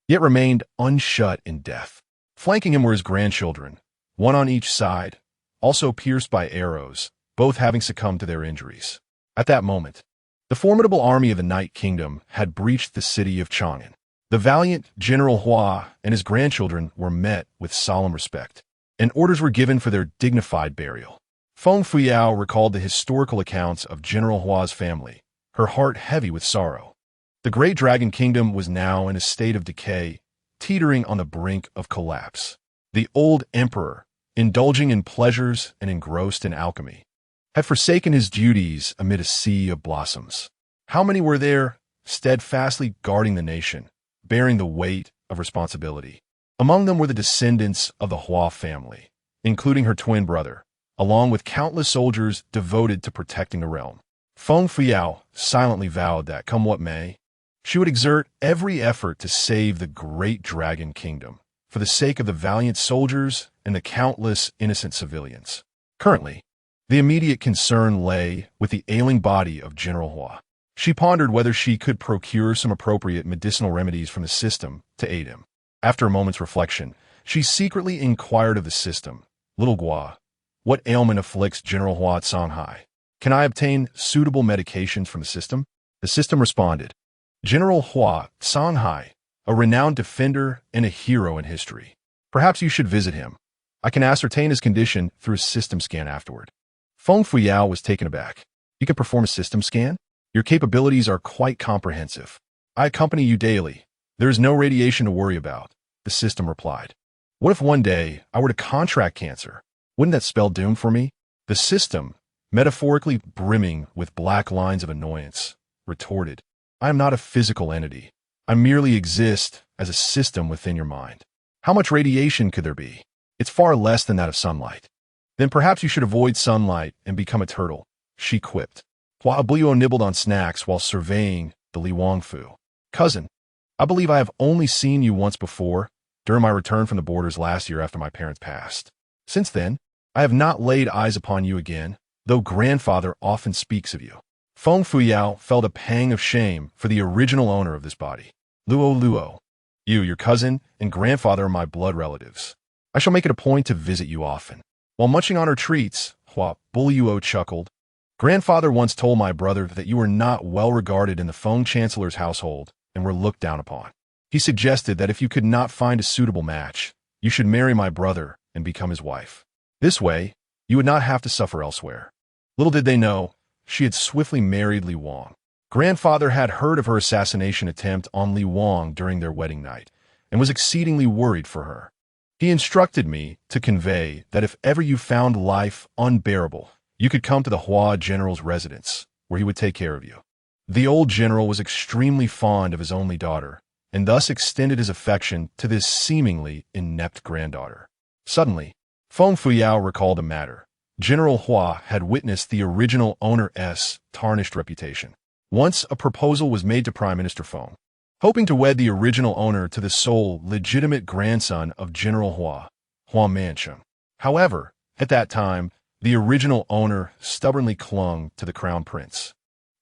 yet remained unshut in death. Flanking him were his grandchildren, one on each side, also pierced by arrows, both having succumbed to their injuries. At that moment, the formidable army of the Night Kingdom had breached the city of Chang'an. The valiant General Hua and his grandchildren were met with solemn respect, and orders were given for their dignified burial. Feng Fuyao recalled the historical accounts of General Hua's family, her heart heavy with sorrow. The Great Dragon Kingdom was now in a state of decay, teetering on the brink of collapse. The old emperor, indulging in pleasures and engrossed in alchemy, had forsaken his duties amid a sea of blossoms. How many were there, steadfastly guarding the nation, bearing the weight of responsibility? Among them were the descendants of the Hua family, including her twin brother, along with countless soldiers devoted to protecting the realm. Feng Fuyao silently vowed that, come what may, she would exert every effort to save the Great Dragon Kingdom, for the sake of the valiant soldiers and the countless innocent civilians. Currently, the immediate concern lay with the ailing body of General Hua. She pondered whether she could procure some appropriate medicinal remedies from the system to aid him. After a moment's reflection, she secretly inquired of the system, "Little Gua, what ailment afflicts General Hua at Shanghai? Can I obtain suitable medications from the system?" The system responded, "General Hua Sanhai, a renowned defender and a hero in history. Perhaps you should visit him. I can ascertain his condition through a system scan afterward." Feng Fuyao was taken aback. "You can perform a system scan? Your capabilities are quite comprehensive. I accompany you daily. There is no radiation to worry about," the system replied. "What if one day I were to contract cancer? Wouldn't that spell doom for me?" The system, metaphorically brimming with black lines of annoyance, retorted, "I am not a physical entity. I merely exist as a system within your mind. How much radiation could there be? It's far less than that of sunlight. Then perhaps you should avoid sunlight and become a turtle, she quipped. Hua Blio nibbled on snacks while surveying the Li Wangfu. Cousin, I believe I have only seen you once before, during my return from the borders last year after my parents passed. Since then, I have not laid eyes upon you again, though grandfather often speaks of you. Feng Fuyao felt a pang of shame for the original owner of this body. Luo. You, your cousin, and grandfather are my blood relatives. I shall make it a point to visit you often. While munching on her treats, Hua Buliuo chuckled. Grandfather once told my brother that you were not well regarded in the Feng Chancellor's household and were looked down upon. He suggested that if you could not find a suitable match, you should marry my brother and become his wife. This way, you would not have to suffer elsewhere. Little did they know, she had swiftly married Li Wang. Grandfather had heard of her assassination attempt on Li Wang during their wedding night and was exceedingly worried for her. He instructed me to convey that if ever you found life unbearable, you could come to the Hua general's residence, where he would take care of you. The old general was extremely fond of his only daughter, and thus extended his affection to this seemingly inept granddaughter. Suddenly, Feng Fuyao recalled a matter. General Hua had witnessed the original owner's tarnished reputation. Once a proposal was made to Prime Minister Feng, hoping to wed the original owner to the sole legitimate grandson of General Hua, Hua Mancheng. However, at that time, the original owner stubbornly clung to the crown prince,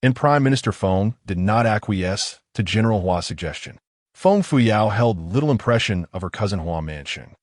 and Prime Minister Feng did not acquiesce to General Hua's suggestion. Feng Fuyao held little impression of her cousin Hua Mancheng,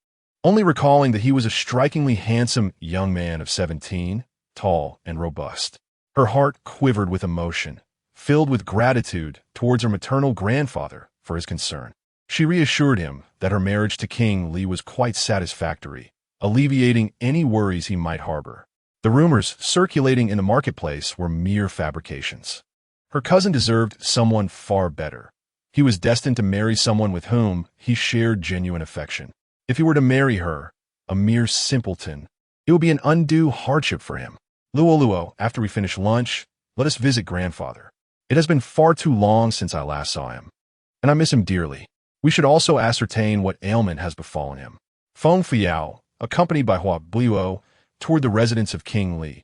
only recalling that he was a strikingly handsome young man of 17, tall and robust. Her heart quivered with emotion, filled with gratitude towards her maternal grandfather for his concern. She reassured him that her marriage to King Li was quite satisfactory, alleviating any worries he might harbor. The rumors circulating in the marketplace were mere fabrications. Her cousin deserved someone far better. He was destined to marry someone with whom he shared genuine affection. If he were to marry her, a mere simpleton, it would be an undue hardship for him. Luo, after we finish lunch, let us visit grandfather. It has been far too long since I last saw him, and I miss him dearly. We should also ascertain what ailment has befallen him. Feng Fuyao, accompanied by Hua Buliuo, toward the residence of King Li.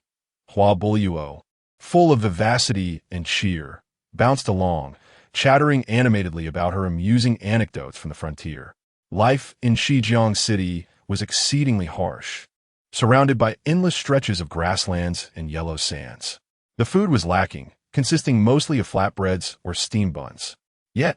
Hua Buliuo, full of vivacity and cheer, bounced along, chattering animatedly about her amusing anecdotes from the frontier. Life in Shijiang City was exceedingly harsh, surrounded by endless stretches of grasslands and yellow sands. The food was lacking, consisting mostly of flatbreads or steam buns. Yet,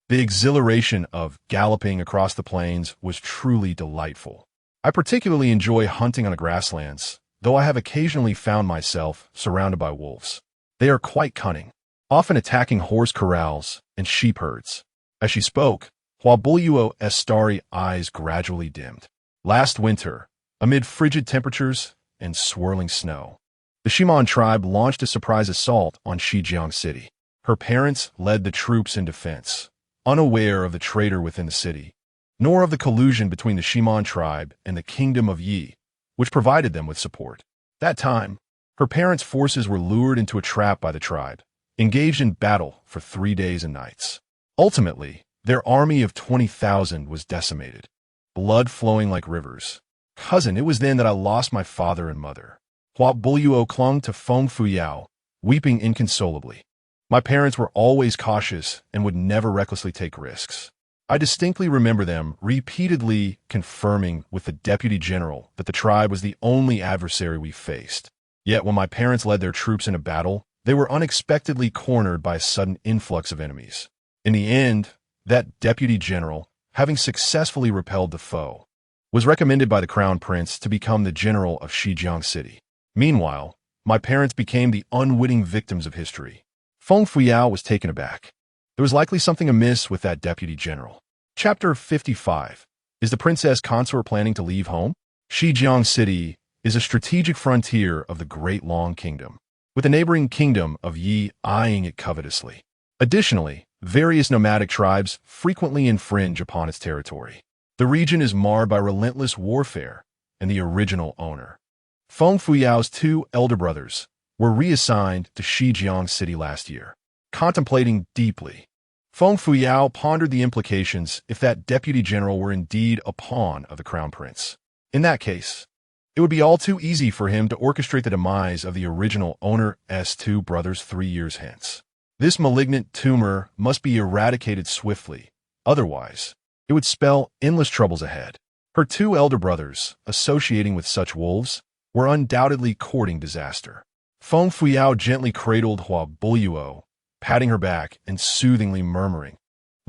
the exhilaration of galloping across the plains was truly delightful. I particularly enjoy hunting on the grasslands, though I have occasionally found myself surrounded by wolves. They are quite cunning, often attacking horse corrals and sheep herds. As she spoke, Hua Buliuo's starry eyes gradually dimmed. Last winter, amid frigid temperatures and swirling snow, the Shiman tribe launched a surprise assault on Shijiang City. Her parents led the troops in defense, unaware of the traitor within the city, nor of the collusion between the Shiman tribe and the Kingdom of Yi, which provided them with support. That time, her parents' forces were lured into a trap by the tribe, engaged in battle for 3 days and nights. Ultimately, their army of 20,000 was decimated, blood flowing like rivers. Cousin, it was then that I lost my father and mother. Hua Buliuo clung to Feng Fuyao, weeping inconsolably. My parents were always cautious and would never recklessly take risks. I distinctly remember them repeatedly confirming with the deputy general that the tribe was the only adversary we faced. Yet when my parents led their troops into battle, they were unexpectedly cornered by a sudden influx of enemies. In the end, that deputy general, having successfully repelled the foe, was recommended by the crown prince to become the general of Shijiang City. Meanwhile, my parents became the unwitting victims of history. Feng Fuyao was taken aback. There was likely something amiss with that deputy general. Chapter 55. Is the princess consort planning to leave home? Shijiang City is a strategic frontier of the Great Long Kingdom, with the neighboring kingdom of Yi eyeing it covetously. Additionally, various nomadic tribes frequently infringe upon its territory. The region is marred by relentless warfare and the original owner. Feng Fuyao's 2 elder brothers were reassigned to Shijiang City last year. Contemplating deeply, Feng Fuyao pondered the implications if that deputy general were indeed a pawn of the crown prince. In that case, it would be all too easy for him to orchestrate the demise of the original owner's two brothers 3 years hence. This malignant tumor must be eradicated swiftly, otherwise, it would spell endless troubles ahead. Her 2 elder brothers, associating with such wolves, were undoubtedly courting disaster. Feng Fuyao gently cradled Hua Buluo, patting her back and soothingly murmuring,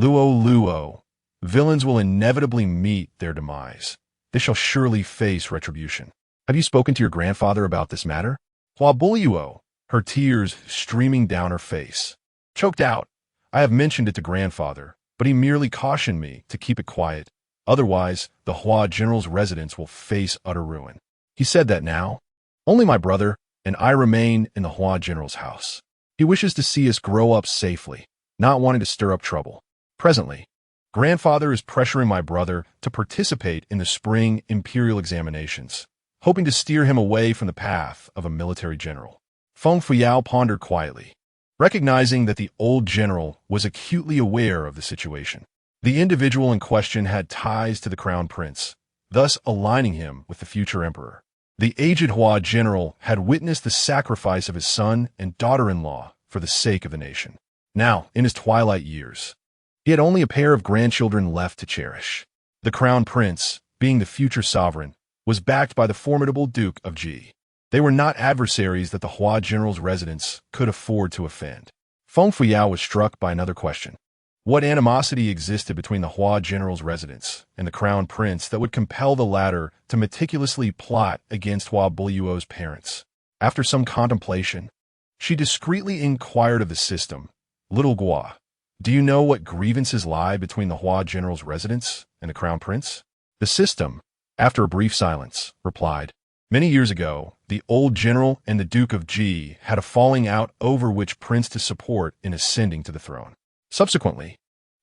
"Luo, Luo, villains will inevitably meet their demise. They shall surely face retribution. Have you spoken to your grandfather about this matter?" Hua Buluo, her tears streaming down her face, choked out, "I have mentioned it to grandfather, but he merely cautioned me to keep it quiet. Otherwise, the Hua general's residence will face utter ruin. He said that now, only my brother and I remain in the Hua general's house. He wishes to see us grow up safely, not wanting to stir up trouble. Presently, grandfather is pressuring my brother to participate in the spring imperial examinations, hoping to steer him away from the path of a military general." Feng Fuyao pondered quietly, recognizing that the old general was acutely aware of the situation. The individual in question had ties to the crown prince, thus aligning him with the future emperor. The aged Hua general had witnessed the sacrifice of his son and daughter-in-law for the sake of the nation. Now, in his twilight years, he had only a pair of grandchildren left to cherish. The crown prince, being the future sovereign, was backed by the formidable Duke of Ji. They were not adversaries that the Hua general's residence could afford to offend. Feng Fuyao was struck by another question. What animosity existed between the Hua general's residence and the crown prince that would compel the latter to meticulously plot against Hua Buluo's parents? After some contemplation, she discreetly inquired of the system, "Little Gua, do you know what grievances lie between the Hua general's residence and the crown prince?" The system, after a brief silence, replied, "Many years ago, the old general and the Duke of Ji had a falling out over which prince to support in ascending to the throne. Subsequently,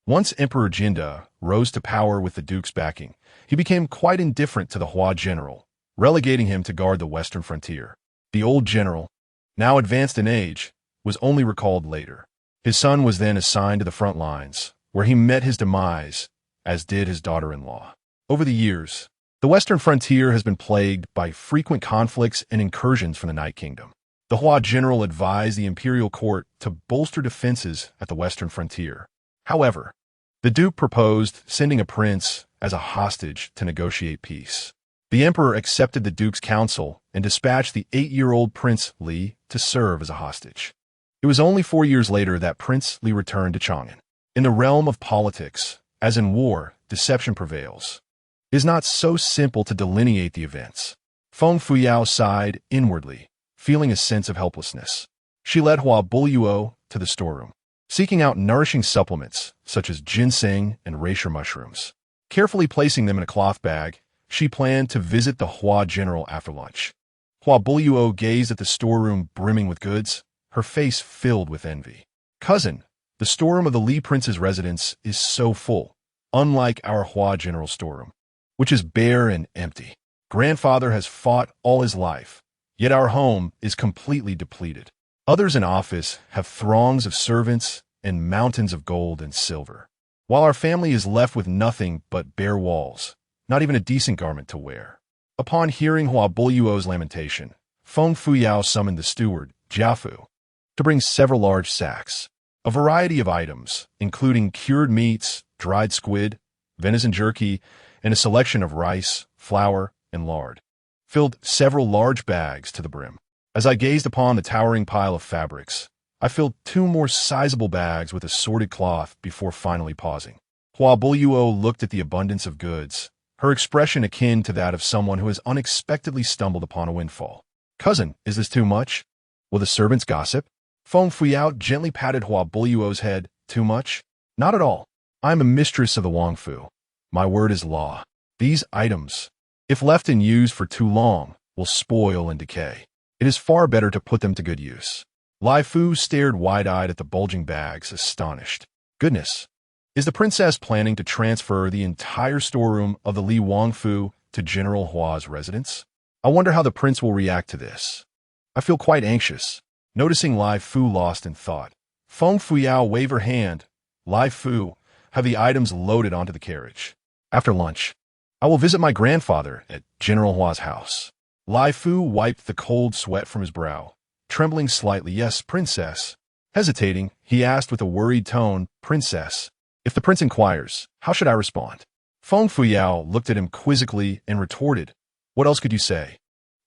once Emperor Jinda rose to power with the Duke's backing, he became quite indifferent to the Hua general, relegating him to guard the western frontier. The old general, now advanced in age, was only recalled later. His son was then assigned to the front lines, where he met his demise, as did his daughter-in-law. Over the years, the western frontier has been plagued by frequent conflicts and incursions from the Night Kingdom. The Hua general advised the imperial court to bolster defenses at the western frontier. However, the Duke proposed sending a prince as a hostage to negotiate peace. The emperor accepted the Duke's counsel and dispatched the 8-year-old Prince Li to serve as a hostage. It was only 4 years later that Prince Li returned to Chang'an. In the realm of politics, as in war, deception prevails. It is not so simple to delineate the events. Feng Fuyao sighed inwardly, feeling a sense of helplessness. She led Hua Buluo to the storeroom, seeking out nourishing supplements such as ginseng and reishi mushrooms. Carefully placing them in a cloth bag, she planned to visit the Hua general after lunch. Hua Buluo gazed at the storeroom brimming with goods, her face filled with envy. "Cousin, the storeroom of the Li prince's residence is so full, unlike our Hua general storeroom, which is bare and empty. Grandfather has fought all his life, yet our home is completely depleted. Others in office have throngs of servants and mountains of gold and silver, while our family is left with nothing but bare walls, not even a decent garment to wear." Upon hearing Hua Buluo's lamentation, Feng Fuyao summoned the steward, Jiafu, to bring several large sacks. A variety of items, including cured meats, dried squid, venison jerky, and a selection of rice, flour, and lard, filled several large bags to the brim. As I gazed upon the towering pile of fabrics, I filled 2 more sizable bags with assorted cloth before finally pausing. Hua Buluo looked at the abundance of goods, her expression akin to that of someone who has unexpectedly stumbled upon a windfall. "Cousin, is this too much? Will the servants gossip?" Feng Fuyao gently patted Hua Buluo's head. "Too much? Not at all. I am a mistress of the Wangfu. My word is law. These items, if left and used for too long, will spoil and decay. It is far better to put them to good use." Lai Fu stared wide-eyed at the bulging bags, astonished. "Goodness, is the princess planning to transfer the entire storeroom of the Li Wangfu to General Hua's residence? I wonder how the prince will react to this. I feel quite anxious." Noticing Lai Fu lost in thought, Feng Fuyao waved her hand, Lai Fu, have the items loaded onto the carriage. After lunch, I will visit my grandfather at General Hua's house. Lai Fu wiped the cold sweat from his brow, trembling slightly. Yes, princess. Hesitating, he asked with a worried tone, Princess, if the prince inquires, how should I respond? Feng Fuyao looked at him quizzically and retorted, what else could you say?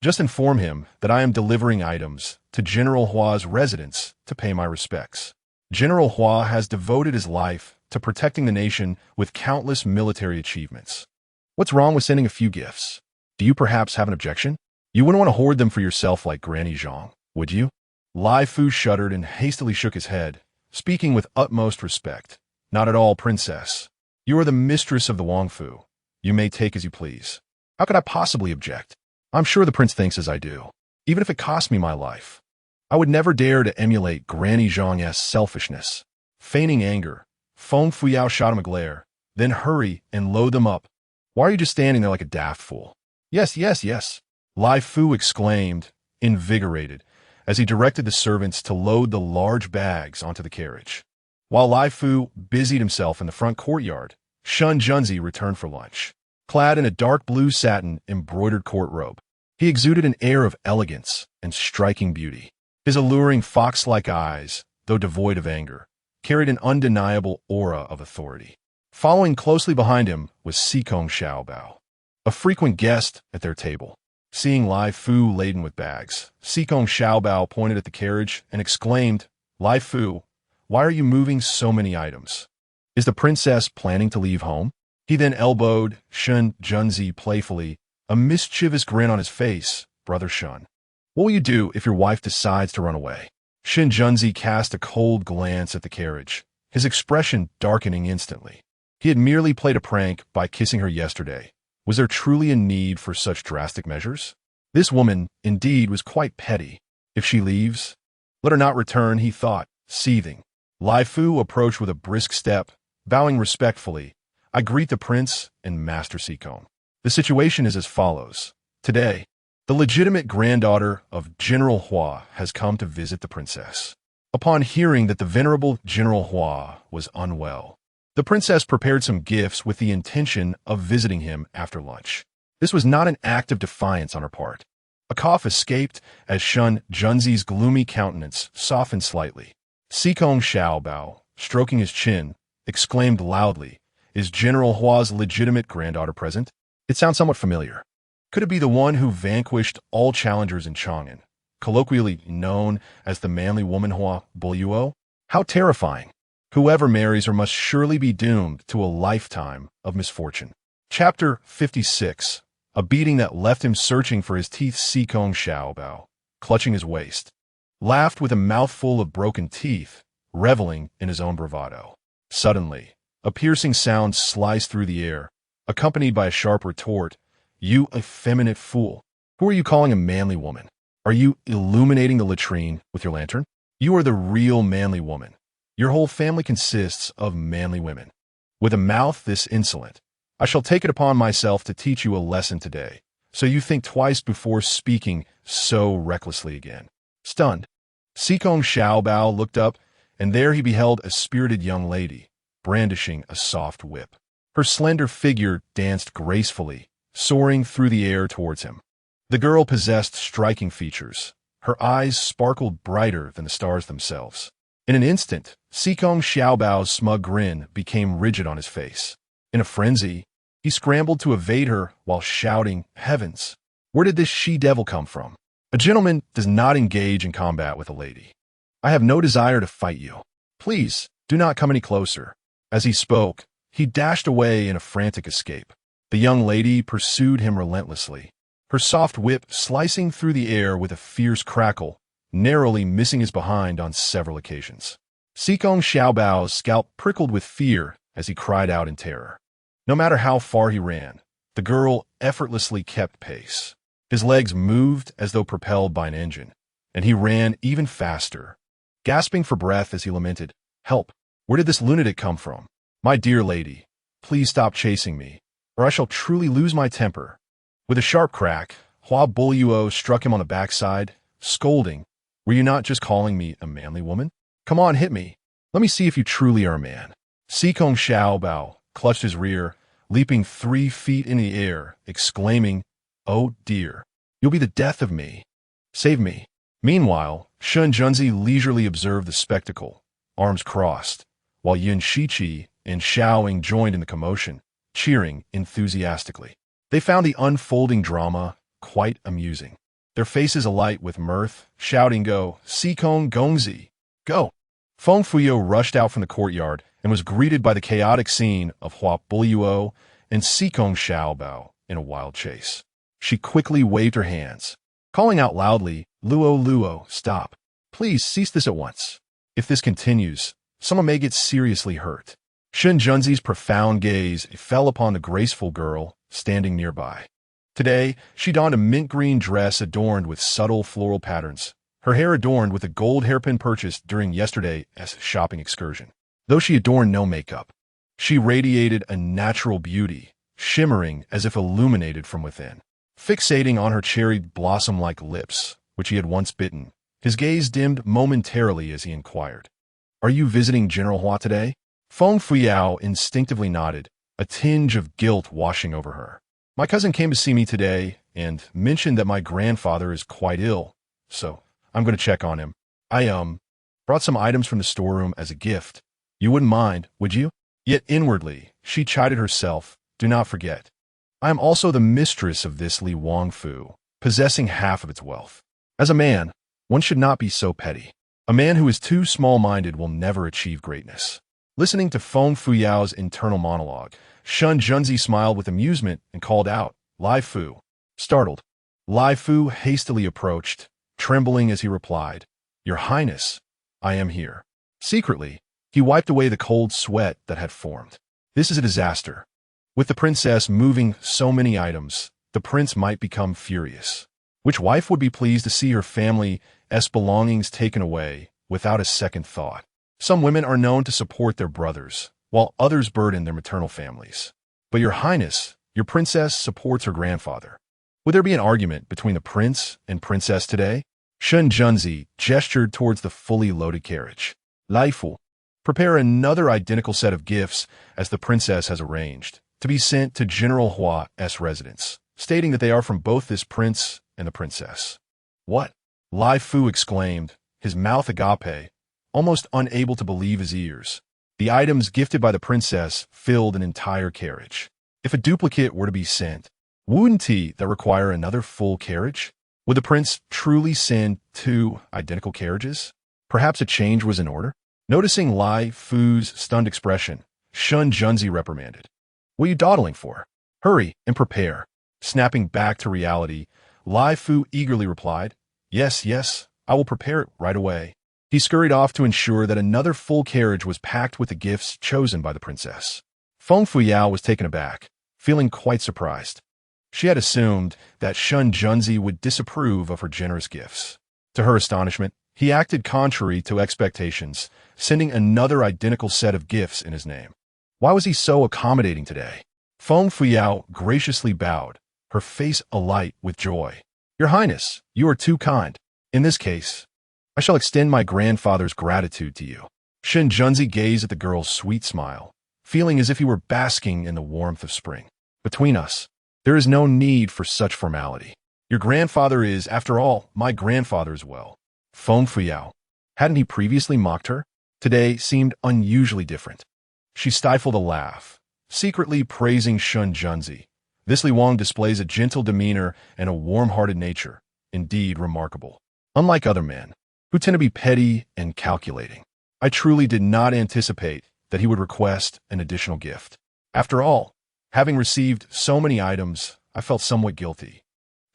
Just inform him that I am delivering items to General Hua's residence to pay my respects. General Hua has devoted his life to protecting the nation with countless military achievements. What's wrong with sending a few gifts? Do you perhaps have an objection? You wouldn't want to hoard them for yourself like Granny Zhang, would you? Lai Fu shuddered and hastily shook his head, speaking with utmost respect. Not at all, princess. You are the mistress of the Wangfu. You may take as you please. How could I possibly object? I'm sure the prince thinks as I do, even if it cost me my life. I would never dare to emulate Granny Zhang's selfishness. Feigning anger, Feng Fuyao shot him a glare, then hurry and load them up. Why are you just standing there like a daft fool? Yes, yes, yes, Lai Fu exclaimed, invigorated, as he directed the servants to load the large bags onto the carriage. While Lai Fu busied himself in the front courtyard, Shun Junzi returned for lunch. Clad in a dark blue satin embroidered court robe, he exuded an air of elegance and striking beauty. His alluring fox-like eyes, though devoid of anger, carried an undeniable aura of authority. Following closely behind him was Sikong Xiaobao, a frequent guest at their table. Seeing Lai Fu laden with bags, Sikong Xiaobao pointed at the carriage and exclaimed, Lai Fu, why are you moving so many items? Is the princess planning to leave home? He then elbowed Shun Junzi playfully, a mischievous grin on his face. Brother Shun, what will you do if your wife decides to run away? Shun Junzi cast a cold glance at the carriage, his expression darkening instantly. He had merely played a prank by kissing her yesterday. Was there truly a need for such drastic measures? This woman, indeed, was quite petty. If she leaves, let her not return, he thought, seething. Lai Fu approached with a brisk step, bowing respectfully. I greet the prince and Master Sikong. The situation is as follows. Today, the legitimate granddaughter of General Hua has come to visit the princess. Upon hearing that the venerable General Hua was unwell, the princess prepared some gifts with the intention of visiting him after lunch. This was not an act of defiance on her part. A cough escaped as Shun Junzi's gloomy countenance softened slightly. Sikong Xiaobao, stroking his chin, exclaimed loudly, Is General Hua's legitimate granddaughter present? It sounds somewhat familiar. Could it be the one who vanquished all challengers in Chang'an, colloquially known as the manly woman Hua Buluo? How terrifying! Whoever marries her must surely be doomed to a lifetime of misfortune. Chapter 56. A beating that left him searching for his teeth. Sikong Xiaobao, clutching his waist, laughed with a mouthful of broken teeth, reveling in his own bravado. Suddenly, a piercing sound sliced through the air, accompanied by a sharp retort. You effeminate fool! Who are you calling a manly woman? Are you illuminating the latrine with your lantern? You are the real manly woman. Your whole family consists of manly women. With a mouth this insolent, I shall take it upon myself to teach you a lesson today, so you think twice before speaking so recklessly again. Stunned, Sikong Xiaobao looked up, and there he beheld a spirited young lady, brandishing a soft whip. Her slender figure danced gracefully, soaring through the air towards him. The girl possessed striking features. Her eyes sparkled brighter than the stars themselves. In an instant, Sikong Xiaobao's smug grin became rigid on his face. In a frenzy, he scrambled to evade her while shouting, Heavens! Where did this she-devil come from? A gentleman does not engage in combat with a lady. I have no desire to fight you. Please, do not come any closer. As he spoke, he dashed away in a frantic escape. The young lady pursued him relentlessly, her soft whip slicing through the air with a fierce crackle, narrowly missing his behind on several occasions. Sikong Xiaobao's scalp prickled with fear as he cried out in terror. No matter how far he ran, the girl effortlessly kept pace. His legs moved as though propelled by an engine, and he ran even faster, gasping for breath as he lamented, Help! Where did this lunatic come from? My dear lady, please stop chasing me, or I shall truly lose my temper. With a sharp crack, Hua Buluo struck him on the backside, scolding, Were you not just calling me a manly woman? Come on, hit me. Let me see if you truly are a man. Sikong Xiaobao clutched his rear, leaping 3 feet in the air, exclaiming, "Oh dear, you'll be the death of me. Save me." Meanwhile, Shun Junzi leisurely observed the spectacle, arms crossed, while Yun Shiqi and Xiaoing joined in the commotion, cheering enthusiastically. They found the unfolding drama quite amusing. Their faces alight with mirth, shouting, "Go, Sikong Gongzi, go!" Feng Fuyo rushed out from the courtyard and was greeted by the chaotic scene of Hua Buluo and Sikong Xiaobao in a wild chase. She quickly waved her hands, calling out loudly, "Luo, Luo, stop. Please cease this at once. If this continues, someone may get seriously hurt." Shun Junzi's profound gaze fell upon the graceful girl standing nearby. Today, she donned a mint green dress adorned with subtle floral patterns, her hair adorned with a gold hairpin purchased during yesterday's shopping excursion. Though she adorned no makeup, she radiated a natural beauty, shimmering as if illuminated from within. Fixating on her cherry blossom-like lips, which he had once bitten, his gaze dimmed momentarily as he inquired, "Are you visiting General Hua today?" Feng Fuyao instinctively nodded, a tinge of guilt washing over her. "My cousin came to see me today and mentioned that my grandfather is quite ill, so I'm going to check on him. I brought some items from the storeroom as a gift. You wouldn't mind, would you?" Yet inwardly, she chided herself, "Do not forget, I am also the mistress of this Li Wangfu, possessing half of its wealth. As a man, one should not be so petty. A man who is too small-minded will never achieve greatness." Listening to Feng Fuyao's internal monologue, Shun Junzi smiled with amusement and called out, "Lai Fu." Startled, Lai Fu hastily approached, trembling as he replied, "Your Highness, I am here." Secretly, he wiped away the cold sweat that had formed. This is a disaster. With the princess moving so many items, the prince might become furious. Which wife would be pleased to see her family's belongings taken away without a second thought? Some women are known to support their brothers, while others burden their maternal families. But your Highness, your princess supports her grandfather. Would there be an argument between the prince and princess today? Shun Junzi gestured towards the fully loaded carriage. Lai Fu, prepare another identical set of gifts as the princess has arranged, to be sent to General Hua's residence, stating that they are from both this prince and the princess. What? Lai Fu exclaimed, his mouth agape, almost unable to believe his ears. The items gifted by the princess filled an entire carriage. If a duplicate were to be sent, wouldn't that require another full carriage? Would the prince truly send 2 identical carriages? Perhaps a change was in order? Noticing Lai Fu's stunned expression, Shun Junzi reprimanded. "What are you dawdling for? Hurry and prepare." Snapping back to reality, Lai Fu eagerly replied, Yes, I will prepare it right away." He scurried off to ensure that another full carriage was packed with the gifts chosen by the princess. Feng Fuyao was taken aback, feeling quite surprised. She had assumed that Shun Junzi would disapprove of her generous gifts. To her astonishment, he acted contrary to expectations, sending another identical set of gifts in his name. Why was he so accommodating today? Feng Fuyao graciously bowed, her face alight with joy. "Your Highness, you are too kind. In this case, I shall extend my grandfather's gratitude to you." Shun Junzi gazed at the girl's sweet smile, feeling as if he were basking in the warmth of spring. "Between us, there is no need for such formality. Your grandfather is, after all, my grandfather as well." Feng Fuyao, hadn't he previously mocked her? Today seemed unusually different. She stifled a laugh, secretly praising Shun Junzi. This Li Wang displays a gentle demeanor and a warm-hearted nature, indeed remarkable. Unlike other men, who tend to be petty and calculating, I truly did not anticipate that he would request an additional gift. After all, having received so many items, I felt somewhat guilty.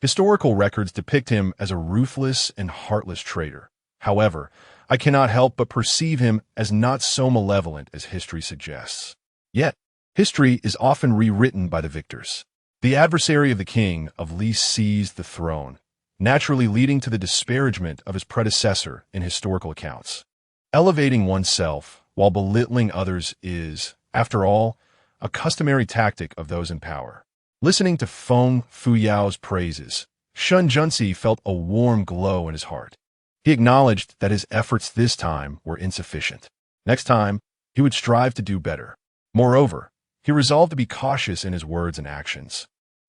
Historical records depict him as a ruthless and heartless traitor. However, I cannot help but perceive him as not so malevolent as history suggests. Yet, history is often rewritten by the victors. The adversary of the king of Li seized the throne, naturally leading to the disparagement of his predecessor in historical accounts. Elevating oneself while belittling others is, after all, a customary tactic of those in power. Listening to Feng Fuyao's praises, Shun Junzi felt a warm glow in his heart. He acknowledged that his efforts this time were insufficient. Next time, He would strive to do better. Moreover, he resolved to be cautious in his words and actions,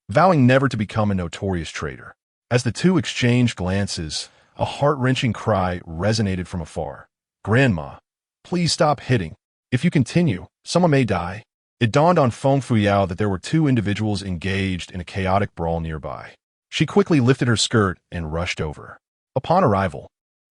vowing never to become a notorious traitor. As the two exchanged glances, a heart-wrenching cry resonated from afar. "Grandma, please stop hitting. If you continue, someone may die." It dawned on Feng Fuyao that there were two individuals engaged in a chaotic brawl nearby. She quickly lifted her skirt and rushed over. Upon arrival,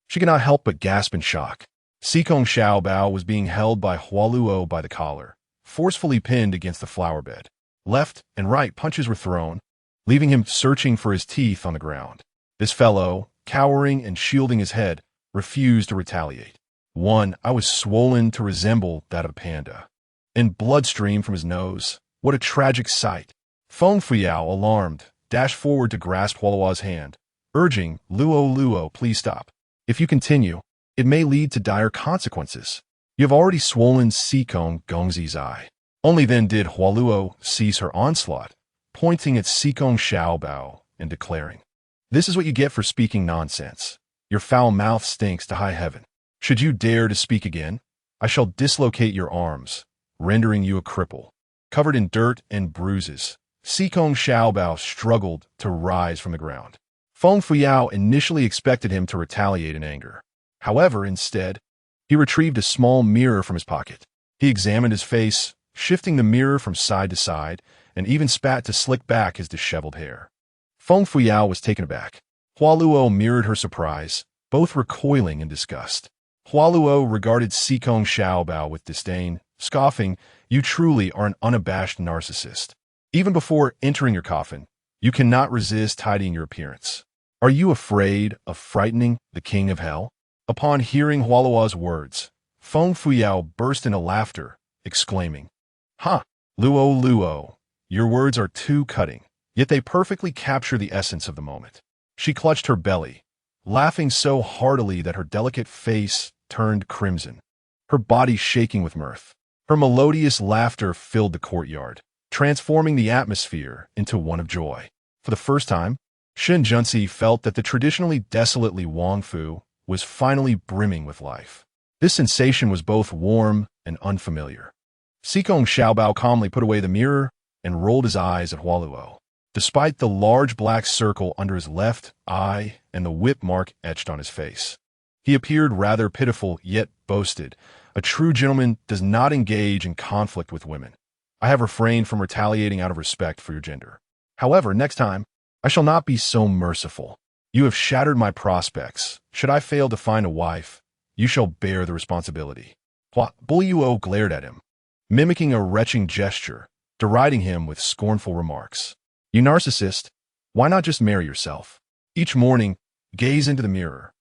she could not help but gasp in shock. Xikong Xiaobao was being held by Hualuo by the collar, forcefully pinned against the flower bed. Left and right punches were thrown, leaving him searching for his teeth on the ground. This fellow, cowering and shielding his head, refused to retaliate. I was swollen to resemble that of a panda, and blood streamed from his nose. What a tragic sight! Feng Fuyao, alarmed, dashed forward to grasp Hualuo's hand, urging, Luo, please stop. If you continue, it may lead to dire consequences. You have already swollen Xikong Gongzi's eye. Only then did Hualuo cease her onslaught, pointing at Xikong Xiaobao and declaring, "This is what you get for speaking nonsense. Your foul mouth stinks to high heaven. Should you dare to speak again, I shall dislocate your arms, rendering you a cripple." Covered in dirt and bruises, Xikong Xiaobao struggled to rise from the ground. Feng Fuyao initially expected him to retaliate in anger. However, instead, he retrieved a small mirror from his pocket. He examined his face, shifting the mirror from side to side, and even spat to slick back his disheveled hair. Feng Fuyao was taken aback. Hualuo mirrored her surprise, both recoiling in disgust. Hualuo regarded Xikong Xiaobao with disdain, scoffing, "You truly are an unabashed narcissist. Even before entering your coffin, you cannot resist hiding your appearance. Are you afraid of frightening the king of hell?" Upon hearing Hualuo's words, Feng Fuyao burst into laughter, exclaiming, "Ha! Luo, your words are too cutting, yet they perfectly capture the essence of the moment." She clutched her belly, laughing so heartily that her delicate face turned crimson, her body shaking with mirth. Her melodious laughter filled the courtyard, transforming the atmosphere into one of joy. For the first time, Shen Junsi felt that the traditionally desolate Li Wangfu was finally brimming with life. This sensation was both warm and unfamiliar. Xikong Xiaobao calmly put away the mirror and rolled his eyes at Hualuo. Despite the large black circle under his left eye and the whip mark etched on his face, he appeared rather pitiful, yet boasted, "A true gentleman does not engage in conflict with women. I have refrained from retaliating out of respect for your gender. However, next time, I shall not be so merciful. You have shattered my prospects. Should I fail to find a wife, you shall bear the responsibility." Hualuo glared at him, mimicking a retching gesture, deriding him with scornful remarks. "You narcissist, why not just marry yourself? Each morning, gaze into the mirror,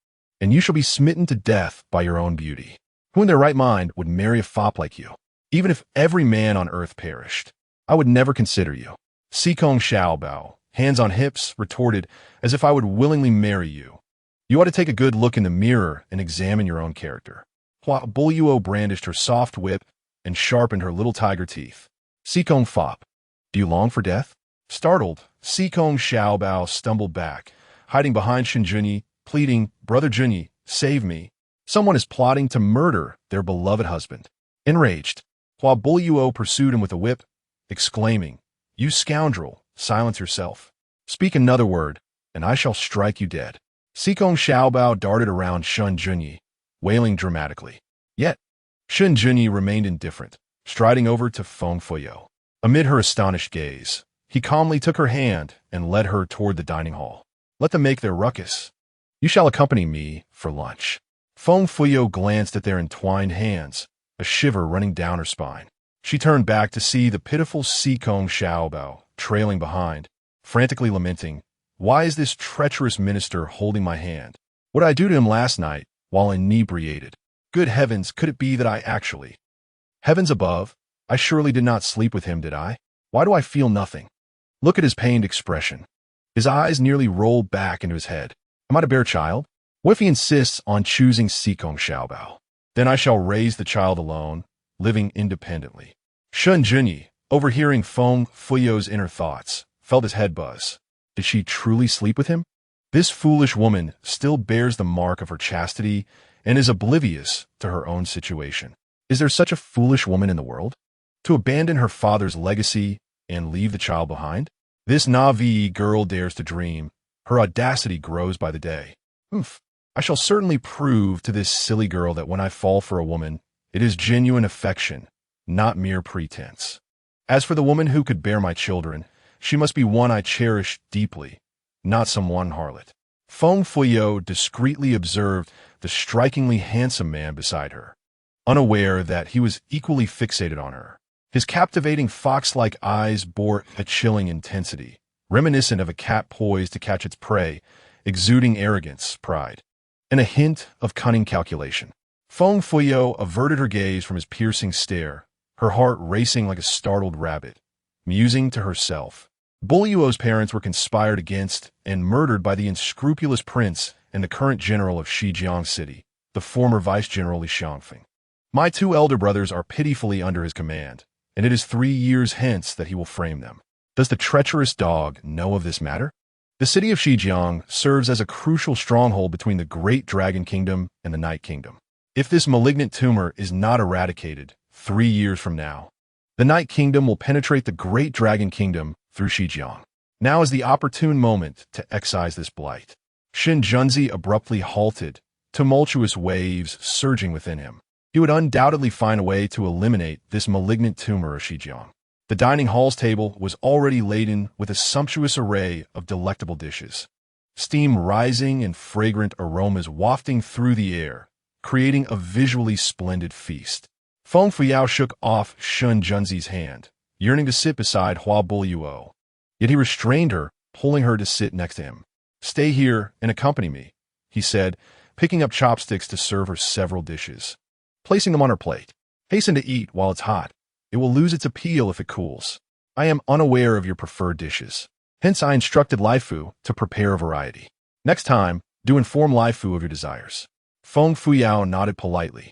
and you shall be smitten to death by your own beauty. Who in their right mind would marry a fop like you? Even if every man on earth perished, I would never consider you." Xikong Xiaobao, hands on hips, retorted, "As if I would willingly marry you. You ought to take a good look in the mirror and examine your own character." Hualuo brandished her soft whip and sharpened her little tiger teeth. "Xikong fop, do you long for death?" Startled, Xikong Xiaobao stumbled back, hiding behind Shen Junyi, pleading, "Brother Junyi, save me. Someone is plotting to murder their beloved husband." Enraged, Hualuo pursued him with a whip, exclaiming, "You scoundrel, silence yourself. Speak another word, and I shall strike you dead." Xikong Xiaobao darted around Shen Junyi, wailing dramatically. Yet, Shen Junyi remained indifferent, striding over to Feng Fuyao. Amid her astonished gaze, he calmly took her hand and led her toward the dining hall. "Let them make their ruckus. You shall accompany me for lunch." Feng Fuyao glanced at their entwined hands, a shiver running down her spine. She turned back to see the pitiful Xikong Xiaobao trailing behind, frantically lamenting, "Why is this treacherous minister holding my hand? What did I do to him last night while inebriated? Good heavens, could it be that I actually... Heavens above, I surely did not sleep with him, did I? Why do I feel nothing? Look at his pained expression. His eyes nearly roll back into his head. Am I to bear a child? What if he insists on choosing Xikong Xiaobao? Then I shall raise the child alone, living independently." Shen Junyi, overhearing Feng Fuyao's inner thoughts, felt his head buzz. Did she truly sleep with him? This foolish woman still bears the mark of her chastity and is oblivious to her own situation. Is there such a foolish woman in the world? To abandon her father's legacy and leave the child behind? This Navi girl dares to dream. Her audacity grows by the day. Oof. I shall certainly prove to this silly girl that when I fall for a woman, it is genuine affection, not mere pretense. As for the woman who could bear my children, she must be one I cherish deeply, not some one harlot. Feng Fuyo discreetly observed the strikingly handsome man beside her, unaware that he was equally fixated on her. His captivating fox-like eyes bore a chilling intensity, reminiscent of a cat poised to catch its prey, exuding arrogance, pride, and a hint of cunning calculation. Feng Fuyo averted her gaze from his piercing stare, her heart racing like a startled rabbit, musing to herself. Bulliyuo's parents were conspired against and murdered by the unscrupulous prince and the current general of Shijiang City, the former vice-general Li Xiangfeng. My two elder brothers are pitifully under his command, and it is 3 years hence that he will frame them. Does the treacherous dog know of this matter? The city of Shijiang serves as a crucial stronghold between the Great Dragon Kingdom and the Night Kingdom. If this malignant tumor is not eradicated 3 years from now, the Night Kingdom will penetrate the Great Dragon Kingdom through Shijiang. Now is the opportune moment to excise this blight. Shin Junzi abruptly halted, tumultuous waves surging within him. He would undoubtedly find a way to eliminate this malignant tumor of Shijiang. The dining hall's table was already laden with a sumptuous array of delectable dishes, steam rising and fragrant aromas wafting through the air, creating a visually splendid feast. Feng Fuyao shook off Shun Junzi's hand, yearning to sit beside Hua Bulliyuo. Yet he restrained her, pulling her to sit next to him. "Stay here and accompany me," he said, picking up chopsticks to serve her several dishes. Placing them on her plate. "Hasten to eat while it's hot. It will lose its appeal if it cools. I am unaware of your preferred dishes. Hence I instructed Laifu to prepare a variety. Next time, do inform Laifu of your desires." Feng Fuyao nodded politely,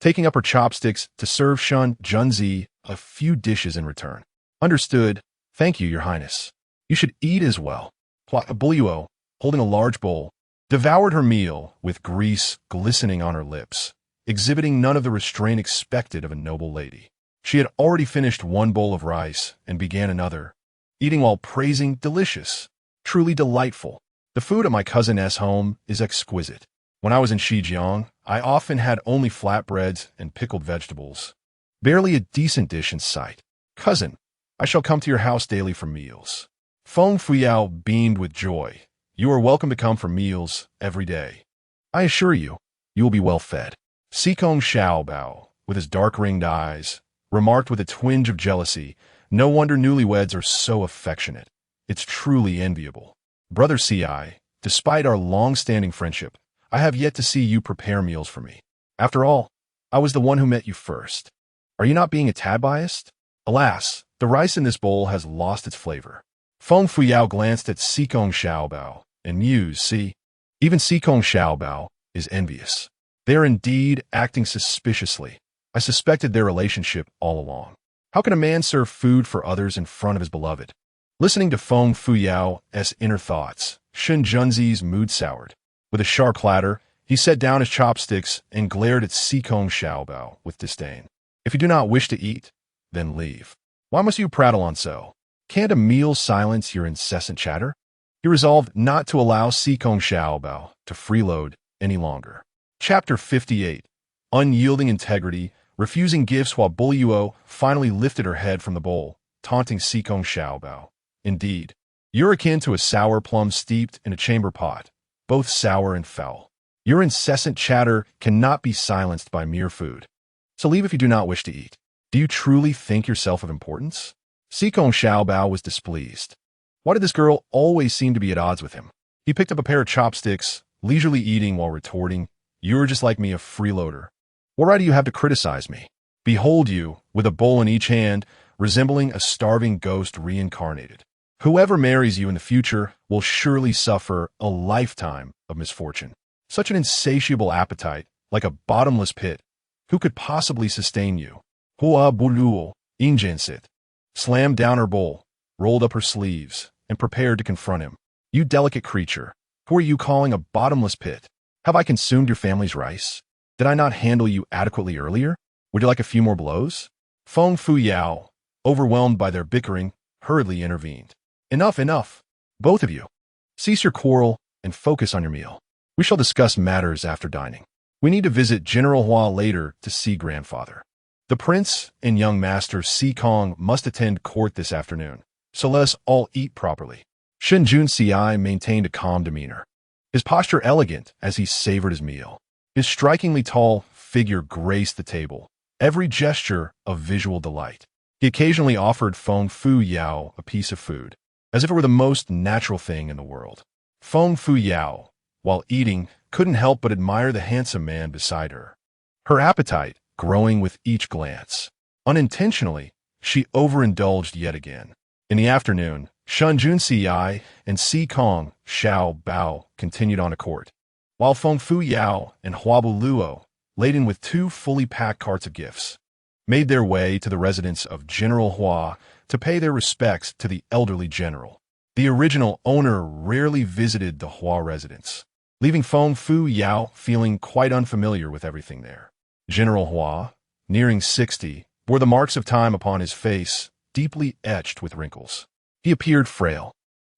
taking up her chopsticks to serve Shun Junzi a few dishes in return. "Understood. Thank you, Your Highness. You should eat as well." Bulliyuo, holding a large bowl, devoured her meal with grease glistening on her lips, exhibiting none of the restraint expected of a noble lady. She had already finished one bowl of rice and began another, eating while praising delicious, truly delightful. "The food at my cousin S home is exquisite. When I was in Shijiang, I often had only flatbreads and pickled vegetables. Barely a decent dish in sight. Cousin, I shall come to your house daily for meals." Feng Fuyao beamed with joy. "You are welcome to come for meals every day. I assure you, you will be well fed." Sikong Xiaobao, with his dark-ringed eyes, remarked with a twinge of jealousy, "No wonder newlyweds are so affectionate. It's truly enviable. Brother Ci, despite our long-standing friendship, I have yet to see you prepare meals for me. After all, I was the one who met you first. Are you not being a tad biased? Alas, the rice in this bowl has lost its flavor." Feng Fuyao glanced at Sikong Xiaobao and mused, "See, even Sikong Xiaobao is envious. They are indeed acting suspiciously. I suspected their relationship all along. How can a man serve food for others in front of his beloved?" Listening to Feng Fuyao's inner thoughts, Shun Junzi's mood soured. With a sharp clatter, he set down his chopsticks and glared at Sikong Xiaobao with disdain. "If you do not wish to eat, then leave. Why must you prattle on so? Can't a meal silence your incessant chatter?" He resolved not to allow Sikong Xiaobao to freeload any longer. Chapter 58. Unyielding integrity, refusing gifts while Bulliyuo finally lifted her head from the bowl, taunting Sikong Xiaobao. "Indeed, you're akin to a sour plum steeped in a chamber pot, both sour and foul. Your incessant chatter cannot be silenced by mere food. So leave if you do not wish to eat. Do you truly think yourself of importance?" Sikong Xiaobao was displeased. Why did this girl always seem to be at odds with him? He picked up a pair of chopsticks, leisurely eating while retorting, "You're just like me, a freeloader. What right do you have to criticize me? Behold you, with a bowl in each hand, resembling a starving ghost reincarnated. Whoever marries you in the future will surely suffer a lifetime of misfortune. Such an insatiable appetite, like a bottomless pit. Who could possibly sustain you?" Hua Buluo, Ingensit, slammed down her bowl, rolled up her sleeves, and prepared to confront him. "You delicate creature, who are you calling a bottomless pit? Have I consumed your family's rice? Did I not handle you adequately earlier? Would you like a few more blows? Feng Fuyao, overwhelmed by their bickering, hurriedly intervened. Enough, enough. Both of you. Cease your quarrel and focus on your meal. We shall discuss matters after dining. We need to visit General Hua later to see grandfather. The prince and young master Si Kong must attend court this afternoon, so let us all eat properly. Shen Junxiai maintained a calm demeanor, his posture elegant as he savored his meal. His strikingly tall figure graced the table, every gesture of visual delight. He occasionally offered Feng Fuyao a piece of food, as if it were the most natural thing in the world. Feng Fuyao, while eating, couldn't help but admire the handsome man beside her, her appetite growing with each glance. Unintentionally, she overindulged yet again. In the afternoon, Shen Junxiai and Si Kong Xiao Bao continued on a court, while Feng Fuyao and Huabu Luo, laden with 2 fully packed carts of gifts, made their way to the residence of General Hua to pay their respects to the elderly general. The original owner rarely visited the Hua residence, leaving Feng Fuyao feeling quite unfamiliar with everything there. General Hua, nearing 60, bore the marks of time upon his face, deeply etched with wrinkles. He appeared frail,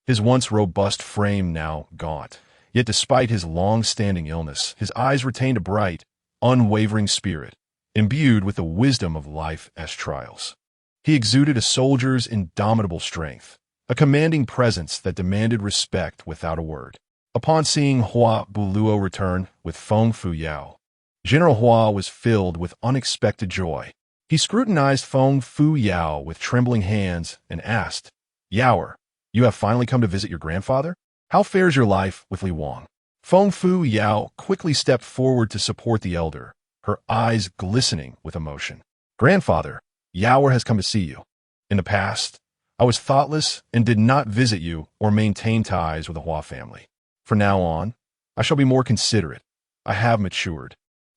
his once robust frame now gaunt. Yet despite his long-standing illness, his eyes retained a bright, unwavering spirit, imbued with the wisdom of life as trials. He exuded a soldier's indomitable strength, a commanding presence that demanded respect without a word. Upon seeing Hua Buluo return with Feng Fuyao, General Hua was filled with unexpected joy. He scrutinized Feng Fuyao with trembling hands and asked, "Yaoer, you have finally come to visit your grandfather? How fares your life with Li Wang?" Feng Fuyao quickly stepped forward to support the elder, her eyes glistening with emotion. "Grandfather, Yaoer has come to see you. In the past, I was thoughtless and did not visit you or maintain ties with the Hua family. From now on, I shall be more considerate. I have matured."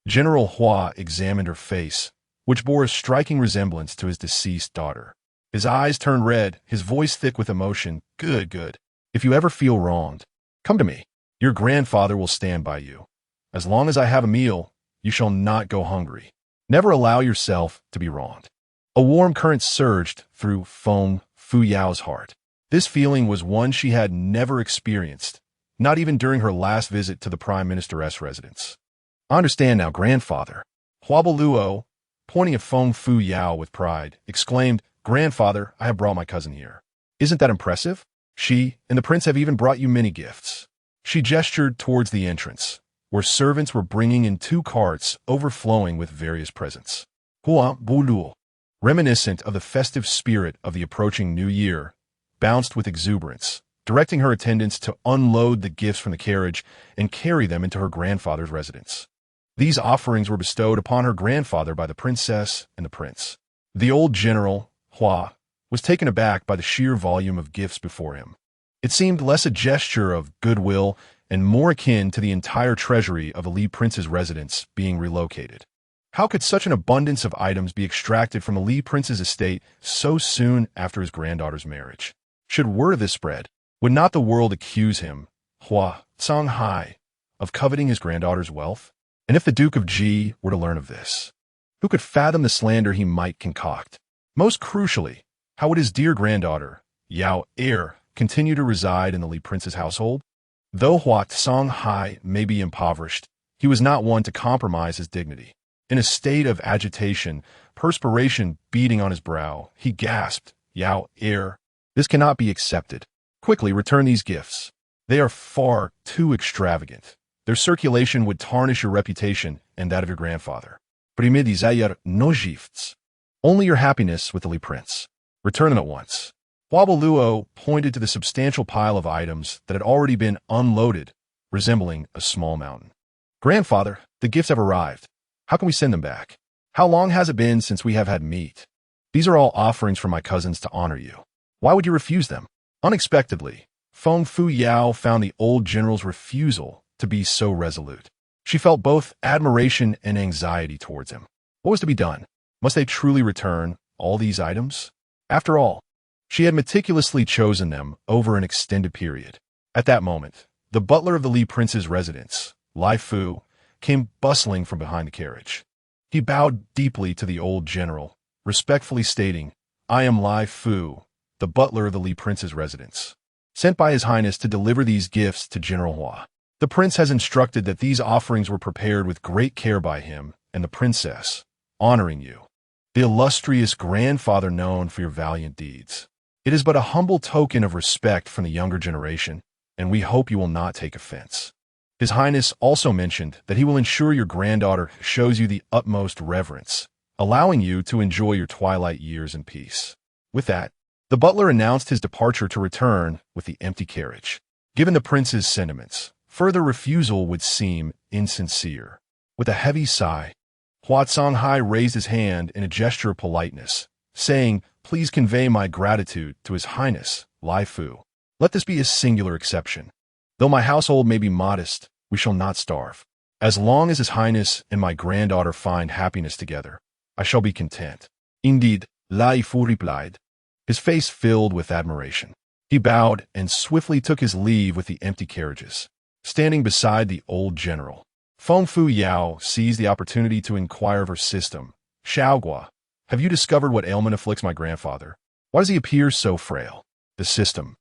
General Hua examined her face, which bore a striking resemblance to his deceased daughter. His eyes turned red, his voice thick with emotion. "Good, good. If you ever feel wronged, come to me. Your grandfather will stand by you. As long as I have a meal, you shall not go hungry. Never allow yourself to be wronged." A warm current surged through Feng Fuyao's heart. This feeling was one she had never experienced, not even during her last visit to the Prime Minister's residence. "I understand now, grandfather." Huabu Luo, pointing at Feng Fuyao with pride, exclaimed, "Grandfather, I have brought my cousin here. Isn't that impressive? She and the prince have even brought you many gifts." She gestured towards the entrance, where servants were bringing in 2 carts overflowing with various presents. Huabu Luo, reminiscent of the festive spirit of the approaching New Year, bounced with exuberance, directing her attendants to unload the gifts from the carriage and carry them into her grandfather's residence. These offerings were bestowed upon her grandfather by the princess and the prince. The old general, Hua, was taken aback by the sheer volume of gifts before him. It seemed less a gesture of goodwill and more akin to the entire treasury of a Li prince's residence being relocated. How could such an abundance of items be extracted from a Li prince's estate so soon after his granddaughter's marriage? Should word of this spread, would not the world accuse him, Hua Songhai, of coveting his granddaughter's wealth? And if the Duke of Ji were to learn of this, who could fathom the slander he might concoct? Most crucially, how would his dear granddaughter, Yao Er, continue to reside in the Li prince's household? Though Hua Songhai may be impoverished, he was not one to compromise his dignity. In a state of agitation, perspiration beading on his brow, he gasped, "Yao Er, this cannot be accepted. Quickly return these gifts. They are far too extravagant. Their circulation would tarnish your reputation and that of your grandfather. Primedizayer no gifts. Only your happiness with the Li prince. Return them at once." Huabu Luo pointed to the substantial pile of items that had already been unloaded, resembling a small mountain. "Grandfather, the gifts have arrived. How can we send them back? How long has it been since we have had meat? These are all offerings from my cousins to honor you. Why would you refuse them?" Unexpectedly, Feng Fuyao found the old general's refusal to be so resolute. She felt both admiration and anxiety towards him. What was to be done? Must they truly return all these items? After all, she had meticulously chosen them over an extended period. At that moment, the butler of the Li prince's residence, Lai Fu, came bustling from behind the carriage. He bowed deeply to the old general, respectfully stating, "I am Lai Fu, the butler of the Li Prince's residence, sent by His Highness to deliver these gifts to General Hua. The prince has instructed that these offerings were prepared with great care by him and the princess, honoring you, the illustrious grandfather known for your valiant deeds. It is but a humble token of respect from the younger generation, and we hope you will not take offense." His Highness also mentioned that he will ensure your granddaughter shows you the utmost reverence, allowing you to enjoy your twilight years in peace. With that, the butler announced his departure to return with the empty carriage. Given the prince's sentiments, further refusal would seem insincere. With a heavy sigh, Hua Songhai raised his hand in a gesture of politeness, saying, "Please convey my gratitude to His Highness, Lai Fu. Let this be a singular exception. Though my household may be modest, we shall not starve. As long as His Highness and my granddaughter find happiness together, I shall be content." "Indeed," Lai Fu replied, his face filled with admiration. He bowed and swiftly took his leave with the empty carriages. Standing beside the old general, Feng Fu Yao seized the opportunity to inquire of her system. "Xiaogua, have you discovered what ailment afflicts my grandfather? Why does he appear so frail?" The system,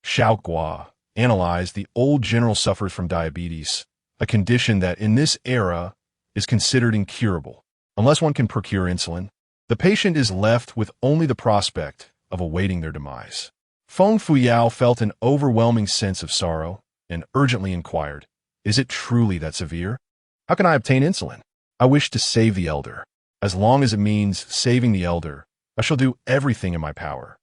Xiaogua, analyzed. The old general suffers from diabetes, a condition that in this era is considered incurable. Unless one can procure insulin, the patient is left with only the prospect of awaiting their demise. Feng Fuyao felt an overwhelming sense of sorrow and urgently inquired, "Is it truly that severe? How can I obtain insulin? I wish to save the elder. As long as it means saving the elder, I shall do everything in my power."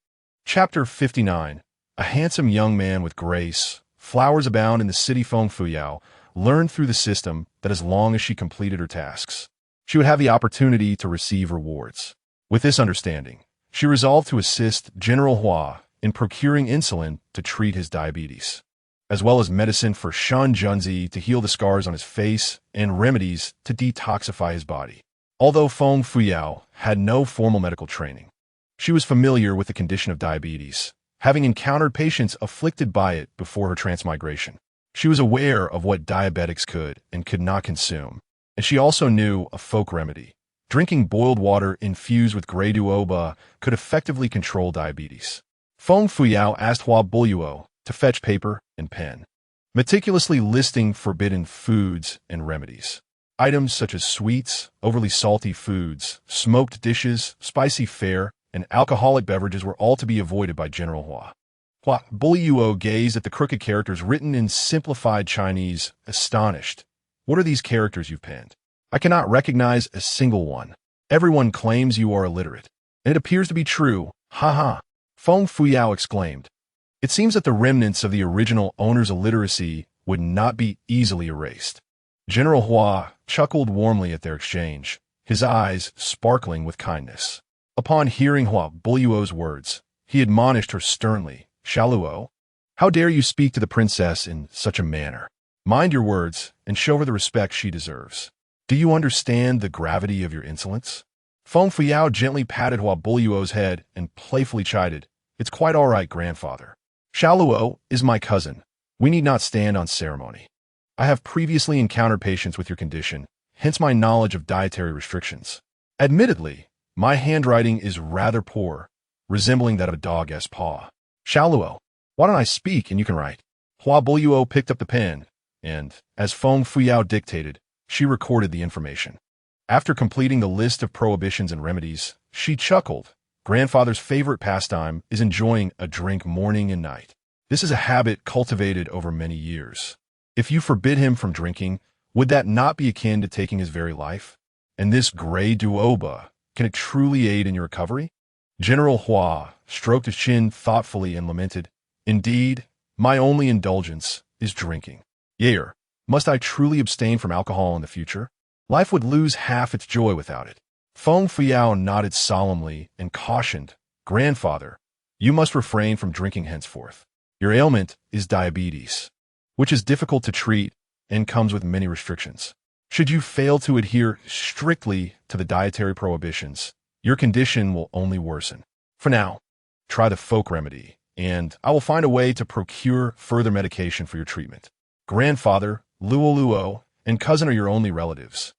Chapter 59. A handsome young man with grace, flowers abound in the city. Feng Fuyao learned through the system that as long as she completed her tasks, she would have the opportunity to receive rewards. With this understanding, she resolved to assist General Hua in procuring insulin to treat his diabetes, as well as medicine for Shan Junzi to heal the scars on his face and remedies to detoxify his body. Although Feng Fuyao had no formal medical training, she was familiar with the condition of diabetes, having encountered patients afflicted by it before her transmigration. She was aware of what diabetics could and could not consume, and she also knew a folk remedy. Drinking boiled water infused with grey duoba could effectively control diabetes. Feng Fuyao asked Hua Buluo to fetch paper and pen, meticulously listing forbidden foods and remedies. Items such as sweets, overly salty foods, smoked dishes, spicy fare, and alcoholic beverages were all to be avoided by General Hua. Hua Buluo gazed at the crooked characters written in simplified Chinese, astonished. "What are these characters you've penned? I cannot recognize a single one. Everyone claims you are illiterate. And it appears to be true. Ha ha." Feng Fuyao exclaimed. It seems that the remnants of the original owner's illiteracy would not be easily erased. General Hua chuckled warmly at their exchange, his eyes sparkling with kindness. Upon hearing Hua Buluo's words, he admonished her sternly, "Shaluo, how dare you speak to the princess in such a manner? Mind your words and show her the respect she deserves. Do you understand the gravity of your insolence?" Feng Fuyao gently patted Hua Buluo's head and playfully chided, "It's quite all right, grandfather. Shaluo is my cousin. We need not stand on ceremony. I have previously encountered patients with your condition, hence my knowledge of dietary restrictions. Admittedly, my handwriting is rather poor, resembling that of a dog's paw. Shaluo, why don't I speak and you can write?" Hua Buluo picked up the pen, and, as Feng Fuyao dictated, she recorded the information. After completing the list of prohibitions and remedies, she chuckled. "Grandfather's favorite pastime is enjoying a drink morning and night. This is a habit cultivated over many years. If you forbid him from drinking, would that not be akin to taking his very life? And this gray duoba, can it truly aid in your recovery?" General Hua stroked his chin thoughtfully and lamented, "Indeed, my only indulgence is drinking. Yea, must I truly abstain from alcohol in the future? Life would lose half its joy without it." Feng Fuyao nodded solemnly and cautioned, "Grandfather, you must refrain from drinking henceforth. Your ailment is diabetes, which is difficult to treat and comes with many restrictions. Should you fail to adhere strictly to the dietary prohibitions, your condition will only worsen. For now, try the folk remedy, and I will find a way to procure further medication for your treatment. Grandfather, Luo, and cousin are your only relatives,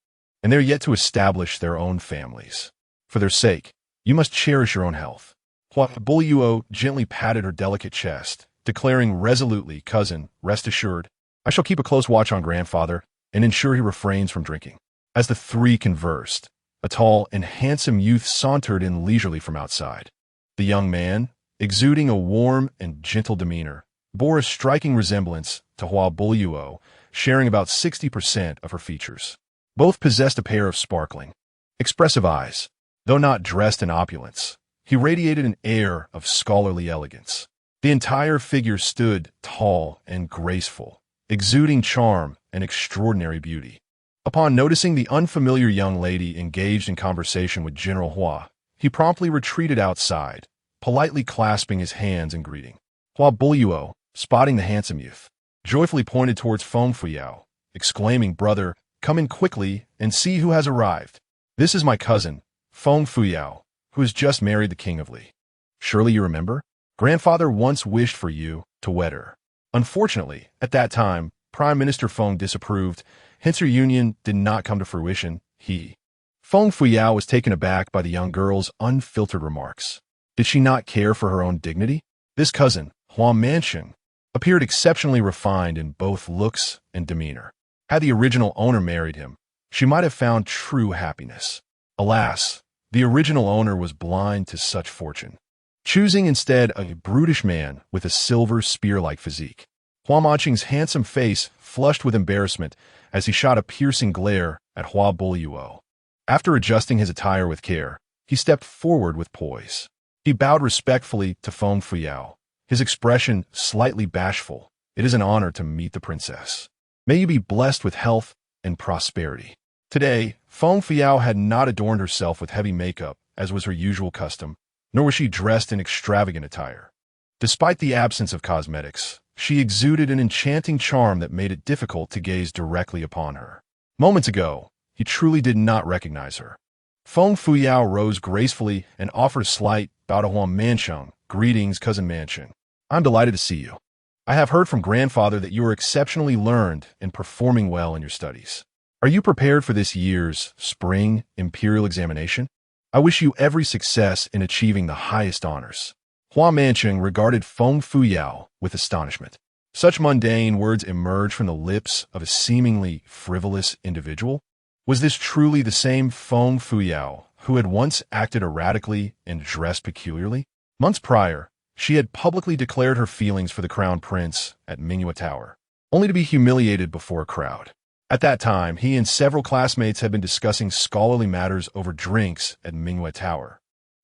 and they're yet to establish their own families. For their sake, you must cherish your own health. Hua Buluo gently patted her delicate chest, declaring resolutely, cousin, rest assured, I shall keep a close watch on grandfather and ensure he refrains from drinking. As the three conversed, a tall and handsome youth sauntered in leisurely from outside. The young man, exuding a warm and gentle demeanor, bore a striking resemblance to Hua Buluo, sharing about 60% of her features. Both possessed a pair of sparkling, expressive eyes. Though not dressed in opulence, he radiated an air of scholarly elegance. The entire figure stood tall and graceful, exuding charm and extraordinary beauty. Upon noticing the unfamiliar young lady engaged in conversation with General Hua, he promptly retreated outside, politely clasping his hands in greeting. Hua Buluo, spotting the handsome youth, joyfully pointed towards Feng Fuyao, exclaiming, Brother, come in quickly and see who has arrived. This is my cousin, Feng Fuyao, who has just married the king of Li. Surely you remember? Grandfather once wished for you to wed her. Unfortunately, at that time, Prime Minister Feng disapproved, hence your union did not come to fruition. Feng Fuyao was taken aback by the young girl's unfiltered remarks. Did she not care for her own dignity? This cousin, Hua Mansheng, appeared exceptionally refined in both looks and demeanor. Had the original owner married him, she might have found true happiness. Alas, the original owner was blind to such fortune, choosing instead a brutish man with a silver spear-like physique. Hua Mansheng's handsome face flushed with embarrassment as he shot a piercing glare at Hua Buluo. After adjusting his attire with care, he stepped forward with poise. He bowed respectfully to Feng Fuyao, his expression slightly bashful. It is an honor to meet the princess. May you be blessed with health and prosperity. Today, Feng Fuyao had not adorned herself with heavy makeup, as was her usual custom, nor was she dressed in extravagant attire. Despite the absence of cosmetics, she exuded an enchanting charm that made it difficult to gaze directly upon her. Moments ago, he truly did not recognize her. Feng Fuyao rose gracefully and offered a slight bow to Hua Mansheng. Greetings, cousin Mansheng. I'm delighted to see you. I have heard from grandfather that you are exceptionally learned and performing well in your studies. Are you prepared for this year's spring imperial examination? I wish you every success in achieving the highest honors. Hua Mansheng regarded Feng Fuyao with astonishment. Such mundane words emerged from the lips of a seemingly frivolous individual. Was this truly the same Feng Fuyao who had once acted erratically and dressed peculiarly? Months prior, she had publicly declared her feelings for the crown prince at Mingyue Tower, only to be humiliated before a crowd. At that time, he and several classmates had been discussing scholarly matters over drinks at Mingyue Tower.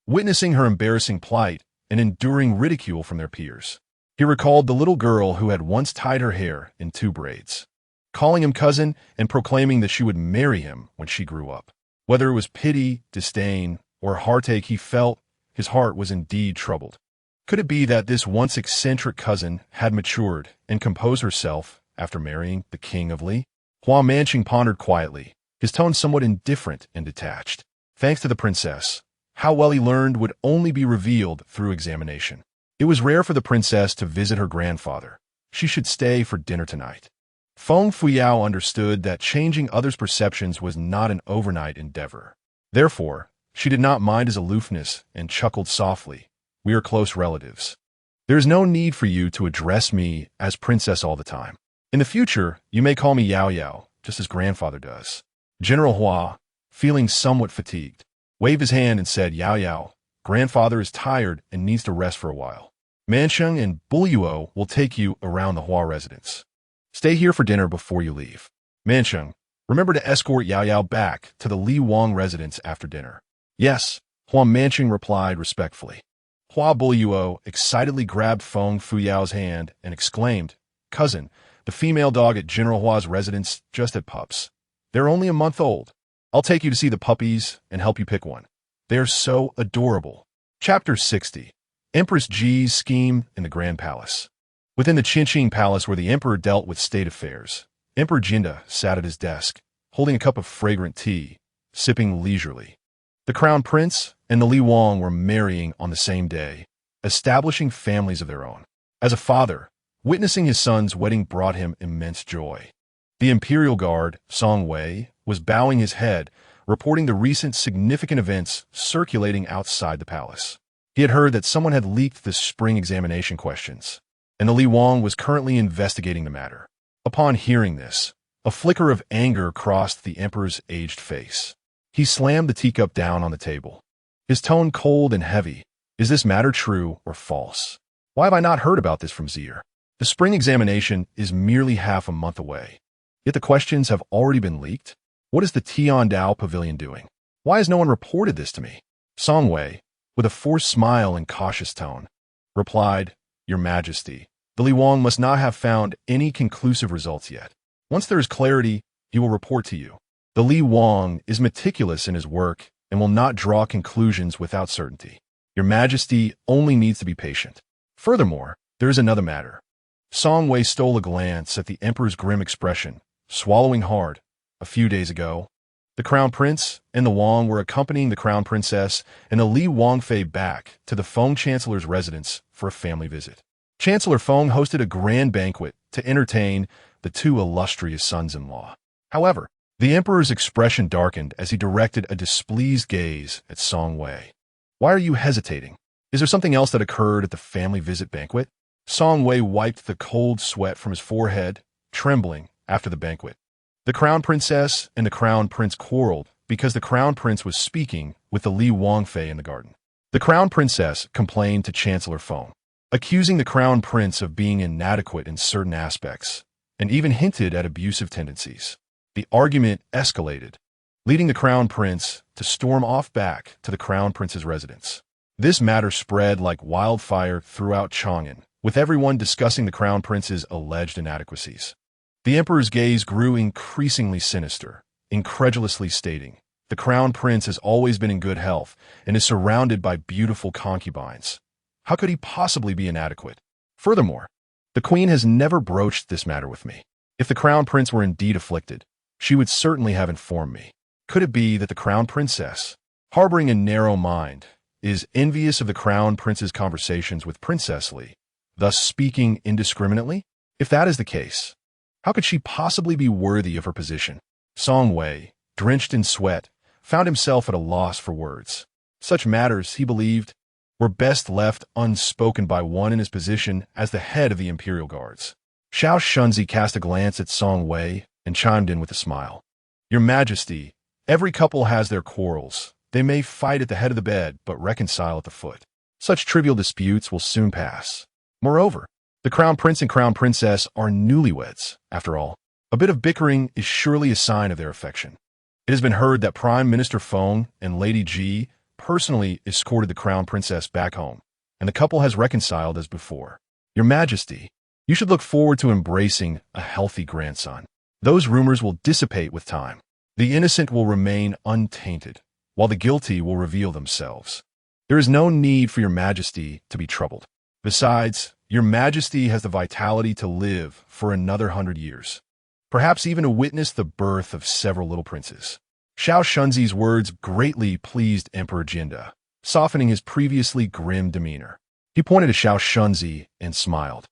Witnessing her embarrassing plight and enduring ridicule from their peers, he recalled the little girl who had once tied her hair in 2 braids, calling him cousin and proclaiming that she would marry him when she grew up. Whether it was pity, disdain, or heartache he felt, his heart was indeed troubled. Could it be that this once eccentric cousin had matured and composed herself after marrying the king of Li? Hua Mansheng pondered quietly, his tone somewhat indifferent and detached. Thanks to the princess, how well he learned would only be revealed through examination. It was rare for the princess to visit her grandfather. She should stay for dinner tonight. Feng Fuyao understood that changing others' perceptions was not an overnight endeavor. Therefore, she did not mind his aloofness and chuckled softly. We are close relatives. There is no need for you to address me as princess all the time. In the future, you may call me Yao Yao, just as grandfather does. General Hua, feeling somewhat fatigued, waved his hand and said, Yao Yao, grandfather is tired and needs to rest for a while. Mansheng and Buluo will take you around the Hua residence. Stay here for dinner before you leave. Mansheng, remember to escort Yao Yao back to the Li Wang residence after dinner. Yes, Hua Mansheng replied respectfully. Hua Buluo excitedly grabbed Feng Fuyao's hand and exclaimed, Cousin, the female dog at General Hua's residence just had pups. They're only a month old. I'll take you to see the puppies and help you pick one. They're so adorable. Chapter 60. Empress Ji's Scheme in the Grand Palace. Within the Qinqing Palace where the emperor dealt with state affairs, Emperor Jinda sat at his desk, holding a cup of fragrant tea, sipping leisurely. The crown prince and the Li Wang were marrying on the same day, establishing families of their own. As a father, witnessing his son's wedding brought him immense joy. The imperial guard, Song Wei, was bowing his head, reporting the recent significant events circulating outside the palace. He had heard that someone had leaked the spring examination questions, and the Li Wang was currently investigating the matter. Upon hearing this, a flicker of anger crossed the emperor's aged face. He slammed the teacup down on the table, his tone cold and heavy. Is this matter true or false? Why have I not heard about this from Zier? The spring examination is merely half a month away, yet the questions have already been leaked. What is the Tiandao Pavilion doing? Why has no one reported this to me? Song Wei, with a forced smile and cautious tone, replied, Your Majesty, the Li Wang must not have found any conclusive results yet. Once there is clarity, he will report to you. The Li Wang is meticulous in his work and will not draw conclusions without certainty. Your Majesty only needs to be patient. Furthermore, there is another matter. Song Wei stole a glance at the emperor's grim expression, swallowing hard. A few days ago, the Crown Prince and the Wang were accompanying the Crown Princess and the Li Wangfei back to the Feng Chancellor's residence for a family visit. Chancellor Feng hosted a grand banquet to entertain the two illustrious sons-in-law. However, the emperor's expression darkened as he directed a displeased gaze at Song Wei. Why are you hesitating? Is there something else that occurred at the family visit banquet? Song Wei wiped the cold sweat from his forehead, trembling after the banquet. The Crown Princess and the Crown Prince quarreled because the Crown Prince was speaking with the Li Wangfei in the garden. The Crown Princess complained to Chancellor Feng, accusing the Crown Prince of being inadequate in certain aspects, and even hinted at abusive tendencies. The argument escalated, leading the Crown Prince to storm off back to the Crown Prince's residence. This matter spread like wildfire throughout Chang'an, with everyone discussing the Crown Prince's alleged inadequacies. The emperor's gaze grew increasingly sinister, incredulously stating, The Crown Prince has always been in good health and is surrounded by beautiful concubines. How could he possibly be inadequate? Furthermore, the Queen has never broached this matter with me. If the Crown Prince were indeed afflicted, she would certainly have informed me. Could it be that the Crown Princess, harboring a narrow mind, is envious of the Crown Prince's conversations with Princess Li, thus speaking indiscriminately? If that is the case, how could she possibly be worthy of her position? Song Wei, drenched in sweat, found himself at a loss for words. Such matters, he believed, were best left unspoken by one in his position as the head of the Imperial Guards. Xiao Shunzi cast a glance at Song Wei and chimed in with a smile. Your Majesty, every couple has their quarrels. They may fight at the head of the bed, but reconcile at the foot. Such trivial disputes will soon pass. Moreover, the Crown Prince and Crown Princess are newlyweds, after all. A bit of bickering is surely a sign of their affection. It has been heard that Prime Minister Feng and Lady Ji personally escorted the Crown Princess back home, and the couple has reconciled as before. Your Majesty, you should look forward to embracing a healthy grandson. Those rumors will dissipate with time. The innocent will remain untainted, while the guilty will reveal themselves. There is no need for your Majesty to be troubled. Besides, your Majesty has the vitality to live for another 100 years, perhaps even to witness the birth of several little princes. Xiao Shunzi's words greatly pleased Emperor Jinda, softening his previously grim demeanor. He pointed to Xiao Shunzi and smiled.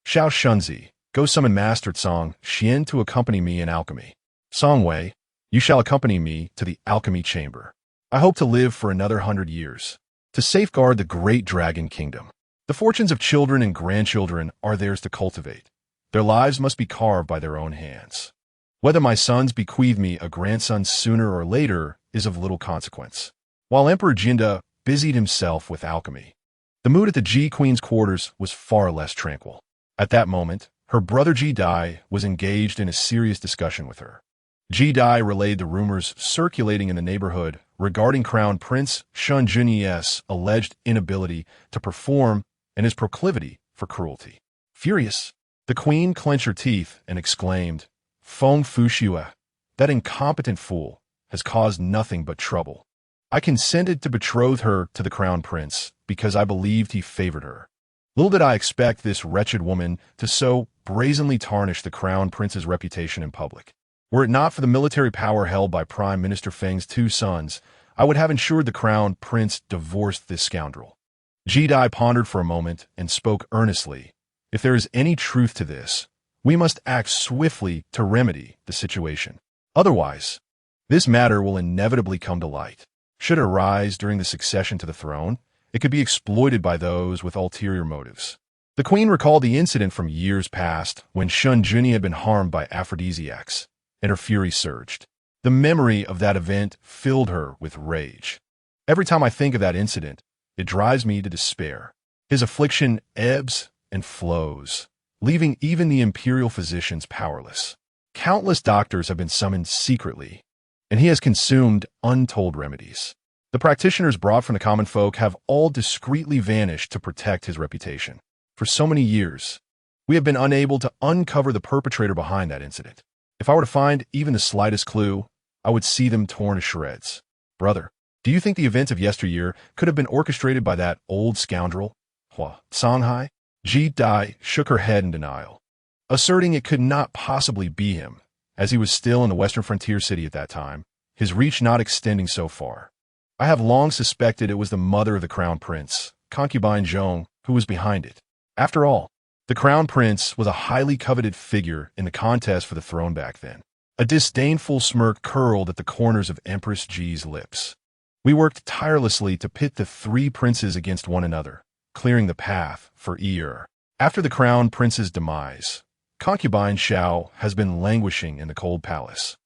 Xiao Shunzi, go summon Master Tsong Xian to accompany me in alchemy. Song Wei, you shall accompany me to the alchemy chamber. I hope to live for another 100 years, to safeguard the great dragon kingdom. The fortunes of children and grandchildren are theirs to cultivate. Their lives must be carved by their own hands. Whether my sons bequeath me a grandson sooner or later is of little consequence. While Emperor Jinda busied himself with alchemy, the mood at the Ji Queen's quarters was far less tranquil. At that moment, her brother Ji Dai was engaged in a serious discussion with her. Ji Dai relayed the rumors circulating in the neighborhood regarding Crown Prince Shun Junyi's alleged inability to perform and his proclivity for cruelty. Furious, the queen clenched her teeth and exclaimed, Feng Fushua, that incompetent fool, has caused nothing but trouble. I consented to betroth her to the Crown Prince because I believed he favored her. Little did I expect this wretched woman to so brazenly tarnish the Crown Prince's reputation in public. Were it not for the military power held by Prime Minister Feng's two sons, I would have ensured the Crown Prince divorced this scoundrel. Ji Dai pondered for a moment and spoke earnestly. If there is any truth to this, We must act swiftly to remedy the situation. Otherwise, this matter will inevitably come to light. Should it arise during the succession to the throne, it could be exploited by those with ulterior motives. The queen recalled the incident from years past when Shun Junyi had been harmed by aphrodisiacs, and her fury surged. The memory of that event filled her with rage. Every time I think of that incident, it drives me to despair. His affliction ebbs and flows, leaving even the imperial physicians powerless. Countless doctors have been summoned secretly, and he has consumed untold remedies. The practitioners brought from the common folk have all discreetly vanished to protect his reputation. For so many years, we have been unable to uncover the perpetrator behind that incident. If I were to find even the slightest clue, I would see them torn to shreds. Brother, do you think the events of yesteryear could have been orchestrated by that old scoundrel, Hua Songhai? Ji Dai shook her head in denial, asserting it could not possibly be him, as he was still in the western frontier city at that time, his reach not extending so far. I have long suspected it was the mother of the crown prince, concubine Zhong, who was behind it. After all, the crown prince was a highly coveted figure in the contest for the throne back then. A disdainful smirk curled at the corners of Empress Ji's lips. We worked tirelessly to pit the three princes against one another, clearing the path for Yi. After the crown prince's demise, concubine Xiao has been languishing in the cold palace,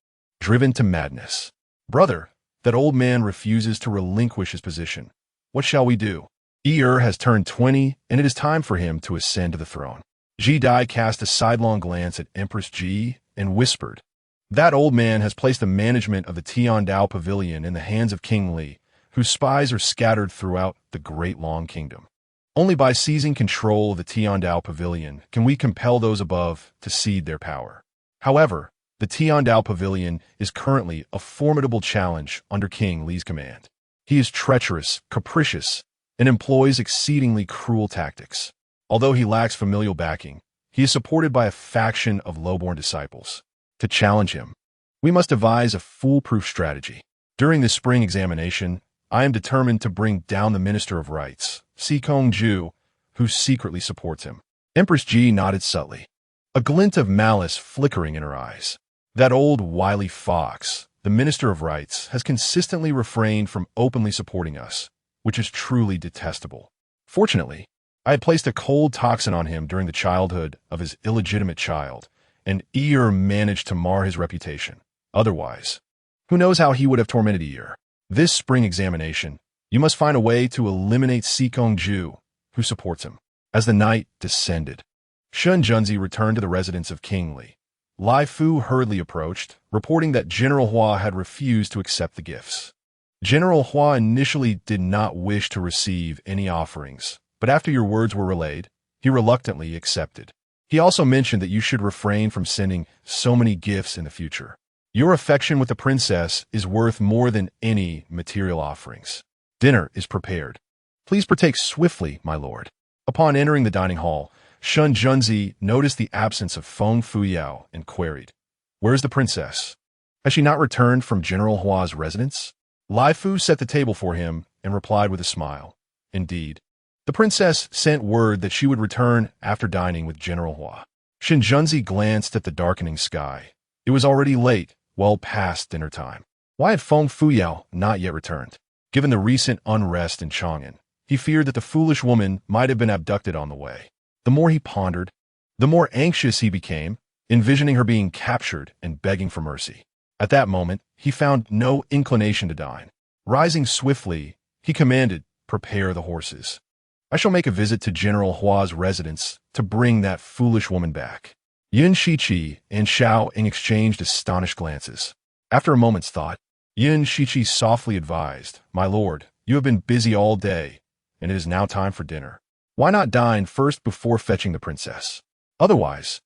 driven to madness. Brother, that old man refuses to relinquish his position. What shall we do? Yi has turned 20, and it is time for him to ascend to the throne. Ji Dai cast a sidelong glance at Empress Ji and whispered, "That old man has placed the management of the Tiandao Pavilion in the hands of King Li, whose spies are scattered throughout the Great Long Kingdom. Only by seizing control of the Tiandao Pavilion can we compel those above to cede their power. However, the Tiandao Pavilion is currently a formidable challenge under King Li's command. He is treacherous, capricious, and employs exceedingly cruel tactics. Although he lacks familial backing, he is supported by a faction of low-born disciples. To challenge him, we must devise a foolproof strategy. During this spring examination, I am determined to bring down the Minister of Rights, Sikong Ju, who secretly supports him." Empress Ji nodded subtly, a glint of malice flickering in her eyes. That old wily fox, the Minister of Rights, has consistently refrained from openly supporting us, which is truly detestable. Fortunately, I had placed a cold toxin on him during the childhood of his illegitimate child, and Ear managed to mar his reputation. Otherwise, who knows how he would have tormented Ear. This spring examination, you must find a way to eliminate Sikong Ju, who supports him. As the night descended, Shun Junzi returned to the residence of King Li. Lai Fu hurriedly approached, reporting that General Hua had refused to accept the gifts. General Hua initially did not wish to receive any offerings, but after your words were relayed, he reluctantly accepted. He also mentioned that you should refrain from sending so many gifts in the future. Your affection with the princess is worth more than any material offerings. Dinner is prepared. Please partake swiftly, my lord. Upon entering the dining hall, Shun Junzi noticed the absence of Feng Fuyao and queried, "Where is the princess? Has she not returned from General Hua's residence?" Lai Fu set the table for him and replied with a smile, "Indeed. The princess sent word that she would return after dining with General Hua." Shin Junzi glanced at the darkening sky. It was already late, well past dinner time. Why had Feng Fuyao not yet returned? Given the recent unrest in Chang'an, he feared that the foolish woman might have been abducted on the way. The more he pondered, the more anxious he became, envisioning her being captured and begging for mercy. At that moment, he found no inclination to dine. Rising swiftly, he commanded, "Prepare the horses. I shall make a visit to General Hua's residence to bring that foolish woman back." Yin Shiqi and Xiao Ying exchanged astonished glances. After a moment's thought, Yin Shiqi softly advised, "My lord, you have been busy all day, and it is now time for dinner. Why not dine first before fetching the princess? Otherwise,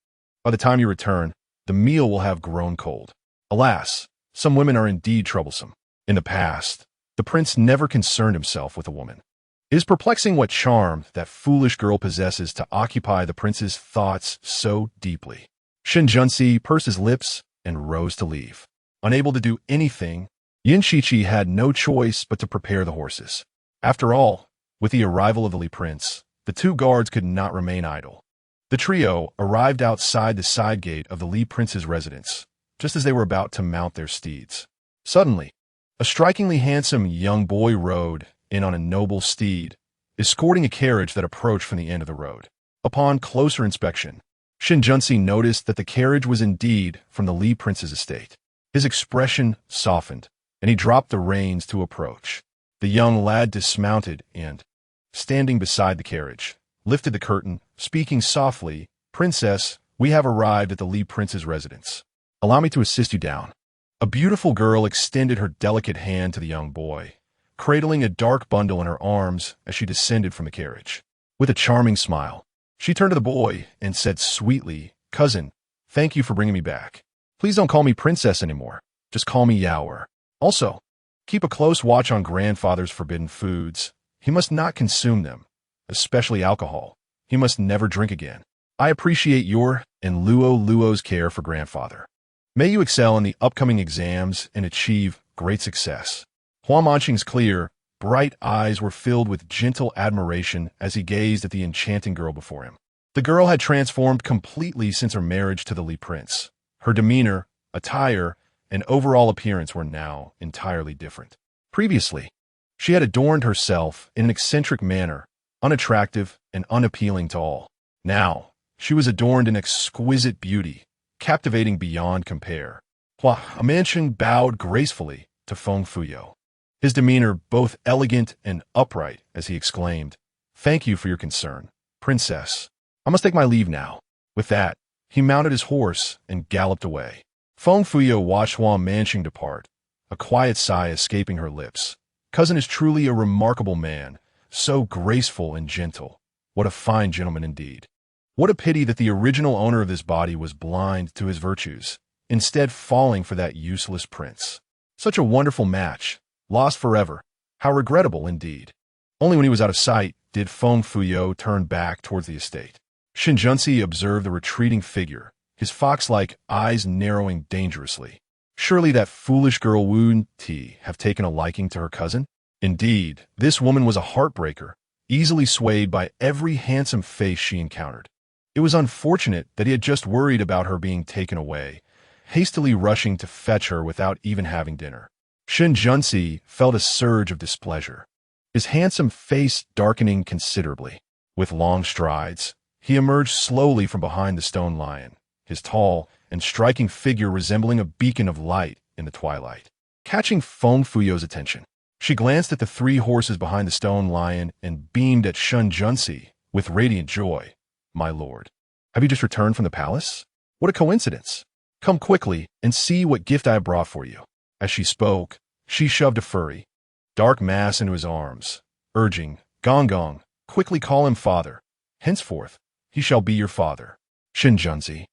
by the time you return, the meal will have grown cold." Alas, some women are indeed troublesome. In the past, the prince never concerned himself with a woman. It is perplexing what charm that foolish girl possesses to occupy the prince's thoughts so deeply. Shin Junzi pursed his lips and rose to leave. Unable to do anything, Yin Shiqi had no choice but to prepare the horses. After all, with the arrival of the Li prince, the two guards could not remain idle. The trio arrived outside the side gate of the Lee prince's residence, just as they were about to mount their steeds. Suddenly, a strikingly handsome young boy rode in on a noble steed, escorting a carriage that approached from the end of the road. Upon closer inspection, Shin Junsi noticed that the carriage was indeed from the Lee prince's estate. His expression softened, and he dropped the reins to approach. The young lad dismounted and, standing beside the carriage, lifted the curtain, speaking softly, "Princess, we have arrived at the Lee prince's residence. Allow me to assist you down." A beautiful girl extended her delicate hand to the young boy, cradling a dark bundle in her arms as she descended from the carriage. With a charming smile, she turned to the boy and said sweetly, "Cousin, thank you for bringing me back. Please don't call me princess anymore. Just call me Yaoer. Also, keep a close watch on grandfather's forbidden foods. He must not consume them, especially alcohol. He must never drink again. I appreciate your and Luo's care for grandfather. May you excel in the upcoming exams and achieve great success." Hua Manqing's clear, bright eyes were filled with gentle admiration as he gazed at the enchanting girl before him. The girl had transformed completely since her marriage to the Lee prince. Her demeanor, attire, and overall appearance were now entirely different. Previously, she had adorned herself in an eccentric manner, unattractive and unappealing to all. Now, she was adorned in exquisite beauty, captivating beyond compare. Hua Manqing bowed gracefully to Feng Fuyo, his demeanor both elegant and upright as he exclaimed, "Thank you for your concern, Princess. I must take my leave now." With that, he mounted his horse and galloped away. Feng Fuyo watched Hua Manqing depart, a quiet sigh escaping her lips. Cousin is truly a remarkable man, so graceful and gentle. What a fine gentleman indeed. What a pity that the original owner of this body was blind to his virtues, instead falling for that useless prince. Such a wonderful match, lost forever. How regrettable indeed. Only when he was out of sight did Feng Fuyo turn back towards the estate. Shin Junsi observed the retreating figure, his fox-like eyes narrowing dangerously. Surely that foolish girl Wu Ti have taken a liking to her cousin? Indeed, this woman was a heartbreaker, easily swayed by every handsome face she encountered. It was unfortunate that he had just worried about her being taken away, hastily rushing to fetch her without even having dinner. Shin Junsi felt a surge of displeasure, his handsome face darkening considerably. With long strides, he emerged slowly from behind the stone lion, his tall and striking figure resembling a beacon of light in the twilight. Catching Feng Fuyo's attention, she glanced at the three horses behind the stone lion and beamed at Shin Junsi with radiant joy. "My lord, have you just returned from the palace? What a coincidence! Come quickly and see what gift I have brought for you." As she spoke, she shoved a furry, dark mass into his arms, urging, "Gong Gong, quickly call him father. Henceforth, he shall be your father." Shin Junsi.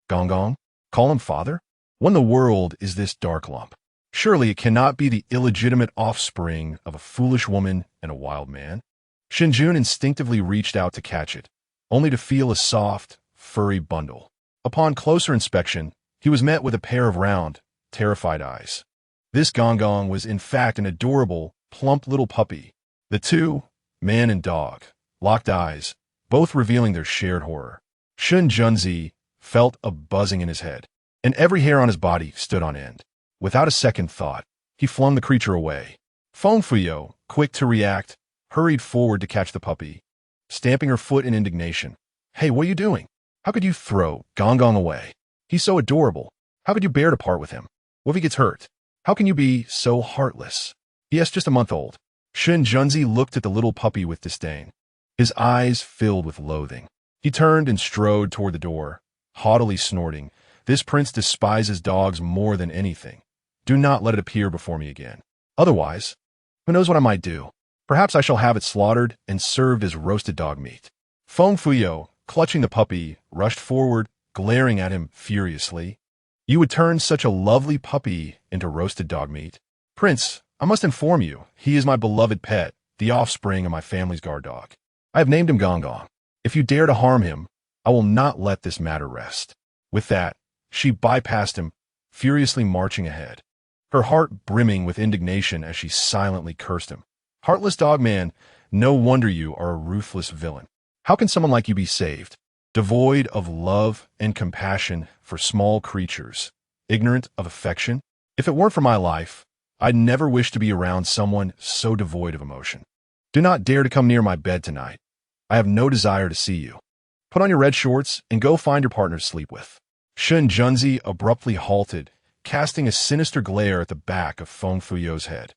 Gong Gong, call him father? What in the world is this dark lump? Surely it cannot be the illegitimate offspring of a foolish woman and a wild man. Shin Jun instinctively reached out to catch it, only to feel a soft, furry bundle. Upon closer inspection, he was met with a pair of round, terrified eyes. This Gong Gong was in fact an adorable, plump little puppy. The two, man and dog, locked eyes, both revealing their shared horror. Shin Junzi felt a buzzing in his head, and every hair on his body stood on end. Without a second thought, he flung the creature away. Feng Fuyo, quick to react, hurried forward to catch the puppy, stamping her foot in indignation. "Hey, what are you doing? How could you throw Gong Gong away? He's so adorable. How could you bear to part with him? What if he gets hurt? How can you be so heartless? Yes, just a month old." Shin Junzi looked at the little puppy with disdain, his eyes filled with loathing. He turned and strode toward the door, haughtily snorting, "This prince despises dogs more than anything. Do not let it appear before me again. Otherwise, who knows what I might do? Perhaps I shall have it slaughtered and served as roasted dog meat." Feng Fuyo, clutching the puppy, rushed forward, glaring at him furiously. "You would turn such a lovely puppy into roasted dog meat? Prince, I must inform you, he is my beloved pet, the offspring of my family's guard dog. I have named him Gong Gong. If you dare to harm him, I will not let this matter rest." With that, she bypassed him, furiously marching ahead, her heart brimming with indignation as she silently cursed him. "Heartless dog man, no wonder you are a ruthless villain. How can someone like you be saved? devoid of love and compassion for small creatures, ignorant of affection. If it weren't for my life, I'd never wish to be around someone so devoid of emotion. Do not dare to come near my bed tonight. I have no desire to see you. Put on your red shorts and go find your partner to sleep with. Shun Junzi abruptly halted, casting a sinister glare at the back of Feng Fuyo's head,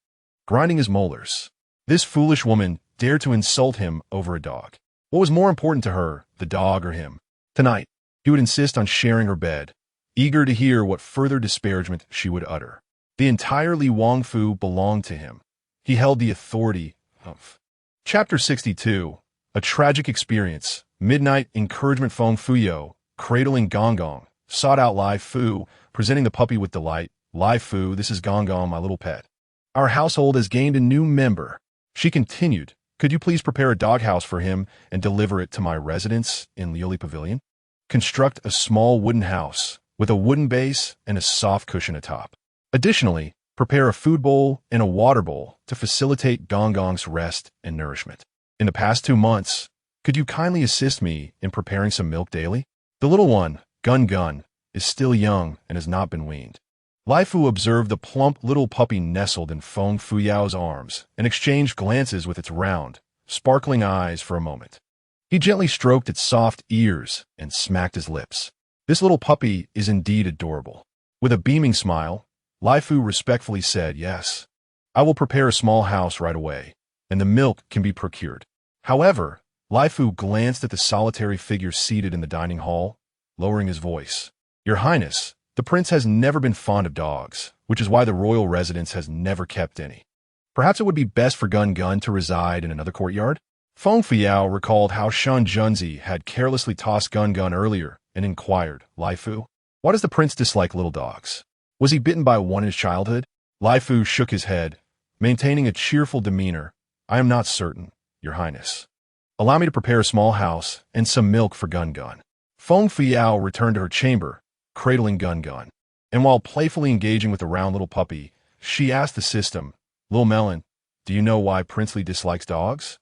grinding his molars. This foolish woman dared to insult him over a dog. What was more important to her, the dog or him? Tonight, he would insist on sharing her bed, eager to hear what further disparagement she would utter. The entire Li Wangfu belonged to him. He held the authority of. Chapter 62. A tragic experience. Midnight encouragement. Feng Fuyo, cradling Gong Gong, sought out Lai Fu, presenting the puppy with delight. Lai Fu, this is Gong Gong, my little pet. Our household has gained a new member. She continued, could you please prepare a doghouse for him and deliver it to my residence in Lioli Pavilion? Construct a small wooden house with a wooden base and a soft cushion atop. Additionally, prepare a food bowl and a water bowl to facilitate Gong Gong's rest and nourishment. In the past 2 months, could you kindly assist me in preparing some milk daily? The little one, Gun Gun, is still young and has not been weaned. Lai Fu observed the plump little puppy nestled in Feng Fuyao's arms and exchanged glances with its round, sparkling eyes for a moment. He gently stroked its soft ears and smacked his lips. This little puppy is indeed adorable. With a beaming smile, Lai Fu respectfully said, yes, I will prepare a small house right away, and the milk can be procured. However, Lai Fu glanced at the solitary figure seated in the dining hall, lowering his voice. Your Highness, the prince has never been fond of dogs, which is why the royal residence has never kept any. Perhaps it would be best for Gun Gun to reside in another courtyard? Feng Fuyao recalled how Shun Junzi had carelessly tossed Gun Gun earlier and inquired, Lai Fu, why does the prince dislike little dogs? Was he bitten by one in his childhood? Lai Fu shook his head, maintaining a cheerful demeanor. I am not certain, Your Highness. Allow me to prepare a small house and some milk for Gun Gun. Feng Fuyao returned to her chamber, cradling Gun Gun, and while playfully engaging with the round little puppy, she asked the system, Lil Melon, do you know why Princely dislikes dogs?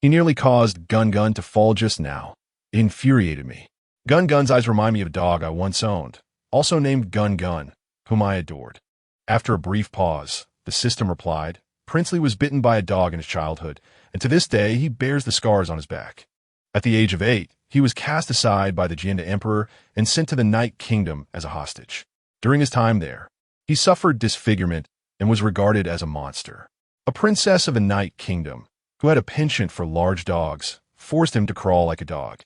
He nearly caused Gun Gun to fall just now. It infuriated me. Gun Gun's eyes remind me of a dog I once owned, also named Gun Gun, whom I adored. After a brief pause, the system replied, Princely was bitten by a dog in his childhood, and to this day he bears the scars on his back. At the age of 8, he was cast aside by the Jianda Emperor and sent to the Night Kingdom as a hostage. During his time there, he suffered disfigurement and was regarded as a monster. A princess of the Night Kingdom, who had a penchant for large dogs, forced him to crawl like a dog,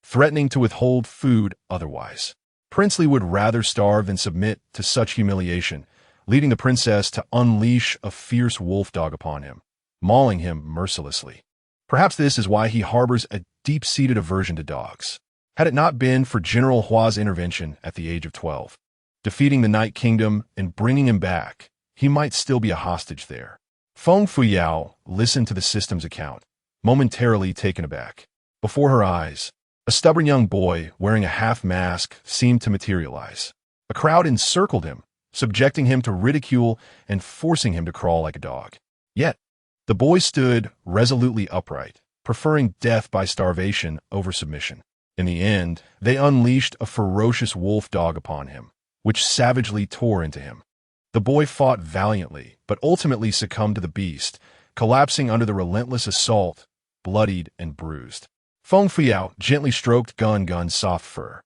threatening to withhold food otherwise. Princely would rather starve than submit to such humiliation, leading the princess to unleash a fierce wolf dog upon him, mauling him mercilessly. Perhaps this is why he harbors a deep-seated aversion to dogs. Had it not been for General Hua's intervention at the age of 12, defeating the Night Kingdom and bringing him back, he might still be a hostage there. Feng Fuyao listened to the system's account, momentarily taken aback. Before her eyes, a stubborn young boy wearing a half-mask seemed to materialize. A crowd encircled him, subjecting him to ridicule and forcing him to crawl like a dog. Yet, the boy stood resolutely upright, preferring death by starvation over submission. In the end, they unleashed a ferocious wolf dog upon him, which savagely tore into him. The boy fought valiantly, but ultimately succumbed to the beast, collapsing under the relentless assault, bloodied and bruised. Feng Fuyao gently stroked Gun Gun's soft fur,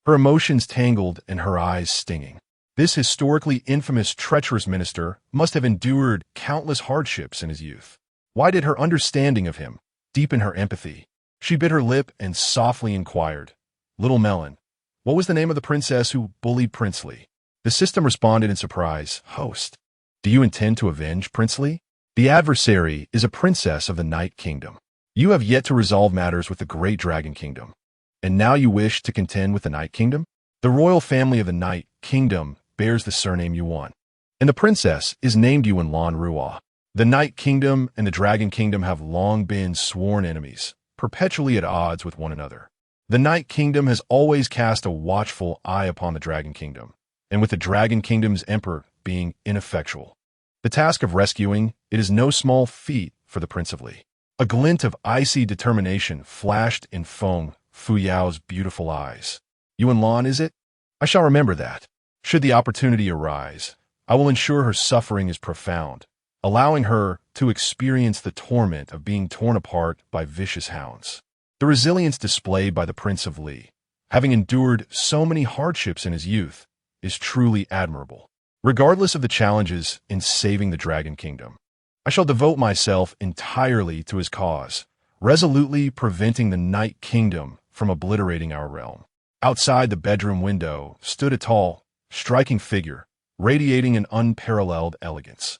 her emotions tangled and her eyes stinging. This historically infamous treacherous minister must have endured countless hardships in his youth. Why did her understanding of him deepen her empathy? She bit her lip and softly inquired, Little Melon, what was the name of the princess who bullied Princely? The system responded in surprise, Host, do you intend to avenge Princely? The adversary is a princess of the Night Kingdom. You have yet to resolve matters with the Great Dragon Kingdom, and now you wish to contend with the Night Kingdom? The royal family of the Night Kingdom bears the surname Yuan, and the princess is named Yuan Lan Ruo. The Night Kingdom and the Dragon Kingdom have long been sworn enemies, perpetually at odds with one another. The Night Kingdom has always cast a watchful eye upon the Dragon Kingdom, and with the Dragon Kingdom's emperor being ineffectual, the task of rescuing it is no small feat for the Prince of Li. A glint of icy determination flashed in Feng Fu Yao's beautiful eyes. Yuan is it? I shall remember that. Should the opportunity arise, I will ensure her suffering is profound, allowing her to experience the torment of being torn apart by vicious hounds. The resilience displayed by the Prince of Li, having endured so many hardships in his youth, is truly admirable. Regardless of the challenges in saving the Dragon Kingdom, I shall devote myself entirely to his cause, resolutely preventing the Night Kingdom from obliterating our realm. Outside the bedroom window stood a tall, striking figure, radiating an unparalleled elegance.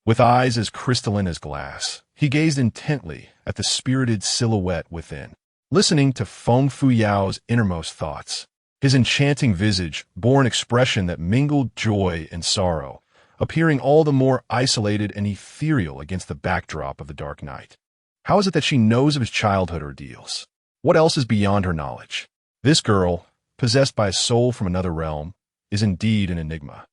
With eyes as crystalline as glass, he gazed intently at the spirited silhouette within, listening to Feng Fuyao's innermost thoughts. His enchanting visage bore an expression that mingled joy and sorrow, appearing all the more isolated and ethereal against the backdrop of the dark night. How is it that she knows of his childhood ordeals? What else is beyond her knowledge? This girl, possessed by a soul from another realm, is indeed an enigma.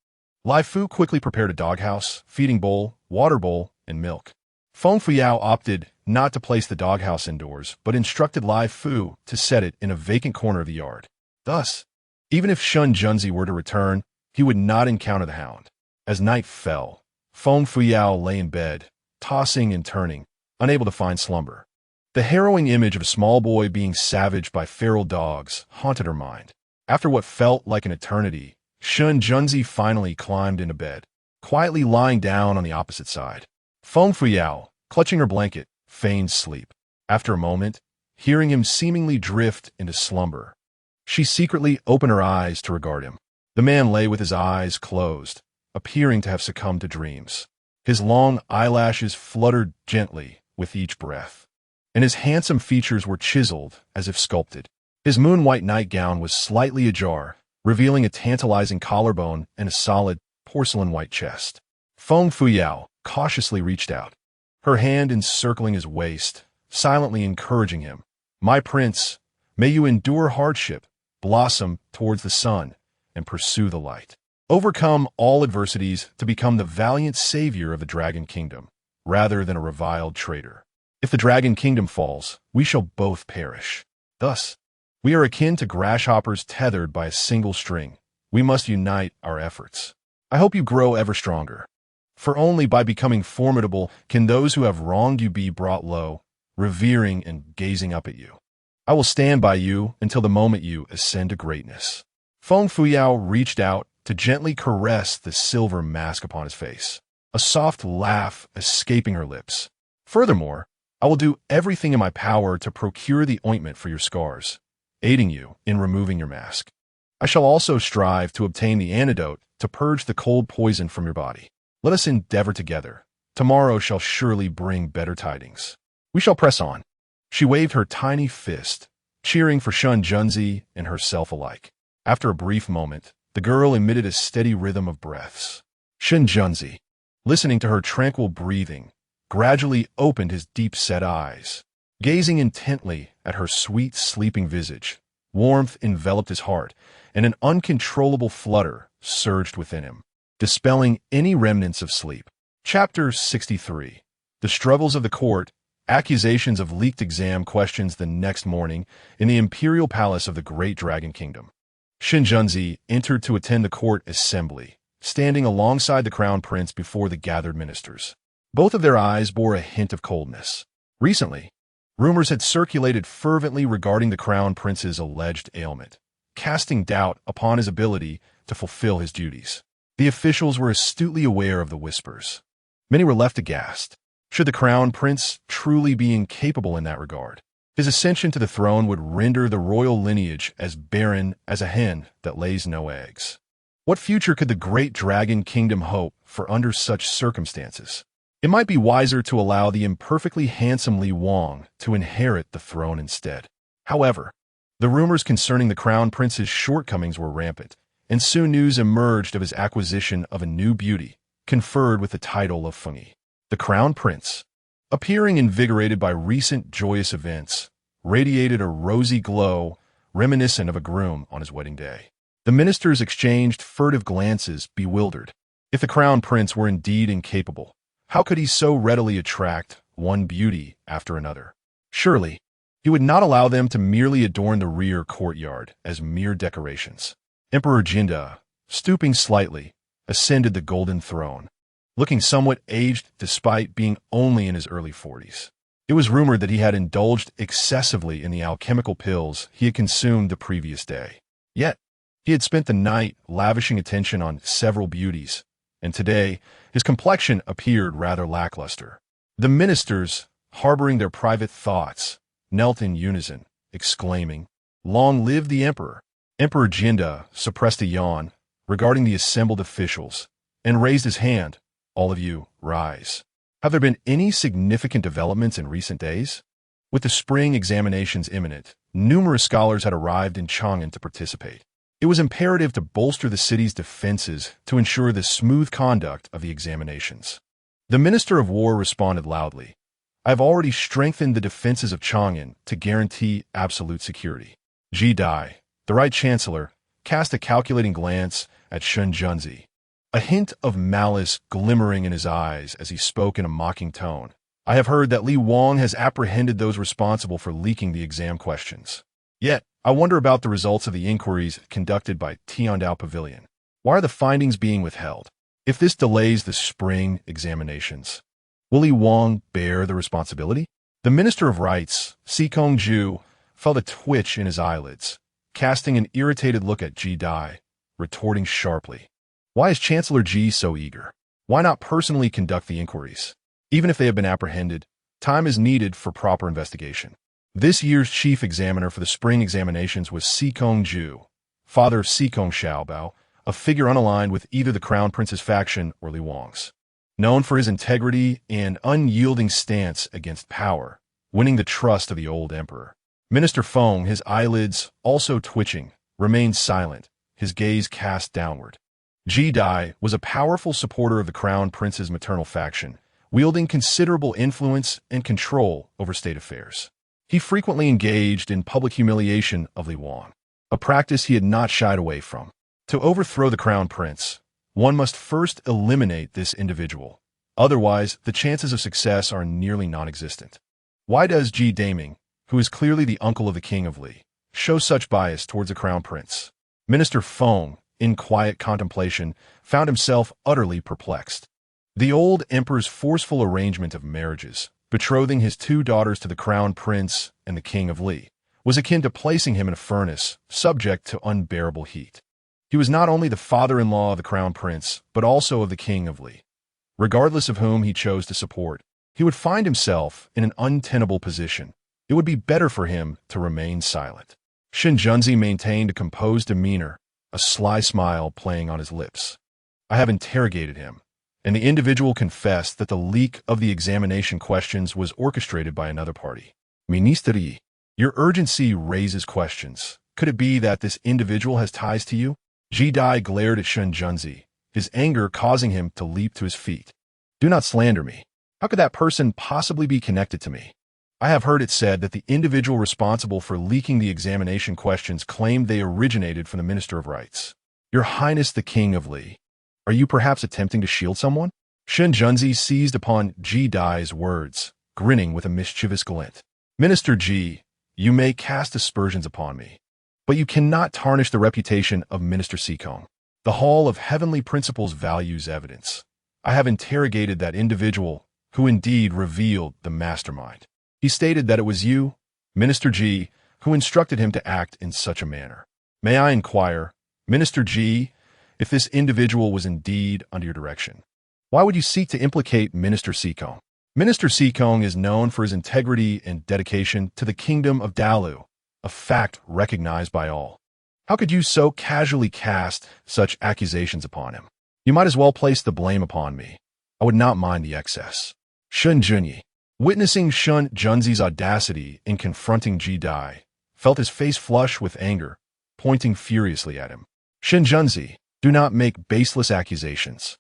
Lai Fu quickly prepared a doghouse, feeding bowl, water bowl, and milk. Feng Fuyao opted not to place the doghouse indoors, but instructed Lai Fu to set it in a vacant corner of the yard. Thus, even if Shun Junzi were to return, he would not encounter the hound. As night fell, Feng Fuyao lay in bed, tossing and turning, unable to find slumber. The harrowing image of a small boy being savaged by feral dogs haunted her mind. After what felt like an eternity, Shun Junzi finally climbed into bed, quietly lying down on the opposite side. Feng Fuyao, clutching her blanket, feigned sleep. After a moment, hearing him seemingly drift into slumber, she secretly opened her eyes to regard him. The man lay with his eyes closed, appearing to have succumbed to dreams. His long eyelashes fluttered gently with each breath, and his handsome features were chiseled as if sculpted. His moon-white nightgown was slightly ajar, revealing a tantalizing collarbone and a solid, porcelain-white chest. Feng Fuyao cautiously reached out, her hand encircling his waist, silently encouraging him. "My prince, may you endure hardship, blossom towards the sun, and pursue the light. Overcome all adversities to become the valiant savior of the Dragon Kingdom, rather than a reviled traitor. If the Dragon Kingdom falls, we shall both perish. Thus, we are akin to grasshoppers tethered by a single string. We must unite our efforts. I hope you grow ever stronger. For only by becoming formidable can those who have wronged you be brought low, revering and gazing up at you. I will stand by you until the moment you ascend to greatness." Feng Fuyao reached out to gently caress the silver mask upon his face, a soft laugh escaping her lips. "Furthermore, I will do everything in my power to procure the ointment for your scars, aiding you in removing your mask. I shall also strive to obtain the antidote to purge the cold poison from your body. Let us endeavor together. Tomorrow shall surely bring better tidings. We shall press on." She waved her tiny fist, cheering for Shun Junzi and herself alike. After a brief moment, the girl emitted a steady rhythm of breaths. Shun Junzi, listening to her tranquil breathing, gradually opened his deep-set eyes. Gazing intently at her sweet, sleeping visage, warmth enveloped his heart, and an uncontrollable flutter surged within him, dispelling any remnants of sleep. Chapter 63. The struggles of the court. Accusations of leaked exam questions the next morning in the imperial palace of the Great Dragon Kingdom. Shun Junzi entered to attend the court assembly, standing alongside the crown prince before the gathered ministers. Both of their eyes bore a hint of coldness. Recently, rumors had circulated fervently regarding the crown prince's alleged ailment, casting doubt upon his ability to fulfill his duties. The officials were astutely aware of the whispers. Many were left aghast. Should the crown prince truly be incapable in that regard, his ascension to the throne would render the royal lineage as barren as a hen that lays no eggs. What future could the Great Dragon Kingdom hope for under such circumstances? It might be wiser to allow the imperfectly handsome Li Wang to inherit the throne instead. However, the rumors concerning the crown prince's shortcomings were rampant, and soon news emerged of his acquisition of a new beauty, conferred with the title of Fengyi. The crown prince, appearing invigorated by recent joyous events, radiated a rosy glow reminiscent of a groom on his wedding day. The ministers exchanged furtive glances, bewildered. If the crown prince were indeed incapable, how could he so readily attract one beauty after another? Surely, He would not allow them to merely adorn the rear courtyard as mere decorations. Emperor Jinda, stooping slightly, ascended the golden throne, looking somewhat aged despite being only in his early 40s. It was rumored that he had indulged excessively in the alchemical pills he had consumed the previous day. Yet, he had spent the night lavishing attention on several beauties, and today his complexion appeared rather lackluster. The ministers, harboring their private thoughts, knelt in unison, exclaiming, "Long live the emperor!" Emperor Jinda suppressed a yawn regarding the assembled officials and raised his hand. "All of you, rise. Have there been any significant developments in recent days?" With the spring examinations imminent, numerous scholars had arrived in Chang'an to participate. It was imperative to bolster the city's defenses to ensure the smooth conduct of the examinations. The Minister of War responded loudly, "I have already strengthened the defenses of Chang'an to guarantee absolute security." Ji Dai, the Right Chancellor, cast a calculating glance at Shun Junzi, a hint of malice glimmering in his eyes as he spoke in a mocking tone. "I have heard that Li Wang has apprehended those responsible for leaking the exam questions. Yet, I wonder about the results of the inquiries conducted by Tiandao Pavilion. Why are the findings being withheld? If this delays the spring examinations, will Li Wang bear the responsibility?" The Minister of Rights, Si Kong-ju, felt a twitch in his eyelids, casting an irritated look at Ji Dai, retorting sharply, "Why is Chancellor Ji so eager? Why not personally conduct the inquiries? Even if they have been apprehended, time is needed for proper investigation." This year's chief examiner for the spring examinations was Si Kong-ju, father of Si Kong Xiaobao, a figure unaligned with either the Crown Prince's faction or Li Wang's. Known for his integrity and unyielding stance against power, winning the trust of the old emperor. Minister Feng, his eyelids also twitching, remained silent, his gaze cast downward. Ji Dai was a powerful supporter of the Crown Prince's maternal faction, wielding considerable influence and control over state affairs. He frequently engaged in public humiliation of Li Wang, a practice he had not shied away from. To overthrow the Crown Prince, one must first eliminate this individual. Otherwise, the chances of success are nearly non-existent. Why does Ji Daming, who is clearly the uncle of the King of Li, show such bias towards the Crown Prince? Minister Feng, in quiet contemplation, found himself utterly perplexed. The old emperor's forceful arrangement of marriages, betrothing his two daughters to the Crown Prince and the King of Li, was akin to placing him in a furnace, subject to unbearable heat. He was not only the father-in-law of the Crown Prince, but also of the King of Li. Regardless of whom he chose to support, he would find himself in an untenable position. It would be better for him to remain silent. Shin Junzi maintained a composed demeanor, a sly smile playing on his lips. "I have interrogated him, and the individual confessed that the leak of the examination questions was orchestrated by another party. Ministeri, your urgency raises questions. Could it be that this individual has ties to you?" Ji Dai glared at Shun Junzi, his anger causing him to leap to his feet. "Do not slander me. How could that person possibly be connected to me? I have heard it said that the individual responsible for leaking the examination questions claimed they originated from the Minister of Rights. Your Highness the King of Li, are you perhaps attempting to shield someone?" Shun Junzi seized upon Ji Dai's words, grinning with a mischievous glint. "Minister Ji, you may cast aspersions upon me, but you cannot tarnish the reputation of Minister Sikong. The Hall of Heavenly Principles values evidence. I have interrogated that individual, who indeed revealed the mastermind. He stated that it was you, Minister Ji, who instructed him to act in such a manner. May I inquire, Minister Ji, if this individual was indeed under your direction? Why would you seek to implicate Minister Sikong? Minister Sikong is known for his integrity and dedication to the kingdom of Dalu, a fact recognized by all. How could you so casually cast such accusations upon him? You might as well place the blame upon me. I would not mind the excess." Shun Junyi, witnessing Shun Junzi's audacity in confronting Ji Dai, felt his face flush with anger, pointing furiously at him. "Shun Junzi, do not make baseless accusations.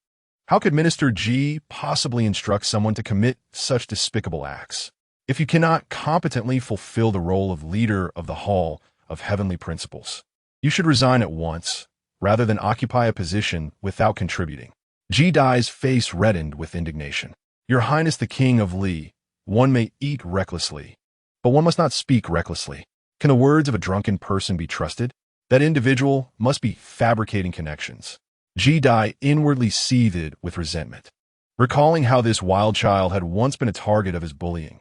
How could Minister Ji possibly instruct someone to commit such despicable acts? If you cannot competently fulfill the role of leader of the Hall of Heavenly Principles, you should resign at once, rather than occupy a position without contributing." Ji Dai's face reddened with indignation. "Your Highness the King of Li, one may eat recklessly, but one must not speak recklessly. Can the words of a drunken person be trusted? That individual must be fabricating connections. Ji Dai inwardly seethed with resentment, recalling how this wild child had once been a target of his bullying.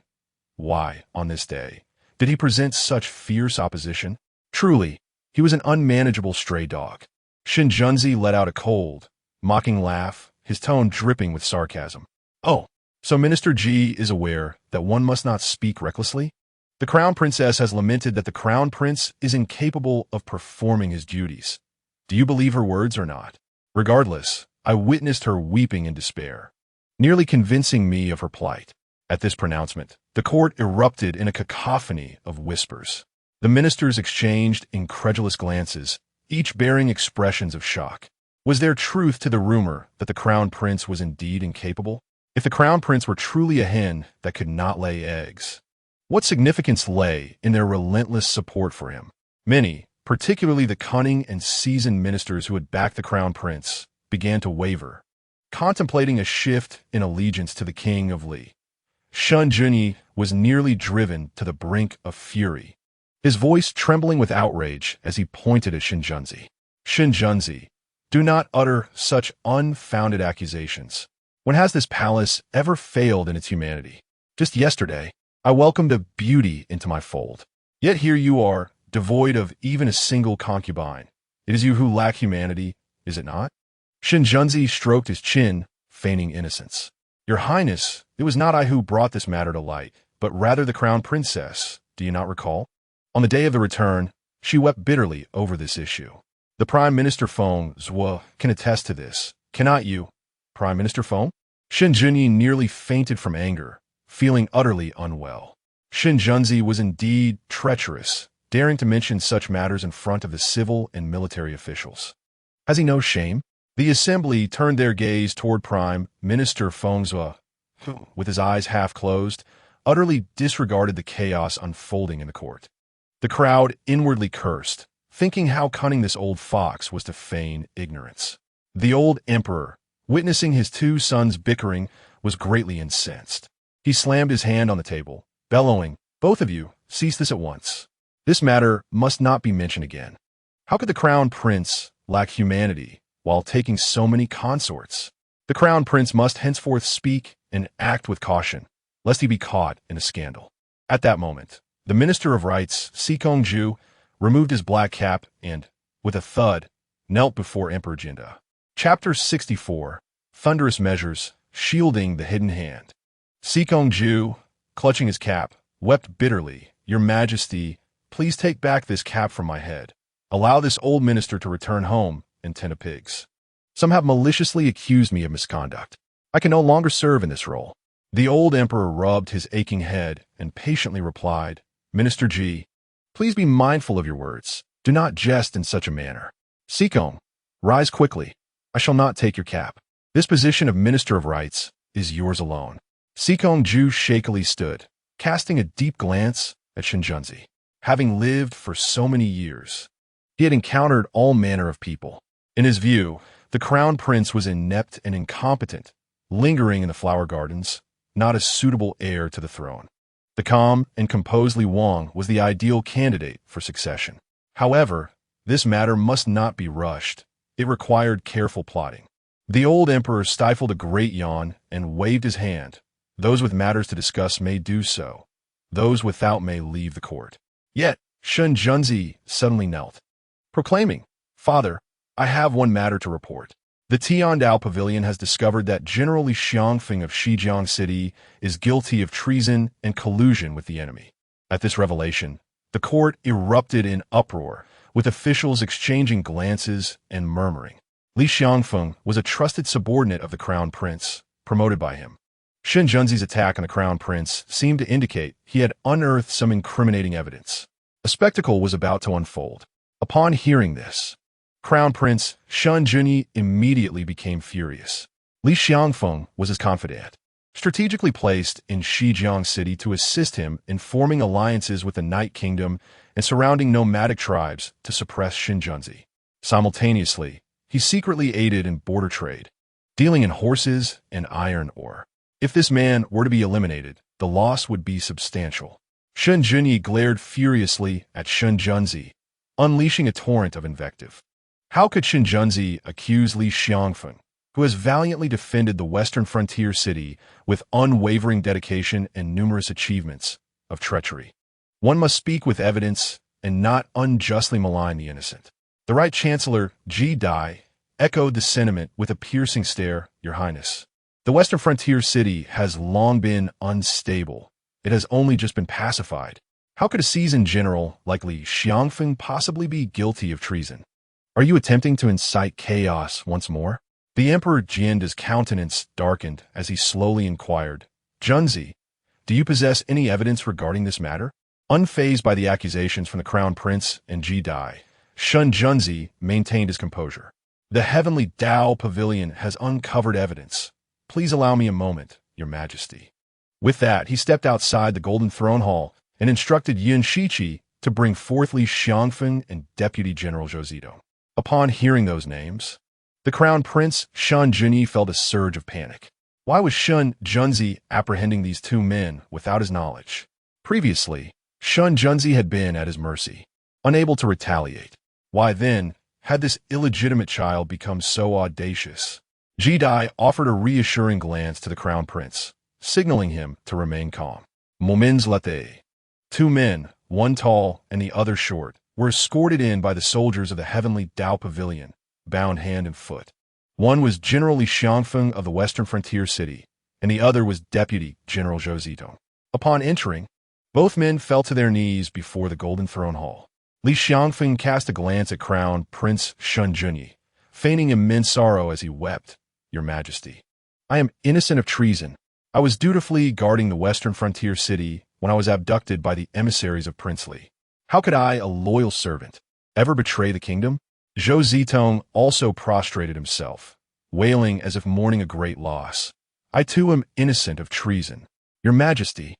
Why, on this day, did he present such fierce opposition? Truly, he was an unmanageable stray dog. Shin Junzi let out a cold, mocking laugh, his tone dripping with sarcasm. Oh, so Minister Ji is aware that one must not speak recklessly? The Crown Princess has lamented that the Crown Prince is incapable of performing his duties. Do you believe her words or not? Regardless, I witnessed her weeping in despair, nearly convincing me of her plight. At this pronouncement, the court erupted in a cacophony of whispers. The ministers exchanged incredulous glances, each bearing expressions of shock. Was there truth to the rumor that the Crown Prince was indeed incapable? If the Crown Prince were truly a hen that could not lay eggs, what significance lay in their relentless support for him? Many, particularly the cunning and seasoned ministers who had backed the Crown Prince, began to waver, contemplating a shift in allegiance to the King of Li. Shun Junyi was nearly driven to the brink of fury, his voice trembling with outrage as he pointed at Shinjunzi. Shinjunzi, do not utter such unfounded accusations. When has this palace ever failed in its humanity? Just yesterday, I welcomed a beauty into my fold. Yet here you are, devoid of even a single concubine. It is you who lack humanity, is it not? Shinjunzi stroked his chin, feigning innocence. Your Highness, it was not I who brought this matter to light, but rather the Crown Princess, do you not recall? On the day of the return, she wept bitterly over this issue. The Prime Minister Feng Zhuo can attest to this. Cannot you, Prime Minister Feng? Shin Junyi nearly fainted from anger, feeling utterly unwell. Shin Junzi was indeed treacherous, daring to mention such matters in front of the civil and military officials. Has he no shame? The assembly turned their gaze toward Prime Minister Feng Zhuo, who, with his eyes half closed, utterly disregarded the chaos unfolding in the court. The crowd inwardly cursed, thinking how cunning this old fox was to feign ignorance. The old emperor, witnessing his two sons bickering, was greatly incensed. He slammed his hand on the table, bellowing, "Both of you, cease this at once. This matter must not be mentioned again. How could the Crown Prince lack humanity while taking so many consorts? The Crown Prince must henceforth speak and act with caution, lest he be caught in a scandal." At that moment, the Minister of Rights, Sikongju, removed his black cap and, with a thud, knelt before Emperor Jinda. Chapter 64, Thunderous Measures, Shielding the Hidden Hand. Sikongju, clutching his cap, wept bitterly. "Your Majesty, please take back this cap from my head. Allow this old minister to return home and tend to pigs. Some have maliciously accused me of misconduct. I can no longer serve in this role." The old emperor rubbed his aching head and patiently replied, "Minister Ji, please be mindful of your words. Do not jest in such a manner. Sikong, rise quickly. I shall not take your cap. This position of Minister of Rights is yours alone." Sikongju shakily stood, casting a deep glance at Shinjunzi. Having lived for so many years, he had encountered all manner of people. In his view, the Crown Prince was inept and incompetent, lingering in the flower gardens, not a suitable heir to the throne. The calm and composed Li Wang was the ideal candidate for succession. However, this matter must not be rushed. It required careful plotting. The old emperor stifled a great yawn and waved his hand. Those with matters to discuss may do so. Those without may leave the court. Yet, Shun Junzi suddenly knelt, proclaiming, "Father, I have one matter to report. The Tiandao Pavilion has discovered that General Li Xiangfeng of Shijiang City is guilty of treason and collusion with the enemy." At this revelation, the court erupted in uproar, with officials exchanging glances and murmuring. Li Xiangfeng was a trusted subordinate of the Crown Prince, promoted by him. Shin Junzi's attack on the Crown Prince seemed to indicate he had unearthed some incriminating evidence. A spectacle was about to unfold. Upon hearing this, Crown Prince Shun Junyi immediately became furious. Li Xiangfeng was his confidant, strategically placed in Shijiang City to assist him in forming alliances with the Night Kingdom and surrounding nomadic tribes to suppress Shinjunzi. Simultaneously, he secretly aided in border trade, dealing in horses and iron ore. If this man were to be eliminated, the loss would be substantial. Shun Junyi glared furiously at Shun Junzi, unleashing a torrent of invective. How could Shun Junzi accuse Li Xiangfeng, who has valiantly defended the western frontier city with unwavering dedication and numerous achievements, of treachery? One must speak with evidence and not unjustly malign the innocent. The Right Chancellor, Ji Dai, echoed the sentiment with a piercing stare, Your Highness. The western frontier city has long been unstable. It has only just been pacified. How could a seasoned general like Li Xiangfeng possibly be guilty of treason? Are you attempting to incite chaos once more? The Emperor Jianda's countenance darkened as he slowly inquired, Junzi, do you possess any evidence regarding this matter? Unfazed by the accusations from the Crown Prince and Ji Dai, Shun Junzi maintained his composure. The Heavenly Dao Pavilion has uncovered evidence. Please allow me a moment, Your Majesty. With that, he stepped outside the Golden Throne Hall and instructed Yun Shiqi to bring forth Li Xiangfeng and Deputy General Zhou Zito. Upon hearing those names, the Crown Prince Shun Junyi felt a surge of panic. Why was Shun Junzi apprehending these two men without his knowledge? Previously, Shun Junzi had been at his mercy, unable to retaliate. Why then had this illegitimate child become so audacious? Ji Dai offered a reassuring glance to the Crown Prince, signaling him to remain calm. Moments later, two men, one tall and the other short, were escorted in by the soldiers of the Heavenly Dao Pavilion, bound hand and foot. One was General Li Xiangfeng of the western frontier city, and the other was Deputy General Zhou Zito. Upon entering, both men fell to their knees before the Golden Throne Hall. Li Xiangfeng cast a glance at Crown Prince Shun Junyi, feigning immense sorrow as he wept, Your Majesty, I am innocent of treason. I was dutifully guarding the western frontier city when I was abducted by the emissaries of Prince Li. How could I, a loyal servant, ever betray the kingdom? Zhou Zitong also prostrated himself, wailing as if mourning a great loss. I too am innocent of treason. Your Majesty,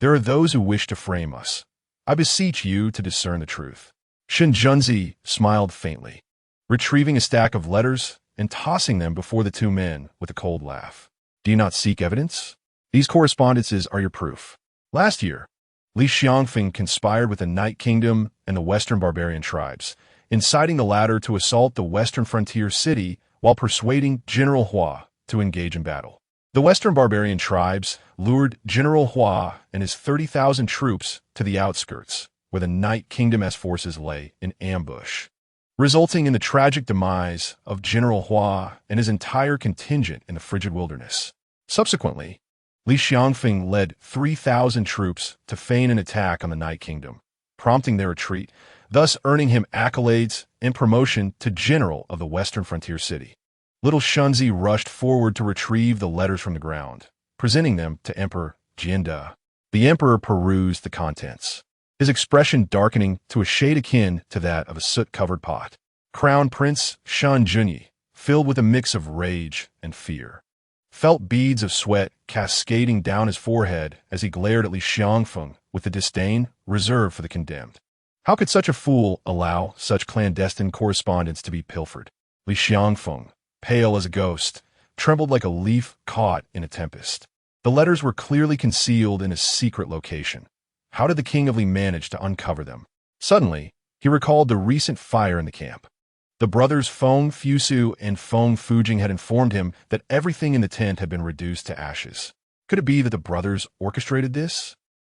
there are those who wish to frame us. I beseech you to discern the truth. Shun Junzi smiled faintly, retrieving a stack of letters and tossing them before the two men with a cold laugh. Do you not seek evidence? These correspondences are your proof. Last year, Li Xiangfeng conspired with the Night Kingdom and the Western barbarian tribes, inciting the latter to assault the western frontier city while persuading General Hua to engage in battle. The Western barbarian tribes lured General Hua and his 30,000 troops to the outskirts, where the Night Kingdom's forces lay in ambush, resulting in the tragic demise of General Hua and his entire contingent in the frigid wilderness. Subsequently, Li Xiangfeng led 3,000 troops to feign an attack on the Night Kingdom, prompting their retreat, thus earning him accolades and promotion to general of the western frontier city. Little Shunzi rushed forward to retrieve the letters from the ground, presenting them to Emperor Jianda. The emperor perused the contents, his expression darkening to a shade akin to that of a soot-covered pot. Crown Prince Shun Junyi, filled with a mix of rage and fear, felt beads of sweat cascading down his forehead as he glared at Li Xiangfeng with the disdain reserved for the condemned. How could such a fool allow such clandestine correspondence to be pilfered? Li Xiangfeng, pale as a ghost, trembled like a leaf caught in a tempest. The letters were clearly concealed in a secret location. How did the King of Li manage to uncover them? Suddenly, he recalled the recent fire in the camp. The brothers Feng Fusu and Feng Fujing had informed him that everything in the tent had been reduced to ashes. Could it be that the brothers orchestrated this?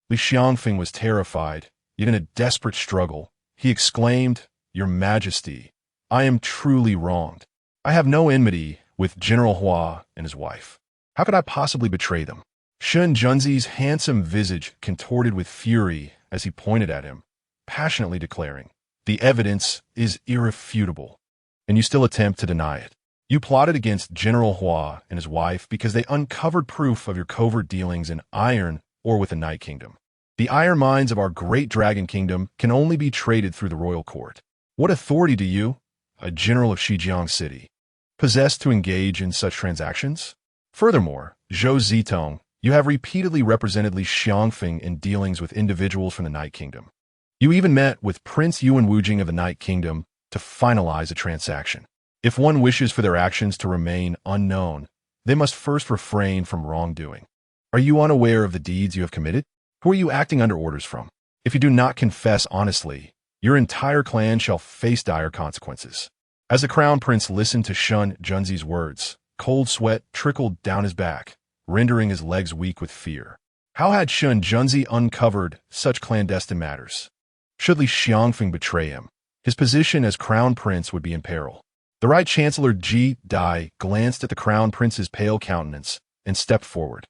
Li Xiangfeng was terrified, yet in a desperate struggle, he exclaimed, Your Majesty, I am truly wronged. I have no enmity with General Hua and his wife. How could I possibly betray them? Shun Junzi's handsome visage contorted with fury as he pointed at him, passionately declaring, The evidence is irrefutable, and you still attempt to deny it. You plotted against General Hua and his wife because they uncovered proof of your covert dealings in Iron or with the Night Kingdom. The iron mines of our great Dragon Kingdom can only be traded through the royal court. What authority do you, a general of Shijiang City, possess to engage in such transactions? Furthermore, Zhou Zitong, you have repeatedly represented Li Xiangfeng in dealings with individuals from the Night Kingdom. You even met with Prince Yuan Wujing of the Night Kingdom to finalize a transaction. If one wishes for their actions to remain unknown, they must first refrain from wrongdoing. Are you unaware of the deeds you have committed? Who are you acting under orders from? If you do not confess honestly, your entire clan shall face dire consequences. As the crown prince listened to Shun Junzi's words, cold sweat trickled down his back, rendering his legs weak with fear. How had Shun Junzi uncovered such clandestine matters? Should Li Xiangfeng betray him, his position as crown prince would be in peril. The Right Chancellor Ji Dai glanced at the crown prince's pale countenance and stepped forward,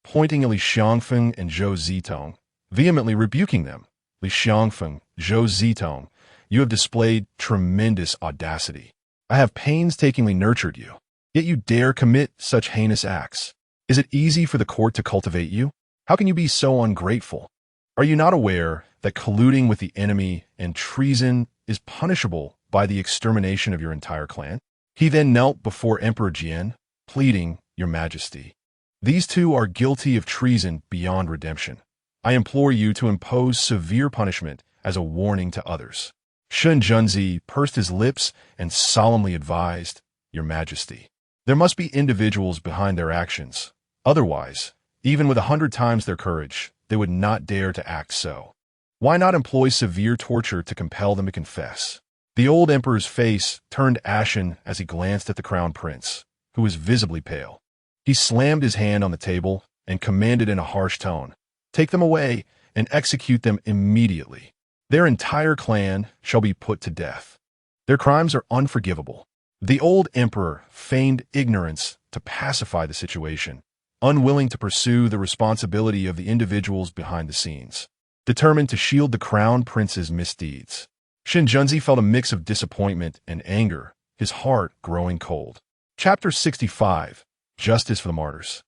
pointing at Li Xiangfeng and Zhou Zitong, vehemently rebuking them. Li Xiangfeng, Zhou Zitong, you have displayed tremendous audacity. I have painstakingly nurtured you, yet you dare commit such heinous acts. Is it easy for the court to cultivate you? How can you be so ungrateful? Are you not aware that colluding with the enemy and treason is punishable by the extermination of your entire clan? He then knelt before Emperor Jian, pleading, Your Majesty. These two are guilty of treason beyond redemption. I implore you to impose severe punishment as a warning to others. Shun Junzi pursed his lips and solemnly advised, Your Majesty. There must be individuals behind their actions. Otherwise, even with 100 times their courage, they would not dare to act so. Why not employ severe torture to compel them to confess? The old emperor's face turned ashen as he glanced at the crown prince, who was visibly pale. He slammed his hand on the table and commanded in a harsh tone, Take them away and execute them immediately. Their entire clan shall be put to death. Their crimes are unforgivable. The old emperor feigned ignorance to pacify the situation, unwilling to pursue the responsibility of the individuals behind the scenes, determined to shield the crown prince's misdeeds. Shun Junzi felt a mix of disappointment and anger, his heart growing cold. Chapter 65, Justice for the Martyrs.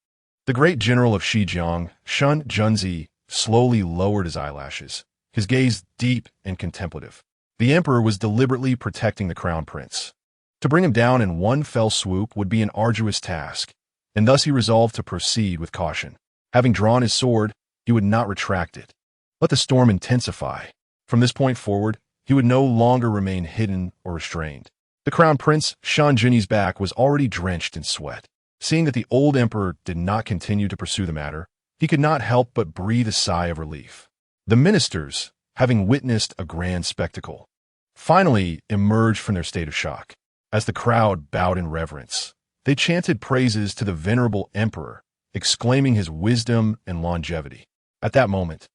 The great general of Xizang, Shun Junzi, slowly lowered his eyelashes, his gaze deep and contemplative. The emperor was deliberately protecting the crown prince. To bring him down in one fell swoop would be an arduous task, and thus he resolved to proceed with caution. Having drawn his sword, he would not retract it. Let the storm intensify. From this point forward, he would no longer remain hidden or restrained. The crown prince, Shun Junzi's back was already drenched in sweat. Seeing that the old emperor did not continue to pursue the matter, he could not help but breathe a sigh of relief. The ministers, having witnessed a grand spectacle, finally emerged from their state of shock. As the crowd bowed in reverence, they chanted praises to the venerable emperor, exclaiming his wisdom and longevity. At that moment,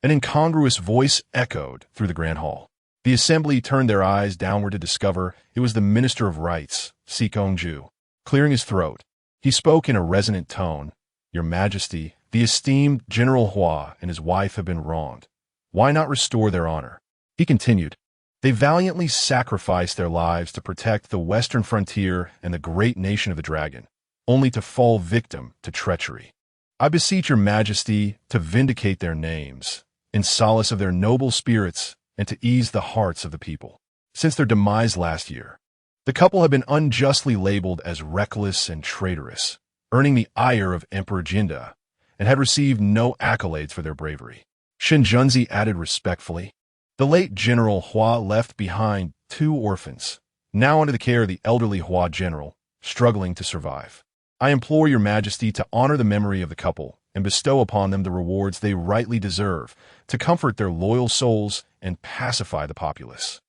an incongruous voice echoed through the grand hall. The assembly turned their eyes downward to discover it was the Minister of Rights, Si Kongju. Clearing his throat, he spoke in a resonant tone, Your Majesty, the esteemed General Hua and his wife have been wronged. Why not restore their honor? He continued, They valiantly sacrificed their lives to protect the western frontier and the great nation of the dragon, only to fall victim to treachery. I beseech your Majesty to vindicate their names, in solace of their noble spirits, and to ease the hearts of the people. Since their demise last year, the couple have been unjustly labeled as reckless and traitorous, earning the ire of Emperor Jinda, and had received no accolades for their bravery. Shun Junzi added respectfully, The late General Hua left behind 2 orphans, now under the care of the elderly Hua general, struggling to survive. I implore your Majesty to honor the memory of the couple and bestow upon them the rewards they rightly deserve, to comfort their loyal souls and pacify the populace.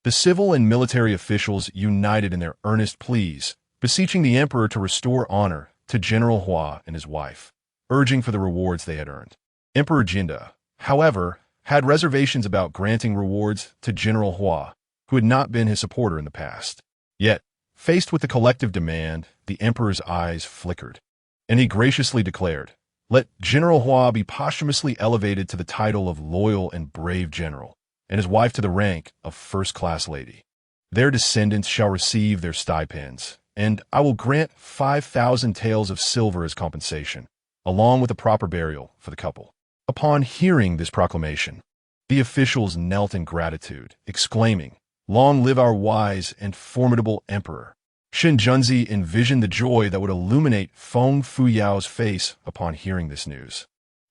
The civil and military officials united in their earnest pleas, beseeching the emperor to restore honor to General Hua and his wife, urging for the rewards they had earned. Emperor Jinda, however, had reservations about granting rewards to General Hua, who had not been his supporter in the past. Yet, faced with the collective demand, the emperor's eyes flickered, and he graciously declared, Let General Hua be posthumously elevated to the title of loyal and brave general, and his wife to the rank of first-class lady. Their descendants shall receive their stipends, and I will grant 5,000 taels of silver as compensation, along with a proper burial for the couple. Upon hearing this proclamation, the officials knelt in gratitude, exclaiming, Long live our wise and formidable emperor. Shun Junzi envisioned the joy that would illuminate Feng Fuyao's face upon hearing this news,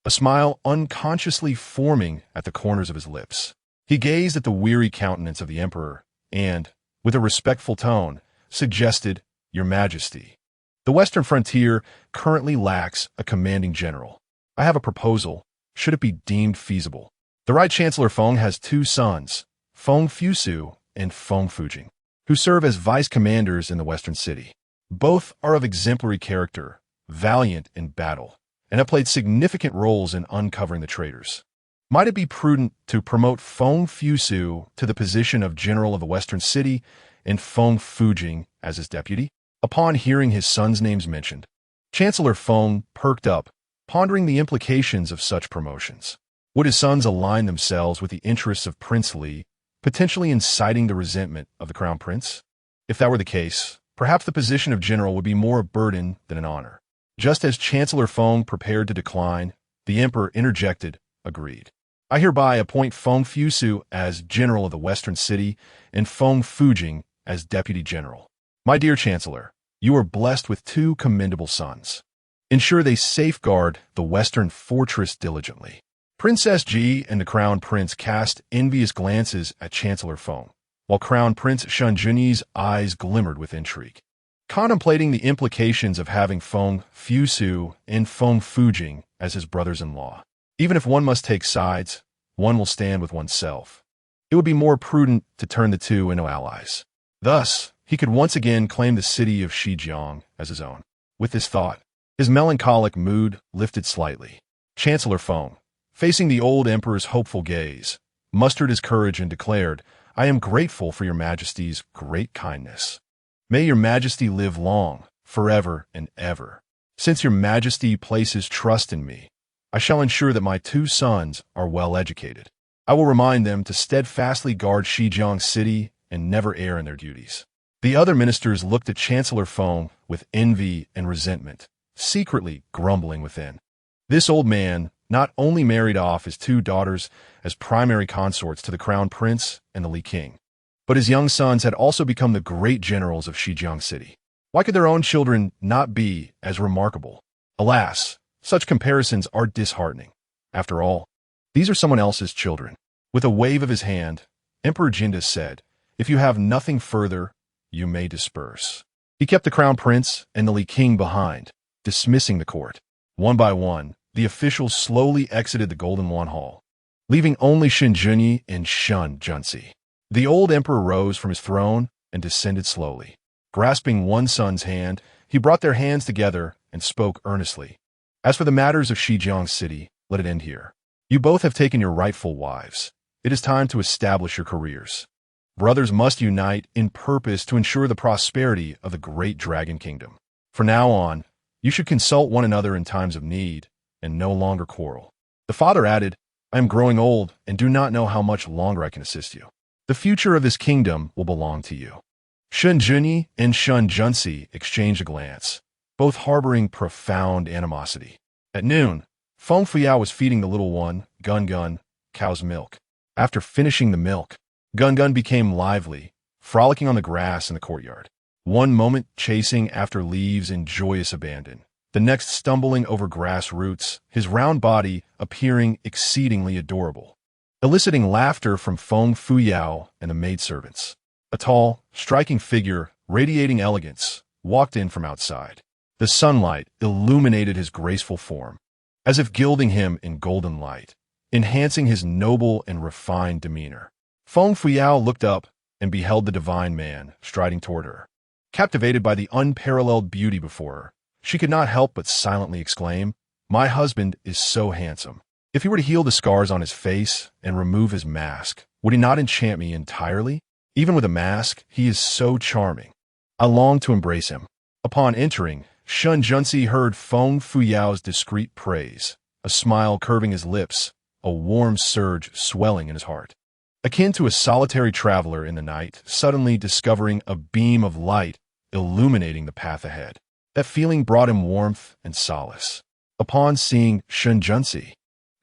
a smile unconsciously forming at the corners of his lips. He gazed at the weary countenance of the emperor and, with a respectful tone, suggested, Your Majesty, the western frontier currently lacks a commanding general. I have a proposal should it be deemed feasible. The Right Chancellor Feng has two sons, Feng Fusu and Feng Fujing, who serve as vice commanders in the Western City. Both are of exemplary character, valiant in battle, and have played significant roles in uncovering the traitors. Might it be prudent to promote Feng Fusu to the position of General of the Western City and Feng Fujing as his deputy? Upon hearing his sons' names mentioned, Chancellor Feng perked up, pondering the implications of such promotions. Would his sons align themselves with the interests of Prince Li, potentially inciting the resentment of the Crown Prince? If that were the case, perhaps the position of general would be more a burden than an honor. Just as Chancellor Feng prepared to decline, the Emperor interjected, agreed. I hereby appoint Feng Fusu as General of the Western City and Feng Fujing as Deputy General. My dear Chancellor, you are blessed with two commendable sons. Ensure they safeguard the Western fortress diligently. Princess Ji and the Crown Prince cast envious glances at Chancellor Feng, while Crown Prince Shunjunyi's eyes glimmered with intrigue. Contemplating the implications of having Feng Fusu and Feng Fujing as his brothers-in-law. Even if one must take sides, one will stand with oneself. It would be more prudent to turn the two into allies. Thus, he could once again claim the city of Shijiang as his own. With this thought, his melancholic mood lifted slightly. Chancellor Feng, facing the old emperor's hopeful gaze, mustered his courage and declared, I am grateful for your majesty's great kindness. May your majesty live long, forever and ever. Since your majesty places trust in me, I shall ensure that my two sons are well educated. I will remind them to steadfastly guard Shijiang City and never err in their duties. The other ministers looked at Chancellor Feng with envy and resentment, secretly grumbling within. This old man not only married off his two daughters as primary consorts to the Crown Prince and the Li King, but his young sons had also become the great generals of Shijiang City. Why could their own children not be as remarkable? Alas, such comparisons are disheartening. After all, these are someone else's children. With a wave of his hand, Emperor Jinda said, if you have nothing further, you may disperse. He kept the Crown Prince and the Li King behind, dismissing the court. One by one, the officials slowly exited the Golden Wan Hall, leaving only Shunjunyi and Shun Junsi. The old emperor rose from his throne and descended slowly. Grasping one son's hand, he brought their hands together and spoke earnestly. As for the matters of Shijiang City, let it end here. You both have taken your rightful wives. It is time to establish your careers. Brothers must unite in purpose to ensure the prosperity of the great Dragon Kingdom. From now on, you should consult one another in times of need and no longer quarrel. The father added, I am growing old and do not know how much longer I can assist you. The future of this kingdom will belong to you. Shun Junyi and Shun Junsi exchanged a glance, both harboring profound animosity. At noon, Feng Fuyao was feeding the little one, Gun Gun, cow's milk. After finishing the milk, Gun Gun became lively, frolicking on the grass in the courtyard. One moment chasing after leaves in joyous abandon, the next stumbling over grass roots, his round body appearing exceedingly adorable, eliciting laughter from Feng Fuyao and the maidservants. A tall, striking figure, radiating elegance, walked in from outside. The sunlight illuminated his graceful form, as if gilding him in golden light, enhancing his noble and refined demeanor. Feng Fuyao looked up and beheld the divine man striding toward her. Captivated by the unparalleled beauty before her, she could not help but silently exclaim, My husband is so handsome. If he were to heal the scars on his face and remove his mask, would he not enchant me entirely? Even with a mask, he is so charming. I longed to embrace him. Upon entering, Shun Junsi heard Feng Fuyao's discreet praise, a smile curving his lips, a warm surge swelling in his heart. Akin to a solitary traveler in the night, suddenly discovering a beam of light illuminating the path ahead. That feeling brought him warmth and solace. Upon seeing Shun Junsi,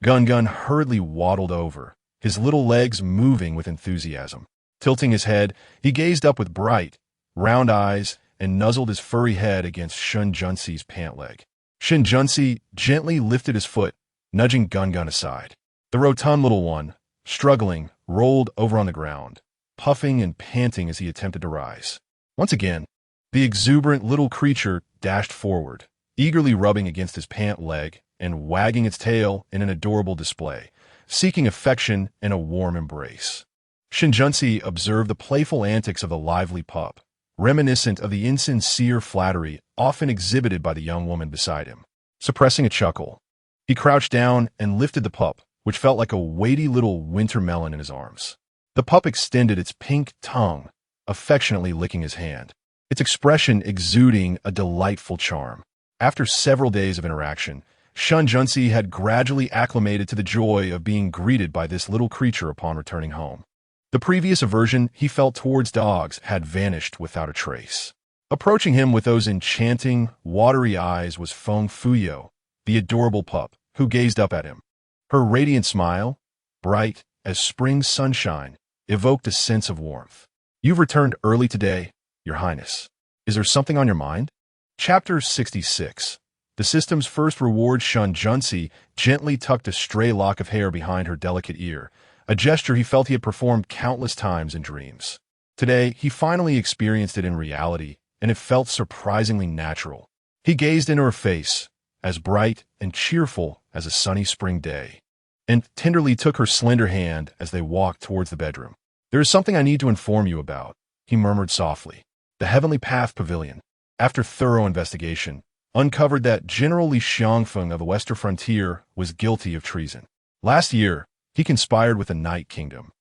Gun Gun hurriedly waddled over, his little legs moving with enthusiasm. Tilting his head, he gazed up with bright, round eyes and nuzzled his furry head against Shun Junsi's pant leg. Shun Junsi gently lifted his foot, nudging Gun Gun aside. The rotund little one, struggling, rolled over on the ground, puffing and panting as he attempted to rise. Once again, the exuberant little creature dashed forward, eagerly rubbing against his pant leg and wagging its tail in an adorable display, seeking affection and a warm embrace. Shinjunsi observed the playful antics of the lively pup, reminiscent of the insincere flattery often exhibited by the young woman beside him. Suppressing a chuckle, he crouched down and lifted the pup, which felt like a weighty little winter melon in his arms. The pup extended its pink tongue, affectionately licking his hand, its expression exuding a delightful charm. After several days of interaction, Shinjunsi had gradually acclimated to the joy of being greeted by this little creature upon returning home. The previous aversion he felt towards dogs had vanished without a trace. Approaching him with those enchanting, watery eyes was Feng Fuyo, the adorable pup, who gazed up at him. Her radiant smile, bright as spring sunshine, evoked a sense of warmth. "You've returned early today, Your Highness. Is there something on your mind?" Chapter 66. The system's first reward. Shinjunsi gently tucked a stray lock of hair behind her delicate ear, a gesture he felt he had performed countless times in dreams. Today, he finally experienced it in reality, and it felt surprisingly natural. He gazed into her face, as bright and cheerful as a sunny spring day, and tenderly took her slender hand as they walked towards the bedroom. "There is something I need to inform you about," he murmured softly. The Heavenly Path Pavilion, after thorough investigation, uncovered that General Li Xiangfeng of the Western Frontier was guilty of treason. Last year, he conspired with the Night Kingdom,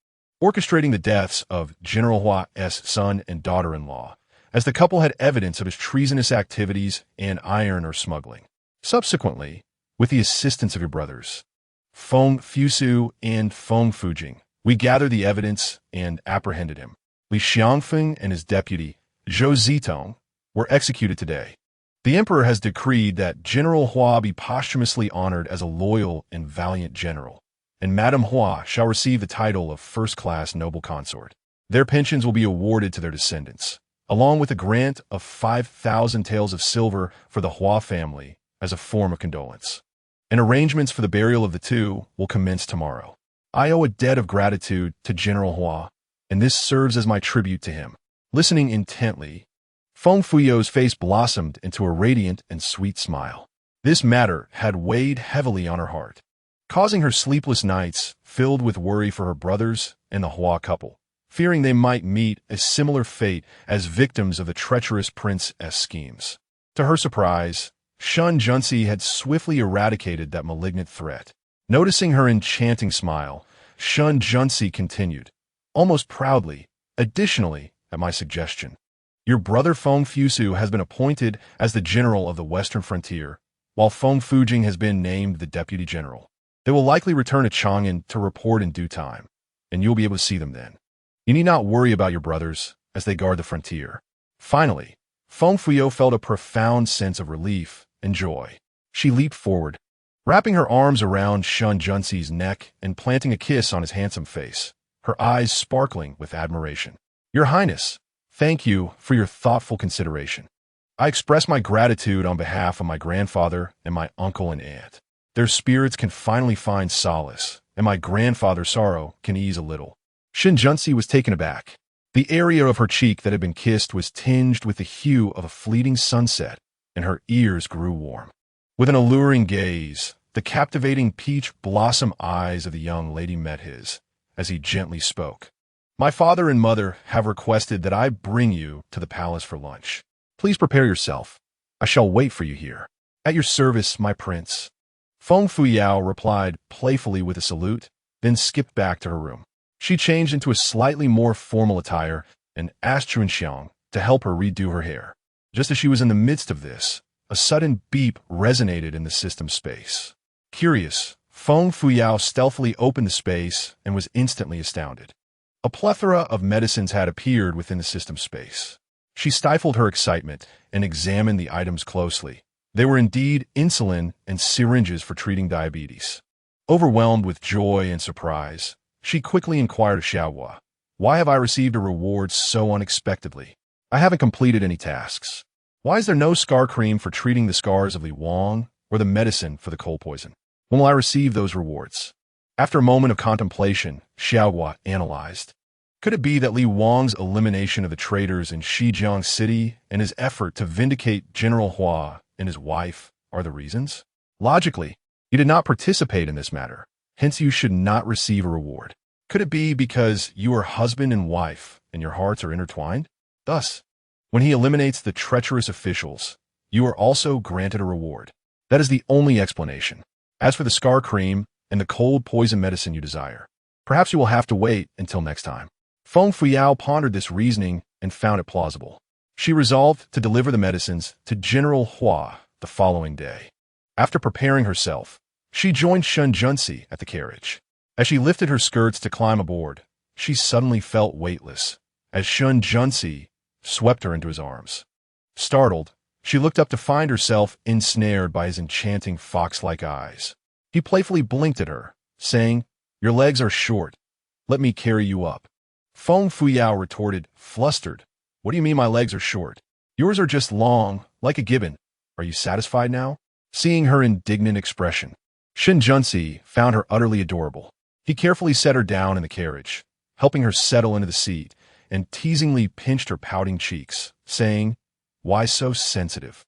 orchestrating the deaths of General Hua's son and daughter-in-law, as the couple had evidence of his treasonous activities and iron ore smuggling. Subsequently, with the assistance of your brothers, Feng Fusu and Feng Fujing, we gathered the evidence and apprehended him. Li Xiangfeng and his deputy, Zhou Zitong, were executed today. The emperor has decreed that General Hua be posthumously honored as a loyal and valiant general, and Madame Hua shall receive the title of first-class noble consort. Their pensions will be awarded to their descendants, along with a grant of 5,000 taels of silver for the Hua family as a form of condolence. And arrangements for the burial of the two will commence tomorrow. I owe a debt of gratitude to General Hua, and this serves as my tribute to him. Listening intently, Feng Fuyo's face blossomed into a radiant and sweet smile. This matter had weighed heavily on her heart, causing her sleepless nights filled with worry for her brothers and the Hua couple, fearing they might meet a similar fate as victims of the treacherous prince's schemes. To her surprise, Shinjunsi had swiftly eradicated that malignant threat. Noticing her enchanting smile, Shinjunsi continued, almost proudly, "Additionally, at my suggestion, your brother Feng Fusu has been appointed as the general of the Western Frontier, while Feng Fujing has been named the deputy general. They will likely return to Chang'an to report in due time, and you'll be able to see them then. You need not worry about your brothers, as they guard the frontier." Finally, Feng Fuyo felt a profound sense of relief and joy. She leaped forward, wrapping her arms around Shinjunsi's neck and planting a kiss on his handsome face, her eyes sparkling with admiration. "Your Highness, thank you for your thoughtful consideration. I express my gratitude on behalf of my grandfather and my uncle and aunt. Their spirits can finally find solace, and my grandfather's sorrow can ease a little." Shinjunsi was taken aback. The area of her cheek that had been kissed was tinged with the hue of a fleeting sunset, and her ears grew warm. With an alluring gaze, the captivating peach blossom eyes of the young lady met his, as he gently spoke. "My father and mother have requested that I bring you to the palace for lunch. Please prepare yourself. I shall wait for you here." "At your service, my prince." Feng Fuyao replied playfully with a salute, then skipped back to her room. She changed into a slightly more formal attire and asked Chunxiang to help her redo her hair. Just as she was in the midst of this, a sudden beep resonated in the system space. Curious, Feng Fuyao stealthily opened the space and was instantly astounded. A plethora of medicines had appeared within the system space. She stifled her excitement and examined the items closely. They were indeed insulin and syringes for treating diabetes. Overwhelmed with joy and surprise, she quickly inquired of Xiaohua, "Why have I received a reward so unexpectedly? I haven't completed any tasks. Why is there no scar cream for treating the scars of Li Wang or the medicine for the cold poison? When will I receive those rewards?" After a moment of contemplation, Xiaohua analyzed. Could it be that Li Wang's elimination of the traitors in Shijiang City and his effort to vindicate General Hua and his wife are the reasons? Logically, You did not participate in this matter, hence you should not receive a reward. Could it be because you are husband and wife and your hearts are intertwined? Thus, when he eliminates the treacherous officials, you are also granted a reward. That is the only explanation. As for the scar cream and the cold poison medicine you desire, perhaps you will have to wait until next time. Feng Fuyao pondered this reasoning and found it plausible. She resolved to deliver the medicines to General Hua the following day. After preparing herself, she joined Shun Junsi at the carriage. As she lifted her skirts to climb aboard, she suddenly felt weightless, as Shun Junsi swept her into his arms. Startled, she looked up to find herself ensnared by his enchanting fox-like eyes. He playfully blinked at her, saying, "Your legs are short. Let me carry you up." Feng Fuyao retorted, flustered, "What do you mean my legs are short? Yours are just long, like a gibbon. Are you satisfied now?" Seeing her indignant expression, Shin Junsi found her utterly adorable. He carefully set her down in the carriage, helping her settle into the seat, and teasingly pinched her pouting cheeks, saying, "Why so sensitive?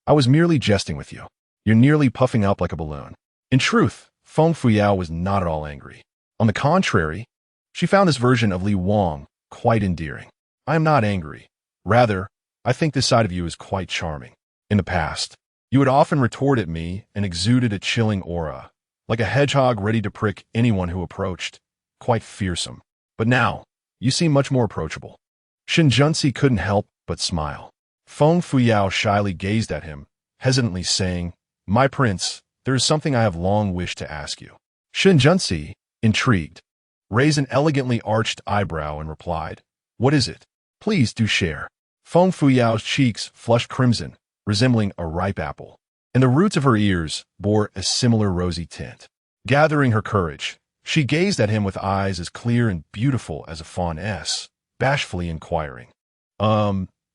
I was merely jesting with you. You're nearly puffing up like a balloon." In truth, Feng Fuyao was not at all angry. On the contrary, she found this version of Li Wang quite endearing. "I am not angry. Rather, I think this side of you is quite charming. In the past, you would often retort at me and exuded a chilling aura, like a hedgehog ready to prick anyone who approached, quite fearsome. But now, you seem much more approachable." Shin Junsi couldn't help but smile. Feng Fuyao shyly gazed at him, hesitantly saying, "My prince, there is something I have long wished to ask you." Shin Junsi, intrigued, raised an elegantly arched eyebrow and replied, "What is it? Please do share." Feng Fuyao's cheeks flushed crimson, resembling a ripe apple, and the roots of her ears bore a similar rosy tint. Gathering her courage, she gazed at him with eyes as clear and beautiful as a fawness, bashfully inquiring,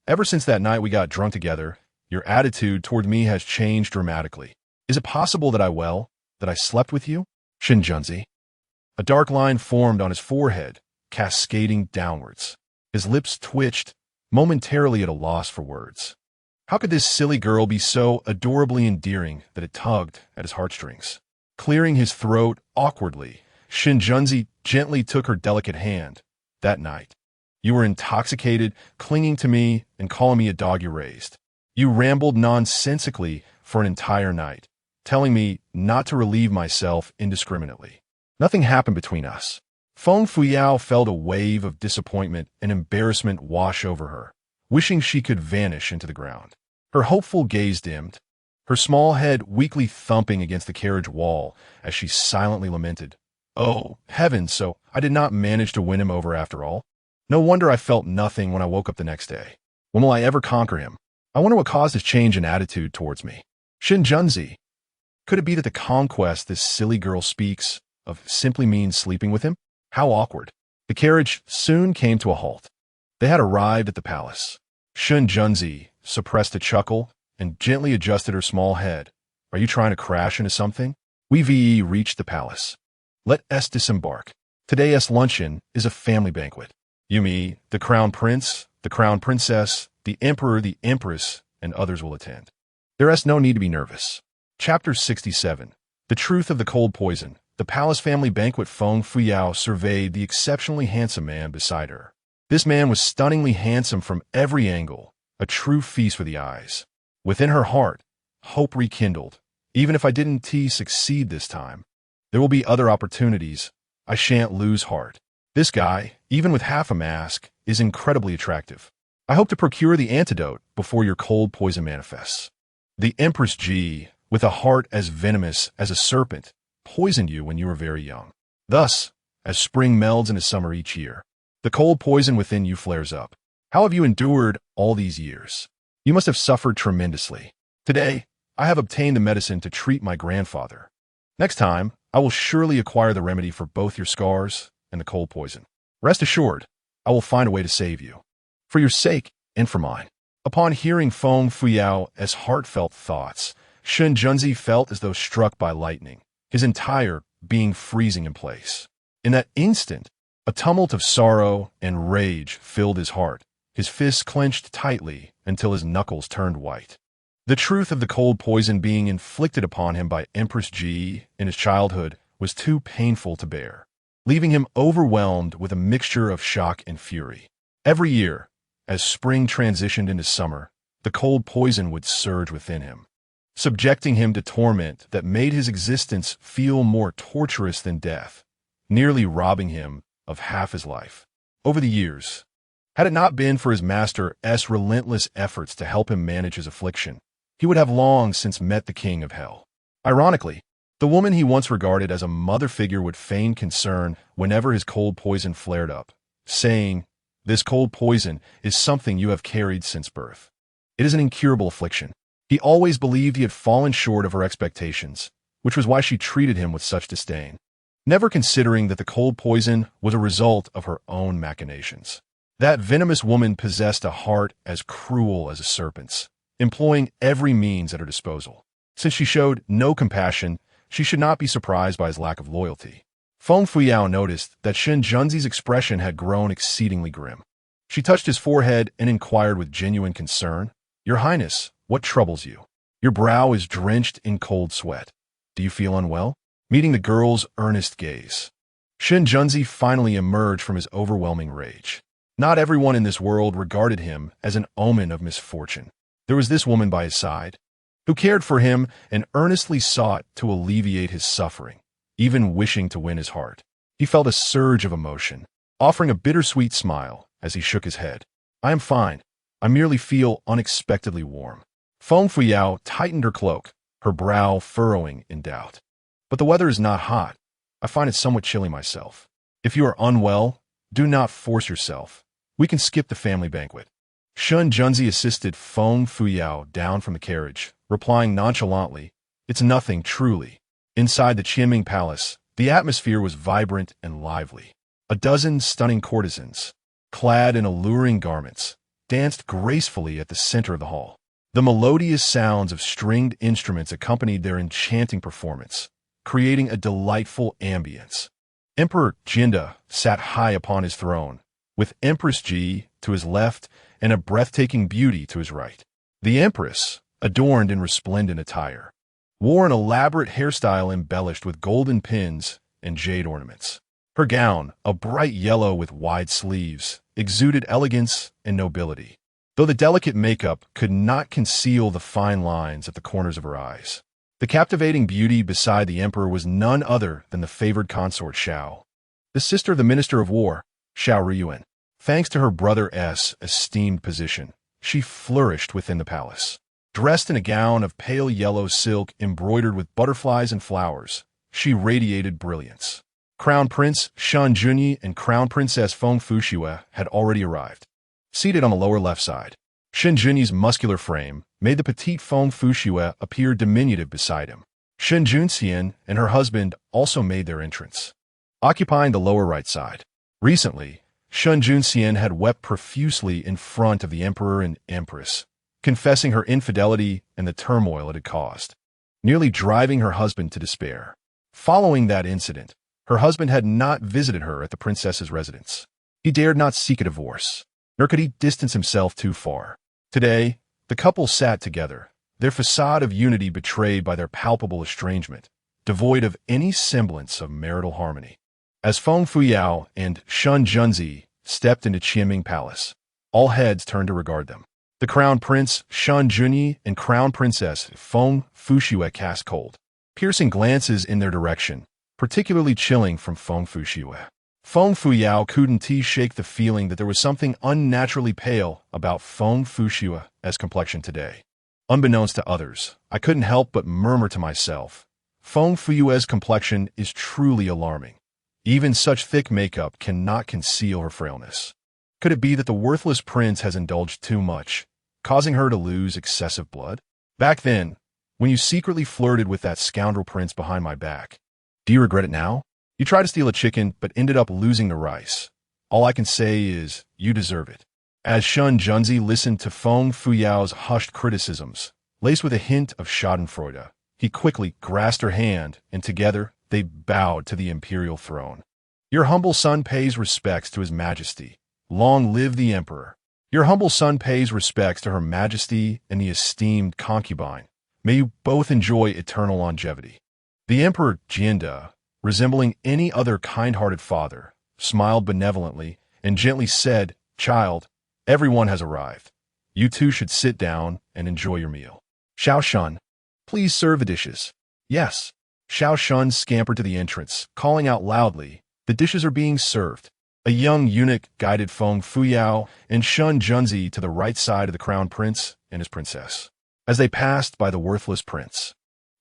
Ever since that night we got drunk together, your attitude toward me has changed dramatically. Is it possible that I slept with you?" Shin Junsi. A dark line formed on his forehead, cascading downwards. His lips twitched, momentarily at a loss for words. How could this silly girl be so adorably endearing that it tugged at his heartstrings? Clearing his throat awkwardly, Shin Junsi gently took her delicate hand. "That night, you were intoxicated, clinging to me and calling me a dog you raised. You rambled nonsensically for an entire night, telling me not to relieve myself indiscriminately. Nothing happened between us." Feng Fuyao felt a wave of disappointment and embarrassment wash over her, wishing she could vanish into the ground. Her hopeful gaze dimmed, her small head weakly thumping against the carriage wall as she silently lamented, "Oh, heavens, so I did not manage to win him over after all. No wonder I felt nothing when I woke up the next day. When will I ever conquer him? I wonder what caused his change in attitude towards me." Shin Junsi. Could it be that the conquest this silly girl speaks of simply means sleeping with him? How awkward. The carriage soon came to a halt. They had arrived at the palace. Shin Junsi suppressed a chuckle and gently adjusted her small head. "Are you trying to crash into something?" We reached the palace. "Let us disembark. Today's luncheon is a family banquet. Yumi, the crown prince, the crown princess, the emperor, the empress, and others will attend. There is no need to be nervous." Chapter 67. The Truth of the Cold Poison. The palace family banquet. Feng Fuyao surveyed the exceptionally handsome man beside her. This man was stunningly handsome from every angle, a true feast for the eyes. Within her heart, hope rekindled. Even if I didn't succeed this time, there will be other opportunities. I shan't lose heart. This guy, even with half a mask, is incredibly attractive. I hope to procure the antidote before your cold poison manifests. The Empress Ji, with a heart as venomous as a serpent, poisoned you when you were very young. Thus, as spring melds into summer each year, the cold poison within you flares up. How have you endured all these years? You must have suffered tremendously. Today, I have obtained the medicine to treat my grandfather. Next time, I will surely acquire the remedy for both your scars and the cold poison. Rest assured, I will find a way to save you, for your sake and for mine." Upon hearing Feng Fuyao's heartfelt thoughts, Shin Junsi felt as though struck by lightning, his entire being freezing in place. In that instant, a tumult of sorrow and rage filled his heart. His fists clenched tightly until his knuckles turned white. The truth of the cold poison being inflicted upon him by Empress Ji in his childhood was too painful to bear, leaving him overwhelmed with a mixture of shock and fury. Every year, as spring transitioned into summer, the cold poison would surge within him, subjecting him to torment that made his existence feel more torturous than death, nearly robbing him of half his life. Over the years, had it not been for his master's relentless efforts to help him manage his affliction, he would have long since met the king of hell. Ironically, the woman he once regarded as a mother figure would feign concern whenever his cold poison flared up, saying, "This cold poison is something you have carried since birth. It is an incurable affliction." He always believed he had fallen short of her expectations, which was why she treated him with such disdain, never considering that the cold poison was a result of her own machinations. That venomous woman possessed a heart as cruel as a serpent's, employing every means at her disposal. Since she showed no compassion, she should not be surprised by his lack of loyalty. Feng Fuyao noticed that Shen Junzi's expression had grown exceedingly grim. She touched his forehead and inquired with genuine concern, "Your Highness, what troubles you? Your brow is drenched in cold sweat. Do you feel unwell?" Meeting the girl's earnest gaze, Shen Junzi finally emerged from his overwhelming rage. Not everyone in this world regarded him as an omen of misfortune. There was this woman by his side, who cared for him and earnestly sought to alleviate his suffering, even wishing to win his heart. He felt a surge of emotion, offering a bittersweet smile as he shook his head. "I am fine. I merely feel unexpectedly warm." Feng Fuyao tightened her cloak, her brow furrowing in doubt. "But the weather is not hot. I find it somewhat chilly myself. If you are unwell, do not force yourself. We can skip the family banquet." Shen Junzi assisted Feng Fuyao down from the carriage, replying nonchalantly, "It's nothing, truly." Inside the Qianming Palace, the atmosphere was vibrant and lively. A dozen stunning courtesans, clad in alluring garments, danced gracefully at the center of the hall. The melodious sounds of stringed instruments accompanied their enchanting performance, creating a delightful ambience. Emperor Jinda sat high upon his throne, with Empress Ji to his left and a breathtaking beauty to his right. The Empress, adorned in resplendent attire, wore an elaborate hairstyle embellished with golden pins and jade ornaments. Her gown, a bright yellow with wide sleeves, exuded elegance and nobility, though the delicate makeup could not conceal the fine lines at the corners of her eyes. The captivating beauty beside the emperor was none other than the favored consort Xiao, the sister of the Minister of War, Xiao Riyuan. Thanks to her brother's esteemed position, she flourished within the palace. Dressed in a gown of pale yellow silk embroidered with butterflies and flowers, she radiated brilliance. Crown Prince Shan Junyi and Crown Princess Feng Fuxue had already arrived. Seated on the lower left side, Shen Junyi's muscular frame made the petite Feng Fuxue appear diminutive beside him. Shen Junxian and her husband also made their entrance, occupying the lower right side. Recently, Shen Junxian had wept profusely in front of the emperor and empress, confessing her infidelity and the turmoil it had caused, nearly driving her husband to despair. Following that incident, her husband had not visited her at the princess's residence. He dared not seek a divorce, nor could he distance himself too far. Today, the couple sat together, their facade of unity betrayed by their palpable estrangement, devoid of any semblance of marital harmony. As Feng Fuyao and Shen Junzi stepped into Qianming Palace, all heads turned to regard them. The Crown Prince Shan Junyi and Crown Princess Feng Fuxue cast cold, piercing glances in their direction, particularly chilling from Feng Fuxue. Feng Fuyao couldn't shake the feeling that there was something unnaturally pale about Feng Fuxue's complexion today. Unbeknownst to others, I couldn't help but murmur to myself, Feng Fuxue's complexion is truly alarming. Even such thick makeup cannot conceal her frailness. Could it be that the worthless prince has indulged too much, causing her to lose excessive blood? Back then, when you secretly flirted with that scoundrel prince behind my back, do you regret it now? You tried to steal a chicken but ended up losing the rice. All I can say is, you deserve it. As Shen Junzi listened to Feng Fuyao's hushed criticisms, laced with a hint of schadenfreude, he quickly grasped her hand, and together they bowed to the imperial throne. Your humble son pays respects to his majesty. Long live the emperor. Your humble son pays respects to her majesty and the esteemed concubine. May you both enjoy eternal longevity." The Emperor Jianda, resembling any other kind-hearted father, smiled benevolently and gently said, "Child, everyone has arrived. You two should sit down and enjoy your meal. Xiao Shun, please serve the dishes." "Yes." Xiao Shun scampered to the entrance, calling out loudly, "The dishes are being served." A young eunuch guided Feng Fuyao and Shun Junzi to the right side of the crown prince and his princess. As they passed by the worthless prince,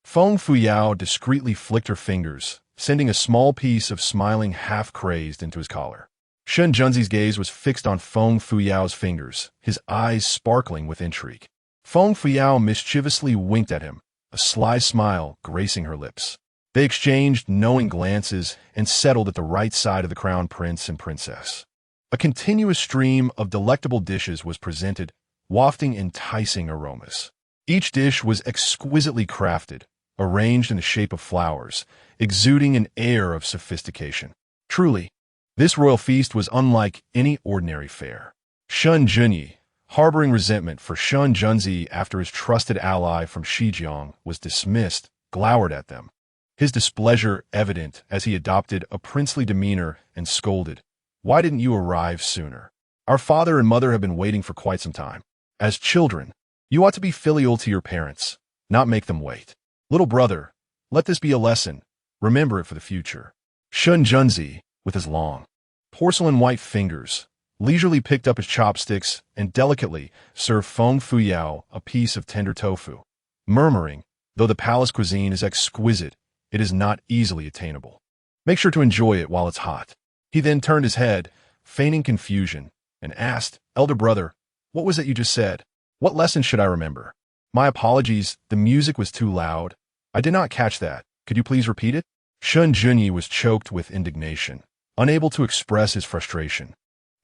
Feng Fuyao discreetly flicked her fingers, sending a small piece of smiling half-crazed into his collar. Shun Junzi's gaze was fixed on Feng Fuyao's fingers, his eyes sparkling with intrigue. Feng Fuyao mischievously winked at him, a sly smile gracing her lips. They exchanged knowing glances and settled at the right side of the crown prince and princess. A continuous stream of delectable dishes was presented, wafting enticing aromas. Each dish was exquisitely crafted, arranged in the shape of flowers, exuding an air of sophistication. Truly, this royal feast was unlike any ordinary fare. Shun Junyi, harboring resentment for Shun Junzi after his trusted ally from Shijiang was dismissed, glowered at them, his displeasure evident as he adopted a princely demeanor and scolded, "Why didn't you arrive sooner? Our father and mother have been waiting for quite some time. As children, you ought to be filial to your parents, not make them wait. Little brother, let this be a lesson. Remember it for the future." Shun Junzi, with his long, porcelain-white fingers, leisurely picked up his chopsticks and delicately served Feng Fuyao a piece of tender tofu, murmuring, "Though the palace cuisine is exquisite, it is not easily attainable. Make sure to enjoy it while it's hot." He then turned his head, feigning confusion, and asked, "Elder brother, what was it you just said? What lesson should I remember?" "My apologies, the music was too loud. I did not catch that. Could you please repeat it?" Shun Junyi was choked with indignation, unable to express his frustration,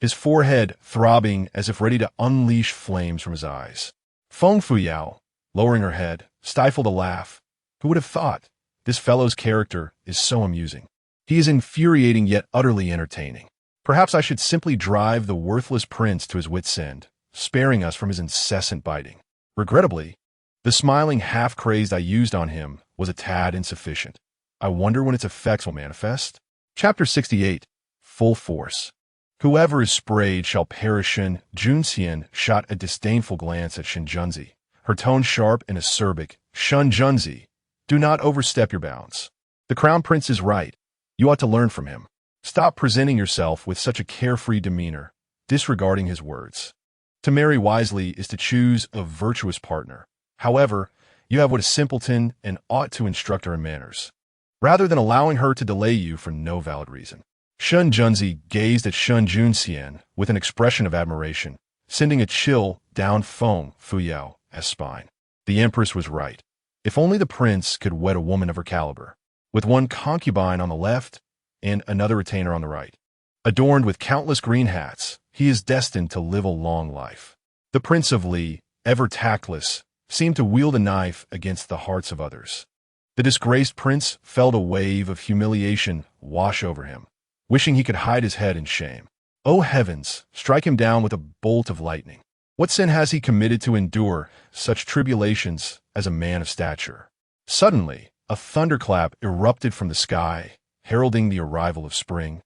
his forehead throbbing as if ready to unleash flames from his eyes. Feng Fuyao, lowering her head, stifled a laugh. Who would have thought? This fellow's character is so amusing. He is infuriating yet utterly entertaining. Perhaps I should simply drive the worthless prince to his wit's end, sparing us from his incessant biting. Regrettably, the smiling half-crazed I used on him was a tad insufficient. I wonder when its effects will manifest. Chapter 68. Full Force. "Whoever is sprayed shall perish." Shun Junxian shot a disdainful glance at Shun Junzi, her tone sharp and acerbic. "Shun Junzi, do not overstep your bounds. The crown prince is right. You ought to learn from him. Stop presenting yourself with such a carefree demeanor, disregarding his words. To marry wisely is to choose a virtuous partner. However, you have what is simpleton and ought to instruct her in manners, rather than allowing her to delay you for no valid reason." Shun Junzi gazed at Shun Junxian with an expression of admiration, sending a chill down Feng Fuyao's spine. The empress was right. If only the prince could wed a woman of her caliber, with one concubine on the left and another retainer on the right. Adorned with countless green hats, he is destined to live a long life. The Prince of Li, ever tactless, seemed to wield a knife against the hearts of others. The disgraced prince felt a wave of humiliation wash over him, wishing he could hide his head in shame. Oh heavens, strike him down with a bolt of lightning. What sin has he committed to endure such tribulations as a man of stature? Suddenly, a thunderclap erupted from the sky, heralding the arrival of spring,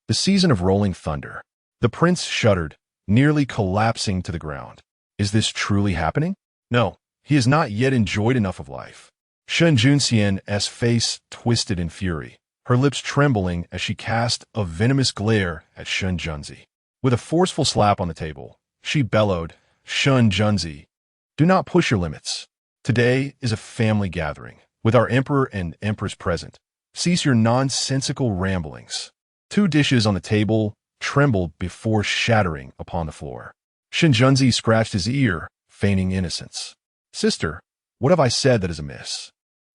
the season of rolling thunder. The prince shuddered, nearly collapsing to the ground. Is this truly happening? No, he has not yet enjoyed enough of life. Shun Junxian's face twisted in fury, her lips trembling as she cast a venomous glare at Shun Junzi. With a forceful slap on the table, she bellowed, "Shun Junzi, do not push your limits. Today is a family gathering, with our emperor and empress present. Cease your nonsensical ramblings." Two dishes on the table trembled before shattering upon the floor. Shun Junzi scratched his ear, feigning innocence. "Sister, what have I said that is amiss?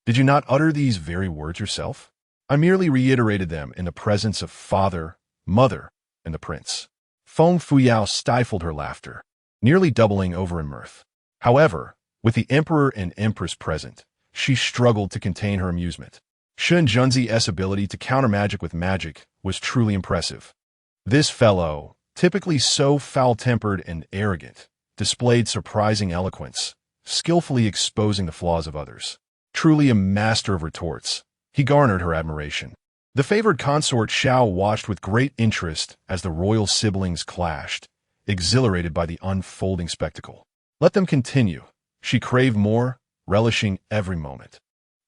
Did you not utter these very words yourself?" "I merely reiterated them in the presence of father, mother, and the prince." Feng Fuyao stifled her laughter, nearly doubling over in mirth. However, with the emperor and empress present, she struggled to contain her amusement. Shun Junzi's ability to counter magic with magic was truly impressive. This fellow, typically so foul-tempered and arrogant, displayed surprising eloquence, skillfully exposing the flaws of others. Truly a master of retorts, he garnered her admiration. The favored consort Xiao watched with great interest as the royal siblings clashed, exhilarated by the unfolding spectacle. Let them continue. She craved more, relishing every moment.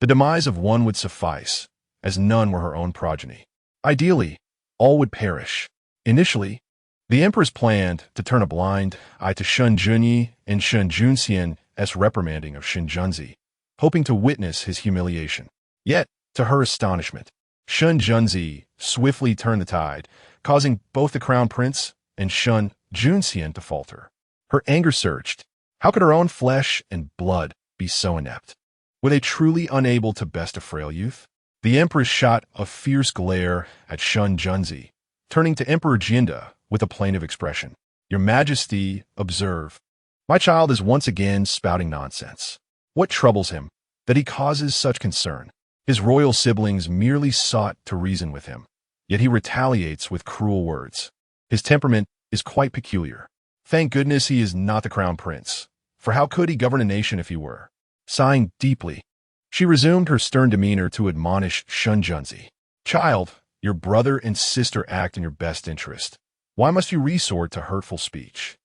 The demise of one would suffice, as none were her own progeny. Ideally, all would perish. Initially, the empress planned to turn a blind eye to Shen Junyi and Shen Junxian's reprimanding of Shen Junzi, hoping to witness his humiliation. Yet, to her astonishment, Shen Junzi swiftly turned the tide, causing both the crown prince and Shen Junxian to falter. Her anger surged. How could her own flesh and blood be so inept? Were they truly unable to best a frail youth? The empress shot a fierce glare at Shen Junzi, turning to Emperor Jinda with a plaintive expression. Your Majesty, observe. My child is once again spouting nonsense. What troubles him, that he causes such concern? His royal siblings merely sought to reason with him, yet he retaliates with cruel words. His temperament is quite peculiar. Thank goodness he is not the crown prince, for how could he govern a nation if he were? Sighing deeply, she resumed her stern demeanor to admonish Shen Junzi. Child, your brother and sister act in your best interest. Why must you resort to hurtful speech?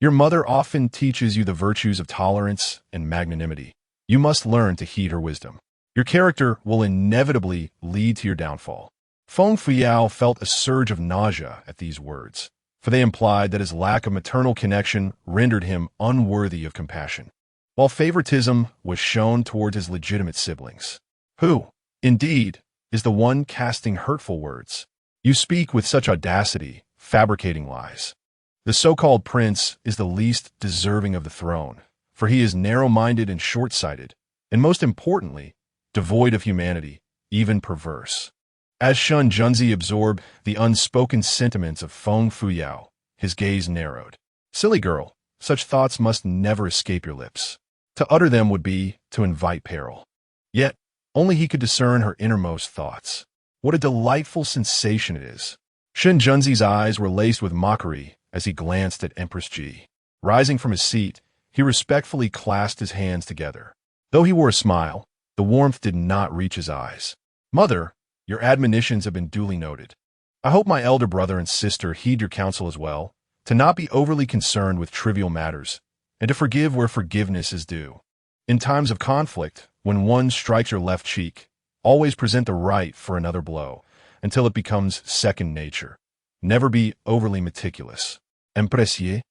Your mother often teaches you the virtues of tolerance and magnanimity. You must learn to heed her wisdom. Your character will inevitably lead to your downfall. Feng Fuyao felt a surge of nausea at these words, for they implied that his lack of maternal connection rendered him unworthy of compassion, while favoritism was shown toward his legitimate siblings. Who, indeed, is the one casting hurtful words? You speak with such audacity, fabricating lies. The so-called prince is the least deserving of the throne, for he is narrow-minded and short-sighted, and most importantly, devoid of humanity, even perverse. As Shen Junzi absorbed the unspoken sentiments of Feng Fuyao, his gaze narrowed. Silly girl, such thoughts must never escape your lips. To utter them would be to invite peril. Yet, only he could discern her innermost thoughts. What a delightful sensation it is. Shen Junzi's eyes were laced with mockery as he glanced at Empress Ji. Rising from his seat, he respectfully clasped his hands together. Though he wore a smile, the warmth did not reach his eyes. Mother, your admonitions have been duly noted. I hope my elder brother and sister heed your counsel as well, to not be overly concerned with trivial matters, and to forgive where forgiveness is due. In times of conflict, when one strikes your left cheek, always present the right for another blow, until it becomes second nature. Never be overly meticulous. Empressier?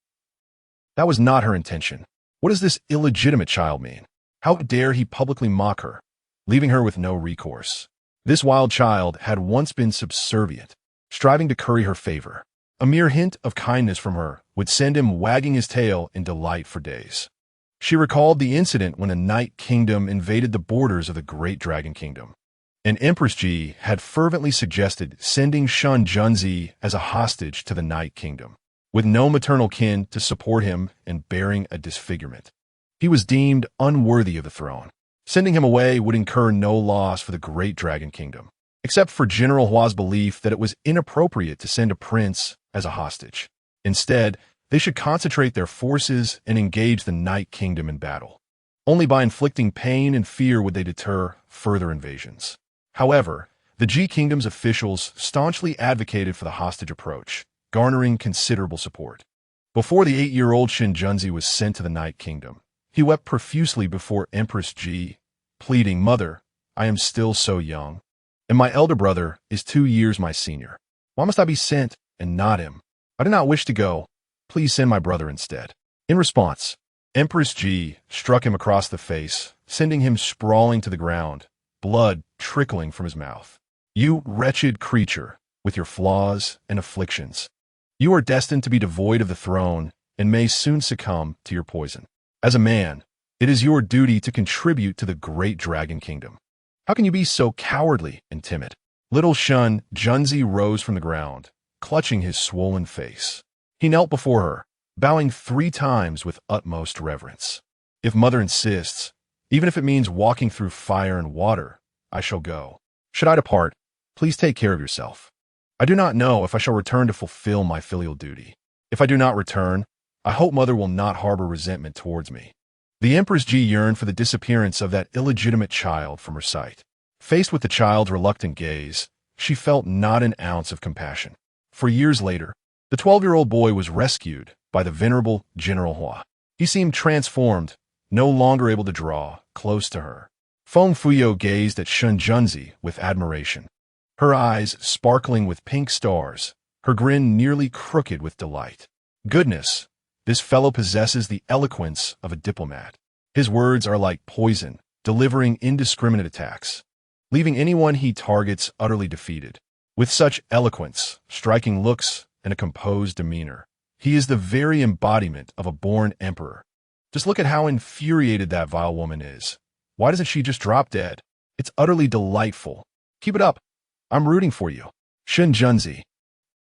That was not her intention. What does this illegitimate child mean? How dare he publicly mock her, leaving her with no recourse? This wild child had once been subservient, striving to curry her favor. A mere hint of kindness from her would send him wagging his tail in delight for days. She recalled the incident when a Night Kingdom invaded the borders of the Great Dragon Kingdom, and Empress Ji had fervently suggested sending Shen Junzi as a hostage to the Night Kingdom, with no maternal kin to support him and bearing a disfigurement. He was deemed unworthy of the throne. Sending him away would incur no loss for the Great Dragon Kingdom, except for General Hua's belief that it was inappropriate to send a prince as a hostage. Instead, they should concentrate their forces and engage the Night Kingdom in battle. Only by inflicting pain and fear would they deter further invasions. However, the Ji Kingdom's officials staunchly advocated for the hostage approach, garnering considerable support. Before the 8-year-old Shen Junzi was sent to the Night Kingdom, he wept profusely before Empress Ji, pleading, Mother, I am still so young, and my elder brother is 2 years my senior. Why must I be sent and not him? I do not wish to go. Please send my brother instead. In response, Empress Ji struck him across the face, sending him sprawling to the ground, blood trickling from his mouth. You wretched creature, with your flaws and afflictions. You are destined to be devoid of the throne and may soon succumb to your poison. As a man, it is your duty to contribute to the Great Dragon Kingdom. How can you be so cowardly and timid? Little Shen Junzi rose from the ground, clutching his swollen face. He knelt before her, bowing 3 times with utmost reverence. If Mother insists, even if it means walking through fire and water, I shall go. Should I depart, please take care of yourself. I do not know if I shall return to fulfill my filial duty. If I do not return, I hope mother will not harbor resentment towards me. The Empress Ji yearned for the disappearance of that illegitimate child from her sight. Faced with the child's reluctant gaze, she felt not an ounce of compassion. For years later, the 12-year-old boy was rescued by the venerable General Hua. He seemed transformed, no longer able to draw close to her. Feng Fuyo gazed at Shun Junzi with admiration, her eyes sparkling with pink stars, her grin nearly crooked with delight. Goodness, this fellow possesses the eloquence of a diplomat. His words are like poison, delivering indiscriminate attacks, leaving anyone he targets utterly defeated. With such eloquence, striking looks, and a composed demeanor, he is the very embodiment of a born emperor. Just look at how infuriated that vile woman is. Why doesn't she just drop dead? It's utterly delightful. Keep it up. I'm rooting for you. Shin Junzi.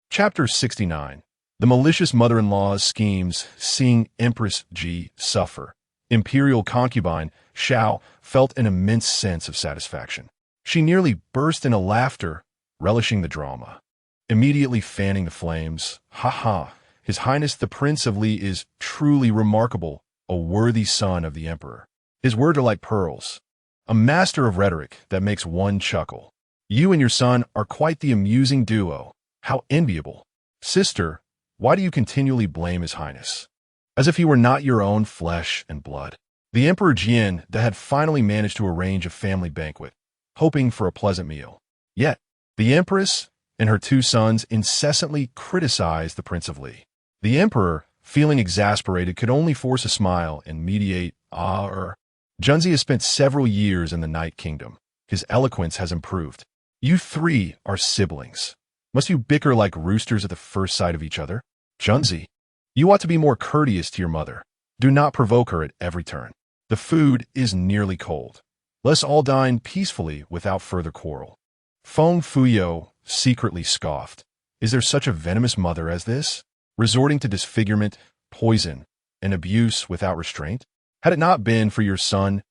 Chapter 69. The malicious mother-in-law's schemes, seeing Empress Ji suffer. Imperial concubine Xiao felt an immense sense of satisfaction. She nearly burst into laughter, relishing the drama. Immediately fanning the flames, "Ha! His Highness the Prince of Li is truly remarkable, a worthy son of the Emperor. His words are like pearls, a master of rhetoric that makes one chuckle. You and your son are quite the amusing duo. How enviable. Sister, why do you continually blame His Highness? As if he were not your own flesh and blood." The Emperor Jian had finally managed to arrange a family banquet, hoping for a pleasant meal. Yet, the Empress and her two sons incessantly criticized the Prince of Li. The Emperor, feeling exasperated, could only force a smile and mediate, Junzi has spent several years in the Night Kingdom. His eloquence has improved. You three are siblings. Must you bicker like roosters at the first sight of each other? Junzi, you ought to be more courteous to your mother. Do not provoke her at every turn. The food is nearly cold. Let's all dine peacefully without further quarrel. Feng Fuyo secretly scoffed. Is there such a venomous mother as this? Resorting to disfigurement, poison, and abuse without restraint? Had it not been for your son's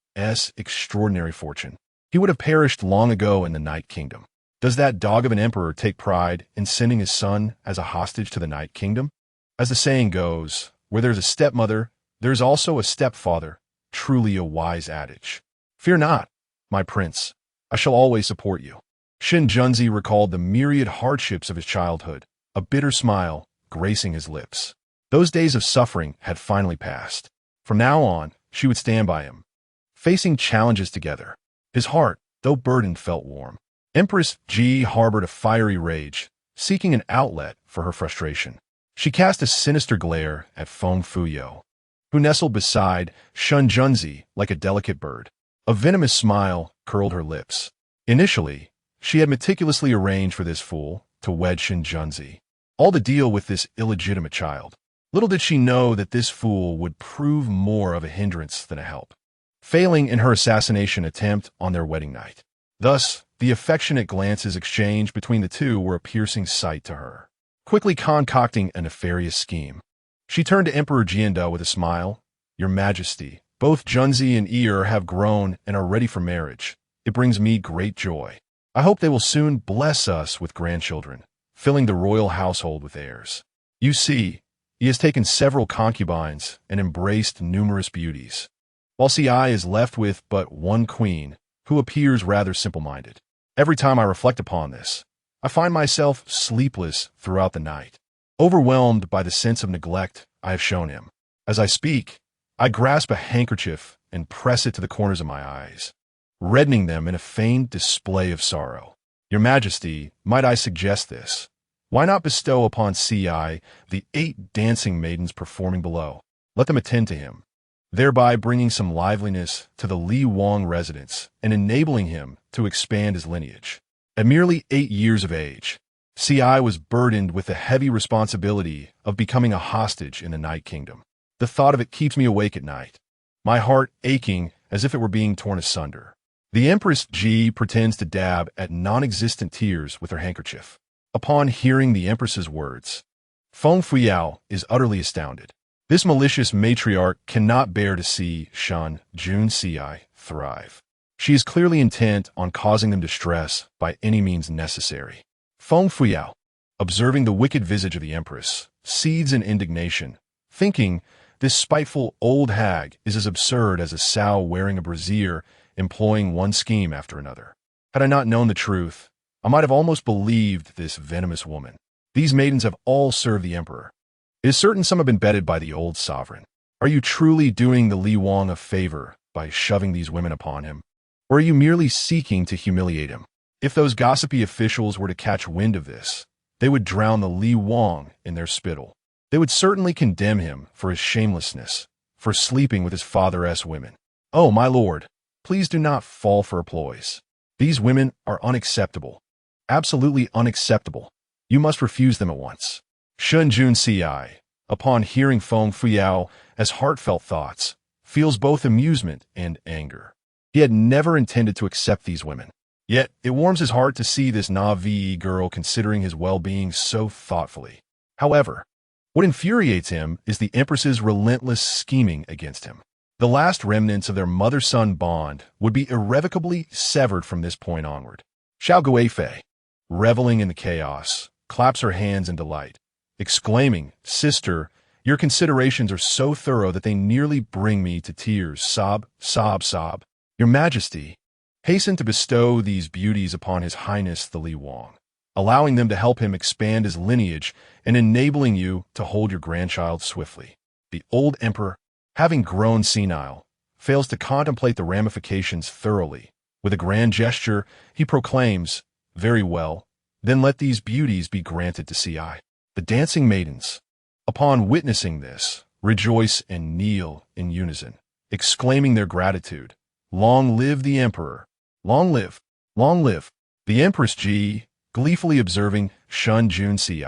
extraordinary fortune, he would have perished long ago in the Night Kingdom. Does that dog of an emperor take pride in sending his son as a hostage to the Night Kingdom? As the saying goes, where there's a stepmother, there's also a stepfather, truly a wise adage. Fear not, my prince. I shall always support you. Shin Junzi recalled the myriad hardships of his childhood, a bitter smile gracing his lips. Those days of suffering had finally passed. From now on, she would stand by him, facing challenges together. His heart, though burdened, felt warm. Empress Ji harbored a fiery rage, seeking an outlet for her frustration. She cast a sinister glare at Feng Fuyo, who nestled beside Shun Junzi like a delicate bird. A venomous smile curled her lips. Initially, she had meticulously arranged for this fool to wed Shin Junzi, all to deal with this illegitimate child. Little did she know that this fool would prove more of a hindrance than a help, failing in her assassination attempt on their wedding night. Thus, the affectionate glances exchanged between the two were a piercing sight to her. Quickly concocting a nefarious scheme, she turned to Emperor Jianda with a smile. Your Majesty, both Junzi and Ir have grown and are ready for marriage. It brings me great joy. I hope they will soon bless us with grandchildren, filling the royal household with heirs. You see, he has taken several concubines and embraced numerous beauties, while CI is left with but one queen, who appears rather simple-minded. Every time I reflect upon this, I find myself sleepless throughout the night, overwhelmed by the sense of neglect I have shown him. As I speak, I grasp a handkerchief and press it to the corners of my eyes, reddening them in a feigned display of sorrow. Your Majesty, might I suggest this? Why not bestow upon CI the 8 dancing maidens performing below? Let them attend to him, thereby bringing some liveliness to the Li Wang residence and enabling him to expand his lineage. At merely 8 years of age, CI was burdened with the heavy responsibility of becoming a hostage in the Night Kingdom. The thought of it keeps me awake at night, my heart aching as if it were being torn asunder. The Empress Ji pretends to dab at non-existent tears with her handkerchief. Upon hearing the Empress's words, Feng Fuyao is utterly astounded. This malicious matriarch cannot bear to see Shan Junzi thrive. She is clearly intent on causing them distress by any means necessary. Feng Fuyao, observing the wicked visage of the Empress, seethes in indignation, thinking this spiteful old hag is as absurd as a sow wearing a brassiere, employing one scheme after another. Had I not known the truth, I might have almost believed this venomous woman. These maidens have all served the emperor. It is certain some have been bedded by the old sovereign. Are you truly doing the Li Wang a favor by shoving these women upon him? Or are you merely seeking to humiliate him? If those gossipy officials were to catch wind of this, they would drown the Li Wang in their spittle. They would certainly condemn him for his shamelessness, for sleeping with his father's women. Oh, my lord, please do not fall for her ploys. These women are unacceptable. Absolutely unacceptable. You must refuse them at once. Shun Jun Ci, upon hearing Feng Fuyao as heartfelt thoughts, feels both amusement and anger. He had never intended to accept these women. Yet it warms his heart to see this Na'vi girl considering his well-being so thoughtfully. However, what infuriates him is the Empress's relentless scheming against him. The last remnants of their mother-son bond would be irrevocably severed from this point onward. Xiao Guifei, reveling in the chaos, claps her hands in delight, exclaiming, "Sister, your considerations are so thorough that they nearly bring me to tears. Sob, sob, sob. Your Majesty, hasten to bestow these beauties upon His Highness the Li Wang, allowing them to help him expand his lineage and enabling you to hold your grandchild swiftly." The old emperor, having grown senile, fails to contemplate the ramifications thoroughly. With a grand gesture, he proclaims, "Very well, then let these beauties be granted to Ci." The dancing maidens, upon witnessing this, rejoice and kneel in unison, exclaiming their gratitude. "Long live the emperor! Long live! Long live!" The Empress Ji, gleefully observing Shun Jun Ci,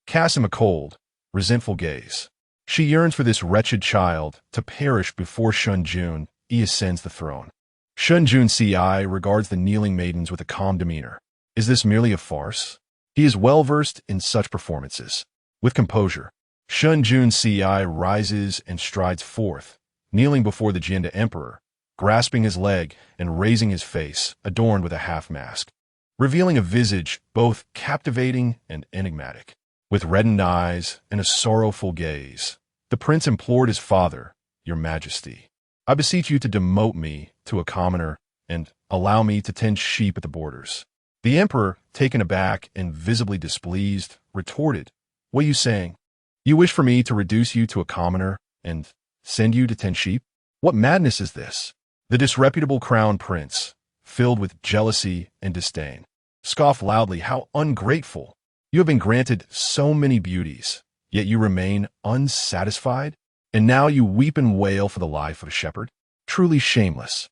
casts him a cold, resentful gaze. She yearns for this wretched child to perish before Shun Jun ascends the throne. Shun Jun Ci regards the kneeling maidens with a calm demeanor. Is this merely a farce? He is well versed in such performances. With composure, Shun Jun Ci rises and strides forth, kneeling before the Jinda Emperor, grasping his leg and raising his face, adorned with a half-mask, revealing a visage both captivating and enigmatic. With reddened eyes and a sorrowful gaze, the prince implored his father, "Your Majesty, I beseech you to demote me to a commoner and allow me to tend sheep at the borders." The emperor, taken aback and visibly displeased, retorted, "What are you saying? You wish for me to reduce you to a commoner and send you to tend sheep? What madness is this?" The disreputable crown prince, filled with jealousy and disdain, scoffed loudly. "How ungrateful! You have been granted so many beauties, yet you remain unsatisfied, and now you weep and wail for the life of a shepherd? Truly shameless."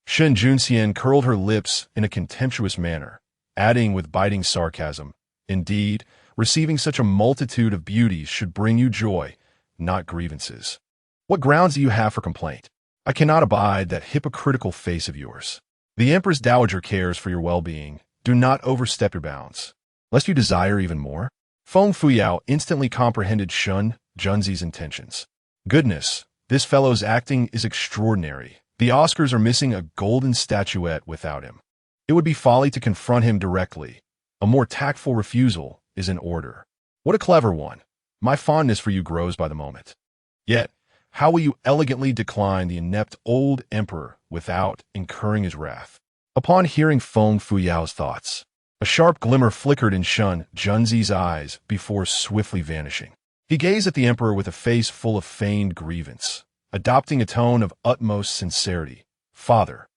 Shen Junxian curled her lips in a contemptuous manner, adding with biting sarcasm, "Indeed, receiving such a multitude of beauties should bring you joy, not grievances. What grounds do you have for complaint? I cannot abide that hypocritical face of yours. The Empress Dowager cares for your well-being. Do not overstep your bounds, lest you desire even more." Feng Fuyao instantly comprehended Shun Junzi's intentions. Goodness, this fellow's acting is extraordinary. The Oscars are missing a golden statuette without him. It would be folly to confront him directly. A more tactful refusal is in order. What a clever one. My fondness for you grows by the moment. Yet, how will you elegantly decline the inept old emperor without incurring his wrath? Upon hearing Feng Fuyao's thoughts, a sharp glimmer flickered in Shun Junzi's eyes before swiftly vanishing. He gazed at the emperor with a face full of feigned grievance, adopting a tone of utmost sincerity. "Father,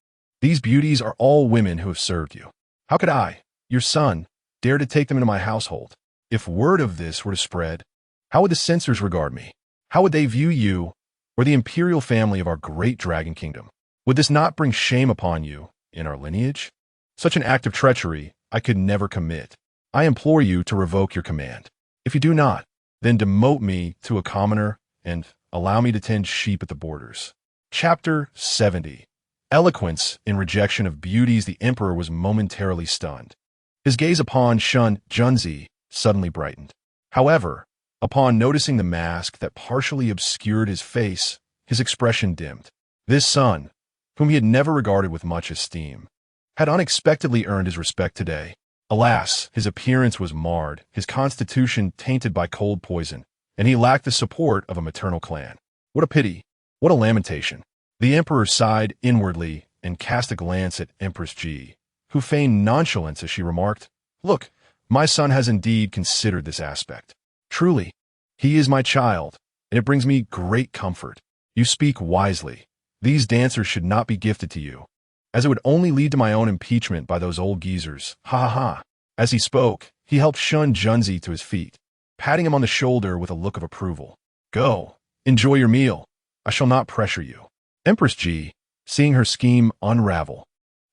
these beauties are all women who have served you. How could I, your son, dare to take them into my household? If word of this were to spread, how would the censors regard me? How would they view you or the imperial family of our great dragon kingdom? Would this not bring shame upon you in our lineage? Such an act of treachery I could never commit. I implore you to revoke your command. If you do not, then demote me to a commoner and allow me to tend sheep at the borders." Chapter 70. Eloquence in rejection of beauties. The emperor was momentarily stunned. His gaze upon Shun Junzi suddenly brightened. However, upon noticing the mask that partially obscured his face, his expression dimmed. This son, whom he had never regarded with much esteem, had unexpectedly earned his respect today. Alas, his appearance was marred, his constitution tainted by cold poison, and he lacked the support of a maternal clan. What a pity! What a lamentation! The emperor sighed inwardly and cast a glance at Empress Ji, who feigned nonchalance as she remarked, "Look, my son has indeed considered this aspect. Truly, he is my child, and it brings me great comfort. You speak wisely. These dancers should not be gifted to you, as it would only lead to my own impeachment by those old geezers. Ha ha ha." As he spoke, he helped Shun Junzi to his feet, patting him on the shoulder with a look of approval. "Go, enjoy your meal. I shall not pressure you." Empress Ji, seeing her scheme unravel,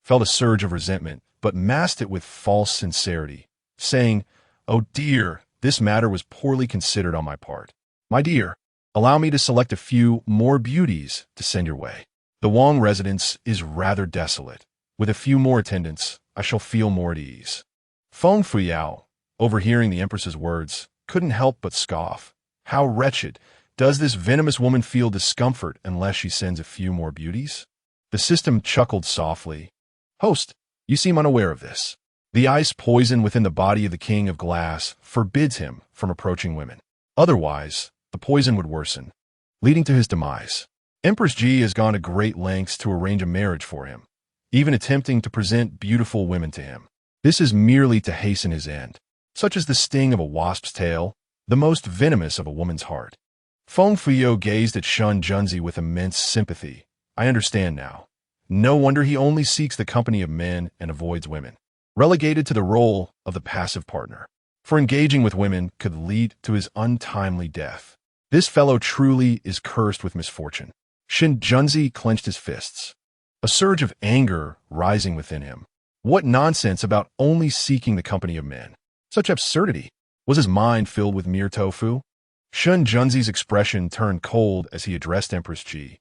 felt a surge of resentment, but masked it with false sincerity, saying, "Oh dear, this matter was poorly considered on my part. My dear, allow me to select a few more beauties to send your way. The Wang residence is rather desolate. With a few more attendants, I shall feel more at ease." Feng Fuyao, overhearing the empress's words, couldn't help but scoff. How wretched! Does this venomous woman feel discomfort unless she sends a few more beauties? The system chuckled softly. "Host, you seem unaware of this. The ice poison within the body of the King of Glass forbids him from approaching women. Otherwise, the poison would worsen, leading to his demise. Empress Ji has gone to great lengths to arrange a marriage for him, even attempting to present beautiful women to him. This is merely to hasten his end, such as the sting of a wasp's tail, the most venomous of a woman's heart." Feng Fuyao gazed at Shun Junzi with immense sympathy. "I understand now. No wonder he only seeks the company of men and avoids women, relegated to the role of the passive partner. For engaging with women could lead to his untimely death. This fellow truly is cursed with misfortune." Shin Junzi clenched his fists, a surge of anger rising within him. What nonsense about only seeking the company of men? Such absurdity! Was his mind filled with mere tofu? Shun Junzi's expression turned cold as he addressed Empress Ji.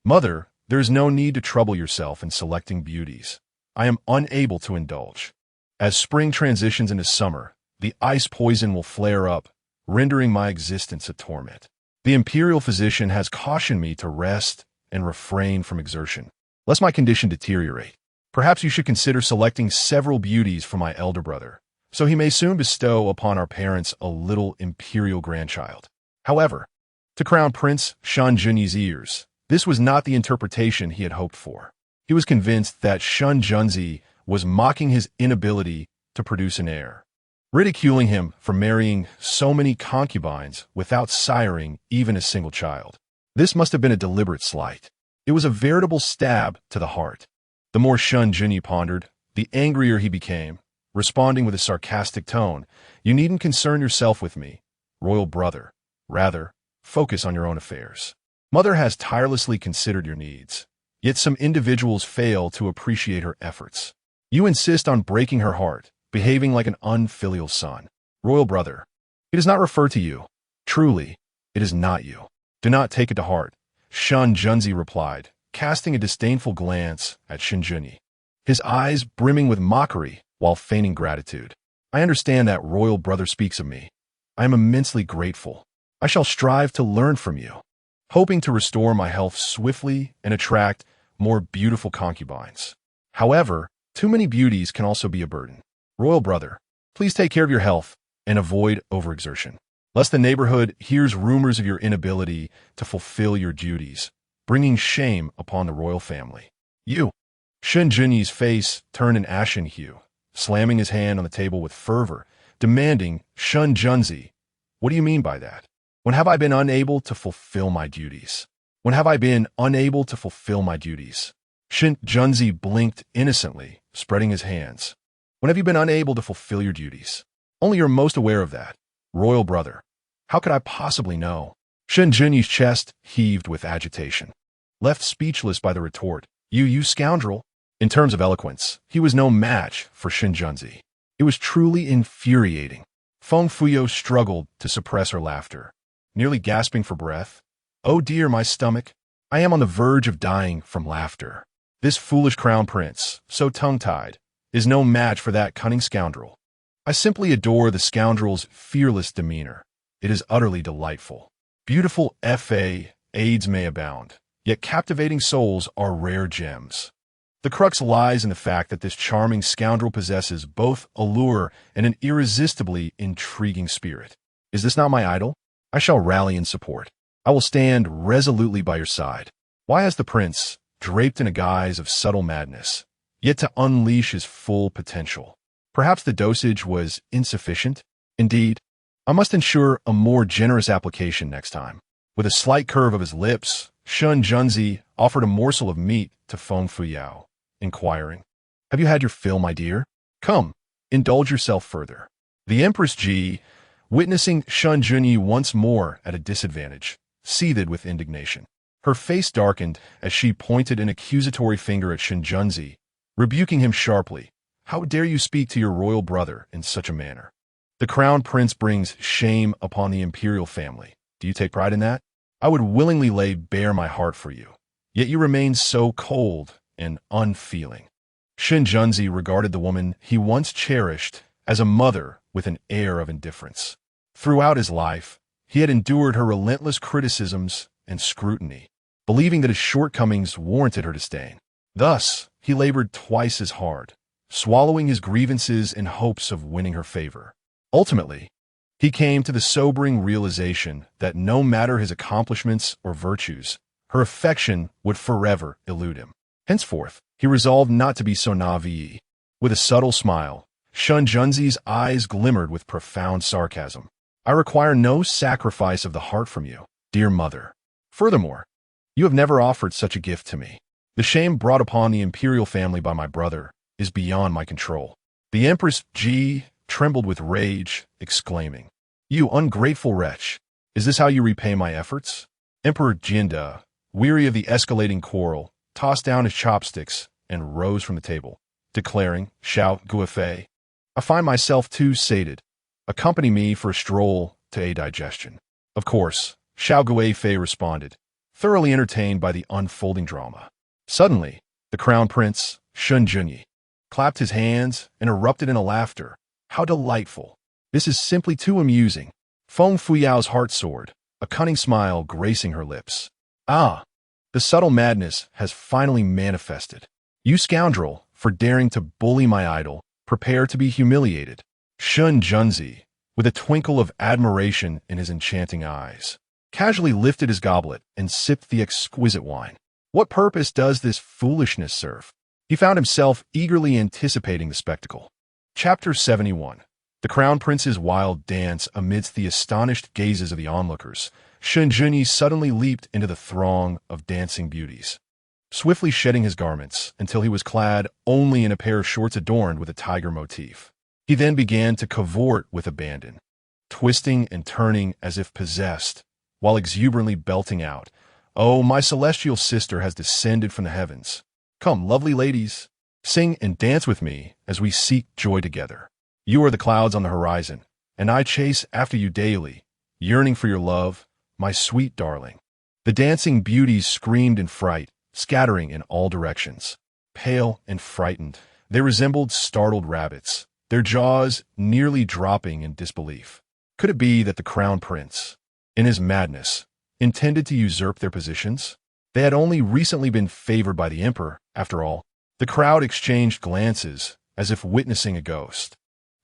"Mother, there is no need to trouble yourself in selecting beauties. I am unable to indulge. As spring transitions into summer, the ice poison will flare up, rendering my existence a torment. The imperial physician has cautioned me to rest and refrain from exertion, lest my condition deteriorate. Perhaps you should consider selecting several beauties for my elder brother, so he may soon bestow upon our parents a little imperial grandchild." However, to Crown Prince Shun Junyi's ears, this was not the interpretation he had hoped for. He was convinced that Shun Junzi was mocking his inability to produce an heir, ridiculing him for marrying so many concubines without siring even a single child. This must have been a deliberate slight. It was a veritable stab to the heart. The more Shun Junyi pondered, the angrier he became, responding with a sarcastic tone, "You needn't concern yourself with me, royal brother. Rather, focus on your own affairs. Mother has tirelessly considered your needs, yet some individuals fail to appreciate her efforts. You insist on breaking her heart, behaving like an unfilial son. Royal brother, it does not refer to you. Truly, it is not you. Do not take it to heart," Shun Junzi replied, casting a disdainful glance at Shin Junyi, his eyes brimming with mockery while feigning gratitude. "I understand that royal brother speaks of me. I am immensely grateful. I shall strive to learn from you, hoping to restore my health swiftly and attract more beautiful concubines. However, too many beauties can also be a burden. Royal brother, please take care of your health and avoid overexertion, lest the neighborhood hears rumors of your inability to fulfill your duties, bringing shame upon the royal family." "You!" Shin Junyi's face turned an ashen hue, slamming his hand on the table with fervor, demanding, "Shun Junzi, what do you mean by that? When have I been unable to fulfill my duties? When have I been unable to fulfill my duties?" Shin Junzi blinked innocently, spreading his hands. "When have you been unable to fulfill your duties? Only you're most aware of that. Royal brother, how could I possibly know?" Shin Junyi's chest heaved with agitation, left speechless by the retort, You scoundrel." In terms of eloquence, he was no match for Shin Junzi. It was truly infuriating. Feng Fuyao struggled to suppress her laughter, nearly gasping for breath. "Oh dear, my stomach. I am on the verge of dying from laughter. This foolish crown prince, so tongue-tied, is no match for that cunning scoundrel. I simply adore the scoundrel's fearless demeanor. It is utterly delightful. Beautiful aids may abound, yet captivating souls are rare gems. The crux lies in the fact that this charming scoundrel possesses both allure and an irresistibly intriguing spirit. Is this not my idol? I shall rally in support. I will stand resolutely by your side. Why has the prince, draped in a guise of subtle madness, yet to unleash his full potential? Perhaps the dosage was insufficient? Indeed, I must ensure a more generous application next time. With a slight curve of his lips, Shun Junzi offered a morsel of meat to Feng Fuyao, inquiring, "Have you had your fill, my dear? Come, indulge yourself further." The Empress Ji, witnessing Shun Junyi once more at a disadvantage, seethed with indignation. Her face darkened as she pointed an accusatory finger at Shun Junzi, rebuking him sharply. "How dare you speak to your royal brother in such a manner? The crown prince brings shame upon the imperial family. Do you take pride in that? I would willingly lay bare my heart for you, yet you remain so cold and unfeeling." Shun Junzi regarded the woman he once cherished as a mother with an air of indifference. Throughout his life, he had endured her relentless criticisms and scrutiny, believing that his shortcomings warranted her disdain. Thus, he labored twice as hard, swallowing his grievances in hopes of winning her favor. Ultimately, he came to the sobering realization that no matter his accomplishments or virtues, her affection would forever elude him. Henceforth, he resolved not to be so naive. With a subtle smile, Shun Junzi's eyes glimmered with profound sarcasm. "I require no sacrifice of the heart from you, dear mother. Furthermore, you have never offered such a gift to me. The shame brought upon the imperial family by my brother is beyond my control." The Empress Ji trembled with rage, exclaiming, "You ungrateful wretch! Is this how you repay my efforts?" Emperor Jinda, weary of the escalating quarrel, tossed down his chopsticks and rose from the table, declaring, "Xiao Guifei, I find myself too sated. Accompany me for a stroll to aid digestion." Of course, Xiao Guifei responded, thoroughly entertained by the unfolding drama. Suddenly, the crown prince, Shun Junyi, clapped his hands and erupted in a laughter. "How delightful! This is simply too amusing." Feng Fuyao's heart soared, a cunning smile gracing her lips. "Ah, the subtle madness has finally manifested. You scoundrel, for daring to bully my idol, prepare to be humiliated." Shun Junzi, with a twinkle of admiration in his enchanting eyes, casually lifted his goblet and sipped the exquisite wine. What purpose does this foolishness serve? He found himself eagerly anticipating the spectacle. Chapter 71. The Crown Prince's wild dance amidst the astonished gazes of the onlookers. Shun Junyi suddenly leaped into the throng of dancing beauties, swiftly shedding his garments until he was clad only in a pair of shorts adorned with a tiger motif. He then began to cavort with abandon, twisting and turning as if possessed, while exuberantly belting out, "Oh, my celestial sister has descended from the heavens. Come, lovely ladies, sing and dance with me as we seek joy together. You are the clouds on the horizon, and I chase after you daily, yearning for your love, my sweet darling." The dancing beauties screamed in fright, scattering in all directions. Pale and frightened, they resembled startled rabbits, their jaws nearly dropping in disbelief. Could it be that the crown prince, in his madness, intended to usurp their positions? They had only recently been favored by the emperor, after all. The crowd exchanged glances, as if witnessing a ghost,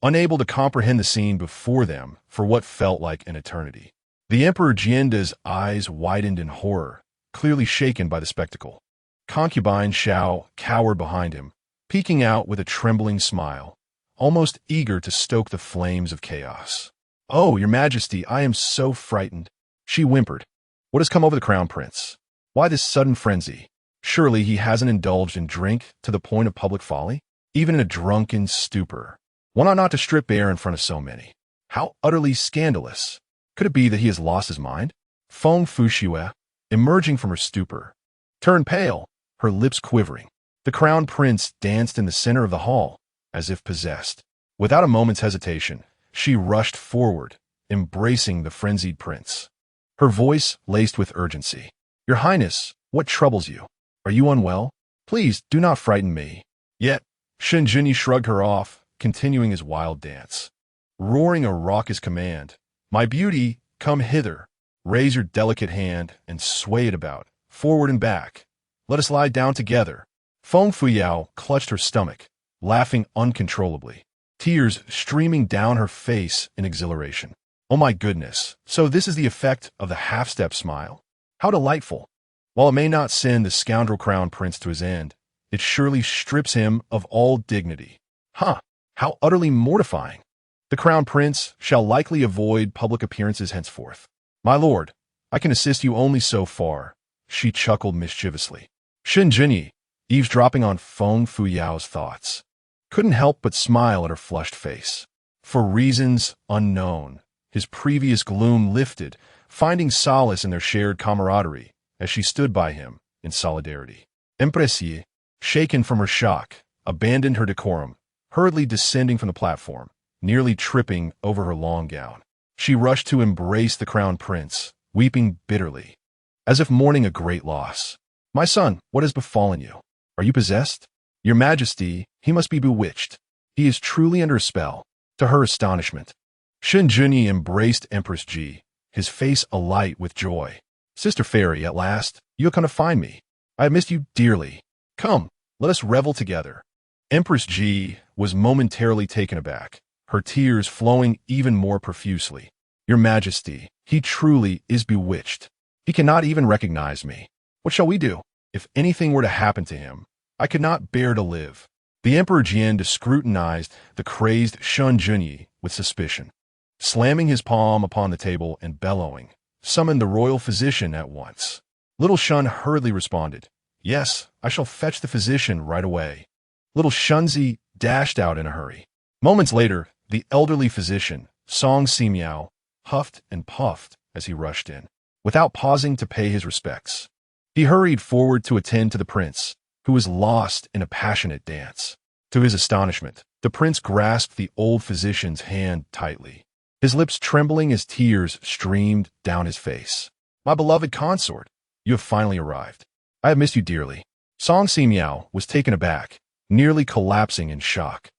unable to comprehend the scene before them for what felt like an eternity. The Emperor Jianda's eyes widened in horror, clearly shaken by the spectacle. Concubine Xiao cowered behind him, peeking out with a trembling smile, almost eager to stoke the flames of chaos. "Oh, your majesty, I am so frightened," she whimpered. "What has come over the crown prince? Why this sudden frenzy? Surely he hasn't indulged in drink to the point of public folly? Even in a drunken stupor. One ought not to strip bare in front of so many. How utterly scandalous! Could it be that he has lost his mind?" Feng Fushue, emerging from her stupor, turned pale, her lips quivering. The crown prince danced in the center of the hall, as if possessed. Without a moment's hesitation, she rushed forward, embracing the frenzied prince. Her voice laced with urgency. "Your Highness, what troubles you? Are you unwell? Please do not frighten me." Yet, Shun Junyi shrugged her off, continuing his wild dance, roaring a raucous command. "My beauty, come hither. Raise your delicate hand and sway it about, forward and back. Let us lie down together." Feng Fuyao clutched her stomach, laughing uncontrollably, tears streaming down her face in exhilaration. Oh my goodness, so this is the effect of the half-step smile? How delightful. While it may not send the scoundrel crown prince to his end, it surely strips him of all dignity. Huh, how utterly mortifying. The crown prince shall likely avoid public appearances henceforth. My lord, I can assist you only so far, she chuckled mischievously. Shen Junyi, eavesdropping on Feng Fuyao's thoughts, couldn't help but smile at her flushed face. For reasons unknown, his previous gloom lifted, finding solace in their shared camaraderie as she stood by him in solidarity. Empress, shaken from her shock, abandoned her decorum, hurriedly descending from the platform, nearly tripping over her long gown. She rushed to embrace the crown prince, weeping bitterly, as if mourning a great loss. My son, what has befallen you? Are you possessed? Your Majesty, he must be bewitched. He is truly under a spell. To her astonishment, Shen Junyi embraced Empress Ji, his face alight with joy. Sister Fairy, at last, you have come to find me. I have missed you dearly. Come, let us revel together. Empress Ji was momentarily taken aback, her tears flowing even more profusely. Your Majesty, he truly is bewitched. He cannot even recognize me. What shall we do? If anything were to happen to him, I could not bear to live. The Emperor Jian scrutinized the crazed Shen Junyi with suspicion, slamming his palm upon the table and bellowing, summoned the royal physician at once. Little Shun hurriedly responded, Yes, I shall fetch the physician right away. Little Shunzi dashed out in a hurry. Moments later, the elderly physician, Song Simiao, huffed and puffed as he rushed in, without pausing to pay his respects. He hurried forward to attend to the prince, who was lost in a passionate dance. To his astonishment, the prince grasped the old physician's hand tightly, his lips trembling as tears streamed down his face. My beloved consort, you have finally arrived. I have missed you dearly. Song Simiao was taken aback, nearly collapsing in shock.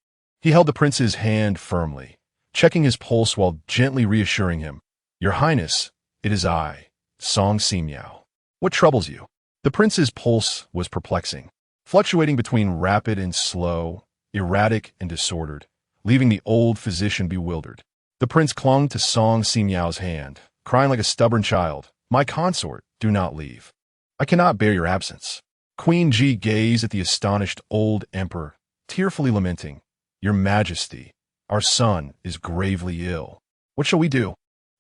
He held the prince's hand firmly, checking his pulse while gently reassuring him. Your Highness, it is I, Song Simiao. What troubles you? The prince's pulse was perplexing, fluctuating between rapid and slow, erratic and disordered, leaving the old physician bewildered. The prince clung to Song Simiao's hand, crying like a stubborn child, My consort, do not leave. I cannot bear your absence. Queen Ji gazed at the astonished old emperor, tearfully lamenting, Your Majesty, our son is gravely ill. What shall we do?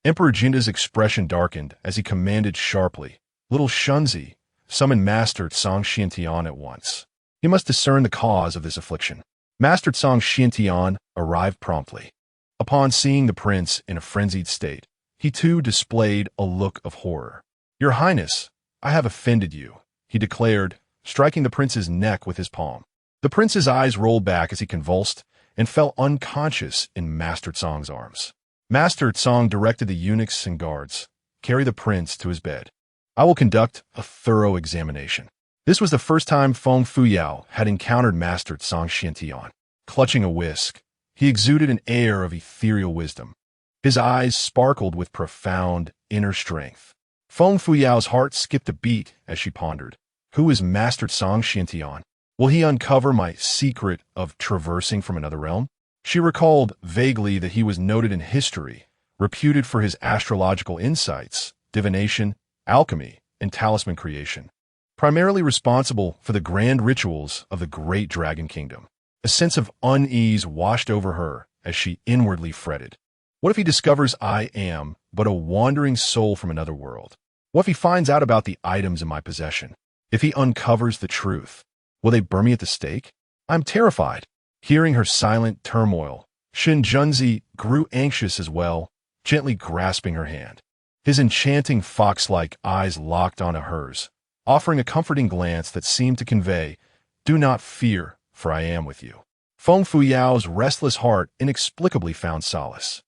Emperor Jinda's expression darkened as he commanded sharply, Little Shunzi, summon Master Song Xiantian at once. He must discern the cause of this affliction. Master Song Xiantian arrived promptly. Upon seeing the prince in a frenzied state, he too displayed a look of horror. Your Highness, I have offended you, he declared, striking the prince's neck with his palm. The prince's eyes rolled back as he convulsed and fell unconscious in Master Tsong's arms. Master Tsong directed the eunuchs and guards, carry the prince to his bed. I will conduct a thorough examination. This was the first time Feng Fuyao had encountered Master Song Xiantian. Clutching a whisk, he exuded an air of ethereal wisdom. His eyes sparkled with profound inner strength. Feng Fuyao's heart skipped a beat as she pondered. Who is Master Song Xiantian? Will he uncover my secret of traversing from another realm? She recalled vaguely that he was noted in history, reputed for his astrological insights, divination, alchemy, and talisman creation, primarily responsible for the grand rituals of the great dragon kingdom. A sense of unease washed over her as she inwardly fretted. What if he discovers I am but a wandering soul from another world? What if he finds out about the items in my possession? If he uncovers the truth, will they burn me at the stake? I'm terrified. Hearing her silent turmoil, Shin Junzi grew anxious as well, gently grasping her hand. His enchanting fox-like eyes locked onto hers, offering a comforting glance that seemed to convey, Do not fear, for I am with you. Feng Fuyao's restless heart inexplicably found solace.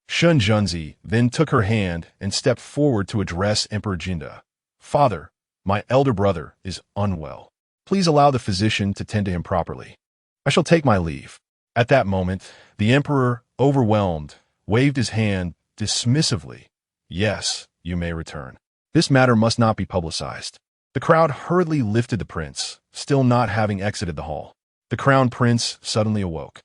Shun Junzi then took her hand and stepped forward to address Emperor Jinda. Father, my elder brother is unwell. Please allow the physician to tend to him properly. I shall take my leave. At that moment, the emperor, overwhelmed, waved his hand dismissively. Yes, you may return. This matter must not be publicized. The crowd hurriedly lifted the prince, still not having exited the hall. The crown prince suddenly awoke.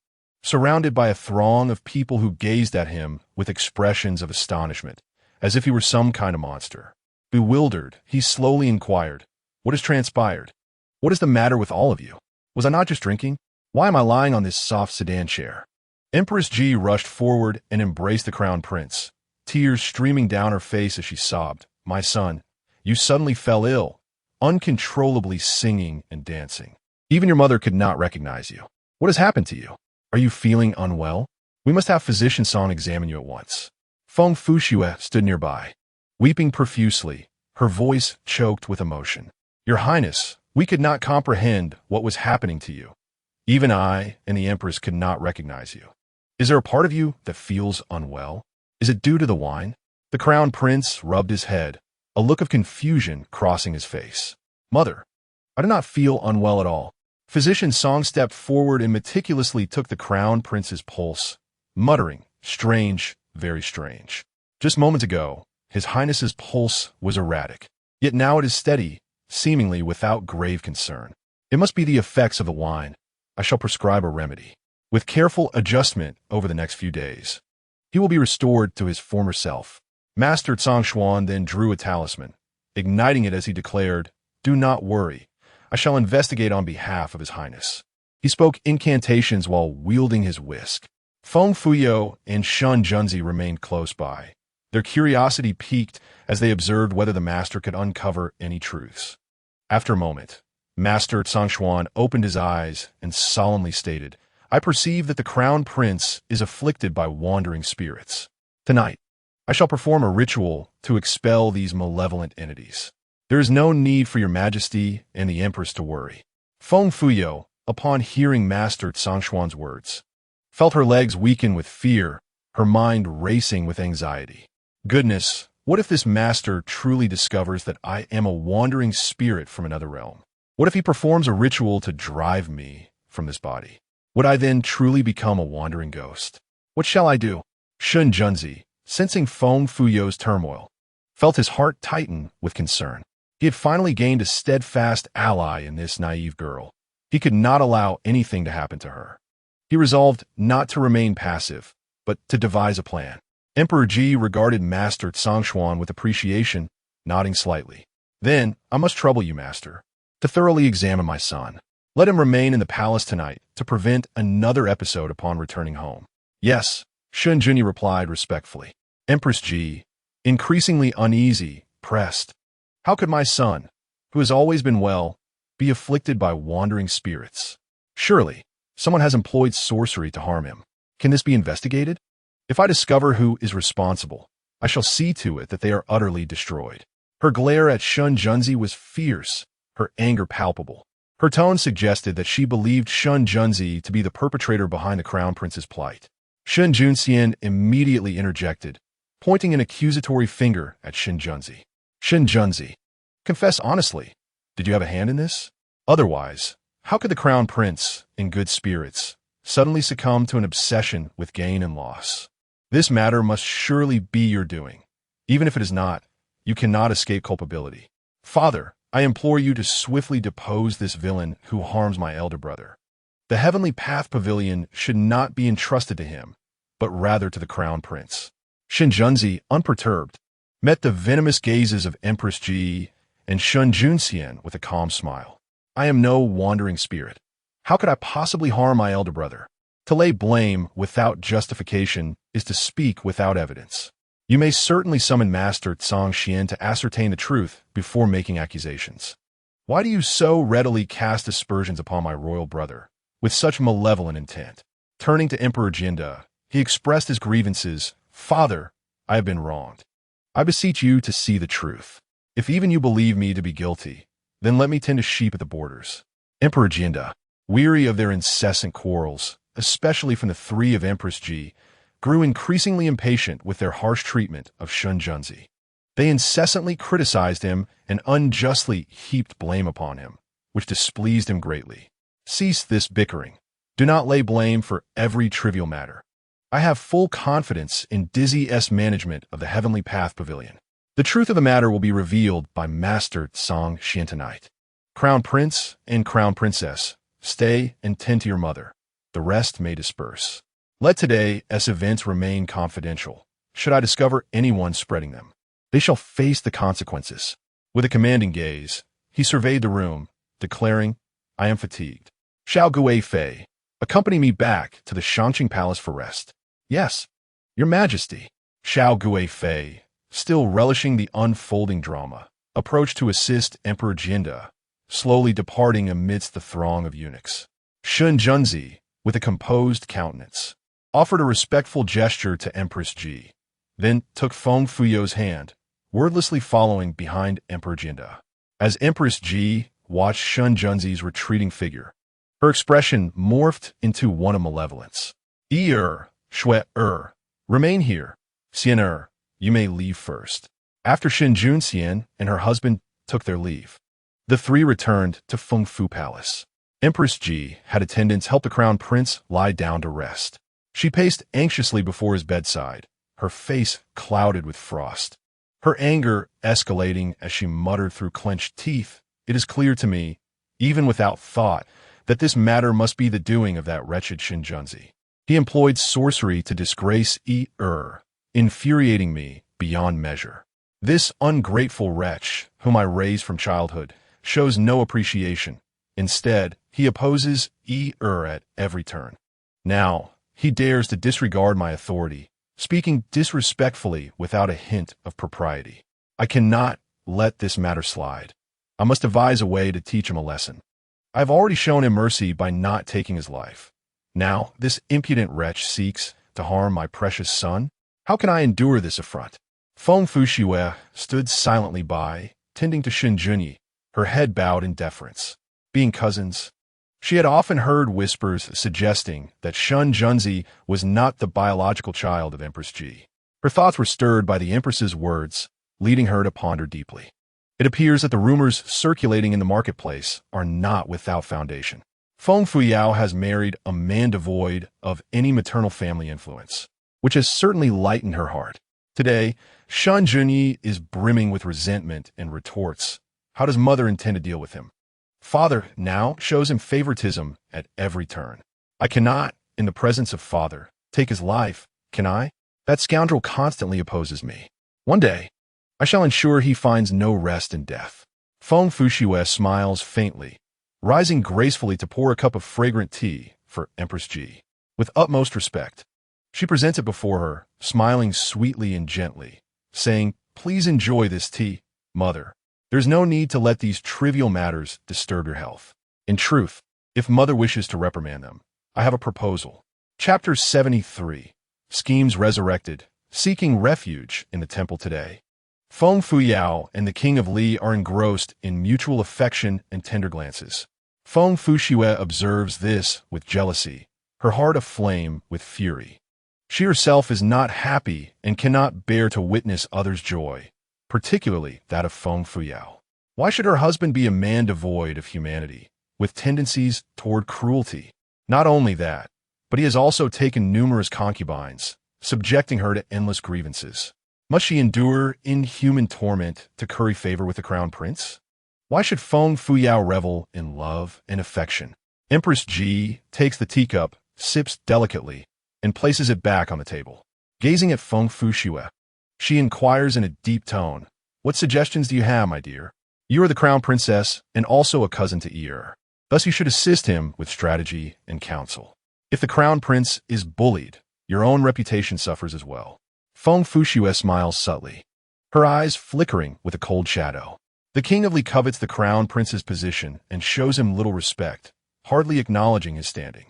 surrounded by a throng of people who gazed at him with expressions of astonishment, as if he were some kind of monster. Bewildered, he slowly inquired, "What has transpired? What is the matter with all of you? Was I not just drinking? Why am I lying on this soft sedan chair?" Empress Ji rushed forward and embraced the crown prince, tears streaming down her face as she sobbed, "My son, you suddenly fell ill, uncontrollably singing and dancing. Even your mother could not recognize you. What has happened to you? Are you feeling unwell? We must have physician Song examine you at once." Feng Fuxue stood nearby, weeping profusely, her voice choked with emotion. "Your Highness, we could not comprehend what was happening to you. Even I and the Empress could not recognize you. Is there a part of you that feels unwell? Is it due to the wine?" The crown prince rubbed his head, a look of confusion crossing his face. "Mother, I do not feel unwell at all." Physician Song stepped forward and meticulously took the crown prince's pulse, muttering, "Strange, very strange. Just moments ago, His Highness's pulse was erratic, yet now it is steady, seemingly without grave concern. It must be the effects of the wine. I shall prescribe a remedy. With careful adjustment over the next few days, he will be restored to his former self." Master Tsang Xuan then drew a talisman, igniting it as he declared, "Do not worry. I shall investigate on behalf of His Highness." He spoke incantations while wielding his whisk. Feng Fuyo and Shun Junzi remained close by. Their curiosity piqued as they observed whether the master could uncover any truths. After a moment, Master Tsang Xuan opened his eyes and solemnly stated, "I perceive that the crown prince is afflicted by wandering spirits. Tonight, I shall perform a ritual to expel these malevolent entities. There is no need for your majesty and the empress to worry." Feng Fuyo, upon hearing Master Tsang Xuan's words, felt her legs weaken with fear, her mind racing with anxiety. Goodness, what if this master truly discovers that I am a wandering spirit from another realm? What if he performs a ritual to drive me from this body? Would I then truly become a wandering ghost? What shall I do? Shun Junzi, sensing Feng Fuyo's turmoil, felt his heart tighten with concern. He had finally gained a steadfast ally in this naive girl. He could not allow anything to happen to her. He resolved not to remain passive, but to devise a plan. Emperor Ji regarded Master Tsang Xuan with appreciation, nodding slightly. "Then, I must trouble you, Master, to thoroughly examine my son. Let him remain in the palace tonight to prevent another episode upon returning home." "Yes," Shun Junyi replied respectfully. Empress Ji, increasingly uneasy, pressed, "How could my son, who has always been well, be afflicted by wandering spirits? Surely, someone has employed sorcery to harm him. Can this be investigated? If I discover who is responsible, I shall see to it that they are utterly destroyed." Her glare at Shun Junzi was fierce, her anger palpable. Her tone suggested that she believed Shun Junzi to be the perpetrator behind the crown prince's plight. Shun Junxian immediately interjected, pointing an accusatory finger at Shun Junzi. "Shun Junzi, confess honestly, did you have a hand in this? Otherwise, how could the crown prince, in good spirits, suddenly succumb to an obsession with gain and loss? This matter must surely be your doing. Even if it is not, you cannot escape culpability. Father, I implore you to swiftly depose this villain who harms my elder brother. The Heavenly Path Pavilion should not be entrusted to him, but rather to the crown prince." Shinjunzi, unperturbed, met the venomous gazes of Empress Ji and Shun Junxian with a calm smile. "I am no wandering spirit. How could I possibly harm my elder brother? To lay blame without justification is to speak without evidence. You may certainly summon Master Tsang Xian to ascertain the truth before making accusations. Why do you so readily cast aspersions upon my royal brother with such malevolent intent?" Turning to Emperor Jinda, he expressed his grievances. "Father, I have been wronged. I beseech you to see the truth. If even you believe me to be guilty, then let me tend to sheep at the borders." Emperor Jinda, weary of their incessant quarrels, especially from the three of Empress Ji, grew increasingly impatient with their harsh treatment of Shun Junzi. They incessantly criticized him and unjustly heaped blame upon him, which displeased him greatly. "Cease this bickering. Do not lay blame for every trivial matter. I have full confidence in Dizzy's management of the Heavenly Path Pavilion. The truth of the matter will be revealed by Master Tsang Xian tonight. Crown Prince and Crown Princess, stay and tend to your mother. the rest may disperse. Let today's events remain confidential. Should I discover anyone spreading them, they shall face the consequences. With a commanding gaze, he surveyed the room, declaring, I am fatigued. Xiao Gui Fei, accompany me back to the Shangqing Palace for rest. Yes, Your Majesty. Xiao Gui Fei, still relishing the unfolding drama, approached to assist Emperor Jinda, slowly departing amidst the throng of eunuchs. Shun Junzi, with a composed countenance, offered a respectful gesture to Empress Ji, then took Feng Fuyo's hand, wordlessly following behind Emperor Jinda. As Empress Ji watched Shun Junzi's retreating figure, her expression morphed into one of malevolence. Shui remain here. Xian you may leave first. After Shin Junxian and her husband took their leave, the three returned to Feng Fu Palace. Empress Ji had attendants help the crown prince lie down to rest. She paced anxiously before his bedside, her face clouded with frost. Her anger escalating as she muttered through clenched teeth, It is clear to me, even without thought, that this matter must be the doing of that wretched Shinjunzi. He employed sorcery to disgrace infuriating me beyond measure. This ungrateful wretch, whom I raised from childhood, shows no appreciation. Instead, he opposes at every turn. Now, he dares to disregard my authority, speaking disrespectfully without a hint of propriety. I cannot let this matter slide. I must devise a way to teach him a lesson. I have already shown him mercy by not taking his life. Now, this impudent wretch seeks to harm my precious son? How can I endure this affront? Feng Fuxue stood silently by, tending to Shin Junyi, her head bowed in deference. Being cousins, she had often heard whispers suggesting that Shun Junzi was not the biological child of Empress Ji. Her thoughts were stirred by the Empress's words, leading her to ponder deeply. It appears that the rumors circulating in the marketplace are not without foundation. Feng Fuyao has married a man devoid of any maternal family influence, which has certainly lightened her heart. Today, Shun Junyi is brimming with resentment and retorts. How does mother intend to deal with him? Father now shows him favoritism at every turn. I cannot, in the presence of father, take his life, can I? That scoundrel constantly opposes me. One day, I shall ensure he finds no rest in death. Feng Fuxue smiles faintly, rising gracefully to pour a cup of fragrant tea for Empress Ji. With utmost respect, she presents it before her, smiling sweetly and gently, saying, Please enjoy this tea, mother. There's no need to let these trivial matters disturb your health. In truth, if mother wishes to reprimand them, I have a proposal. Chapter 73. Schemes Resurrected, Seeking Refuge in the Temple Today. Feng Fuyao and the King of Li are engrossed in mutual affection and tender glances. Feng Fuxue observes this with jealousy, her heart aflame with fury. She herself is not happy and cannot bear to witness others' joy, particularly that of Feng Fuyao. Why should her husband be a man devoid of humanity, with tendencies toward cruelty? Not only that, but he has also taken numerous concubines, subjecting her to endless grievances. Must she endure inhuman torment to curry favor with the crown prince? Why should Feng Fuyao revel in love and affection? Empress Ji takes the teacup, sips delicately, and places it back on the table. Gazing at Feng Fuxue, she inquires in a deep tone, What suggestions do you have, my dear? You are the crown princess and also a cousin to Thus you should assist him with strategy and counsel. If the crown prince is bullied, your own reputation suffers as well. Feng Fuxue smiles subtly, her eyes flickering with a cold shadow. The King of Li covets the crown prince's position and shows him little respect, hardly acknowledging his standing.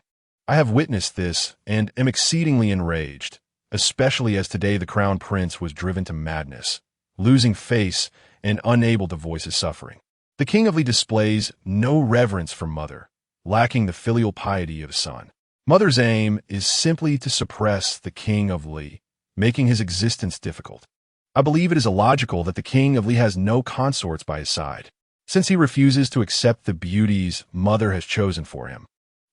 I have witnessed this and am exceedingly enraged, especially as today the crown prince was driven to madness, losing face and unable to voice his suffering. The King of Li displays no reverence for mother, lacking the filial piety of a son. Mother's aim is simply to suppress the King of Li, making his existence difficult. I believe it is illogical that the King of Li has no consorts by his side, since he refuses to accept the beauties mother has chosen for him.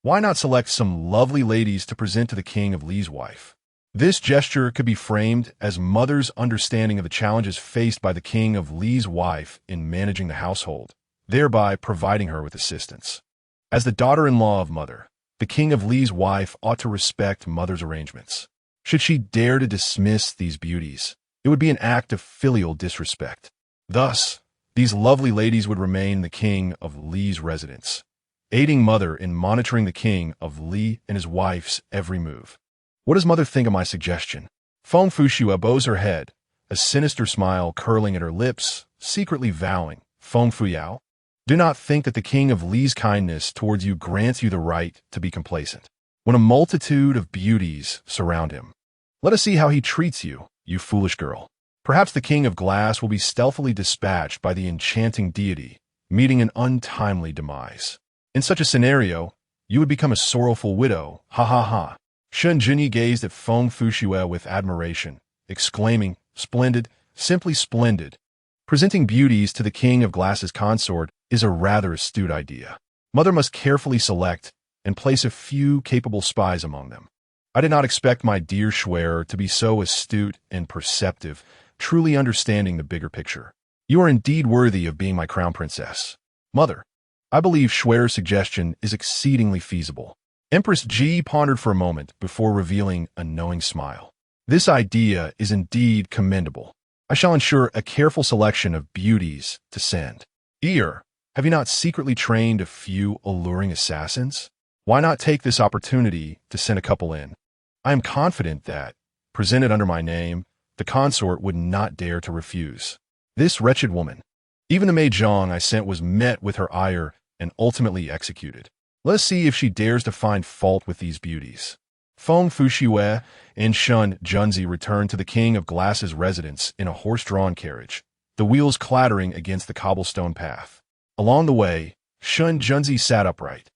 Why not select some lovely ladies to present to the King of Li's wife? This gesture could be framed as mother's understanding of the challenges faced by the King of Li's wife in managing the household, thereby providing her with assistance. As the daughter-in-law of mother, The king of Li's wife ought to respect mother's arrangements. Should she dare to dismiss these beauties, it would be an act of filial disrespect. Thus, these lovely ladies would remain the king of Li's residence, aiding mother in monitoring the king of Li and his wife's every move. What does mother think of my suggestion? Feng Fushua bows her head, a sinister smile curling at her lips, secretly vowing, Feng Fuyao, do not think that the king of Li's kindness towards you grants you the right to be complacent. When a multitude of beauties surround him, let us see how he treats you, you foolish girl. Perhaps the king of glass will be stealthily dispatched by the enchanting deity, meeting an untimely demise. In such a scenario, you would become a sorrowful widow, ha ha ha. Shen Junyi gazed at Feng Fushue with admiration, exclaiming, splendid, simply splendid. Presenting beauties to the king of glass's consort is a rather astute idea. Mother must carefully select and place a few capable spies among them. I did not expect my dear Schwerer to be so astute and perceptive, truly understanding the bigger picture. You are indeed worthy of being my crown princess. Mother, I believe Schwerer's suggestion is exceedingly feasible. Empress Ji pondered for a moment before revealing a knowing smile. This idea is indeed commendable. I shall ensure a careful selection of beauties to send. Have you not secretly trained a few alluring assassins? Why not take this opportunity to send a couple in? I am confident that, presented under my name, the consort would not dare to refuse. This wretched woman. Even the maid Zhang I sent was met with her ire and ultimately executed. Let us see if she dares to find fault with these beauties. Feng Fushue and Shen Junzi returned to the king of glass's residence in a horse-drawn carriage, the wheels clattering against the cobblestone path. Along the way, Shen Junzi sat upright,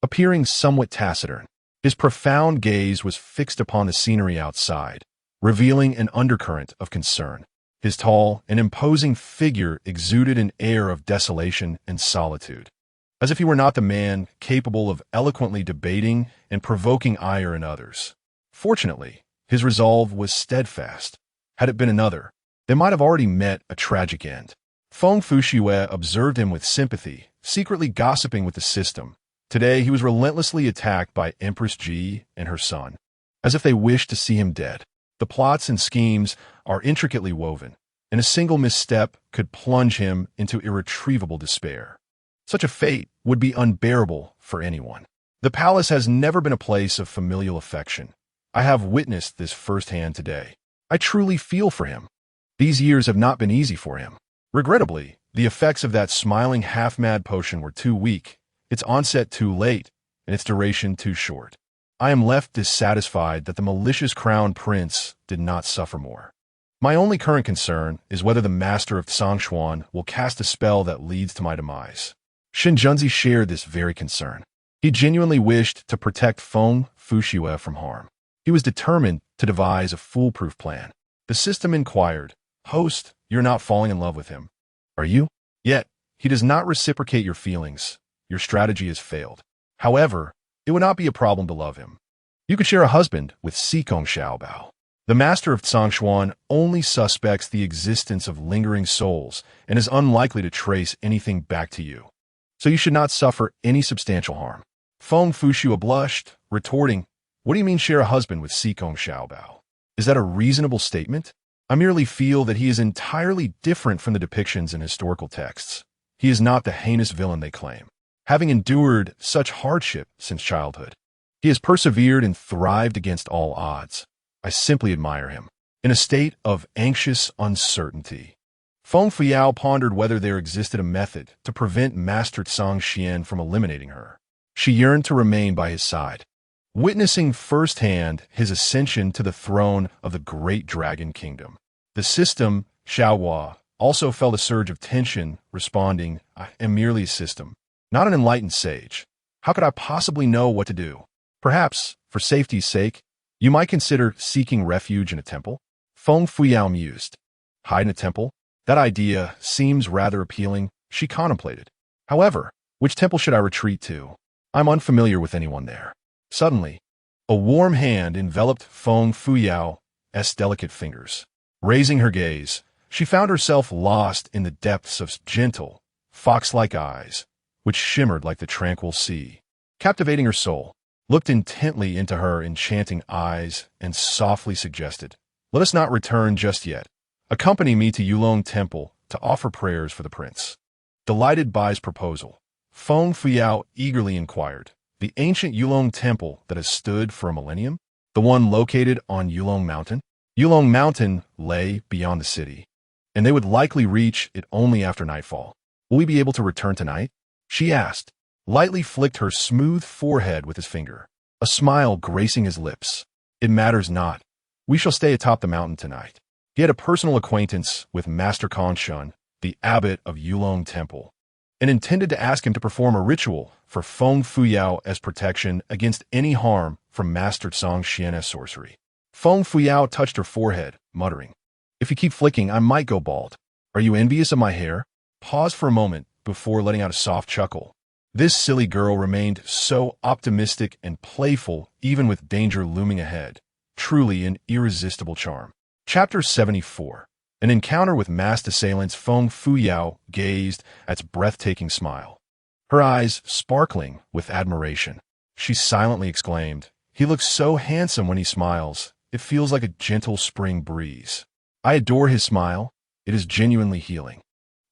appearing somewhat taciturn. His profound gaze was fixed upon the scenery outside, revealing an undercurrent of concern. His tall and imposing figure exuded an air of desolation and solitude, as if he were not the man capable of eloquently debating and provoking ire in others. Fortunately, his resolve was steadfast. Had it been another, they might have already met a tragic end. Feng Fushue observed him with sympathy, secretly gossiping with the system. Today, he was relentlessly attacked by Empress Ji and her son, as if they wished to see him dead. The plots and schemes are intricately woven, and a single misstep could plunge him into irretrievable despair. Such a fate would be unbearable for anyone. The palace has never been a place of familial affection. I have witnessed this firsthand today. I truly feel for him. These years have not been easy for him. Regrettably, the effects of that smiling half-mad potion were too weak, its onset too late, and its duration too short. I am left dissatisfied that the malicious crown prince did not suffer more. My only current concern is whether the master of Tsangshuan will cast a spell that leads to my demise. Shen Junzi shared this very concern. He genuinely wished to protect Feng Fushue from harm. He was determined to devise a foolproof plan. The system inquired, "Host, you're not falling in love with him, are you? Yet, he does not reciprocate your feelings. Your strategy has failed. However, it would not be a problem to love him. You could share a husband with Sikong Xiaobao. The master of Tsangshuan only suspects the existence of lingering souls and is unlikely to trace anything back to you. So you should not suffer any substantial harm." Feng Fushue blushed, retorting, "What do you mean share a husband with Sikong Xiaobao? Is that a reasonable statement? I merely feel that he is entirely different from the depictions in historical texts. He is not the heinous villain they claim. Having endured such hardship since childhood, he has persevered and thrived against all odds. I simply admire him." In a state of anxious uncertainty, Feng Fuyao pondered whether there existed a method to prevent Master Tsang Xian from eliminating her. She yearned to remain by his side, witnessing firsthand his ascension to the throne of the great dragon kingdom. The system, Xiaohua, also felt a surge of tension, responding, "I am merely a system, not an enlightened sage. How could I possibly know what to do? Perhaps, for safety's sake, you might consider seeking refuge in a temple?" Feng Fuyao mused. Hide in a temple? That idea seems rather appealing, she contemplated. However, which temple should I retreat to? I'm unfamiliar with anyone there. Suddenly, a warm hand enveloped Feng Fuyao's delicate fingers. Raising her gaze, she found herself lost in the depths of gentle, fox-like eyes, which shimmered like the tranquil sea. Captivating her soul, looked intently into her enchanting eyes, and softly suggested, "Let us not return just yet. Accompany me to Yulong Temple to offer prayers for the prince." Delighted by his proposal, Feng Fuyao eagerly inquired, "The ancient Yulong Temple that has stood for a millennium? The one located on Yulong Mountain?" Yulong Mountain lay beyond the city, and they would likely reach it only after nightfall. "Will we be able to return tonight?" she asked, lightly flicked her smooth forehead with his finger, a smile gracing his lips. "It matters not. We shall stay atop the mountain tonight." He had a personal acquaintance with Master Khan Shun, the abbot of Yulong Temple, and intended to ask him to perform a ritual for Feng Fuyao as protection against any harm from Master Song Xian's sorcery. Feng Fuyao touched her forehead, muttering, "If you keep flicking, I might go bald. Are you envious of my hair?" Paused for a moment before letting out a soft chuckle. This silly girl remained so optimistic and playful even with danger looming ahead. Truly an irresistible charm. Chapter 74. An encounter with masked assailants. Feng Fuyao gazed at its breathtaking smile, her eyes sparkling with admiration. She silently exclaimed, "He looks so handsome when he smiles. It feels like a gentle spring breeze. I adore his smile. It is genuinely healing.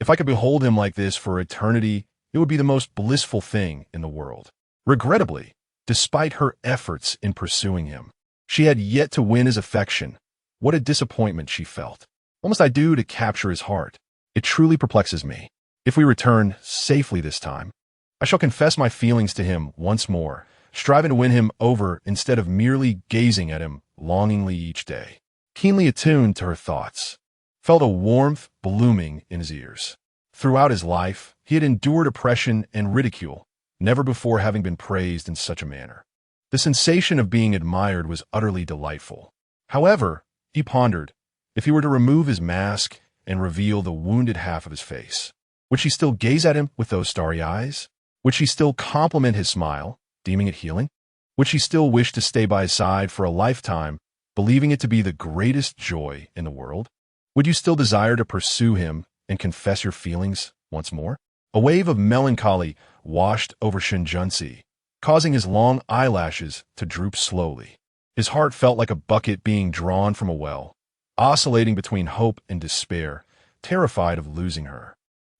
If I could behold him like this for eternity, it would be the most blissful thing in the world." Regrettably, despite her efforts in pursuing him, she had yet to win his affection. What a disappointment she felt. What must I do to capture his heart? It truly perplexes me. If we return safely this time, I shall confess my feelings to him once more, striving to win him over instead of merely gazing at him longingly each day. Keenly attuned to her thoughts, felt a warmth blooming in his ears. Throughout his life, he had endured oppression and ridicule, never before having been praised in such a manner. The sensation of being admired was utterly delightful. However, he pondered, if he were to remove his mask and reveal the wounded half of his face, would she still gaze at him with those starry eyes? Would she still compliment his smile, deeming it healing? Would she still wish to stay by his side for a lifetime, believing it to be the greatest joy in the world? Would you still desire to pursue him and confess your feelings once more? A wave of melancholy washed over Shen Junsi, causing his long eyelashes to droop slowly. His heart felt like a bucket being drawn from a well, oscillating between hope and despair, terrified of losing her.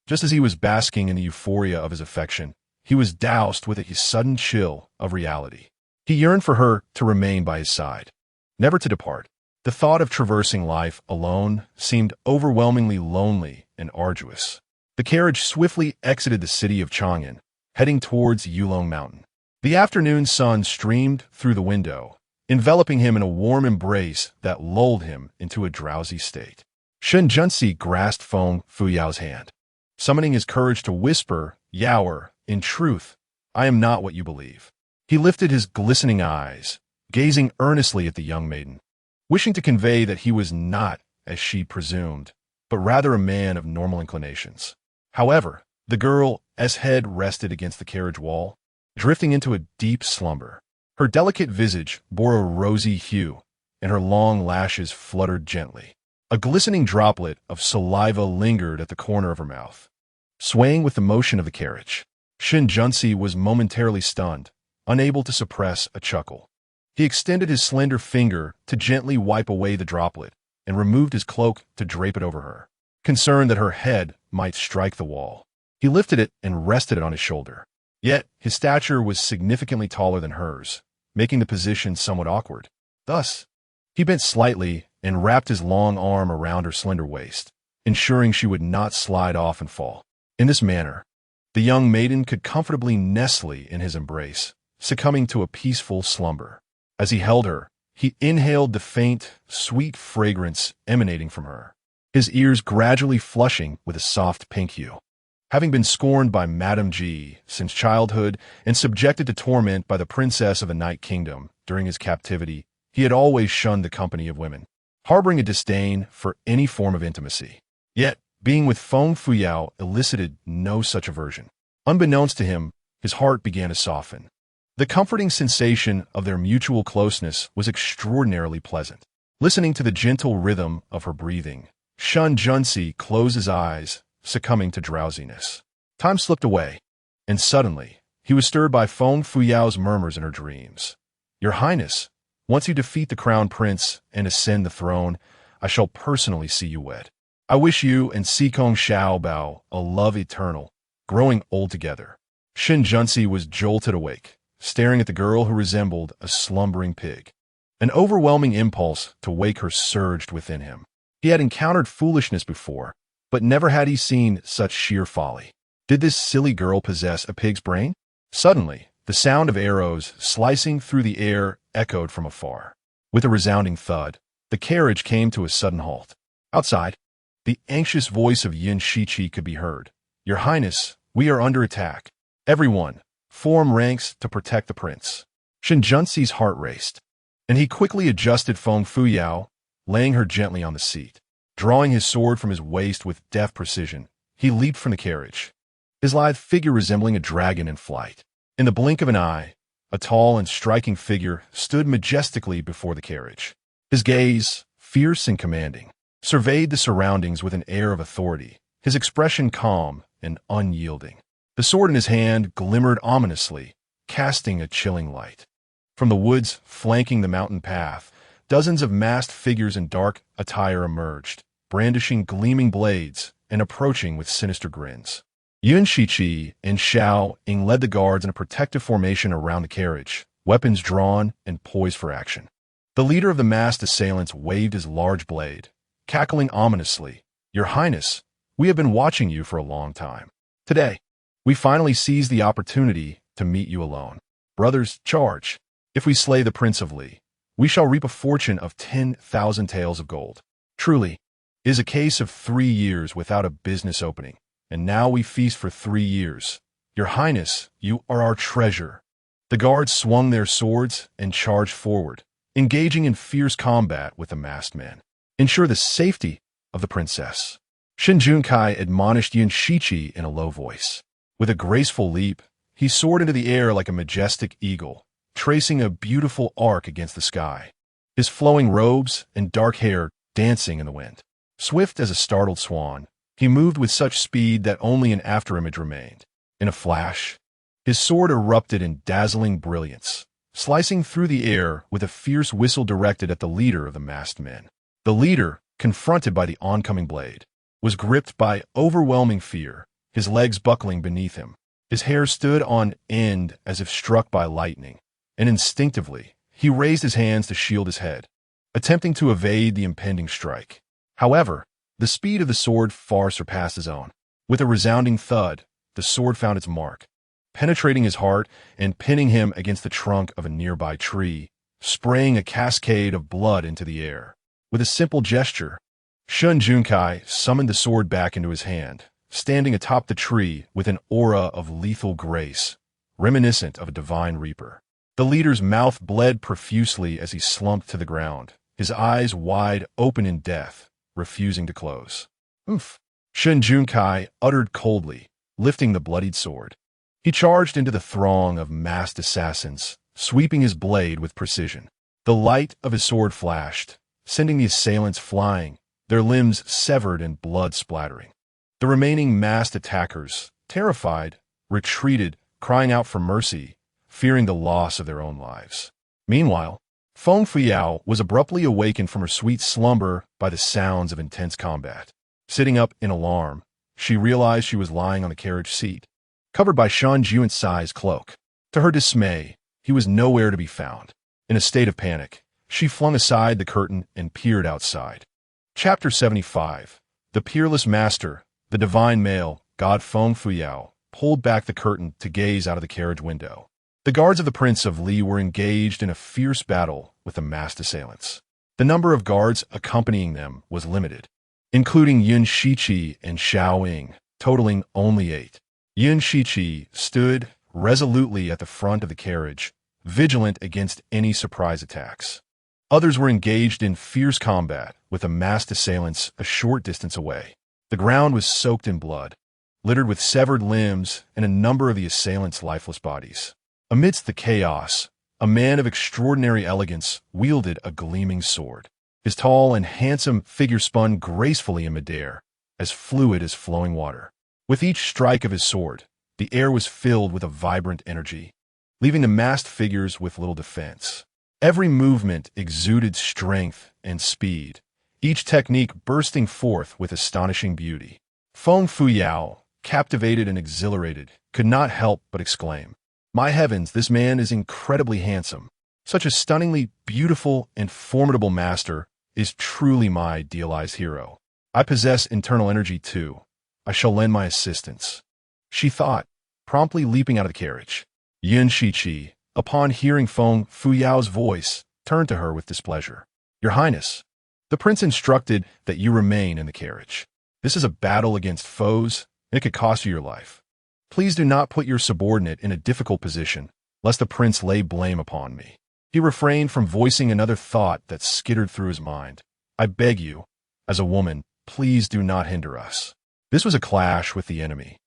Just as he was basking in the euphoria of his affection, he was doused with a sudden chill of reality. He yearned for her to remain by his side, never to depart. The thought of traversing life alone seemed overwhelmingly lonely and arduous. The carriage swiftly exited the city of Chang'an, heading towards Yulong Mountain. The afternoon sun streamed through the window, enveloping him in a warm embrace that lulled him into a drowsy state. Shen Junsi grasped Feng Fuyao's hand, summoning his courage to whisper, "Yaoer, in truth, I am not what you believe." He lifted his glistening eyes, gazing earnestly at the young maiden, wishing to convey that he was not, as she presumed, but rather a man of normal inclinations. However, the girl's head rested against the carriage wall, drifting into a deep slumber. Her delicate visage bore a rosy hue, and her long lashes fluttered gently. A glistening droplet of saliva lingered at the corner of her mouth, swaying with the motion of the carriage. Shen Junsi was momentarily stunned, unable to suppress a chuckle. He extended his slender finger to gently wipe away the droplet and removed his cloak to drape it over her, concerned that her head might strike the wall. He lifted it and rested it on his shoulder. Yet, his stature was significantly taller than hers, making the position somewhat awkward. Thus, he bent slightly and wrapped his long arm around her slender waist, ensuring she would not slide off and fall. In this manner, the young maiden could comfortably nestle in his embrace, succumbing to a peaceful slumber. As he held her, he inhaled the faint, sweet fragrance emanating from her, his ears gradually flushing with a soft pink hue. Having been scorned by Madame Ji since childhood and subjected to torment by the princess of the Night Kingdom during his captivity, he had always shunned the company of women, harboring a disdain for any form of intimacy. Yet, being with Feng Fuyao elicited no such aversion. Unbeknownst to him, his heart began to soften. The comforting sensation of their mutual closeness was extraordinarily pleasant. Listening to the gentle rhythm of her breathing, Shen Junsi closed his eyes, succumbing to drowsiness. Time slipped away, and suddenly, he was stirred by Feng Fuyao's murmurs in her dreams. "Your Highness, once you defeat the crown prince and ascend the throne, I shall personally see you wed. I wish you and Sikong Xiaobao a love eternal, growing old together." Shen Junsi was jolted awake, staring at the girl who resembled a slumbering pig. An overwhelming impulse to wake her surged within him. He had encountered foolishness before, but never had he seen such sheer folly. Did this silly girl possess a pig's brain? Suddenly, the sound of arrows slicing through the air echoed from afar. With a resounding thud, the carriage came to a sudden halt. Outside, the anxious voice of Yin Shiqi could be heard. "Your Highness, we are under attack. Everyone, form ranks to protect the prince." Shen Junsi's heart raced, and he quickly adjusted Feng Fuyao, laying her gently on the seat. Drawing his sword from his waist with deft precision, he leaped from the carriage, his lithe figure resembling a dragon in flight. In the blink of an eye, a tall and striking figure stood majestically before the carriage. His gaze, fierce and commanding, surveyed the surroundings with an air of authority, his expression calm and unyielding. The sword in his hand glimmered ominously, casting a chilling light. From the woods flanking the mountain path, dozens of masked figures in dark attire emerged, brandishing gleaming blades and approaching with sinister grins. Yun Shiqi and Xiao Ying led the guards in a protective formation around the carriage, weapons drawn and poised for action. The leader of the masked assailants waved his large blade, cackling ominously. "Your Highness, we have been watching you for a long time. Today, we finally seized the opportunity to meet you alone. Brothers, charge. If we slay the Prince of Li, we shall reap a fortune of 10,000 taels of gold. Truly, it is a case of 3 years without a business opening, and now we feast for 3 years. Your Highness, you are our treasure." The guards swung their swords and charged forward, engaging in fierce combat with the masked men. "Ensure the safety of the princess." Shen Junkai admonished Yin Shiqi in a low voice. With a graceful leap, he soared into the air like a majestic eagle, tracing a beautiful arc against the sky, his flowing robes and dark hair dancing in the wind. Swift as a startled swan, he moved with such speed that only an afterimage remained. In a flash, his sword erupted in dazzling brilliance, slicing through the air with a fierce whistle directed at the leader of the masked men. The leader, confronted by the oncoming blade, was gripped by overwhelming fear, his legs buckling beneath him. His hair stood on end as if struck by lightning, and instinctively, he raised his hands to shield his head, attempting to evade the impending strike. However, the speed of the sword far surpassed his own. With a resounding thud, the sword found its mark, penetrating his heart and pinning him against the trunk of a nearby tree, spraying a cascade of blood into the air. With a simple gesture, Shen Junkai summoned the sword back into his hand, standing atop the tree with an aura of lethal grace, reminiscent of a divine reaper. The leader's mouth bled profusely as he slumped to the ground, his eyes wide open in death, refusing to close. "Oof," Shen Junkai uttered coldly, lifting the bloodied sword. He charged into the throng of masked assassins, sweeping his blade with precision. The light of his sword flashed, sending the assailants flying, their limbs severed and blood splattering. The remaining masked attackers, terrified, retreated, crying out for mercy, fearing the loss of their own lives. Meanwhile, Feng Fuyao was abruptly awakened from her sweet slumber by the sounds of intense combat. Sitting up in alarm, she realized she was lying on the carriage seat, covered by Shan Juansai's cloak. To her dismay, he was nowhere to be found. In a state of panic, she flung aside the curtain and peered outside. Chapter 75. The Peerless Master, the Divine Male, God Feng Fuyao, pulled back the curtain to gaze out of the carriage window. The guards of the Prince of Li were engaged in a fierce battle with the masked assailants. The number of guards accompanying them was limited, including Yin Shiqi and Xiao Ying, totaling only 8. Yin Shiqi stood resolutely at the front of the carriage, vigilant against any surprise attacks. Others were engaged in fierce combat with the masked assailants a short distance away. The ground was soaked in blood, littered with severed limbs and a number of the assailants' lifeless bodies. Amidst the chaos, a man of extraordinary elegance wielded a gleaming sword. His tall and handsome figure spun gracefully in midair, as fluid as flowing water. With each strike of his sword, The air was filled with a vibrant energy, leaving the masked figures with little defense. Every movement exuded strength and speed, each technique bursting forth with astonishing beauty. Feng Fuyao, captivated and exhilarated, could not help but exclaim, "My heavens, this man is incredibly handsome. Such a stunningly beautiful and formidable master is truly my idealized hero. I possess internal energy too. I shall lend my assistance," she thought, promptly leaping out of the carriage. Yun Shiqi, upon hearing Feng Fuyao's voice, turned to her with displeasure. "Your Highness, the prince instructed that you remain in the carriage. This is a battle against foes, and it could cost you your life. Please do not put your subordinate in a difficult position, lest the prince lay blame upon me." He refrained from voicing another thought that skittered through his mind. "I beg you, as a woman, please do not hinder us." This was a clash with the enemy,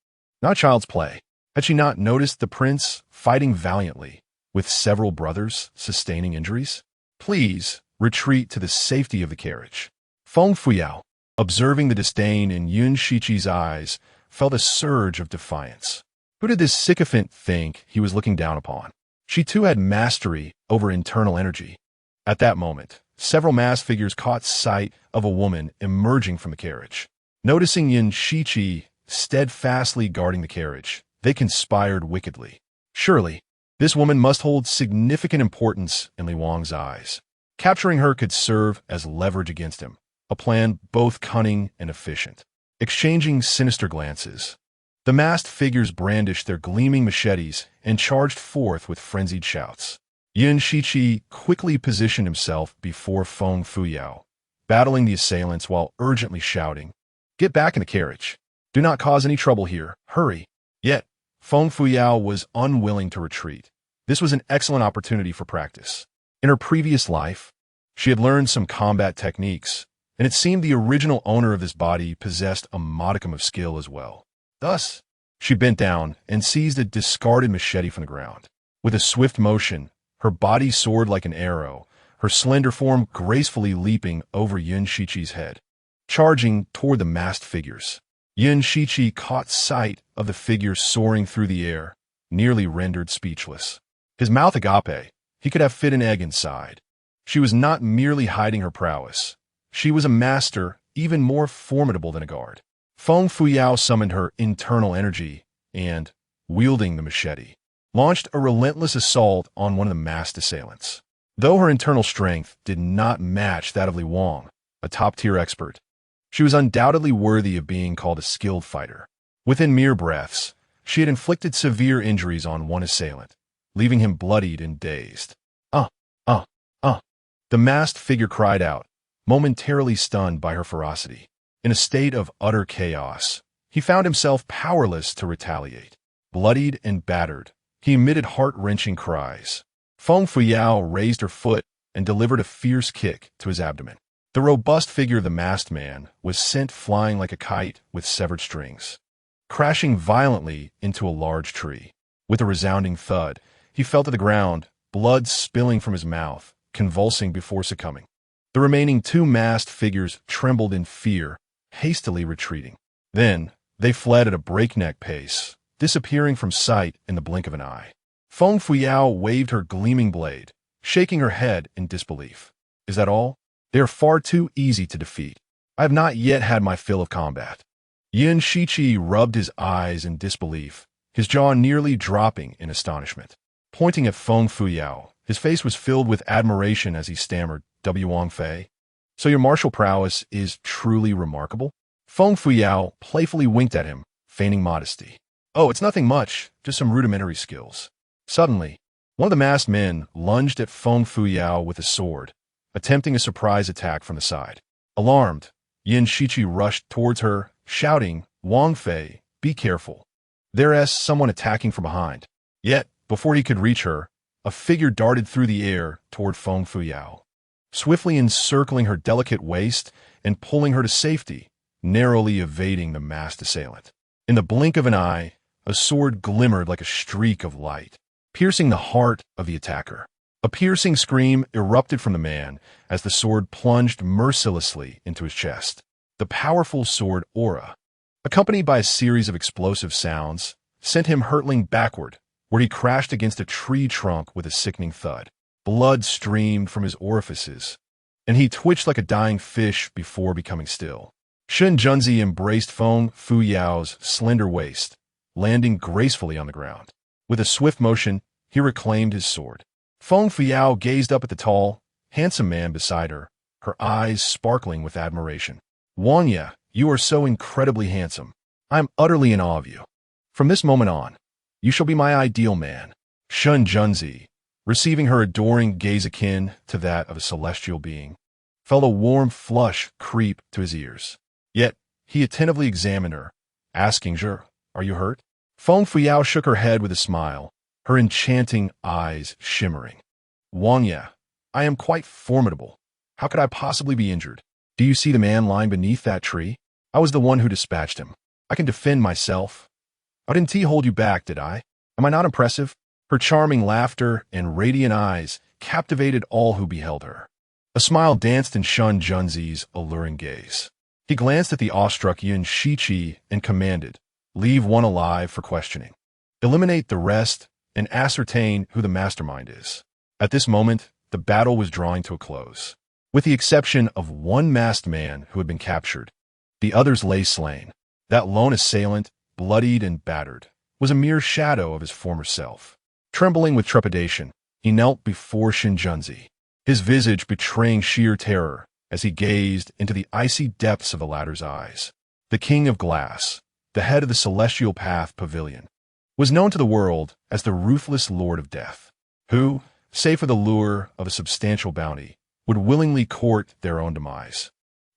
not child's play. Had she not noticed the prince fighting valiantly, with several brothers sustaining injuries? "Please retreat to the safety of the carriage." Feng Fuyao, observing the disdain in Yun Shiqi's eyes, felt a surge of defiance. Who did this sycophant think he was looking down upon? She too had mastery over internal energy. At that moment, several masked figures caught sight of a woman emerging from the carriage. Noticing Yun Shiqi steadfastly guarding the carriage, they conspired wickedly. Surely, this woman must hold significant importance in Li Wang's eyes. Capturing her could serve as leverage against him, a plan both cunning and efficient. Exchanging sinister glances, the masked figures brandished their gleaming machetes and charged forth with frenzied shouts. Yun Shiqi quickly positioned himself before Feng Fuyao, battling the assailants while urgently shouting, "Get back in the carriage. Do not cause any trouble here. Hurry." Yet, Feng Fuyao was unwilling to retreat. This was an excellent opportunity for practice. In her previous life, she had learned some combat techniques, and it seemed the original owner of this body possessed a modicum of skill as well. Thus, she bent down and seized a discarded machete from the ground. With a swift motion, her body soared like an arrow, her slender form gracefully leaping over Yun Shiqi's head, charging toward the masked figures. Yun Shiqi caught sight of the figures soaring through the air, nearly rendered speechless. His mouth agape, he could have fit an egg inside. She was not merely hiding her prowess. She was a master even more formidable than a guard. Feng Fuyao summoned her internal energy and, wielding the machete, launched a relentless assault on one of the masked assailants. Though her internal strength did not match that of Li Wang, a top-tier expert, she was undoubtedly worthy of being called a skilled fighter. Within mere breaths, she had inflicted severe injuries on one assailant, leaving him bloodied and dazed. The masked figure cried out, momentarily stunned by her ferocity. In a state of utter chaos, he found himself powerless to retaliate. Bloodied and battered, he emitted heart-wrenching cries. Feng Fuyao raised her foot and delivered a fierce kick to his abdomen. The robust figure of the masked man was sent flying like a kite with severed strings, crashing violently into a large tree. With a resounding thud, he fell to the ground, blood spilling from his mouth, convulsing before succumbing. The remaining two masked figures trembled in fear, hastily retreating. Then, they fled at a breakneck pace, disappearing from sight in the blink of an eye. Feng Fuyao waved her gleaming blade, shaking her head in disbelief. "Is that all? They are far too easy to defeat. I have not yet had my fill of combat." Yun Shiqi rubbed his eyes in disbelief, his jaw nearly dropping in astonishment. Pointing at Feng Fuyao, his face was filled with admiration as he stammered, "Wang Fei? So your martial prowess is truly remarkable?" Feng Fuyao playfully winked at him, feigning modesty. "Oh, it's nothing much, just some rudimentary skills." Suddenly, one of the masked men lunged at Feng Fuyao with a sword, attempting a surprise attack from the side. Alarmed, Yun Shiqi rushed towards her, shouting, "Wang Fei, be careful. There is someone attacking from behind." Yet, before he could reach her, a figure darted through the air toward Feng Fuyao, swiftly encircling her delicate waist and pulling her to safety, narrowly evading the masked assailant. In the blink of an eye, a sword glimmered like a streak of light, piercing the heart of the attacker. A piercing scream erupted from the man as the sword plunged mercilessly into his chest. The powerful sword aura, accompanied by a series of explosive sounds, sent him hurtling backward, where he crashed against a tree trunk with a sickening thud. Blood streamed from his orifices, and he twitched like a dying fish before becoming still. Shun Junzi embraced Feng Fuyao's slender waist, landing gracefully on the ground. With a swift motion, he reclaimed his sword. Feng Fuyao gazed up at the tall, handsome man beside her, her eyes sparkling with admiration. Wanya, you are so incredibly handsome. I am utterly in awe of you. From this moment on, you shall be my ideal man. Shun Junzi, receiving her adoring gaze akin to that of a celestial being, felt a warm flush creep to his ears. Yet, he attentively examined her, asking, are you hurt? Feng Fuyao shook her head with a smile, her enchanting eyes shimmering. Wanya, I am quite formidable. How could I possibly be injured? Do you see the man lying beneath that tree? I was the one who dispatched him. I can defend myself. I didn't hold you back, did I? Am I not impressive? Her charming laughter and radiant eyes captivated all who beheld her. A smile danced in Shun Junzi's alluring gaze. He glanced at the awestruck Yin Shiqi and commanded, leave one alive for questioning. Eliminate the rest and ascertain who the mastermind is. At this moment, the battle was drawing to a close. With the exception of one masked man who had been captured, the others lay slain. That lone assailant, bloodied and battered, was a mere shadow of his former self. Trembling with trepidation, he knelt before Shun Junzi, his visage betraying sheer terror as he gazed into the icy depths of the latter's eyes. The King of Glass, the head of the Celestial Path Pavilion, was known to the world as the ruthless Lord of Death, who, save for the lure of a substantial bounty, would willingly court their own demise.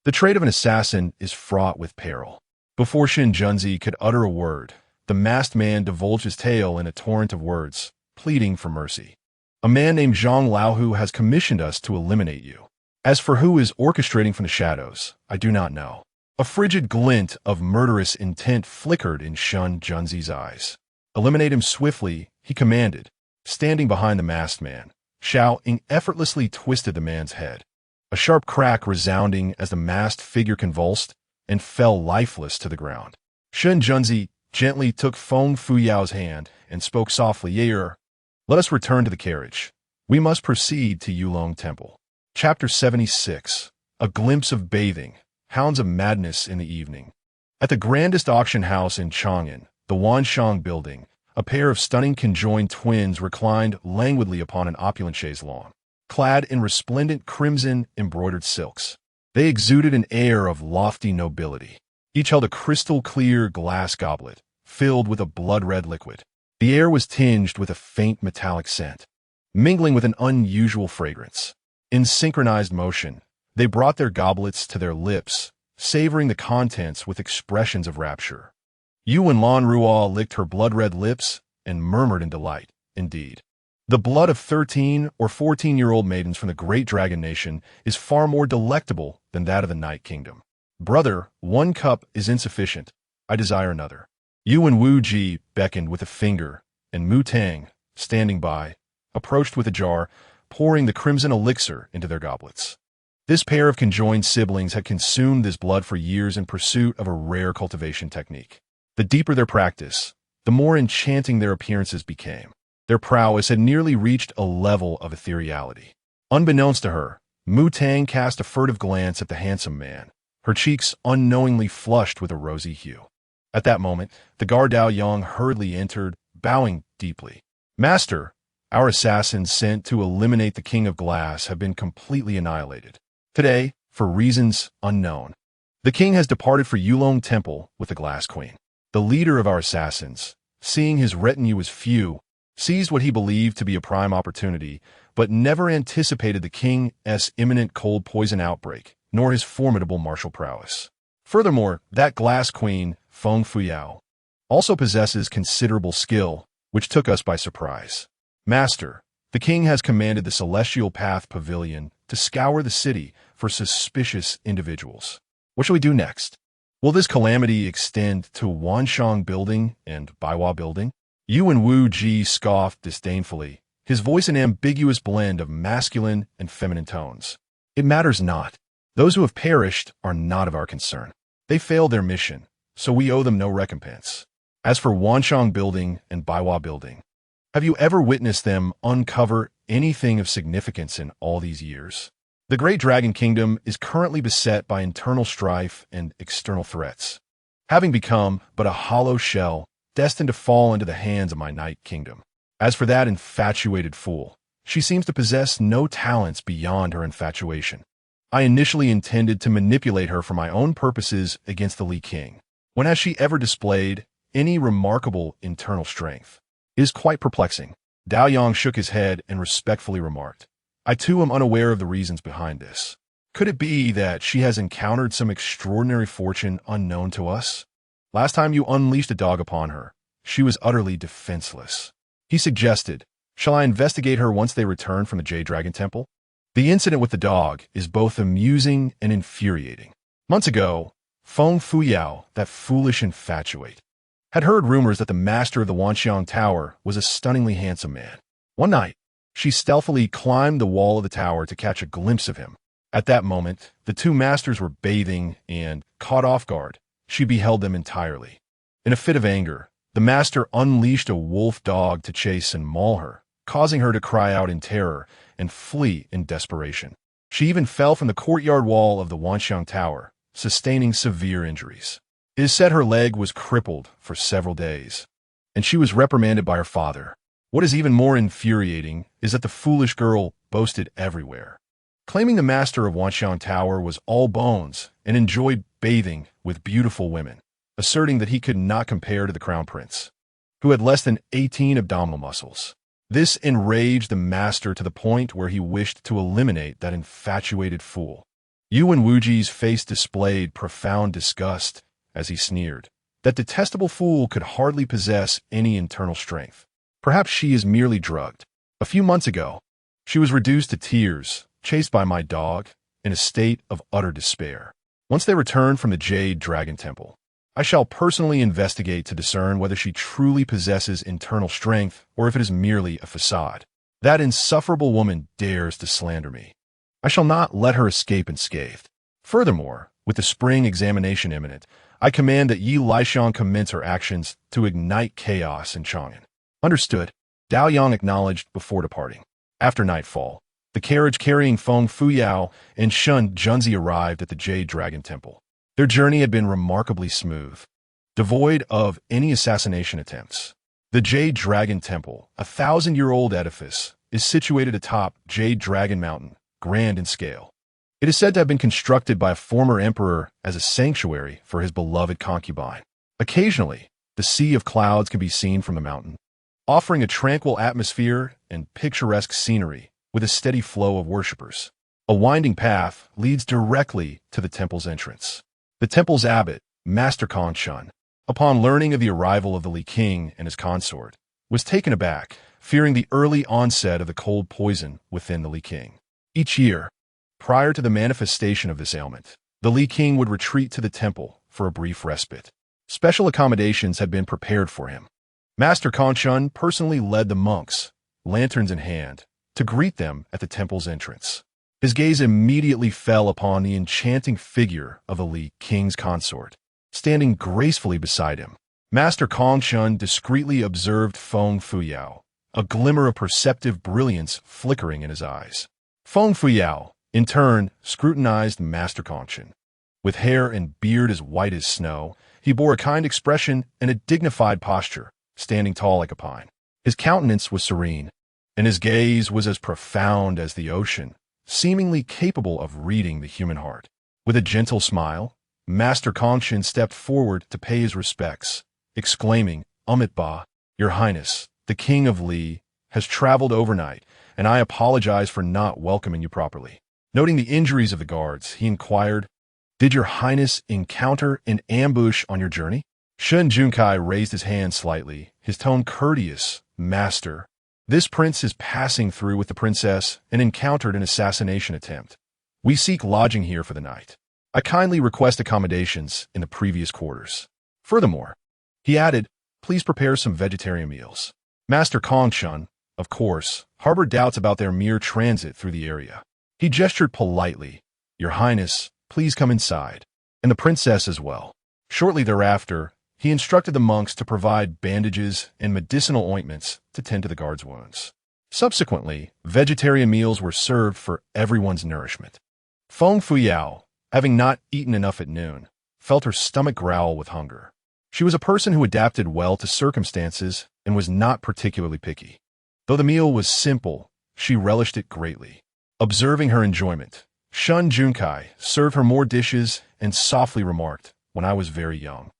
The trait of an assassin is fraught with peril. Before Shun Junzi could utter a word, the masked man divulged his tale in a torrent of words, pleading for mercy. A man named Zhang Laohu has commissioned us to eliminate you. As for who is orchestrating from the shadows, I do not know. A frigid glint of murderous intent flickered in Shun Junzi's eyes. Eliminate him swiftly, he commanded, standing behind the masked man. Shao Ying effortlessly twisted the man's head, a sharp crack resounding as the masked figure convulsed and fell lifeless to the ground. Shun Junzi gently took Feng Fuyao's hand and spoke softly, let us return to the carriage. We must proceed to Yulong Temple. Chapter 76. A glimpse of bathing, hounds of madness in the evening. At the grandest auction house in Chang'an, the Wanshang building, a pair of stunning conjoined twins reclined languidly upon an opulent chaise lawn, clad in resplendent crimson embroidered silks. They exuded an air of lofty nobility. Each held a crystal-clear glass goblet, filled with a blood-red liquid. The air was tinged with a faint metallic scent, mingling with an unusual fragrance. In synchronized motion, they brought their goblets to their lips, savoring the contents with expressions of rapture. Yuan Lan Ruo licked her blood-red lips and murmured in delight, indeed. The blood of 13 or 14-year-old maidens from the great dragon nation is far more delectable than that of the Night Kingdom. Brother, 1 cup is insufficient. I desire another. Yuan Wuji beckoned with a finger, and Mu Tang, standing by, approached with a jar, pouring the crimson elixir into their goblets. This pair of conjoined siblings had consumed this blood for years in pursuit of a rare cultivation technique. The deeper their practice, the more enchanting their appearances became. Their prowess had nearly reached a level of ethereality. Unbeknownst to her, Mu Tang cast a furtive glance at the handsome man, her cheeks unknowingly flushed with a rosy hue. At that moment, the Gardao Yang hurriedly entered, bowing deeply. Master, our assassins sent to eliminate the King of Glass have been completely annihilated. Today, for reasons unknown, the king has departed for Yulong Temple with the Glass Queen. The leader of our assassins, seeing his retinue was few, seized what he believed to be a prime opportunity, but never anticipated the king's imminent cold poison outbreak, nor his formidable martial prowess. Furthermore, that Glass Queen, Feng Fuyao, also possesses considerable skill, which took us by surprise. Master, the king has commanded the Celestial Path Pavilion to scour the city for suspicious individuals. What shall we do next? Will this calamity extend to Wanshang Building and Baiwa Building? Yuan Wu Ji scoffed disdainfully, his voice an ambiguous blend of masculine and feminine tones. It matters not. Those who have perished are not of our concern. They failed their mission, so we owe them no recompense. As for Wanxiang Building and Baiwa Building, have you ever witnessed them uncover anything of significance in all these years? The Great Dragon Kingdom is currently beset by internal strife and external threats, having become but a hollow shell destined to fall into the hands of my Night Kingdom. As for that infatuated fool, she seems to possess no talents beyond her infatuation. I initially intended to manipulate her for my own purposes against the Li King. When has she ever displayed any remarkable internal strength? It is quite perplexing. Dao Yang shook his head and respectfully remarked, I too am unaware of the reasons behind this. Could it be that she has encountered some extraordinary fortune unknown to us? Last time you unleashed a dog upon her, she was utterly defenseless. He suggested, shall I investigate her once they return from the Jade Dragon Temple? The incident with the dog is both amusing and infuriating. Months ago, Feng Fuyao, that foolish infatuate, had heard rumors that the master of the Wanxiang Tower was a stunningly handsome man. One night, she stealthily climbed the wall of the tower to catch a glimpse of him. At that moment, the two masters were bathing and, caught off guard, she beheld them entirely. In a fit of anger, the master unleashed a wolf dog to chase and maul her, causing her to cry out in terror and flee in desperation. She even fell from the courtyard wall of the Wanxiang Tower, sustaining severe injuries. It is said her leg was crippled for several days, and she was reprimanded by her father. What is even more infuriating is that the foolish girl boasted everywhere, claiming the master of Wanxiang Tower was all bones and enjoyed bathing with beautiful women, asserting that he could not compare to the crown prince, who had less than 18 abdominal muscles. This enraged the master to the point where he wished to eliminate that infatuated fool. Yuan Wuji's face displayed profound disgust as he sneered. That detestable fool could hardly possess any internal strength. Perhaps she is merely drugged. A few months ago, she was reduced to tears, chased by my dog, in a state of utter despair. Once they return from the Jade Dragon Temple, I shall personally investigate to discern whether she truly possesses internal strength or if it is merely a facade. That insufferable woman dares to slander me. I shall not let her escape unscathed. Furthermore, with the spring examination imminent, I command that Yi Laixiang commence her actions to ignite chaos in Chang'an. Understood, Dao Yang acknowledged before departing. After nightfall, the carriage carrying Feng Fuyao and Shun Junzi arrived at the Jade Dragon Temple. Their journey had been remarkably smooth, devoid of any assassination attempts. The Jade Dragon Temple, a 1,000-year-old edifice, is situated atop Jade Dragon Mountain, grand in scale. It is said to have been constructed by a former emperor as a sanctuary for his beloved concubine. Occasionally, the sea of clouds can be seen from the mountain, offering a tranquil atmosphere and picturesque scenery with a steady flow of worshippers. A winding path leads directly to the temple's entrance. The temple's abbot, Master Kongshun, upon learning of the arrival of the Li King and his consort, was taken aback, fearing the early onset of the cold poison within the Li King. Each year, prior to the manifestation of this ailment, the Li King would retreat to the temple for a brief respite. Special accommodations had been prepared for him. Master Kongshun personally led the monks, lanterns in hand, to greet them at the temple's entrance. His gaze immediately fell upon the enchanting figure of the Li King's consort, standing gracefully beside him. Master Kongshun discreetly observed Feng Fuyao, a glimmer of perceptive brilliance flickering in his eyes. Feng Fuyao, in turn, scrutinized Master Kongshun. With hair and beard as white as snow, he bore a kind expression and a dignified posture, standing tall like a pine. His countenance was serene, and his gaze was as profound as the ocean, seemingly capable of reading the human heart. With a gentle smile, Master Kongshun stepped forward to pay his respects, exclaiming, Ba, Your Highness, the King of Li, has traveled overnight, and I apologize for not welcoming you properly. Noting the injuries of the guards, he inquired, Did Your Highness encounter an ambush on your journey? Shun Junkai raised his hand slightly, his tone courteous. Master, this prince is passing through with the princess and encountered an assassination attempt. We seek lodging here for the night. I kindly request accommodations in the previous quarters. Furthermore, he added, please prepare some vegetarian meals. Master Kongshun, of course, harbored doubts about their mere transit through the area. He gestured politely, Your Highness, please come inside, and the princess as well. Shortly thereafter, He instructed the monks to provide bandages and medicinal ointments to tend to the guards' wounds. Subsequently, vegetarian meals were served for everyone's nourishment. Feng Fuyao, having not eaten enough at noon, felt her stomach growl with hunger. She was a person who adapted well to circumstances and was not particularly picky. Though the meal was simple, she relished it greatly. Observing her enjoyment, Shun Junkai served her more dishes and softly remarked, "When I was very young,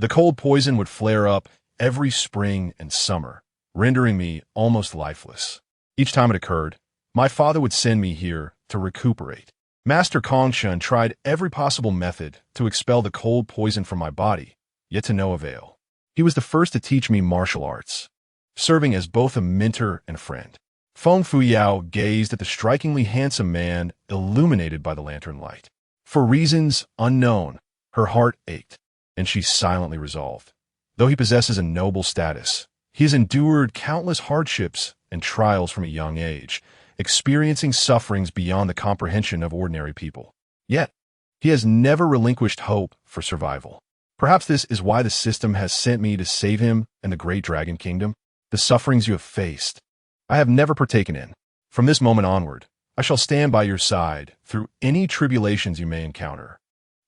the cold poison would flare up every spring and summer, rendering me almost lifeless. Each time it occurred, my father would send me here to recuperate. Master Kongshun tried every possible method to expel the cold poison from my body, yet to no avail. He was the first to teach me martial arts, serving as both a mentor and friend." Feng Fuyao gazed at the strikingly handsome man illuminated by the lantern light. For reasons unknown, her heart ached, and she silently resolved. Though he possesses a noble status, he has endured countless hardships and trials from a young age, experiencing sufferings beyond the comprehension of ordinary people. Yet, he has never relinquished hope for survival. Perhaps this is why the system has sent me to save him and the great Dragon Kingdom. The sufferings you have faced, I have never partaken in. From this moment onward, I shall stand by your side through any tribulations you may encounter.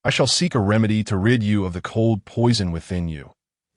I shall seek a remedy to rid you of the cold poison within you,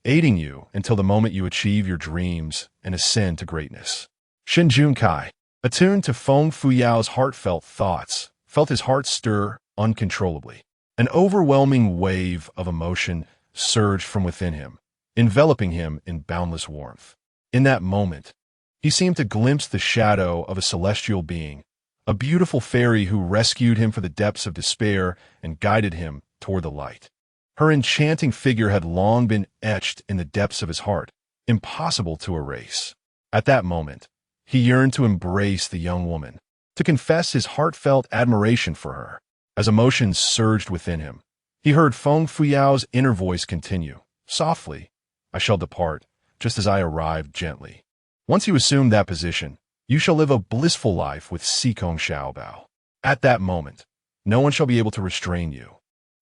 aiding you until the moment you achieve your dreams and ascend to greatness. Shin Junkai, attuned to Feng Fuyao's heartfelt thoughts, felt his heart stir uncontrollably. An overwhelming wave of emotion surged from within him, enveloping him in boundless warmth. In that moment, he seemed to glimpse the shadow of a celestial being, a beautiful fairy who rescued him from the depths of despair and guided him toward the light. Her enchanting figure had long been etched in the depths of his heart, impossible to erase. At that moment, he yearned to embrace the young woman, to confess his heartfelt admiration for her. As emotions surged within him, he heard Feng Fuyao's inner voice continue, softly, "I shall depart, just as I arrived gently. Once you assume that position, you shall live a blissful life with Sikong Xiaobao. At that moment, no one shall be able to restrain you.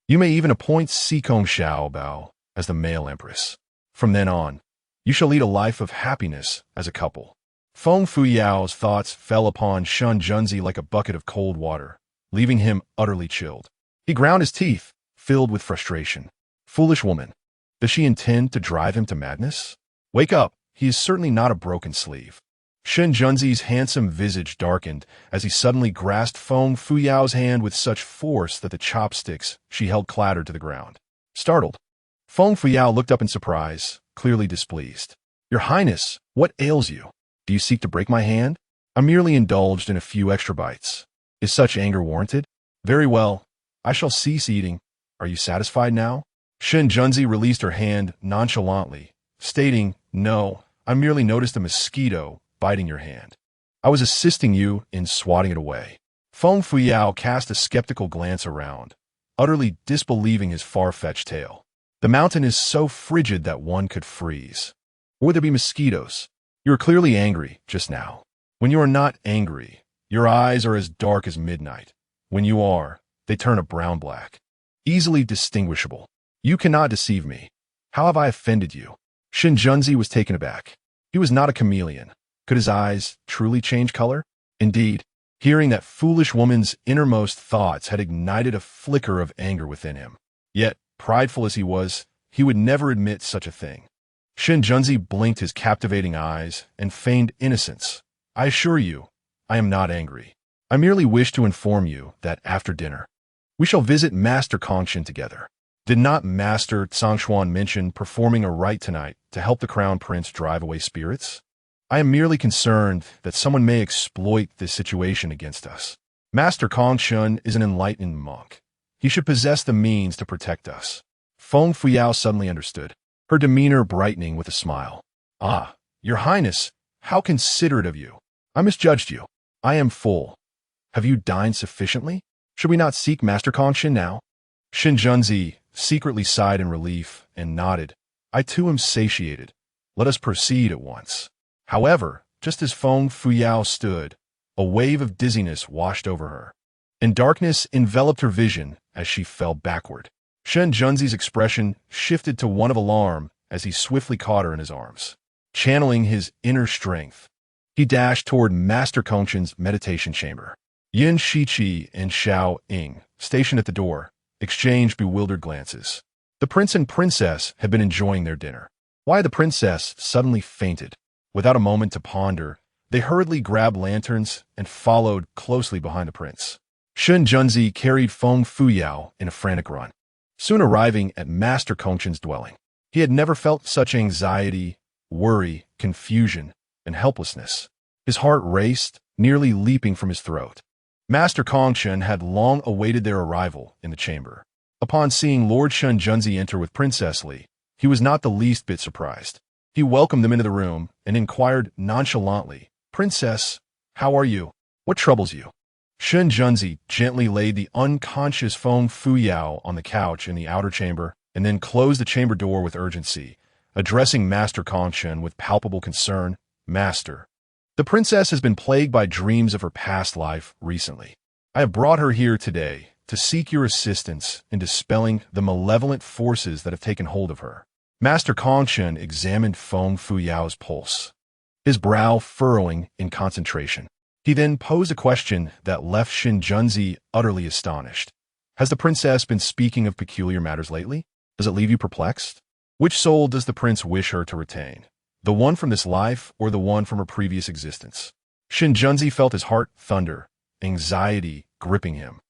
You may even appoint Sikong Xiaobao as the male empress. From then on, you shall lead a life of happiness as a couple." Feng Fuyao's thoughts fell upon Shun Junzi like a bucket of cold water, leaving him utterly chilled. He ground his teeth, filled with frustration. Foolish woman. Does she intend to drive him to madness? Wake up. He is certainly not a broken sleeve. Shin Junzi's handsome visage darkened as he suddenly grasped Feng Fuyao's hand with such force that the chopsticks she held clattered to the ground. Startled, Feng Fuyao looked up in surprise, clearly displeased. "Your Highness, what ails you? Do you seek to break my hand? I merely indulged in a few extra bites. Is such anger warranted? Very well, I shall cease eating. Are you satisfied now?" Shin Junzi released her hand nonchalantly, stating, "No, I merely noticed a mosquito biting your hand. I was assisting you in swatting it away." Feng Fuyao cast a skeptical glance around, utterly disbelieving his far-fetched tale. The mountain is so frigid that one could freeze. Or would there be mosquitoes? You are clearly angry just now. When you are not angry, your eyes are as dark as midnight. When you are, they turn a brown-black. Easily distinguishable. You cannot deceive me. How have I offended you? Shin Junzi was taken aback. He was not a chameleon. Could his eyes truly change color? Indeed, hearing that foolish woman's innermost thoughts had ignited a flicker of anger within him. Yet, prideful as he was, he would never admit such a thing. Shin Junzi blinked his captivating eyes and feigned innocence. "I assure you, I am not angry. I merely wish to inform you that after dinner, we shall visit Master Kongshin together. Did not Master Tsangxuan mention performing a rite tonight to help the Crown Prince drive away spirits? I am merely concerned that someone may exploit this situation against us. Master Kongshin is an enlightened monk. He should possess the means to protect us." Feng Fuyao suddenly understood, her demeanor brightening with a smile. "Ah, Your Highness, how considerate of you. I misjudged you. I am full. Have you dined sufficiently? Should we not seek Master Kongshin now?" Shin Junzi secretly sighed in relief and nodded. "I too am satiated. Let us proceed at once." However, just as Feng Fuyao stood, a wave of dizziness washed over her, and darkness enveloped her vision as she fell backward. Shen Junzi's expression shifted to one of alarm as he swiftly caught her in his arms. Channeling his inner strength, he dashed toward Master Kongshen's meditation chamber. Yin Shiqi and Xiao Ying, stationed at the door, exchanged bewildered glances. The prince and princess had been enjoying their dinner. Why the princess suddenly fainted? Without a moment to ponder, they hurriedly grabbed lanterns and followed closely behind the prince. Shen Junzi carried Feng Fuyao in a frantic run. Soon arriving at Master Kongshen's dwelling, he had never felt such anxiety, worry, confusion, and helplessness. His heart raced, nearly leaping from his throat. Master Kongshen had long awaited their arrival in the chamber. Upon seeing Lord Shen Junzi enter with Princess Li, he was not the least bit surprised. He welcomed them into the room and inquired nonchalantly, "Princess, how are you? What troubles you?" Shen Junzi gently laid the unconscious Feng Fuyao on the couch in the outer chamber and then closed the chamber door with urgency, addressing Master Kongshen with palpable concern. "Master, the princess has been plagued by dreams of her past life recently. I have brought her here today to seek your assistance in dispelling the malevolent forces that have taken hold of her." Master Kongshen examined Feng Fuyao's pulse, his brow furrowing in concentration. He then posed a question that left Shen Junzi utterly astonished. "Has the princess been speaking of peculiar matters lately? Does it leave you perplexed? Which soul does the prince wish her to retain? The one from this life or the one from her previous existence?" Shen Junzi felt his heart thunder, anxiety gripping him.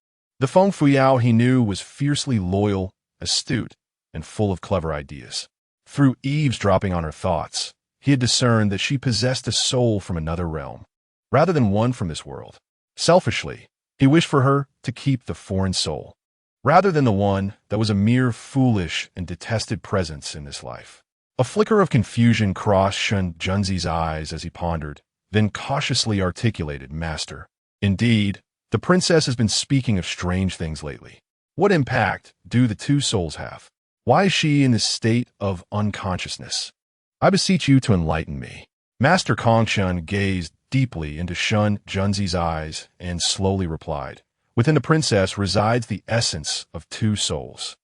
The Feng Fuyao he knew was fiercely loyal, astute, and full of clever ideas. Through eavesdropping on her thoughts, he had discerned that she possessed a soul from another realm, rather than one from this world. Selfishly, he wished for her to keep the foreign soul, rather than the one that was a mere foolish and detested presence in this life. A flicker of confusion crossed Shen Junzi's eyes as he pondered, then cautiously articulated, "Master, indeed, the princess has been speaking of strange things lately. What impact do the two souls have? Why is she in this state of unconsciousness? I beseech you to enlighten me." Master Kongshen gazed deeply into Shen Junzi's eyes and slowly replied, "Within the princess resides the essence of two souls.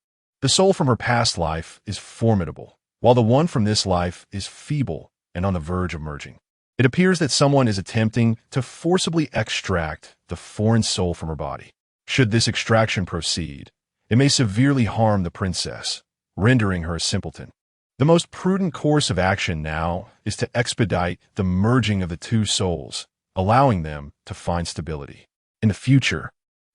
The soul from her past life is formidable, while the one from this life is feeble and on the verge of merging. It appears that someone is attempting to forcibly extract the foreign soul from her body. Should this extraction proceed, it may severely harm the princess, rendering her a simpleton. The most prudent course of action now is to expedite the merging of the two souls, allowing them to find stability. In the future,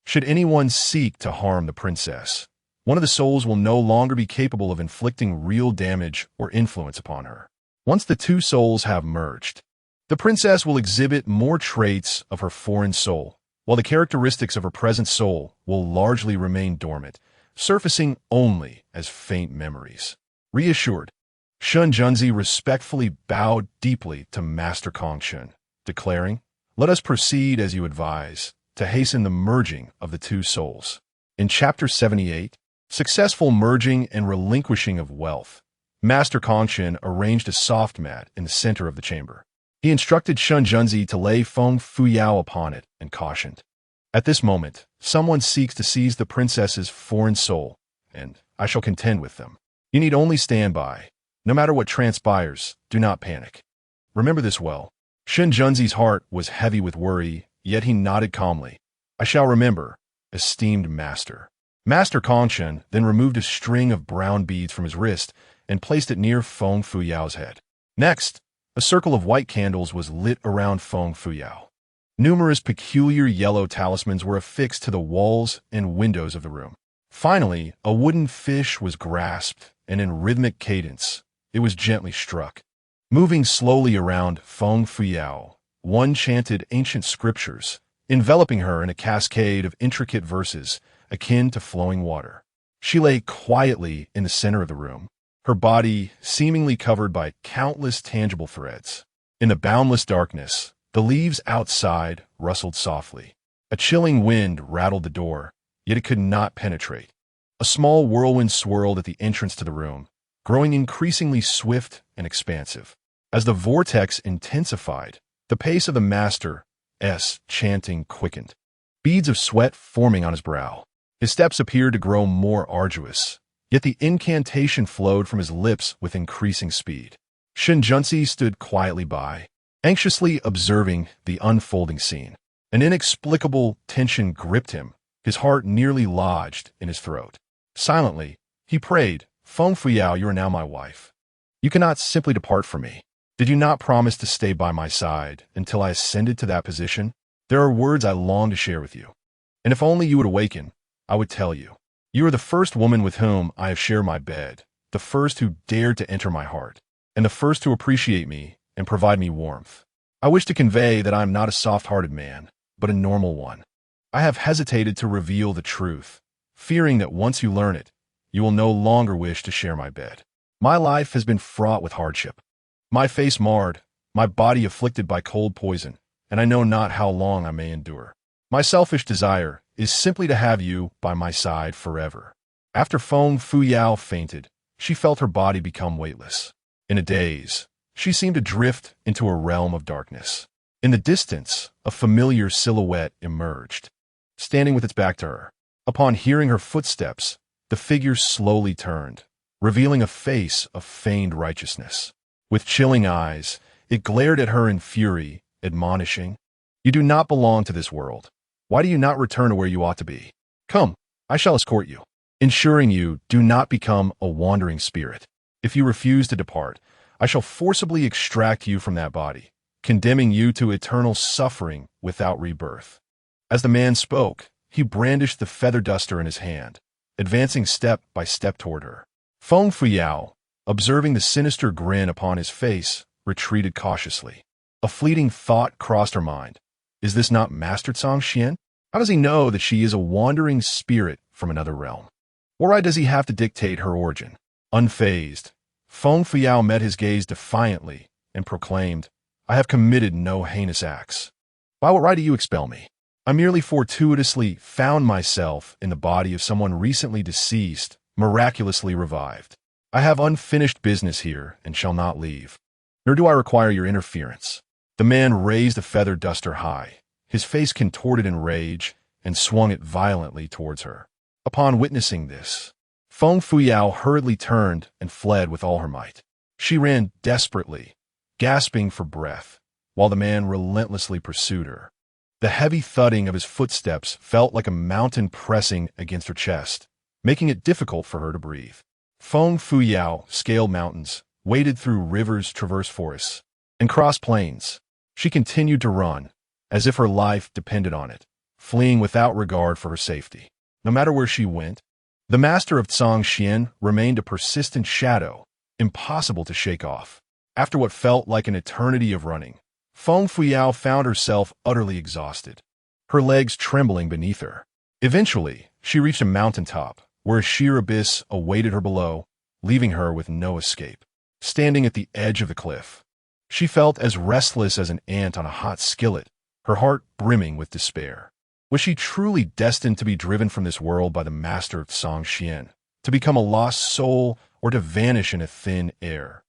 should anyone seek to harm the princess, one of the souls will no longer be capable of inflicting real damage or influence upon her. Once the two souls have merged, the princess will exhibit more traits of her foreign soul, while the characteristics of her present soul will largely remain dormant, surfacing only as faint memories." Reassured, Shen Junzi respectfully bowed deeply to Master Kongshen, declaring, "Let us proceed as you advise, to hasten the merging of the two souls." In Chapter 78, Successful Merging and Relinquishing of Wealth, Master Kongshen arranged a soft mat in the center of the chamber. He instructed Shen Junzi to lay Feng Fuyao upon it and cautioned, "At this moment, someone seeks to seize the princess's foreign soul, and I shall contend with them. You need only stand by. No matter what transpires, do not panic. Remember this well." Shen Junzi's heart was heavy with worry, yet he nodded calmly. "I shall remember, esteemed master." Master Kongshen then removed a string of brown beads from his wrist and placed it near Feng Fuyao's head. Next, a circle of white candles was lit around Feng Fuyao. Numerous peculiar yellow talismans were affixed to the walls and windows of the room. Finally, a wooden fish was grasped, and in rhythmic cadence, it was gently struck. Moving slowly around Feng Fuyao, one chanted ancient scriptures, enveloping her in a cascade of intricate verses akin to flowing water. She lay quietly in the center of the room, her body seemingly covered by countless tangible threads. In the boundless darkness, the leaves outside rustled softly. A chilling wind rattled the door, yet it could not penetrate. A small whirlwind swirled at the entrance to the room, growing increasingly swift and expansive. As the vortex intensified, the pace of the master's chanting quickened, beads of sweat forming on his brow. His steps appeared to grow more arduous, Yet the incantation flowed from his lips with increasing speed. Shinjunzi stood quietly by, anxiously observing the unfolding scene. An inexplicable tension gripped him, his heart nearly lodged in his throat. Silently, he prayed, "Feng Fuyao, you are now my wife. You cannot simply depart from me. Did you not promise to stay by my side until I ascended to that position? There are words I long to share with you. And if only you would awaken, I would tell you. You are the first woman with whom I have shared my bed, the first who dared to enter my heart, and the first to appreciate me and provide me warmth. I wish to convey that I am not a soft-hearted man, but a normal one. I have hesitated to reveal the truth, fearing that once you learn it, you will no longer wish to share my bed. My life has been fraught with hardship. My face marred, my body afflicted by cold poison, and I know not how long I may endure. My selfish desire is simply to have you by my side forever." After Feng Fuyao fainted, she felt her body become weightless. In a daze, she seemed to drift into a realm of darkness. In the distance, a familiar silhouette emerged, standing with its back to her. Upon hearing her footsteps, the figure slowly turned, revealing a face of feigned righteousness. With chilling eyes, it glared at her in fury, admonishing, "You do not belong to this world. Why do you not return to where you ought to be? Come, I shall escort you, ensuring you do not become a wandering spirit. If you refuse to depart, I shall forcibly extract you from that body, condemning you to eternal suffering without rebirth." As the man spoke, he brandished the feather duster in his hand, advancing step by step toward her. Feng Fuyao, observing the sinister grin upon his face, retreated cautiously. A fleeting thought crossed her mind. Is this not Master Tsang Xian? How does he know that she is a wandering spirit from another realm? Why does he have to dictate her origin? Unfazed, Feng Fuyao met his gaze defiantly and proclaimed, "I have committed no heinous acts. By what right do you expel me? I merely fortuitously found myself in the body of someone recently deceased, miraculously revived. I have unfinished business here and shall not leave. Nor do I require your interference." The man raised the feather duster high, his face contorted in rage, and swung it violently towards her. Upon witnessing this, Feng Fuyao hurriedly turned and fled with all her might. She ran desperately, gasping for breath, while the man relentlessly pursued her. The heavy thudding of his footsteps felt like a mountain pressing against her chest, making it difficult for her to breathe. Feng Fuyao scaled mountains, waded through rivers, traversed forests, and crossed plains. She continued to run, as if her life depended on it, fleeing without regard for her safety. No matter where she went, the master of Tsang Xian remained a persistent shadow, impossible to shake off. After what felt like an eternity of running, Feng Fuyao found herself utterly exhausted, her legs trembling beneath her. Eventually, she reached a mountaintop, where a sheer abyss awaited her below, leaving her with no escape. Standing at the edge of the cliff, she felt as restless as an ant on a hot skillet, her heart brimming with despair. Was she truly destined to be driven from this world by the master of Tsang Xian, to become a lost soul, or to vanish in a thin air?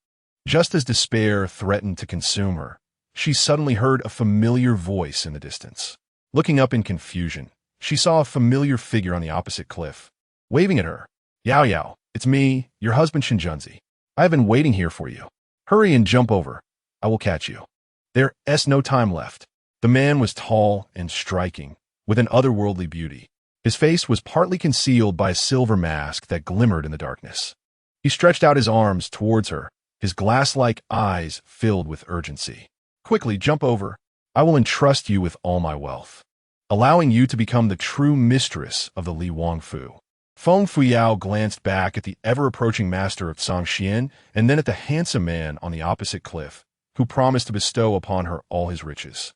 Just as despair threatened to consume her, she suddenly heard a familiar voice in the distance. Looking up in confusion, she saw a familiar figure on the opposite cliff, waving at her. "Yao Yao, it's me, your husband Shinjunzi. I have been waiting here for you. Hurry and jump over. I will catch you." There's no time left. The man was tall and striking, with an otherworldly beauty. His face was partly concealed by a silver mask that glimmered in the darkness. He stretched out his arms towards her, his glass-like eyes filled with urgency. "Quickly, jump over. I will entrust you with all my wealth, allowing you to become the true mistress of the Li Wangfu." Feng Fuyao glanced back at the ever-approaching master of Tsang Xian and then at the handsome man on the opposite cliff, who promised to bestow upon her all his riches.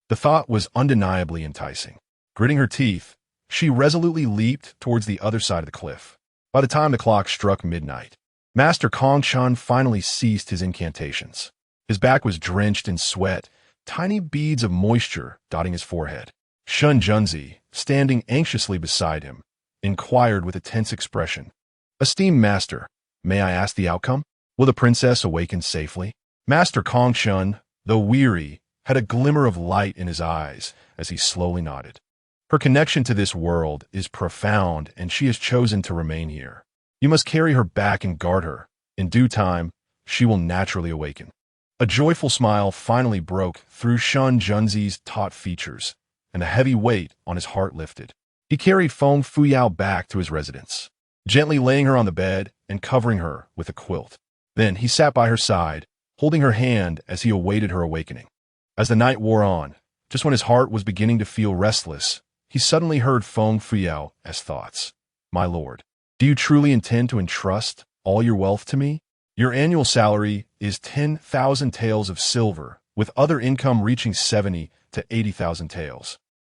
The thought was undeniably enticing. Gritting her teeth, she resolutely leaped towards the other side of the cliff. By the time the clock struck midnight, Master Kongshan finally ceased his incantations. His back was drenched in sweat, tiny beads of moisture dotting his forehead. Shun Junzi, standing anxiously beside him, inquired with a tense expression, "Esteemed master, may I ask the outcome? Will the princess awaken safely?" Master Kongshan, though weary, had a glimmer of light in his eyes as he slowly nodded. "Her connection to this world is profound, and she has chosen to remain here. You must carry her back and guard her. In due time, she will naturally awaken. A joyful smile finally broke through Shun Junzi's taut features, and a heavy weight on his heart lifted. He carried Feng Fuyao back to his residence, gently laying her on the bed and covering her with a quilt. Then he sat by her side, holding her hand as he awaited her awakening. As the night wore on, just when his heart was beginning to feel restless, he suddenly heard Feng Fuyao's thoughts. "My lord, do you truly intend to entrust all your wealth to me? Your annual salary is 10,000 taels of silver, with other income reaching 70 to 80,000 taels."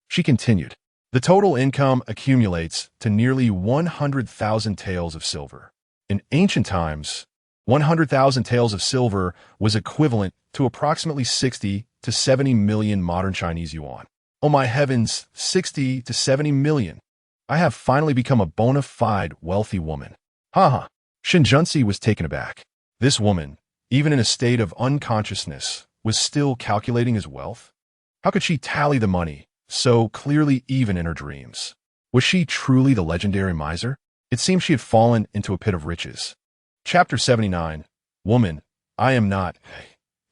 She continued. The total income accumulates to nearly 100,000 taels of silver. In ancient times, 100,000 taels of silver was equivalent to approximately 60 to 70 million modern Chinese yuan. Oh my heavens, 60 to 70 million. I have finally become a bona fide wealthy woman. Haha. Shen Junzi was taken aback. This woman, even in a state of unconsciousness, was still calculating his wealth? How could she tally the money so clearly even in her dreams? Was she truly the legendary miser? It seemed she had fallen into a pit of riches. Chapter 79. Woman, I am not.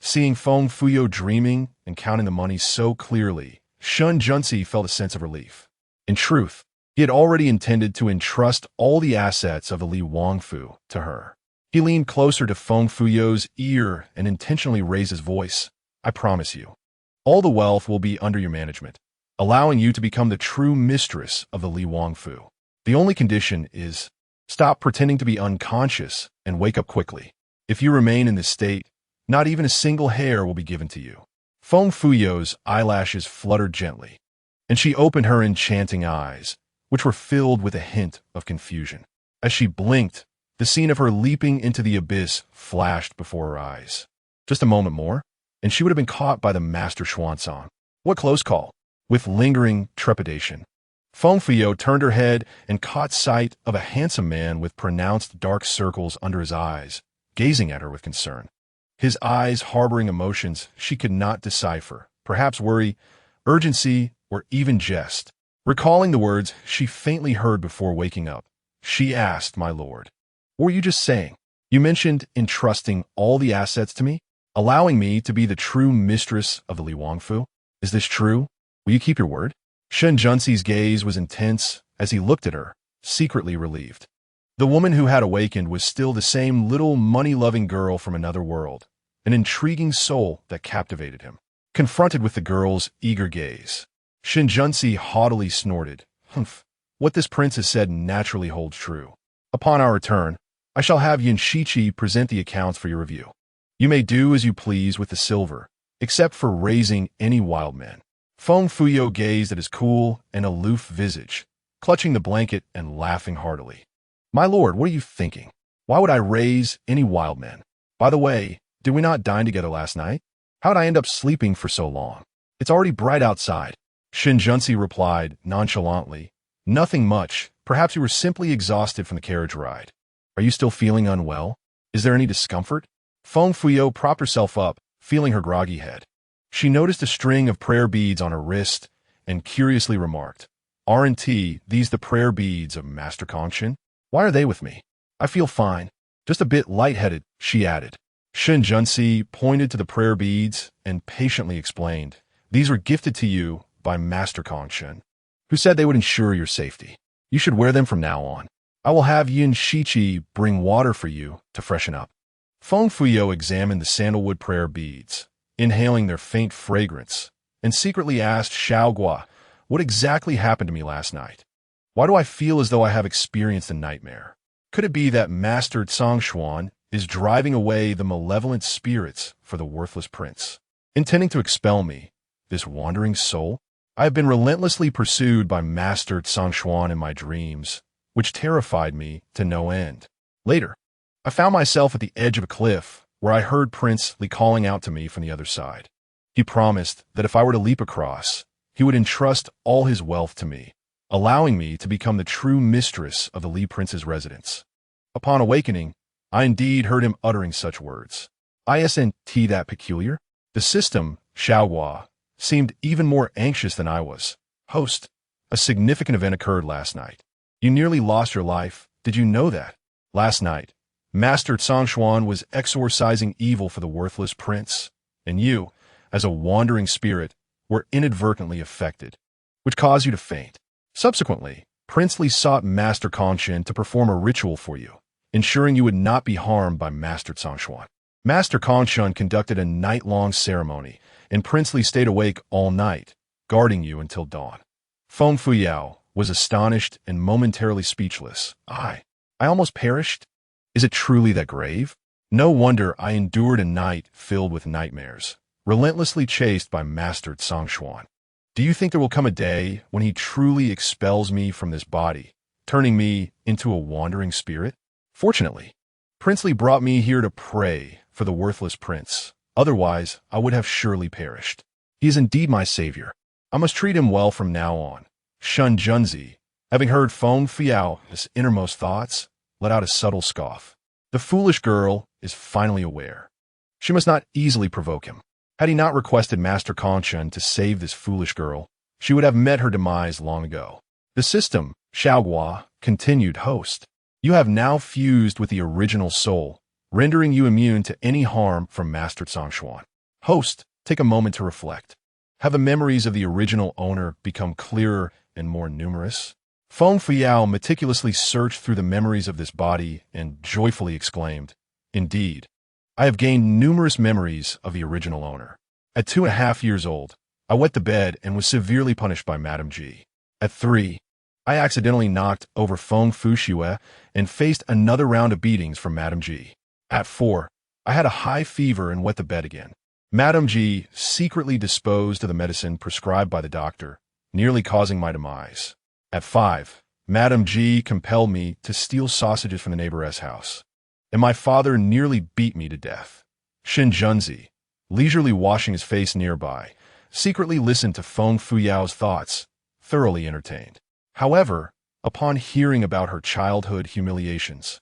Seeing Feng Fuyao dreaming and counting the money so clearly, Shun Junzi felt a sense of relief. In truth, he had already intended to entrust all the assets of the Li Wangfu to her. He leaned closer to Feng Fuyao's ear and intentionally raised his voice. "I promise you, all the wealth will be under your management, allowing you to become the true mistress of the Li Wangfu. The only condition is, stop pretending to be unconscious and wake up quickly. If you remain in this state, not even a single hair will be given to you." Feng Fuyao's eyelashes fluttered gently, and she opened her enchanting eyes, which were filled with a hint of confusion. As she blinked, the scene of her leaping into the abyss flashed before her eyes. Just a moment more, and she would have been caught by the master Xuanzang. What close call! With lingering trepidation, Feng Fuyao turned her head and caught sight of a handsome man with pronounced dark circles under his eyes, gazing at her with concern. His eyes harboring emotions she could not decipher, perhaps worry, urgency, or even jest. Recalling the words she faintly heard before waking up, she asked, "My lord, what were you just saying? You mentioned entrusting all the assets to me, allowing me to be the true mistress of the Li Wangfu. Is this true? Will you keep your word?" Shen Junzi's gaze was intense as he looked at her, secretly relieved. The woman who had awakened was still the same little money-loving girl from another world, an intriguing soul that captivated him. Confronted with the girl's eager gaze, Shen Junzi haughtily snorted. "Humph, what this prince has said naturally holds true. Upon our return, I shall have Yin Shiqi present the accounts for your review. You may do as you please with the silver, except for raising any wild men." Feng Fuyao gazed at his cool and aloof visage, clutching the blanket and laughing heartily. "My lord, what are you thinking? Why would I raise any wild men? By the way, did we not dine together last night? How'd I end up sleeping for so long? It's already bright outside." Shen Junzi replied nonchalantly, "Nothing much. Perhaps you were simply exhausted from the carriage ride. Are you still feeling unwell? Is there any discomfort?" Feng Fuyao propped herself up, feeling her groggy head. She noticed a string of prayer beads on her wrist and curiously remarked, "Aren't these the prayer beads of Master Kongshen? Why are they with me? I feel fine. Just a bit lightheaded," she added. Shen Junzi pointed to the prayer beads and patiently explained, "These were gifted to you by Master Kongshen, who said they would ensure your safety. You should wear them from now on. I will have Yin Shiqi bring water for you to freshen up." Feng Fuyao examined the sandalwood prayer beads, inhaling their faint fragrance, and secretly asked Xiaogua, "What exactly happened to me last night? Why do I feel as though I have experienced a nightmare? Could it be that Master Cangshuan is driving away the malevolent spirits for the worthless prince, intending to expel me, this wandering soul? I have been relentlessly pursued by Master Cangshuan in my dreams, which terrified me to no end. Later, I found myself at the edge of a cliff where I heard Prince Li calling out to me from the other side. He promised that if I were to leap across, he would entrust all his wealth to me, allowing me to become the true mistress of the Li Prince's residence. Upon awakening, I indeed heard him uttering such words. Isn't that peculiar? The system, Xiaohua, seemed even more anxious than I was. Host, a significant event occurred last night. You nearly lost your life. Did you know that? Last night, Master Tsongxuan was exorcising evil for the worthless prince, and you, as a wandering spirit, were inadvertently affected, which caused you to faint. Subsequently, Prince Li sought Master Kongshin to perform a ritual for you, ensuring you would not be harmed by Master Tsongxuan. Master Kongshin conducted a night-long ceremony, and Prince Li stayed awake all night, guarding you until dawn. Feng Fuyao was astonished and momentarily speechless. I almost perished? Is it truly that grave? No wonder I endured a night filled with nightmares, relentlessly chased by Master Tsongxuan. Do you think there will come a day when he truly expels me from this body, turning me into a wandering spirit? Fortunately, Prince Li brought me here to pray for the worthless prince. Otherwise, I would have surely perished. He is indeed my savior. I must treat him well from now on. Shun Junzi, having heard Feng Fuyao's innermost thoughts, let out a subtle scoff. The foolish girl is finally aware. She must not easily provoke him. Had he not requested Master Kongshin to save this foolish girl, she would have met her demise long ago. The system, Xiaoguo, continued. Host, you have now fused with the original soul, rendering you immune to any harm from Master Tsongxuan. Host, take a moment to reflect. Have the memories of the original owner become clearer and more numerous? Feng Fuyao meticulously searched through the memories of this body and joyfully exclaimed, Indeed, I have gained numerous memories of the original owner. At 2.5 years old, I wet the bed and was severely punished by Madame G. At 3, I accidentally knocked over Feng Fushue and faced another round of beatings from Madame G. At 4, I had a high fever and wet the bed again. Madame G secretly disposed of the medicine prescribed by the doctor, nearly causing my demise. At 5, Madame G compelled me to steal sausages from the neighbor's house, and my father nearly beat me to death. Shin Junzi, leisurely washing his face nearby, secretly listened to Feng Fuyao's thoughts, thoroughly entertained. However, upon hearing about her childhood humiliations,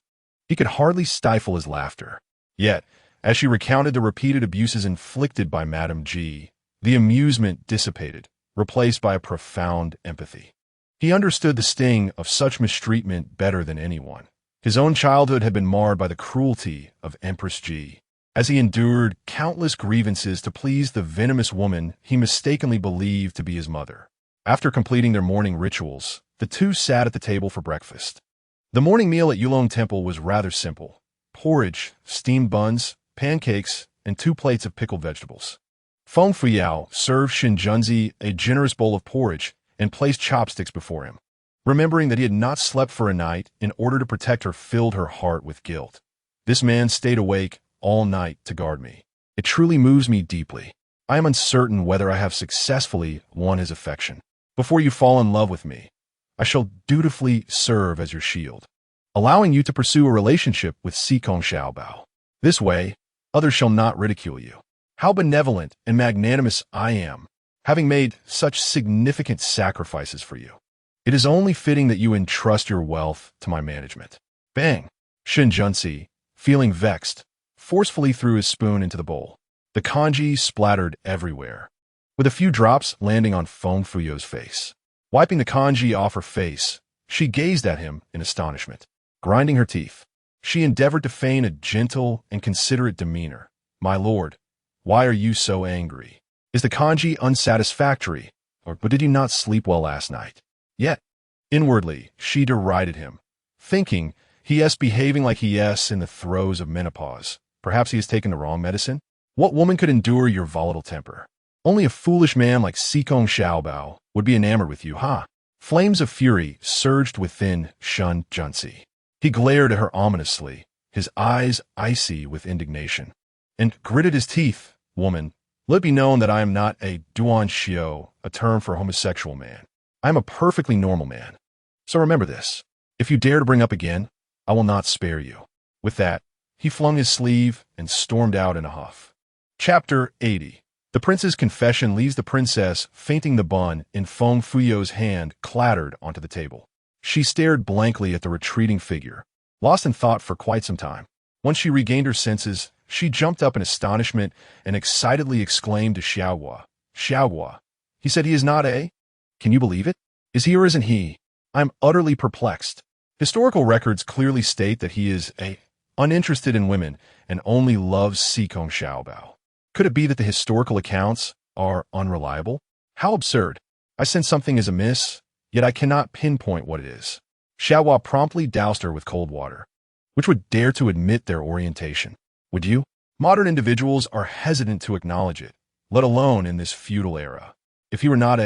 he could hardly stifle his laughter. Yet, as she recounted the repeated abuses inflicted by Madame G, the amusement dissipated, replaced by a profound empathy. He understood the sting of such mistreatment better than anyone. His own childhood had been marred by the cruelty of Empress G, as he endured countless grievances to please the venomous woman he mistakenly believed to be his mother. After completing their morning rituals, the two sat at the table for breakfast. The morning meal at Yulong Temple was rather simple: porridge, steamed buns, pancakes, and 2 plates of pickled vegetables. Feng Fuyao served Shin Junzi a generous bowl of porridge and placed chopsticks before him. Remembering that he had not slept for a night in order to protect her filled her heart with guilt. This man stayed awake all night to guard me. It truly moves me deeply. I am uncertain whether I have successfully won his affection. Before you fall in love with me, I shall dutifully serve as your shield, allowing you to pursue a relationship with Sikong Xiaobao. This way, others shall not ridicule you. How benevolent and magnanimous I am, having made such significant sacrifices for you. It is only fitting that you entrust your wealth to my management. Bang! Shin Junzi, feeling vexed, forcefully threw his spoon into the bowl. The kanji splattered everywhere, with a few drops landing on Feng Fuyao's face. Wiping the kanji off her face, she gazed at him in astonishment. Grinding her teeth, she endeavored to feign a gentle and considerate demeanor. My lord, why are you so angry? Is the kanji unsatisfactory, or did you not sleep well last night? Yet, inwardly, she derided him, thinking he is behaving like he is in the throes of menopause. Perhaps he has taken the wrong medicine? What woman could endure your volatile temper? Only a foolish man like Sikong Xiaobao would be enamored with you, huh? Flames of fury surged within Shun Junzi. He glared at her ominously, his eyes icy with indignation, and gritted his teeth. Woman, let it be known that I am not a duan xiao, a term for a homosexual man. I am a perfectly normal man. So remember this. If you dare to bring up again, I will not spare you. With that, he flung his sleeve and stormed out in a huff. Chapter 80. The prince's confession leaves the princess fainting. The bun in Feng Fuyao's hand clattered onto the table. She stared blankly at the retreating figure, lost in thought for quite some time. Once she regained her senses, she jumped up in astonishment and excitedly exclaimed to Xiaoguo, Xiaoguo, he said he is not a? Can you believe it? Is he or isn't he? I'm utterly perplexed. Historical records clearly state that he is uninterested in women and only loves Sikong Xiaobao. Could it be that the historical accounts are unreliable? How absurd. I sense something is amiss, yet I cannot pinpoint what it is. Xiaohua promptly doused her with cold water. Which would dare to admit their orientation? Would you? Modern individuals are hesitant to acknowledge it, let alone in this feudal era. If he were not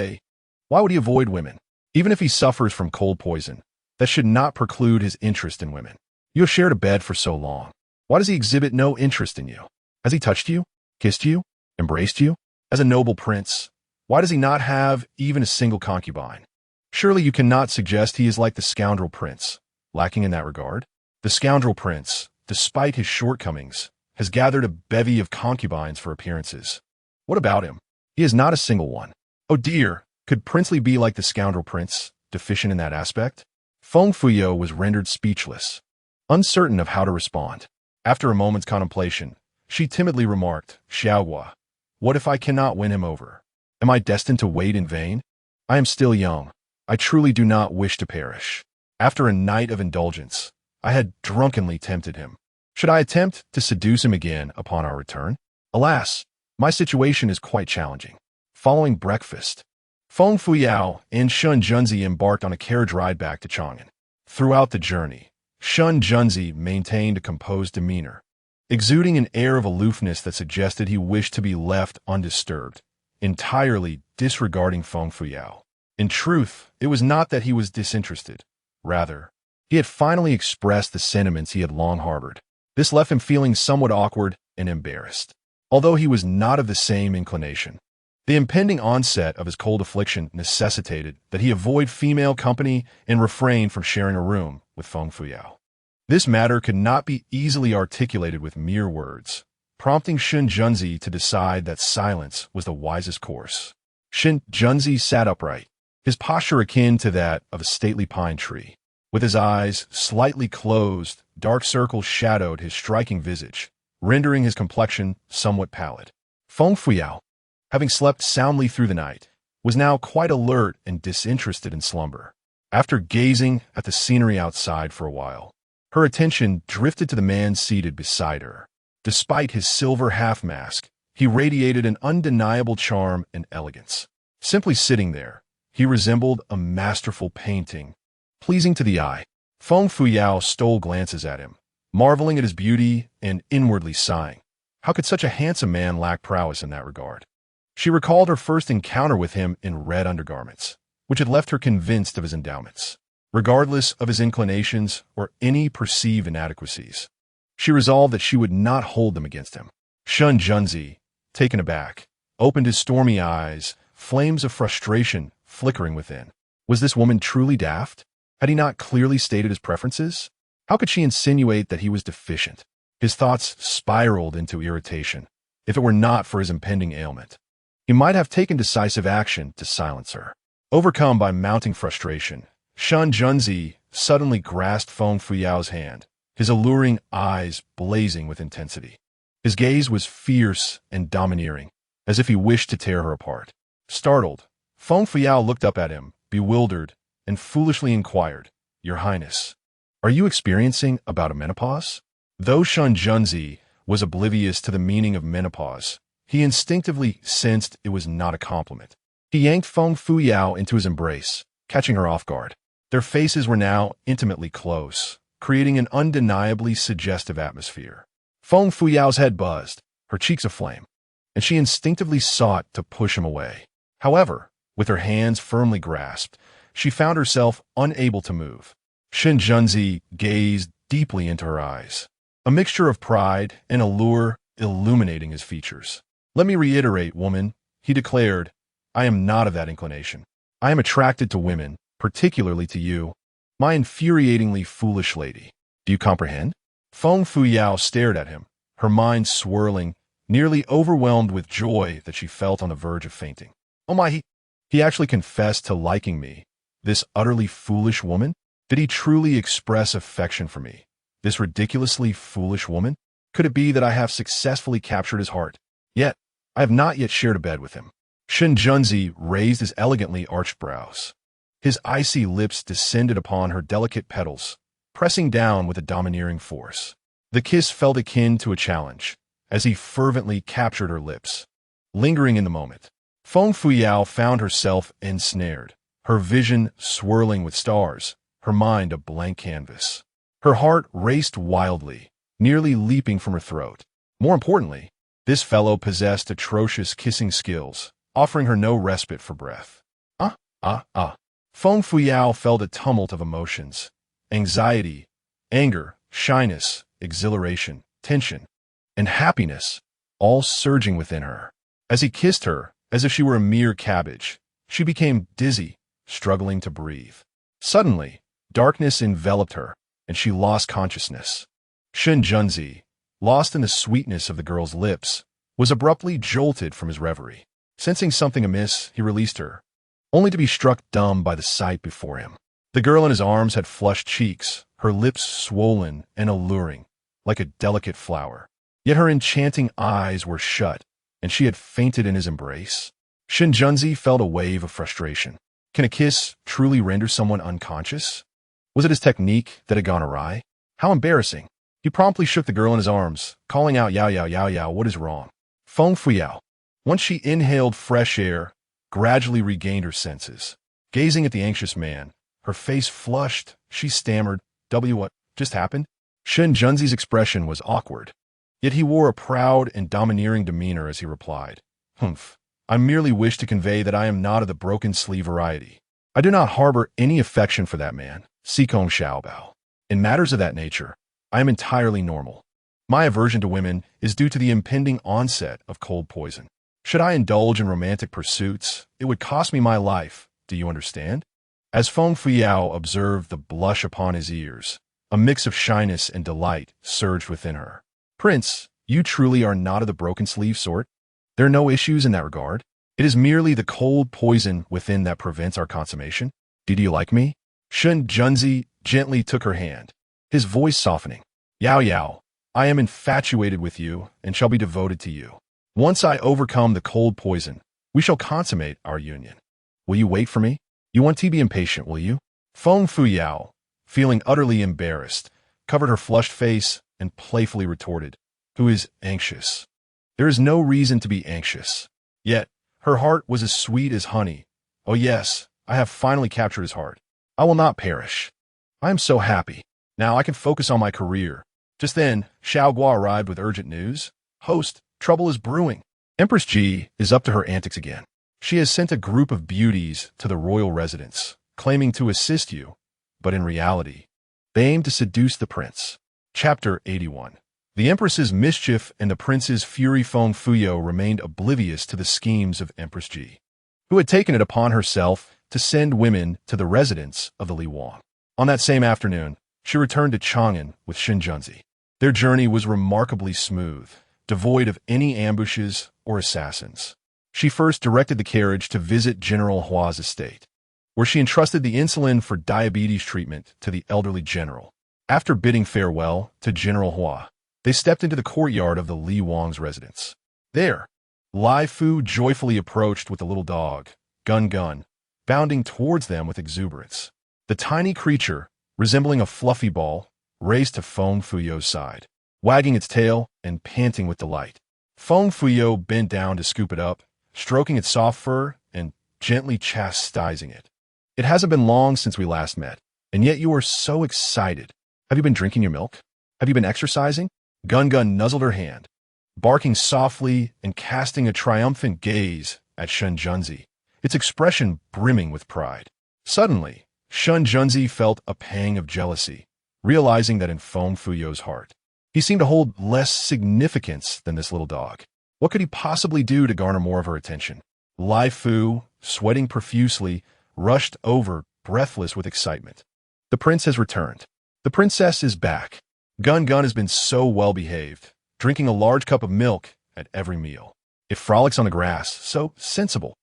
why would he avoid women? Even if he suffers from cold poison, that should not preclude his interest in women. You have shared a bed for so long. Why does he exhibit no interest in you? Has he touched you, kissed you, embraced you? As a noble prince, why does he not have even a single concubine? Surely you cannot suggest he is like the scoundrel prince, lacking in that regard? The scoundrel prince, despite his shortcomings, has gathered a bevy of concubines for appearances. What about him? He is not a single one. Oh dear, could Princely be like the scoundrel prince, deficient in that aspect? Feng Fuyo was rendered speechless, uncertain of how to respond. After a moment's contemplation, she timidly remarked, Xiaohua, what if I cannot win him over? Am I destined to wait in vain? I am still young. I truly do not wish to perish. After a night of indulgence, I had drunkenly tempted him. Should I attempt to seduce him again upon our return? Alas, my situation is quite challenging. Following breakfast, Feng Fuyao and Shun Junzi embarked on a carriage ride back to Chang'an. Throughout the journey, Shun Junzi maintained a composed demeanor, exuding an air of aloofness that suggested he wished to be left undisturbed, entirely disregarding Feng Fuyao. In truth, it was not that he was disinterested. Rather, he had finally expressed the sentiments he had long harbored. This left him feeling somewhat awkward and embarrassed. Although he was not of the same inclination, the impending onset of his cold affliction necessitated that he avoid female company and refrain from sharing a room with Feng Fuyao. This matter could not be easily articulated with mere words, prompting Shun Junzi to decide that silence was the wisest course. Shun Junzi sat upright, his posture akin to that of a stately pine tree. With his eyes slightly closed, dark circles shadowed his striking visage, rendering his complexion somewhat pallid. Feng Fuyao, having slept soundly through the night, was now quite alert and disinterested in slumber. After gazing at the scenery outside for a while, her attention drifted to the man seated beside her. Despite his silver half-mask, he radiated an undeniable charm and elegance. Simply sitting there, he resembled a masterful painting, pleasing to the eye. Feng Fuyao stole glances at him, marveling at his beauty and inwardly sighing. How could such a handsome man lack prowess in that regard? She recalled her first encounter with him in red undergarments, which had left her convinced of his endowments, regardless of his inclinations or any perceived inadequacies. She resolved that she would not hold them against him. Shun Junzi, taken aback, opened his stormy eyes, flames of frustration flickering within. Was this woman truly daft? Had he not clearly stated his preferences? How could she insinuate that he was deficient? His thoughts spiraled into irritation. If it were not for his impending ailment, he might have taken decisive action to silence her. Overcome by mounting frustration, Shun Junzi suddenly grasped Feng Fuyao's hand, his alluring eyes blazing with intensity. His gaze was fierce and domineering, as if he wished to tear her apart. Startled, Feng Fuyao looked up at him, bewildered, and foolishly inquired, Your Highness, are you experiencing about a menopause? Though Shun Junzi was oblivious to the meaning of menopause, he instinctively sensed it was not a compliment. He yanked Feng Fuyao into his embrace, catching her off guard. Their faces were now intimately close, creating an undeniably suggestive atmosphere. Feng Fuyao's head buzzed, her cheeks aflame, and she instinctively sought to push him away. However, with her hands firmly grasped, she found herself unable to move. Shun Junzi gazed deeply into her eyes, a mixture of pride and allure illuminating his features. Let me reiterate, woman, he declared, I am not of that inclination. I am attracted to women, particularly to you, my infuriatingly foolish lady. Do you comprehend? Feng Fuyao stared at him, her mind swirling, nearly overwhelmed with joy that she felt on the verge of fainting. Oh my, he actually confessed to liking me. This utterly foolish woman? Did he truly express affection for me? This ridiculously foolish woman? Could it be that I have successfully captured his heart? Yet, I have not yet shared a bed with him. Shun Junzi raised his elegantly arched brows. His icy lips descended upon her delicate petals, pressing down with a domineering force. The kiss felt akin to a challenge, as he fervently captured her lips. Lingering in the moment, Feng Fuyao found herself ensnared, her vision swirling with stars, her mind a blank canvas. Her heart raced wildly, nearly leaping from her throat. More importantly, this fellow possessed atrocious kissing skills, offering her no respite for breath. Feng Fuyao felt a tumult of emotions: anxiety, anger, shyness, exhilaration, tension, and happiness, all surging within her. As he kissed her, as if she were a mere cabbage, she became dizzy, struggling to breathe. Suddenly, darkness enveloped her, and she lost consciousness. Shen Junzi, lost in the sweetness of the girl's lips, was abruptly jolted from his reverie. Sensing something amiss, he released her, only to be struck dumb by the sight before him. The girl in his arms had flushed cheeks, her lips swollen and alluring, like a delicate flower. Yet her enchanting eyes were shut, and she had fainted in his embrace. Shen Junzi felt a wave of frustration. Can a kiss truly render someone unconscious? Was it his technique that had gone awry? How embarrassing. He promptly shook the girl in his arms, calling out, "Yao, Yao, Yao, Yao, what is wrong?" Feng Fuyao. Once she inhaled fresh air, gradually regained her senses. Gazing at the anxious man, her face flushed, she stammered, What just happened?" Shen Junzi's expression was awkward, yet he wore a proud and domineering demeanor as he replied, "Humph. I merely wish to convey that I am not of the broken sleeve variety. I do not harbor any affection for that man, Sikong Xiaobao. In matters of that nature, I am entirely normal. My aversion to women is due to the impending onset of cold poison. Should I indulge in romantic pursuits, it would cost me my life, do you understand?" As Feng Fuyao observed the blush upon his ears, a mix of shyness and delight surged within her. "Prince, you truly are not of the broken sleeve sort? There are no issues in that regard? It is merely the cold poison within that prevents our consummation? Do you like me?" Shen Junzi gently took her hand, his voice softening. "Yao Yao, I am infatuated with you and shall be devoted to you. Once I overcome the cold poison, we shall consummate our union. Will you wait for me? You won't be impatient, will you?" Feng Fuyao, feeling utterly embarrassed, covered her flushed face and playfully retorted, "Who is anxious? There is no reason to be anxious." Yet, her heart was as sweet as honey. "Oh yes, I have finally captured his heart. I will not perish. I am so happy. Now I can focus on my career." Just then, Xiao Guo arrived with urgent news. "Host, trouble is brewing. Empress Ji is up to her antics again. She has sent a group of beauties to the royal residence, claiming to assist you, but in reality, they aim to seduce the prince." Chapter 81. The Empress's mischief and the prince's fury. Feng Fuyao remained oblivious to the schemes of Empress Ji, who had taken it upon herself to send women to the residence of the Li Wang. On that same afternoon, she returned to Chang'an with Shen Junzi. Their journey was remarkably smooth, devoid of any ambushes or assassins. She first directed the carriage to visit General Hua's estate, where she entrusted the insulin for diabetes treatment to the elderly general. After bidding farewell to General Hua, they stepped into the courtyard of the Li Wang's residence. There, Lai Fu joyfully approached with the little dog, Gun Gun, bounding towards them with exuberance. The tiny creature, resembling a fluffy ball, raced to Feng Fuyao's side, wagging its tail and panting with delight. Feng Fuyao bent down to scoop it up, stroking its soft fur and gently chastising it. "It hasn't been long since we last met, and yet you are so excited. Have you been drinking your milk? Have you been exercising?" Gun Gun nuzzled her hand, barking softly and casting a triumphant gaze at Shen Junzi, its expression brimming with pride. Suddenly, Shen Junzi felt a pang of jealousy, realizing that in Feng Fuyao's heart, he seemed to hold less significance than this little dog. What could he possibly do to garner more of her attention? Lai Fu, sweating profusely, rushed over, breathless with excitement. "The prince has returned. The princess is back. Gun Gun has been so well behaved, drinking a large cup of milk at every meal. It frolics on the grass, so sensible."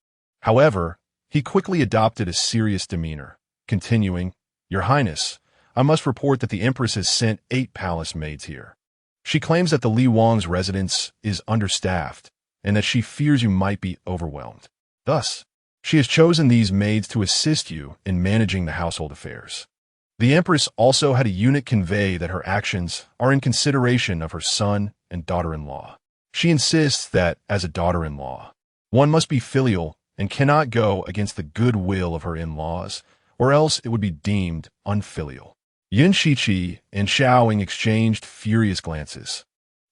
However, he quickly adopted a serious demeanor, continuing, "Your Highness, I must report that the Empress has sent 8 palace maids here. She claims that the Li Wang's residence is understaffed and that she fears you might be overwhelmed. Thus, she has chosen these maids to assist you in managing the household affairs. The empress also had a eunuch convey that her actions are in consideration of her son and daughter-in-law. She insists that, as a daughter-in-law, one must be filial and cannot go against the good will of her in-laws, or else it would be deemed unfilial. Yin Shiqi and Xiaoing exchanged furious glances,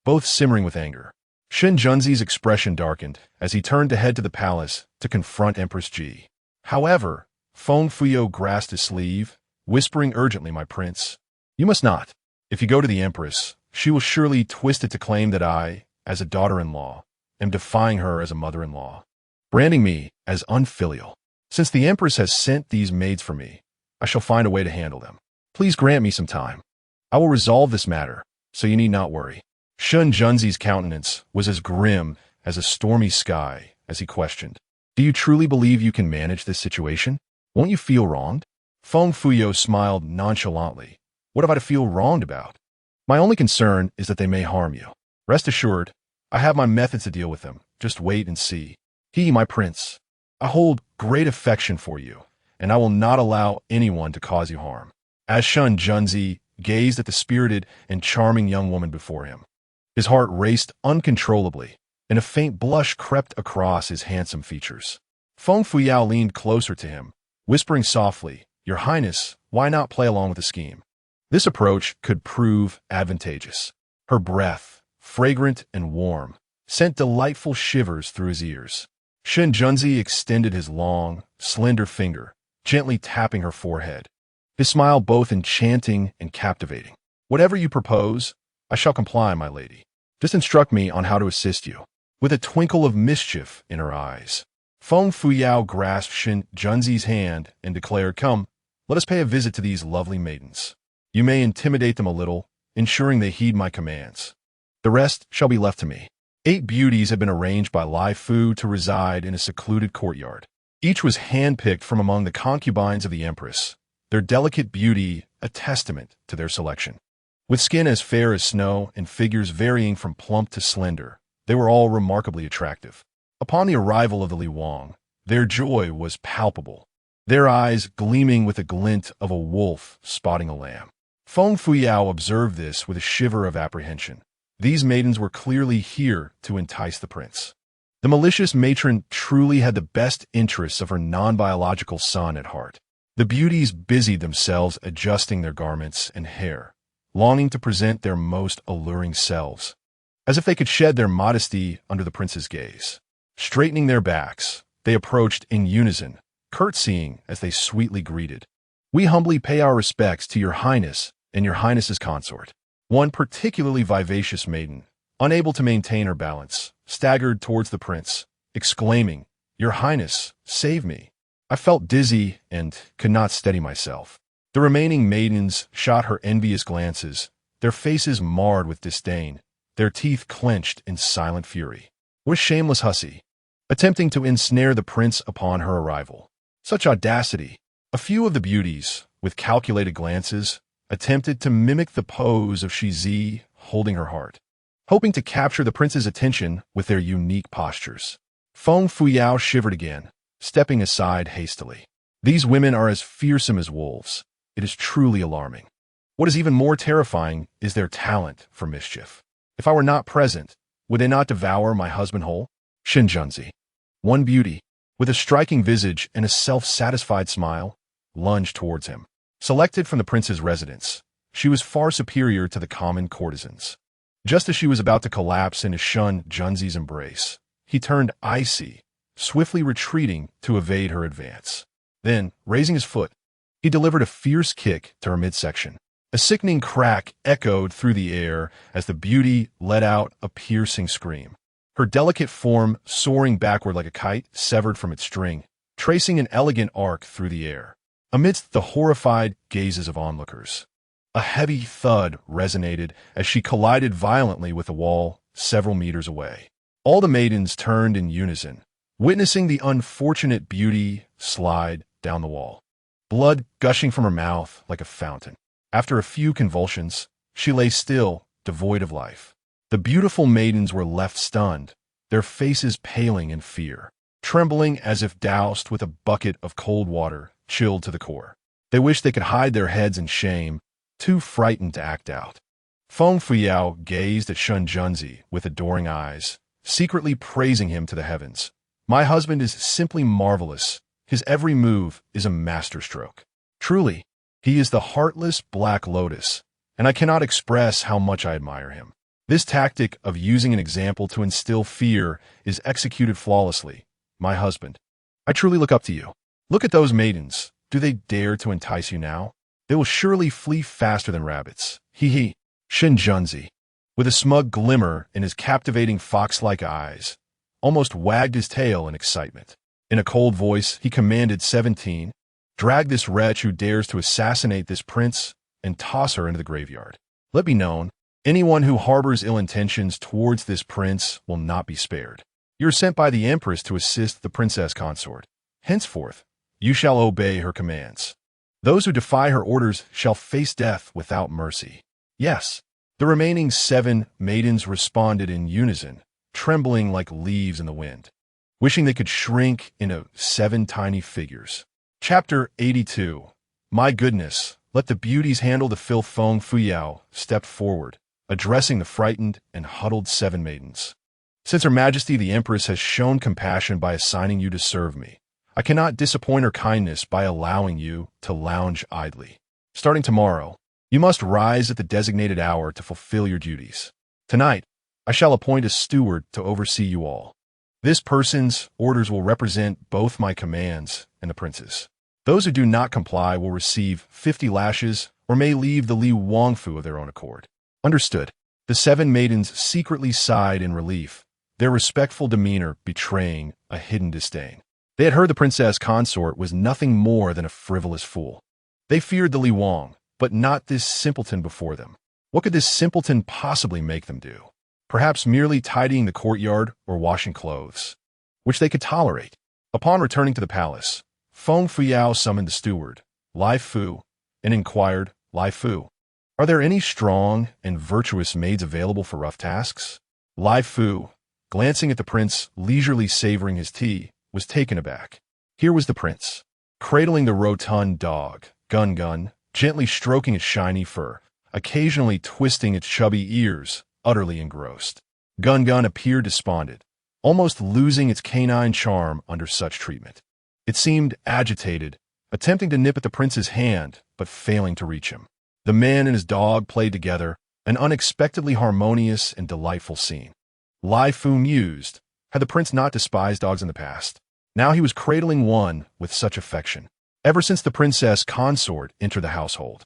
both simmering with anger. Shen Junzi's expression darkened as he turned to head to the palace to confront Empress Ji. However, Feng Fuyo grasped his sleeve, whispering urgently, "My prince, you must not. If you go to the empress, she will surely twist it to claim that I, as a daughter-in-law, am defying her as a mother-in-law, branding me as unfilial. Since the empress has sent these maids for me, I shall find a way to handle them. Please grant me some time. I will resolve this matter, so you need not worry." Shen Junzi's countenance was as grim as a stormy sky as he questioned, "Do you truly believe you can manage this situation? Won't you feel wronged?" Feng Fuyo smiled nonchalantly. "What have I to feel wronged about? My only concern is that they may harm you. Rest assured, I have my methods to deal with them. Just wait and see. My prince, I hold great affection for you, and I will not allow anyone to cause you harm." As Shen Junzi gazed at the spirited and charming young woman before him, his heart raced uncontrollably, and a faint blush crept across his handsome features. Feng Fuyao leaned closer to him, whispering softly, "Your Highness, why not play along with the scheme?" This approach could prove advantageous. Her breath, fragrant and warm, sent delightful shivers through his ears. Shen Junzi extended his long, slender finger, gently tapping her forehead, his smile both enchanting and captivating. "Whatever you propose, I shall comply, my lady. Just instruct me on how to assist you." With a twinkle of mischief in her eyes, Feng Fuyao grasped Shen Junzi's hand and declared, "Come, let us pay a visit to these lovely maidens. You may intimidate them a little, ensuring they heed my commands. The rest shall be left to me." 8 beauties had been arranged by Lai Fu to reside in a secluded courtyard. Each was handpicked from among the concubines of the empress, their delicate beauty a testament to their selection. With skin as fair as snow and figures varying from plump to slender, they were all remarkably attractive. Upon the arrival of the Li Wang, their joy was palpable, their eyes gleaming with the glint of a wolf spotting a lamb. Feng Fuyao observed this with a shiver of apprehension. These maidens were clearly here to entice the prince. The malicious matron truly had the best interests of her non-biological son at heart. The beauties busied themselves adjusting their garments and hair, longing to present their most alluring selves, as if they could shed their modesty under the prince's gaze. Straightening their backs, they approached in unison, curtsying as they sweetly greeted, "We humbly pay our respects to your highness and your highness's consort." One particularly vivacious maiden, unable to maintain her balance, staggered towards the prince, exclaiming, "Your highness, save me. I felt dizzy and could not steady myself." The remaining maidens shot her envious glances, their faces marred with disdain, their teeth clenched in silent fury. What a shameless hussy, attempting to ensnare the prince upon her arrival. Such audacity! A few of the beauties, with calculated glances, attempted to mimic the pose of Shizi holding her heart, hoping to capture the prince's attention with their unique postures. Feng Fuyao shivered again, stepping aside hastily. These women are as fearsome as wolves. It is truly alarming. What is even more terrifying is their talent for mischief. If I were not present, would they not devour my husband whole? Shen Junzi, one beauty, with a striking visage and a self-satisfied smile, lunged towards him. Selected from the prince's residence, she was far superior to the common courtesans. Just as she was about to collapse into Shen Junzi's embrace, he turned icy, swiftly retreating to evade her advance. Then, raising his foot, he delivered a fierce kick to her midsection. A sickening crack echoed through the air as the beauty let out a piercing scream. Her delicate form, soaring backward like a kite severed from its string, tracing an elegant arc through the air. Amidst the horrified gazes of onlookers, a heavy thud resonated as she collided violently with a wall several meters away. All the maidens turned in unison, witnessing the unfortunate beauty slide down the wall, blood gushing from her mouth like a fountain. After a few convulsions, she lay still, devoid of life. The beautiful maidens were left stunned, their faces paling in fear, trembling as if doused with a bucket of cold water, chilled to the core. They wish they could hide their heads in shame, too frightened to act out. Feng Fuyao gazed at Shun Junzi with adoring eyes, secretly praising him to the heavens. My husband is simply marvelous. His every move is a masterstroke. Truly, he is the heartless Black Lotus, and I cannot express how much I admire him. This tactic of using an example to instill fear is executed flawlessly. My husband, I truly look up to you. Look at those maidens. Do they dare to entice you now? They will surely flee faster than rabbits. Hee hee. Shin Junzi, with a smug glimmer in his captivating fox-like eyes, almost wagged his tail in excitement. In a cold voice, he commanded 17, drag this wretch who dares to assassinate this prince and toss her into the graveyard. Let be known, anyone who harbors ill intentions towards this prince will not be spared. You are sent by the empress to assist the princess consort. Henceforth, you shall obey her commands. Those who defy her orders shall face death without mercy. Yes, the remaining 7 maidens responded in unison, trembling like leaves in the wind, wishing they could shrink into 7 tiny figures. Chapter 82. My goodness, let the beauties handle the filth. Feng Fuyao stepped forward, addressing the frightened and huddled 7 maidens. Since Her Majesty the Empress has shown compassion by assigning you to serve me, I cannot disappoint her kindness by allowing you to lounge idly. Starting tomorrow, you must rise at the designated hour to fulfill your duties. Tonight, I shall appoint a steward to oversee you all. This person's orders will represent both my commands and the prince's. Those who do not comply will receive 50 lashes or may leave the Li Wangfu of their own accord. Understood. The 7 maidens secretly sighed in relief, their respectful demeanor betraying a hidden disdain. They had heard the princess consort was nothing more than a frivolous fool. They feared the Li Wang, but not this simpleton before them. What could this simpleton possibly make them do? Perhaps merely tidying the courtyard or washing clothes, which they could tolerate. Upon returning to the palace, Feng Fuyao summoned the steward, Lai Fu, and inquired, Lai Fu, are there any strong and virtuous maids available for rough tasks? Lai Fu, glancing at the prince leisurely savoring his tea, was taken aback. Here was the prince, cradling the rotund dog, Gun Gun, gently stroking its shiny fur, occasionally twisting its chubby ears, utterly engrossed. Gun Gun appeared despondent, almost losing its canine charm under such treatment. It seemed agitated, attempting to nip at the prince's hand, but failing to reach him. The man and his dog played together, an unexpectedly harmonious and delightful scene. Lai Fu mused, had the prince not despised dogs in the past? Now he was cradling one with such affection. Ever since the princess consort entered the household,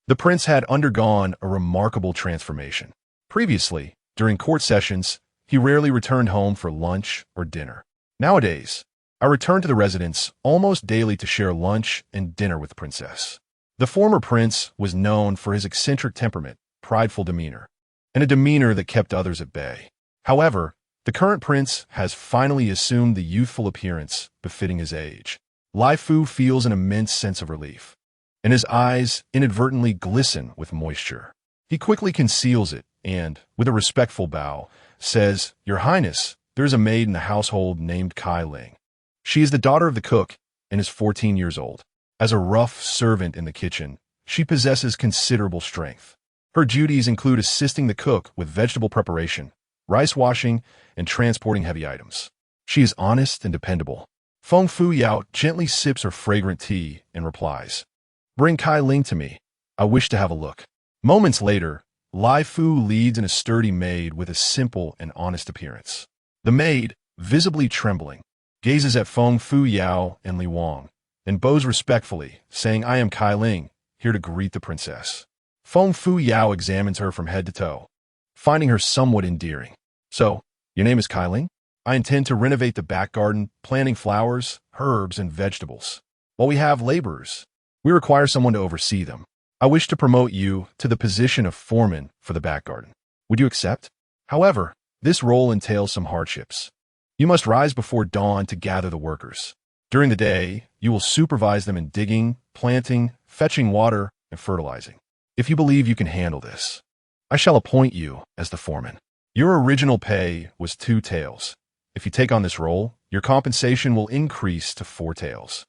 the prince had undergone a remarkable transformation. Previously, during court sessions, he rarely returned home for lunch or dinner. Nowadays, I returned to the residence almost daily to share lunch and dinner with the princess. The former prince was known for his eccentric temperament, prideful demeanor, and a demeanor that kept others at bay. However, the current prince has finally assumed the youthful appearance befitting his age. Lai Fu feels an immense sense of relief, and his eyes inadvertently glisten with moisture. He quickly conceals it and, with a respectful bow, says, Your Highness, there is a maid in the household named Kai Ling. She is the daughter of the cook and is 14 years old. As a rough servant in the kitchen, she possesses considerable strength. Her duties include assisting the cook with vegetable preparation, rice washing, and transporting heavy items. She is honest and dependable. Feng Fuyao gently sips her fragrant tea and replies, Bring Kai Ling to me. I wish to have a look. Moments later, Lai Fu leads in a sturdy maid with a simple and honest appearance. The maid, visibly trembling, gazes at Feng Fuyao and Li Wang, and bows respectfully, saying, I am Kai Ling, here to greet the princess. Feng Fuyao examines her from head to toe, finding her somewhat endearing. So, your name is Kai Ling? I intend to renovate the back garden, planting flowers, herbs, and vegetables. While we have laborers, we require someone to oversee them. I wish to promote you to the position of foreman for the back garden. Would you accept? However, this role entails some hardships. You must rise before dawn to gather the workers. During the day, you will supervise them in digging, planting, fetching water, and fertilizing. If you believe you can handle this, I shall appoint you as the foreman. Your original pay was 2 taels. If you take on this role, your compensation will increase to 4 taels.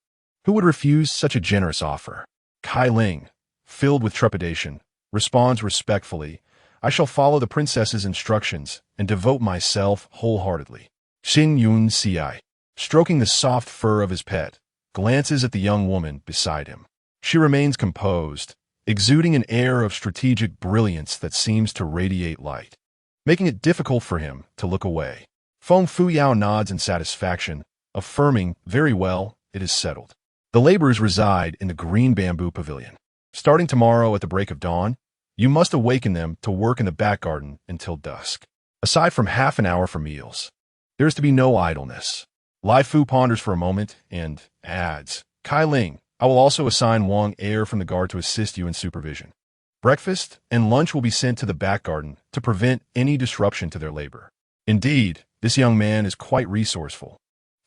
Who would refuse such a generous offer? Kai Ling, filled with trepidation, responds respectfully, I shall follow the princess's instructions and devote myself wholeheartedly. Xin Yun Ci, stroking the soft fur of his pet, glances at the young woman beside him. She remains composed, exuding an air of strategic brilliance that seems to radiate light, making it difficult for him to look away. Feng Fuyao nods in satisfaction, affirming, very well, it is settled. The laborers reside in the green bamboo pavilion. Starting tomorrow at the break of dawn, you must awaken them to work in the back garden until dusk. Aside from half an hour for meals, there is to be no idleness. Lai Fu ponders for a moment and adds, Kai Ling, I will also assign Wang Air from the guard to assist you in supervision. Breakfast and lunch will be sent to the back garden to prevent any disruption to their labor. Indeed, this young man is quite resourceful.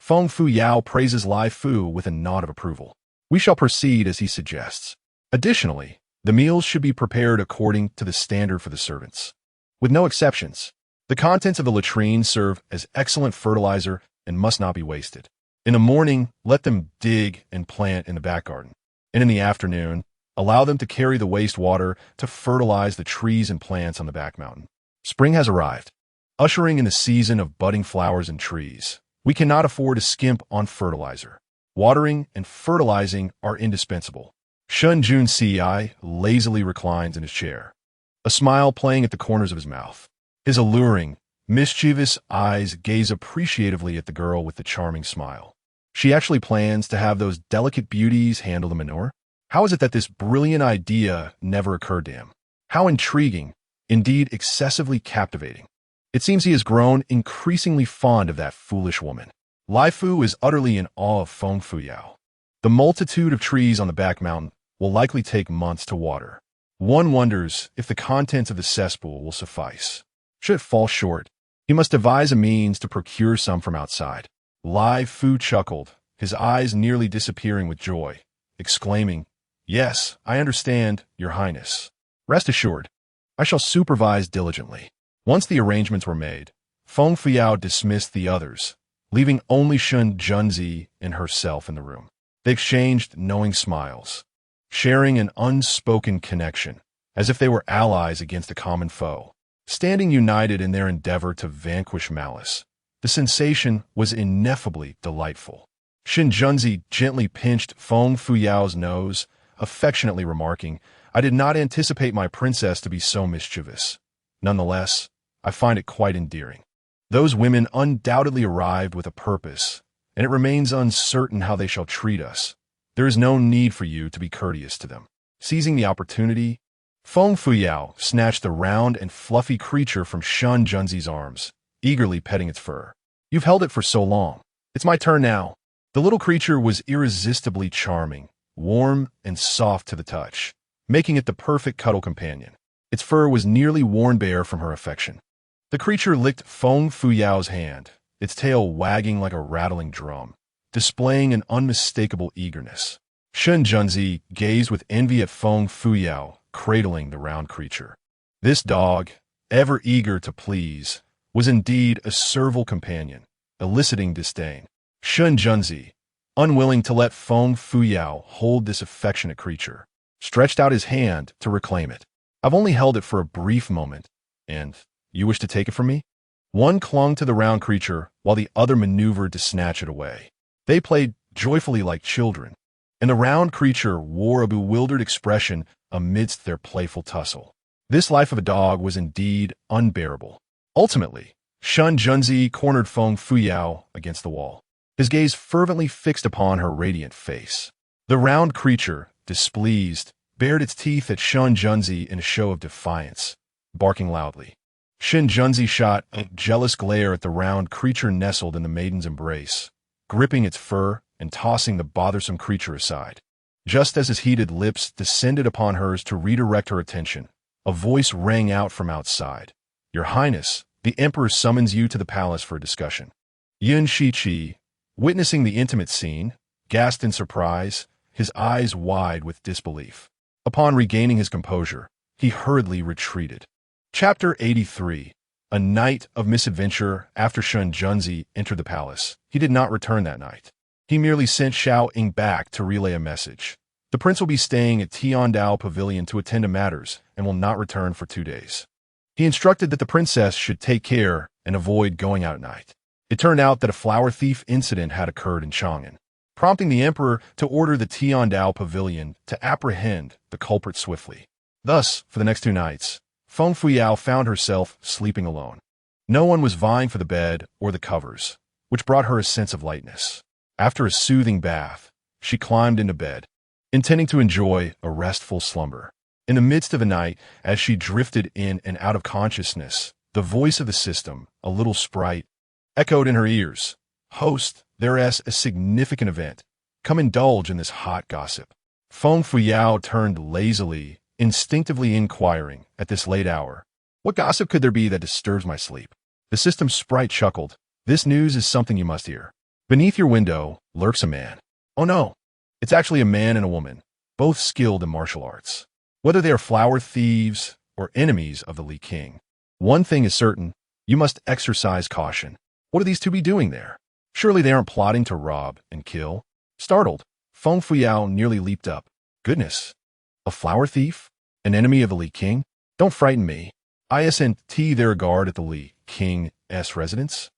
Feng Fuyao praises Lai Fu with a nod of approval. We shall proceed as he suggests. Additionally, the meals should be prepared according to the standard for the servants. With no exceptions, the contents of the latrine serve as excellent fertilizer and must not be wasted. In the morning, let them dig and plant in the back garden. And in the afternoon, allow them to carry the wastewater to fertilize the trees and plants on the back mountain. Spring has arrived, ushering in the season of budding flowers and trees. We cannot afford to skimp on fertilizer. Watering and fertilizing are indispensable. Shun Jun Ci lazily reclines in his chair, a smile playing at the corners of his mouth. His alluring, mischievous eyes gaze appreciatively at the girl with the charming smile. She actually plans to have those delicate beauties handle the manure? How is it that this brilliant idea never occurred to him? How intriguing, indeed excessively captivating. It seems he has grown increasingly fond of that foolish woman. Lai Fu is utterly in awe of Feng Fuyao. The multitude of trees on the back mountain will likely take months to water. One wonders if the contents of the cesspool will suffice. Should it fall short, he must devise a means to procure some from outside. Lai Fu chuckled, his eyes nearly disappearing with joy, exclaiming, Yes, I understand, Your Highness. Rest assured, I shall supervise diligently. Once the arrangements were made, Feng Fuyao dismissed the others, leaving only Shun Junzi and herself in the room. They exchanged knowing smiles, sharing an unspoken connection, as if they were allies against a common foe, standing united in their endeavor to vanquish malice. The sensation was ineffably delightful. Shin Junzi gently pinched Feng Fuyao's nose, affectionately remarking, I did not anticipate my princess to be so mischievous. Nonetheless, I find it quite endearing. Those women undoubtedly arrived with a purpose, and it remains uncertain how they shall treat us. There is no need for you to be courteous to them. Seizing the opportunity, Feng Fuyao snatched the round and fluffy creature from Shun Junzi's arms, eagerly petting its fur. You've held it for so long. It's my turn now. The little creature was irresistibly charming, warm and soft to the touch, making it the perfect cuddle companion. Its fur was nearly worn bare from her affection. The creature licked Feng Fuyao's hand, its tail wagging like a rattling drum, displaying an unmistakable eagerness. Shun Junzi gazed with envy at Feng Fuyao, cradling the round creature. This dog, ever eager to please, was indeed a servile companion, eliciting disdain. Shun Junzi, unwilling to let Feng Fuyao hold this affectionate creature, stretched out his hand to reclaim it. I've only held it for a brief moment, and you wish to take it from me? One clung to the round creature while the other maneuvered to snatch it away. They played joyfully like children, and the round creature wore a bewildered expression amidst their playful tussle. This life of a dog was indeed unbearable. Ultimately, Shun Junzi cornered Feng Fuyao against the wall, his gaze fervently fixed upon her radiant face. The round creature, displeased, bared its teeth at Shun Junzi in a show of defiance, barking loudly. Shin Junzi shot a jealous glare at the round creature nestled in the maiden's embrace, gripping its fur and tossing the bothersome creature aside. Just as his heated lips descended upon hers to redirect her attention, a voice rang out from outside. Your Highness, the Emperor summons you to the palace for a discussion. Yun Shiqi, witnessing the intimate scene, gasped in surprise, his eyes wide with disbelief. Upon regaining his composure, he hurriedly retreated. Chapter 83. A night of misadventure. After Shun Junzi entered the palace, he did not return that night. He merely sent Xiao Ying back to relay a message. The prince will be staying at Tiandao Pavilion to attend to matters and will not return for 2 days. He instructed that the princess should take care and avoid going out at night. It turned out that a flower thief incident had occurred in Chang'an, prompting the emperor to order the Tiandao Pavilion to apprehend the culprit swiftly. Thus, for the next 2 nights, Feng Fuyao found herself sleeping alone. No one was vying for the bed or the covers, which brought her a sense of lightness. After a soothing bath, she climbed into bed, intending to enjoy a restful slumber. In the midst of the night, as she drifted in and out of consciousness, the voice of the system, a little sprite, echoed in her ears. "Host, there's a significant event. Come indulge in this hot gossip." Feng Fuyao turned lazily, instinctively inquiring at this late hour. "What gossip could there be that disturbs my sleep?" The system sprite chuckled. "This news is something you must hear. Beneath your window lurks a man." "Oh no, it's actually a man and a woman, both skilled in martial arts. Whether they are flower thieves or enemies of the Li King, one thing is certain, you must exercise caution." "What are these two be doing there? Surely they aren't plotting to rob and kill?" Startled, Feng Fuyao nearly leaped up. "Goodness, a flower thief? An enemy of the Li King? Don't frighten me. Isn't there a guard at the Li King's residence?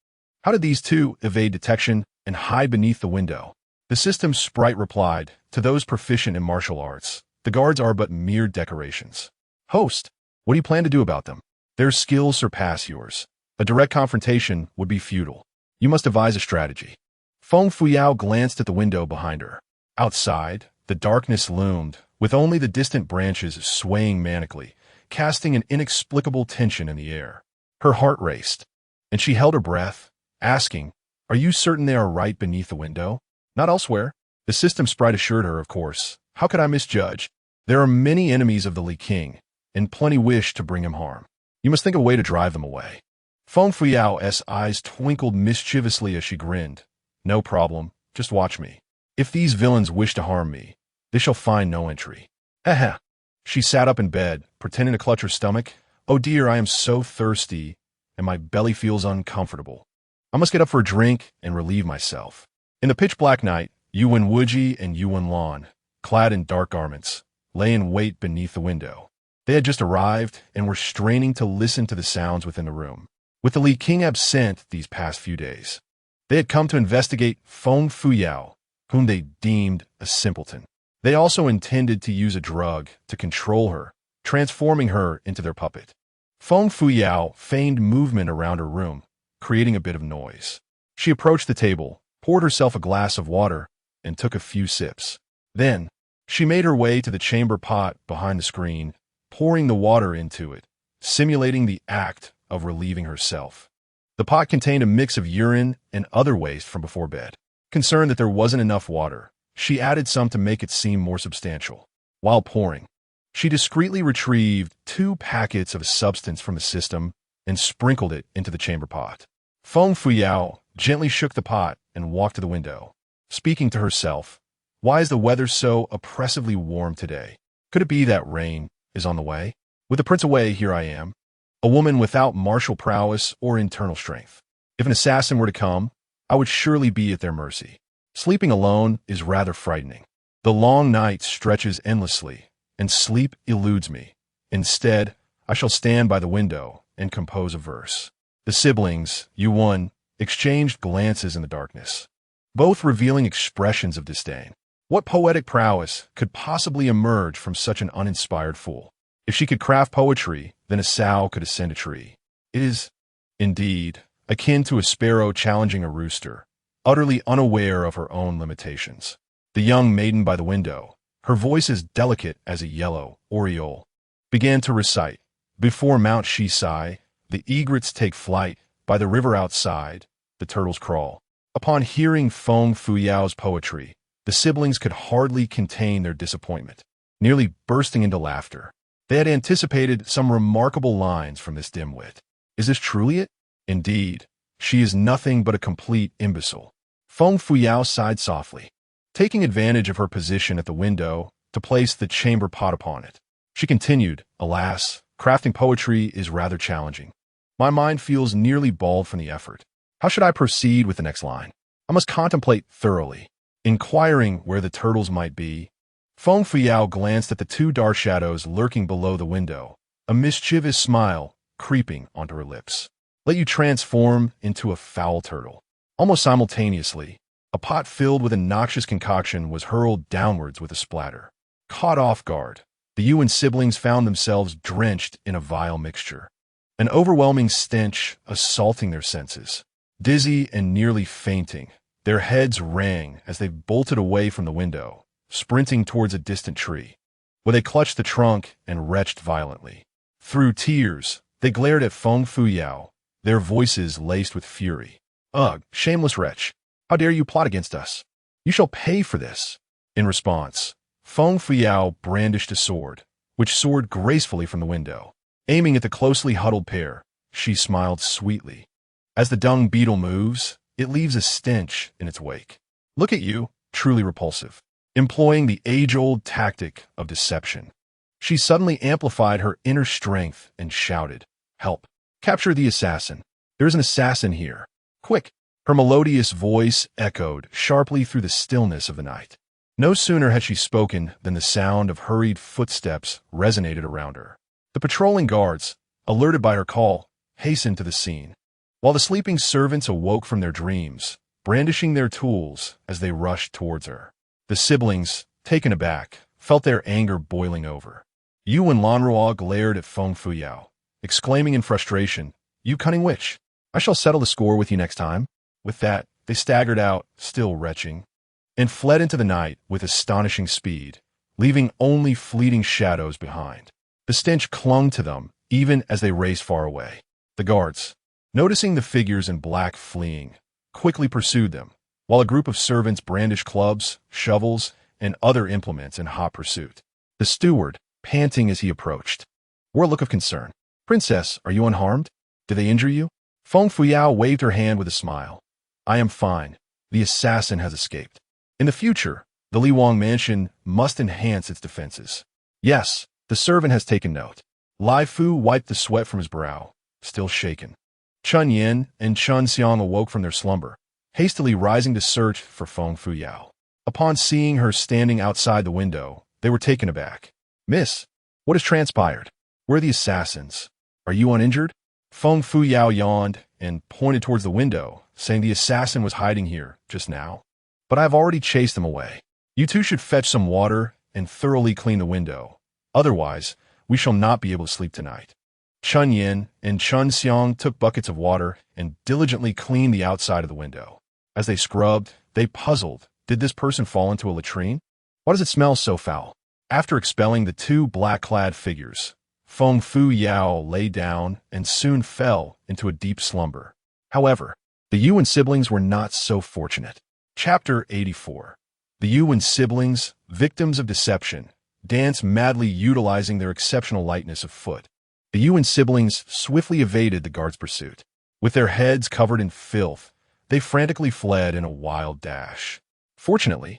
How did these two evade detection and hide beneath the window?" The system's sprite replied, "To those proficient in martial arts, the guards are but mere decorations. Host, what do you plan to do about them? Their skills surpass yours. A direct confrontation would be futile. You must devise a strategy." Feng Fuyao glanced at the window behind her. Outside, the darkness loomed, with only the distant branches swaying manically, casting an inexplicable tension in the air. Her heart raced, and she held her breath, asking, "Are you certain they are right beneath the window? Not elsewhere?" The system sprite assured her, "Of course. How could I misjudge? There are many enemies of the Li King, and plenty wish to bring him harm. You must think of a way to drive them away." Feng Fuyao's eyes twinkled mischievously as she grinned. "No problem. Just watch me. If these villains wish to harm me, they shall find no entry." Heh. She sat up in bed, pretending to clutch her stomach. "Oh dear, I am so thirsty, and my belly feels uncomfortable. I must get up for a drink and relieve myself." In the pitch-black night, Yuan Wuji and Yuan Lan, clad in dark garments, lay in wait beneath the window. They had just arrived and were straining to listen to the sounds within the room. With the Li King absent these past few days, they had come to investigate Feng Fuyao, whom they deemed a simpleton. They also intended to use a drug to control her, transforming her into their puppet. Feng Fuyao feigned movement around her room, creating a bit of noise. She approached the table, poured herself a glass of water, and took a few sips. Then, she made her way to the chamber pot behind the screen, pouring the water into it, simulating the act of relieving herself. The pot contained a mix of urine and other waste from before bed. Concerned that there wasn't enough water, she added some to make it seem more substantial. While pouring, she discreetly retrieved 2 packets of a substance from the system and sprinkled it into the chamber pot. Feng Fuyao gently shook the pot and walked to the window, speaking to herself. "Why is the weather so oppressively warm today? Could it be that rain is on the way? With the prince away, here I am, a woman without martial prowess or internal strength. If an assassin were to come, I would surely be at their mercy. Sleeping alone is rather frightening. The long night stretches endlessly, and sleep eludes me. Instead, I shall stand by the window and compose a verse." The siblings, Yuan, exchanged glances in the darkness, both revealing expressions of disdain. What poetic prowess could possibly emerge from such an uninspired fool? If she could craft poetry, then a sow could ascend a tree. It is, indeed, akin to a sparrow challenging a rooster, utterly unaware of her own limitations. The young maiden by the window, her voice as delicate as a yellow oriole, began to recite, "Before Mount Shisai, the egrets take flight, by the river outside, the turtles crawl." Upon hearing Feng Fuyao's poetry, the siblings could hardly contain their disappointment, nearly bursting into laughter. They had anticipated some remarkable lines from this dimwit. Is this truly it? Indeed, she is nothing but a complete imbecile. Feng Fuyao sighed softly, taking advantage of her position at the window to place the chamber pot upon it. She continued, "Alas, crafting poetry is rather challenging. My mind feels nearly bald from the effort. How should I proceed with the next line? I must contemplate thoroughly." Inquiring where the turtles might be, Feng Fuyao glanced at the two dark shadows lurking below the window, a mischievous smile creeping onto her lips. Let you transform into a foul turtle. Almost simultaneously, a pot filled with a noxious concoction was hurled downwards with a splatter. Caught off guard, the Yuan siblings found themselves drenched in a vile mixture. An overwhelming stench assaulting their senses. Dizzy and nearly fainting, their heads rang as they bolted away from the window, sprinting towards a distant tree, where they clutched the trunk and retched violently. Through tears, they glared at Feng Fuyao, their voices laced with fury. Ugh, shameless wretch! How dare you plot against us? You shall pay for this. In response, Feng Fuyao brandished a sword, which soared gracefully from the window. Aiming at the closely huddled pair, she smiled sweetly. As the dung beetle moves, it leaves a stench in its wake. Look at you, truly repulsive. Employing the age-old tactic of deception, she suddenly amplified her inner strength and shouted, "Help! Capture the assassin! There's an assassin here! Quick!" Her melodious voice echoed sharply through the stillness of the night. No sooner had she spoken than the sound of hurried footsteps resonated around her. The patrolling guards, alerted by her call, hastened to the scene, while the sleeping servants awoke from their dreams, brandishing their tools as they rushed towards her. The siblings, taken aback, felt their anger boiling over. Yu and Lanruo glared at Feng Fuyao, exclaiming in frustration, "You cunning witch! I shall settle the score with you next time." With that, they staggered out, still retching, and fled into the night with astonishing speed, leaving only fleeting shadows behind. The stench clung to them, even as they raced far away. The guards, noticing the figures in black fleeing, quickly pursued them, while a group of servants brandished clubs, shovels, and other implements in hot pursuit. The steward, panting as he approached, wore a look of concern. "Princess, are you unharmed? Did they injure you?" Feng Fuyao waved her hand with a smile. "I am fine. The assassin has escaped. In the future, the Li Wang mansion must enhance its defenses." "Yes, the servant has taken note." Lai Fu wiped the sweat from his brow, still shaken. Chun Yin and Chun Xiang awoke from their slumber, hastily rising to search for Feng Fuyao. Upon seeing her standing outside the window, they were taken aback. "Miss, what has transpired? Where are the assassins? Are you uninjured?" Feng Fuyao yawned and pointed towards the window, saying the assassin was hiding here just now. "But I have already chased them away. You two should fetch some water and thoroughly clean the window. Otherwise, we shall not be able to sleep tonight." Chun Yin and Chun Xiang took buckets of water and diligently cleaned the outside of the window. As they scrubbed, they puzzled. Did this person fall into a latrine? Why does it smell so foul? After expelling the two black-clad figures, Feng Fuyao lay down and soon fell into a deep slumber. However, the Yuan siblings were not so fortunate. Chapter 84. The Yuan siblings, victims of deception, dance madly utilizing their exceptional lightness of foot. The Yuan siblings swiftly evaded the guards' pursuit. With their heads covered in filth, they frantically fled in a wild dash. Fortunately,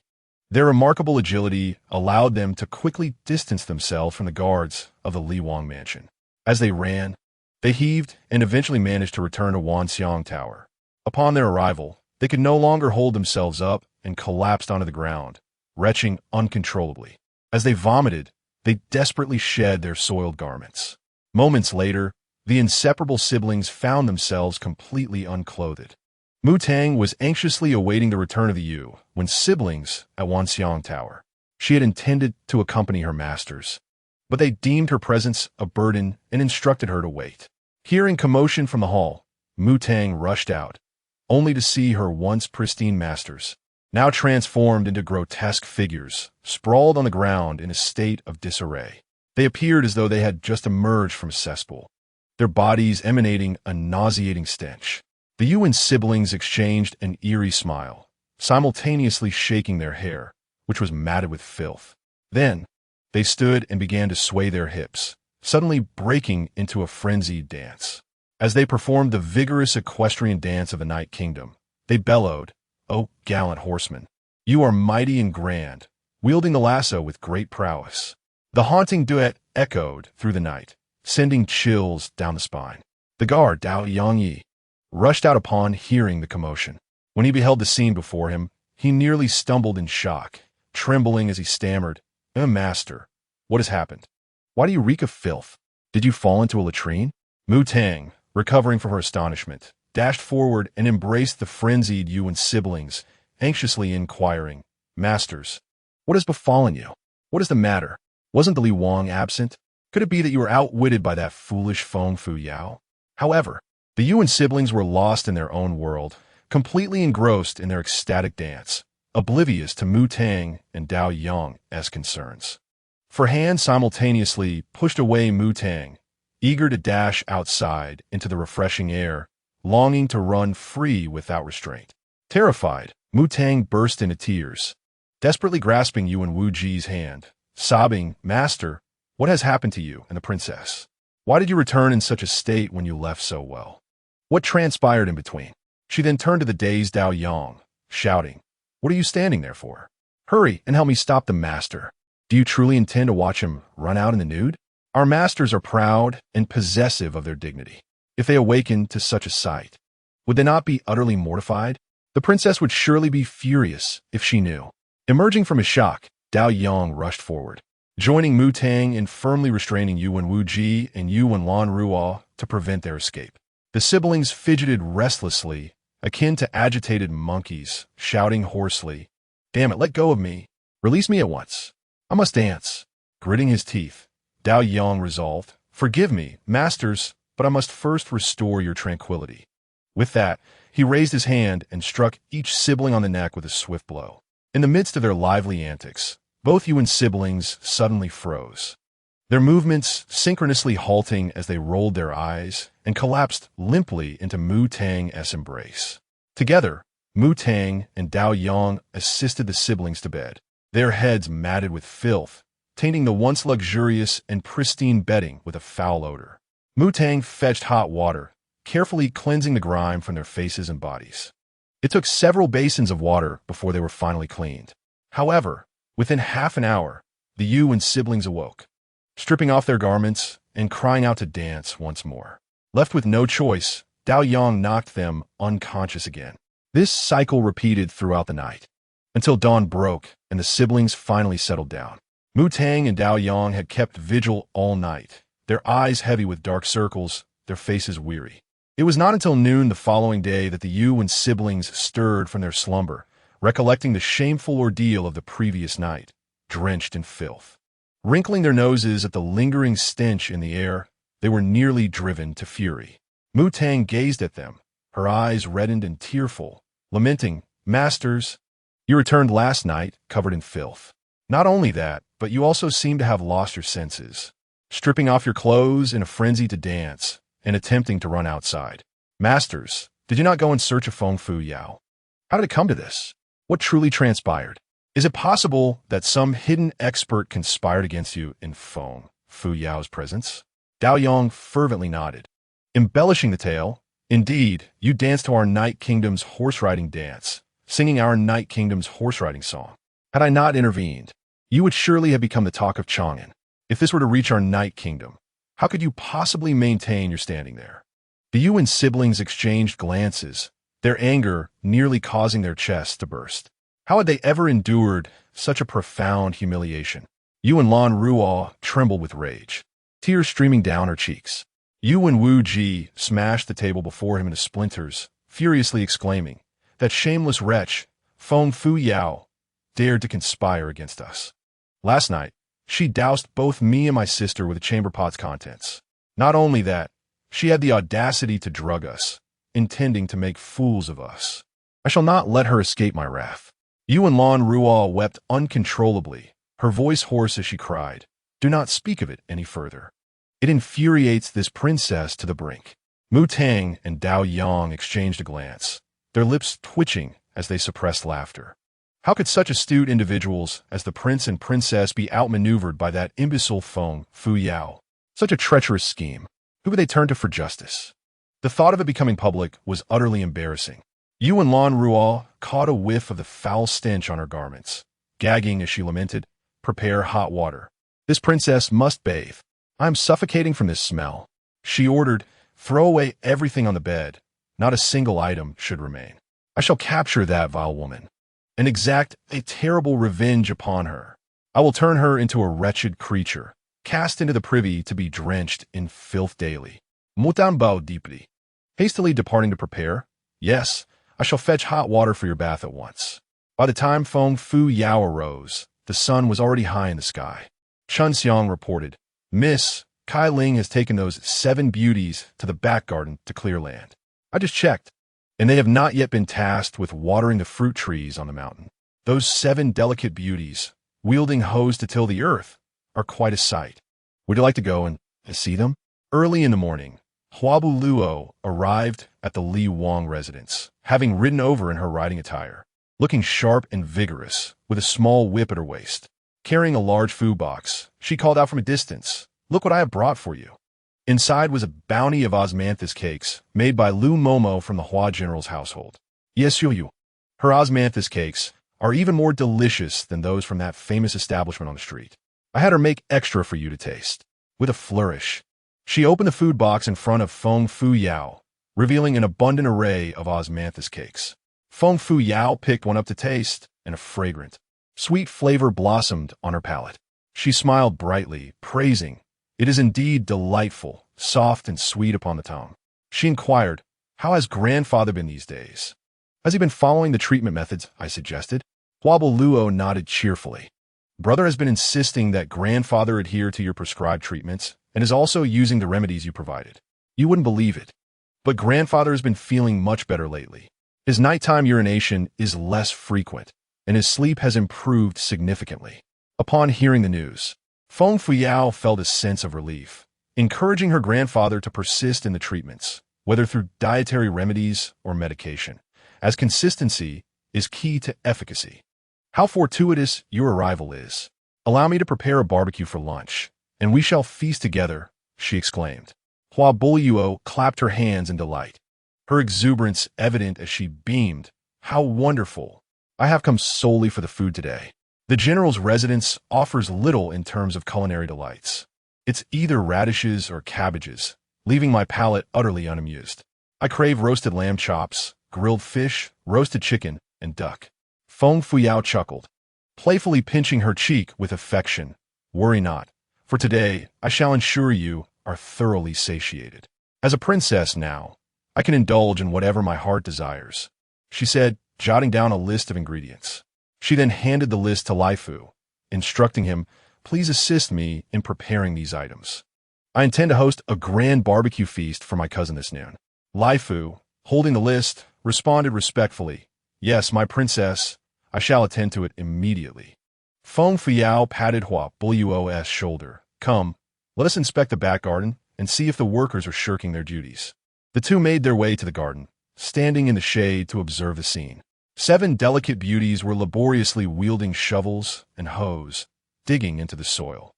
their remarkable agility allowed them to quickly distance themselves from the guards of the Li Wang mansion. As they ran, they heaved and eventually managed to return to Wanxiang Tower. Upon their arrival, they could no longer hold themselves up and collapsed onto the ground, retching uncontrollably. As they vomited, they desperately shed their soiled garments. Moments later, the inseparable siblings found themselves completely unclothed. Mu Tang was anxiously awaiting the return of the Yu when siblings at Wanxiang Tower. She had intended to accompany her masters, but they deemed her presence a burden and instructed her to wait. Hearing commotion from the hall, Mu Tang rushed out, only to see her once pristine masters, now transformed into grotesque figures, sprawled on the ground in a state of disarray. They appeared as though they had just emerged from a cesspool, their bodies emanating a nauseating stench. The Yuan siblings exchanged an eerie smile, simultaneously shaking their hair, which was matted with filth. Then, they stood and began to sway their hips, suddenly breaking into a frenzied dance. As they performed the vigorous equestrian dance of the Night Kingdom, they bellowed, "O gallant horsemen, you are mighty and grand, wielding the lasso with great prowess." The haunting duet echoed through the night, sending chills down the spine. The guard, Dao Yangyi, rushed out upon hearing the commotion. When he beheld the scene before him, he nearly stumbled in shock, trembling as he stammered, Master, what has happened? Why do you reek of filth? Did you fall into a latrine? Mu Tang, recovering from her astonishment, dashed forward and embraced the frenzied Yuan siblings, anxiously inquiring, Masters, what has befallen you? What is the matter? Wasn't the Li Wang absent? Could it be that you were outwitted by that foolish Feng Fu Yao? However, the Yuan siblings were lost in their own world, completely engrossed in their ecstatic dance, oblivious to Mu Tang and Dao Yang's concerns. For Han simultaneously pushed away Mu Tang, eager to dash outside into the refreshing air, longing to run free without restraint. Terrified, Mu Tang burst into tears, desperately grasping Yuan Wuji's hand, sobbing, Master, what has happened to you and the princess? Why did you return in such a state when you left so well? What transpired in between? She then turned to the dazed Dao Yang, shouting, What are you standing there for? Hurry and help me stop the master. Do you truly intend to watch him run out in the nude? Our masters are proud and possessive of their dignity. If they awakened to such a sight, would they not be utterly mortified? The princess would surely be furious if she knew. Emerging from his shock, Dao Yang rushed forward, joining Mu Tang in firmly restraining Yuan Wuji and Yuan Lan Ruo to prevent their escape. The siblings fidgeted restlessly, akin to agitated monkeys, shouting hoarsely, Damn it, let go of me. Release me at once. I must dance. Gritting his teeth, Dao Yang resolved, Forgive me, masters, but I must first restore your tranquility. With that, he raised his hand and struck each sibling on the neck with a swift blow. In the midst of their lively antics, both Yuan siblings suddenly froze, their movements synchronously halting as they rolled their eyes and collapsed limply into Mu Tang's embrace. Together, Mu Tang and Dao Yang assisted the siblings to bed, their heads matted with filth, tainting the once luxurious and pristine bedding with a foul odor. Mu Tang fetched hot water, carefully cleansing the grime from their faces and bodies. It took several basins of water before they were finally cleaned. However, within half an hour, the Yuan siblings awoke, stripping off their garments and crying out to dance once more. Left with no choice, Dao Yang knocked them unconscious again. This cycle repeated throughout the night, until dawn broke and the siblings finally settled down. Mu Tang and Dao Yang had kept vigil all night, their eyes heavy with dark circles, their faces weary. It was not until noon the following day that the Yuan siblings stirred from their slumber, recollecting the shameful ordeal of the previous night, drenched in filth. Wrinkling their noses at the lingering stench in the air, they were nearly driven to fury. Mu Tang gazed at them, her eyes reddened and tearful, lamenting, Masters, you returned last night covered in filth. Not only that, but you also seem to have lost your senses, stripping off your clothes in a frenzy to dance and attempting to run outside. Masters, did you not go in search of Feng Fu Yao? How did it come to this? What truly transpired? Is it possible that some hidden expert conspired against you in Feng Fu Yao's presence? Dao Yang fervently nodded, embellishing the tale. Indeed, you danced to our Night Kingdom's horse-riding dance, singing our Night Kingdom's horse-riding song. Had I not intervened, you would surely have become the talk of Chang'an. If this were to reach our Night Kingdom, how could you possibly maintain your standing there? The Yuan siblings exchanged glances, their anger nearly causing their chests to burst. How had they ever endured such a profound humiliation? Yuan Lan Ruo trembled with rage, tears streaming down her cheeks. Yuan Wuji smashed the table before him into splinters, furiously exclaiming, That shameless wretch, Feng Fu Yao, dared to conspire against us. Last night, she doused both me and my sister with the chamber pot's contents. Not only that, she had the audacity to drug us, intending to make fools of us. I shall not let her escape my wrath. Yuan Lan Ruo wept uncontrollably, her voice hoarse as she cried, Do not speak of it any further. It infuriates this princess to the brink. Mu Tang and Dao Yang exchanged a glance, their lips twitching as they suppressed laughter. How could such astute individuals as the prince and princess be outmaneuvered by that imbecile Feng Fu Yao? Such a treacherous scheme. Who could they turn to for justice? The thought of it becoming public was utterly embarrassing. Yuan Lan Ruo caught a whiff of the foul stench on her garments, gagging as she lamented, Prepare hot water. This princess must bathe. I am suffocating from this smell. She ordered, Throw away everything on the bed. Not a single item should remain. I shall capture that vile woman and exact a terrible revenge upon her. I will turn her into a wretched creature, cast into the privy to be drenched in filth daily. Mutan bao deeply. Hastily departing to prepare, yes, I shall fetch hot water for your bath at once. By the time Feng Fu Yao arose, the sun was already high in the sky. Chun Xiang reported, Miss, Kai Ling has taken those 7 beauties to the back garden to clear land. I just checked, and they have not yet been tasked with watering the fruit trees on the mountain. Those 7 delicate beauties, wielding hoes to till the earth, are quite a sight. Would you like to go and see them? Early in the morning, Huabu Luo arrived at the Li Wang residence, having ridden over in her riding attire, looking sharp and vigorous, with a small whip at her waist. Carrying a large food box, she called out from a distance, Look what I have brought for you. Inside was a bounty of osmanthus cakes made by Lu Momo from the Hua General's household. Yes, you. Her osmanthus cakes are even more delicious than those from that famous establishment on the street. I had her make extra for you to taste. With a flourish, she opened the food box in front of Feng Fu Yao, revealing an abundant array of osmanthus cakes. Feng Fu Yao picked one up to taste, and a fragrant, sweet flavor blossomed on her palate. She smiled brightly, praising, It is indeed delightful, soft and sweet upon the tongue. She inquired, How has grandfather been these days? Has he been following the treatment methods I suggested? Huabu Luo nodded cheerfully. Brother has been insisting that grandfather adhere to your prescribed treatments and is also using the remedies you provided. You wouldn't believe it, but grandfather has been feeling much better lately. His nighttime urination is less frequent, and his sleep has improved significantly. Upon hearing the news, Feng Fuyao felt a sense of relief, encouraging her grandfather to persist in the treatments, whether through dietary remedies or medication, as consistency is key to efficacy. How fortuitous your arrival is. Allow me to prepare a barbecue for lunch, and we shall feast together, she exclaimed. Hua Bulyuo clapped her hands in delight, her exuberance evident as she beamed. How wonderful! I have come solely for the food today. The general's residence offers little in terms of culinary delights. It's either radishes or cabbages, leaving my palate utterly unamused. I crave roasted lamb chops, grilled fish, roasted chicken, and duck. Feng Fuyao chuckled, playfully pinching her cheek with affection. Worry not, for today I shall ensure you are thoroughly satiated. As a princess now, I can indulge in whatever my heart desires, she said, jotting down a list of ingredients. She then handed the list to Lai Fu, instructing him, Please assist me in preparing these items. I intend to host a grand barbecue feast for my cousin this noon. Lai Fu, holding the list, responded respectfully, Yes, my princess, I shall attend to it immediately. Feng Fuyao patted Hua Bulyuo's shoulder. Come, let us inspect the back garden and see if the workers are shirking their duties. The two made their way to the garden, standing in the shade to observe the scene. 7 delicate beauties were laboriously wielding shovels and hoes, digging into the soil.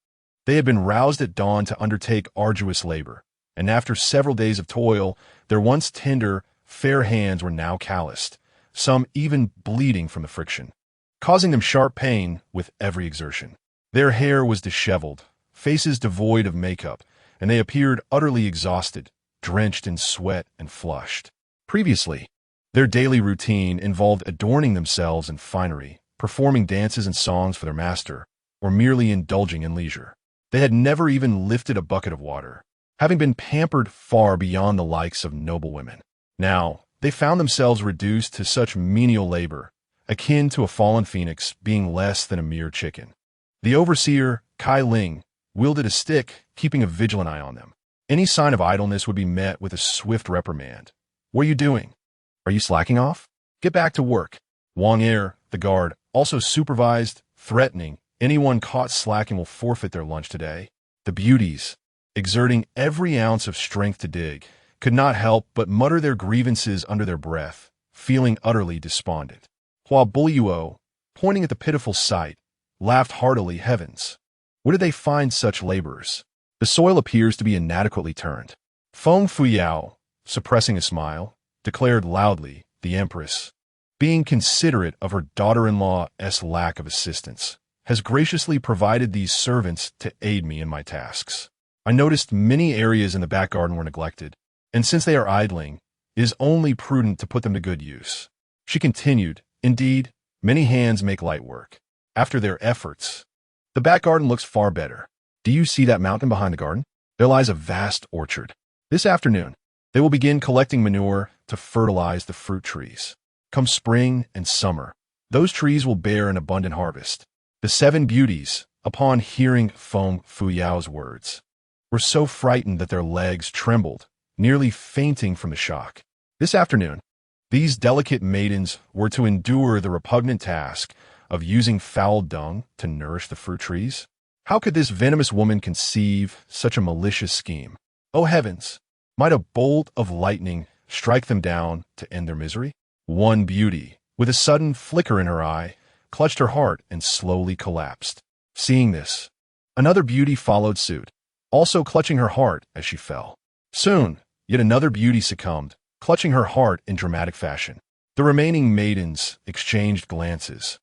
They had been roused at dawn to undertake arduous labor, and after several days of toil, their once tender, fair hands were now calloused, some even bleeding from the friction, causing them sharp pain with every exertion. Their hair was disheveled, faces devoid of makeup, and they appeared utterly exhausted, drenched in sweat and flushed. Previously, their daily routine involved adorning themselves in finery, performing dances and songs for their master, or merely indulging in leisure. They had never even lifted a bucket of water, having been pampered far beyond the likes of noble women. Now, they found themselves reduced to such menial labor, akin to a fallen phoenix being less than a mere chicken. The overseer, Kai Ling, wielded a stick, keeping a vigilant eye on them. Any sign of idleness would be met with a swift reprimand. What are you doing? Are you slacking off? Get back to work. Wang Er, the guard, also supervised, threatening, anyone caught slacking will forfeit their lunch today. The beauties, exerting every ounce of strength to dig, could not help but mutter their grievances under their breath, feeling utterly despondent. Hua Bulyuo, pointing at the pitiful sight, laughed heartily. Heavens! Where did they find such laborers? The soil appears to be inadequately turned. Feng Fuyao, suppressing a smile, declared loudly, the Empress, being considerate of her daughter-in-law's lack of assistance, has graciously provided these servants to aid me in my tasks. I noticed many areas in the back garden were neglected, and since they are idling, it is only prudent to put them to good use. She continued, Indeed, many hands make light work. After their efforts, The back garden looks far better. Do you see that mountain behind the garden? There lies a vast orchard. This afternoon, they will begin collecting manure to fertilize the fruit trees. Come spring and summer, those trees will bear an abundant harvest. The seven beauties, upon hearing Feng Fuyao's words, were so frightened that their legs trembled, nearly fainting from the shock. This afternoon, these delicate maidens were to endure the repugnant task of using foul dung to nourish the fruit trees. How could this venomous woman conceive such a malicious scheme? Oh heavens! Might a bolt of lightning strike them down to end their misery? One beauty, with a sudden flicker in her eye, clutched her heart and slowly collapsed. Seeing this, another beauty followed suit, also clutching her heart as she fell. Soon, yet another beauty succumbed, clutching her heart in dramatic fashion. The remaining maidens exchanged glances,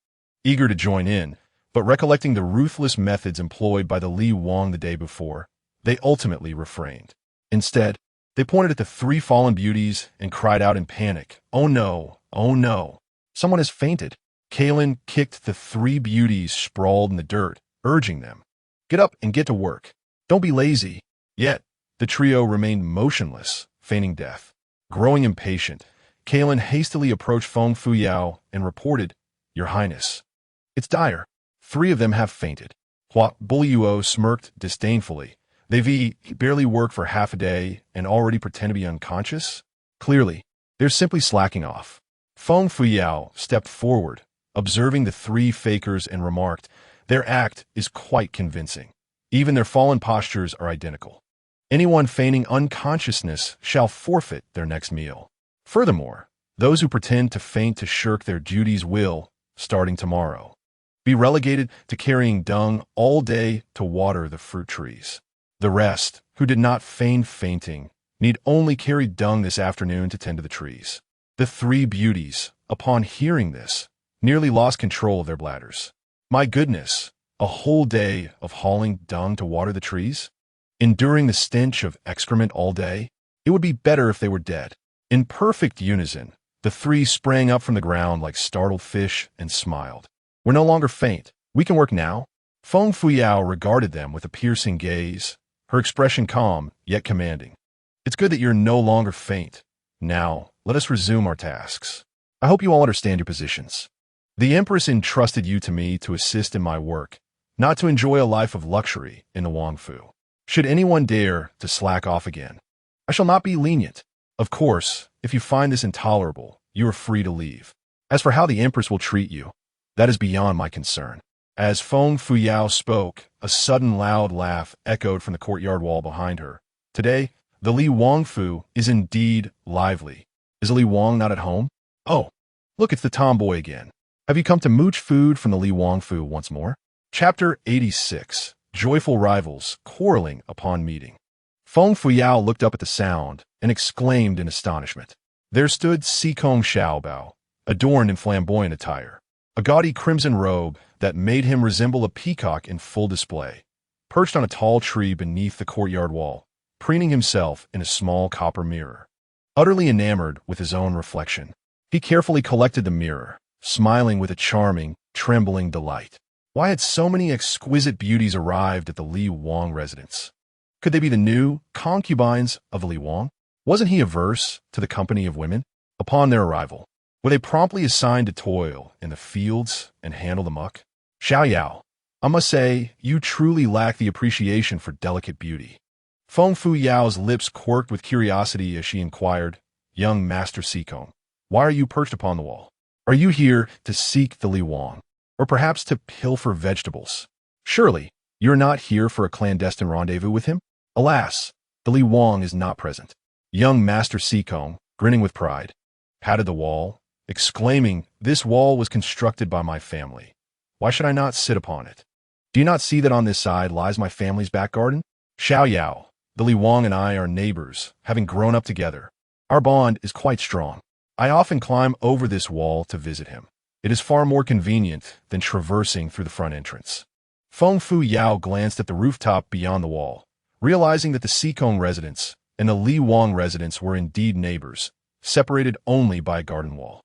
eager to join in, but recollecting the ruthless methods employed by the Li Wang the day before, they ultimately refrained. Instead, they pointed at the three fallen beauties and cried out in panic, "Oh no! Oh no! Someone has fainted!" Kalen kicked the three beauties sprawled in the dirt, urging them, "Get up and get to work. Don't be lazy." Yet, the trio remained motionless, feigning death. Growing impatient, Kalen hastily approached Feng Fuyao and reported, "Your Highness, it's dire. Three of them have fainted." Hua Buliuo smirked disdainfully. They've barely worked for half a day and already pretend to be unconscious? Clearly, they're simply slacking off. Feng Fuyao stepped forward, observing the three fakers, and remarked, "Their act is quite convincing. Even their fallen postures are identical. Anyone feigning unconsciousness shall forfeit their next meal. Furthermore, those who pretend to faint to shirk their duties will, starting tomorrow, be relegated to carrying dung all day to water the fruit trees. The rest, who did not feign fainting, need only carry dung this afternoon to tend to the trees." The three beauties, upon hearing this, nearly lost control of their bladders. My goodness, a whole day of hauling dung to water the trees? Enduring the stench of excrement all day? It would be better if they were dead. In perfect unison, the three sprang up from the ground like startled fish and smiled. "We're no longer faint. We can work now." Feng Fuyao regarded them with a piercing gaze, her expression calm yet commanding. "It's good that you're no longer faint. Now, let us resume our tasks. I hope you all understand your positions. The Empress entrusted you to me to assist in my work, not to enjoy a life of luxury in the Wangfu. Should anyone dare to slack off again, I shall not be lenient. Of course, if you find this intolerable, you are free to leave. As for how the Empress will treat you, that is beyond my concern." As Feng Fuyao spoke, a sudden loud laugh echoed from the courtyard wall behind her. Today, the Li Wangfu is indeed lively. Is Li Wang not at home? Oh, look, it's the tomboy again. Have you come to mooch food from the Li Wangfu once more? Chapter 86. Joyful Rivals Quarreling Upon Meeting. Feng Fuyao looked up at the sound and exclaimed in astonishment. There stood Sikong Xiaobao, adorned in flamboyant attire, a gaudy crimson robe that made him resemble a peacock in full display, perched on a tall tree beneath the courtyard wall, preening himself in a small copper mirror. Utterly enamored with his own reflection, he carefully collected the mirror, smiling with a charming, trembling delight. Why had so many exquisite beauties arrived at the Li Wang residence? Could they be the new concubines of Li Wang? Wasn't he averse to the company of women? Upon their arrival, were they promptly assigned to toil in the fields and handle the muck? Xiao Yao, I must say, you truly lack the appreciation for delicate beauty. Feng Fuyao's lips quirked with curiosity as she inquired, "Young Master Sikong, why are you perched upon the wall? Are you here to seek the Li Wang, or perhaps to pilfer vegetables? Surely, you're not here for a clandestine rendezvous with him?" Alas, the Li Wang is not present. Young Master Sikong, grinning with pride, patted the wall, exclaiming, "This wall was constructed by my family. Why should I not sit upon it? Do you not see that on this side lies my family's back garden? Xiao Yao, the Li Wang and I are neighbors, having grown up together. Our bond is quite strong. I often climb over this wall to visit him. It is far more convenient than traversing through the front entrance." Feng Fuyao glanced at the rooftop beyond the wall, realizing that the Sikong residence and the Li Wang residence were indeed neighbors, separated only by a garden wall.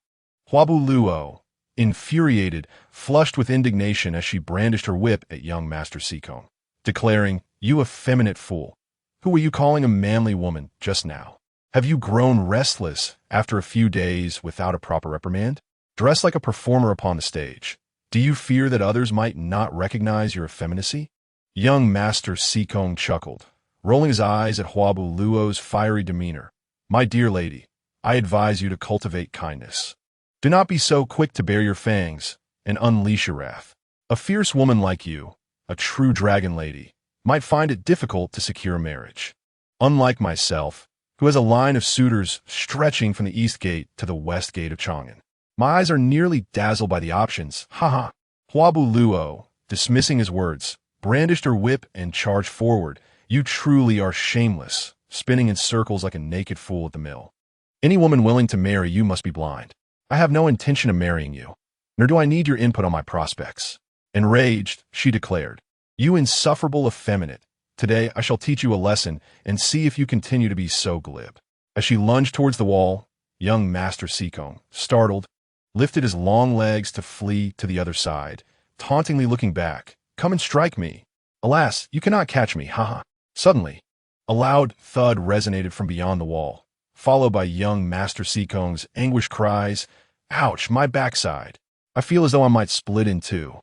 Huabu Luo, infuriated, flushed with indignation as she brandished her whip at young Master Seacombe, declaring, "You effeminate fool! Who were you calling a manly woman just now? Have you grown restless after a few days without a proper reprimand? Dressed like a performer upon the stage, do you fear that others might not recognize your effeminacy?" Young Master Seacombe chuckled, rolling his eyes at Huabu Luo's fiery demeanor. "My dear lady, I advise you to cultivate kindness. Do not be so quick to bare your fangs and unleash your wrath. A fierce woman like you, a true dragon lady, might find it difficult to secure a marriage. Unlike myself, who has a line of suitors stretching from the east gate to the west gate of Chang'an. My eyes are nearly dazzled by the options. Ha. Huabu Luo, dismissing his words, brandished her whip and charged forward. "You truly are shameless, spinning in circles like a naked fool at the mill. Any woman willing to marry you must be blind. I have no intention of marrying you, nor do I need your input on my prospects." Enraged, she declared, "You insufferable effeminate, today I shall teach you a lesson and see if you continue to be so glib." As she lunged towards the wall, young Master Seacombe, startled, lifted his long legs to flee to the other side, tauntingly looking back. "Come and strike me. Alas, you cannot catch me, ha. Suddenly, a loud thud resonated from beyond the wall, followed by young Master Seacombe's anguished cries, "Ouch, my backside. I feel as though I might split in two."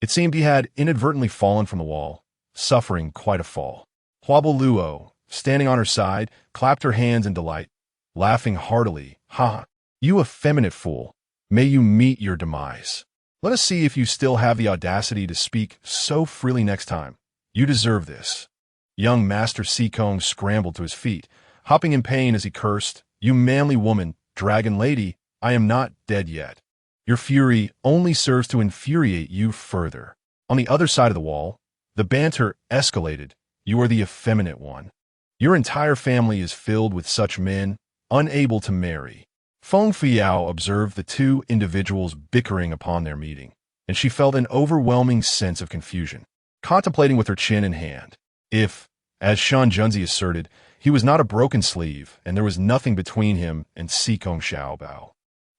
It seemed he had inadvertently fallen from the wall, suffering quite a fall. Huabu Luo, standing on her side, clapped her hands in delight, laughing heartily. "Ha! You effeminate fool. May you meet your demise. Let us see if you still have the audacity to speak so freely next time. You deserve this." Young Master Seacombe scrambled to his feet, hopping in pain as he cursed, "You manly woman, dragon lady, I am not dead yet. Your fury only serves to infuriate you further." On the other side of the wall, the banter escalated. "You are the effeminate one. Your entire family is filled with such men, unable to marry." Feng Fuyao observed the two individuals bickering upon their meeting, and she felt an overwhelming sense of confusion, contemplating with her chin in hand. If, as Shan Junzi asserted, he was not a broken sleeve and there was nothing between him and Seacombe Xiaobao,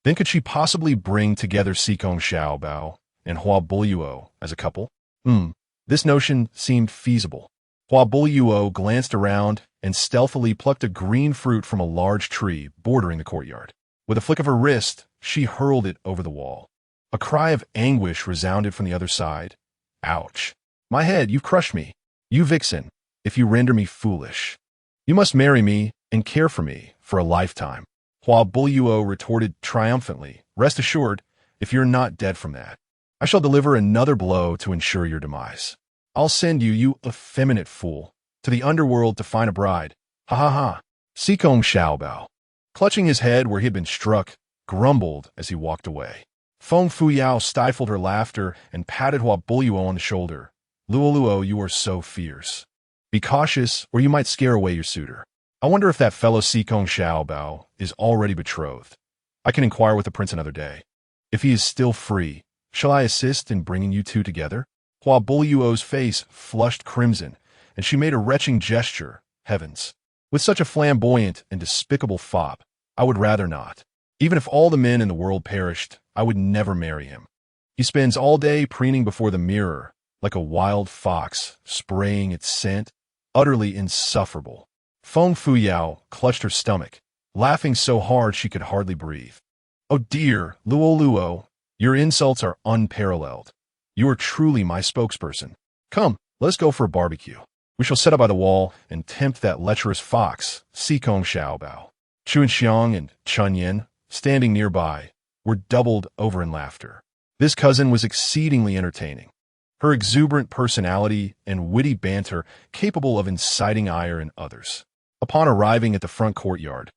then could she possibly bring together Seacombe Xiaobao and Hua Bulyuo as a couple? This notion seemed feasible. Hua Bulyuo glanced around and stealthily plucked a green fruit from a large tree bordering the courtyard. With a flick of her wrist, she hurled it over the wall. A cry of anguish resounded from the other side. "Ouch! My head, you've crushed me. You vixen, if you render me foolish. You must marry me and care for me for a lifetime." Hua Bulyuo retorted triumphantly, "Rest assured, if you're not dead from that, I shall deliver another blow to ensure your demise. I'll send you, you effeminate fool, to the underworld to find a bride. Ha. Seacombe Xiaobao, clutching his head where he had been struck, grumbled as he walked away. Feng Fuyao stifled her laughter and patted Hua Bulyuo on the shoulder. "Luo, you are so fierce. Be cautious, or you might scare away your suitor. I wonder if that fellow Seacombe Xiaobao is already betrothed. I can inquire with the prince another day. If he is still free, shall I assist in bringing you two together?" Hua Bulyuo's face flushed crimson, and she made a retching gesture. "Heavens! With such a flamboyant and despicable fop, I would rather not. Even if all the men in the world perished, I would never marry him. He spends all day preening before the mirror, like a wild fox, spraying its scent, utterly insufferable." Feng Fuyao clutched her stomach, laughing so hard she could hardly breathe. "Oh dear, Luo, your insults are unparalleled. You are truly my spokesperson. Come, let us go for a barbecue. We shall set up by the wall and tempt that lecherous fox, Seacombe Xiaobao." Chuanxiang and Chunyan, standing nearby, were doubled over in laughter. This cousin was exceedingly entertaining. Her exuberant personality and witty banter capable of inciting ire in others. Upon arriving at the front courtyard,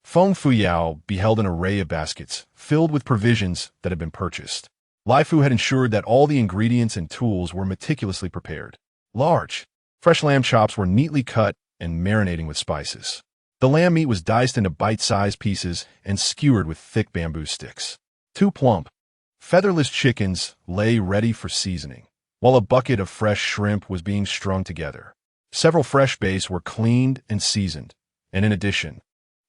Feng Fuyao beheld an array of baskets filled with provisions that had been purchased. Lai Fu had ensured that all the ingredients and tools were meticulously prepared. Large, fresh lamb chops were neatly cut and marinating with spices. The lamb meat was diced into bite-sized pieces and skewered with thick bamboo sticks. 2 plump, featherless chickens lay ready for seasoning, while a bucket of fresh shrimp was being strung together. Several fresh base were cleaned and seasoned, and in addition,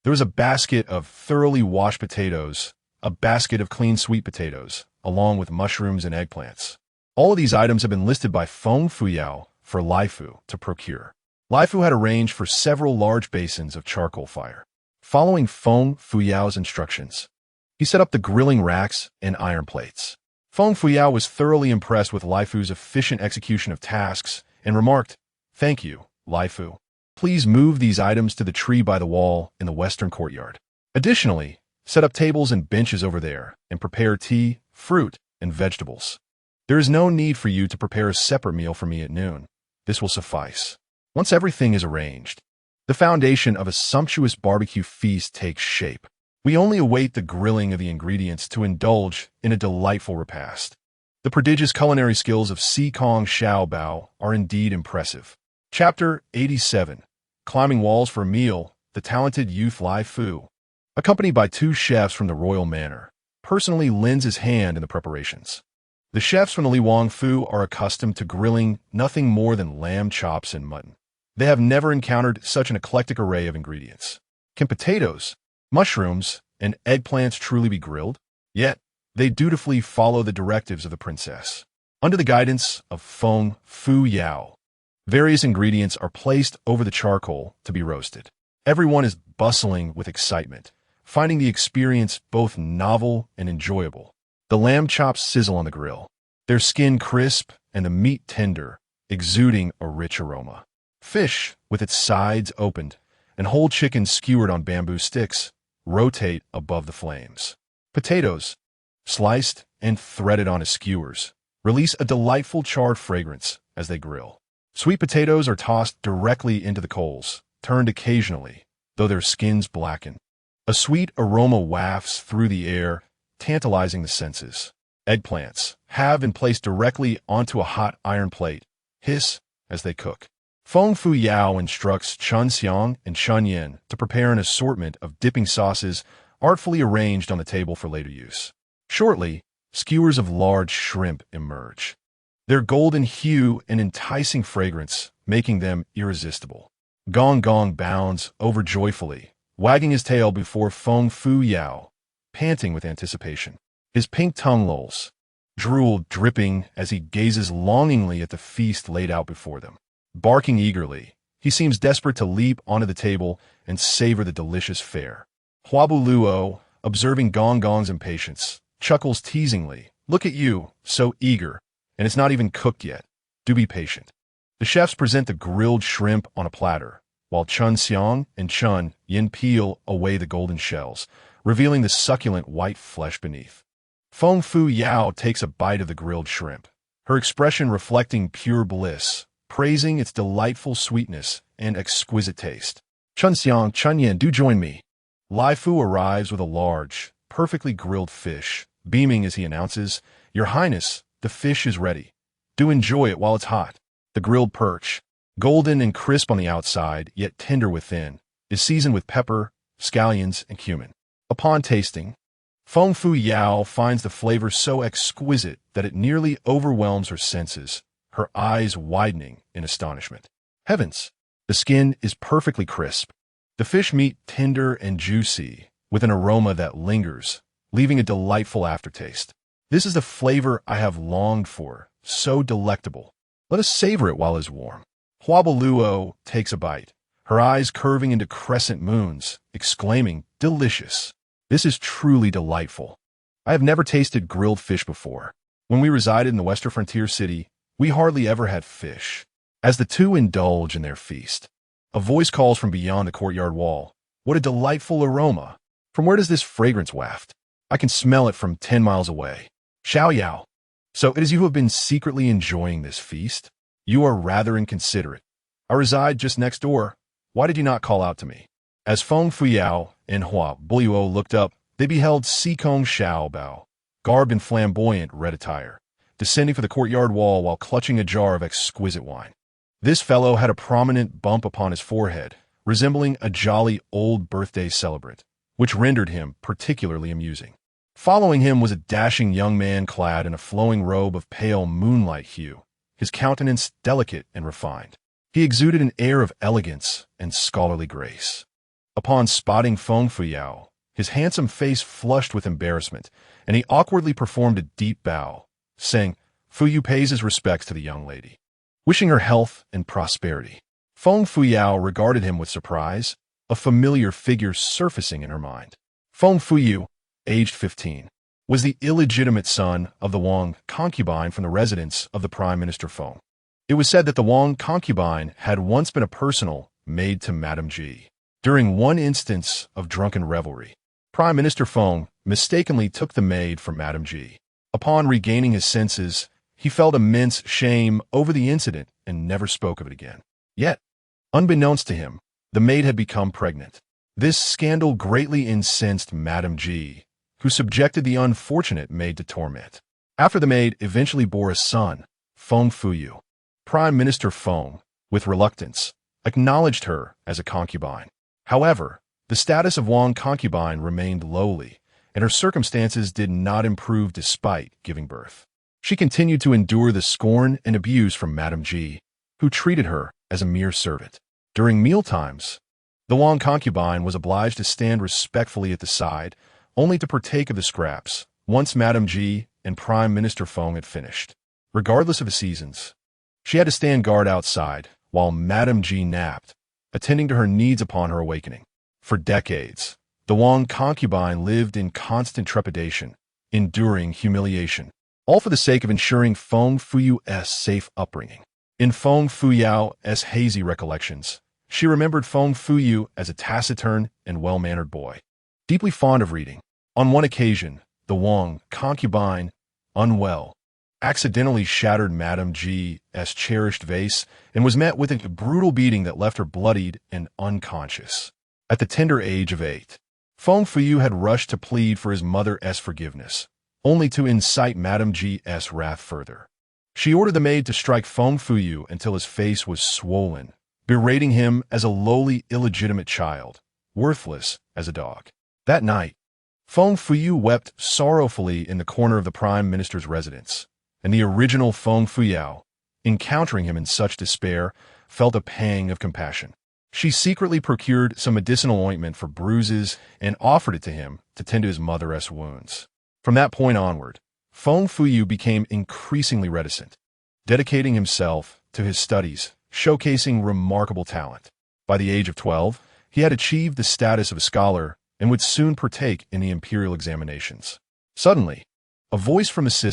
there was a basket of thoroughly washed potatoes, a basket of clean sweet potatoes, along with mushrooms and eggplants. All of these items have been listed by Feng Fuyao for Lai Fu to procure. Lai Fu had arranged for several large basins of charcoal fire. Following Feng Fuyao's instructions, he set up the grilling racks and iron plates. Feng Fuyao was thoroughly impressed with Lai Fu's efficient execution of tasks and remarked, "Thank you, Lai Fu. Please move these items to the tree by the wall in the western courtyard. Additionally, set up tables and benches over there and prepare tea, fruit, and vegetables. There is no need for you to prepare a separate meal for me at noon. This will suffice." Once everything is arranged, the foundation of a sumptuous barbecue feast takes shape. We only await the grilling of the ingredients to indulge in a delightful repast. The prodigious culinary skills of Si Kong Xiao Bao are indeed impressive. Chapter 87. Climbing Walls for a Meal, the talented youth Lai Fu, accompanied by two chefs from the royal manor, personally lends his hand in the preparations. The chefs from the Li Wang Fu are accustomed to grilling nothing more than lamb chops and mutton. They have never encountered such an eclectic array of ingredients. Can potatoes, mushrooms, and eggplants truly be grilled? Yet, they dutifully follow the directives of the princess. Under the guidance of Feng Fuyao, various ingredients are placed over the charcoal to be roasted. Everyone is bustling with excitement, finding the experience both novel and enjoyable. The lamb chops sizzle on the grill, their skin crisp and the meat tender, exuding a rich aroma. Fish, with its sides opened, and whole chicken skewered on bamboo sticks, rotate above the flames. Potatoes, sliced and threaded onto skewers, release a delightful charred fragrance as they grill. Sweet potatoes are tossed directly into the coals, turned occasionally, though their skins blacken. A sweet aroma wafts through the air, tantalizing the senses. Eggplants, halved and placed directly onto a hot iron plate, hiss as they cook. Feng Fuyao instructs Chun Xiang and Chun Yin to prepare an assortment of dipping sauces artfully arranged on the table for later use. Shortly, skewers of large shrimp emerge, their golden hue and enticing fragrance making them irresistible. Gong Gong bounds over joyfully, wagging his tail before Feng Fuyao, panting with anticipation. His pink tongue lolls, drool dripping as he gazes longingly at the feast laid out before them. Barking eagerly, he seems desperate to leap onto the table and savor the delicious fare. Huabu Luo, observing Gong Gong's impatience, chuckles teasingly. "Look at you, so eager, and it's not even cooked yet. Do be patient." The chefs present the grilled shrimp on a platter, while Chun Xiang and Chun Yin peel away the golden shells, revealing the succulent white flesh beneath. Feng Fuyao takes a bite of the grilled shrimp, her expression reflecting pure bliss, praising its delightful sweetness and exquisite taste. "Chun Xiang, Chun Yin, do join me." Lai Fu arrives with a large, perfectly grilled fish, beaming as he announces, "Your Highness, the fish is ready. Do enjoy it while it's hot." The grilled perch, golden and crisp on the outside, yet tender within, is seasoned with pepper, scallions, and cumin. Upon tasting, Feng Fuyao finds the flavor so exquisite that it nearly overwhelms her senses, her eyes widening in astonishment. Heavens! The skin is perfectly crisp, the fish meat tender and juicy, with an aroma that lingers, leaving a delightful aftertaste. This is the flavor I have longed for, so delectable. Let us savor it while it is warm. Huabaluo takes a bite, her eyes curving into crescent moons, exclaiming, "Delicious! This is truly delightful. I have never tasted grilled fish before. When we resided in the western frontier city, we hardly ever had fish." As the two indulge in their feast, a voice calls from beyond the courtyard wall. "What a delightful aroma! From where does this fragrance waft? I can smell it from 10 miles away." Xiao Yao. "So it is you who have been secretly enjoying this feast? You are rather inconsiderate. I reside just next door. Why did you not call out to me?" As Feng Fuyao and Hua Buluo looked up, they beheld Si Kong Xiao Bao, garbed in flamboyant red attire, descending from the courtyard wall while clutching a jar of exquisite wine. This fellow had a prominent bump upon his forehead, resembling a jolly old birthday celebrant, which rendered him particularly amusing. Following him was a dashing young man clad in a flowing robe of pale moonlight hue, his countenance delicate and refined. He exuded an air of elegance and scholarly grace. Upon spotting Feng Fuyao, his handsome face flushed with embarrassment, and he awkwardly performed a deep bow, saying, "Fuyu pays his respects to the young lady," wishing her health and prosperity. Feng Fuyao regarded him with surprise, a familiar figure surfacing in her mind. Feng Fuyu, aged 15, was the illegitimate son of the Wang concubine from the residence of the Prime Minister Feng. It was said that the Wang concubine had once been a personal maid to Madame Ji. During one instance of drunken revelry, Prime Minister Feng mistakenly took the maid for Madame Ji. Upon regaining his senses, he felt immense shame over the incident and never spoke of it again. Yet, unbeknownst to him, the maid had become pregnant. This scandal greatly incensed Madame Ji, who subjected the unfortunate maid to torment. After the maid eventually bore a son, Feng Fuyu, Prime Minister Feng, with reluctance, acknowledged her as a concubine. However, the status of Wang concubine remained lowly, and her circumstances did not improve despite giving birth. She continued to endure the scorn and abuse from Madame Ji, who treated her as a mere servant. During mealtimes, the Wang concubine was obliged to stand respectfully at the side, only to partake of the scraps once Madame Ji and Prime Minister Feng had finished. Regardless of the seasons, she had to stand guard outside while Madame Ji napped, attending to her needs upon her awakening. For decades, the Wang concubine lived in constant trepidation, enduring humiliation, all for the sake of ensuring Feng Fuyu's safe upbringing. In Feng Fuyao's hazy recollections, she remembered Feng Fuyu as a taciturn and well-mannered boy, deeply fond of reading. On one occasion, the Wang concubine, unwell, accidentally shattered Madame Ji's cherished vase and was met with a brutal beating that left her bloodied and unconscious. At the tender age of 8, Feng Fuyu had rushed to plead for his mother's forgiveness, only to incite Madame Ji's wrath further. She ordered the maid to strike Feng Fuyu until his face was swollen, berating him as a lowly, illegitimate child, worthless as a dog. That night, Feng Fuyu wept sorrowfully in the corner of the Prime Minister's residence, and the original Feng Fuyao, encountering him in such despair, felt a pang of compassion. She secretly procured some medicinal ointment for bruises and offered it to him to tend to his mother's wounds. From that point onward, Feng Fuyu became increasingly reticent, dedicating himself to his studies, showcasing remarkable talent. By the age of 12, he had achieved the status of a scholar and would soon partake in the imperial examinations. Suddenly, a voice from assist